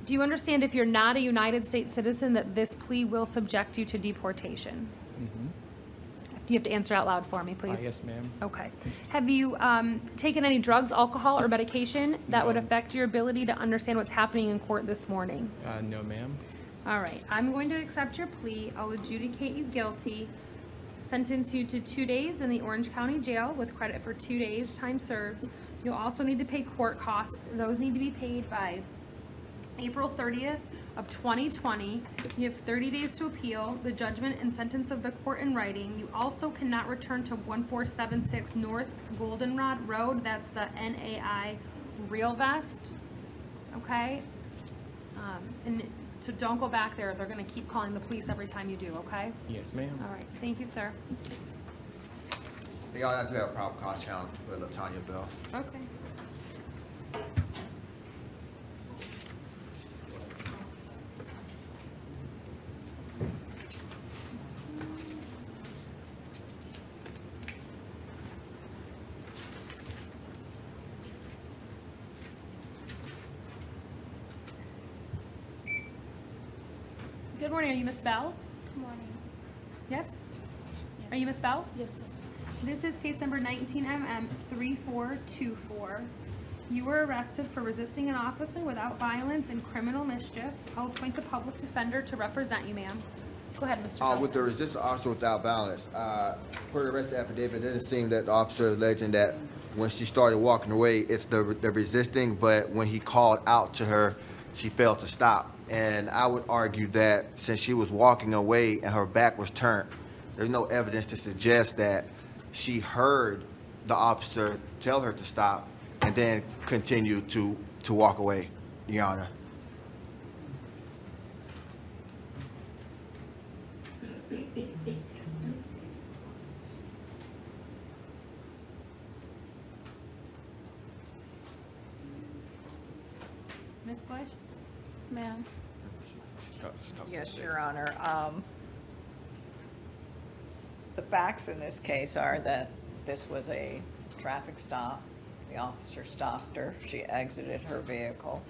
Speaker 6: Do you understand if you're not a United States citizen that this plea will subject you to deportation?
Speaker 5: Mm-hmm.
Speaker 6: You have to answer out loud for me, please.
Speaker 5: Yes, ma'am.
Speaker 6: Okay. Have you taken any drugs, alcohol, or medication that would
Speaker 5: No.
Speaker 6: affect your ability to understand what's happening in court this morning?
Speaker 5: No, ma'am.
Speaker 6: All right. I'm going to accept your plea. I'll adjudicate you guilty, sentence you to 2 days in the Orange County Jail with credit for 2 days, time served. You'll also need to pay court costs. Those need to be paid by April 30th of 2020. You have 30 days to appeal the judgment and sentence of the court in writing. You also cannot return to 1476 North Goldenrod Road. That's the NAI Real Vest. Okay? And so don't go back there. They're going to keep calling the police every time you do, okay?
Speaker 5: Yes, ma'am.
Speaker 6: All right. Thank you, sir.
Speaker 19: Your Honor, I do have a probable cause challenge for LaTanya Bell.
Speaker 6: Okay. Good morning. Are you Miss Bell?
Speaker 1: Good morning.
Speaker 6: Yes? Are you Miss Bell?
Speaker 1: Yes, sir.
Speaker 6: This is case number 19MM3424. You were arrested for resisting an officer without violence and criminal mischief. I'll appoint the public defender to represent you, ma'am. Go ahead, Mr. Johnson.
Speaker 19: With the resisting officer without violence, per the rest of the affidavit, it doesn't seem that the officer alleging that when she started walking away, it's the resisting, but when he called out to her, she failed to stop. And I would argue that since she was walking away and her back was turned, there's no evidence to suggest that she heard the officer tell her to stop and then continue to walk away, Your Honor.
Speaker 6: Ms. Bush?
Speaker 1: Ma'am.
Speaker 24: Yes, Your Honor. The facts in this case are that this was a traffic stop. The officer stopped her. She exited her vehicle.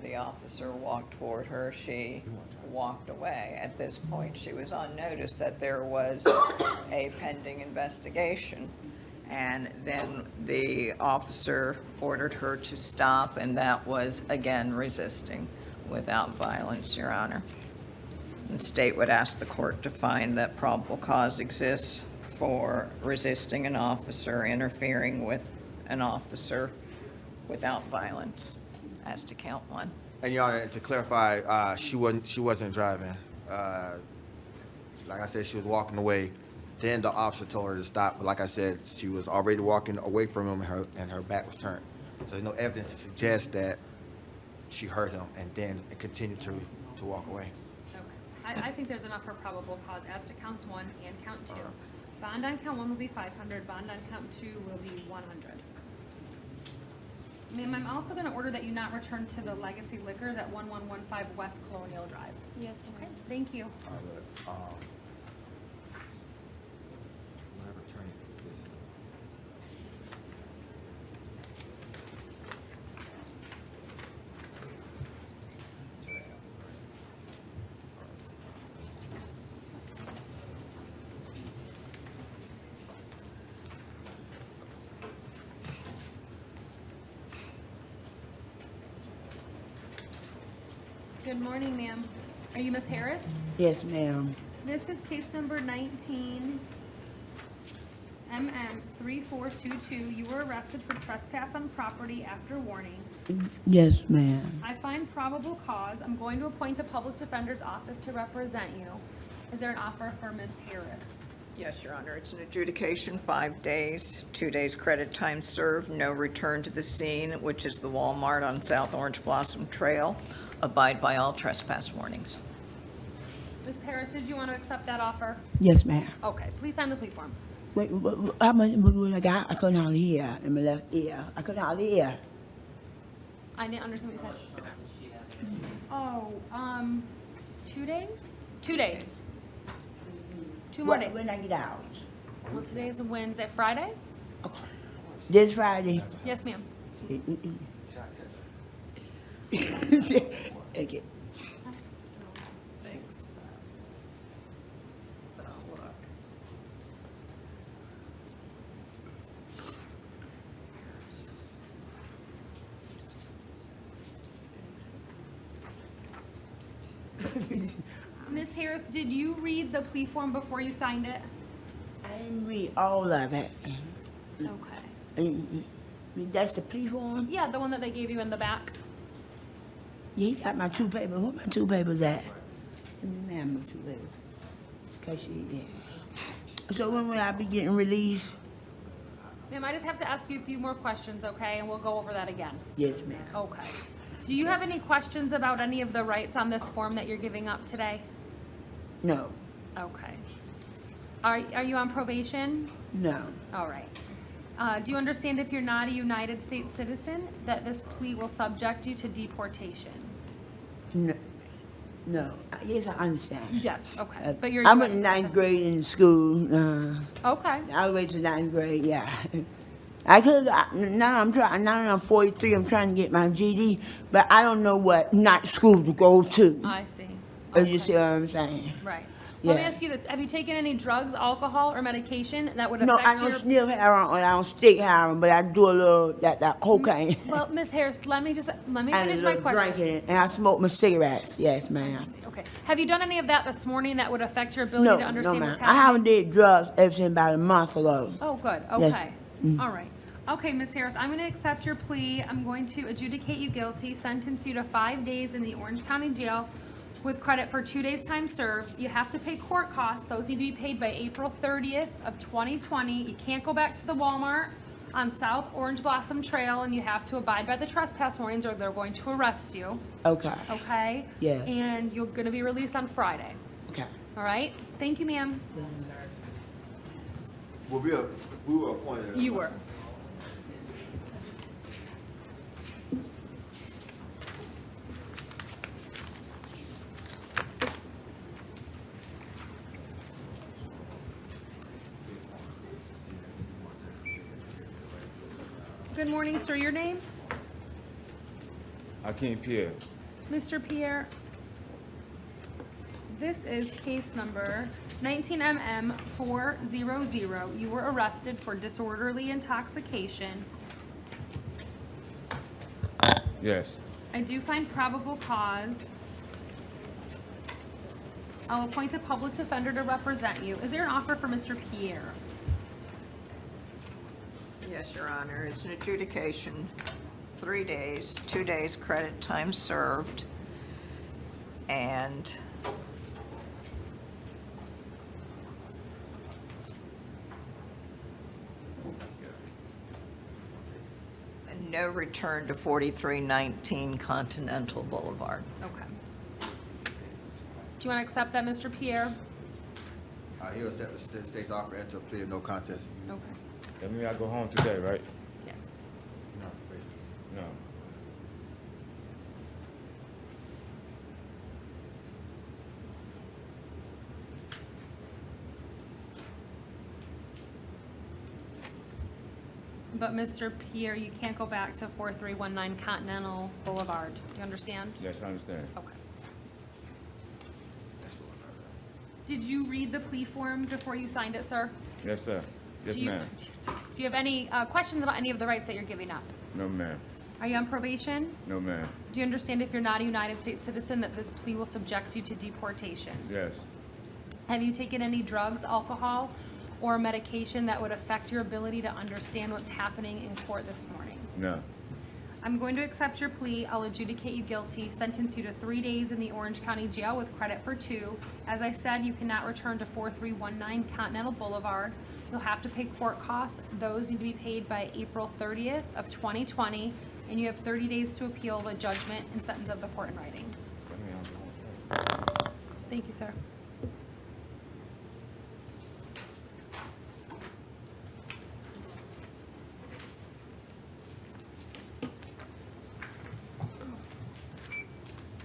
Speaker 24: The officer walked toward her. She walked away. At this point, she was on notice that there was a pending investigation. And then the officer ordered her to stop, and that was, again, resisting without violence, Your Honor. The state would ask the court to find that probable cause exists for resisting an officer, interfering with an officer without violence, as to count one.
Speaker 19: And Your Honor, to clarify, she wasn't driving. Like I said, she was walking away. Then the officer told her to stop. But like I said, she was already walking away from him, and her back was turned. So there's no evidence to suggest that she heard him and then continued to walk away.
Speaker 6: Okay. I think there's enough for probable cause as to counts 1 and count 2. Bond on count 1 will be 500. Bond on count 2 will be 100. Ma'am, I'm also going to order that you not return to the Legacy Liquors at 1115 West Colonial Drive.
Speaker 1: Yes,
Speaker 6: Okay, thank you. Good morning, ma'am. Are you Miss Harris?
Speaker 10: Yes, ma'am.
Speaker 6: This is case number 19 MM3422. You were arrested for trespass on property after warning.
Speaker 10: Yes, ma'am.
Speaker 6: I find probable cause. I'm going to appoint the public defender's office to represent you. Is there an offer for Miss Harris?
Speaker 24: Yes, Your Honor. It's an adjudication, 5 days, 2 days credit time served, no return to the scene, which is the Walmart on South Orange Blossom Trail. Abide by all trespass warnings.
Speaker 6: Miss Harris, did you want to accept that offer?
Speaker 10: Yes, ma'am.
Speaker 6: Okay, please sign the plea form.
Speaker 10: Wait, how much would I got? I couldn't hardly hear in my left ear. I couldn't hardly hear.
Speaker 6: I didn't understand what you said. Oh, 2 days? 2 days. 2 more days.
Speaker 10: When I get out?
Speaker 6: Well, today is Wednesday. Friday?
Speaker 10: This Friday.
Speaker 6: Yes, ma'am.
Speaker 10: Okay.
Speaker 24: Thanks. I'll look.
Speaker 6: Miss Harris, did you read the plea form before you signed it?
Speaker 10: I didn't read all of it.
Speaker 6: Okay.
Speaker 10: That's the plea form?
Speaker 6: Yeah, the one that they gave you in the back.
Speaker 10: Yeah, he got my 2 papers. Where my 2 papers at? Let me have my 2 papers. Yeah. So when will I be getting released?
Speaker 6: Ma'am, I just have to ask you a few more questions, okay? And we'll go over that again.
Speaker 10: Yes, ma'am.
Speaker 6: Okay. Do you have any questions about any of the rights on this form that you're giving up today?
Speaker 10: No.
Speaker 6: Okay. Are you on probation?
Speaker 10: No.
Speaker 6: All right. Do you understand if you're not a United States citizen, that this plea will subject you to deportation?
Speaker 10: No. No. Yes, I understand.
Speaker 6: Yes, okay. But you're.
Speaker 10: I went to 9th grade in school.
Speaker 6: Okay.
Speaker 10: I went to 9th grade, yeah. I could now I'm 43, I'm trying to get my GD, but I don't know what not school to go to.
Speaker 6: I see.
Speaker 10: You see what I'm saying?
Speaker 6: Right.
Speaker 10: Yeah.
Speaker 6: Let me ask you this. Have you taken any drugs, alcohol, or medication that would affect
Speaker 10: No, I don't sniff heroin or I don't stick heroin, but I do a little that cocaine.
Speaker 6: Well, Miss Harris, let me
Speaker 10: and
Speaker 6: finish
Speaker 10: a
Speaker 6: my
Speaker 10: little
Speaker 6: question.
Speaker 10: drinking, and I smoke my cigarettes. Yes, ma'am.
Speaker 6: Okay. Okay. Have you done any of that this morning that would affect your ability
Speaker 10: No,
Speaker 6: to
Speaker 10: no,
Speaker 6: understand
Speaker 10: ma'am.
Speaker 6: what's
Speaker 10: I
Speaker 6: happening?
Speaker 10: haven't did drugs ever since about a month ago.
Speaker 6: Oh, good.
Speaker 10: Yes.
Speaker 6: Okay. All right. Okay, Ms. Harris, I'm going to accept your plea. I'm going to adjudicate you guilty, sentence you to 5 days in the Orange County Jail with credit for 2 days' time served. You have to pay court costs. Those need to be paid by April 30th of 2020. You can't go back to the Walmart on South Orange Blossom Trail, and you have to abide by the trespass warnings or they're going to arrest you.
Speaker 10: Okay.
Speaker 6: Okay?
Speaker 10: Yeah.
Speaker 6: And you're going to be released on Friday.
Speaker 10: Okay.
Speaker 6: All right? Thank you, ma'am.
Speaker 19: Well, we were appointed.
Speaker 6: You were. Good morning, sir. Your name?
Speaker 17: Hakeem Pierre.
Speaker 6: Mr. Pierre, this is case number 19MM400. You were arrested for disorderly intoxication.
Speaker 17: Yes.
Speaker 6: I do find probable cause. I'll appoint the public defender to represent you. Is there an offer for Mr. Pierre?
Speaker 24: Yes, Your Honor, it's an adjudication, 3 days, 2 days credit time served, and no return to 4319 Continental Boulevard.
Speaker 6: Okay. Do you want to accept that, Mr. Pierre?
Speaker 19: He'll accept the state's offer and to a plea of no contest.
Speaker 6: Okay.
Speaker 17: That means I go home today, right?
Speaker 6: Yes.
Speaker 17: No.
Speaker 6: But Mr. Pierre, you can't go back to 4319 Continental Boulevard. Do you understand?
Speaker 17: Yes, I understand.
Speaker 6: Okay. Did you read the plea form before you signed it, sir?
Speaker 17: Yes, sir. Yes,
Speaker 6: Do you-
Speaker 17: ma'am.
Speaker 6: Do you have any questions about any of the rights that you're giving up?
Speaker 17: No, ma'am.
Speaker 6: Are you on probation?
Speaker 17: No, ma'am.
Speaker 6: Do you understand if you're not a United States citizen that this plea will subject you to deportation?
Speaker 17: Yes.
Speaker 6: Have you taken any drugs, alcohol, or medication that would affect your ability to understand what's happening in court this morning?
Speaker 17: No.
Speaker 6: I'm going to accept your plea. I'll adjudicate you guilty, sentence you to 3 days in the Orange County Jail with credit for 2. As I said, you cannot return to 4319 Continental Boulevard. You'll have to pay court costs. Those need to be paid by April 30th of 2020, and you have 30 days to appeal the judgment and sentence of the court in writing. Thank you, sir.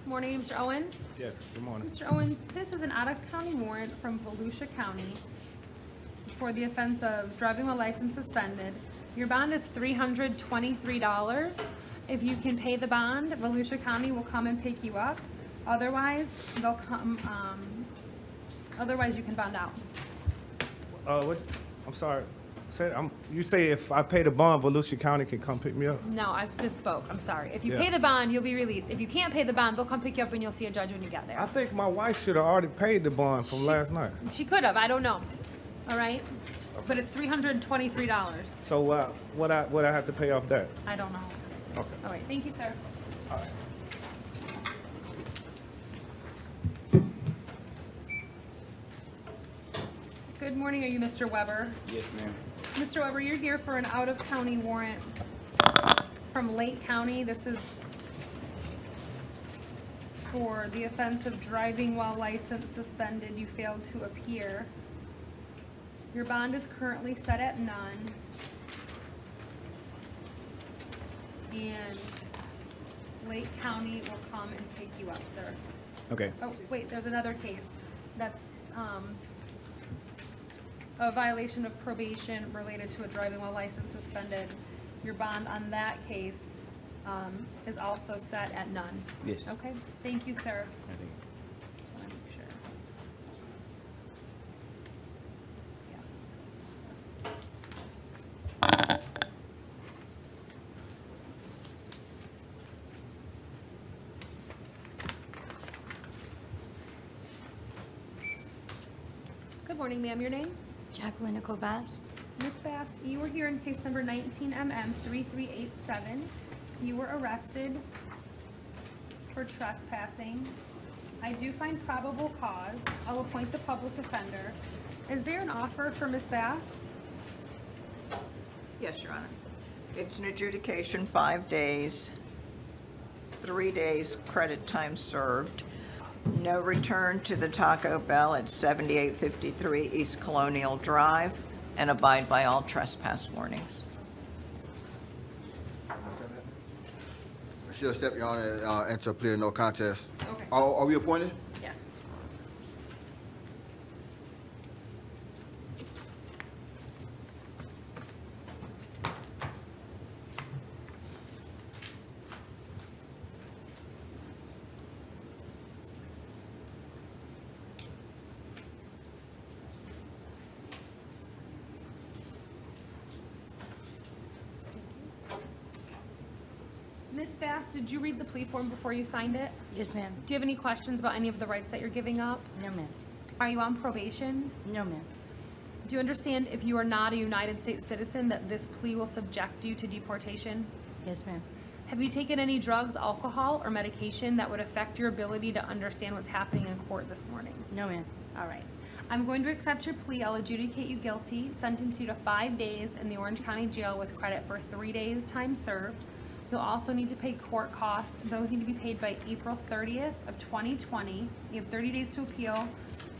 Speaker 6: Morning, Mr. Owens.
Speaker 18: Yes, good morning.
Speaker 6: Mr. Owens, this is an out-of-county warrant from Volusia County for the offense of driving while license suspended. Your bond is $323. If you can pay the bond, Volusia County will come and pick you up. Otherwise, they'll come, otherwise you can bond out.
Speaker 18: What, I'm sorry. You say if I pay the bond, Volusia County can come pick me up?
Speaker 6: No, I misspoke. I'm sorry. If you
Speaker 18: Yeah.
Speaker 6: pay the bond, you'll be released. If you can't pay the bond, they'll come pick you up and you'll see a judge when you get there.
Speaker 18: I think my wife should have already paid the bond from last night.
Speaker 6: She could have, I don't know. All right? But it's $323.
Speaker 18: So what I have to pay off that?
Speaker 6: I don't know.
Speaker 18: Okay.
Speaker 6: All right, thank you, sir.
Speaker 18: All right.
Speaker 6: Good morning, are you Mr. Weber?
Speaker 17: Yes, ma'am.
Speaker 6: Mr. Weber, you're here for an out-of-county warrant from Lake County. This is for the offense of driving while license suspended. You failed to appear. Your bond is currently set at none. And Lake County will come and pick you up, sir.
Speaker 18: Okay.
Speaker 6: Oh, wait, there's another case. That's, a violation of probation related to a driving while license suspended. Your bond on that case, is also set at none.
Speaker 17: Yes.
Speaker 6: Okay, thank you, sir.
Speaker 17: I think.
Speaker 6: Just wanna make sure. morning, ma'am. Your name?
Speaker 3: Jacqueline Nicole Bass.
Speaker 6: Ms. Bass, you were here in case number 19MM3387. You were arrested for trespassing. I do find probable cause. I'll appoint the public defender. Is there an offer for Ms. Bass?
Speaker 24: Yes, Your Honor. It's an adjudication, 5 days, 3 days credit time served. No return to the Taco Bell at 7853 East Colonial Drive, and abide by all trespass warnings.
Speaker 19: I should accept, Your Honor, and enter a plea of no contest.
Speaker 6: Okay.
Speaker 19: Are we appointed?
Speaker 6: Yes. Ms. Bass, did you read the plea form before you signed it?
Speaker 3: Yes, ma'am.
Speaker 6: Do you have any questions about any of the rights that you're giving up?
Speaker 3: No, ma'am.
Speaker 6: Are you on probation?
Speaker 3: No, ma'am.
Speaker 6: Do you understand if you are not a United States citizen that this plea will subject you to deportation?
Speaker 3: Yes, ma'am.
Speaker 6: Have you taken any drugs, alcohol, or medication that would affect your ability to understand what's happening in court this morning?
Speaker 3: No, ma'am.
Speaker 6: All right. I'm going to accept your plea. I'll adjudicate you guilty, sentence you to 5 days in the Orange County Jail with credit for 3 days time served. You'll also need to pay court costs. Those need to be paid by April 30th of 2020. You have 30 days to appeal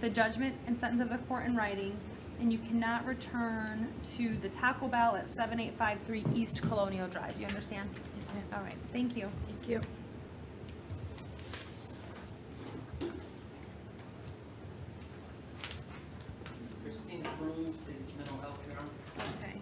Speaker 6: the judgment and sentence of the court in writing, and you cannot return to the Taco Bell at 7853 East Colonial Drive. You understand?
Speaker 3: Yes, ma'am.
Speaker 6: All right. Thank you.
Speaker 3: Thank you.
Speaker 8: Christina Cruz is mental health care.
Speaker 6: Okay.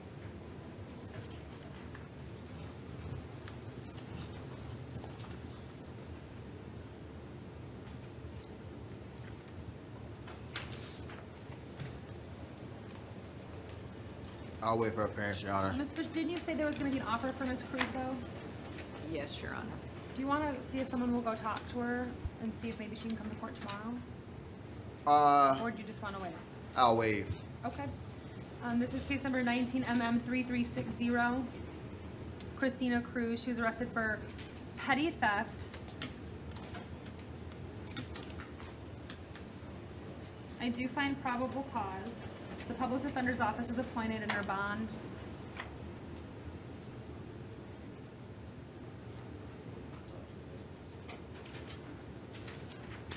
Speaker 19: I'll wait for her parents, Your Honor.
Speaker 6: Ms. Bush, didn't you say there was going to be an offer for Ms. Cruz, though?
Speaker 24: Yes, Your Honor.
Speaker 6: Do you want to see if someone will go talk to her and see if maybe she can come to court tomorrow? Or do you just want to wait?
Speaker 19: I'll wait.
Speaker 6: Okay. This is case number 19MM3360. Christina Cruz, she was arrested for petty theft. I do find probable cause. The public defender's office is appointed and her bond.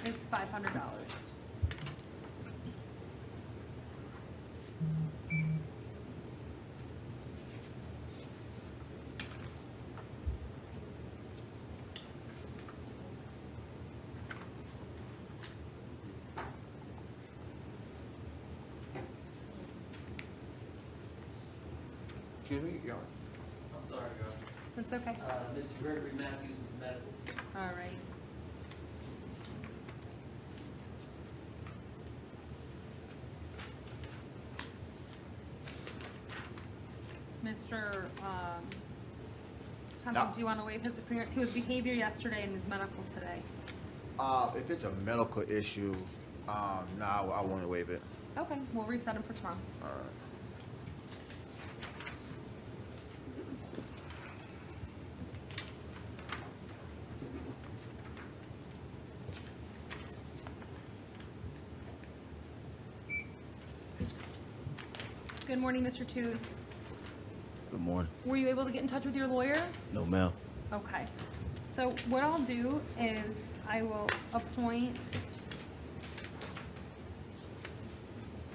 Speaker 6: It's $500.
Speaker 19: Excuse me, Your Honor.
Speaker 8: I'm sorry, Your Honor.
Speaker 6: That's okay.
Speaker 8: Mr. Gregory Matthews is medical.
Speaker 6: All right. Mr. Thompson,
Speaker 19: No.
Speaker 6: do you want to waive his appearance? He was behavior yesterday and is medical today.
Speaker 19: If it's a medical issue, no, I want to waive it.
Speaker 6: Okay, we'll reset him for tomorrow.
Speaker 19: All right.
Speaker 6: Good morning, Mr. Tews.
Speaker 7: Good morning.
Speaker 6: Were you able to get in touch with your lawyer?
Speaker 7: No, ma'am.
Speaker 6: Okay. So what I'll do is I will appoint,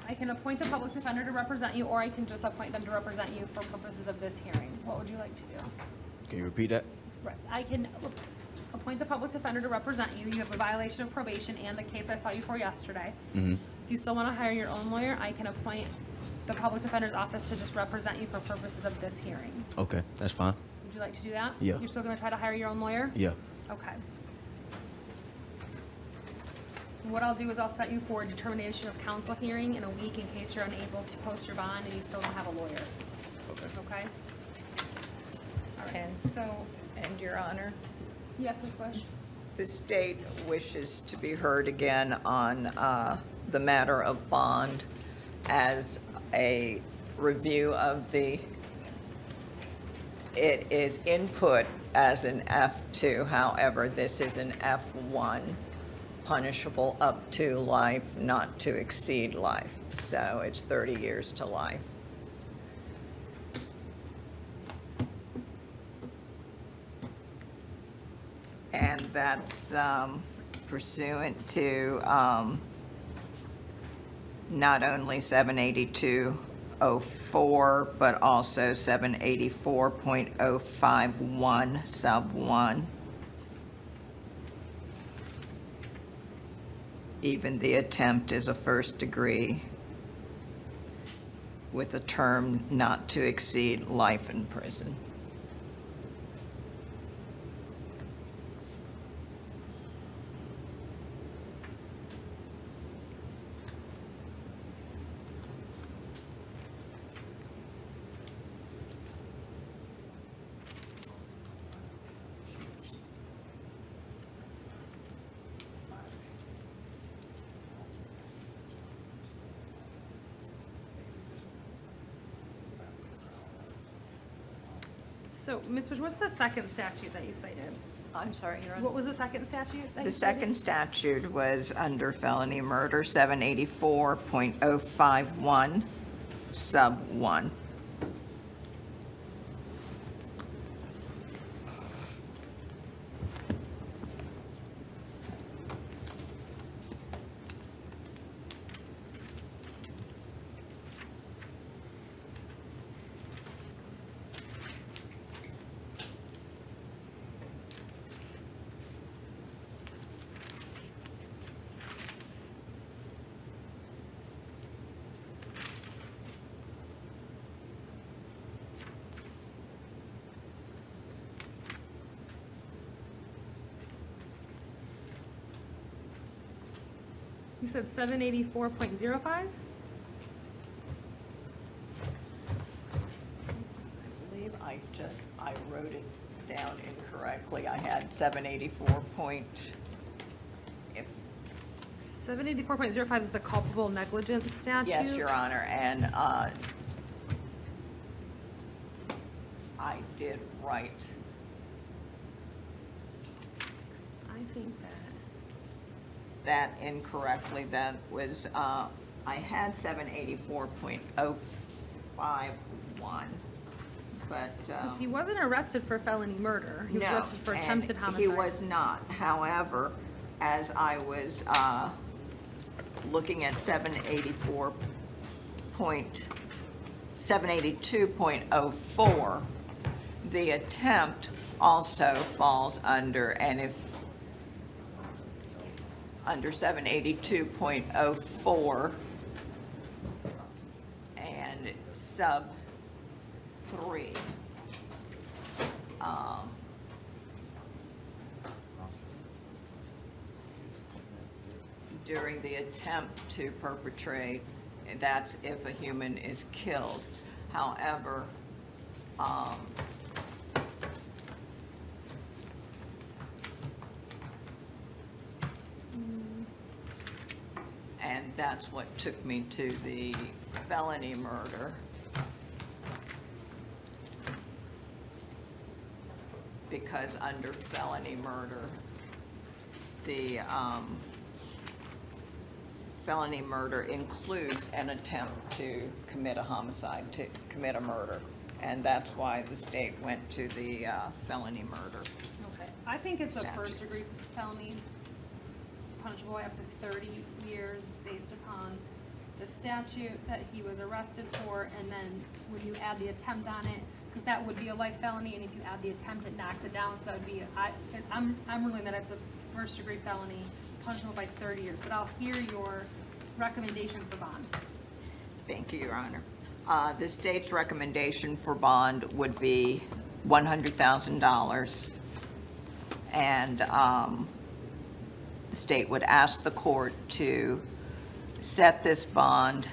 Speaker 6: I can appoint the public defender to represent you, or I can just appoint them to represent you for purposes of this hearing. What would you like to do?
Speaker 7: Can you repeat that?
Speaker 6: Right. I can appoint the public defender to represent you. You have a violation of probation and the case I saw you for yesterday.
Speaker 7: Mm-hmm.
Speaker 6: If you still want to hire your own lawyer, I can appoint the public defender's office to just represent you for purposes of this hearing.
Speaker 7: Okay, that's fine.
Speaker 6: Would you like to do that?
Speaker 7: Yeah.
Speaker 6: You're still going to try to hire your own lawyer?
Speaker 7: Yeah.
Speaker 6: Okay. What I'll do is I'll set you for a determination of counsel hearing in a week in case you're unable to post your bond and you still don't have a lawyer.
Speaker 7: Okay.
Speaker 6: Okay? All right.
Speaker 24: And
Speaker 6: So,
Speaker 24: And Your Honor,
Speaker 6: yes, Ms. Bush?
Speaker 24: the state wishes to be heard again on the matter of bond. as a review of it is input as an F2, however, this is an F1, punishable up to life, not to exceed life. So it's 30 years to life. And that's pursuant to not only 782.04, but also 784.051 sub 1. Even the attempt is a first degree with a term not to exceed life in prison.
Speaker 6: So, Ms. Bush, what's the second statute that you cited?
Speaker 24: I'm sorry, Your Honor.
Speaker 6: What was the second statute that
Speaker 24: The
Speaker 6: you cited?
Speaker 24: second statute was under felony murder, 784.051, sub 1.
Speaker 6: You said 784.05?
Speaker 24: I believe I wrote it down incorrectly. I had 784 point, if,
Speaker 6: 784.05 is the culpable negligence statute?
Speaker 24: yes, Your Honor, and I did write,
Speaker 6: I think
Speaker 24: that incorrectly. That was, I had 784.051, but.
Speaker 6: Because he wasn't arrested for felony murder. He was
Speaker 24: No,
Speaker 6: arrested for
Speaker 24: and
Speaker 6: attempted homicide.
Speaker 24: he was not. However, as I was looking at 782.04, the attempt also falls under, and if under 782.04 and sub 3. During the attempt to perpetrate, that's if a human is killed. However, and that's what took me to the felony murder. Because under felony murder, the felony murder includes an attempt to commit a homicide, to commit a murder. And that's why the state went to the felony murder.
Speaker 6: Okay. I think it's a
Speaker 24: statute.
Speaker 6: first-degree felony, punishable by up to 30 years based upon the statute that he was arrested for, and then when you add the attempt on it, because that would be a life felony, and if you add the attempt, it knocks it down, so that would be, I'm ruling that it's a first-degree felony, punishable by 30 years, but I'll hear your recommendation for bond.
Speaker 24: Thank you, Your Honor. The state's recommendation for bond would be $100,000. And the state would ask the court to set this bond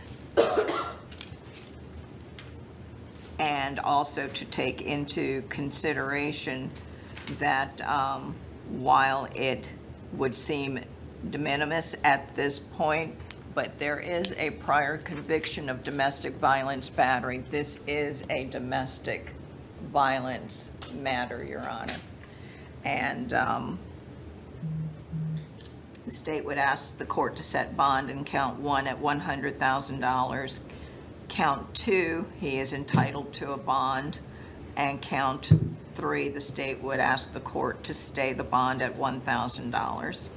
Speaker 24: and also to take into consideration that while it would seem de minimis at this point, but there is a prior conviction of domestic violence battery. This is a domestic violence matter, Your Honor. And the state would ask the court to set bond in count 1 at $100,000. Count 2, he is entitled to a bond. And count 3, the state would ask the court to stay the bond at $1,000.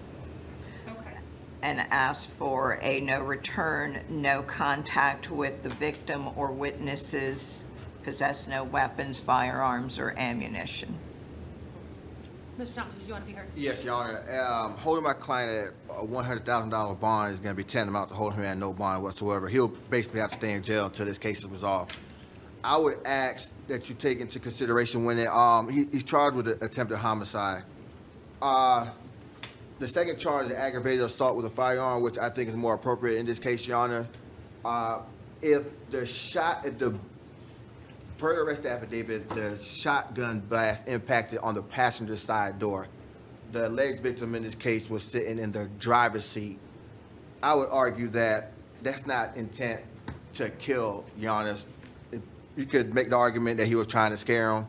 Speaker 24: And ask for a no return, no contact with the victim or witnesses, possess no weapons, firearms, or ammunition.
Speaker 6: Mr. Thompson, did you want to be heard?
Speaker 19: Yes, Your Honor. Holding my client at a $100,000 bond is going to be tantamount to holding him at no bond whatsoever. He'll basically have to stay in jail until this case is resolved. I would ask that you take into consideration when he's charged with attempted homicide. The second charge is aggravated assault with a firearm, which I think is more appropriate in this case, Your Honor. If the per the arrest affidavit, the shotgun blast impacted on the passenger side door. The alleged victim in this case was sitting in the driver's seat. I would argue that that's not intent to kill, Your Honor. You could make the argument that he was trying to scare him.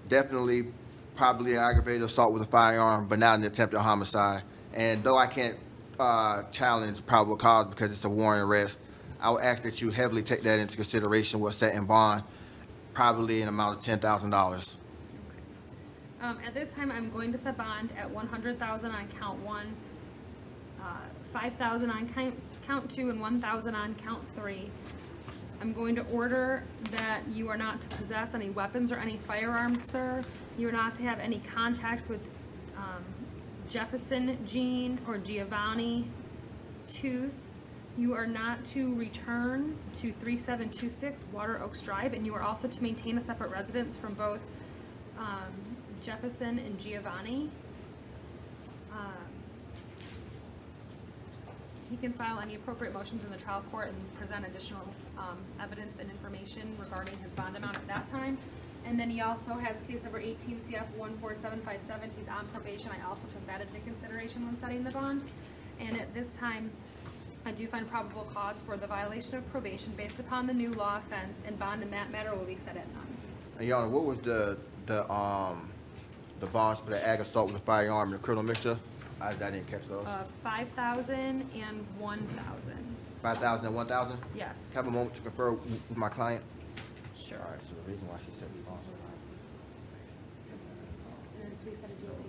Speaker 19: Definitely, probably an aggravated assault with a firearm, but not an attempted homicide. And though I can't challenge probable cause because it's a warrant arrest, I would ask that you heavily take that into consideration while setting bond, probably an amount of $10,000.
Speaker 6: At this time, I'm going to set bond at $100,000 on count 1, $5,000 on count 2, and $1,000 on count 3. I'm going to order that you are not to possess any weapons or any firearms, sir. You are not to have any contact with Jefferson Jean or Giovanni Tooth. You are not to return to 3726 Water Oaks Drive, and you are also to maintain a separate residence from both Jefferson and Giovanni. He can file any appropriate motions in the trial court and present additional evidence and information regarding his bond amount at that time. And then he also has case number 18 CF 14757. He's on probation. I also took that into consideration when setting the bond. And at this time, I do find probable cause for the violation of probation based upon the new law offense, and bond in that matter will be set at none.
Speaker 19: And Your Honor, what was the bonds for the ag assault with a firearm and the criminal mixture? I didn't catch those.
Speaker 6: 5,000 and 1,000.
Speaker 19: 5,000 and 1,000?
Speaker 6: Yes.
Speaker 19: Can I have a moment to confer with my client?
Speaker 6: Sure.
Speaker 19: All right, so the reason why she said these bonds.
Speaker 6: And then please set a DOC.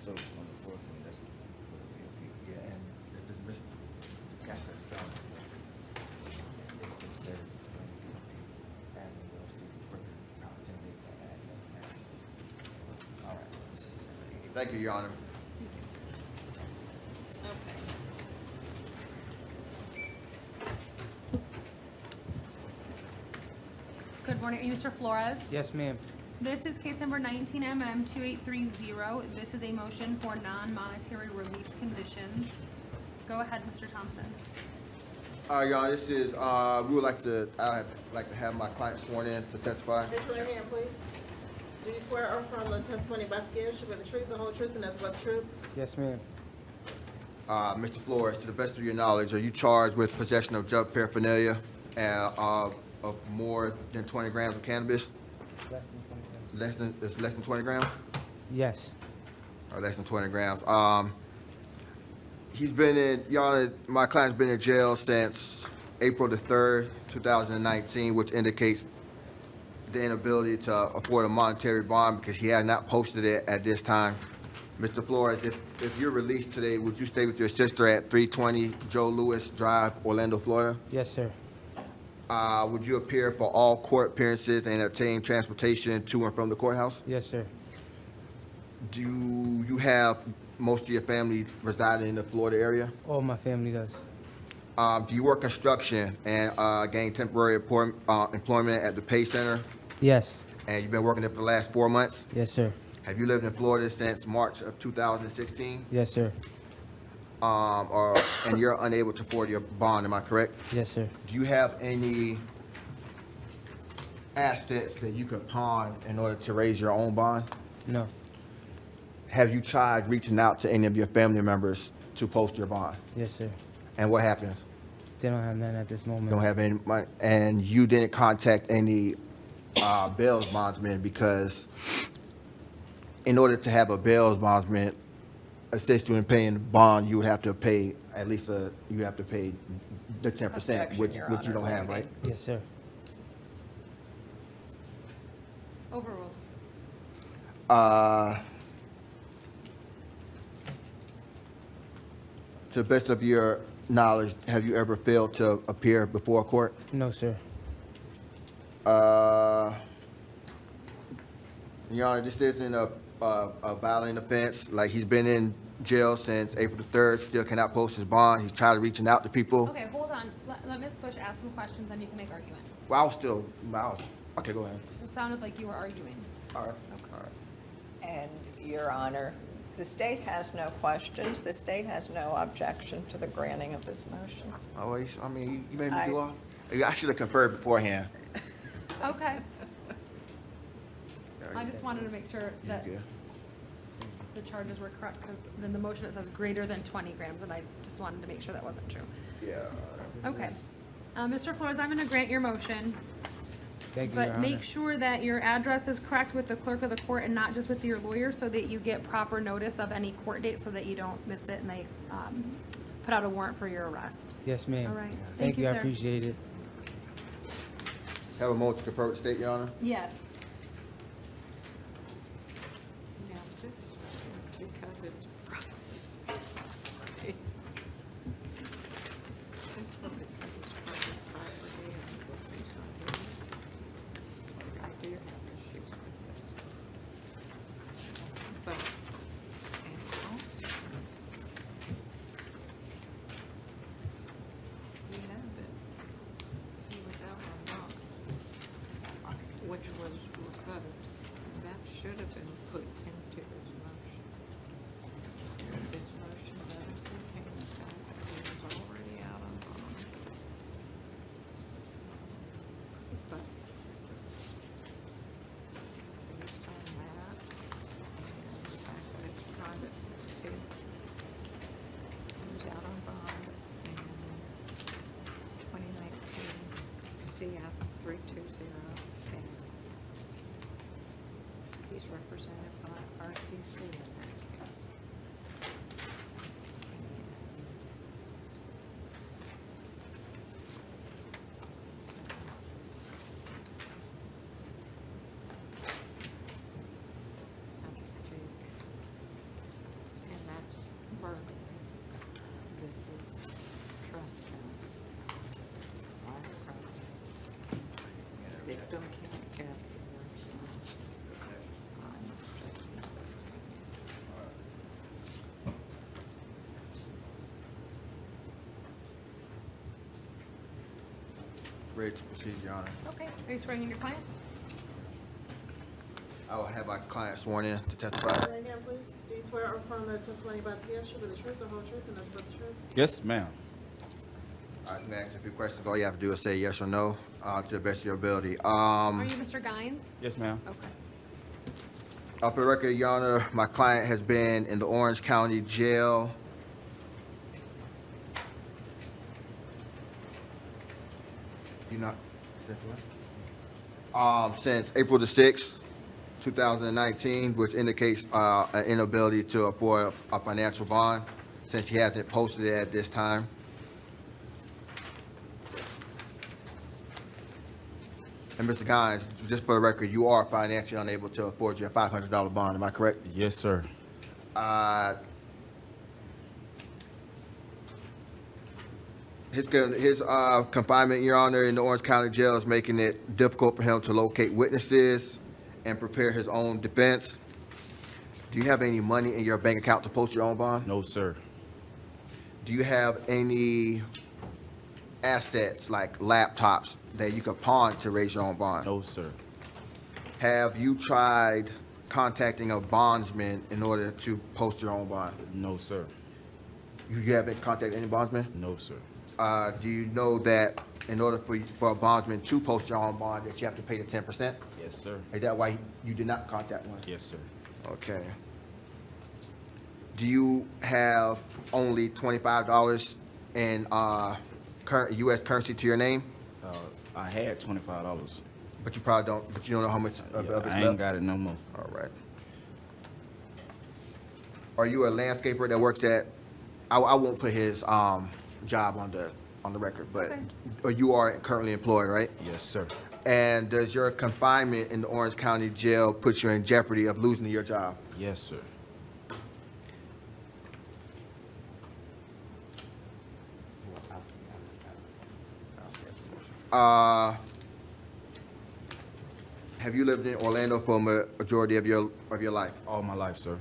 Speaker 19: So on the fourth one, that's for the PLP. Yeah, and the cash that's found. As in will see further about 10 days to add. All right. Thank you, Your Honor.
Speaker 6: Good morning, Mr. Flores.
Speaker 14: Yes, ma'am.
Speaker 6: This is case number 19MM2830. This is a motion for non-monetary release conditions. Go ahead, Mr. Thompson.
Speaker 19: Your Honor, this is, I'd like to have my client sworn in to testify.
Speaker 4: Raise your right hand, please. Do you swear or affirm the testimony about to give should be the truth, the whole truth, and nothing but the truth?
Speaker 14: Yes, ma'am.
Speaker 19: Mr. Flores, to the best of your knowledge, are you charged with possession of drug paraphernalia of more than 20 grams of cannabis?
Speaker 14: Less than 20 grams.
Speaker 19: It's less than 20 grams?
Speaker 14: Yes.
Speaker 19: Or less than 20 grams. He's been in, Your Honor, my client's been in jail since April the 3rd, 2019, which indicates the inability to afford a monetary bond because he had not posted it at this time. Mr. Flores, if you're released today, would you stay with your sister at 320 Joe Louis Drive, Orlando, Florida?
Speaker 14: Yes, sir.
Speaker 19: Would you appear for all court appearances and obtain transportation to and from the courthouse?
Speaker 14: Yes, sir.
Speaker 19: Do you have most of your family residing in the Florida area?
Speaker 14: All my family does.
Speaker 19: Do you work construction and gain temporary employment at the Pay Center?
Speaker 14: Yes.
Speaker 19: And you've been working there for the last 4 months?
Speaker 14: Yes, sir.
Speaker 19: Have you lived in Florida since March of 2016?
Speaker 14: Yes, sir.
Speaker 19: And you're unable to afford your bond, am I correct?
Speaker 14: Yes, sir.
Speaker 19: Do you have any assets that you could pawn in order to raise your own bond?
Speaker 14: No.
Speaker 19: Have you tried reaching out to any of your family members to post your bond?
Speaker 14: Yes, sir.
Speaker 19: And what happened?
Speaker 14: They don't have none at this moment.
Speaker 19: Don't have any money, and you didn't contact any bail bondsman because in order to have a bail bondsman assist you in paying the bond, you would have to pay at least you have to pay the 10%,
Speaker 24: Objection,
Speaker 19: which
Speaker 24: Your
Speaker 19: you don't
Speaker 24: Honor.
Speaker 19: have, right?
Speaker 14: Yes, sir.
Speaker 6: Overruled.
Speaker 19: To the best of your knowledge, have you ever failed to appear before a court?
Speaker 14: No, sir.
Speaker 19: Your Honor, this isn't a violent offense. Like, he's been in jail since April the 3rd, still cannot post his bond. He's tired of reaching out to people.
Speaker 6: Okay, hold on. Let Ms. Bush ask some questions, then you can make argument.
Speaker 19: Well, okay, go ahead.
Speaker 6: It sounded like you were arguing.
Speaker 19: All right.
Speaker 24: And, Your Honor, the state has no questions. The state has no objection to the granting of this motion.
Speaker 19: Oh, I mean, you made me do all. I should have conferred beforehand.
Speaker 6: Okay. I just wanted to make sure that
Speaker 19: Yeah.
Speaker 6: the charges were correct, because then the motion, it says greater than 20 grams, and I just wanted to make sure that wasn't true.
Speaker 19: Yeah.
Speaker 6: Okay. Mr. Flores, I'm gonna grant your motion,
Speaker 14: Thank you, Your
Speaker 6: but
Speaker 14: Honor.
Speaker 6: make sure that your address is correct with the clerk of the court and not just with your lawyer, so that you get proper notice of any court date, so that you don't miss it and they put out a warrant for your arrest.
Speaker 14: Yes, ma'am.
Speaker 6: All right.
Speaker 14: Thank you. I
Speaker 6: sir.
Speaker 14: appreciate it.
Speaker 19: Have a motion to confer with the state, Your Honor?
Speaker 6: Yes.
Speaker 24: Now, this, because it's this one, because it's private property and it's not here. I do have issues with this one. But, and also, we know that he was out on bond, which was revoked. That should have been put into this motion. This motion doesn't contain the fact that he was already out on bond. But based on that, and the fact that it's private, see, he was out on bond in 2019, CF 320K. He's represented by RCC in that case. And that's burglary. This is trespass. Fire crimes. Victim can't get worse.
Speaker 19: Ready to proceed, Your Honor.
Speaker 6: Okay. Are you swearing in your client?
Speaker 19: I will have my client sworn in to testify.
Speaker 4: Right now, please. Do you swear or affirm that the testimony about to give should be the truth, the whole truth, and nothing but the truth?
Speaker 20: Yes, ma'am.
Speaker 19: I can ask a few questions. All you have to do is say yes or no to the best of your ability.
Speaker 6: Are you Mr. Guines?
Speaker 20: Yes, ma'am.
Speaker 6: Okay.
Speaker 19: For the record, Your Honor, my client has been in the Orange County Jail since April the 6th, 2019, which indicates an inability to afford a financial bond since he hasn't posted it at this time. And Mr. Gines, just for the record, you are financially unable to afford your $500 bond, am I correct?
Speaker 20: Yes, sir.
Speaker 19: His confinement, Your Honor, in the Orange County Jail is making it difficult for him to locate witnesses and prepare his own defense. Do you have any money in your bank account to post your own bond?
Speaker 7: No, sir.
Speaker 19: Do you have any assets like laptops that you could pawn to raise your own bond?
Speaker 7: No, sir.
Speaker 19: Have you tried contacting a bondsman in order to post your own bond?
Speaker 7: No, sir.
Speaker 19: You haven't contacted any bondsman?
Speaker 7: No, sir.
Speaker 19: Do you know that in order for a bondsman to post your own bond, that you have to pay the 10%?
Speaker 7: Yes, sir.
Speaker 19: Is that why you did not contact one?
Speaker 7: Yes, sir.
Speaker 19: Okay. Do you have only $25 in current U.S. currency to your name?
Speaker 7: I had $25.
Speaker 19: But you probably don't. But you don't know how much of it's
Speaker 7: I ain't
Speaker 19: left?
Speaker 7: got it no more.
Speaker 19: All right. Are you a landscaper that works at? I won't put his job on the record, but you are currently employed, right?
Speaker 7: Yes, sir.
Speaker 19: And does your confinement in the Orange County Jail put you in jeopardy of losing your job?
Speaker 7: Yes, sir.
Speaker 19: Have you lived in Orlando for a majority of your life?
Speaker 7: All my life, sir.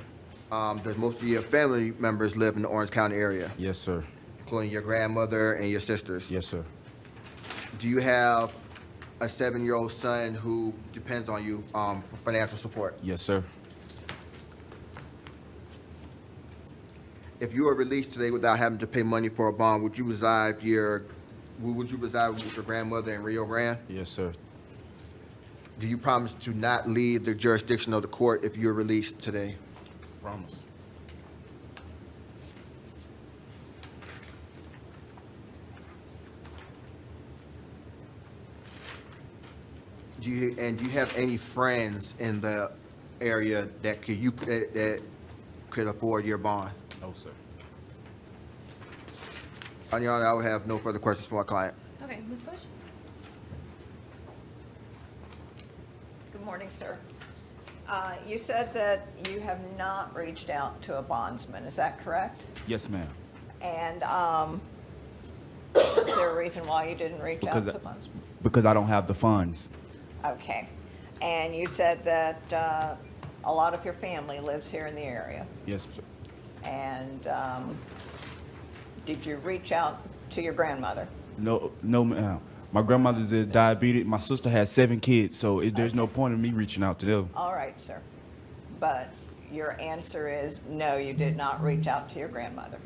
Speaker 19: Does most of your family members live in the Orange County area,
Speaker 7: Yes, sir.
Speaker 19: including your grandmother and your sisters?
Speaker 7: Yes, sir.
Speaker 19: Do you have a 7-year-old son who depends on you for financial support?
Speaker 7: Yes, sir.
Speaker 19: If you were released today without having to pay money for a bond, would you reside with your grandmother in Rio Grande?
Speaker 7: Yes, sir.
Speaker 19: Do you promise to not leave the jurisdiction of the court if you're released today?
Speaker 7: Promise.
Speaker 19: Do you have any friends in the area that could afford your bond?
Speaker 7: No, sir.
Speaker 19: On your honor, I would have no further questions for my client.
Speaker 6: Okay, Ms. Bush?
Speaker 24: Good morning, sir. You said that you have not reached out to a bondsman, is that correct?
Speaker 7: Yes, ma'am.
Speaker 24: And is there a reason why you didn't reach out to a bondsman?
Speaker 7: Because I don't have the funds.
Speaker 24: Okay. And you said that a lot of your family lives here in the area.
Speaker 7: Yes, sir.
Speaker 24: And did you reach out to your grandmother?
Speaker 7: No, ma'am. My grandmother's is diabetic. My sister has 7 kids, so there's no point in me reaching out to them.
Speaker 24: All right, sir. But your answer is no, you did not reach out to your grandmother.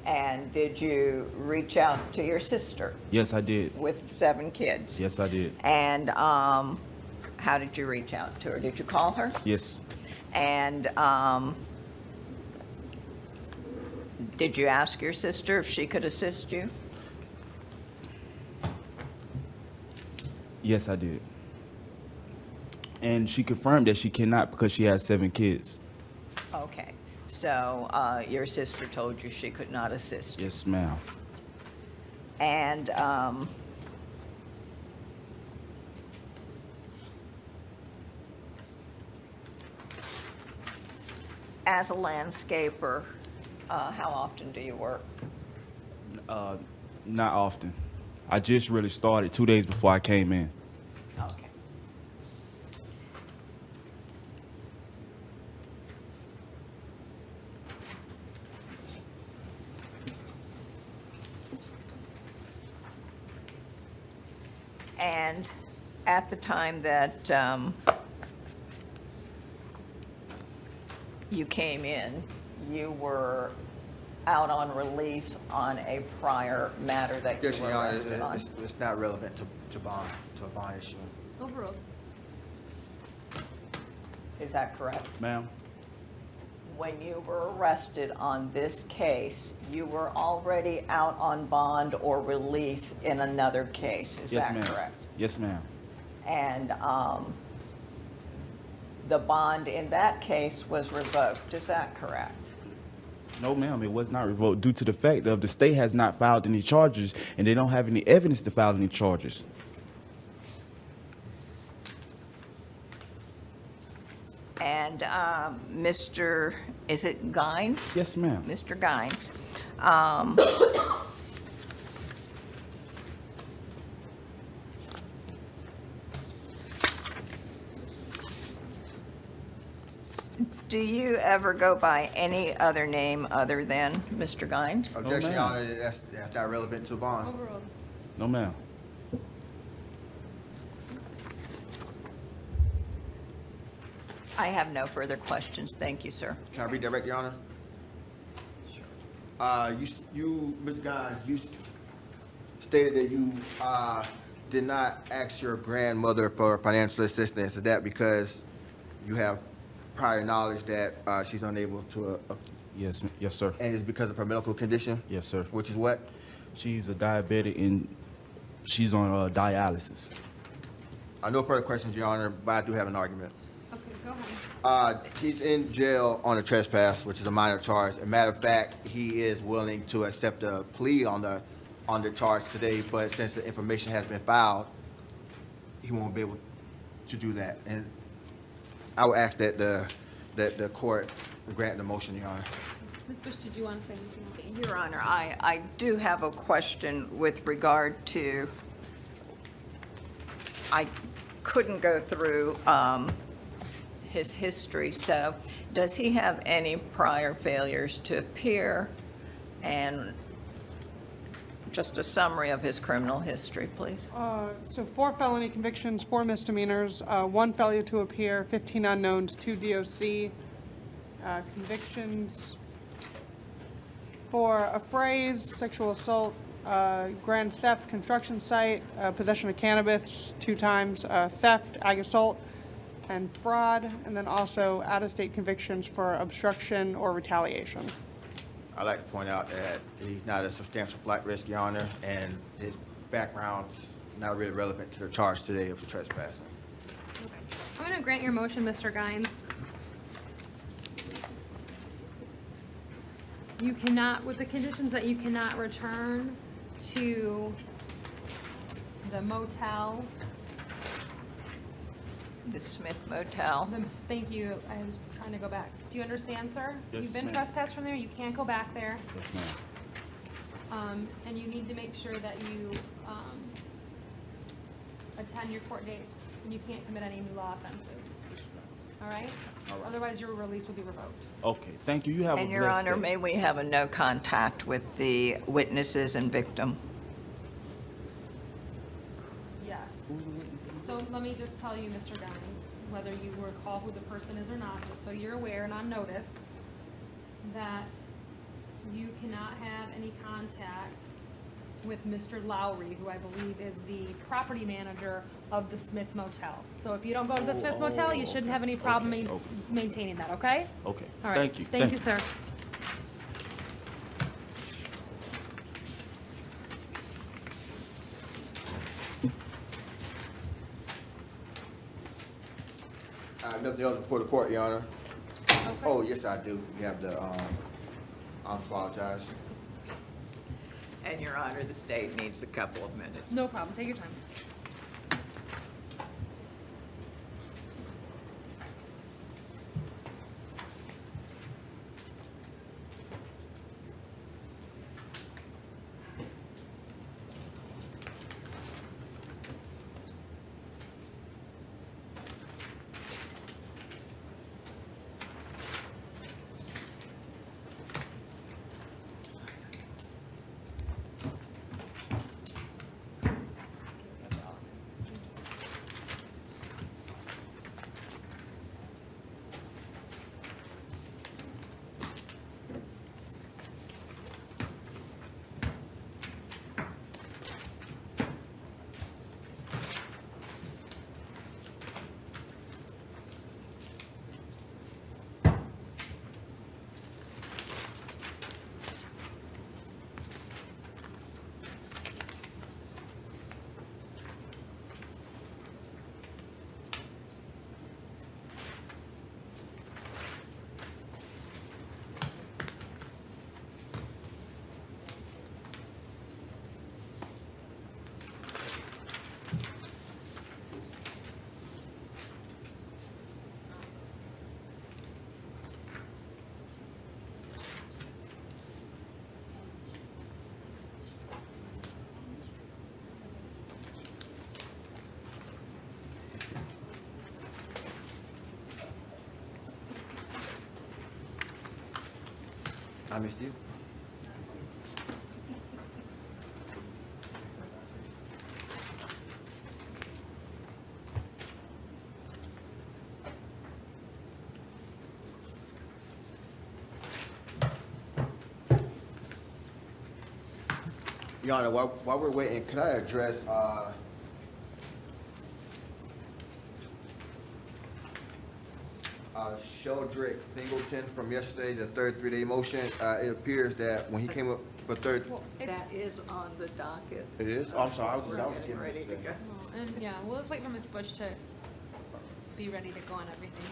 Speaker 24: And did you reach out to your sister
Speaker 7: Yes, I did.
Speaker 24: with 7 kids?
Speaker 7: Yes, I did.
Speaker 24: And how did you reach out to her? Did you call her?
Speaker 7: Yes.
Speaker 24: And did you ask your sister if she could assist you?
Speaker 7: Yes, I did. And she confirmed that she cannot because she has 7 kids.
Speaker 24: Okay. So your sister told you she could not assist you.
Speaker 7: Yes, ma'am.
Speaker 24: And as a landscaper, how often do you work?
Speaker 7: Not often. I just really started 2 days before I came in.
Speaker 24: Okay. And at the time that you came in, you were out on release on a prior matter that
Speaker 19: Yes,
Speaker 24: you were
Speaker 19: Your Honor,
Speaker 24: arrested on.
Speaker 19: it's not relevant to a bond issue.
Speaker 6: Overruled.
Speaker 24: Is that correct?
Speaker 7: Ma'am?
Speaker 24: When you were arrested on this case, you were already out on bond or release in another case, is
Speaker 7: Yes,
Speaker 24: that
Speaker 7: ma'am.
Speaker 24: correct?
Speaker 7: Yes, ma'am.
Speaker 24: And the bond in that case was revoked, is that correct?
Speaker 7: No, ma'am, it was not revoked due to the fact that the state has not filed any charges and they don't have any evidence to file any charges.
Speaker 24: And Mr., is it Gines?
Speaker 7: Yes, ma'am.
Speaker 24: Mr. Gines, Do you ever go by any other name other than Mr. Gines?
Speaker 19: Objection, Your
Speaker 7: ma'am.
Speaker 19: Honor, that's not relevant to the bond.
Speaker 6: Overruled.
Speaker 7: No, ma'am.
Speaker 24: I have no further questions. Thank you, sir.
Speaker 19: Can I redirect, Your Honor? You, Ms. Gines, you stated that you, did not ask your grandmother for financial assistance. Is that because you have prior knowledge that, she's unable to,
Speaker 7: Yes, yes, sir.
Speaker 19: and it's because of her medical condition?
Speaker 7: Yes, sir.
Speaker 19: Which is what?
Speaker 7: She's a diabetic and she's on dialysis.
Speaker 19: No further questions, Your Honor, but I do have an argument.
Speaker 6: Okay, go ahead.
Speaker 19: He's in jail on a trespass, which is a minor charge. As a matter of fact, he is willing to accept a plea on the charge today, but since the information has been filed, he won't be able to do that. And I would ask that the court grant the motion, Your Honor.
Speaker 6: Ms. Bush, did you want to say anything else?
Speaker 24: Your Honor, I do have a question with regard to, I couldn't go through his history, so does he have any prior failures to appear? And just a summary of his criminal history, please.
Speaker 15: So 4 felony convictions, 4 misdemeanors, 1 failure to appear, 15 unknowns, 2 DOC convictions for a phrase, sexual assault, grand theft, construction site, possession of cannabis 2 times, theft, ag assault, and fraud, and then also out-of-state convictions for obstruction or retaliation.
Speaker 19: I'd like to point out that he's not a substantial flight risk, Your Honor, and his background's not really relevant to the charge today of trespassing.
Speaker 6: I'm going to grant your motion, Mr. Gines. You cannot, with the conditions that you cannot return to the motel.
Speaker 24: The Smith Motel.
Speaker 6: Thank you. I was trying to go back. Do you understand, sir?
Speaker 7: Yes,
Speaker 6: You've been
Speaker 7: ma'am.
Speaker 6: trespassed from there. You can't go back there.
Speaker 7: Yes, ma'am.
Speaker 6: And you need to make sure that you attend your court dates, and you can't commit any new law offenses.
Speaker 7: Yes, ma'am.
Speaker 6: All right?
Speaker 7: All right.
Speaker 6: Otherwise, your release will be revoked.
Speaker 7: Okay, thank you. You have a
Speaker 24: And
Speaker 7: blessed
Speaker 24: Your Honor,
Speaker 7: day.
Speaker 24: may we have a no contact with the witnesses and victim?
Speaker 6: Yes. So let me just tell you, Mr. Gines, whether you recall who the person is or not, just so you're aware and on notice, that you cannot have any contact with Mr. Lowry, who I believe is the property manager of the Smith Motel. So if you don't go to the Smith Motel, you shouldn't have any problem
Speaker 7: Okay, okay.
Speaker 6: maintaining that, okay?
Speaker 7: Okay,
Speaker 6: All right.
Speaker 7: thank you.
Speaker 6: Thank you, sir.
Speaker 19: Nothing else before the court, Your Honor. Oh, yes, I do. You have the, I apologize.
Speaker 24: And Your Honor, the state needs a couple of minutes.
Speaker 6: No problem. Take your time.
Speaker 19: I missed you. Your Honor, while we're waiting, could I address, Sheldrick Singleton from yesterday, the third three-day motion? It appears that when he came up for third,
Speaker 24: That is on the docket.
Speaker 19: it is? Oh, I'm sorry, I was
Speaker 24: We're
Speaker 19: getting
Speaker 24: ready to
Speaker 19: this
Speaker 24: go.
Speaker 19: thing.
Speaker 6: And yeah, we'll just wait for Ms. Bush to be ready to go on everything.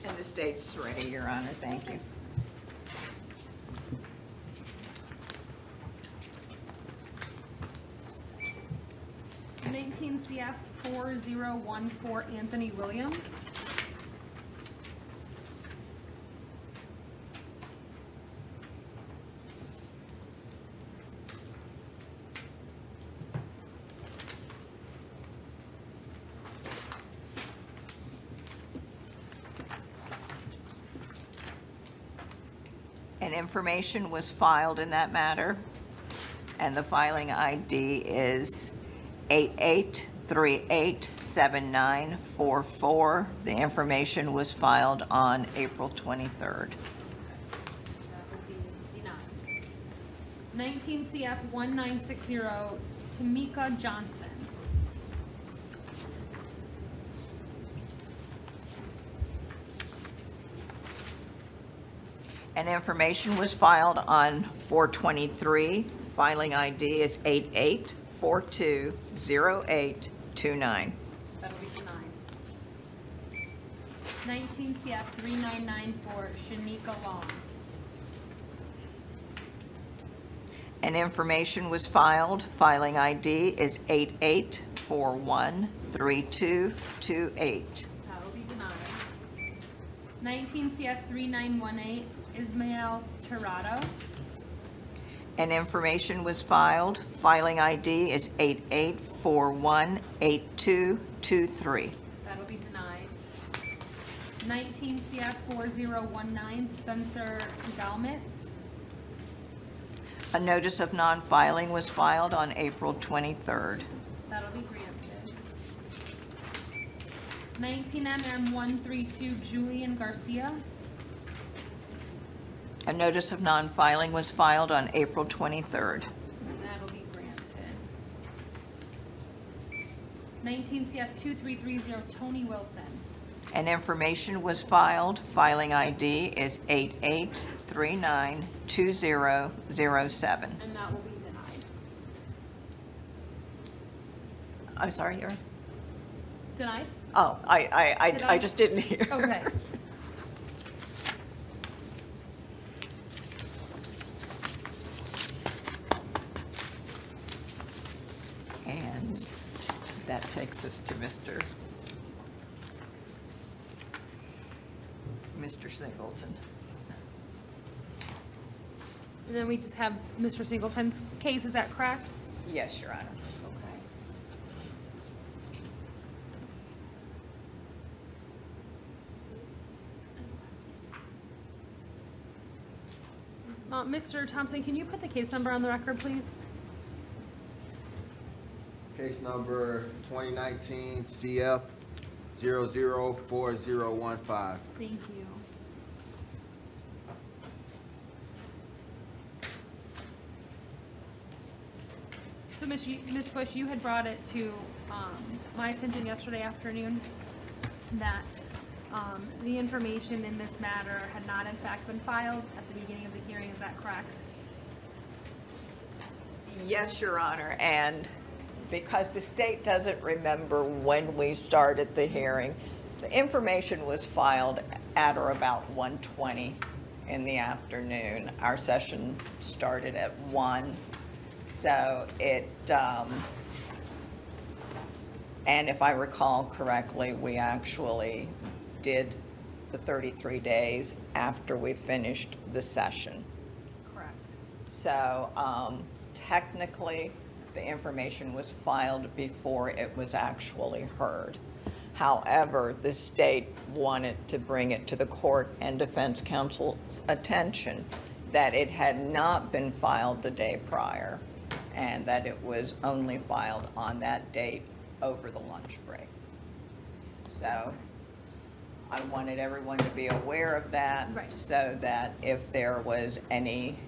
Speaker 24: And the state's ready, Your Honor. Thank you.
Speaker 6: Nineteen CF 4014 Anthony Williams.
Speaker 24: And information was filed in that matter, and the filing ID is 88387944. The information was filed on April 23rd.
Speaker 6: That would be denied. 19 CF 1960 Tamika Johnson.
Speaker 24: And information was filed on 4/23. Filing ID is 88420829.
Speaker 6: That'll be denied. 19 CF 3994 Shanika Long.
Speaker 24: And information was filed. Filing ID is 88413228.
Speaker 6: That will be denied. 19 CF 3918 Ismael Tirado.
Speaker 24: And information was filed. Filing ID is 88418223.
Speaker 6: That'll be denied. 19 CF 4019 Spencer Galmitz.
Speaker 24: A notice of non-filing was filed on April 23rd.
Speaker 6: That'll be granted. 19 MM 132 Julian Garcia.
Speaker 24: A notice of non-filing was filed on April 23rd.
Speaker 6: That'll be granted. 19 CF 2330 Tony Wilson.
Speaker 24: And information was filed. Filing ID is 88392007.
Speaker 6: And that will be denied.
Speaker 24: I'm sorry, Erin?
Speaker 6: Denied?
Speaker 24: Oh,
Speaker 6: Did
Speaker 24: I just didn't hear.
Speaker 6: Okay.
Speaker 24: That takes us to Mr. Singleton.
Speaker 6: And then we just have Mr. Singleton's case, is that correct?
Speaker 24: Yes, Your Honor.
Speaker 6: Mr. Thompson, can you put the case number on the record, please?
Speaker 19: Case number 2019 CF 004015.
Speaker 6: Thank you. So, Ms. Bush, you had brought it to my attention yesterday afternoon that the information in this matter had not in fact been filed at the beginning of the hearing. Is that correct?
Speaker 24: Yes, Your Honor, and because the state doesn't remember when we started the hearing, the information was filed at or about 1:20 in the afternoon. Our session started at 1, so and if I recall correctly, we actually did the 33 days after we finished the session.
Speaker 6: Correct.
Speaker 24: So technically, the information was filed before it was actually heard. However, the state wanted to bring it to the court and defense counsel's attention that it had not been filed the day prior and that it was only filed on that date over the lunch break. So I wanted everyone to be aware of that,
Speaker 6: Right.
Speaker 24: so that if there was any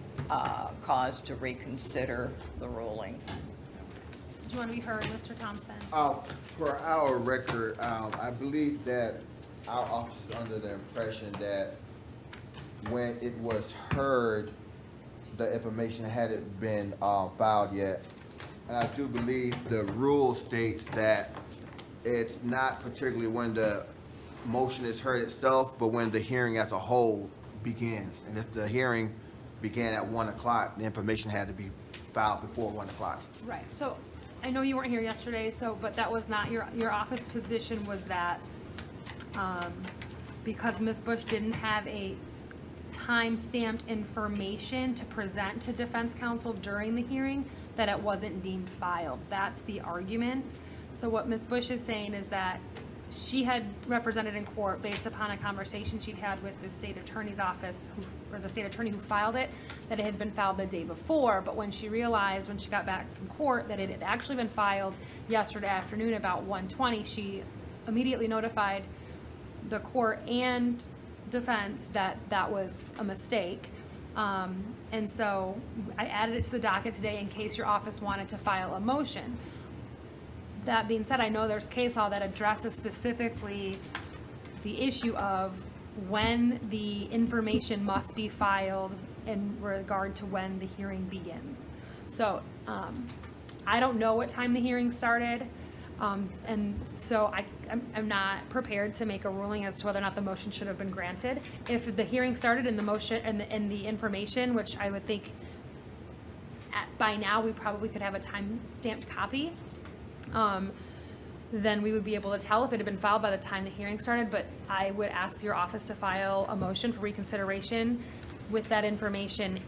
Speaker 24: cause to reconsider the ruling.
Speaker 6: Do you want to be heard, Mr. Thompson?
Speaker 19: For our record, I believe that our office is under the impression that when it was heard, the information hadn't been filed yet. And I do believe the rule states that it's not particularly when the motion is heard itself, but when the hearing as a whole begins. And if the hearing began at 1 o'clock, the information had to be filed before 1 o'clock.
Speaker 6: Right, so I know you weren't here yesterday, but that was not, your office position was that because Ms. Bush didn't have a time-stamped information to present to defense counsel during the hearing, that it wasn't deemed filed. That's the argument. So what Ms. Bush is saying is that she had represented in court based upon a conversation she'd had with the state attorney's office, or the state attorney who filed it, that it had been filed the day before. But when she realized, when she got back from court, that it had actually been filed yesterday afternoon about 1:20, she immediately notified the court and defense that that was a mistake. And so I added it to the docket today in case your office wanted to file a motion. That being said, I know there's case law that addresses specifically the issue of when the information must be filed in regard to when the hearing begins. So I don't know what time the hearing started, and so I'm not prepared to make a ruling as to whether or not the motion should have been granted. If the hearing started and the motion and the information, which I would think by now we probably could have a time-stamped copy, then we would be able to tell if it had been filed by the time the hearing started. But I would ask your office to file a motion for reconsideration with that information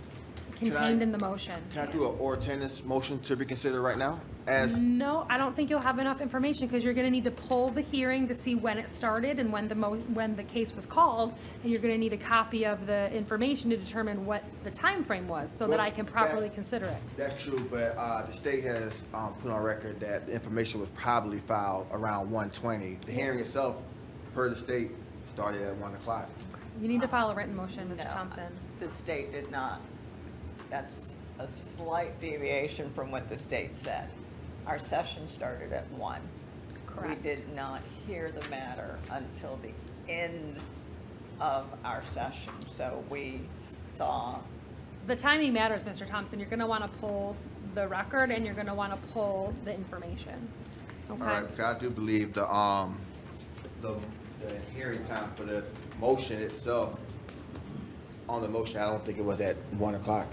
Speaker 6: contained in the motion.
Speaker 19: Can I do an or tennis motion to reconsider right now?
Speaker 6: No, I don't think you'll have enough information because you're going to need to pull the hearing to see when it started and when the case was called, and you're going to need a copy of the information to determine what the time frame was, so that I can properly consider it.
Speaker 19: That's true, but the state has put on record that the information was probably filed around 1:20. The hearing itself, per the state, started at 1 o'clock.
Speaker 6: You need to file a written motion, Mr.
Speaker 24: No,
Speaker 6: Thompson.
Speaker 24: The state did not. That's a slight deviation from what the state said. Our session started at 1.
Speaker 6: Correct.
Speaker 24: We did not hear the matter until the end of our session, so we saw.
Speaker 6: The timing matters, Mr. Thompson. You're going to want to pull the record and you're going to want to pull the information. Okay?
Speaker 19: All right, because I do believe the hearing time for the motion itself, on the motion, I don't think it was at 1 o'clock.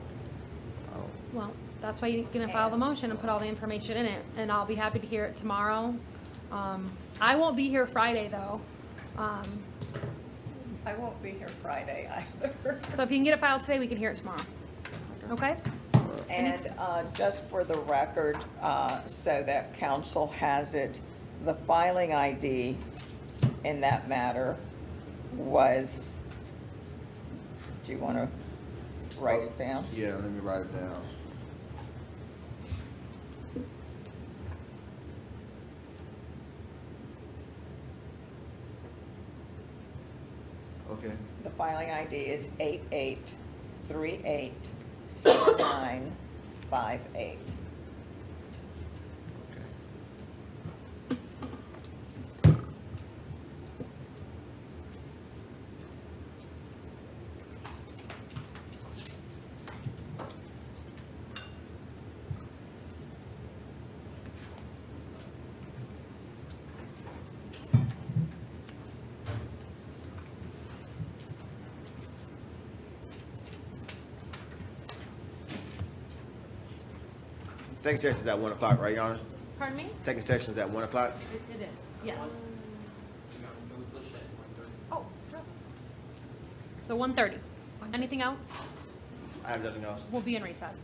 Speaker 6: Well, That's why you're gonna file the motion and put all the information in it, and I'll be happy to hear it tomorrow. I won't be here Friday, though.
Speaker 24: I won't be here Friday either.
Speaker 6: So if you can get it filed today, we can hear it tomorrow. Okay?
Speaker 24: And just for the record, so that council has it, the filing ID in that matter was, do you want to write it down?
Speaker 19: Yeah, let me write it down. Okay.
Speaker 24: The filing ID is 88386958.
Speaker 19: Second session's at 1 o'clock, right, Your Honor?
Speaker 6: Pardon me?
Speaker 19: Second session's at 1 o'clock?
Speaker 6: It is, yes. Oh, sure. So 1:30. Anything else?
Speaker 19: I have nothing else.
Speaker 6: We'll be in recess.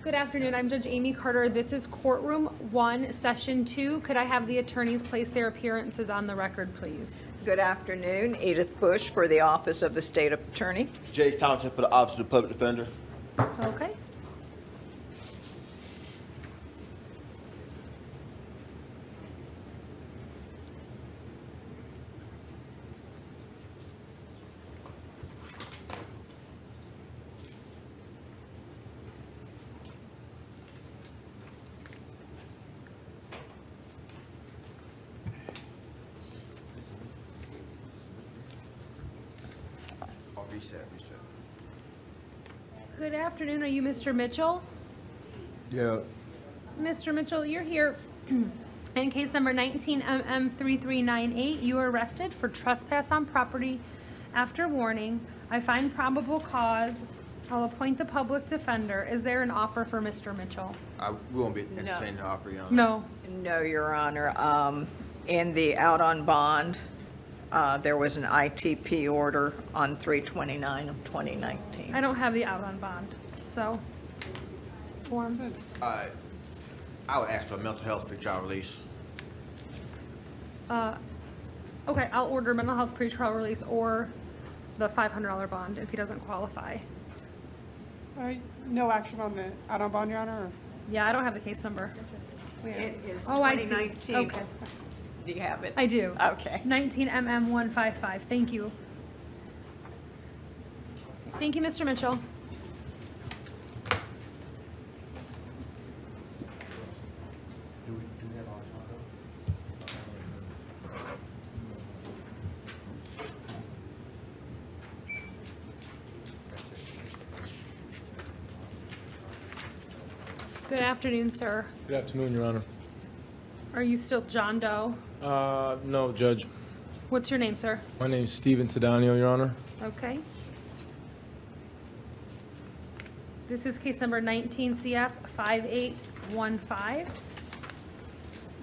Speaker 6: Good afternoon, I'm Judge Amy Carter. This is Courtroom 1, Session 2. Could I have the attorneys place their appearances on the record, please?
Speaker 24: Good afternoon, Edith Bush for the Office of the State Attorney.
Speaker 19: Jace Thompson for the Office of the Public Defender.
Speaker 6: Okay.
Speaker 19: Oh, reset.
Speaker 6: Good afternoon, are you Mr. Mitchell?
Speaker 19: Yeah.
Speaker 6: Mr. Mitchell, you're here in case number 19MM3398. You were arrested for trespass on property after warning. I find probable cause. I'll appoint the public defender. Is there an offer for Mr. Mitchell?
Speaker 19: We won't be entertaining the offer, Your Honor.
Speaker 6: No.
Speaker 24: No, Your Honor. In the out on bond, there was an ITP order on 3/29 of 2019.
Speaker 6: I don't have the out on bond, so. Form.
Speaker 19: I would ask for a mental health pretrial release.
Speaker 6: Okay, I'll order mental health pretrial release or the $500 bond if he doesn't qualify.
Speaker 15: No action on the out on bond, Your Honor? Or?
Speaker 6: Yeah, I don't have the case number.
Speaker 24: It is
Speaker 6: Oh, I see.
Speaker 24: 2019.
Speaker 6: Okay.
Speaker 24: Do you have it?
Speaker 6: I do.
Speaker 24: Okay.
Speaker 6: 19MM155. Thank you. Thank you, Mr. Mitchell. Good afternoon, sir.
Speaker 9: Good afternoon, Your Honor.
Speaker 6: Are you still John Doe?
Speaker 9: No, Judge.
Speaker 6: What's your name, sir?
Speaker 9: My name's Steven Tadanio, Your Honor.
Speaker 6: Okay. This is case number 19 CF 5815.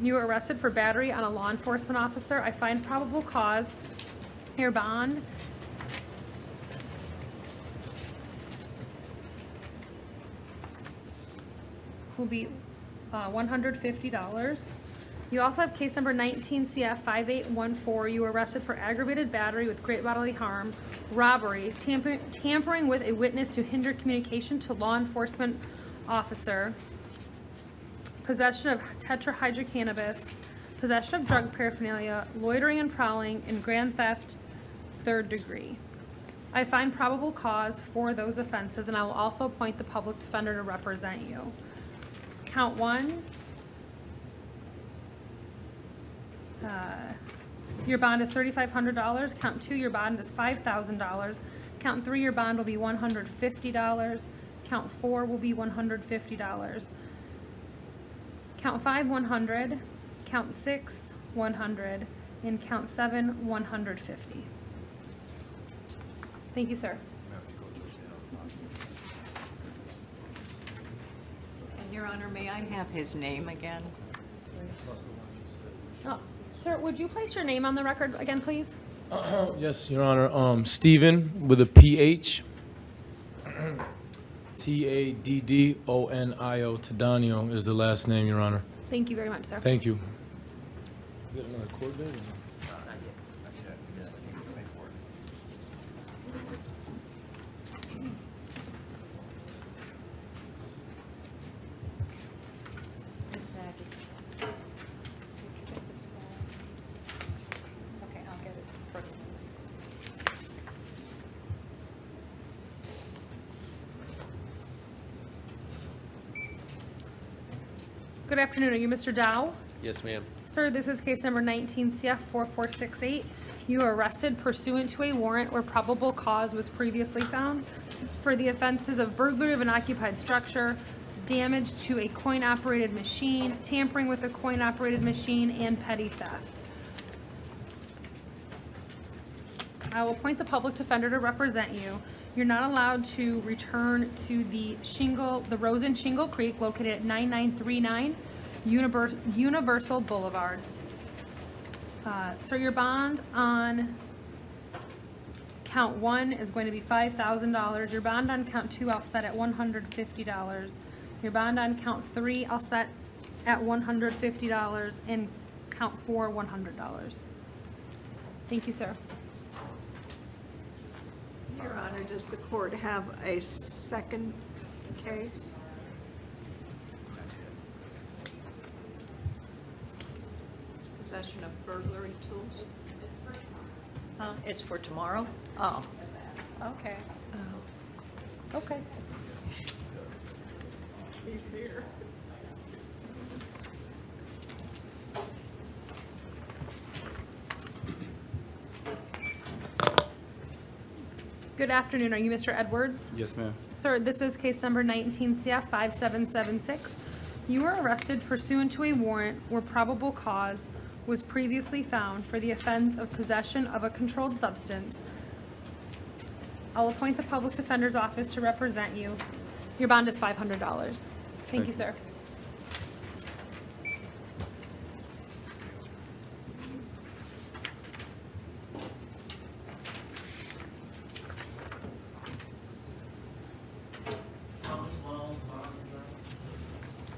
Speaker 6: You were arrested for battery on a law enforcement officer. I find probable cause. Your bond will be $150. You also have case number 19 CF 5814. You were arrested for aggravated battery with great bodily harm, robbery, tampering with a witness to hinder communication to law enforcement officer, possession of tetrahydrocannabis, possession of drug paraphernalia, loitering and prowling, and grand theft, 3rd degree. I find probable cause for those offenses, and I will also appoint the public defender to represent you. Count 1. Your bond is $3,500. Count 2, your bond is $5,000. Count 3, your bond will be $150. Count 4 will be $150. Count 5, $100. Count 6, $100. And count 7, $150. Thank you, sir.
Speaker 24: And Your Honor, may I have his name again?
Speaker 6: Oh, sir, would you place your name on the record again, please?
Speaker 9: Yes, Your Honor. Steven with a PH. Taddonio. Tadanio is the last name, Your Honor.
Speaker 6: Thank you very much, sir.
Speaker 9: Thank you. Is there another court date or no?
Speaker 24: Okay, I'll get it.
Speaker 6: Good afternoon. Are you Mr. Dow?
Speaker 16: Yes, ma'am.
Speaker 6: Sir, this is case number 19 CF 4468. You were arrested pursuant to a warrant where probable cause was previously found for the offenses of burglary of an occupied structure, damage to a coin-operated machine, tampering with a coin-operated machine, and petty theft. I will appoint the public defender to represent you. You're not allowed to return to the Rose and Shingle Creek located at 9939 Universal Boulevard. So your bond on count 1 is going to be $5,000. Your bond on count 2 I'll set at $150. Your bond on count 3 I'll set at $150, and count 4 $100. Thank you, sir.
Speaker 24: Your Honor, does the court have a second case? Possession of burglary tools? It's for tomorrow? Oh, okay.
Speaker 6: Okay.
Speaker 24: He's here.
Speaker 6: Good afternoon. Are you Mr. Edwards?
Speaker 17: Yes, ma'am.
Speaker 6: Sir, this is case number 19 CF 5776. You were arrested pursuant to a warrant where probable cause was previously found for the offense of possession of a controlled substance. I'll appoint the public defender's office to represent you. Your bond is $500. Thank you, sir.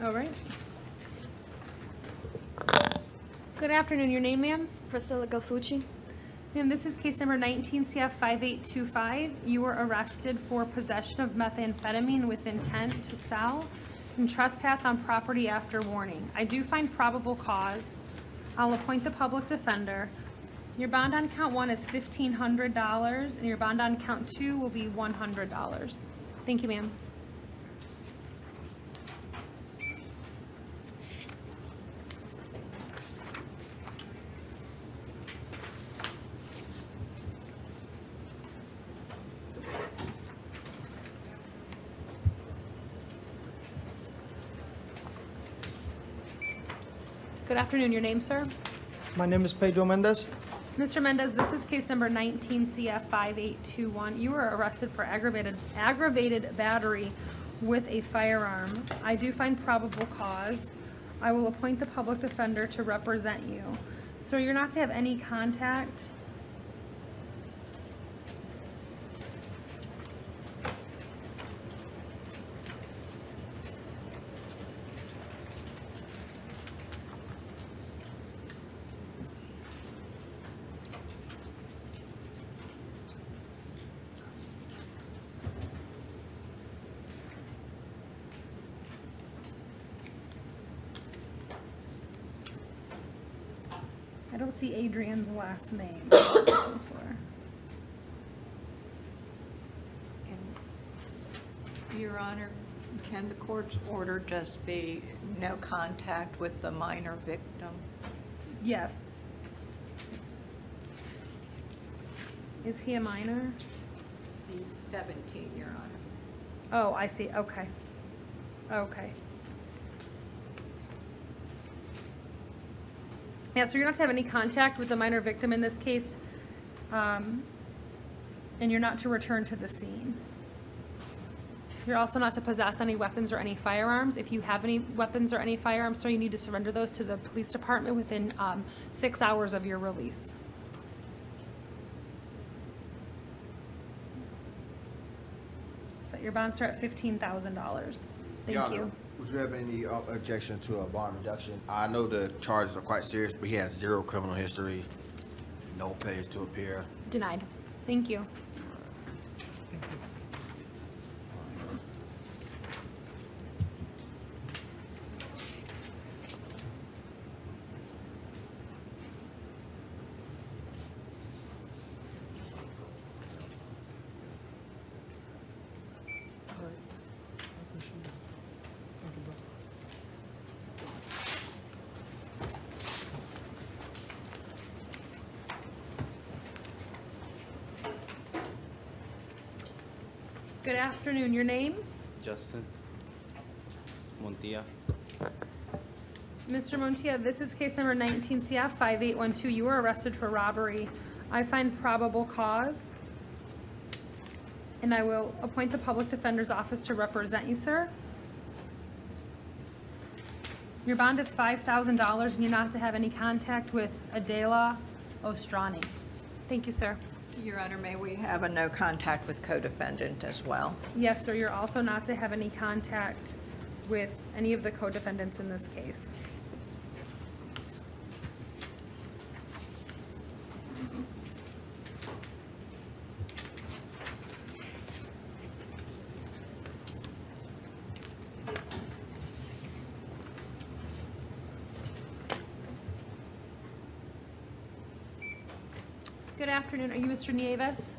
Speaker 6: All right. Good afternoon. Your name, ma'am?
Speaker 3: Priscilla Galfucci.
Speaker 6: Ma'am, this is case number 19 CF 5825. You were arrested for possession of methamphetamine with intent to sell and trespass on property after warning. I do find probable cause. I'll appoint the public defender. Your bond on count 1 is $1,500, and your bond on count 2 will be $100. Thank you, ma'am. Good afternoon. Your name, sir?
Speaker 12: My name is Pedro Mendez.
Speaker 6: Mr. Mendez, this is case number 19 CF 5821. You were arrested for aggravated battery with a firearm. I do find probable cause. I will appoint the public defender to represent you. So you're not to have any contact. I don't see Adrian's last name.
Speaker 24: Your Honor, can the court's order just be no contact with the minor victim?
Speaker 6: Yes. Is he a minor?
Speaker 24: He's 17, Your Honor.
Speaker 6: Oh, I see. Okay. Okay. Yeah, so you're not to have any contact with the minor victim in this case, and you're not to return to the scene. You're also not to possess any weapons or any firearms. If you have any weapons or any firearms, sir, you need to surrender those to the police department within 6 hours of your release. Set your bond, sir, at $15,000. Thank
Speaker 19: Your Honor,
Speaker 6: you.
Speaker 19: would you have any objection to a bond reduction? I know the charges are quite serious, but he has 0 criminal history, no failures to appear.
Speaker 6: Denied. Thank you. Good afternoon. Your name?
Speaker 8: Justin Montilla.
Speaker 6: Mr. Montilla, this is case number 19 CF 5812. You were arrested for robbery. I find probable cause, and I will appoint the public defender's office to represent you, sir. Your bond is $5,000, and you're not to have any contact with Adela Ostrani. Thank you, sir.
Speaker 24: Your Honor, may we have a no contact with co-defendant as well?
Speaker 6: Yes, sir. You're also not to have any contact with any of the co-defendants in this case. Good afternoon. Are you Mr. Nieves?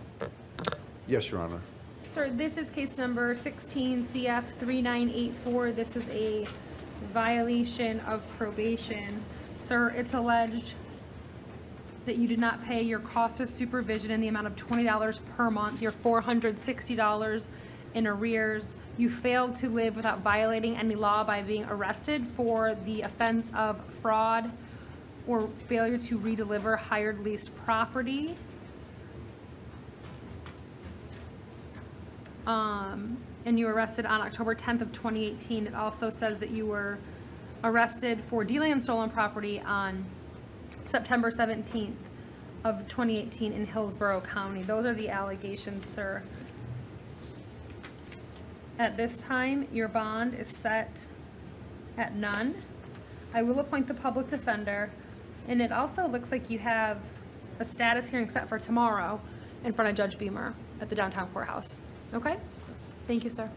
Speaker 16: Yes, Your Honor.
Speaker 6: Sir, this is case number 16 CF 3984. This is a violation of probation. Sir, it's alleged that you did not pay your cost of supervision in the amount of $20 per month. You're $460 in arrears. You failed to live without violating any law by being arrested for the offense of fraud or failure to redeliver hired leased property. And you were arrested on October 10th of 2018. It also says that you were arrested for dealing in stolen property on September 17th of 2018 in Hillsborough County. Those are the allegations, sir. At this time, your bond is set at none. I will appoint the public defender, and it also looks like you have a status hearing set for tomorrow in front of Judge Beamer at the downtown courthouse. Okay? Thank you, sir.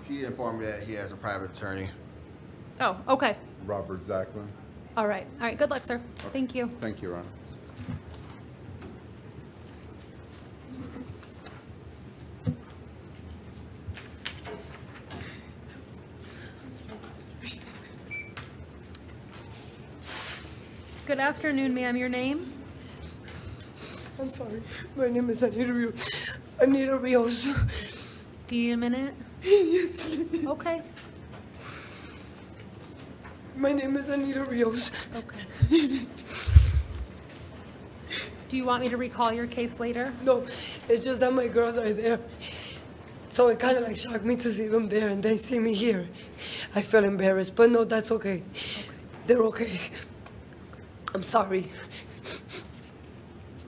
Speaker 19: He informed me that he has a private attorney.
Speaker 6: Oh, okay.
Speaker 16: Robert Zachlin.
Speaker 6: All right. All right. Good luck, sir. Thank you.
Speaker 16: Thank you, Your Honor.
Speaker 6: Good afternoon, ma'am. Your name?
Speaker 1: I'm sorry. My name is Anita Rios. Anita Rios.
Speaker 6: Do you need a minute?
Speaker 2: Yes, please.
Speaker 6: Okay.
Speaker 2: My name is Anita Rios.
Speaker 6: Okay. Do you want me to recall your case later?
Speaker 2: No, it's just that my girls are there. So it kind of like shocked me to see them there and they see me here. I felt embarrassed, but no, that's okay. They're okay. I'm sorry.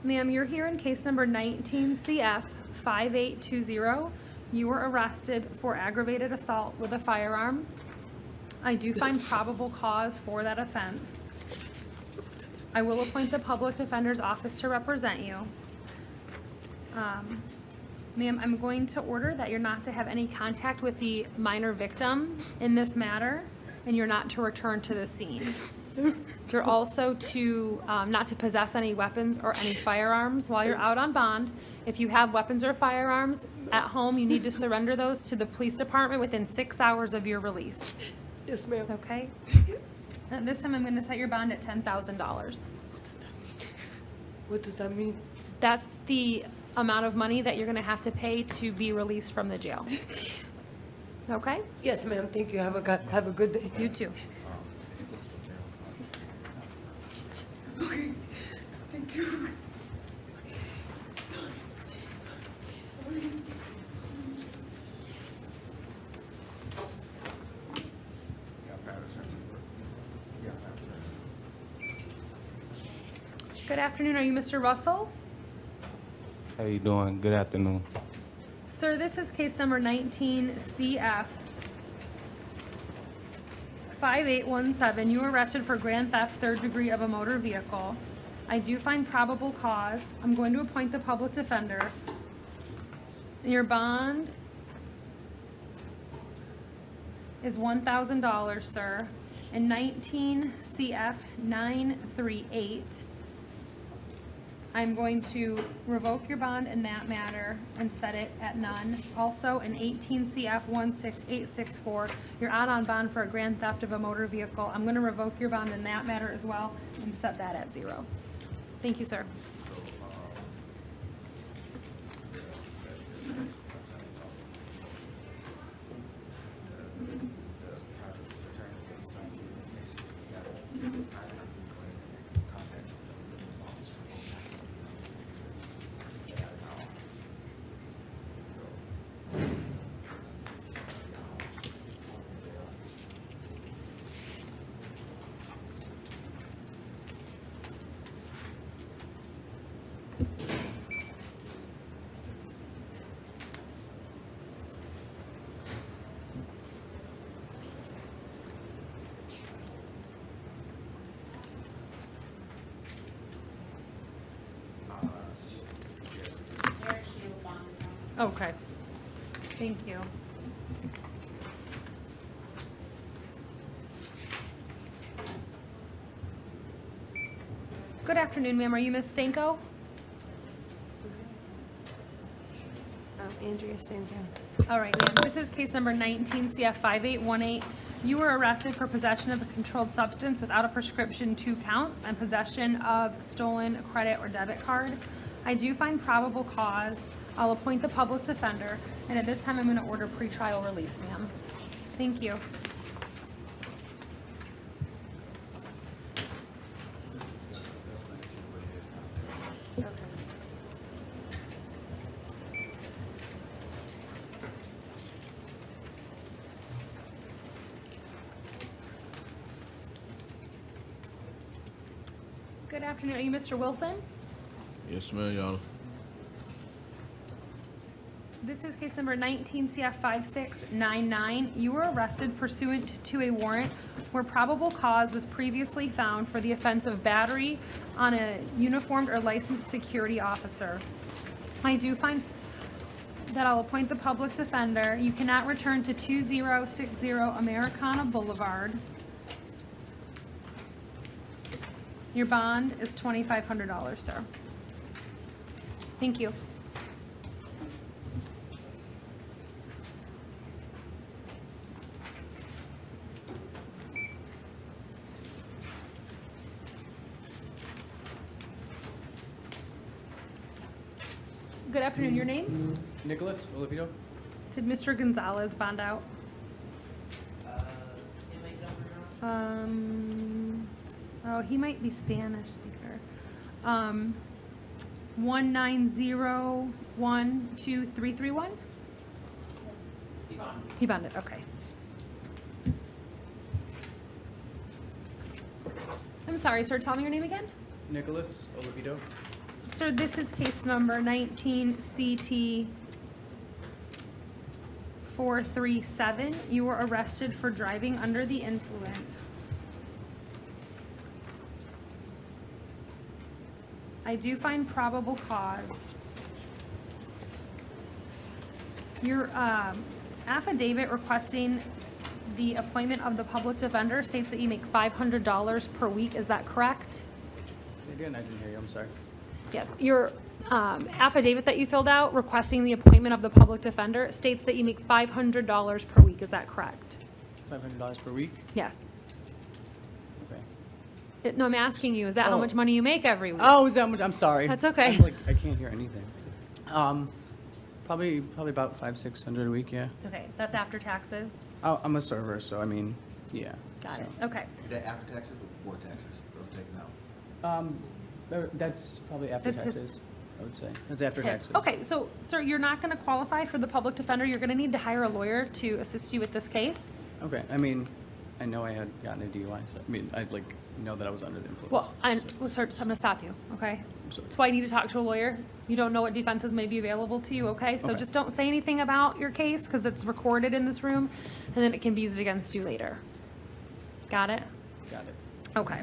Speaker 6: Ma'am, you're here in case number 19 CF 5820. You were arrested for aggravated assault with a firearm. I do find probable cause for that offense. I will appoint the public defender's office to represent you. Ma'am, I'm going to order that you're not to have any contact with the minor victim in this matter, and you're not to return to the scene. You're also to not to possess any weapons or any firearms while you're out on bond. If you have weapons or firearms at home, you need to surrender those to the police department within 6 hours of your release.
Speaker 2: Yes, ma'am.
Speaker 6: Okay? And this time I'm going to set your bond at $10,000.
Speaker 2: What does that mean?
Speaker 6: That's the amount of money that you're going to have to pay to be released from the jail. Okay?
Speaker 2: Yes, ma'am. Thank you. Have a good day.
Speaker 6: You too.
Speaker 2: Okay. Thank you.
Speaker 6: Good afternoon. Are you Mr. Russell?
Speaker 17: How you doing? Good afternoon.
Speaker 6: Sir, this is case number 19 CF 5817. You were arrested for grand theft, third degree of a motor vehicle. I do find probable cause. I'm going to appoint the public defender. Your bond is $1,000, sir. And 19 CF 938. I'm going to revoke your bond in that matter and set it at none. Also, in 18 CF 16864, you're out on bond for a grand theft of a motor vehicle. I'm going to revoke your bond in that matter as well and set that at 0. Thank you, sir. Okay. Thank you. Good afternoon, ma'am. Are you Miss Stanko?
Speaker 21: Andrea Stanko.
Speaker 6: All right, ma'am. This is case number 19 CF 5818. You were arrested for possession of a controlled substance without a prescription, 2 counts, and possession of stolen credit or debit card. I do find probable cause. I'll appoint the public defender, and at this time I'm going to order pretrial release, ma'am. Thank you. Good afternoon. Are you Mr. Wilson?
Speaker 9: Yes, ma'am, Your Honor.
Speaker 6: This is case number 19 CF 5699. You were arrested pursuant to a warrant where probable cause was previously found for the offense of battery on a uniformed or licensed security officer. I do find that I'll appoint the public defender. You cannot return to 2060 Americana Boulevard. Your bond is $2,500, sir. Thank you. Good afternoon. Your name?
Speaker 5: Nicholas Olivito?
Speaker 6: Did Mr. Gonzalez bond out? Oh, he might be Spanish speaker. 1901231? He bonded, okay. I'm sorry, sir, tell me your name again?
Speaker 5: Nicholas Olivedo.
Speaker 6: Sir, this is case number 19 CT 437. You were arrested for driving under the influence. I do find probable cause. Your affidavit requesting the appointment of the public defender states that you make $500 per week. Is that correct?
Speaker 5: Again, I didn't hear you. I'm sorry.
Speaker 6: Yes. Your affidavit that you filled out requesting the appointment of the public defender states that you make $500 per week. Is that correct?
Speaker 5: $500 per week.
Speaker 6: Yes.
Speaker 5: Okay.
Speaker 6: No, I'm asking you, is that how
Speaker 5: Oh.
Speaker 6: much money you make every week?
Speaker 5: Oh, is that much? I'm sorry.
Speaker 6: That's okay.
Speaker 5: I'm like, I can't hear anything. Probably about 500-600 a week. Yeah.
Speaker 6: Okay, that's after taxes?
Speaker 5: Oh, I'm a server, so I mean, yeah.
Speaker 6: Got it,
Speaker 5: so.
Speaker 6: okay.
Speaker 19: Is that after taxes or before taxes? Those taken out?
Speaker 5: That's probably after
Speaker 6: That's his-
Speaker 5: taxes. I would say that's after
Speaker 6: Tip.
Speaker 5: taxes.
Speaker 6: Okay, so, sir, you're not gonna qualify for the public defender. You're gonna need to hire a lawyer to assist you with this case.
Speaker 5: Okay. I mean, I know I had gotten a DUI, so I mean, I know that I was under the influence.
Speaker 6: Well, sir, so I'm gonna stop you, okay?
Speaker 5: sorry.
Speaker 6: That's why you need to talk to a lawyer. You don't know what defenses may be available to you, okay? So
Speaker 5: Okay.
Speaker 6: just don't say anything about your case, because it's recorded in this room, and then it can be used against you later. Got it?
Speaker 5: Got it.
Speaker 6: Okay.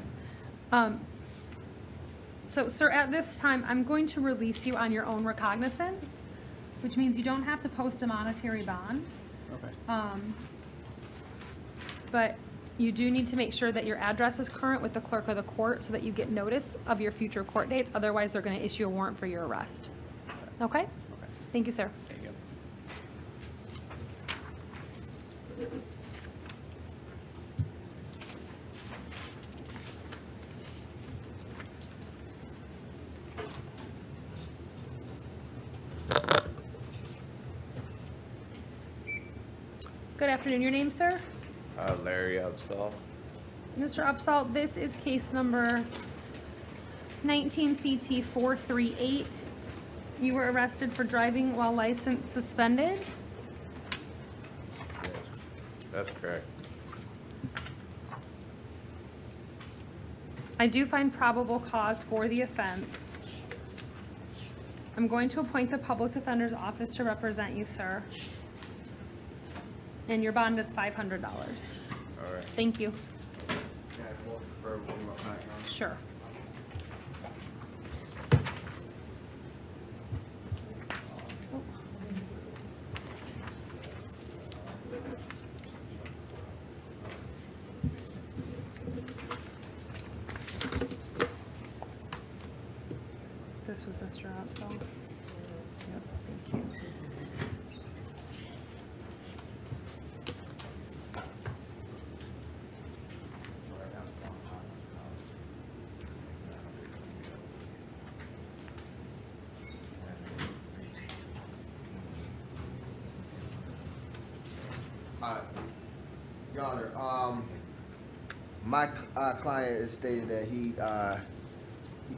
Speaker 6: So, sir, at this time, I'm going to release you on your own recognizance, which means you don't have to post a monetary bond.
Speaker 5: Okay.
Speaker 6: But you do need to make sure that your address is current with the clerk of the court so that you get notice of your future court dates. Otherwise, they're going to issue a warrant for your arrest. Okay?
Speaker 5: Okay.
Speaker 6: Thank you, sir.
Speaker 5: There you go.
Speaker 6: Good afternoon. Your name, sir?
Speaker 13: Larry Upsall.
Speaker 6: Mr. Upsall, this is case number 19 CT 438. You were arrested for driving while license suspended.
Speaker 13: Yes, that's correct.
Speaker 6: I do find probable cause for the offense. I'm going to appoint the public defender's office to represent you, sir. And your bond is $500.
Speaker 13: All right.
Speaker 6: Thank you.
Speaker 19: Can I more confer with my client, Your Honor?
Speaker 6: Sure. This was Mr. Upsall. Yep, thank you.
Speaker 19: Your Honor, my client has stated that he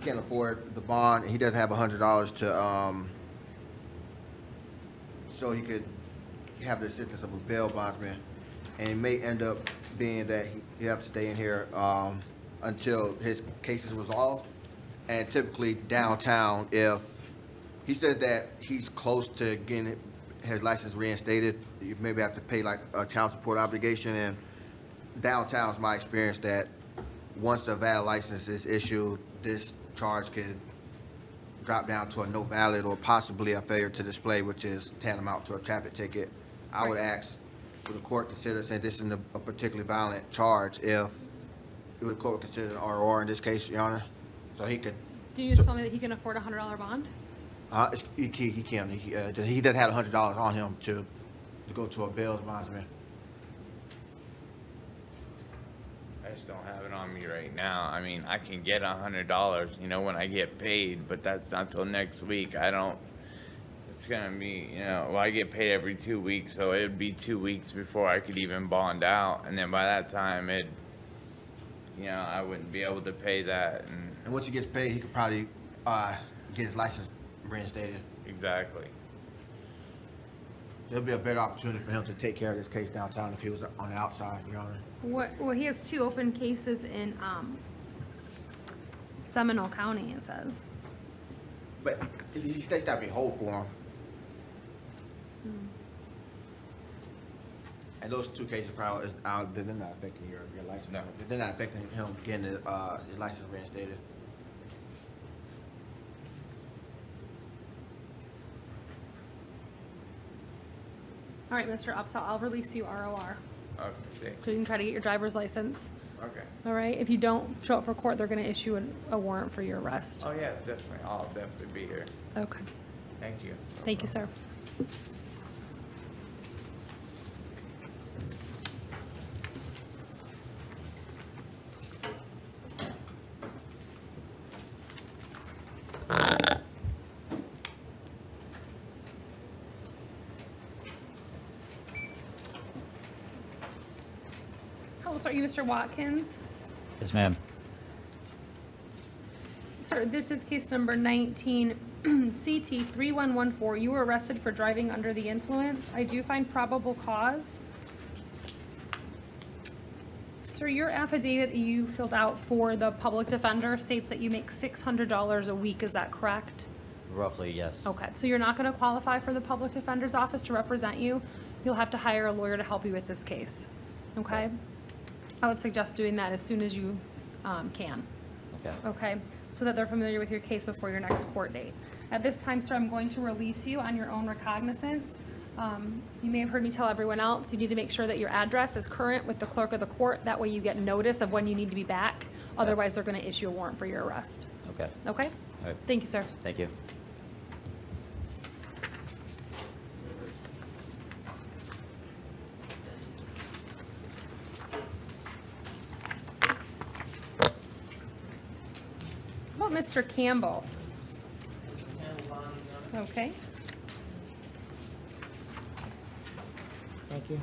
Speaker 19: can't afford the bond, and he doesn't have $100 to, so he could have the assistance of a bail bondsman, and it may end up being that he have to stay in here until his case is resolved. And typically downtown, if he says that he's close to getting his license reinstated, you maybe have to pay like a child support obligation. And downtown's my experience that once a valid license is issued, this charge could drop down to a no valid or possibly a failure to display, which is tantamount to a traffic ticket. I would ask, would the court consider, since this isn't a particularly violent charge, if would the court consider an ROR in this case, Your Honor? So he could,
Speaker 6: Did you just tell me that he can afford a $100 bond?
Speaker 19: he can, he doesn't have $100 on him to go to a bail bondsman.
Speaker 13: I just don't have it on me right now. I mean, I can get $100, when I get paid, but that's not till next week. It's it's gonna be, well, I get paid every 2 weeks, so it'd be 2 weeks before I could even bond out, and then by that time, I wouldn't be able to pay that,
Speaker 19: And once he gets paid, he could probably get his license reinstated.
Speaker 13: exactly.
Speaker 19: There'll be a better opportunity for him to take care of this case downtown if he was on the outside, Your Honor.
Speaker 6: Well, he has 2 open cases in Seminole County, it says.
Speaker 19: But he states that'd be whole for him. And those 2 cases probably they're not affecting your license.
Speaker 13: No.
Speaker 19: They're not affecting him getting his license reinstated.
Speaker 6: All right, Mr. Upsall, I'll release you ROR.
Speaker 13: Okay, thank
Speaker 6: So you can try to get your driver's license.
Speaker 13: Okay.
Speaker 6: All right, if you don't show up for court, they're gonna issue a warrant for your arrest.
Speaker 13: Oh, yeah, definitely. I'll definitely be here.
Speaker 6: Okay,
Speaker 13: Thank you.
Speaker 6: thank you, sir. Hello, sir, are you Mr. Watkins?
Speaker 11: Yes, ma'am.
Speaker 6: Sir, this is case number 19 CT 3114. You were arrested for driving under the influence. I do find probable cause. Sir, your affidavit that you filled out for the public defender states that you make $600 a week. Is that correct?
Speaker 11: Roughly, yes.
Speaker 6: Okay, so you're not going to qualify for the public defender's office to represent you. You'll have to hire a lawyer to help you with this case. Okay? I would suggest doing that as soon as you can.
Speaker 11: Okay.
Speaker 6: Okay, so that they're familiar with your case before your next court date. At this time, sir, I'm going to release you on your own recognizance. You may have heard me tell everyone else, you need to make sure that your address is current with the clerk of the court. That way you get notice of when you need to be back. Otherwise, they're going to issue a warrant for your arrest.
Speaker 11: Okay.
Speaker 6: Okay?
Speaker 11: All right.
Speaker 6: Thank you, sir.
Speaker 11: Thank you.
Speaker 6: How about Mr. Campbell? Okay.
Speaker 21: Thank you.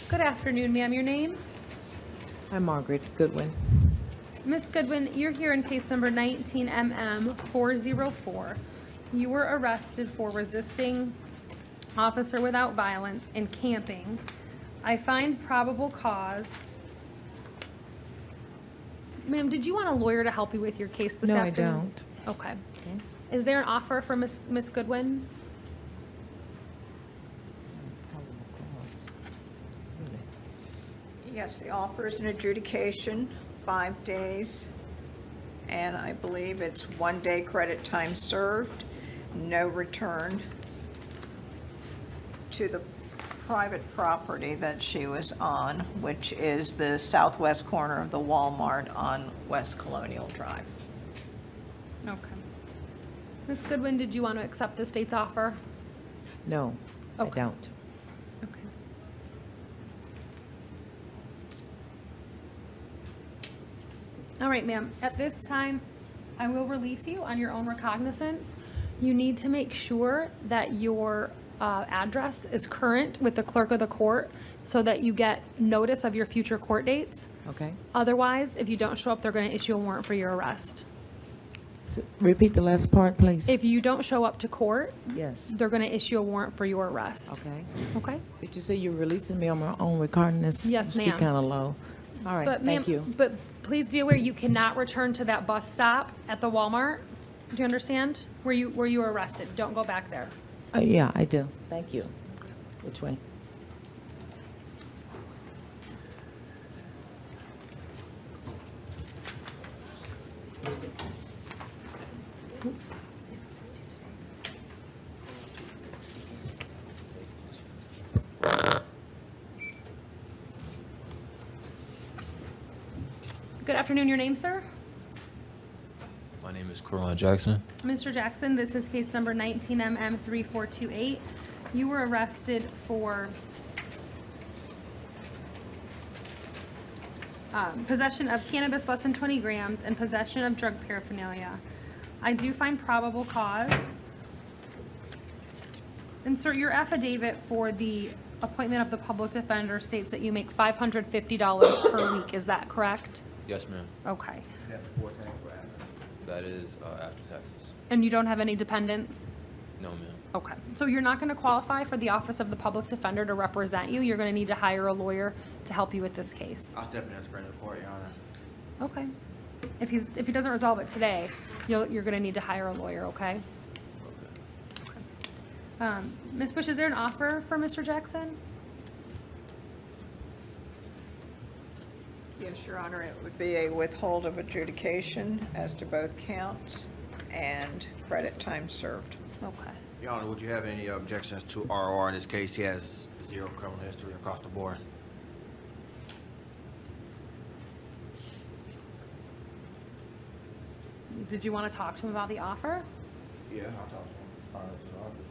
Speaker 6: Good afternoon, ma'am. Your name?
Speaker 21: I'm Margaret Goodwin.
Speaker 6: Ms. Goodwin, you're here in case number 19MM404. You were arrested for resisting officer without violence and camping. I find probable cause. Ma'am, did you want a lawyer to help you with your case this
Speaker 21: No, I
Speaker 6: afternoon?
Speaker 21: don't.
Speaker 6: Okay. Is there an offer for Miss Goodwin?
Speaker 24: Yes, the offer is an adjudication, 5 days, and I believe it's 1 day credit time served, no return to the private property that she was on, which is the southwest corner of the Walmart on West Colonial Drive.
Speaker 6: Okay. Ms. Goodwin, did you want to accept the state's offer?
Speaker 21: No, I
Speaker 6: Okay.
Speaker 21: don't.
Speaker 6: Okay. All right, ma'am. At this time, I will release you on your own recognizance. You need to make sure that your address is current with the clerk of the court so that you get notice of your future court dates.
Speaker 21: Okay.
Speaker 6: Otherwise, if you don't show up, they're going to issue a warrant for your arrest.
Speaker 21: Repeat the last part, please.
Speaker 6: If you don't show up to court,
Speaker 21: Yes.
Speaker 6: they're going to issue a warrant for your arrest.
Speaker 21: Okay.
Speaker 6: Okay?
Speaker 21: Did you say you're releasing me on my own recognizance?
Speaker 6: Yes,
Speaker 21: Speak
Speaker 6: ma'am.
Speaker 21: kind of low. All right,
Speaker 6: But
Speaker 21: thank
Speaker 6: ma'am,
Speaker 21: you.
Speaker 6: but please be aware, you cannot return to that bus stop at the Walmart. Do you understand? Where you were arrested. Don't go back there.
Speaker 21: Yeah, I do. Thank you. Which way?
Speaker 6: Oops. Good afternoon. Your name, sir?
Speaker 22: My name is Corlin Jackson.
Speaker 6: Mr. Jackson, this is case number 19MM3428. You were arrested for possession of cannabis less than 20 grams and possession of drug paraphernalia. I do find probable cause. And sir, your affidavit for the appointment of the public defender states that you make $550 per week. Is that correct?
Speaker 22: Yes, ma'am.
Speaker 6: Okay.
Speaker 22: That is after taxes.
Speaker 6: And you don't have any dependents?
Speaker 22: No, ma'am.
Speaker 6: Okay. So you're not going to qualify for the office of the public defender to represent you. You're going to need to hire a lawyer to help you with this case.
Speaker 19: I'll step in as friend of the court, Your Honor.
Speaker 6: Okay. If he doesn't resolve it today, you're going to need to hire a lawyer, okay? Ms. Bush, is there an offer for Mr. Jackson?
Speaker 24: Yes, Your Honor, it would be a withhold of adjudication as to both counts and credit time served.
Speaker 6: Okay.
Speaker 19: Your Honor, would you have any objections to RR in this case? He has 0 criminal history across the board.
Speaker 6: Did you want to talk to him about the offer?
Speaker 19: Yeah, I'll talk to him. All right, so the office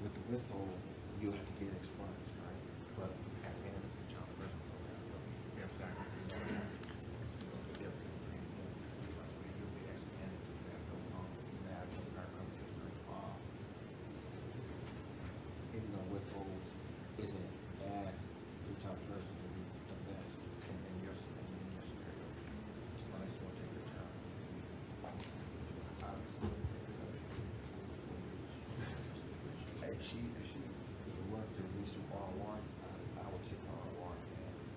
Speaker 19: with the withhold, you have to get expunged, right? But at the end of the child person program, you'll be extended to that no longer. You may have some criminal history. Even though withhold isn't bad to child person to be the best in your scenario. Unless you want to take your child. If she wants to release from R1, I would take R1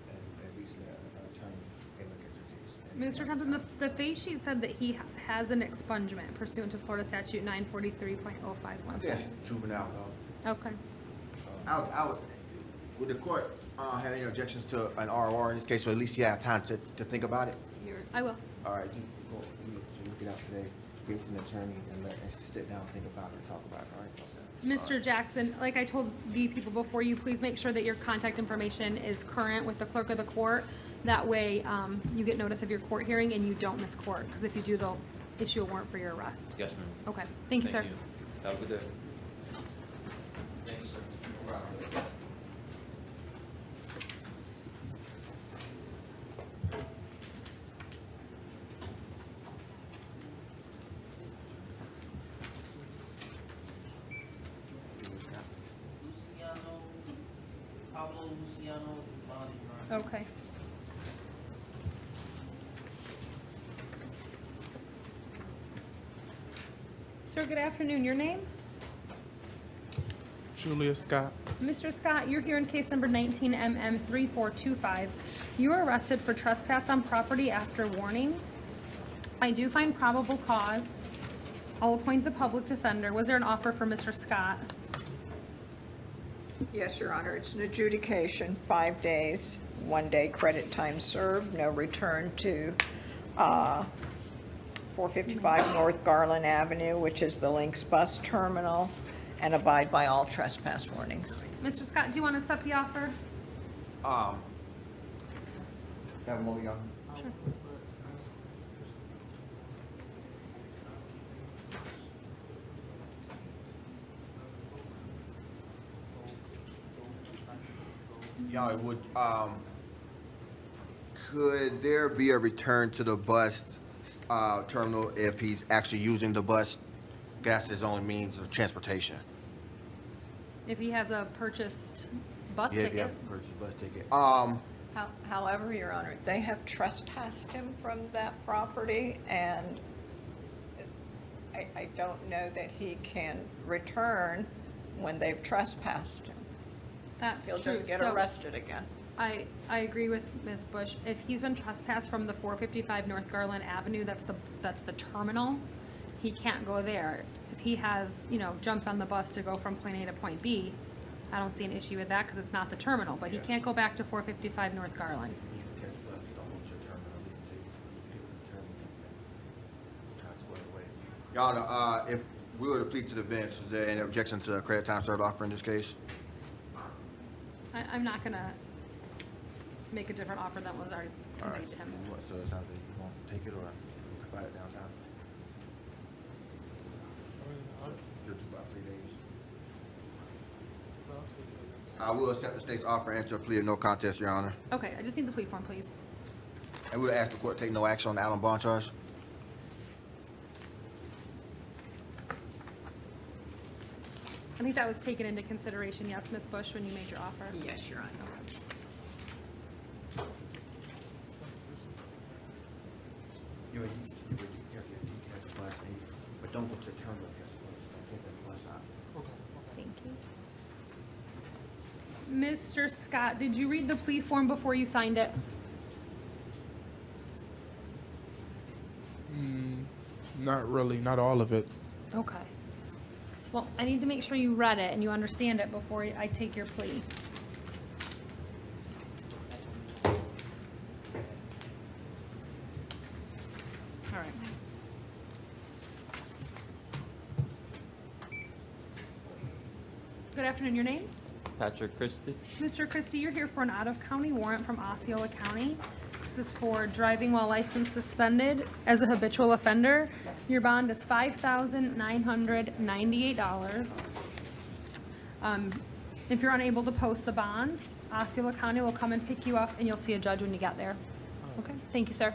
Speaker 19: and at least let an attorney look at your case.
Speaker 6: Mr. Thompson, the face sheet said that he has an expungement pursuant to Florida Statute 943.051.
Speaker 19: I think that's juvenile though.
Speaker 6: Okay.
Speaker 19: I would the court have any objections to an ROR in this case, or at least you have time to think about it?
Speaker 6: I will.
Speaker 19: All right, you get out today, give it to an attorney and sit down and think about it and talk about it, all right?
Speaker 6: Mr. Jackson, like I told the people before you, please make sure that your contact information is current with the clerk of the court. That way, you get notice of your court hearing and you don't miss court, because if you do, they'll issue a warrant for your arrest.
Speaker 22: Yes, ma'am.
Speaker 6: Okay, thank you, sir.
Speaker 22: Have a good day.
Speaker 19: Thank you, sir.
Speaker 6: Okay. Sir, good afternoon. Your name?
Speaker 10: Julia Scott.
Speaker 6: Mr. Scott, you're here in case number 19MM3425. You were arrested for trespass on property after warning. I do find probable cause. I'll appoint the public defender. Was there an offer for Mr. Scott?
Speaker 24: Yes, Your Honor, it's an adjudication, 5 days, 1 day credit time served, no return to 455 North Garland Avenue, which is the Lynx bus terminal, and abide by all trespass warnings.
Speaker 6: Mr. Scott, do you want to accept the offer?
Speaker 19: Have a moment, y'all.
Speaker 6: Sure.
Speaker 19: Y'all, it would, could there be a return to the bus terminal if he's actually using the bus? That's his only means of transportation.
Speaker 6: If he has a purchased bus
Speaker 19: Yeah, if
Speaker 6: ticket?
Speaker 19: you have a purchased bus ticket.
Speaker 24: However, Your Honor, they have trespassed him from that property, and I don't know that he can return when they've trespassed him.
Speaker 6: That's
Speaker 24: He'll
Speaker 6: true.
Speaker 24: just get
Speaker 6: So-
Speaker 24: arrested again.
Speaker 6: I agree with Ms. Bush. If he's been trespassed from the 455 North Garland Avenue, that's the terminal, he can't go there. If he has, jumps on the bus to go from point A to point B, I don't see an issue with that because it's not the terminal, but he can't go back to 455 North Garland.
Speaker 19: Your Honor, if we were to plead to the bench, is there any objection to the credit time served offer in this case?
Speaker 6: I'm not gonna make a different offer than was already conveyed to him.
Speaker 19: So it's not that you won't take it or provide it downtown? You'll do about 3 days. I will accept the state's offer and enter a plea of no contest, Your Honor.
Speaker 6: Okay, I just need the plea form, please.
Speaker 19: And we'll ask the court to take no action on the Allen bond charge.
Speaker 6: I think that was taken into consideration, yes, Ms. Bush, when you made your offer?
Speaker 24: Yes, Your Honor.
Speaker 19: You have the class A, but don't go to the terminal. Don't take that class out.
Speaker 6: Thank you. Mr. Scott, did you read the plea form before you signed it?
Speaker 9: Not really, not all of it.
Speaker 6: Okay. Well, I need to make sure you read it and you understand it before I take your plea. All right. Good afternoon, your name?
Speaker 10: Patrick Christie.
Speaker 6: Mr. Christie, you're here for an out-of-county warrant from Osceola County. This is for driving while license suspended as a habitual offender. Your bond is $5,998. If you're unable to post the bond, Osceola County will come and pick you up and you'll see a judge when you get there. Okay, thank you, sir.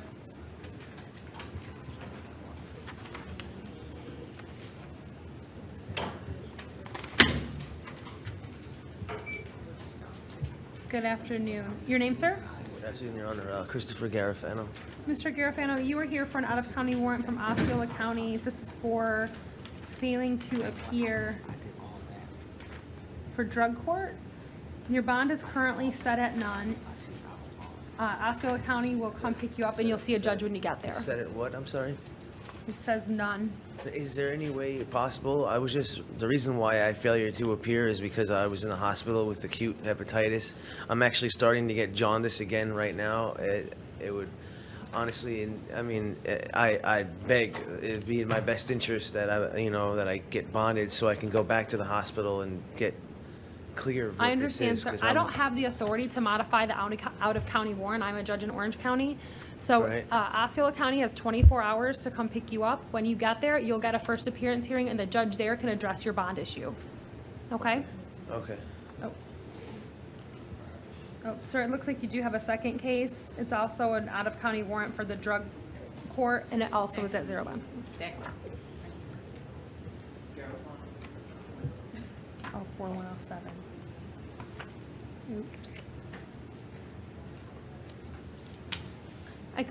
Speaker 6: Good afternoon. Your name, sir?
Speaker 14: Good afternoon, Your Honor. Christopher Garofano.
Speaker 6: Mr. Garofano, you are here for an out-of-county warrant from Osceola County. This is for failing to appear for drug court. Your bond is currently set at none. Osceola County will come pick you up and you'll see a judge when you get there.
Speaker 14: Said it what? I'm sorry?
Speaker 6: It says none.
Speaker 14: Is there any way possible? The reason why I failure to appear is because I was in the hospital with acute hepatitis. I'm actually starting to get jaundice again right now. It would, honestly, I beg, it'd be in my best interest that I get bonded so I can go back to the hospital and get clear of what
Speaker 6: I understand,
Speaker 14: this is.
Speaker 6: sir. I don't have the authority to modify the out-of-county warrant. I'm a judge in Orange County. So
Speaker 14: Right.
Speaker 6: Osceola County has 24 hours to come pick you up. When you get there, you'll get a first appearance hearing and the judge there can address your bond issue. Okay?
Speaker 14: Okay.
Speaker 6: Oh, sir, it looks like you do have a second case. It's also an out-of-county warrant for the drug court, and it also is at zero bond.
Speaker 4: Dexter.
Speaker 6: Oh, 4107. Oops.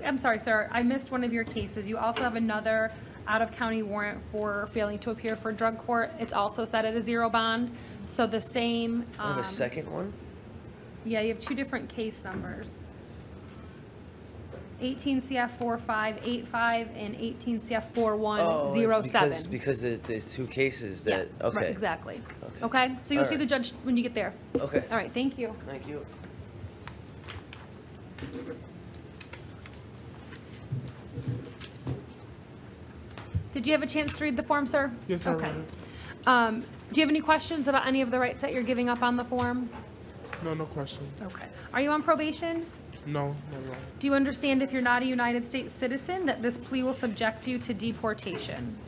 Speaker 6: I'm sorry, sir, I missed one of your cases. You also have another out-of-county warrant for failing to appear for drug court. It's also set at a zero bond, so the same.
Speaker 14: I have a second one?
Speaker 6: Yeah, you have two different case numbers. 18 CF 4585 and 18 CF 4107.
Speaker 14: It's because there's two cases that, okay.
Speaker 6: Right, exactly. Okay, so you'll
Speaker 14: All
Speaker 6: see the
Speaker 14: right.
Speaker 6: judge when you get there.
Speaker 14: Okay.
Speaker 6: All right, thank you.
Speaker 14: Thank you.
Speaker 6: Did you have a chance to read the form, sir?
Speaker 9: Yes, I
Speaker 6: Okay.
Speaker 9: read it.
Speaker 6: Do you have any questions about any of the rights that you're giving up on the form?
Speaker 9: No questions.
Speaker 6: Okay. Are you on probation?
Speaker 9: No.
Speaker 6: Do you understand if you're not a United States citizen that this plea will subject you to deportation?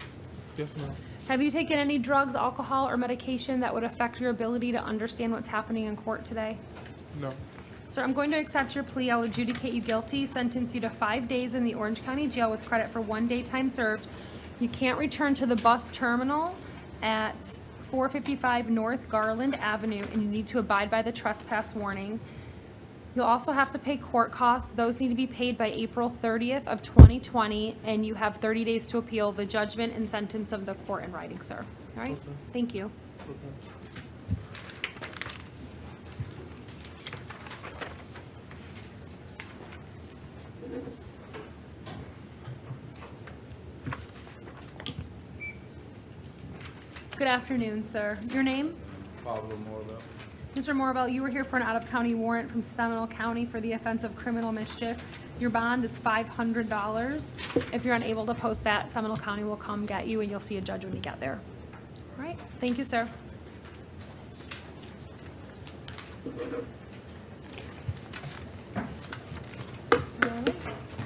Speaker 9: Yes, ma'am.
Speaker 6: Have you taken any drugs, alcohol, or medication that would affect your ability to understand what's happening in court today?
Speaker 9: No.
Speaker 6: Sir, I'm going to accept your plea. I'll adjudicate you guilty, sentence you to 5 days in the Orange County Jail with credit for 1 day time served. You can't return to the bus terminal at 455 North Garland Avenue, and you need to abide by the trespass warning. You'll also have to pay court costs. Those need to be paid by April 30th of 2020, and you have 30 days to appeal the judgment and sentence of the court in writing, sir. All right?
Speaker 9: Okay.
Speaker 6: Thank you. Good afternoon, sir. Your name?
Speaker 16: Pablo Morla.
Speaker 6: Mr. Morabel, you were here for an out-of-county warrant from Seminole County for the offense of criminal mischief. Your bond is $500. If you're unable to post that, Seminole County will come get you, and you'll see a judge when you get there. All right, thank you, sir. All right.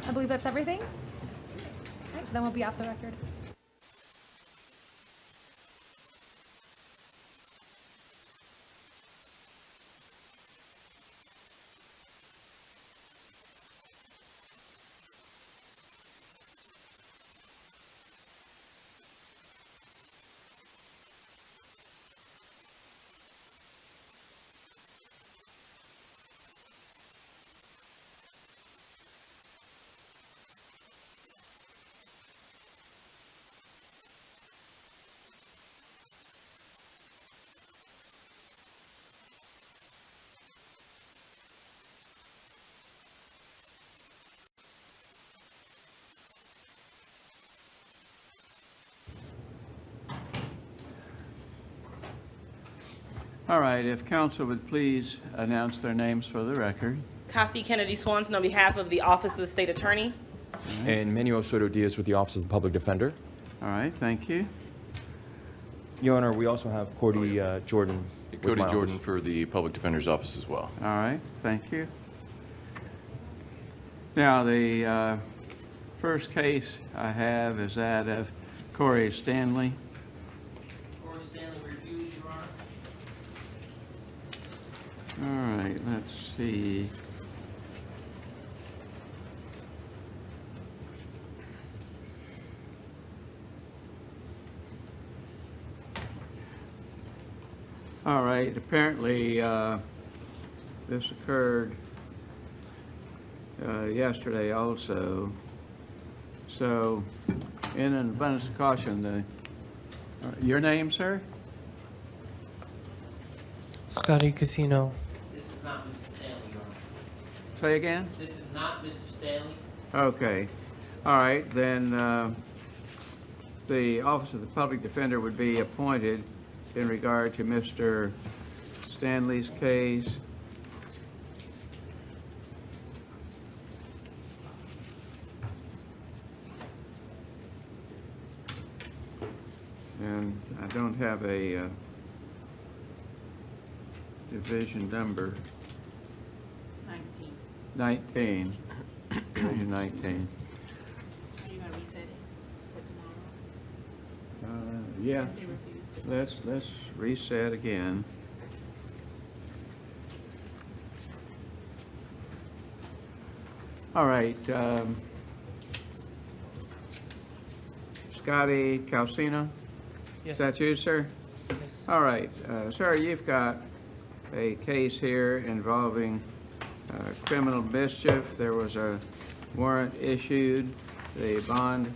Speaker 6: I believe that's everything. All right, then we'll be off the record.
Speaker 10: All right, if council would please announce their names for the record.
Speaker 18: Kafi Kennedy Swanson on behalf of the Office of the State Attorney.
Speaker 20: And Manuel Soto Diaz with the Office of the Public Defender.
Speaker 10: All right, thank you.
Speaker 20: Your Honor, we also have Cody Jordan.
Speaker 23: Cody Jordan for the Public Defender's Office as well.
Speaker 10: All right, thank you. Now, the first case I have is that of Corey Stanley.
Speaker 8: Corey Stanley refused, Your Honor.
Speaker 10: All right, let's see. All right, apparently this occurred yesterday also. So, in an abundance of caution, your name, sir?
Speaker 25: Scotty Casino.
Speaker 8: This is not Mr. Stanley, Your Honor.
Speaker 10: Say again?
Speaker 8: This is not Mr. Stanley.
Speaker 10: Okay. All right, then the Office of the Public Defender would be appointed in regard to Mr. Stanley's case. And I don't have a division number. 19. Division 19.
Speaker 4: Are you gonna reset it for tomorrow?
Speaker 10: Yeah. Let's reset again. All right. Scotty Calcino?
Speaker 25: Yes.
Speaker 10: Is that you, sir?
Speaker 25: Yes.
Speaker 10: All right. Sir, you've got a case here involving criminal mischief. There was a warrant issued. The bond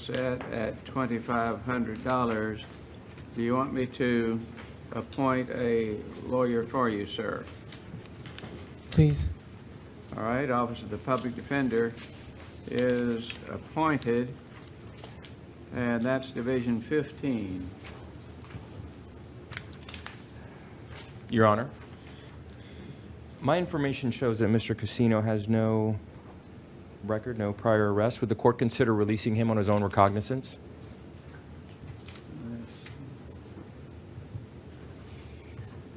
Speaker 10: set at $2,500. Do you want me to appoint a lawyer for you, sir?
Speaker 25: Please.
Speaker 10: All right, Office of the Public Defender is appointed, and that's Division 15.
Speaker 20: Your Honor, my information shows that Mr. Casino has no record, no prior arrest. Would the court consider releasing him on his own recognizance?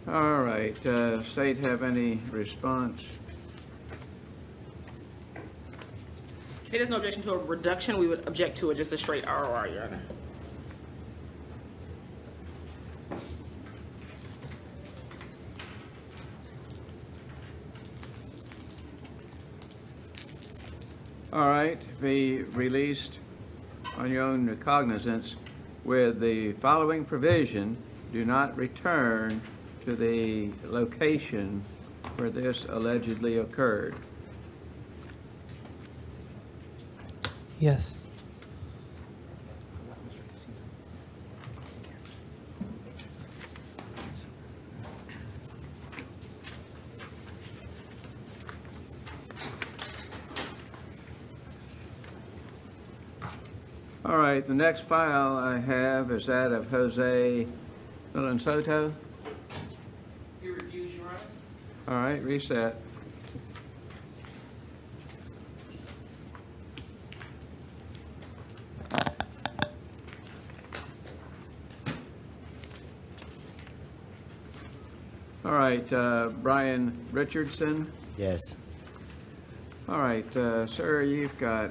Speaker 10: All right, State have any response?
Speaker 18: Say there's no objection to a reduction, we would object to it just a straight ROR, Your Honor.
Speaker 10: All right, be released on your own recognizance with the following provision: do not return to the location where this allegedly occurred.
Speaker 25: Yes.
Speaker 10: All All right, the next file I have is that of Jose Soto.
Speaker 18: Your reviews, Your Honor.
Speaker 10: All right, reset. All right, Brian Richardson.
Speaker 14: Yes.
Speaker 10: All right, sir, you've got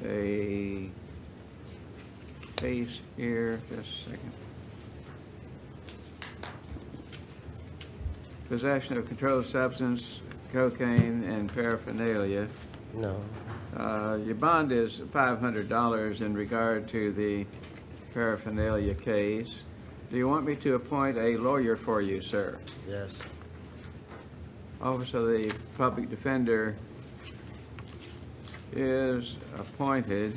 Speaker 10: a case here. Just a second. Possession of controlled substance, cocaine, and paraphernalia.
Speaker 14: No.
Speaker 10: Your bond is $500 in regard to the paraphernalia case. Do you want me to appoint a lawyer for you, sir?
Speaker 14: Yes.
Speaker 10: Office of the Public Defender is appointed.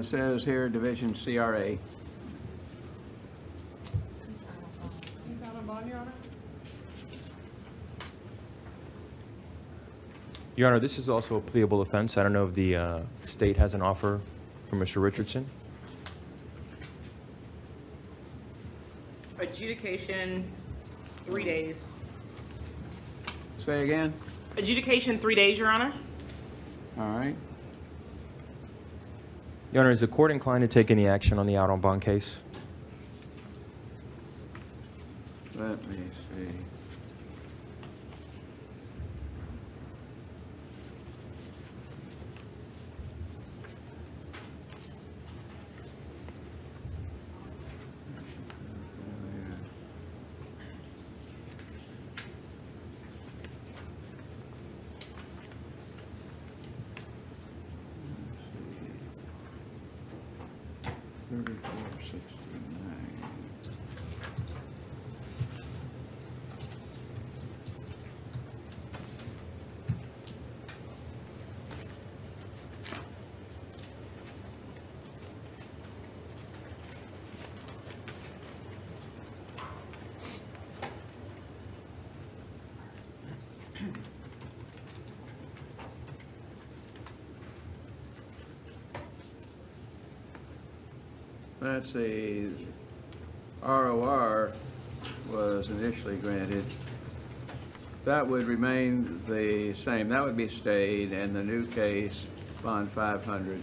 Speaker 10: Says here, Division CRA.
Speaker 20: Your Honor, this is also a pleable offense. I don't know if the state has an offer for Mr. Richardson.
Speaker 18: Adjudication, 3 days.
Speaker 10: Say again?
Speaker 18: Adjudication, 3 days, Your Honor.
Speaker 10: All right.
Speaker 20: Your Honor, is the court inclined to take any action on the out on bond case?
Speaker 10: Let me see. Let's see, ROR was initially granted. That would remain the same. That would be stayed, and the new case, bond 500.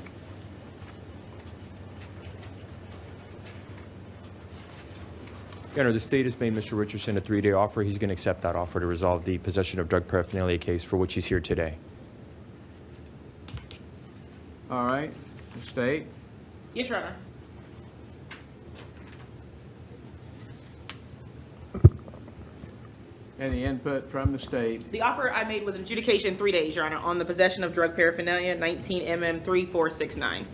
Speaker 20: Your Honor, the state has made Mr. Richardson a 3-day offer. He's going to accept that offer to resolve the possession of drug paraphernalia case for which he's here today.
Speaker 10: All right, the state?
Speaker 18: Yes, Your Honor.
Speaker 10: Any input from the state?
Speaker 18: The offer I made was an adjudication, 3 days, Your Honor, on the possession of drug paraphernalia, 19 MM 3469.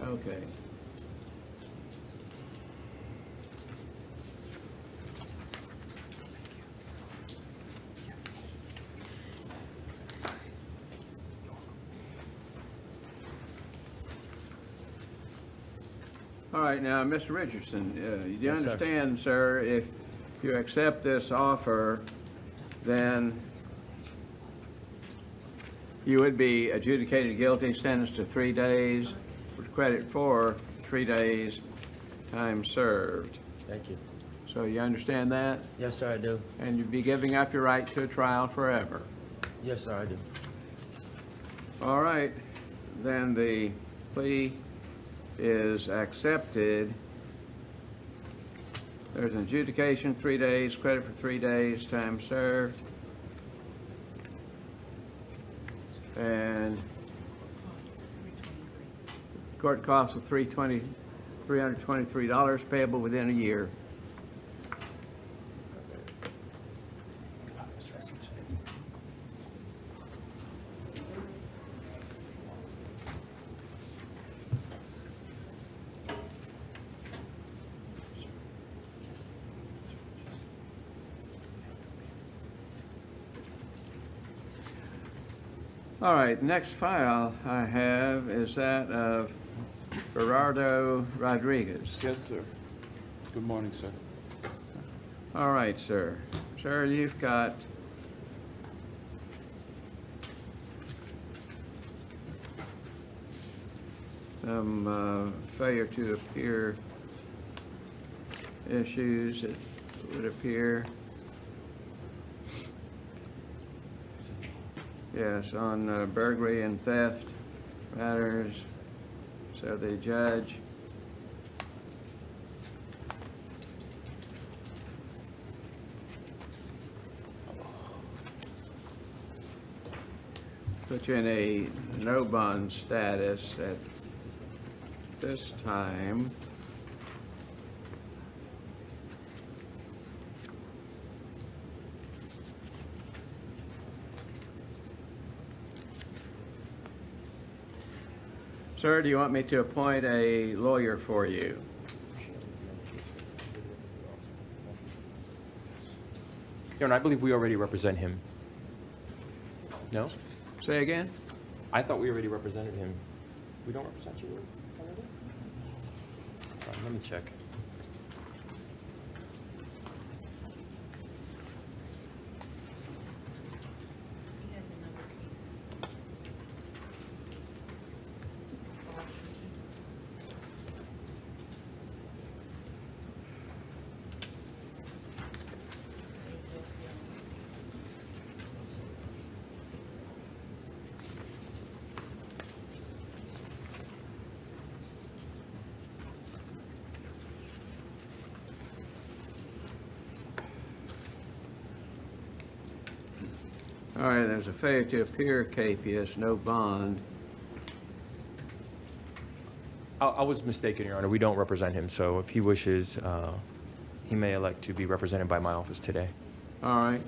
Speaker 10: Okay. All right, now, Mr. Richardson, do you
Speaker 14: Yes, sir.
Speaker 10: understand, sir, if you accept this offer, then you would be adjudicated guilty, sentenced to 3 days, with credit for 3 days, time served.
Speaker 14: Thank you.
Speaker 10: So you understand that?
Speaker 14: Yes, sir, I do.
Speaker 10: And you'd be giving up your right to a trial forever.
Speaker 14: Yes, sir, I do.
Speaker 10: All right, then the plea is accepted. There's an adjudication, 3 days, credit for 3 days, time served. And court costs of $323 payable within a year. All right, next file I have is that of Gerardo Rodriguez.
Speaker 23: Yes, sir. Good morning, sir.
Speaker 10: All right, sir. Sir, you've got some failure to appear issues, it would appear. Yes, on burglary and theft matters. So the judge put you in a no bond status at this time. Sir, do you want me to appoint a lawyer for you?
Speaker 20: Your Honor, I believe we already represent him. No?
Speaker 10: Say again?
Speaker 20: I thought we already represented him. We don't represent you already? Let me check.
Speaker 10: All right, there's a failure to appear capias, no bond.
Speaker 20: I was mistaken, Your Honor. We don't represent him, so if he wishes, he may elect to be represented by my office today.
Speaker 10: All right.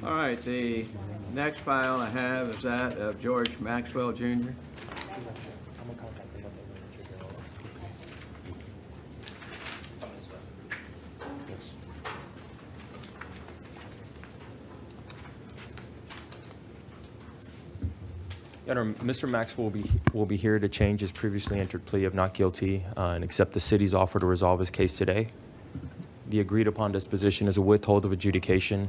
Speaker 10: All right, the next file I have is that of George Maxwell, Jr.
Speaker 20: Your Honor, Mr. Maxwell will be here to change his previously entered plea of not guilty and accept the city's offer to resolve his case today. The agreed upon disposition is a withhold of adjudication,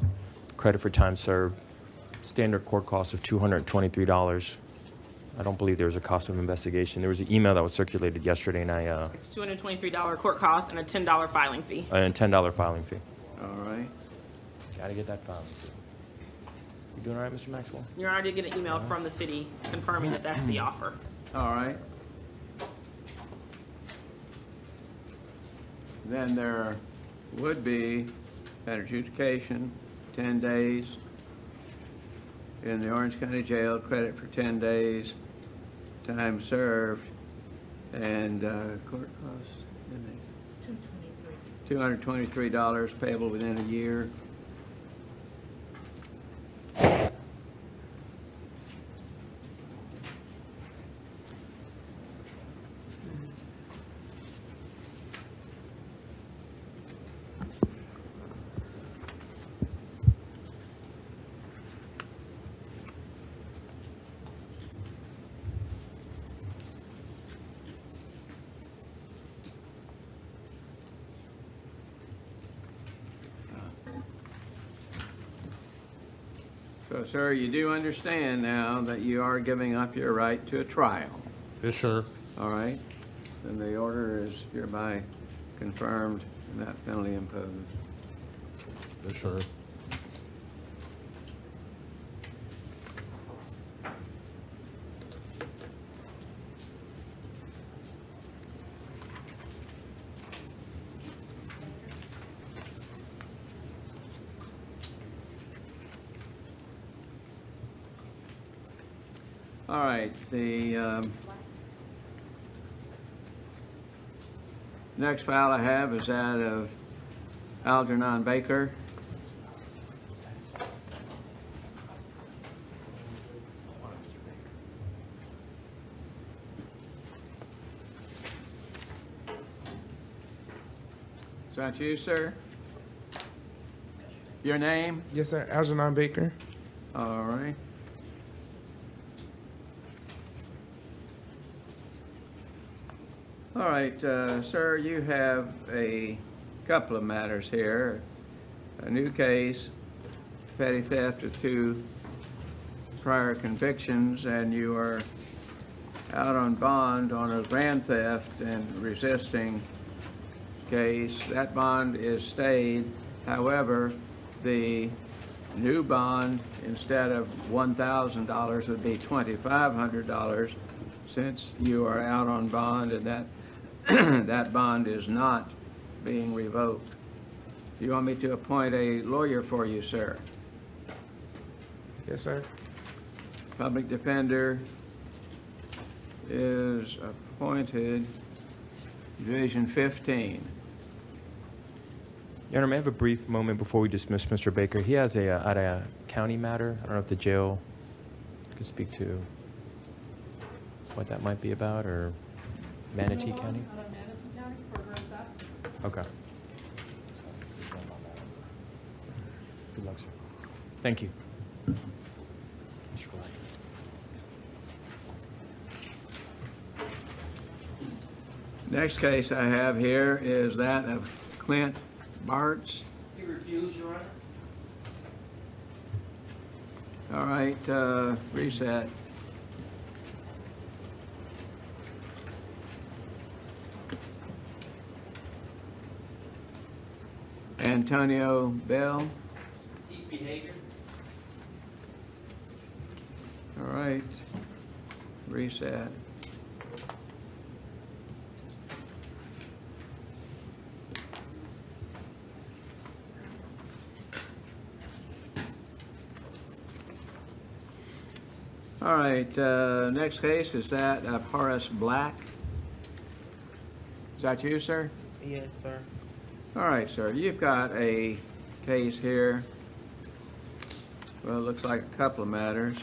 Speaker 20: credit for time served, standard court cost of $223. I don't believe there was a cost of investigation. There was an email that was circulated yesterday, and
Speaker 18: It's $223 court cost and a $10 filing fee.
Speaker 20: a $10 filing fee.
Speaker 10: All right.
Speaker 20: Gotta get that filing fee. You doing all right, Mr. Maxwell?
Speaker 18: Your Honor, I did get an email from the city confirming that that's the offer.
Speaker 10: All right. Then there would be an adjudication, 10 days in the Orange County Jail, credit for 10 days, time served, and court costs, $223 payable within a year. So, sir, you do understand now that you are giving up your right to a trial?
Speaker 1: Yes, sir.
Speaker 10: All right. Then the order is hereby confirmed and that penalty imposed.
Speaker 16: Yes, sir.
Speaker 10: All right, the next file I have is that of Algernon Baker. Is that you, sir? Your name?
Speaker 1: Yes, sir. Algernon Baker.
Speaker 10: All right. All right, sir, you have a couple of matters here. A new case, petty theft of 2 prior convictions, and you are out on bond on a grand theft and resisting case. That bond is stayed. However, the new bond, instead of $1,000, would be $2,500 since you are out on bond, and that that bond is not being revoked. Do you want me to appoint a lawyer for you, sir?
Speaker 1: Yes, sir.
Speaker 10: Public defender is appointed, Division 15.
Speaker 20: Your Honor, may I have a brief moment before we dismiss Mr. Baker? He has a county matter. I don't know if the jail could speak to what that might be about, or Manatee County? Okay. Good luck, sir. Thank you. Mr. Black.
Speaker 10: Next case I have here is that of Clint Bartz.
Speaker 8: He refused, Your Honor.
Speaker 10: All right, reset. Antonio Bell.
Speaker 8: Peace behavior.
Speaker 10: All right, reset. All right, next case is that of Horace Black. Is that you, sir?
Speaker 1: Yes, sir.
Speaker 10: All right, sir, you've got a case here. Well, it looks like a couple of matters.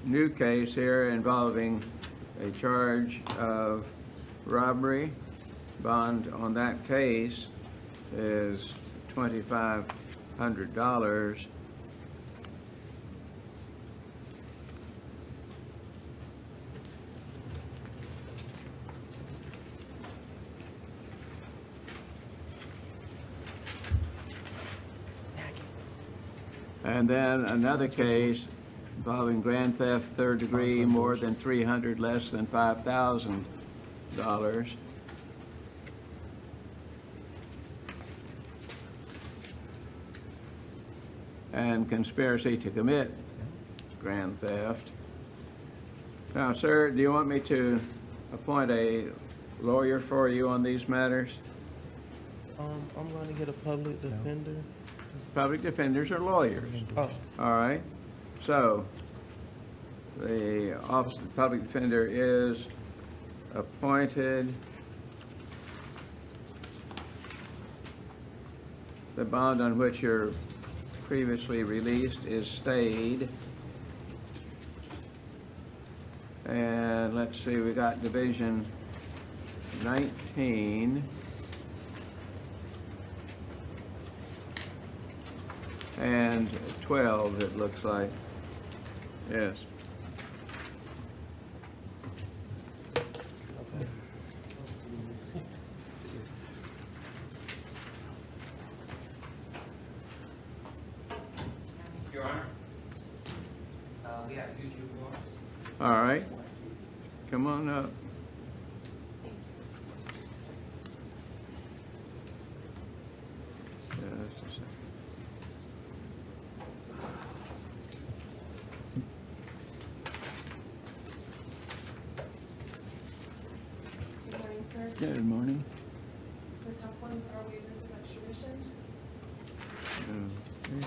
Speaker 10: New case here involving a charge of robbery. Bond on that case is $2,500. And then another case involving grand theft, third degree, more than 300, less than $5,000. And conspiracy to commit grand theft. Now, sir, do you want me to appoint a lawyer for you on these matters?
Speaker 1: I'm going to get a public defender.
Speaker 10: Public defenders are lawyers.
Speaker 1: Oh.
Speaker 10: All right. So, the Office of the Public Defender is appointed. The bond on which you're previously released is stayed. And let's see, we got Division 19. And 12, it looks like. Yes.
Speaker 8: Your Honor, we have future warrants.
Speaker 10: All right. Come on up. sir.
Speaker 6: Good morning, sir.
Speaker 10: Good morning.
Speaker 6: The top ones are waivers of extradition.
Speaker 10: Okay.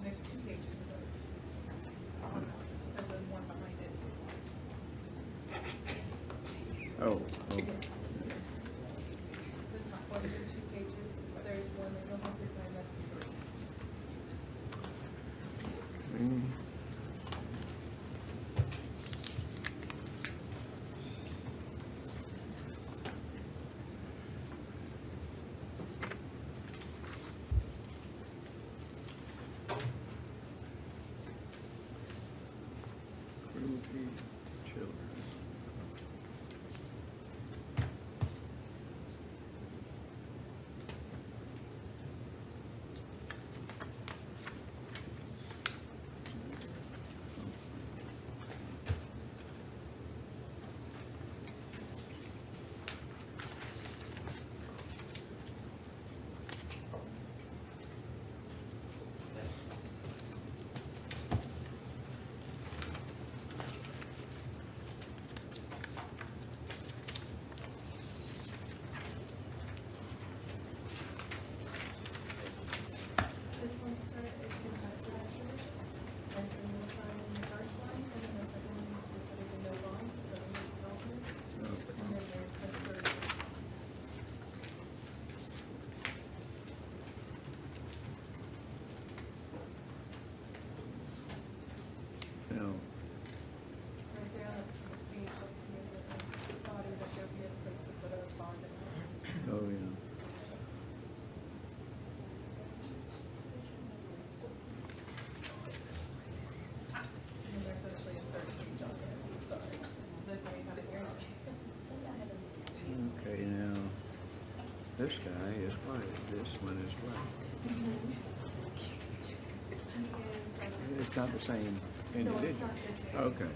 Speaker 6: There's 2 pages of those. There's one behind it.
Speaker 10: Oh,
Speaker 6: The top ones are 2 pages. There's one that you'll have to sign, that's 3.
Speaker 10: okay. Cruelty to children.
Speaker 6: This one, sir, is contested extradition. And so you'll sign in the first one, and then the second one is with it is a no bond, so that will be development. And then there's the third one.
Speaker 10: No.
Speaker 6: Right there, that's the page, that's the body that there'll be a place to put a bond in.
Speaker 10: Oh, yeah.
Speaker 6: And there's actually a third page on there, sorry. The green has the rock.
Speaker 10: Okay, now, this guy is white, this one is black. It's not the same individual? Okay.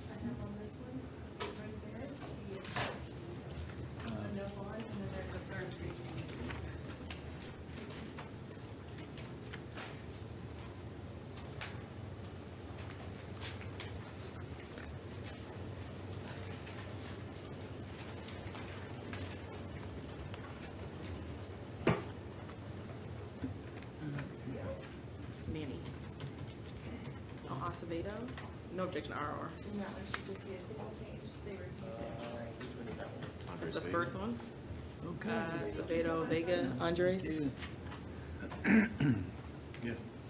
Speaker 6: I have on this one, right there, the no bond, and then there's a third page.
Speaker 18: Manny. On Acevedo, no objection, RR.
Speaker 6: And that one should just be a single page, they refused it.
Speaker 18: That's the first one. Acevedo, Vega, Andres.
Speaker 16: Yeah.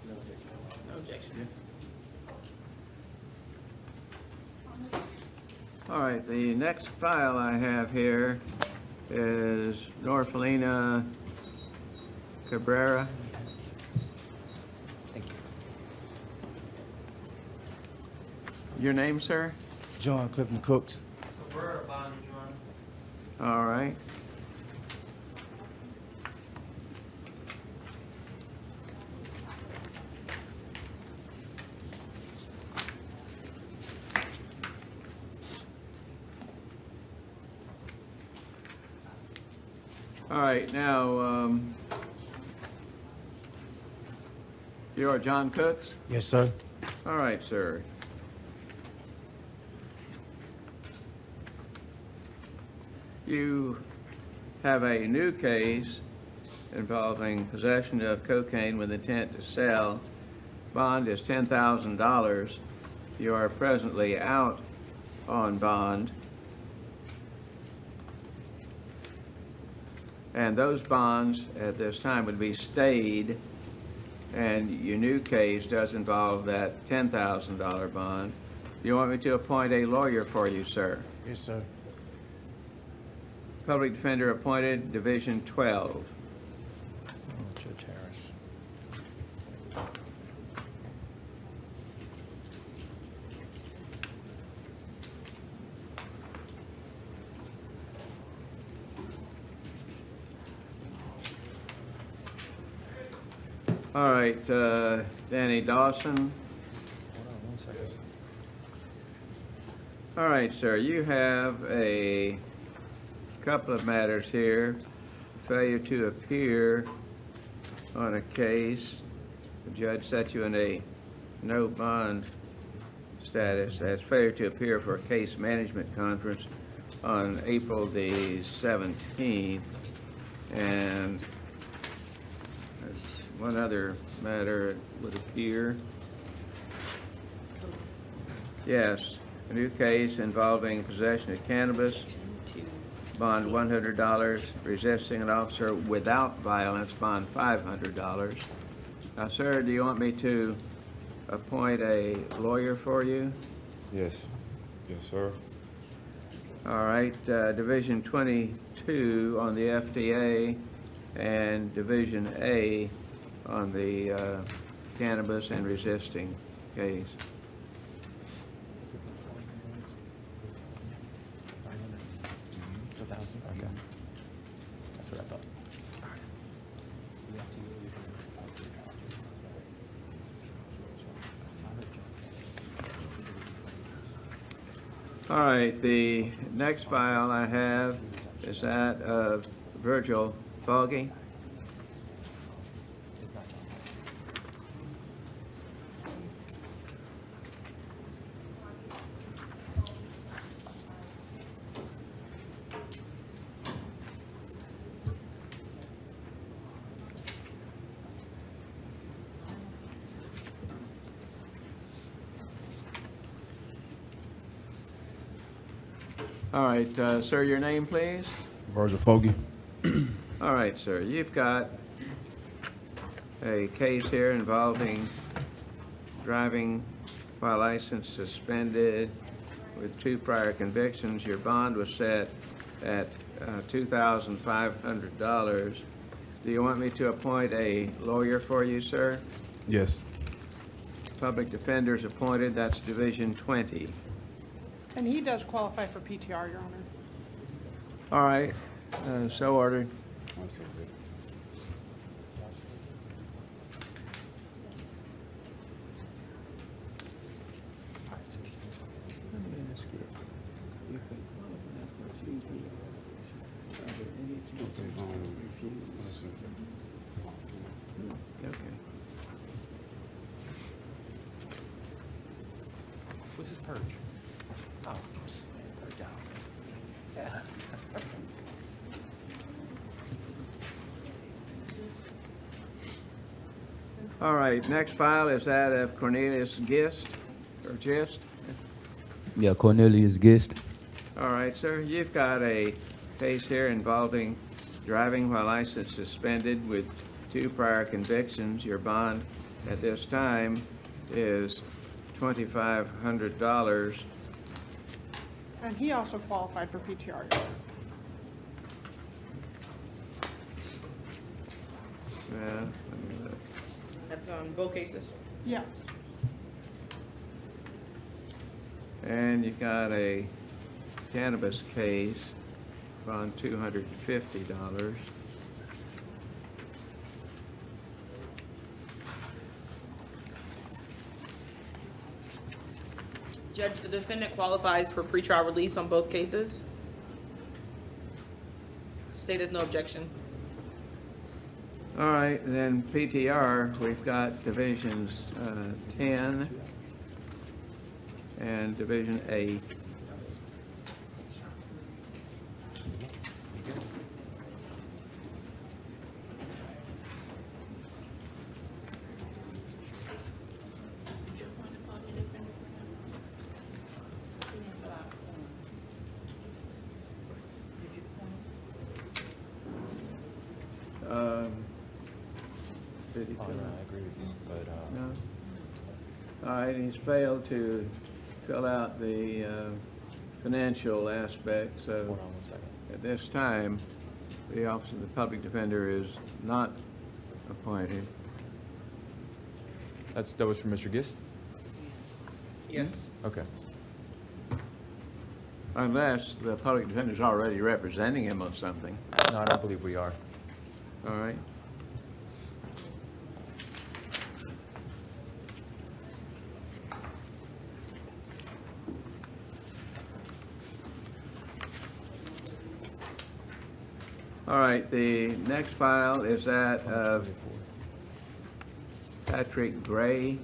Speaker 18: No objection.
Speaker 10: All right, the next file I have here is Norfolina Cabrera.
Speaker 11: Thank you.
Speaker 10: Your name, sir?
Speaker 17: John Clifton Cooks.
Speaker 10: All right. All right, now, you are John Cooks?
Speaker 17: Yes, sir.
Speaker 10: All right, sir. You have a new case involving possession of cocaine with intent to sell. Bond is $10,000. You are presently out on bond. And those bonds at this time would be stayed, and your new case does involve that $10,000 bond. Do you want me to appoint a lawyer for you, sir?
Speaker 17: Yes, sir.
Speaker 10: Public Defender appointed, Division 12.
Speaker 17: Judge Harris.
Speaker 10: All right, Danny Dawson.
Speaker 20: Hold on 1 second.
Speaker 10: All right, sir, you have a couple of matters here. Failure to appear on a case. The judge set you in a no bond status as failure to appear for a case management conference on April the 17th. And there's one other matter it would appear. Yes, a new case involving possession of cannabis, bond $100, resisting an officer without violence, bond $500. Now, sir, do you want me to appoint a lawyer for you?
Speaker 16: Yes. Yes, sir.
Speaker 10: All right, Division 22 on the FDA and Division A on the cannabis and resisting case.
Speaker 20: Okay. That's what I thought.
Speaker 10: All right, the next file I have is that of Virgil Foggy. All right, sir, your name, please?
Speaker 16: Virgil Fogey.
Speaker 10: All right, sir, you've got a case here involving driving while license suspended with 2 prior convictions. Your bond was set at $2,500. Do you want me to appoint a lawyer for you, sir?
Speaker 16: Yes.
Speaker 10: Public defender's appointed, that's Division 20.
Speaker 2: And he does qualify for PTR, Your Honor.
Speaker 10: All right, so ordered.
Speaker 20: What's his purge? Oh, purge out. Yeah.
Speaker 10: All right, next file is that of Cornelius Gist, or Gist.
Speaker 22: Yeah, Cornelius Gist.
Speaker 10: All right, sir, you've got a case here involving driving while license suspended with 2 prior convictions. Your bond at this time is $2,500.
Speaker 2: And he also qualified for PTR, Your Honor.
Speaker 10: Yeah, let me look.
Speaker 18: That's on both cases?
Speaker 2: Yes.
Speaker 10: And you got a cannabis case on $250.
Speaker 18: Judge, the defendant qualifies for pretrial release on both cases. State has no objection.
Speaker 10: All right, then PTR, we've got Divisions 10 and Division 8. Did he
Speaker 20: Oh,
Speaker 10: fill
Speaker 20: no,
Speaker 10: out?
Speaker 20: I agree with you, but,
Speaker 10: No? All right, he's failed to fill out the financial aspect, so
Speaker 20: hold on 1 second.
Speaker 10: at this time, the Office of the Public Defender is not appointed.
Speaker 20: That was from Mr. Gist?
Speaker 18: Yes.
Speaker 20: Okay.
Speaker 10: Unless the Public Defender's already representing him on something.
Speaker 20: No, I don't believe we are.
Speaker 10: All right. All right, the next file is that of Patrick Gray.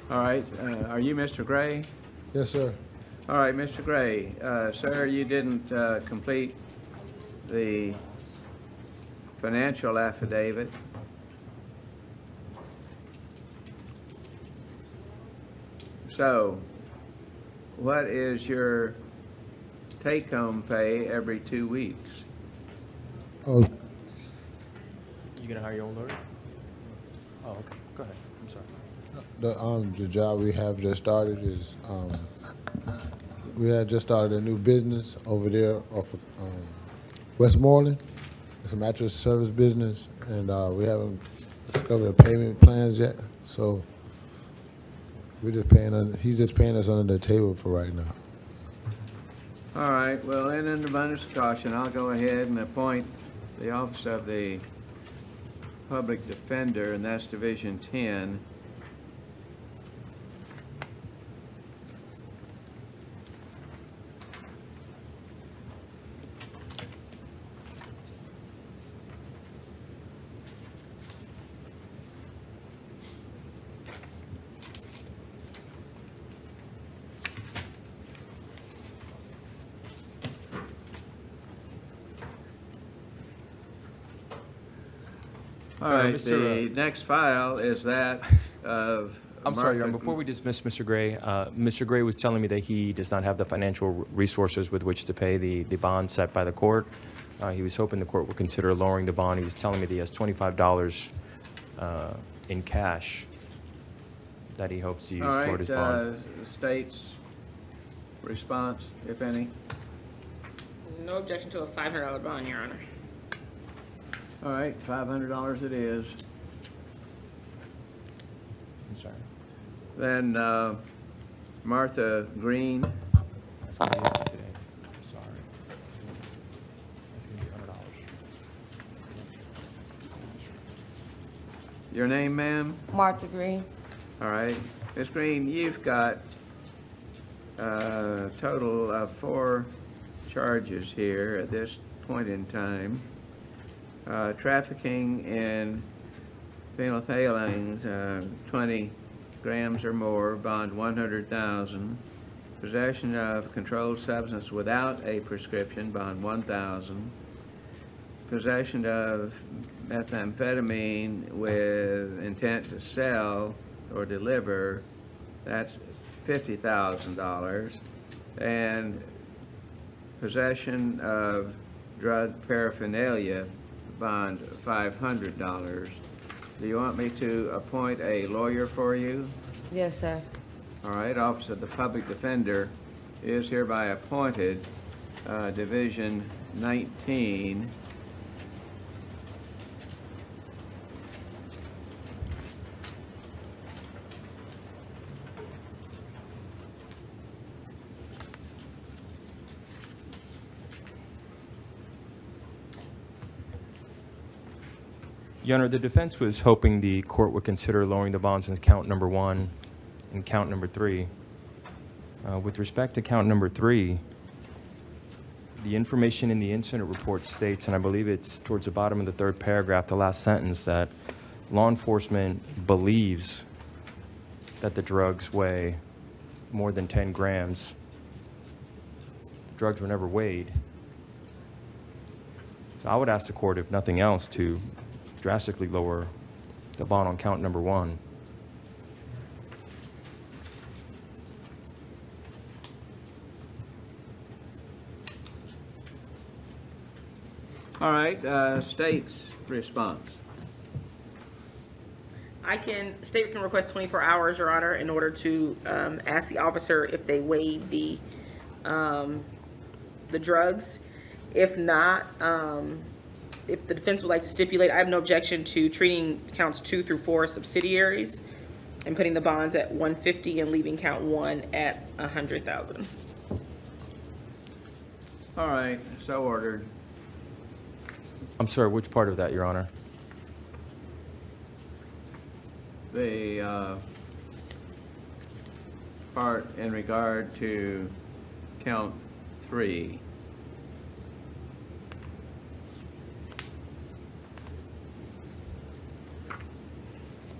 Speaker 10: All right, are you Mr. Gray?
Speaker 3: Yes, sir.
Speaker 10: All right, Mr. Gray, sir, you didn't complete the financial affidavit. So, what is your take-home pay every 2 weeks?
Speaker 3: Oh,
Speaker 20: You gonna hire your own lawyer? Oh, okay. Go ahead. I'm sorry.
Speaker 3: the job we have just started is we had just started a new business over there off of Westmoreland. It's a mattress service business, and we haven't discovered the payment plans yet. So we're just paying. He's just paying us under the table for right now.
Speaker 10: All right, well, in an abundance of caution, I'll go ahead and appoint the Office of the Public Defender, and that's Division 10. All right, the next file is that of
Speaker 20: I'm sorry, Your Honor,
Speaker 10: Martha-
Speaker 20: before we dismiss Mr. Gray, Mr. Gray was telling me that he does not have the financial resources with which to pay the bond set by the court. He was hoping the court would consider lowering the bond. He was telling me that he has $25 in cash that he hopes to use
Speaker 10: All
Speaker 20: toward his
Speaker 10: right,
Speaker 20: bond.
Speaker 10: state's response, if any.
Speaker 18: No objection to a $500 bond, Your Honor.
Speaker 10: All right, $500 it is.
Speaker 20: I'm sorry.
Speaker 10: Then Martha Green.
Speaker 20: That's gonna be it for today. I'm sorry. That's gonna be $100.
Speaker 10: Your name, ma'am?
Speaker 5: Martha Green.
Speaker 10: All right. Ms. Green, you've got a total of 4 charges here at this point in time. Trafficking in phenolphthalein, 20 grams or more, bond 100,000. Possession of controlled substance without a prescription, bond 1,000. Possession of methamphetamine with intent to sell or deliver, that's $50,000. And possession of drug paraphernalia, bond $500. Do you want me to appoint a lawyer for you?
Speaker 5: Yes, sir.
Speaker 10: All right, Office of the Public Defender is hereby appointed, Division 19.
Speaker 20: Your Honor, the defense was hoping the court would consider lowering the bonds in count number 1 and count number 3. With respect to count number 3, the information in the incident report states, and I believe it's towards the bottom of the 3rd paragraph, the last sentence, that law enforcement believes that the drugs weigh more than 10 grams. The drugs were never weighed. So I would ask the court, if nothing else, to drastically lower the bond on count number 1.
Speaker 10: All right, state's response.
Speaker 18: State can request 24 hours, Your Honor, in order to ask the officer if they weighed the drugs. If not, if the defense would like to stipulate, I have no objection to treating counts 2 through 4 as subsidiaries and putting the bonds at 150 and leaving count 1 at 100,000.
Speaker 10: All right, so ordered.
Speaker 20: I'm sorry, which part of that, Your Honor?
Speaker 10: The part in regard to count 3.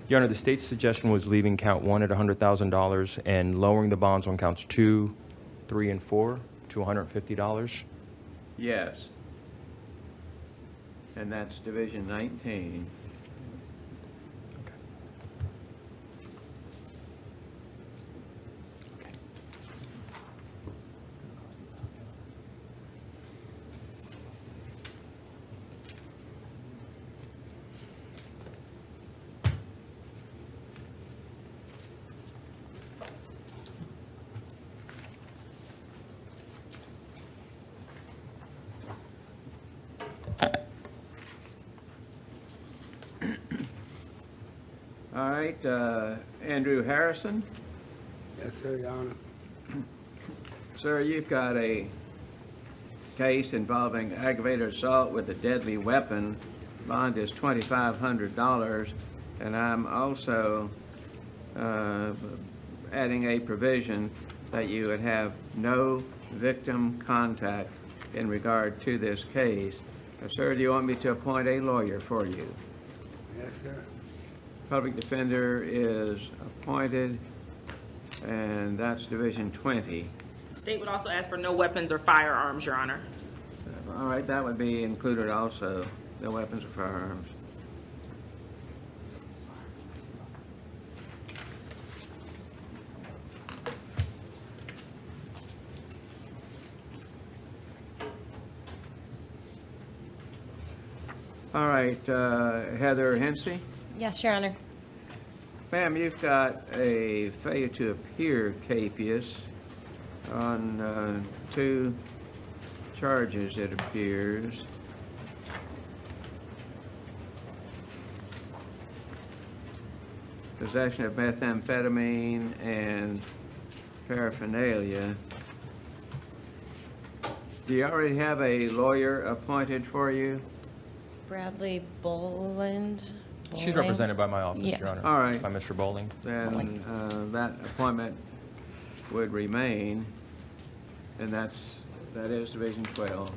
Speaker 20: Your Honor, the state's suggestion was leaving count 1 at $100,000 and lowering the bonds on counts 2, 3, and 4 to $150.
Speaker 10: Yes. And that's Division 19. All right, Andrew Harrison.
Speaker 5: Yes, sir, Your Honor.
Speaker 10: Sir, you've got a case involving aggravated assault with a deadly weapon. Bond is $2,500, and I'm also adding a provision that you would have no victim contact in regard to this case. Sir, do you want me to appoint a lawyer for you?
Speaker 5: Yes, sir.
Speaker 10: Public defender is appointed, and that's Division 20.
Speaker 18: The state would also ask for no weapons or firearms, Your Honor.
Speaker 10: All right, that would be included also, the weapons or firearms. All right, Heather Hensey.
Speaker 7: Yes, Your Honor.
Speaker 10: Ma'am, you've got a failure to appear capias on 2 charges, it appears. Possession of methamphetamine and paraphernalia. Do you already have a lawyer appointed for you?
Speaker 7: Bradley Boland.
Speaker 20: She's represented by my office,
Speaker 7: Yeah.
Speaker 20: Your Honor.
Speaker 10: All right.
Speaker 20: By Mr. Bowling.
Speaker 10: Then that appointment would remain, and that is Division 12.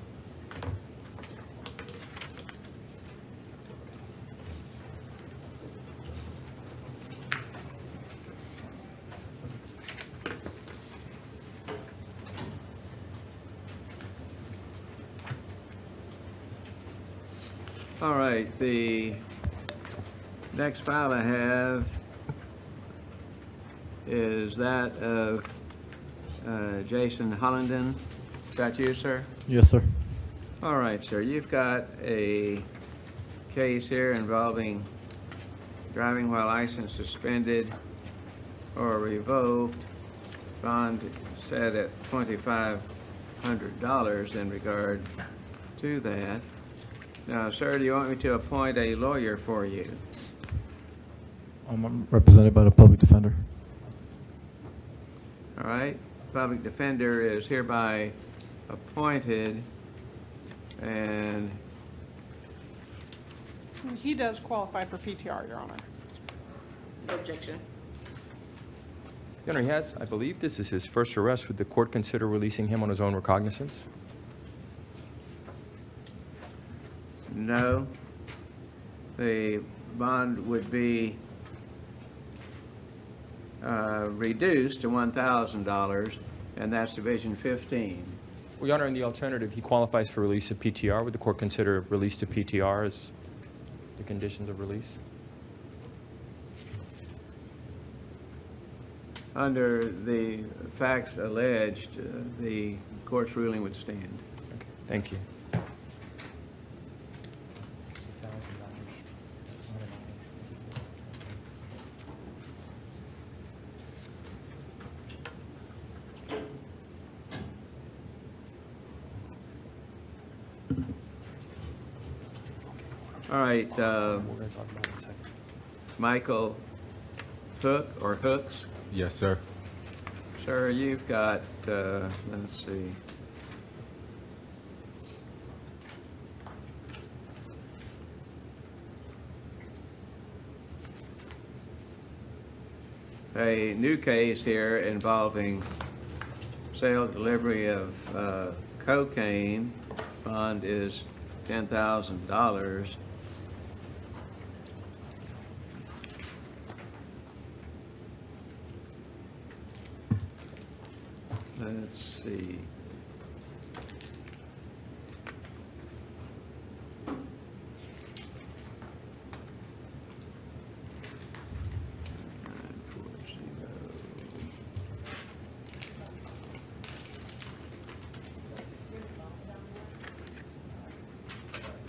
Speaker 10: All right, the next file I have is that of Jason Hollenden. Is that you, sir?
Speaker 25: Yes, sir.
Speaker 10: All right, sir. You've got a case here involving driving while license suspended or revoked. Bond set at $2,500 in regard to that. Now, sir, do you want me to appoint a lawyer for you?
Speaker 25: I'm represented by the public defender.
Speaker 10: All right. Public defender is hereby appointed, and
Speaker 2: He does qualify for PTR, Your Honor.
Speaker 18: No objection.
Speaker 20: Your Honor, he has, I believe this is his first arrest. Would the court consider releasing him on his own recognizance?
Speaker 10: no. The bond would be reduced to $1,000, and that's Division 15.
Speaker 20: Well, Your Honor, in the alternative, he qualifies for release of PTR. Would the court consider release to PTR as the conditions of release?
Speaker 10: Under the facts alleged, the court's ruling would stand.
Speaker 20: Okay, thank you.
Speaker 10: All right, Michael Hook, or Hooks?
Speaker 16: Yes, sir.
Speaker 10: Sir, you've got, let's see, a new case here involving sale, delivery of cocaine. Bond is $10,000. Let's see.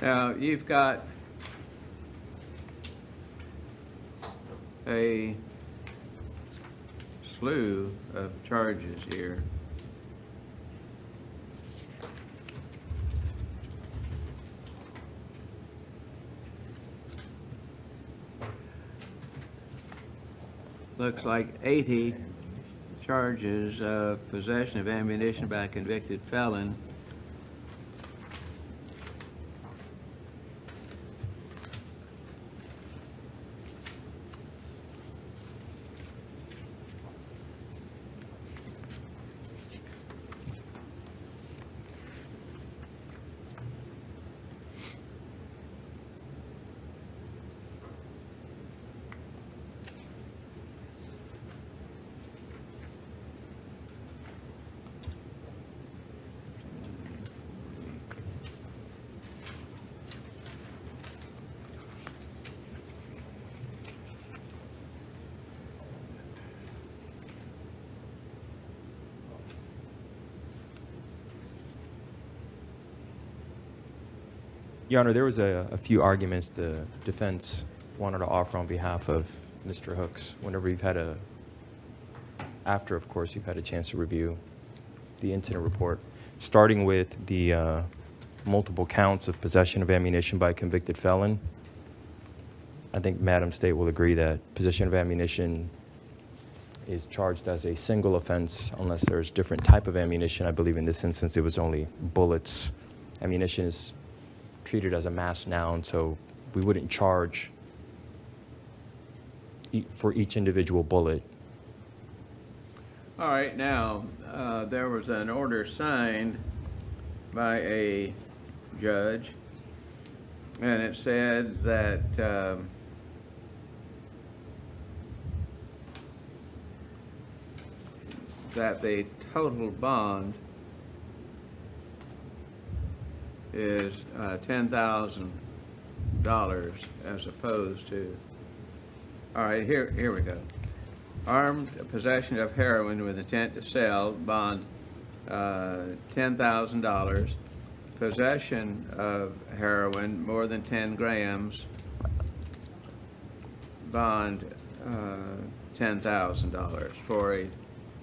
Speaker 10: Now, you've got a slew of charges here. Looks like 80 charges of possession of ammunition by a convicted felon.
Speaker 20: Your Honor, there was a few arguments the defense wanted to offer on behalf of Mr. Hooks. Whenever you've had after, of course, you've had a chance to review the incident report, starting with the multiple counts of possession of ammunition by a convicted felon. I think Madam State will agree that possession of ammunition is charged as a single offense unless there's different type of ammunition. I believe in this instance it was only bullets. Ammunition is treated as a mass noun, so we wouldn't charge for each individual bullet.
Speaker 10: All right, now, there was an order signed by a judge, and it said that that the total bond is $10,000 as opposed to, all right, here we go. Armed possession of heroin with intent to sell, bond $10,000. Possession of heroin more than 10 grams, bond $10,000 for a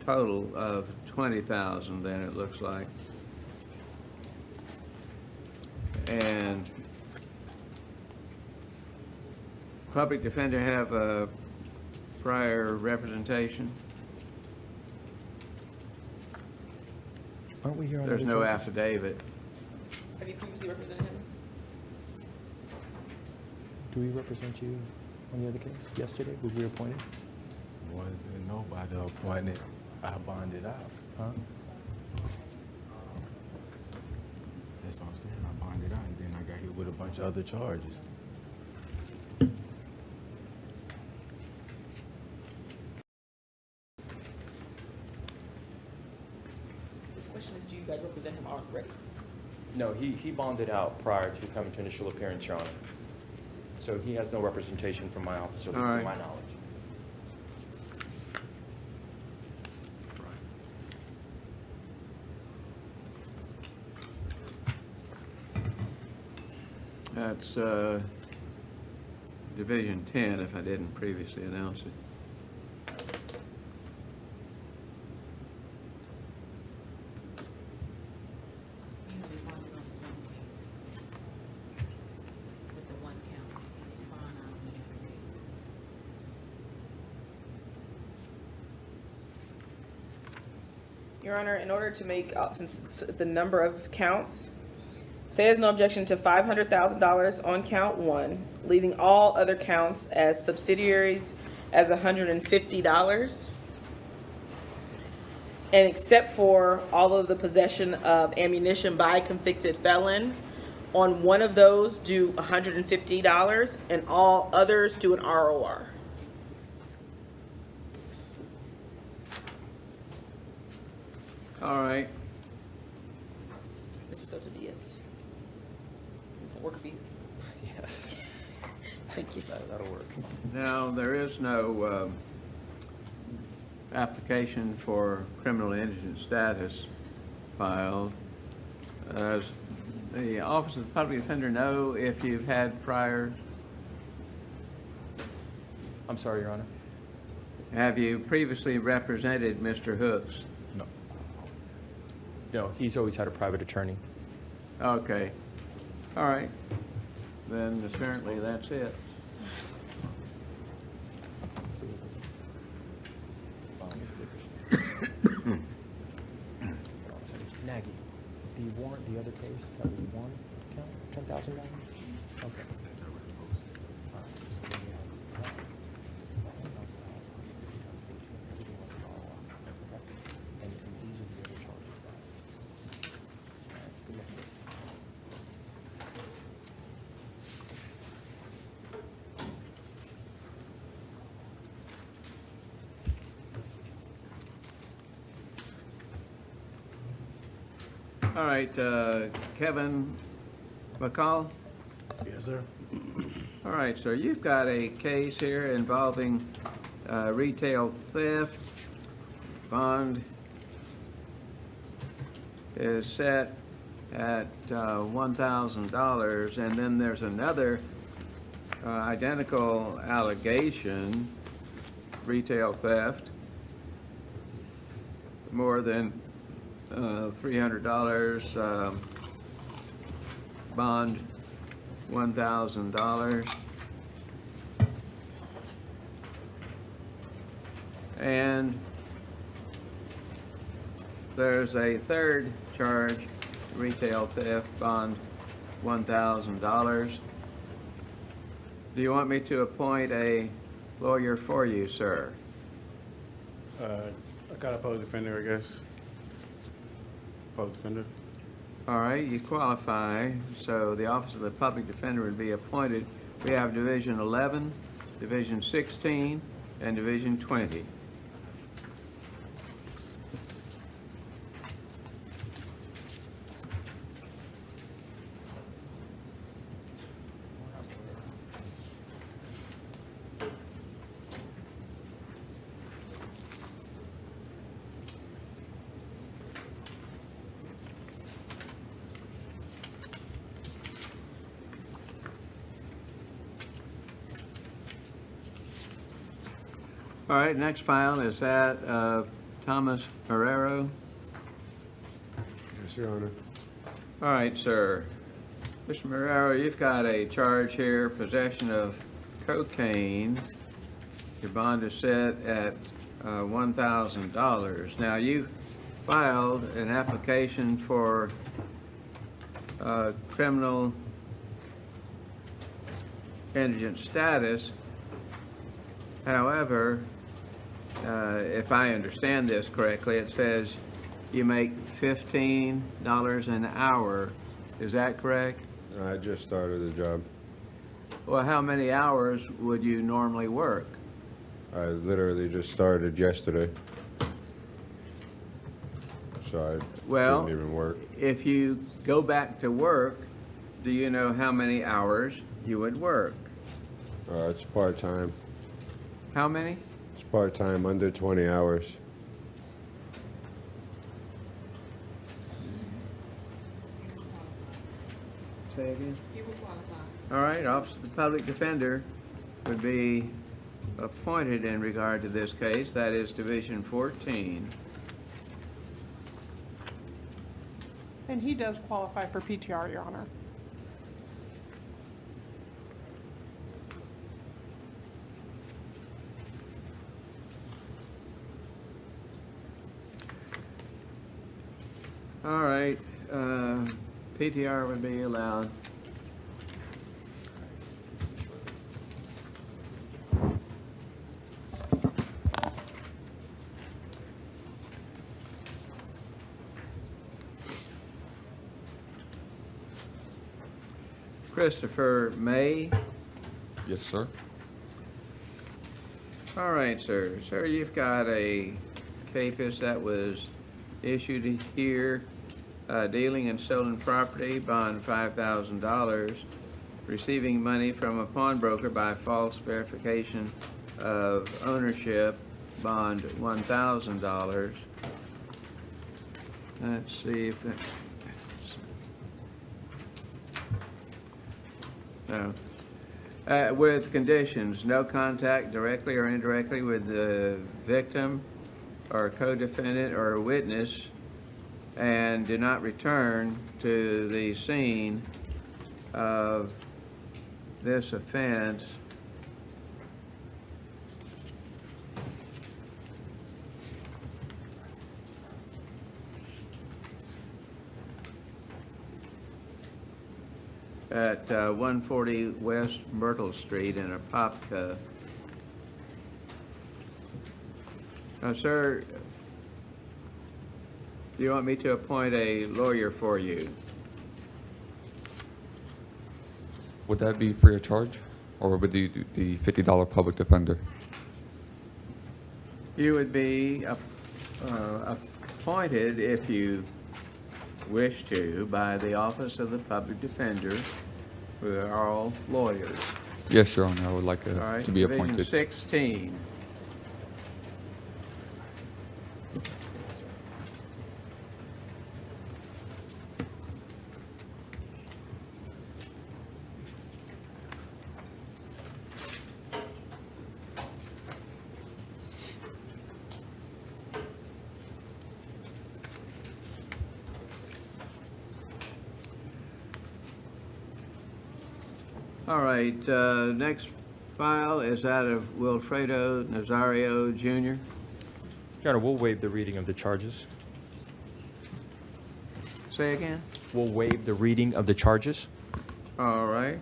Speaker 10: total of $20,000. Then it looks like. And public defender have a prior representation?
Speaker 20: Aren't we here on
Speaker 10: There's
Speaker 20: other
Speaker 10: no
Speaker 20: charges?
Speaker 10: affidavit.
Speaker 18: Have you previously represented him?
Speaker 20: Do we represent you on the other case? Yesterday, were we appointed?
Speaker 23: Wasn't nobody appointed. I bonded out.
Speaker 20: Huh?
Speaker 23: That's what I'm saying. I bonded out, and then I got hit with a bunch of other charges.
Speaker 18: This question is, do you guys represent him already?
Speaker 20: No, he bonded out prior to coming to initial appearance, Your Honor. So he has no representation from my office, or at least
Speaker 10: All
Speaker 20: to my
Speaker 10: right.
Speaker 20: knowledge.
Speaker 10: That's Division 10, if I didn't previously announce it.
Speaker 18: Your Honor, in order to make, since it's the number of counts, State has no objection to $500,000 on count 1, leaving all other counts as subsidiaries as $150. And except for all of the possession of ammunition by convicted felon, on one of those do $150 and all others do an ROR.
Speaker 10: All right.
Speaker 18: Mr. Soto Diaz. Does that work for you?
Speaker 20: Yes.
Speaker 18: Thank you.
Speaker 20: That'll work.
Speaker 10: Now, there is no application for criminal indigent status filed. Does the Office of the Public Defender know if you've had prior?
Speaker 20: I'm sorry, Your Honor.
Speaker 10: Have you previously represented Mr. Hooks?
Speaker 20: No. No, he's always had a private attorney.
Speaker 10: Okay. All right. Then apparently that's it.
Speaker 20: Nagy, the warrant, the other case, that we won, count, $10,000? Okay. And these are the other charges.
Speaker 10: All right, Kevin McCall?
Speaker 16: Yes, sir.
Speaker 10: All right, sir, you've got a case here involving retail theft. Bond is set at $1,000, and then there's another identical allegation, retail theft, more than $300, bond $1,000. And there's a third charge, retail theft, bond $1,000. Do you want me to appoint a lawyer for you, sir?
Speaker 23: I got a public defender, I guess. Public defender.
Speaker 10: All right, you qualify, so the Office of the Public Defender would be appointed. We have Division 11, Division 16, and Division 20. All right, next file is that of Thomas Herrero.
Speaker 16: Yes, Your Honor.
Speaker 10: All right, sir. Mr. Herrero, you've got a charge here, possession of cocaine. Your bond is set at $1,000. Now, you filed an application for criminal indigent status. However, if I understand this correctly, it says you make $15 an hour. Is that correct?
Speaker 16: I just started the job.
Speaker 10: Well, how many hours would you normally work?
Speaker 16: I literally just started yesterday. So I didn't even work.
Speaker 10: If you go back to work, do you know how many hours you would work?
Speaker 16: It's part-time.
Speaker 10: How many?
Speaker 16: It's part-time, under 20 hours.
Speaker 10: Say again?
Speaker 4: You will qualify.
Speaker 10: All right, Office of the Public Defender would be appointed in regard to this case. That is Division 14.
Speaker 2: And he does qualify for PTR, Your Honor.
Speaker 10: All right, PTR would be allowed. Christopher May.
Speaker 12: Yes, sir.
Speaker 10: All right, sir. Sir, you've got a CAPIS that was issued here, dealing in stolen property, bond $5,000, receiving money from a pawnbroker by false verification of ownership, bond $1,000. Let's see if that... No. With conditions, no contact directly or indirectly with the victim or co-defendant or a witness, and do not return to the scene of this offense at 140 West Myrtle Street in Apopka. Now, sir, do you want me to appoint a lawyer for you?
Speaker 12: Would that be free of charge, or would the $50 public defender?
Speaker 10: You would be appointed, if you wish to, by the Office of the Public Defender, who are all lawyers.
Speaker 12: Yes, Your Honor. I would like
Speaker 10: All right,
Speaker 12: to be
Speaker 10: Division
Speaker 12: appointed.
Speaker 10: 16. All right, next file is that of Wilfredo Nazario Jr.
Speaker 20: Your Honor, we'll waive the reading of the charges.
Speaker 10: Say again?
Speaker 20: We'll waive the reading of the charges.
Speaker 10: All right.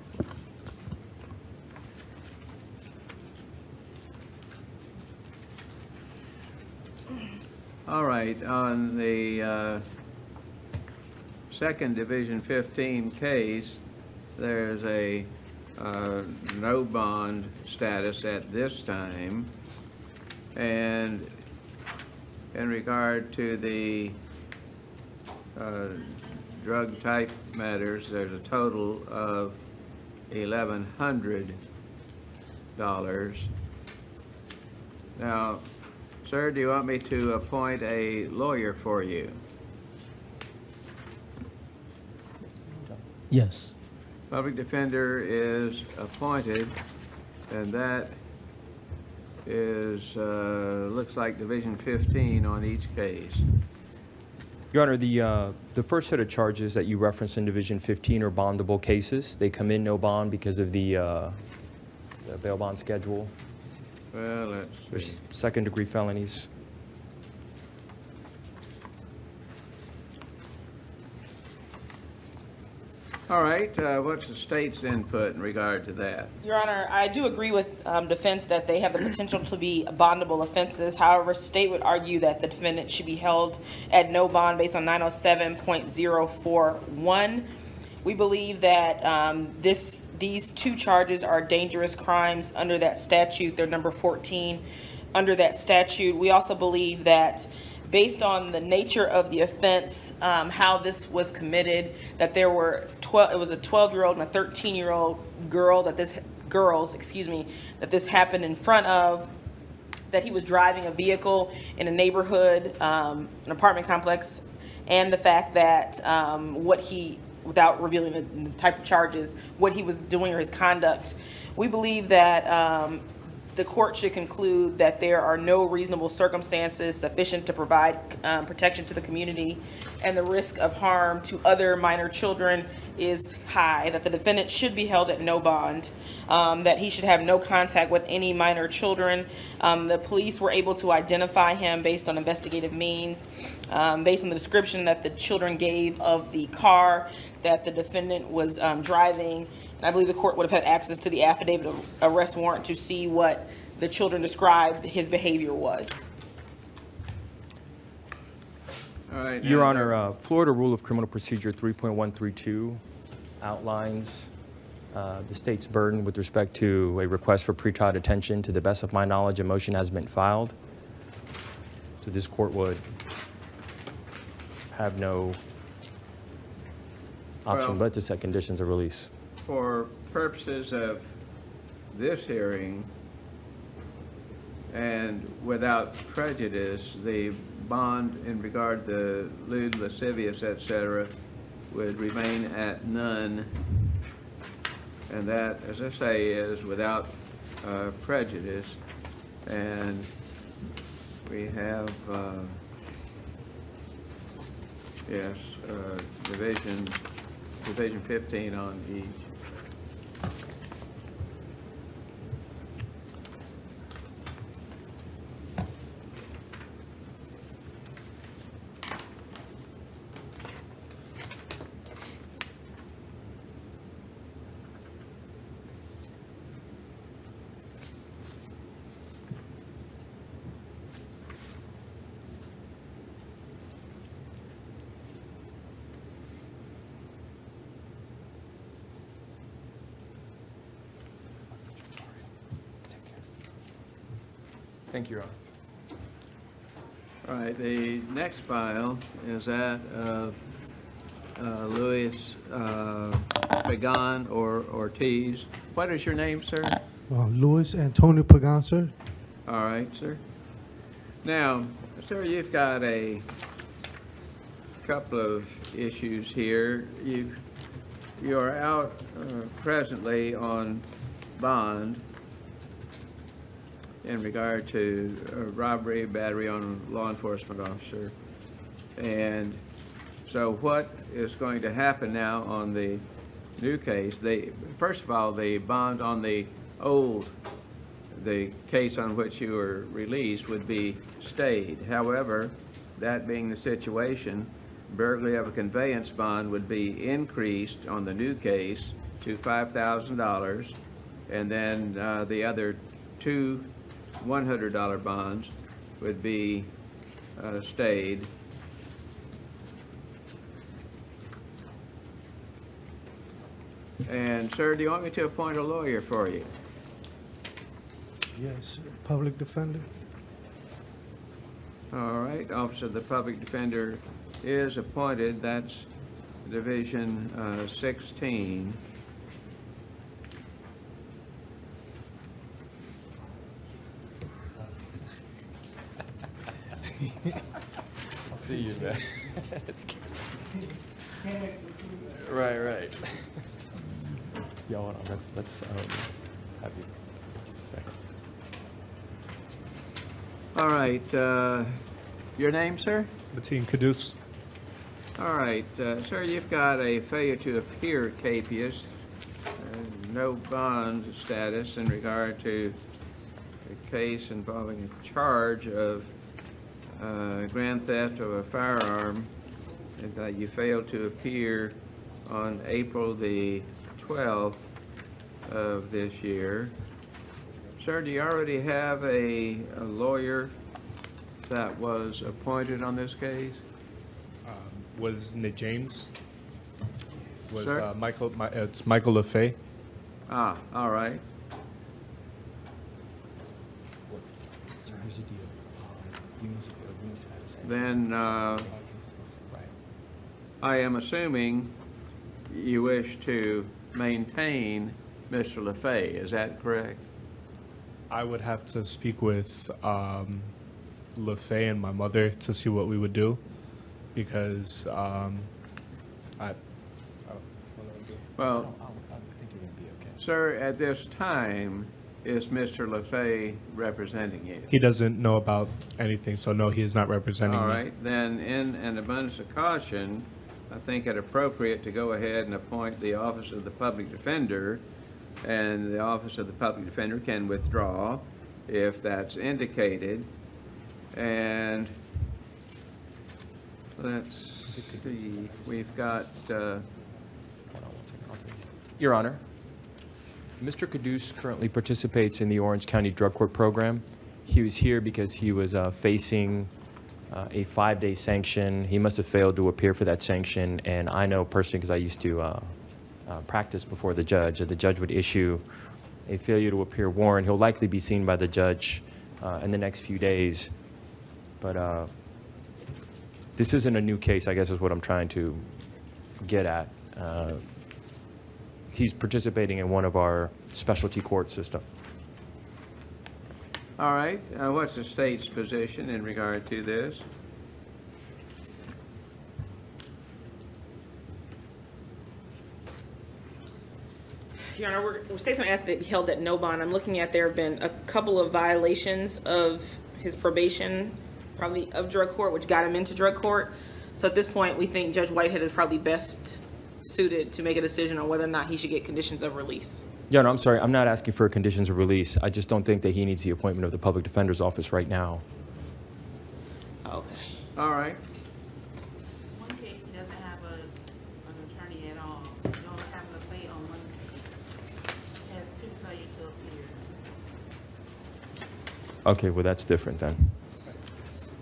Speaker 10: All right, on the second Division 15 case, there's a no bond status at this time. And in regard to the drug type matters, there's a total of $1,100. Now, sir, do you want me to appoint a lawyer for you?
Speaker 9: Yes.
Speaker 10: Public defender is appointed, and that is, looks like Division 15 on each case.
Speaker 20: Your Honor, the first set of charges that you referenced in Division 15 are bondable cases. They come in no bond because of the bail bond schedule.
Speaker 10: Well, let's see.
Speaker 20: There's second-degree felonies.
Speaker 10: All right, what's the state's input in regard to that?
Speaker 18: Your Honor, I do agree with defense that they have the potential to be bondable offenses. However, state would argue that the defendant should be held at no bond based on 907.041. We believe that these two charges are dangerous crimes under that statute. They're number 14 under that statute. We also believe that based on the nature of the offense, how this was committed, that there were it was a 12-year-old and a 13-year-old girl that this happened in front of, that he was driving a vehicle in a neighborhood, an apartment complex, and the fact that without revealing the type of charges, what he was doing or his conduct. We believe that the court should conclude that there are no reasonable circumstances sufficient to provide protection to the community, and the risk of harm to other minor children is high, that the defendant should be held at no bond, that he should have no contact with any minor children. The police were able to identify him based on investigative means, based on the description that the children gave of the car that the defendant was driving. And I believe the court would have had access to the affidavit of arrest warrant to see what the children described his behavior was.
Speaker 10: All right.
Speaker 20: Your Honor, Florida Rule of Criminal Procedure 3.132 outlines the state's burden with respect to a request for pretrial detention. To the best of my knowledge, a motion has been filed. So this court would have no option
Speaker 10: Well,
Speaker 20: but to set conditions of release.
Speaker 10: For purposes of this hearing and without prejudice, the bond in regard to lewd, lascivious, etc., would remain at none. And that, as I say, is without prejudice. And we have, yes, Division 15 on each.
Speaker 20: Thank you, Your Honor.
Speaker 10: All right, the next file is that of Luis Pagan or Ortiz. What is your name, sir?
Speaker 13: Luis Antonio Pagan, sir.
Speaker 10: All right, sir. Now, sir, you've got a couple of issues here. You are out presently on bond in regard to robbery, battery on a law enforcement officer. And so what is going to happen now on the new case? First of all, the bond on the case on which you were released would be stayed. However, that being the situation, burglary of a conveyance bond would be increased on the new case to $5,000, and then the other two $100 bonds would be stayed. And sir, do you want me to appoint a lawyer for you?
Speaker 13: Yes, public defender.
Speaker 10: All right, Office of the Public Defender is appointed. That's Division 16.
Speaker 20: I'll see you, man. Right. Yo, hold on. Let's have you just a second.
Speaker 10: All right, your name, sir?
Speaker 13: Mateen Caduce.
Speaker 10: All right, sir, you've got a failure to appear capious, no bond status in regard to a case involving a charge of grand theft of a firearm, and that you failed to appear on April the 12th of this year. Sir, do you already have a lawyer that was appointed on this case?
Speaker 23: Was Nick James? Was
Speaker 10: Sir?
Speaker 23: It's Michael LaFay.
Speaker 10: Ah, all right. Then I am assuming you wish to maintain Mr. LaFay, is that correct?
Speaker 23: I would have to speak with LaFay and my mother to see what we would do, because
Speaker 10: Well,
Speaker 20: I think you're going to be okay.
Speaker 10: sir, at this time, is Mr. LaFay representing you?
Speaker 23: he doesn't know about anything, so no, he is not representing
Speaker 10: All
Speaker 23: me.
Speaker 10: right, then in an abundance of caution, I think it appropriate to go ahead and appoint the Office of the Public Defender, and the Office of the Public Defender can withdraw if that's indicated. And let's see, we've got,
Speaker 20: Your Honor, Mr. Caduce currently participates in the Orange County Drug Court Program. He was here because he was facing a 5-day sanction. He must have failed to appear for that sanction, and I know personally, because I used to practice before the judge, that the judge would issue a failure to appear warrant. He'll likely be seen by the judge in the next few days. But this isn't a new case, I guess is what I'm trying to get at. He's participating in one of our specialty court system.
Speaker 10: All right, what's the state's position in regard to this?
Speaker 18: Your Honor, we're state's going to ask that it be held at no bond. I'm looking at there have been a couple of violations of his probation, probably of drug court, which got him into drug court. So at this point, we think Judge Whitehead is probably best suited to make a decision on whether or not he should get conditions of release.
Speaker 20: Yeah, no, I'm sorry. I'm not asking for conditions of release. I just don't think that he needs the appointment of the public defender's office right now.
Speaker 18: Okay.
Speaker 10: All right.
Speaker 4: One case, he doesn't have an attorney at all. You only have Lafay on one case. He has 2 failure to appear.
Speaker 20: Okay, well, that's different then.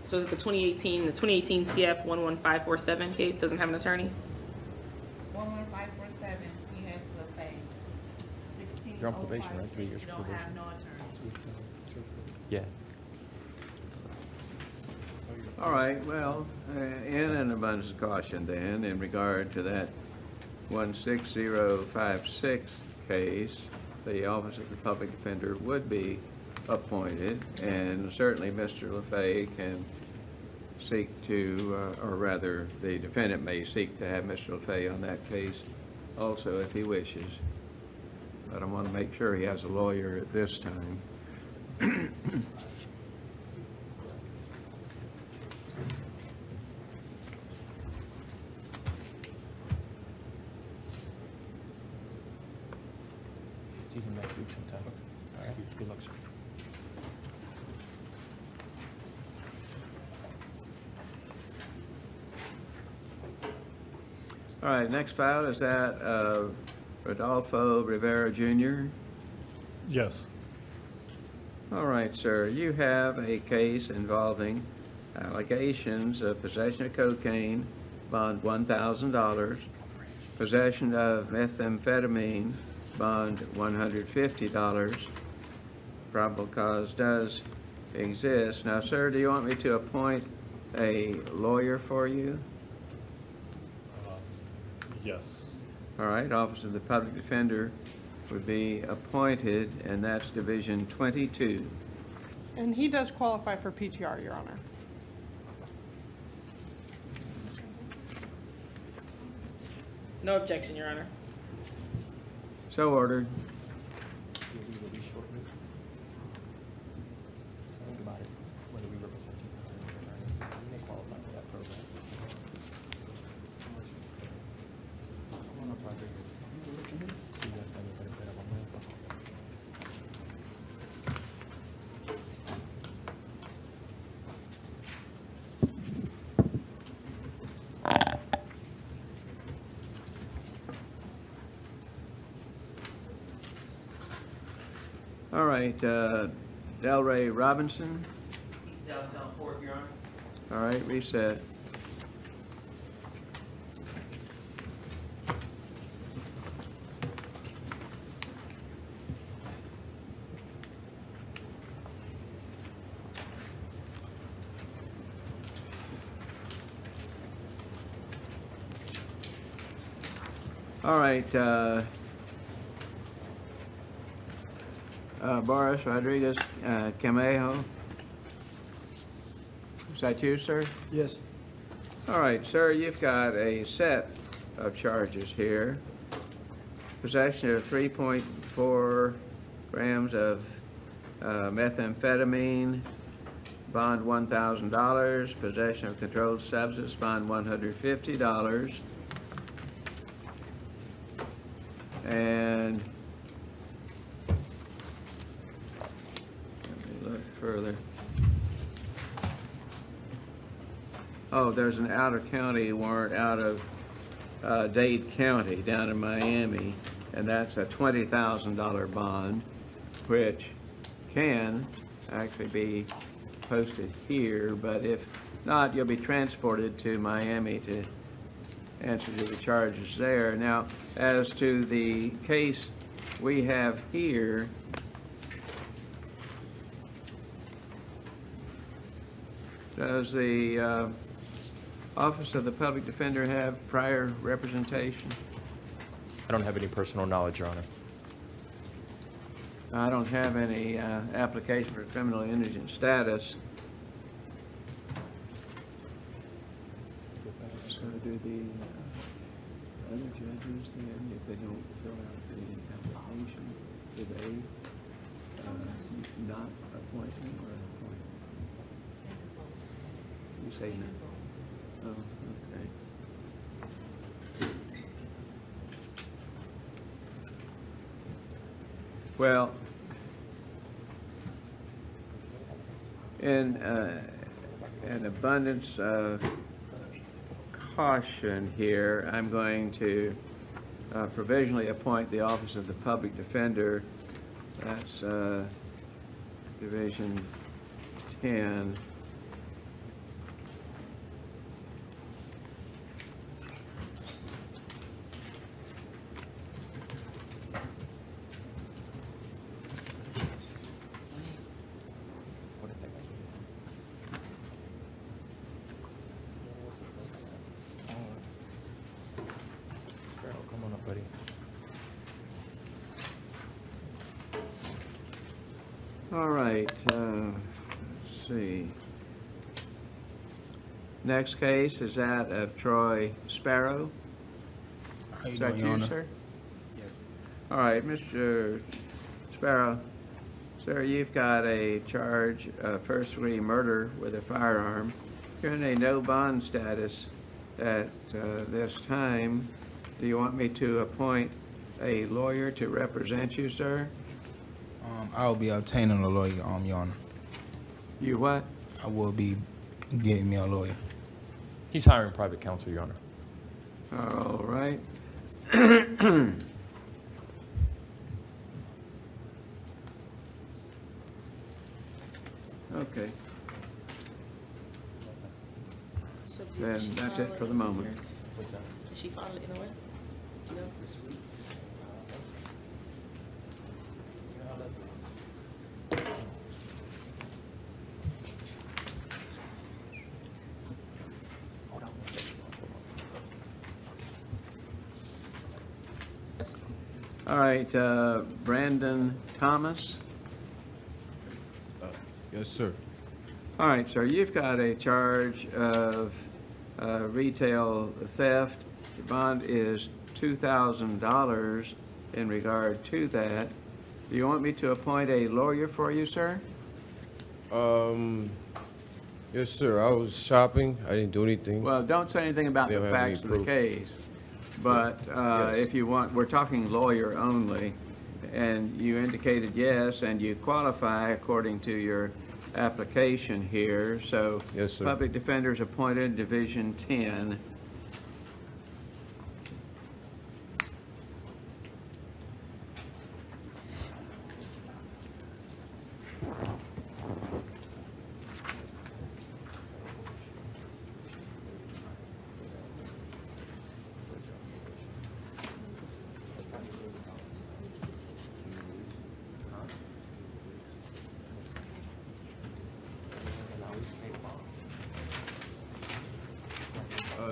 Speaker 18: So the 2018 CF 11547 case doesn't have an attorney?
Speaker 4: 11547, he has Lafay.
Speaker 20: You're on probation, right? 3 years
Speaker 4: You
Speaker 20: for
Speaker 4: don't
Speaker 20: probation.
Speaker 4: have no attorney.
Speaker 20: Yeah.
Speaker 10: All right, well, in an abundance of caution then, in regard to that 16056 case, the Office of the Public Defender would be appointed, and certainly Mr. Lafay can seek to, or rather, the defendant may seek to have Mr. Lafay on that case also if he wishes. But I want to make sure he has a lawyer at this time.
Speaker 20: See him next week sometime. All right. Good luck, sir.
Speaker 10: All right, next file is that of Rodolfo Rivera Jr.
Speaker 23: Yes.
Speaker 10: All right, sir, you have a case involving allegations of possession of cocaine, bond $1,000, possession of methamphetamine, bond $150. Probable cause does exist. Now, sir, do you want me to appoint a lawyer for you?
Speaker 23: Yes.
Speaker 10: All right, Office of the Public Defender would be appointed, and that's Division 22.
Speaker 2: And he does qualify for PTR, Your Honor.
Speaker 18: No objection, Your Honor.
Speaker 10: So ordered.
Speaker 20: Think about it, whether we represent you. You may qualify for that program.
Speaker 10: All right, Delray Robinson.
Speaker 8: He's downtown court, Your Honor.
Speaker 10: All right, reset. All right, Boris Rodriguez Camejo. Is that you, sir?
Speaker 5: Yes.
Speaker 10: All right, sir, you've got a set of charges here. Possession of 3.4 grams of methamphetamine, bond $1,000. Possession of controlled substance, bond $150. And let me look further. Oh, there's an out-of-county warrant out of Dade County down in Miami, and that's a $20,000 bond, which can actually be posted here, but if not, you'll be transported to Miami to answer to the charges there. Now, As to the case we have here, does the Office of the Public Defender have prior representation?
Speaker 20: I don't have any personal knowledge, Your Honor.
Speaker 10: I don't have any application for criminal indigent status. So do the other judges then, if they don't fill out the application, do they not appoint him or appoint him? You say no? Oh, okay. Well, in an abundance of caution here, I'm going to provisionally appoint the Office of the Public Defender. That's Division 10.
Speaker 20: Come on up, buddy.
Speaker 10: All right, let's see. Next case is that of Troy Sparrow.
Speaker 17: How you
Speaker 10: Is that
Speaker 17: doing, Your
Speaker 10: you,
Speaker 17: Honor?
Speaker 10: sir?
Speaker 17: Yes.
Speaker 10: All right, Mr. Sparrow. Sir, you've got a charge of first-degree murder with a firearm. You're in a no bond status at this time. Do you want me to appoint a lawyer to represent you, sir?
Speaker 17: I will be obtaining a lawyer, Your Honor.
Speaker 10: You what?
Speaker 17: I will be getting me a lawyer.
Speaker 20: He's hiring private counsel, Your Honor.
Speaker 10: All right. Okay. Then that's it for the moment.
Speaker 20: What's that?
Speaker 18: Did she file it in a way? You know?
Speaker 10: All right, Brandon Thomas.
Speaker 17: Yes, sir.
Speaker 10: All right, sir, you've got a charge of retail theft. The bond is $2,000 in regard to that. Do you want me to appoint a lawyer for you, sir?
Speaker 14: Yes, sir. I was shopping. I didn't do anything.
Speaker 10: Well, don't say anything about
Speaker 14: They
Speaker 10: the
Speaker 14: don't have any
Speaker 10: facts of the
Speaker 14: proof.
Speaker 10: case. But
Speaker 14: Yes.
Speaker 10: if you want, we're talking lawyer only. And you indicated yes, and you qualify according to your application here. So
Speaker 14: Yes, sir.
Speaker 10: public defenders appointed, Division 10.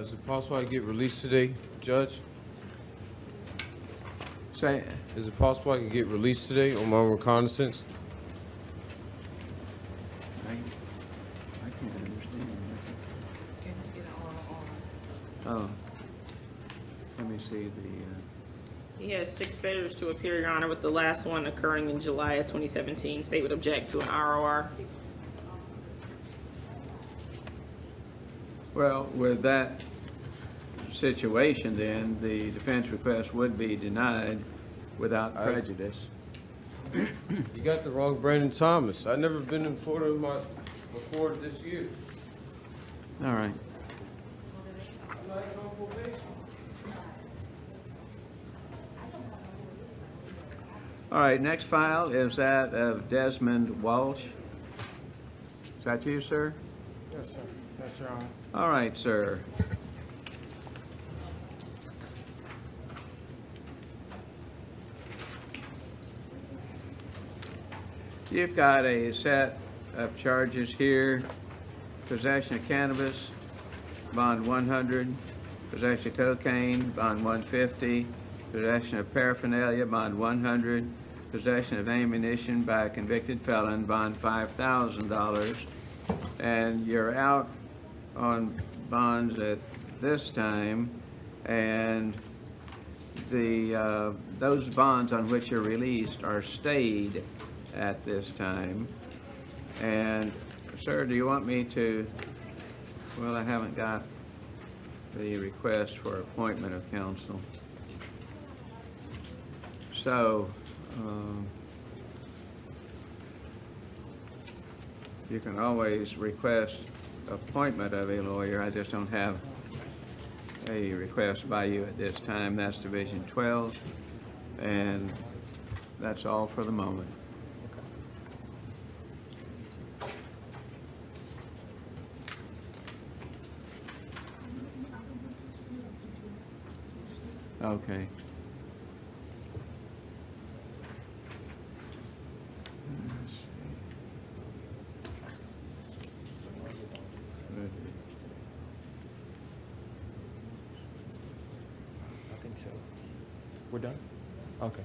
Speaker 14: Is it possible I get released today, Judge?
Speaker 10: Say,
Speaker 14: Is it possible I can get released today on my reconnaissance?
Speaker 10: I can't understand. Oh, let me see the,
Speaker 18: He has 6 failures to appear, Your Honor, with the last one occurring in July of 2017. State would object to an ROR.
Speaker 10: well, with that situation then, the defense request would be denied without prejudice.
Speaker 14: You got the wrong Brandon Thomas. I've never been in Florida before this year.
Speaker 10: All right.
Speaker 14: I'm not even on probation.
Speaker 10: All right, next file is that of Desmond Walsh. Is that you, sir?
Speaker 17: Yes, sir. Yes, Your Honor.
Speaker 10: All right, sir. You've got a set of charges here. Possession of cannabis, bond 100. Possession of cocaine, bond 150. Possession of paraphernalia, bond 100. Possession of ammunition by a convicted felon, bond $5,000. And you're out on bonds at this time, and those bonds on which you're released are stayed at this time. And sir, do you want me to, well, I haven't got the request for appointment of counsel. So, you can always request appointment of a lawyer. I just don't have a request by you at this time. That's Division 12, and that's all for the moment. Okay.
Speaker 20: I think so. We're done? Okay.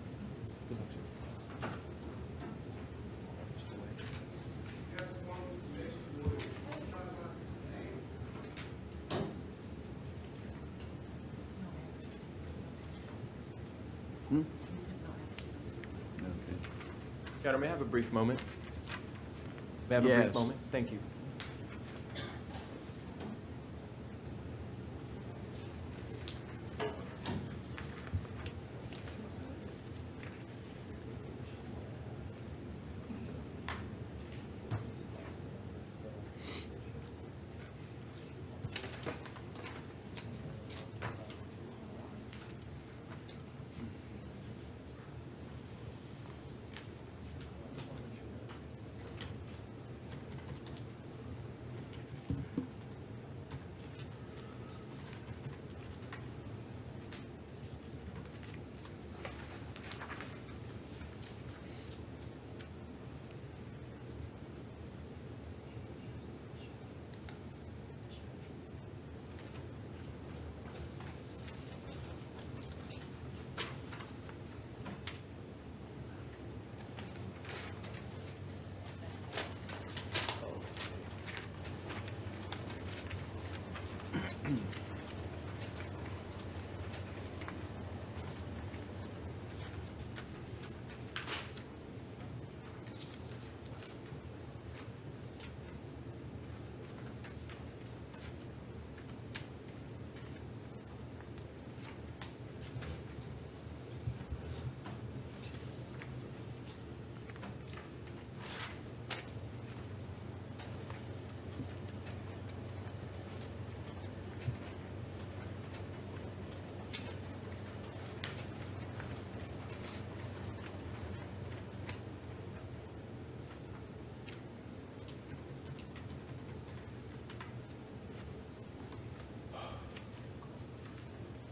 Speaker 20: Your Honor, may I have a brief moment? May I have a
Speaker 10: Yes.
Speaker 20: brief moment? Thank you.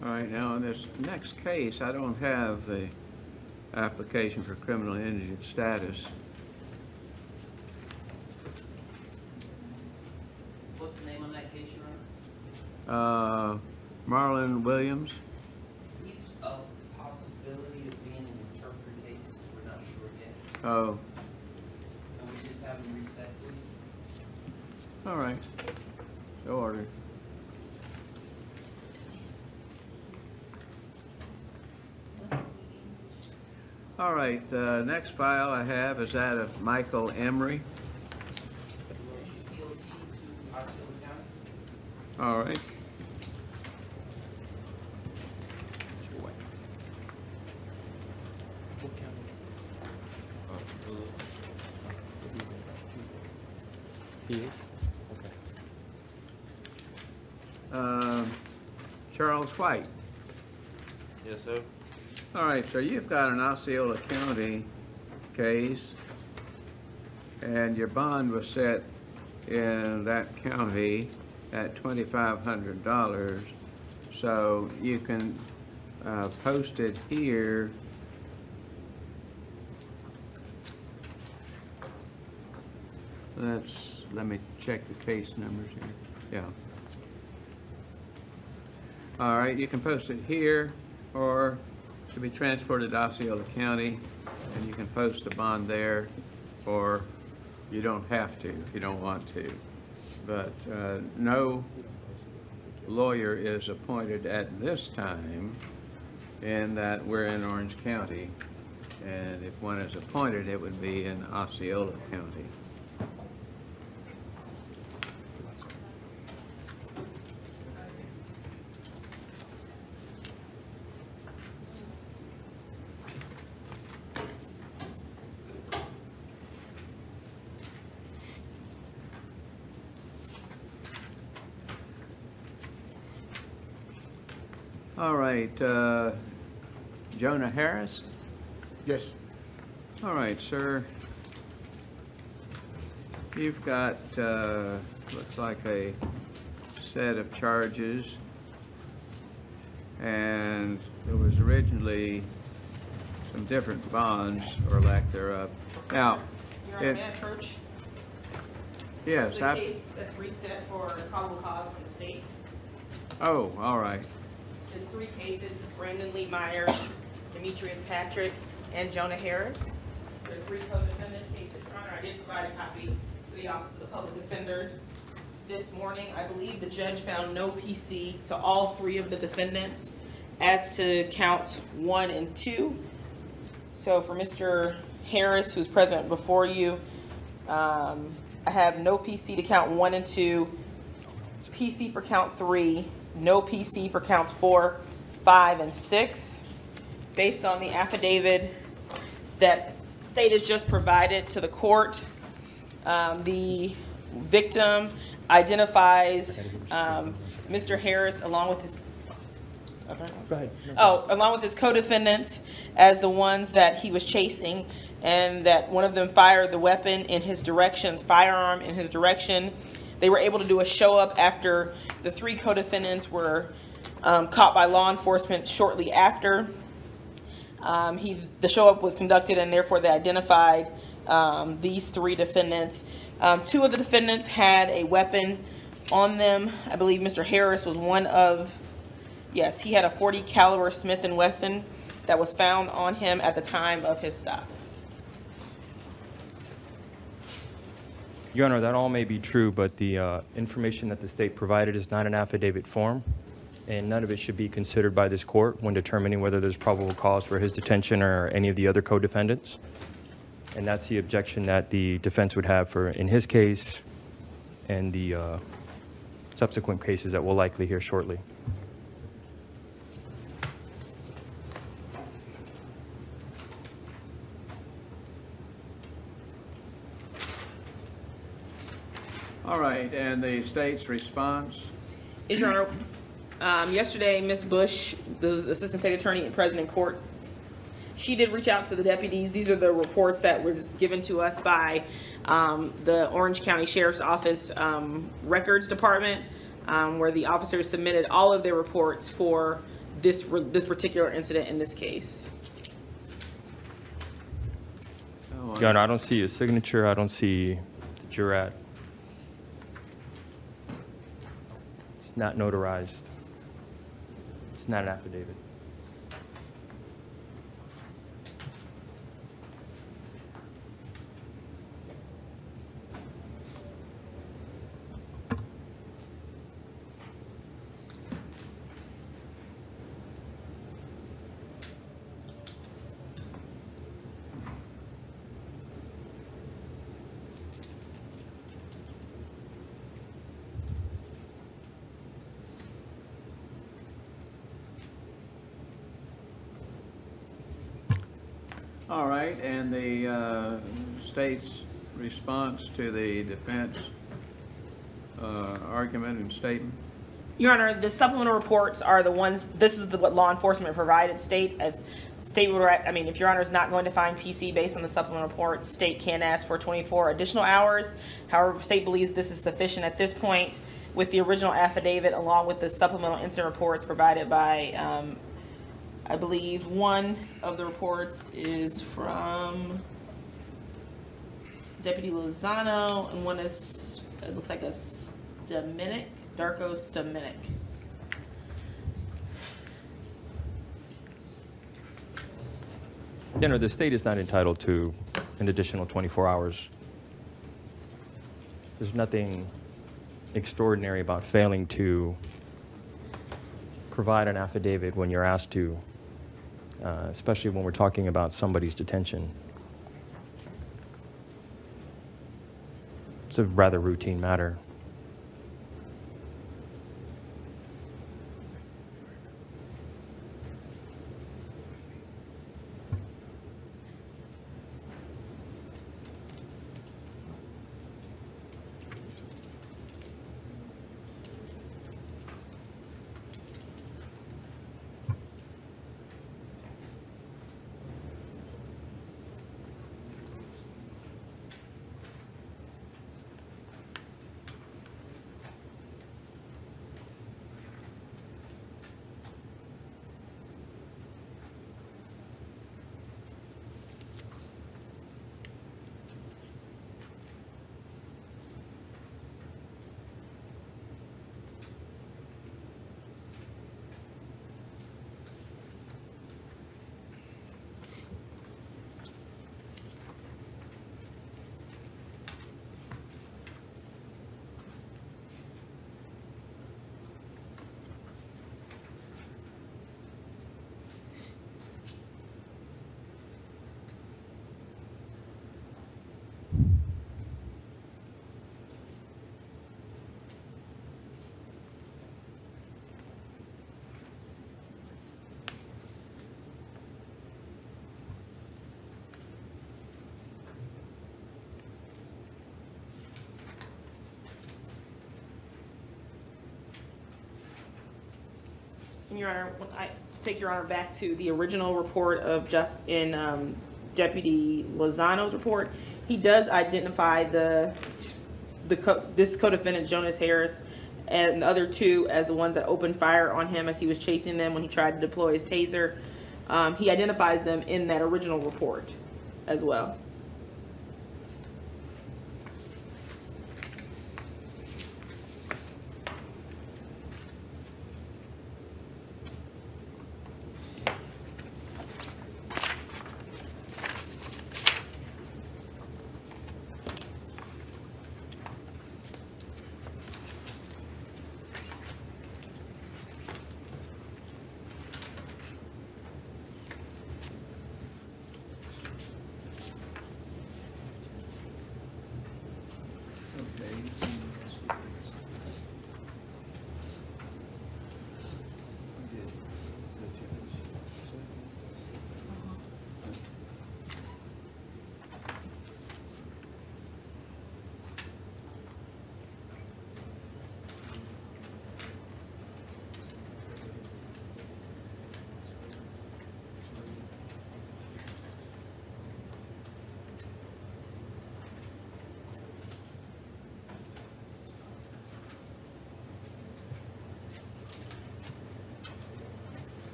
Speaker 10: All right, now in this next case, I don't have the application for criminal indigent status.
Speaker 8: What's the name on that case, Your Honor?
Speaker 10: Marlon Williams.
Speaker 8: He's a possibility of being an interpreter case. We're not sure yet.
Speaker 10: Oh,
Speaker 8: Can we just have him reset, please?
Speaker 10: all right. So ordered. All right, the next file I have is that of Michael Emery.
Speaker 8: East DOT to Osceola County.
Speaker 10: All right.
Speaker 20: He is? Okay.
Speaker 10: Charles White.
Speaker 14: Yes, sir.
Speaker 10: All right, so you've got an Osceola County case, and your bond was set in that county at $2,500. So you can post it here let me check the case numbers here. Yeah. All right, you can post it here, or to be transported to Osceola County, and you can post the bond there, or you don't have to if you don't want to. But no lawyer is appointed at this time, in that we're in Orange County. And if one is appointed, it would be in Osceola County. All right, Jonah Harris?
Speaker 3: Yes.
Speaker 10: All right, sir. You've got, looks like a set of charges. And there was originally some different bonds, or lack thereof. Now,
Speaker 18: Your Honor, may I approach?
Speaker 10: yes,
Speaker 18: This is a case that's reset for probable cause from the state.
Speaker 10: oh, all right.
Speaker 18: It's 3 cases. It's Brandon Lee Myers, Demetrius Patrick, and Jonah Harris. There are 3 co-defendant cases. Your Honor, I did provide a copy to the Office of the Public Defender this morning. I believe the judge found no PC to all 3 of the defendants as to counts 1 and 2. So for Mr. Harris, who's present before you, I have no PC to count 1 and 2, PC for count 3, no PC for counts 4, 5, and 6. Based on the affidavit that state has just provided to the court, the victim identifies Mr. Harris along with his along with his co-defendants as the ones that he was chasing, and that one of them fired the weapon in his direction, firearm in his direction. They were able to do a show up after the 3 co-defendants were caught by law enforcement shortly after. The show up was conducted, and therefore they identified these 3 defendants. 2 of the defendants had a weapon on them. I believe Mr. Harris was one of, yes, he had a .40 caliber Smith & Wesson that was found on him at the time of his stop.
Speaker 20: Your Honor, that all may be true, but the information that the state provided is not an affidavit form, and none of it should be considered by this court when determining whether there's probable cause for his detention or any of the other co-defendants. And that's the objection that the defense would have for, in his case, and the subsequent cases that we'll likely hear shortly.
Speaker 10: All right, and the state's response?
Speaker 18: Your Honor, yesterday, Ms. Bush, the Assistant State Attorney and President Court, she did reach out to the deputies. These are the reports that were given to us by the Orange County Sheriff's Office Records Department, where the officers submitted all of their reports for this particular incident in this case.
Speaker 20: Your Honor, I don't see a signature. I don't see the jurat. It's not notarized. It's not an affidavit.
Speaker 10: All right, and the state's response to the defense argument and statement?
Speaker 18: Your Honor, the supplemental reports are the ones, this is what law enforcement provided state. If Your Honor is not going to find PC based on the supplemental reports, state can ask for 24 additional hours. However, state believes this is sufficient at this point with the original affidavit along with the supplemental incident reports provided by, I believe one of the reports is from Deputy Lozano, and one is, it looks like a Stamenic, Darko Stamenic.
Speaker 20: The state is not entitled to an additional 24 hours. There's nothing extraordinary about failing to provide an affidavit when you're asked to, especially when we're talking about somebody's detention. It's a rather routine matter.
Speaker 18: And Your Honor, to take Your Honor back to the original report of Deputy Lozano's report, he does identify this co-defendant, Jonas Harris, and the other two as the ones that opened fire on him as he was chasing them when he tried to deploy his taser. He identifies them in that original report as well.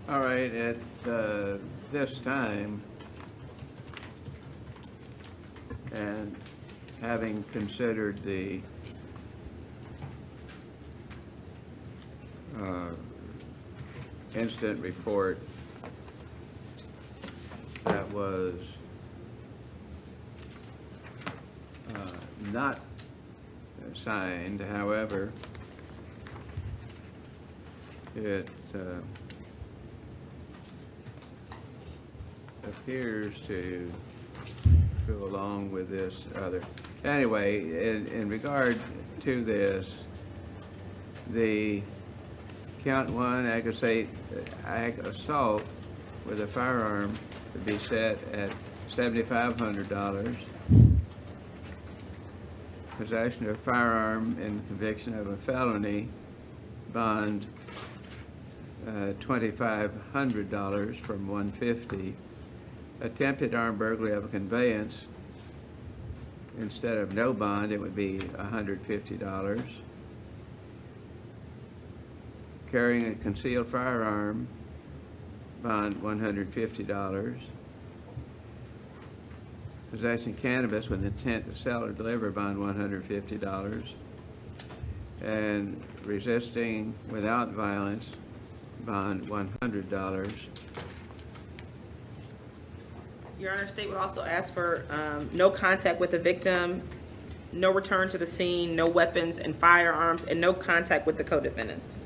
Speaker 10: All right, at this time, and having considered the incident report that was not signed, however, it appears to go along with this other. Anyway, in regard to this, the count one assault with a firearm to be set at $7,500. Possession of a firearm in conviction of a felony, bond $2,500 from $150. Attempted armed burglary of a conveyance, instead of no bond, it would be $150. Carrying a concealed firearm, bond $150. Possessing cannabis with intent to sell or deliver, bond $150. And resisting without violence, bond $100.
Speaker 18: Your Honor, state would also ask for no contact with the victim, no return to the scene, no weapons and firearms, and no contact with the co-defendants.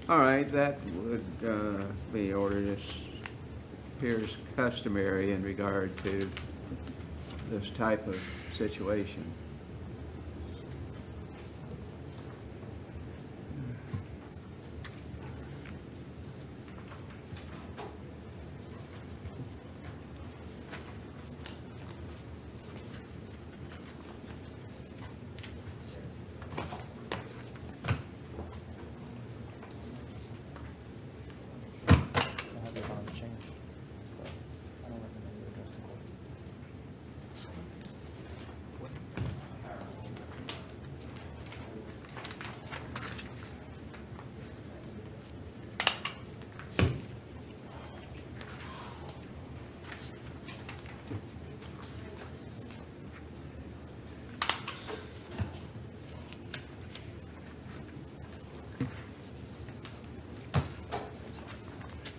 Speaker 10: All right, that would be ordered as appears customary in regard to this type of situation.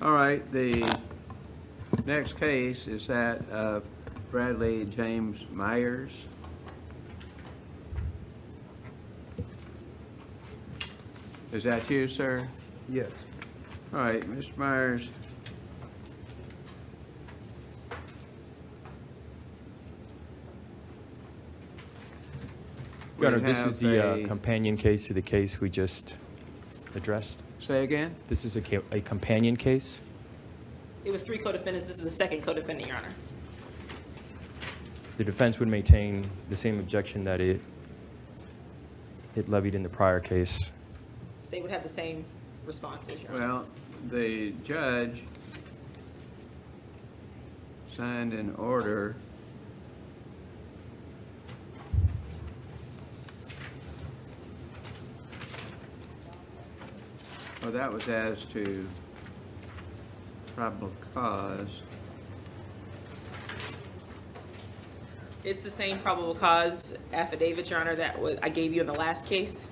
Speaker 10: All right, the next case is that of Bradley James Myers. Is that you, sir?
Speaker 1: Yes.
Speaker 10: All right, Mr. Myers.
Speaker 20: Your Honor,
Speaker 10: We
Speaker 20: this
Speaker 10: have
Speaker 20: is the
Speaker 10: a-
Speaker 20: companion case to the case we just addressed.
Speaker 10: Say again?
Speaker 20: This is a companion case.
Speaker 18: It was 3 co-defendants. This is the second co-defendant, Your Honor.
Speaker 20: The defense would maintain the same objection that it levied in the prior case.
Speaker 18: State would have the same responses, Your Honor.
Speaker 10: Well, the judge signed an order well, that was as to probable cause.
Speaker 18: It's the same probable cause affidavit, Your Honor, that I gave you in the last case.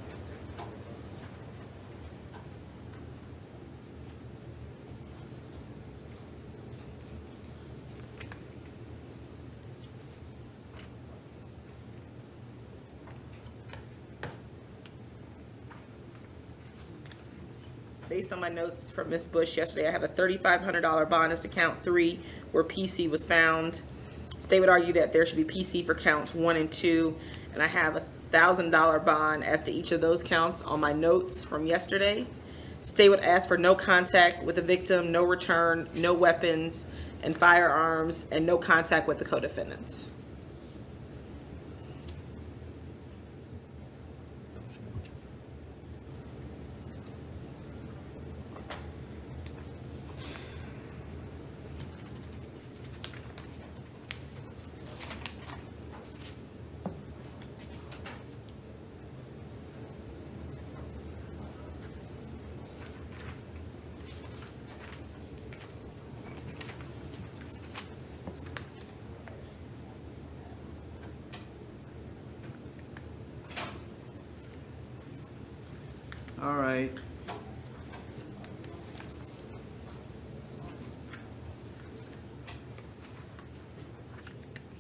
Speaker 18: Based on my notes from Ms. Bush yesterday, I have a $3,500 bond as to count 3 where PC was found. State would argue that there should be PC for counts 1 and 2, and I have a $1,000 bond as to each of those counts on my notes from yesterday. State would ask for no contact with the victim, no return, no weapons and firearms, and no contact with the co-defendants.
Speaker 10: All right.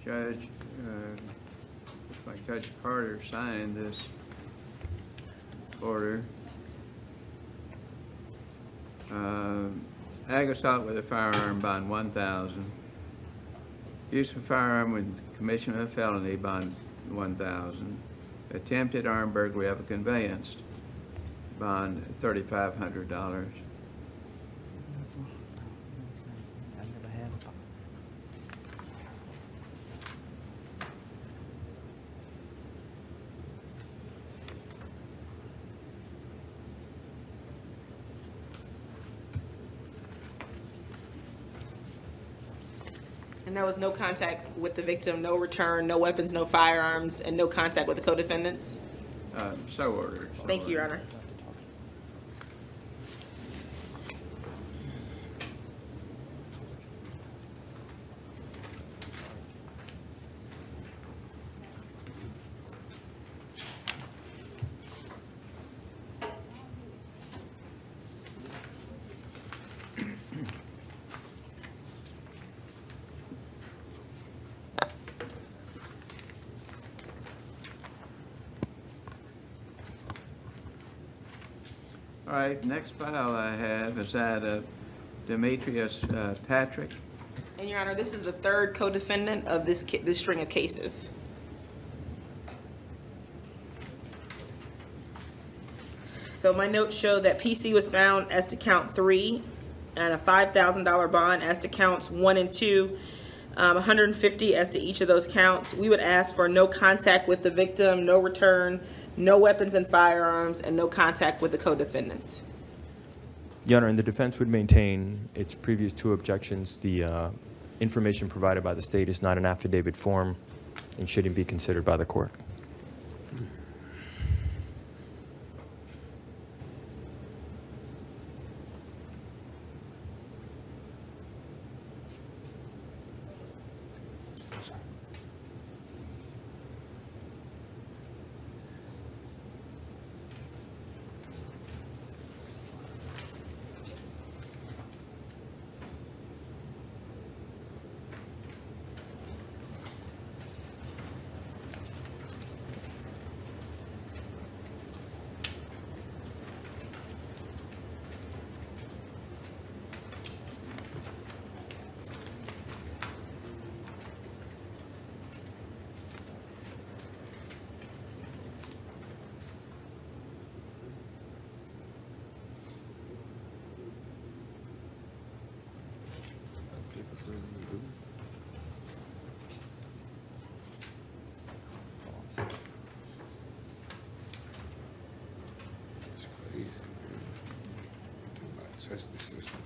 Speaker 10: Judge, looks like Judge Carter signed this order. Ag assault with a firearm, bond $1,000. Use of a firearm with commission of a felony, bond $1,000. Attempted armed burglary of a conveyance, bond $3,500.
Speaker 18: And there was no contact with the victim, no return, no weapons, no firearms, and no contact with the co-defendants?
Speaker 10: So ordered.
Speaker 18: Thank you, Your Honor.
Speaker 10: All right, next file I have is that of Demetrius Patrick.
Speaker 18: And Your Honor, this is the third co-defendant of this string of cases. So my notes show that PC was found as to count 3 and a $5,000 bond as to counts 1 and 2, 150 as to each of those counts. We would ask for no contact with the victim, no return, no weapons and firearms, and no contact with the co-defendants.
Speaker 20: Your Honor, and the defense would maintain its previous 2 objections. The information provided by the state is not an affidavit form and shouldn't be considered by the court.
Speaker 5: Justice system.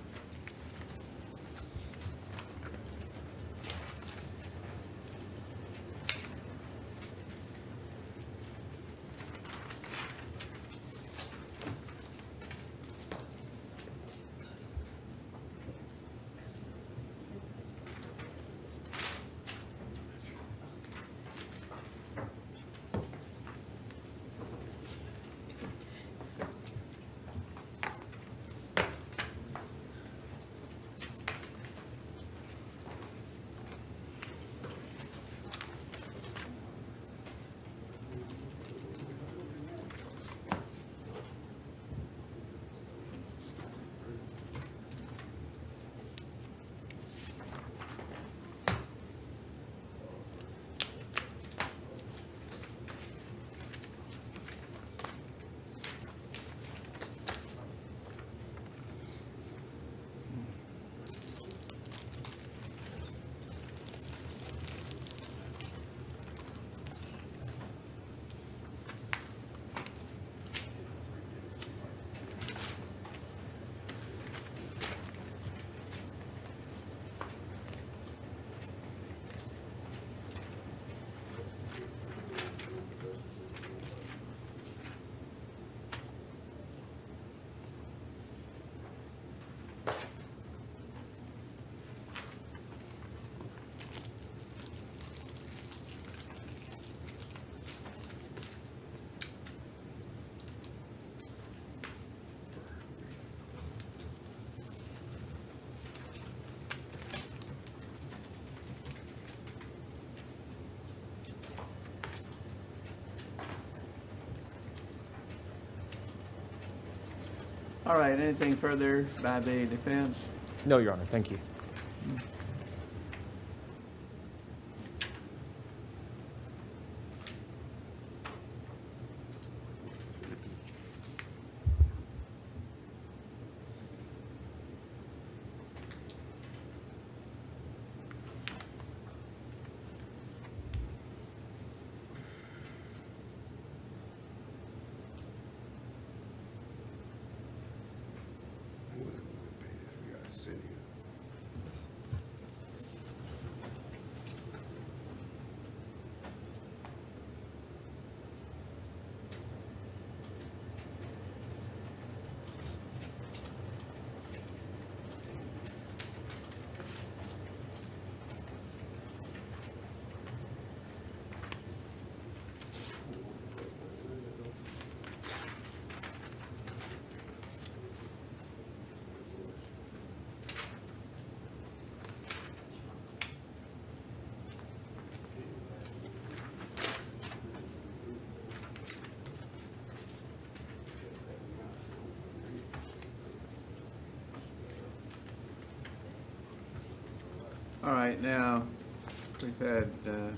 Speaker 10: All right, anything further by the defense?
Speaker 20: No, Your Honor. Thank you.
Speaker 5: We got a city.
Speaker 10: All right, now, we've had a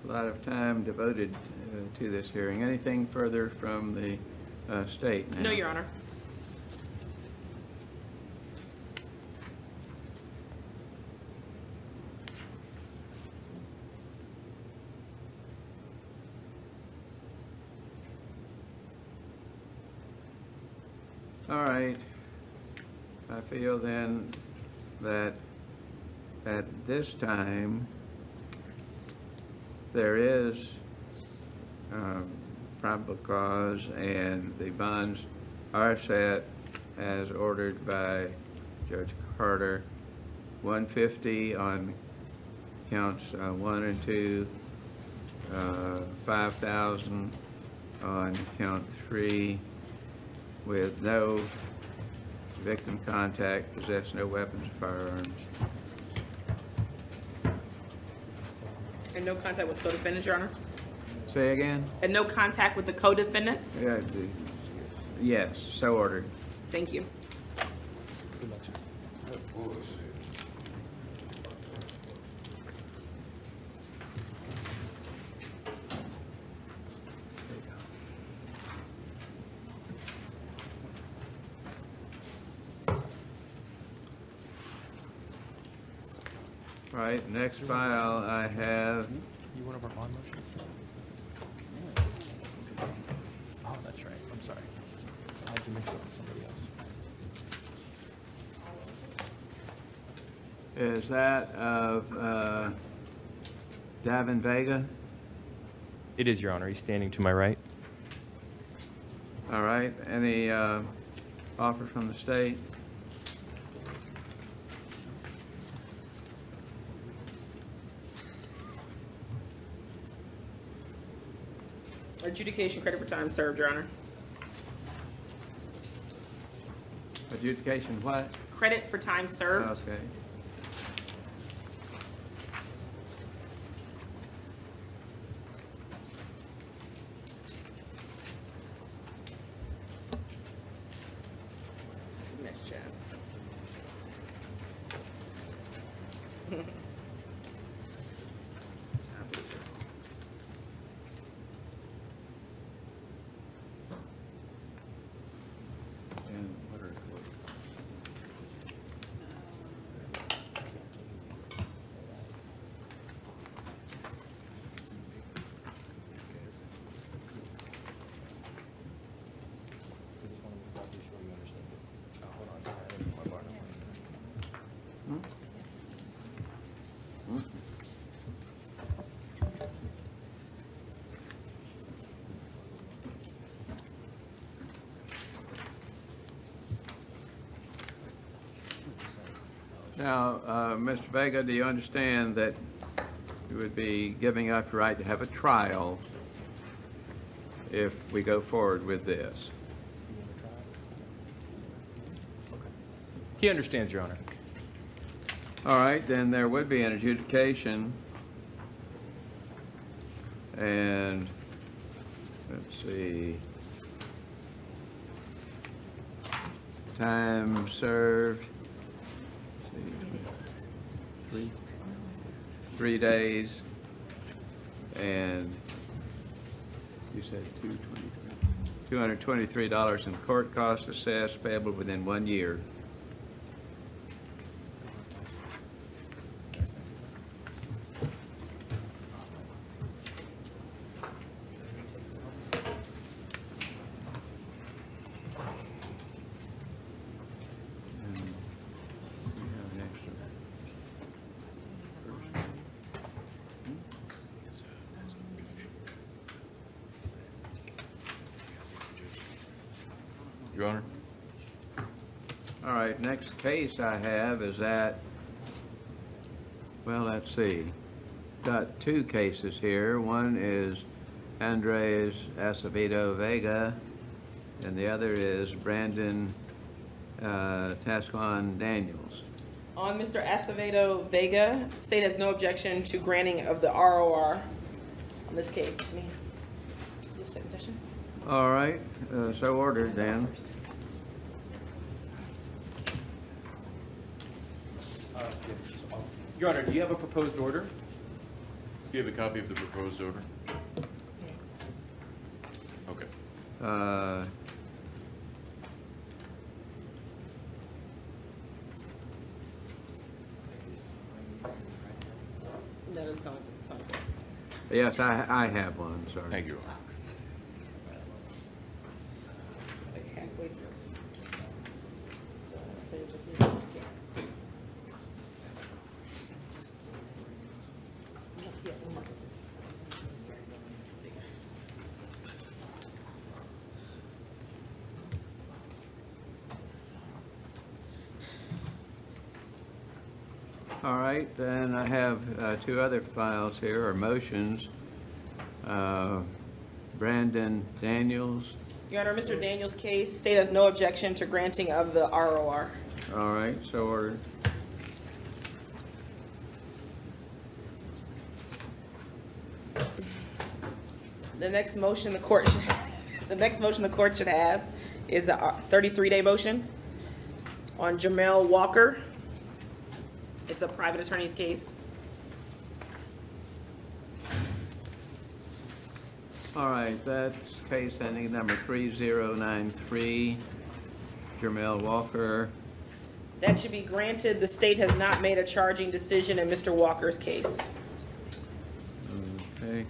Speaker 10: lot of time devoted to this hearing. Anything further from the state now?
Speaker 18: No, Your Honor.
Speaker 10: All right. I feel then that at this time, there is probable cause and the bonds are set as ordered by Judge Carter. 150 on counts 1 and 2, 5,000 on count 3, with no victim contact, possess no weapons or firearms.
Speaker 18: And no contact with co-defendants, Your Honor?
Speaker 10: Say again?
Speaker 18: And no contact with the co-defendants?
Speaker 10: Yeah, yes, so ordered.
Speaker 18: Thank you.
Speaker 10: Right, next file I have.
Speaker 20: You one of our bond motions? Oh, that's right. I'm sorry. How'd you mix it with somebody else?
Speaker 10: Is that of Davin Vega?
Speaker 20: It is, Your Honor. He's standing to my right.
Speaker 10: All right, any offer from the state?
Speaker 18: Adjudication credit for time served, Your Honor.
Speaker 10: Adjudication what?
Speaker 18: Credit for time served.
Speaker 10: Okay.
Speaker 18: Next chapter.
Speaker 10: And what are Now, Mr. Vega, do you understand that you would be giving up the right to have a trial if we go forward with this?
Speaker 20: He understands, Your Honor.
Speaker 10: All right, then there would be an adjudication. And, let's see, time served, 3 days, and you said $223 in court costs assessed payable within 1 year.
Speaker 12: Your Honor?
Speaker 10: All right, next case I have is that, well, let's see. Got 2 cases here. One is Andres Acevedo Vega, and the other is Brandon Tasquan Daniels.
Speaker 18: On Mr. Acevedo Vega, the state has no objection to granting of the ROR on this case. You have second session?
Speaker 10: All right, so ordered then.
Speaker 20: Your Honor, do you have a proposed order?
Speaker 1: Do you have a copy of the proposed order? Okay.
Speaker 18: That is something.
Speaker 10: Yes, I have one, sorry.
Speaker 1: Thank you.
Speaker 18: Halfway through.
Speaker 10: All right, then I have two other files here, or motions. Brandon Daniels.
Speaker 18: Your Honor, Mr. Daniels' case, state has no objection to granting of the ROR.
Speaker 10: All right, so ordered.
Speaker 18: The next motion the court should have is a 33-day motion on Jamel Walker. It's a private attorney's case.
Speaker 10: All right, that's case ending number 3093, Jermel Walker.
Speaker 18: That should be granted. The state has not made a charging decision in Mr. Walker's case.
Speaker 10: Okay.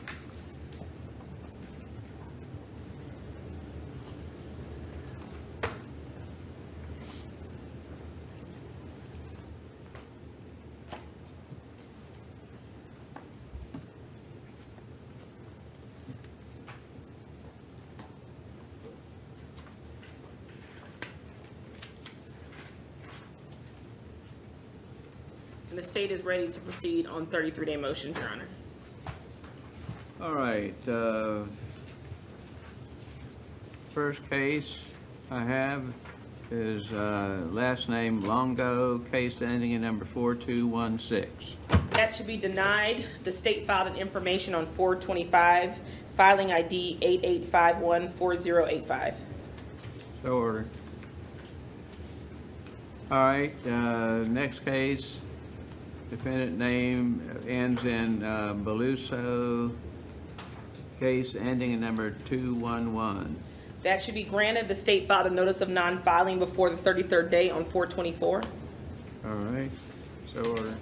Speaker 18: And the state is ready to proceed on 33-day motion, Your Honor.
Speaker 10: All right, first case I have is last name Longo, case ending in number 4216.
Speaker 18: That should be denied. The state filed an information on 425, filing ID 88514085.
Speaker 10: So ordered. All right, next case, defendant name ends in Beluso, case ending in number 211.
Speaker 18: That should be granted. The state filed a notice of non-filing before the 33rd day on 424.
Speaker 10: All right, so ordered.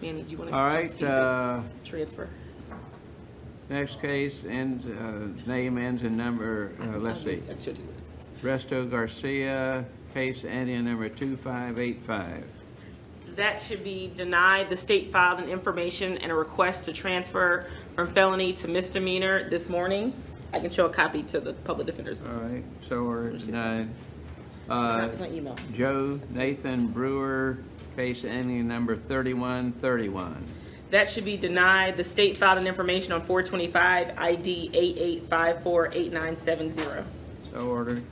Speaker 18: Manny, do you want
Speaker 10: All
Speaker 18: to
Speaker 10: right,
Speaker 18: proceed this transfer?
Speaker 10: Next case ends, name ends in number, let's see. Resto Garcia, case ending in number 2585.
Speaker 18: That should be denied. The state filed an information and a request to transfer from felony to misdemeanor this morning. I can show a copy to the public defender's office.
Speaker 10: All right, so ordered, denied.
Speaker 18: It's not email.
Speaker 10: Joe Nathan Brewer, case ending in number 3131.
Speaker 18: That should be denied. The state filed an information on 425 ID 88548970.
Speaker 10: So ordered.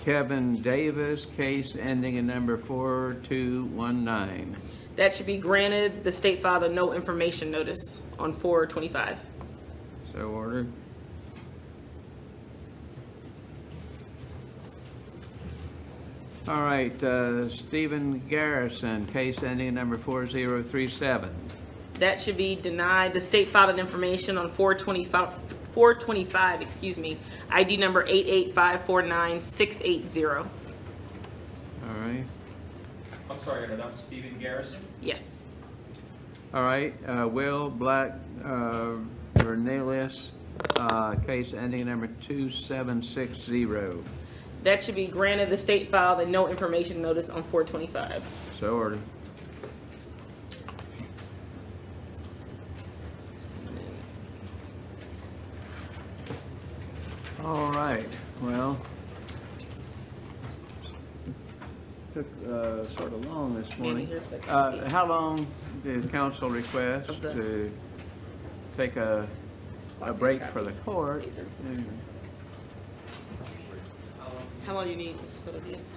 Speaker 10: Kevin Davis, case ending in number 4219.
Speaker 18: That should be granted. The state filed a no information notice on 425.
Speaker 10: So ordered. All right, Stephen Garrison, case ending in number 4037.
Speaker 18: That should be denied. The state filed an information on 425, excuse me, ID number 88549680.
Speaker 10: All right.
Speaker 20: I'm sorry, Your Honor, that's Stephen Garrison?
Speaker 18: Yes.
Speaker 10: All right, Will Black Vernelius, case ending in number 2760.
Speaker 18: That should be granted. The state filed a no information notice on 425.
Speaker 10: So ordered. All right, well, took sort of long this morning.
Speaker 18: here's the-
Speaker 10: How long did council request
Speaker 18: Of the-
Speaker 10: to take a break for the court?
Speaker 18: How long do you need, Mr. Soto Diaz?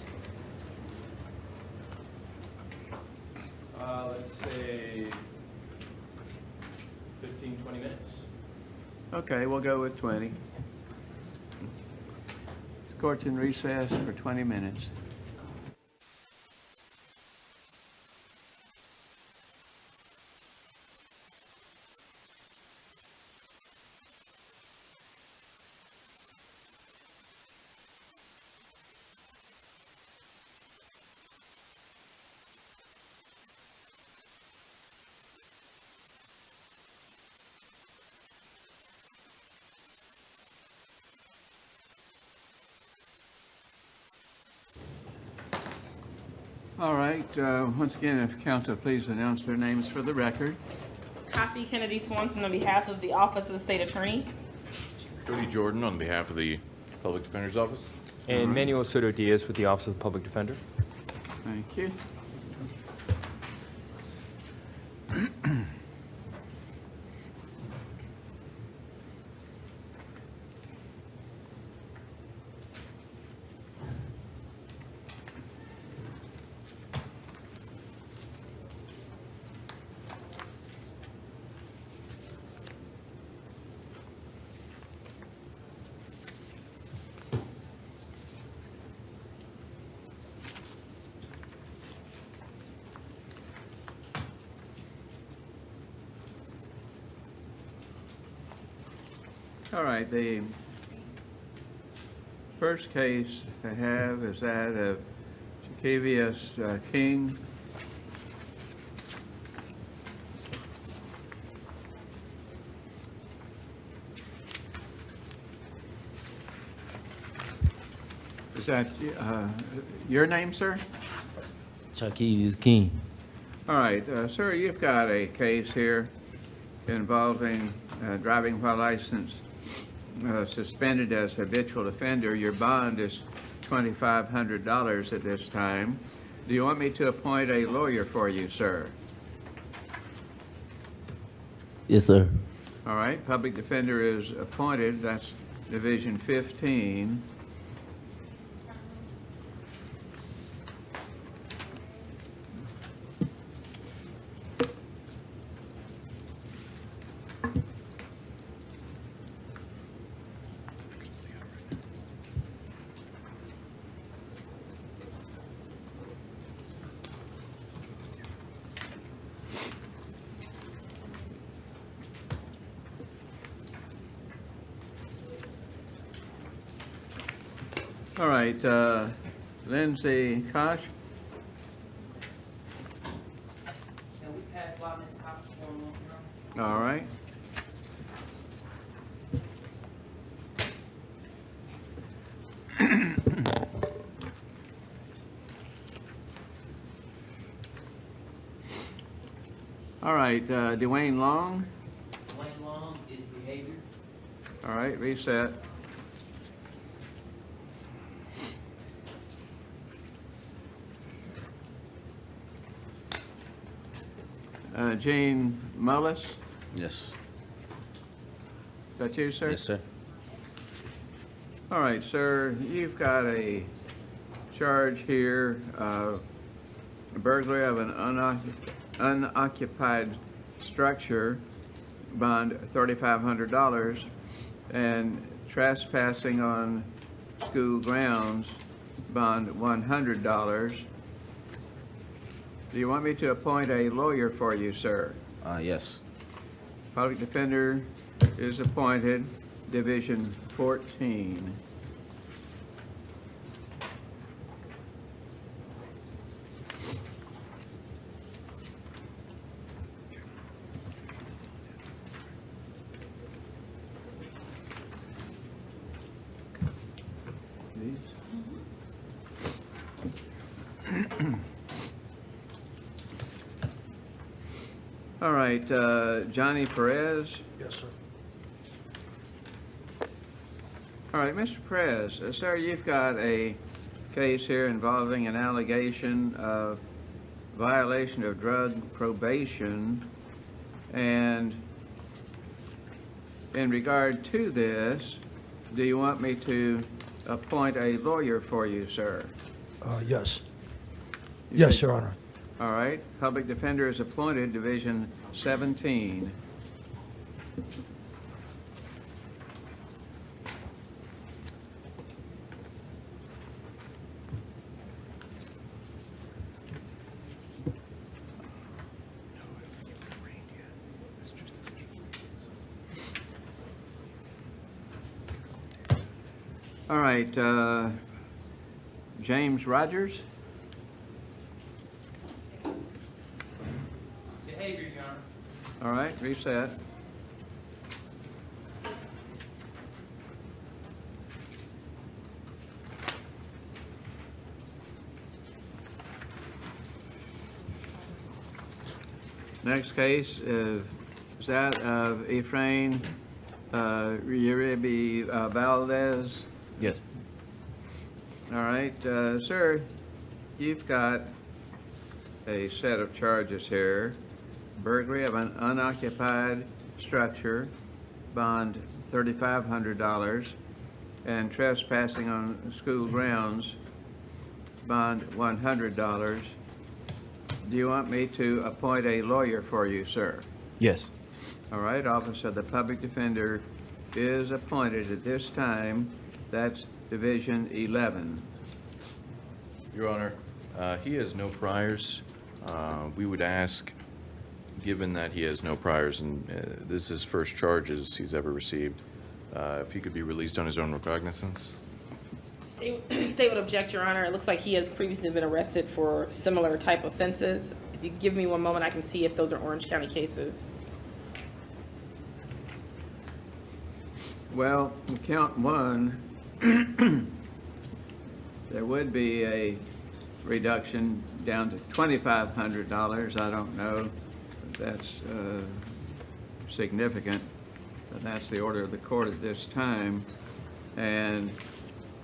Speaker 20: Let's say 15, 20 minutes.
Speaker 10: Okay, we'll go with 20. Court's in recess for 20 minutes. All right, once again, if council please announce their names for the record.
Speaker 18: Coffee Kennedy Swanson on behalf of the Office of the State Attorney.
Speaker 1: Cody Jordan on behalf of the Public Defender's Office.
Speaker 20: And Manuel Soto Diaz with the Office of the Public Defender.
Speaker 10: Thank you. All right, the first case I have is that of Jacavius King. Is that your name, sir?
Speaker 22: Jacavius King.
Speaker 10: All right, sir, you've got a case here involving driving while licensed suspended as habitual offender. Your bond is $2,500 at this time. Do you want me to appoint a lawyer for you, sir?
Speaker 22: Yes, sir.
Speaker 10: All right, public defender is appointed. That's Division 15. All right, Lindsay Kosh.
Speaker 8: Can we pass by Ms. Cox for a moment, Your Honor?
Speaker 10: All right. All right, Dwayne Long.
Speaker 8: Dwayne Long is behavior.
Speaker 10: All right, reset. Gene Mullis.
Speaker 17: Yes.
Speaker 10: Is that you, sir?
Speaker 17: Yes, sir.
Speaker 10: All right, sir, you've got a charge here, burglary of an unoccupied structure, bond $3,500, and trespassing on school grounds, bond $100. Do you want me to appoint a lawyer for you, sir?
Speaker 17: Yes.
Speaker 10: Public defender is appointed, Division 14. All right, Johnny Perez.
Speaker 13: Yes, sir.
Speaker 10: All right, Mr. Perez, sir, you've got a case here involving an allegation of violation of drug probation. And in regard to this, do you want me to appoint a lawyer for you, sir?
Speaker 13: Yes.
Speaker 10: You
Speaker 13: Yes,
Speaker 10: say-
Speaker 13: Your Honor.
Speaker 10: All right, public defender is appointed, Division 17. All right, James Rogers?
Speaker 8: Behavior, Your Honor.
Speaker 10: All right, reset. Next case is that of Efrain Uribe Valdez.
Speaker 22: Yes.
Speaker 10: All right, sir, you've got a set of charges here. Burglary of an unoccupied structure, bond $3,500, and trespassing on school grounds, bond $100. Do you want me to appoint a lawyer for you, sir?
Speaker 22: Yes.
Speaker 10: All right, Office of the Public Defender is appointed at this time. That's Division 11.
Speaker 1: Your Honor, he has no priors. We would ask, given that he has no priors and this is his first charges he's ever received, if he could be released on his own recognizance.
Speaker 18: State would object, Your Honor. It looks like he has previously been arrested for similar type offenses. If you give me one moment, I can see if those are Orange County cases.
Speaker 10: Well, in count one, there would be a reduction down to $2,500. I don't know if that's significant, but that's the order of the court at this time. And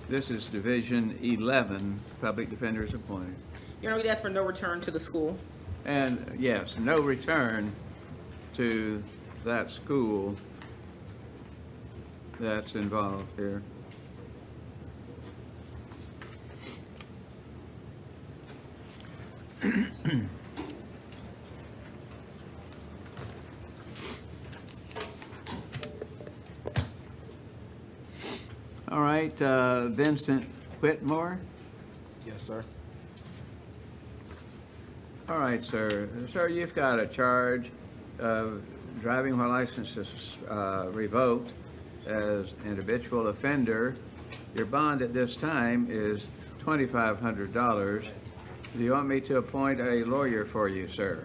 Speaker 10: this is Division 11, Public Defender is appointed.
Speaker 18: Your Honor, we'd ask for no return to the school.
Speaker 10: And yes, no return to that school that's involved here. All right, Vincent Whitmore?
Speaker 17: Yes, sir.
Speaker 10: All right, sir. Sir, you've got a charge of driving while license is revoked as an habitual offender. Your bond at this time is $2,500. Do you want me to appoint a lawyer for you, sir?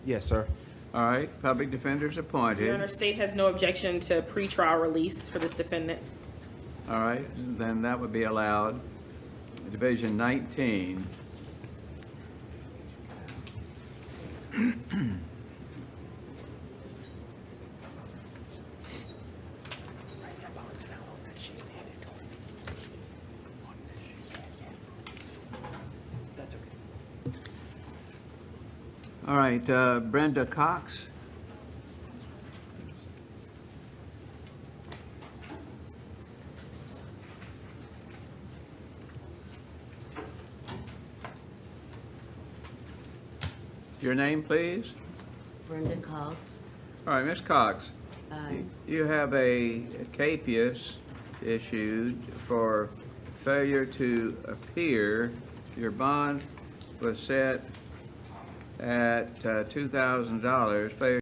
Speaker 17: Yes, sir.
Speaker 10: All right, public defender's appointed.
Speaker 18: Your Honor, state has no objection to pretrial release for this defendant.
Speaker 10: All right, then that would be allowed. Division 19. All right, Brenda Cox. Your name, please?
Speaker 6: Brenda Cox.
Speaker 10: All right, Ms. Cox.
Speaker 6: Aye.
Speaker 10: You have a capias issued for failure to appear. Your bond was set at $2,000. Failure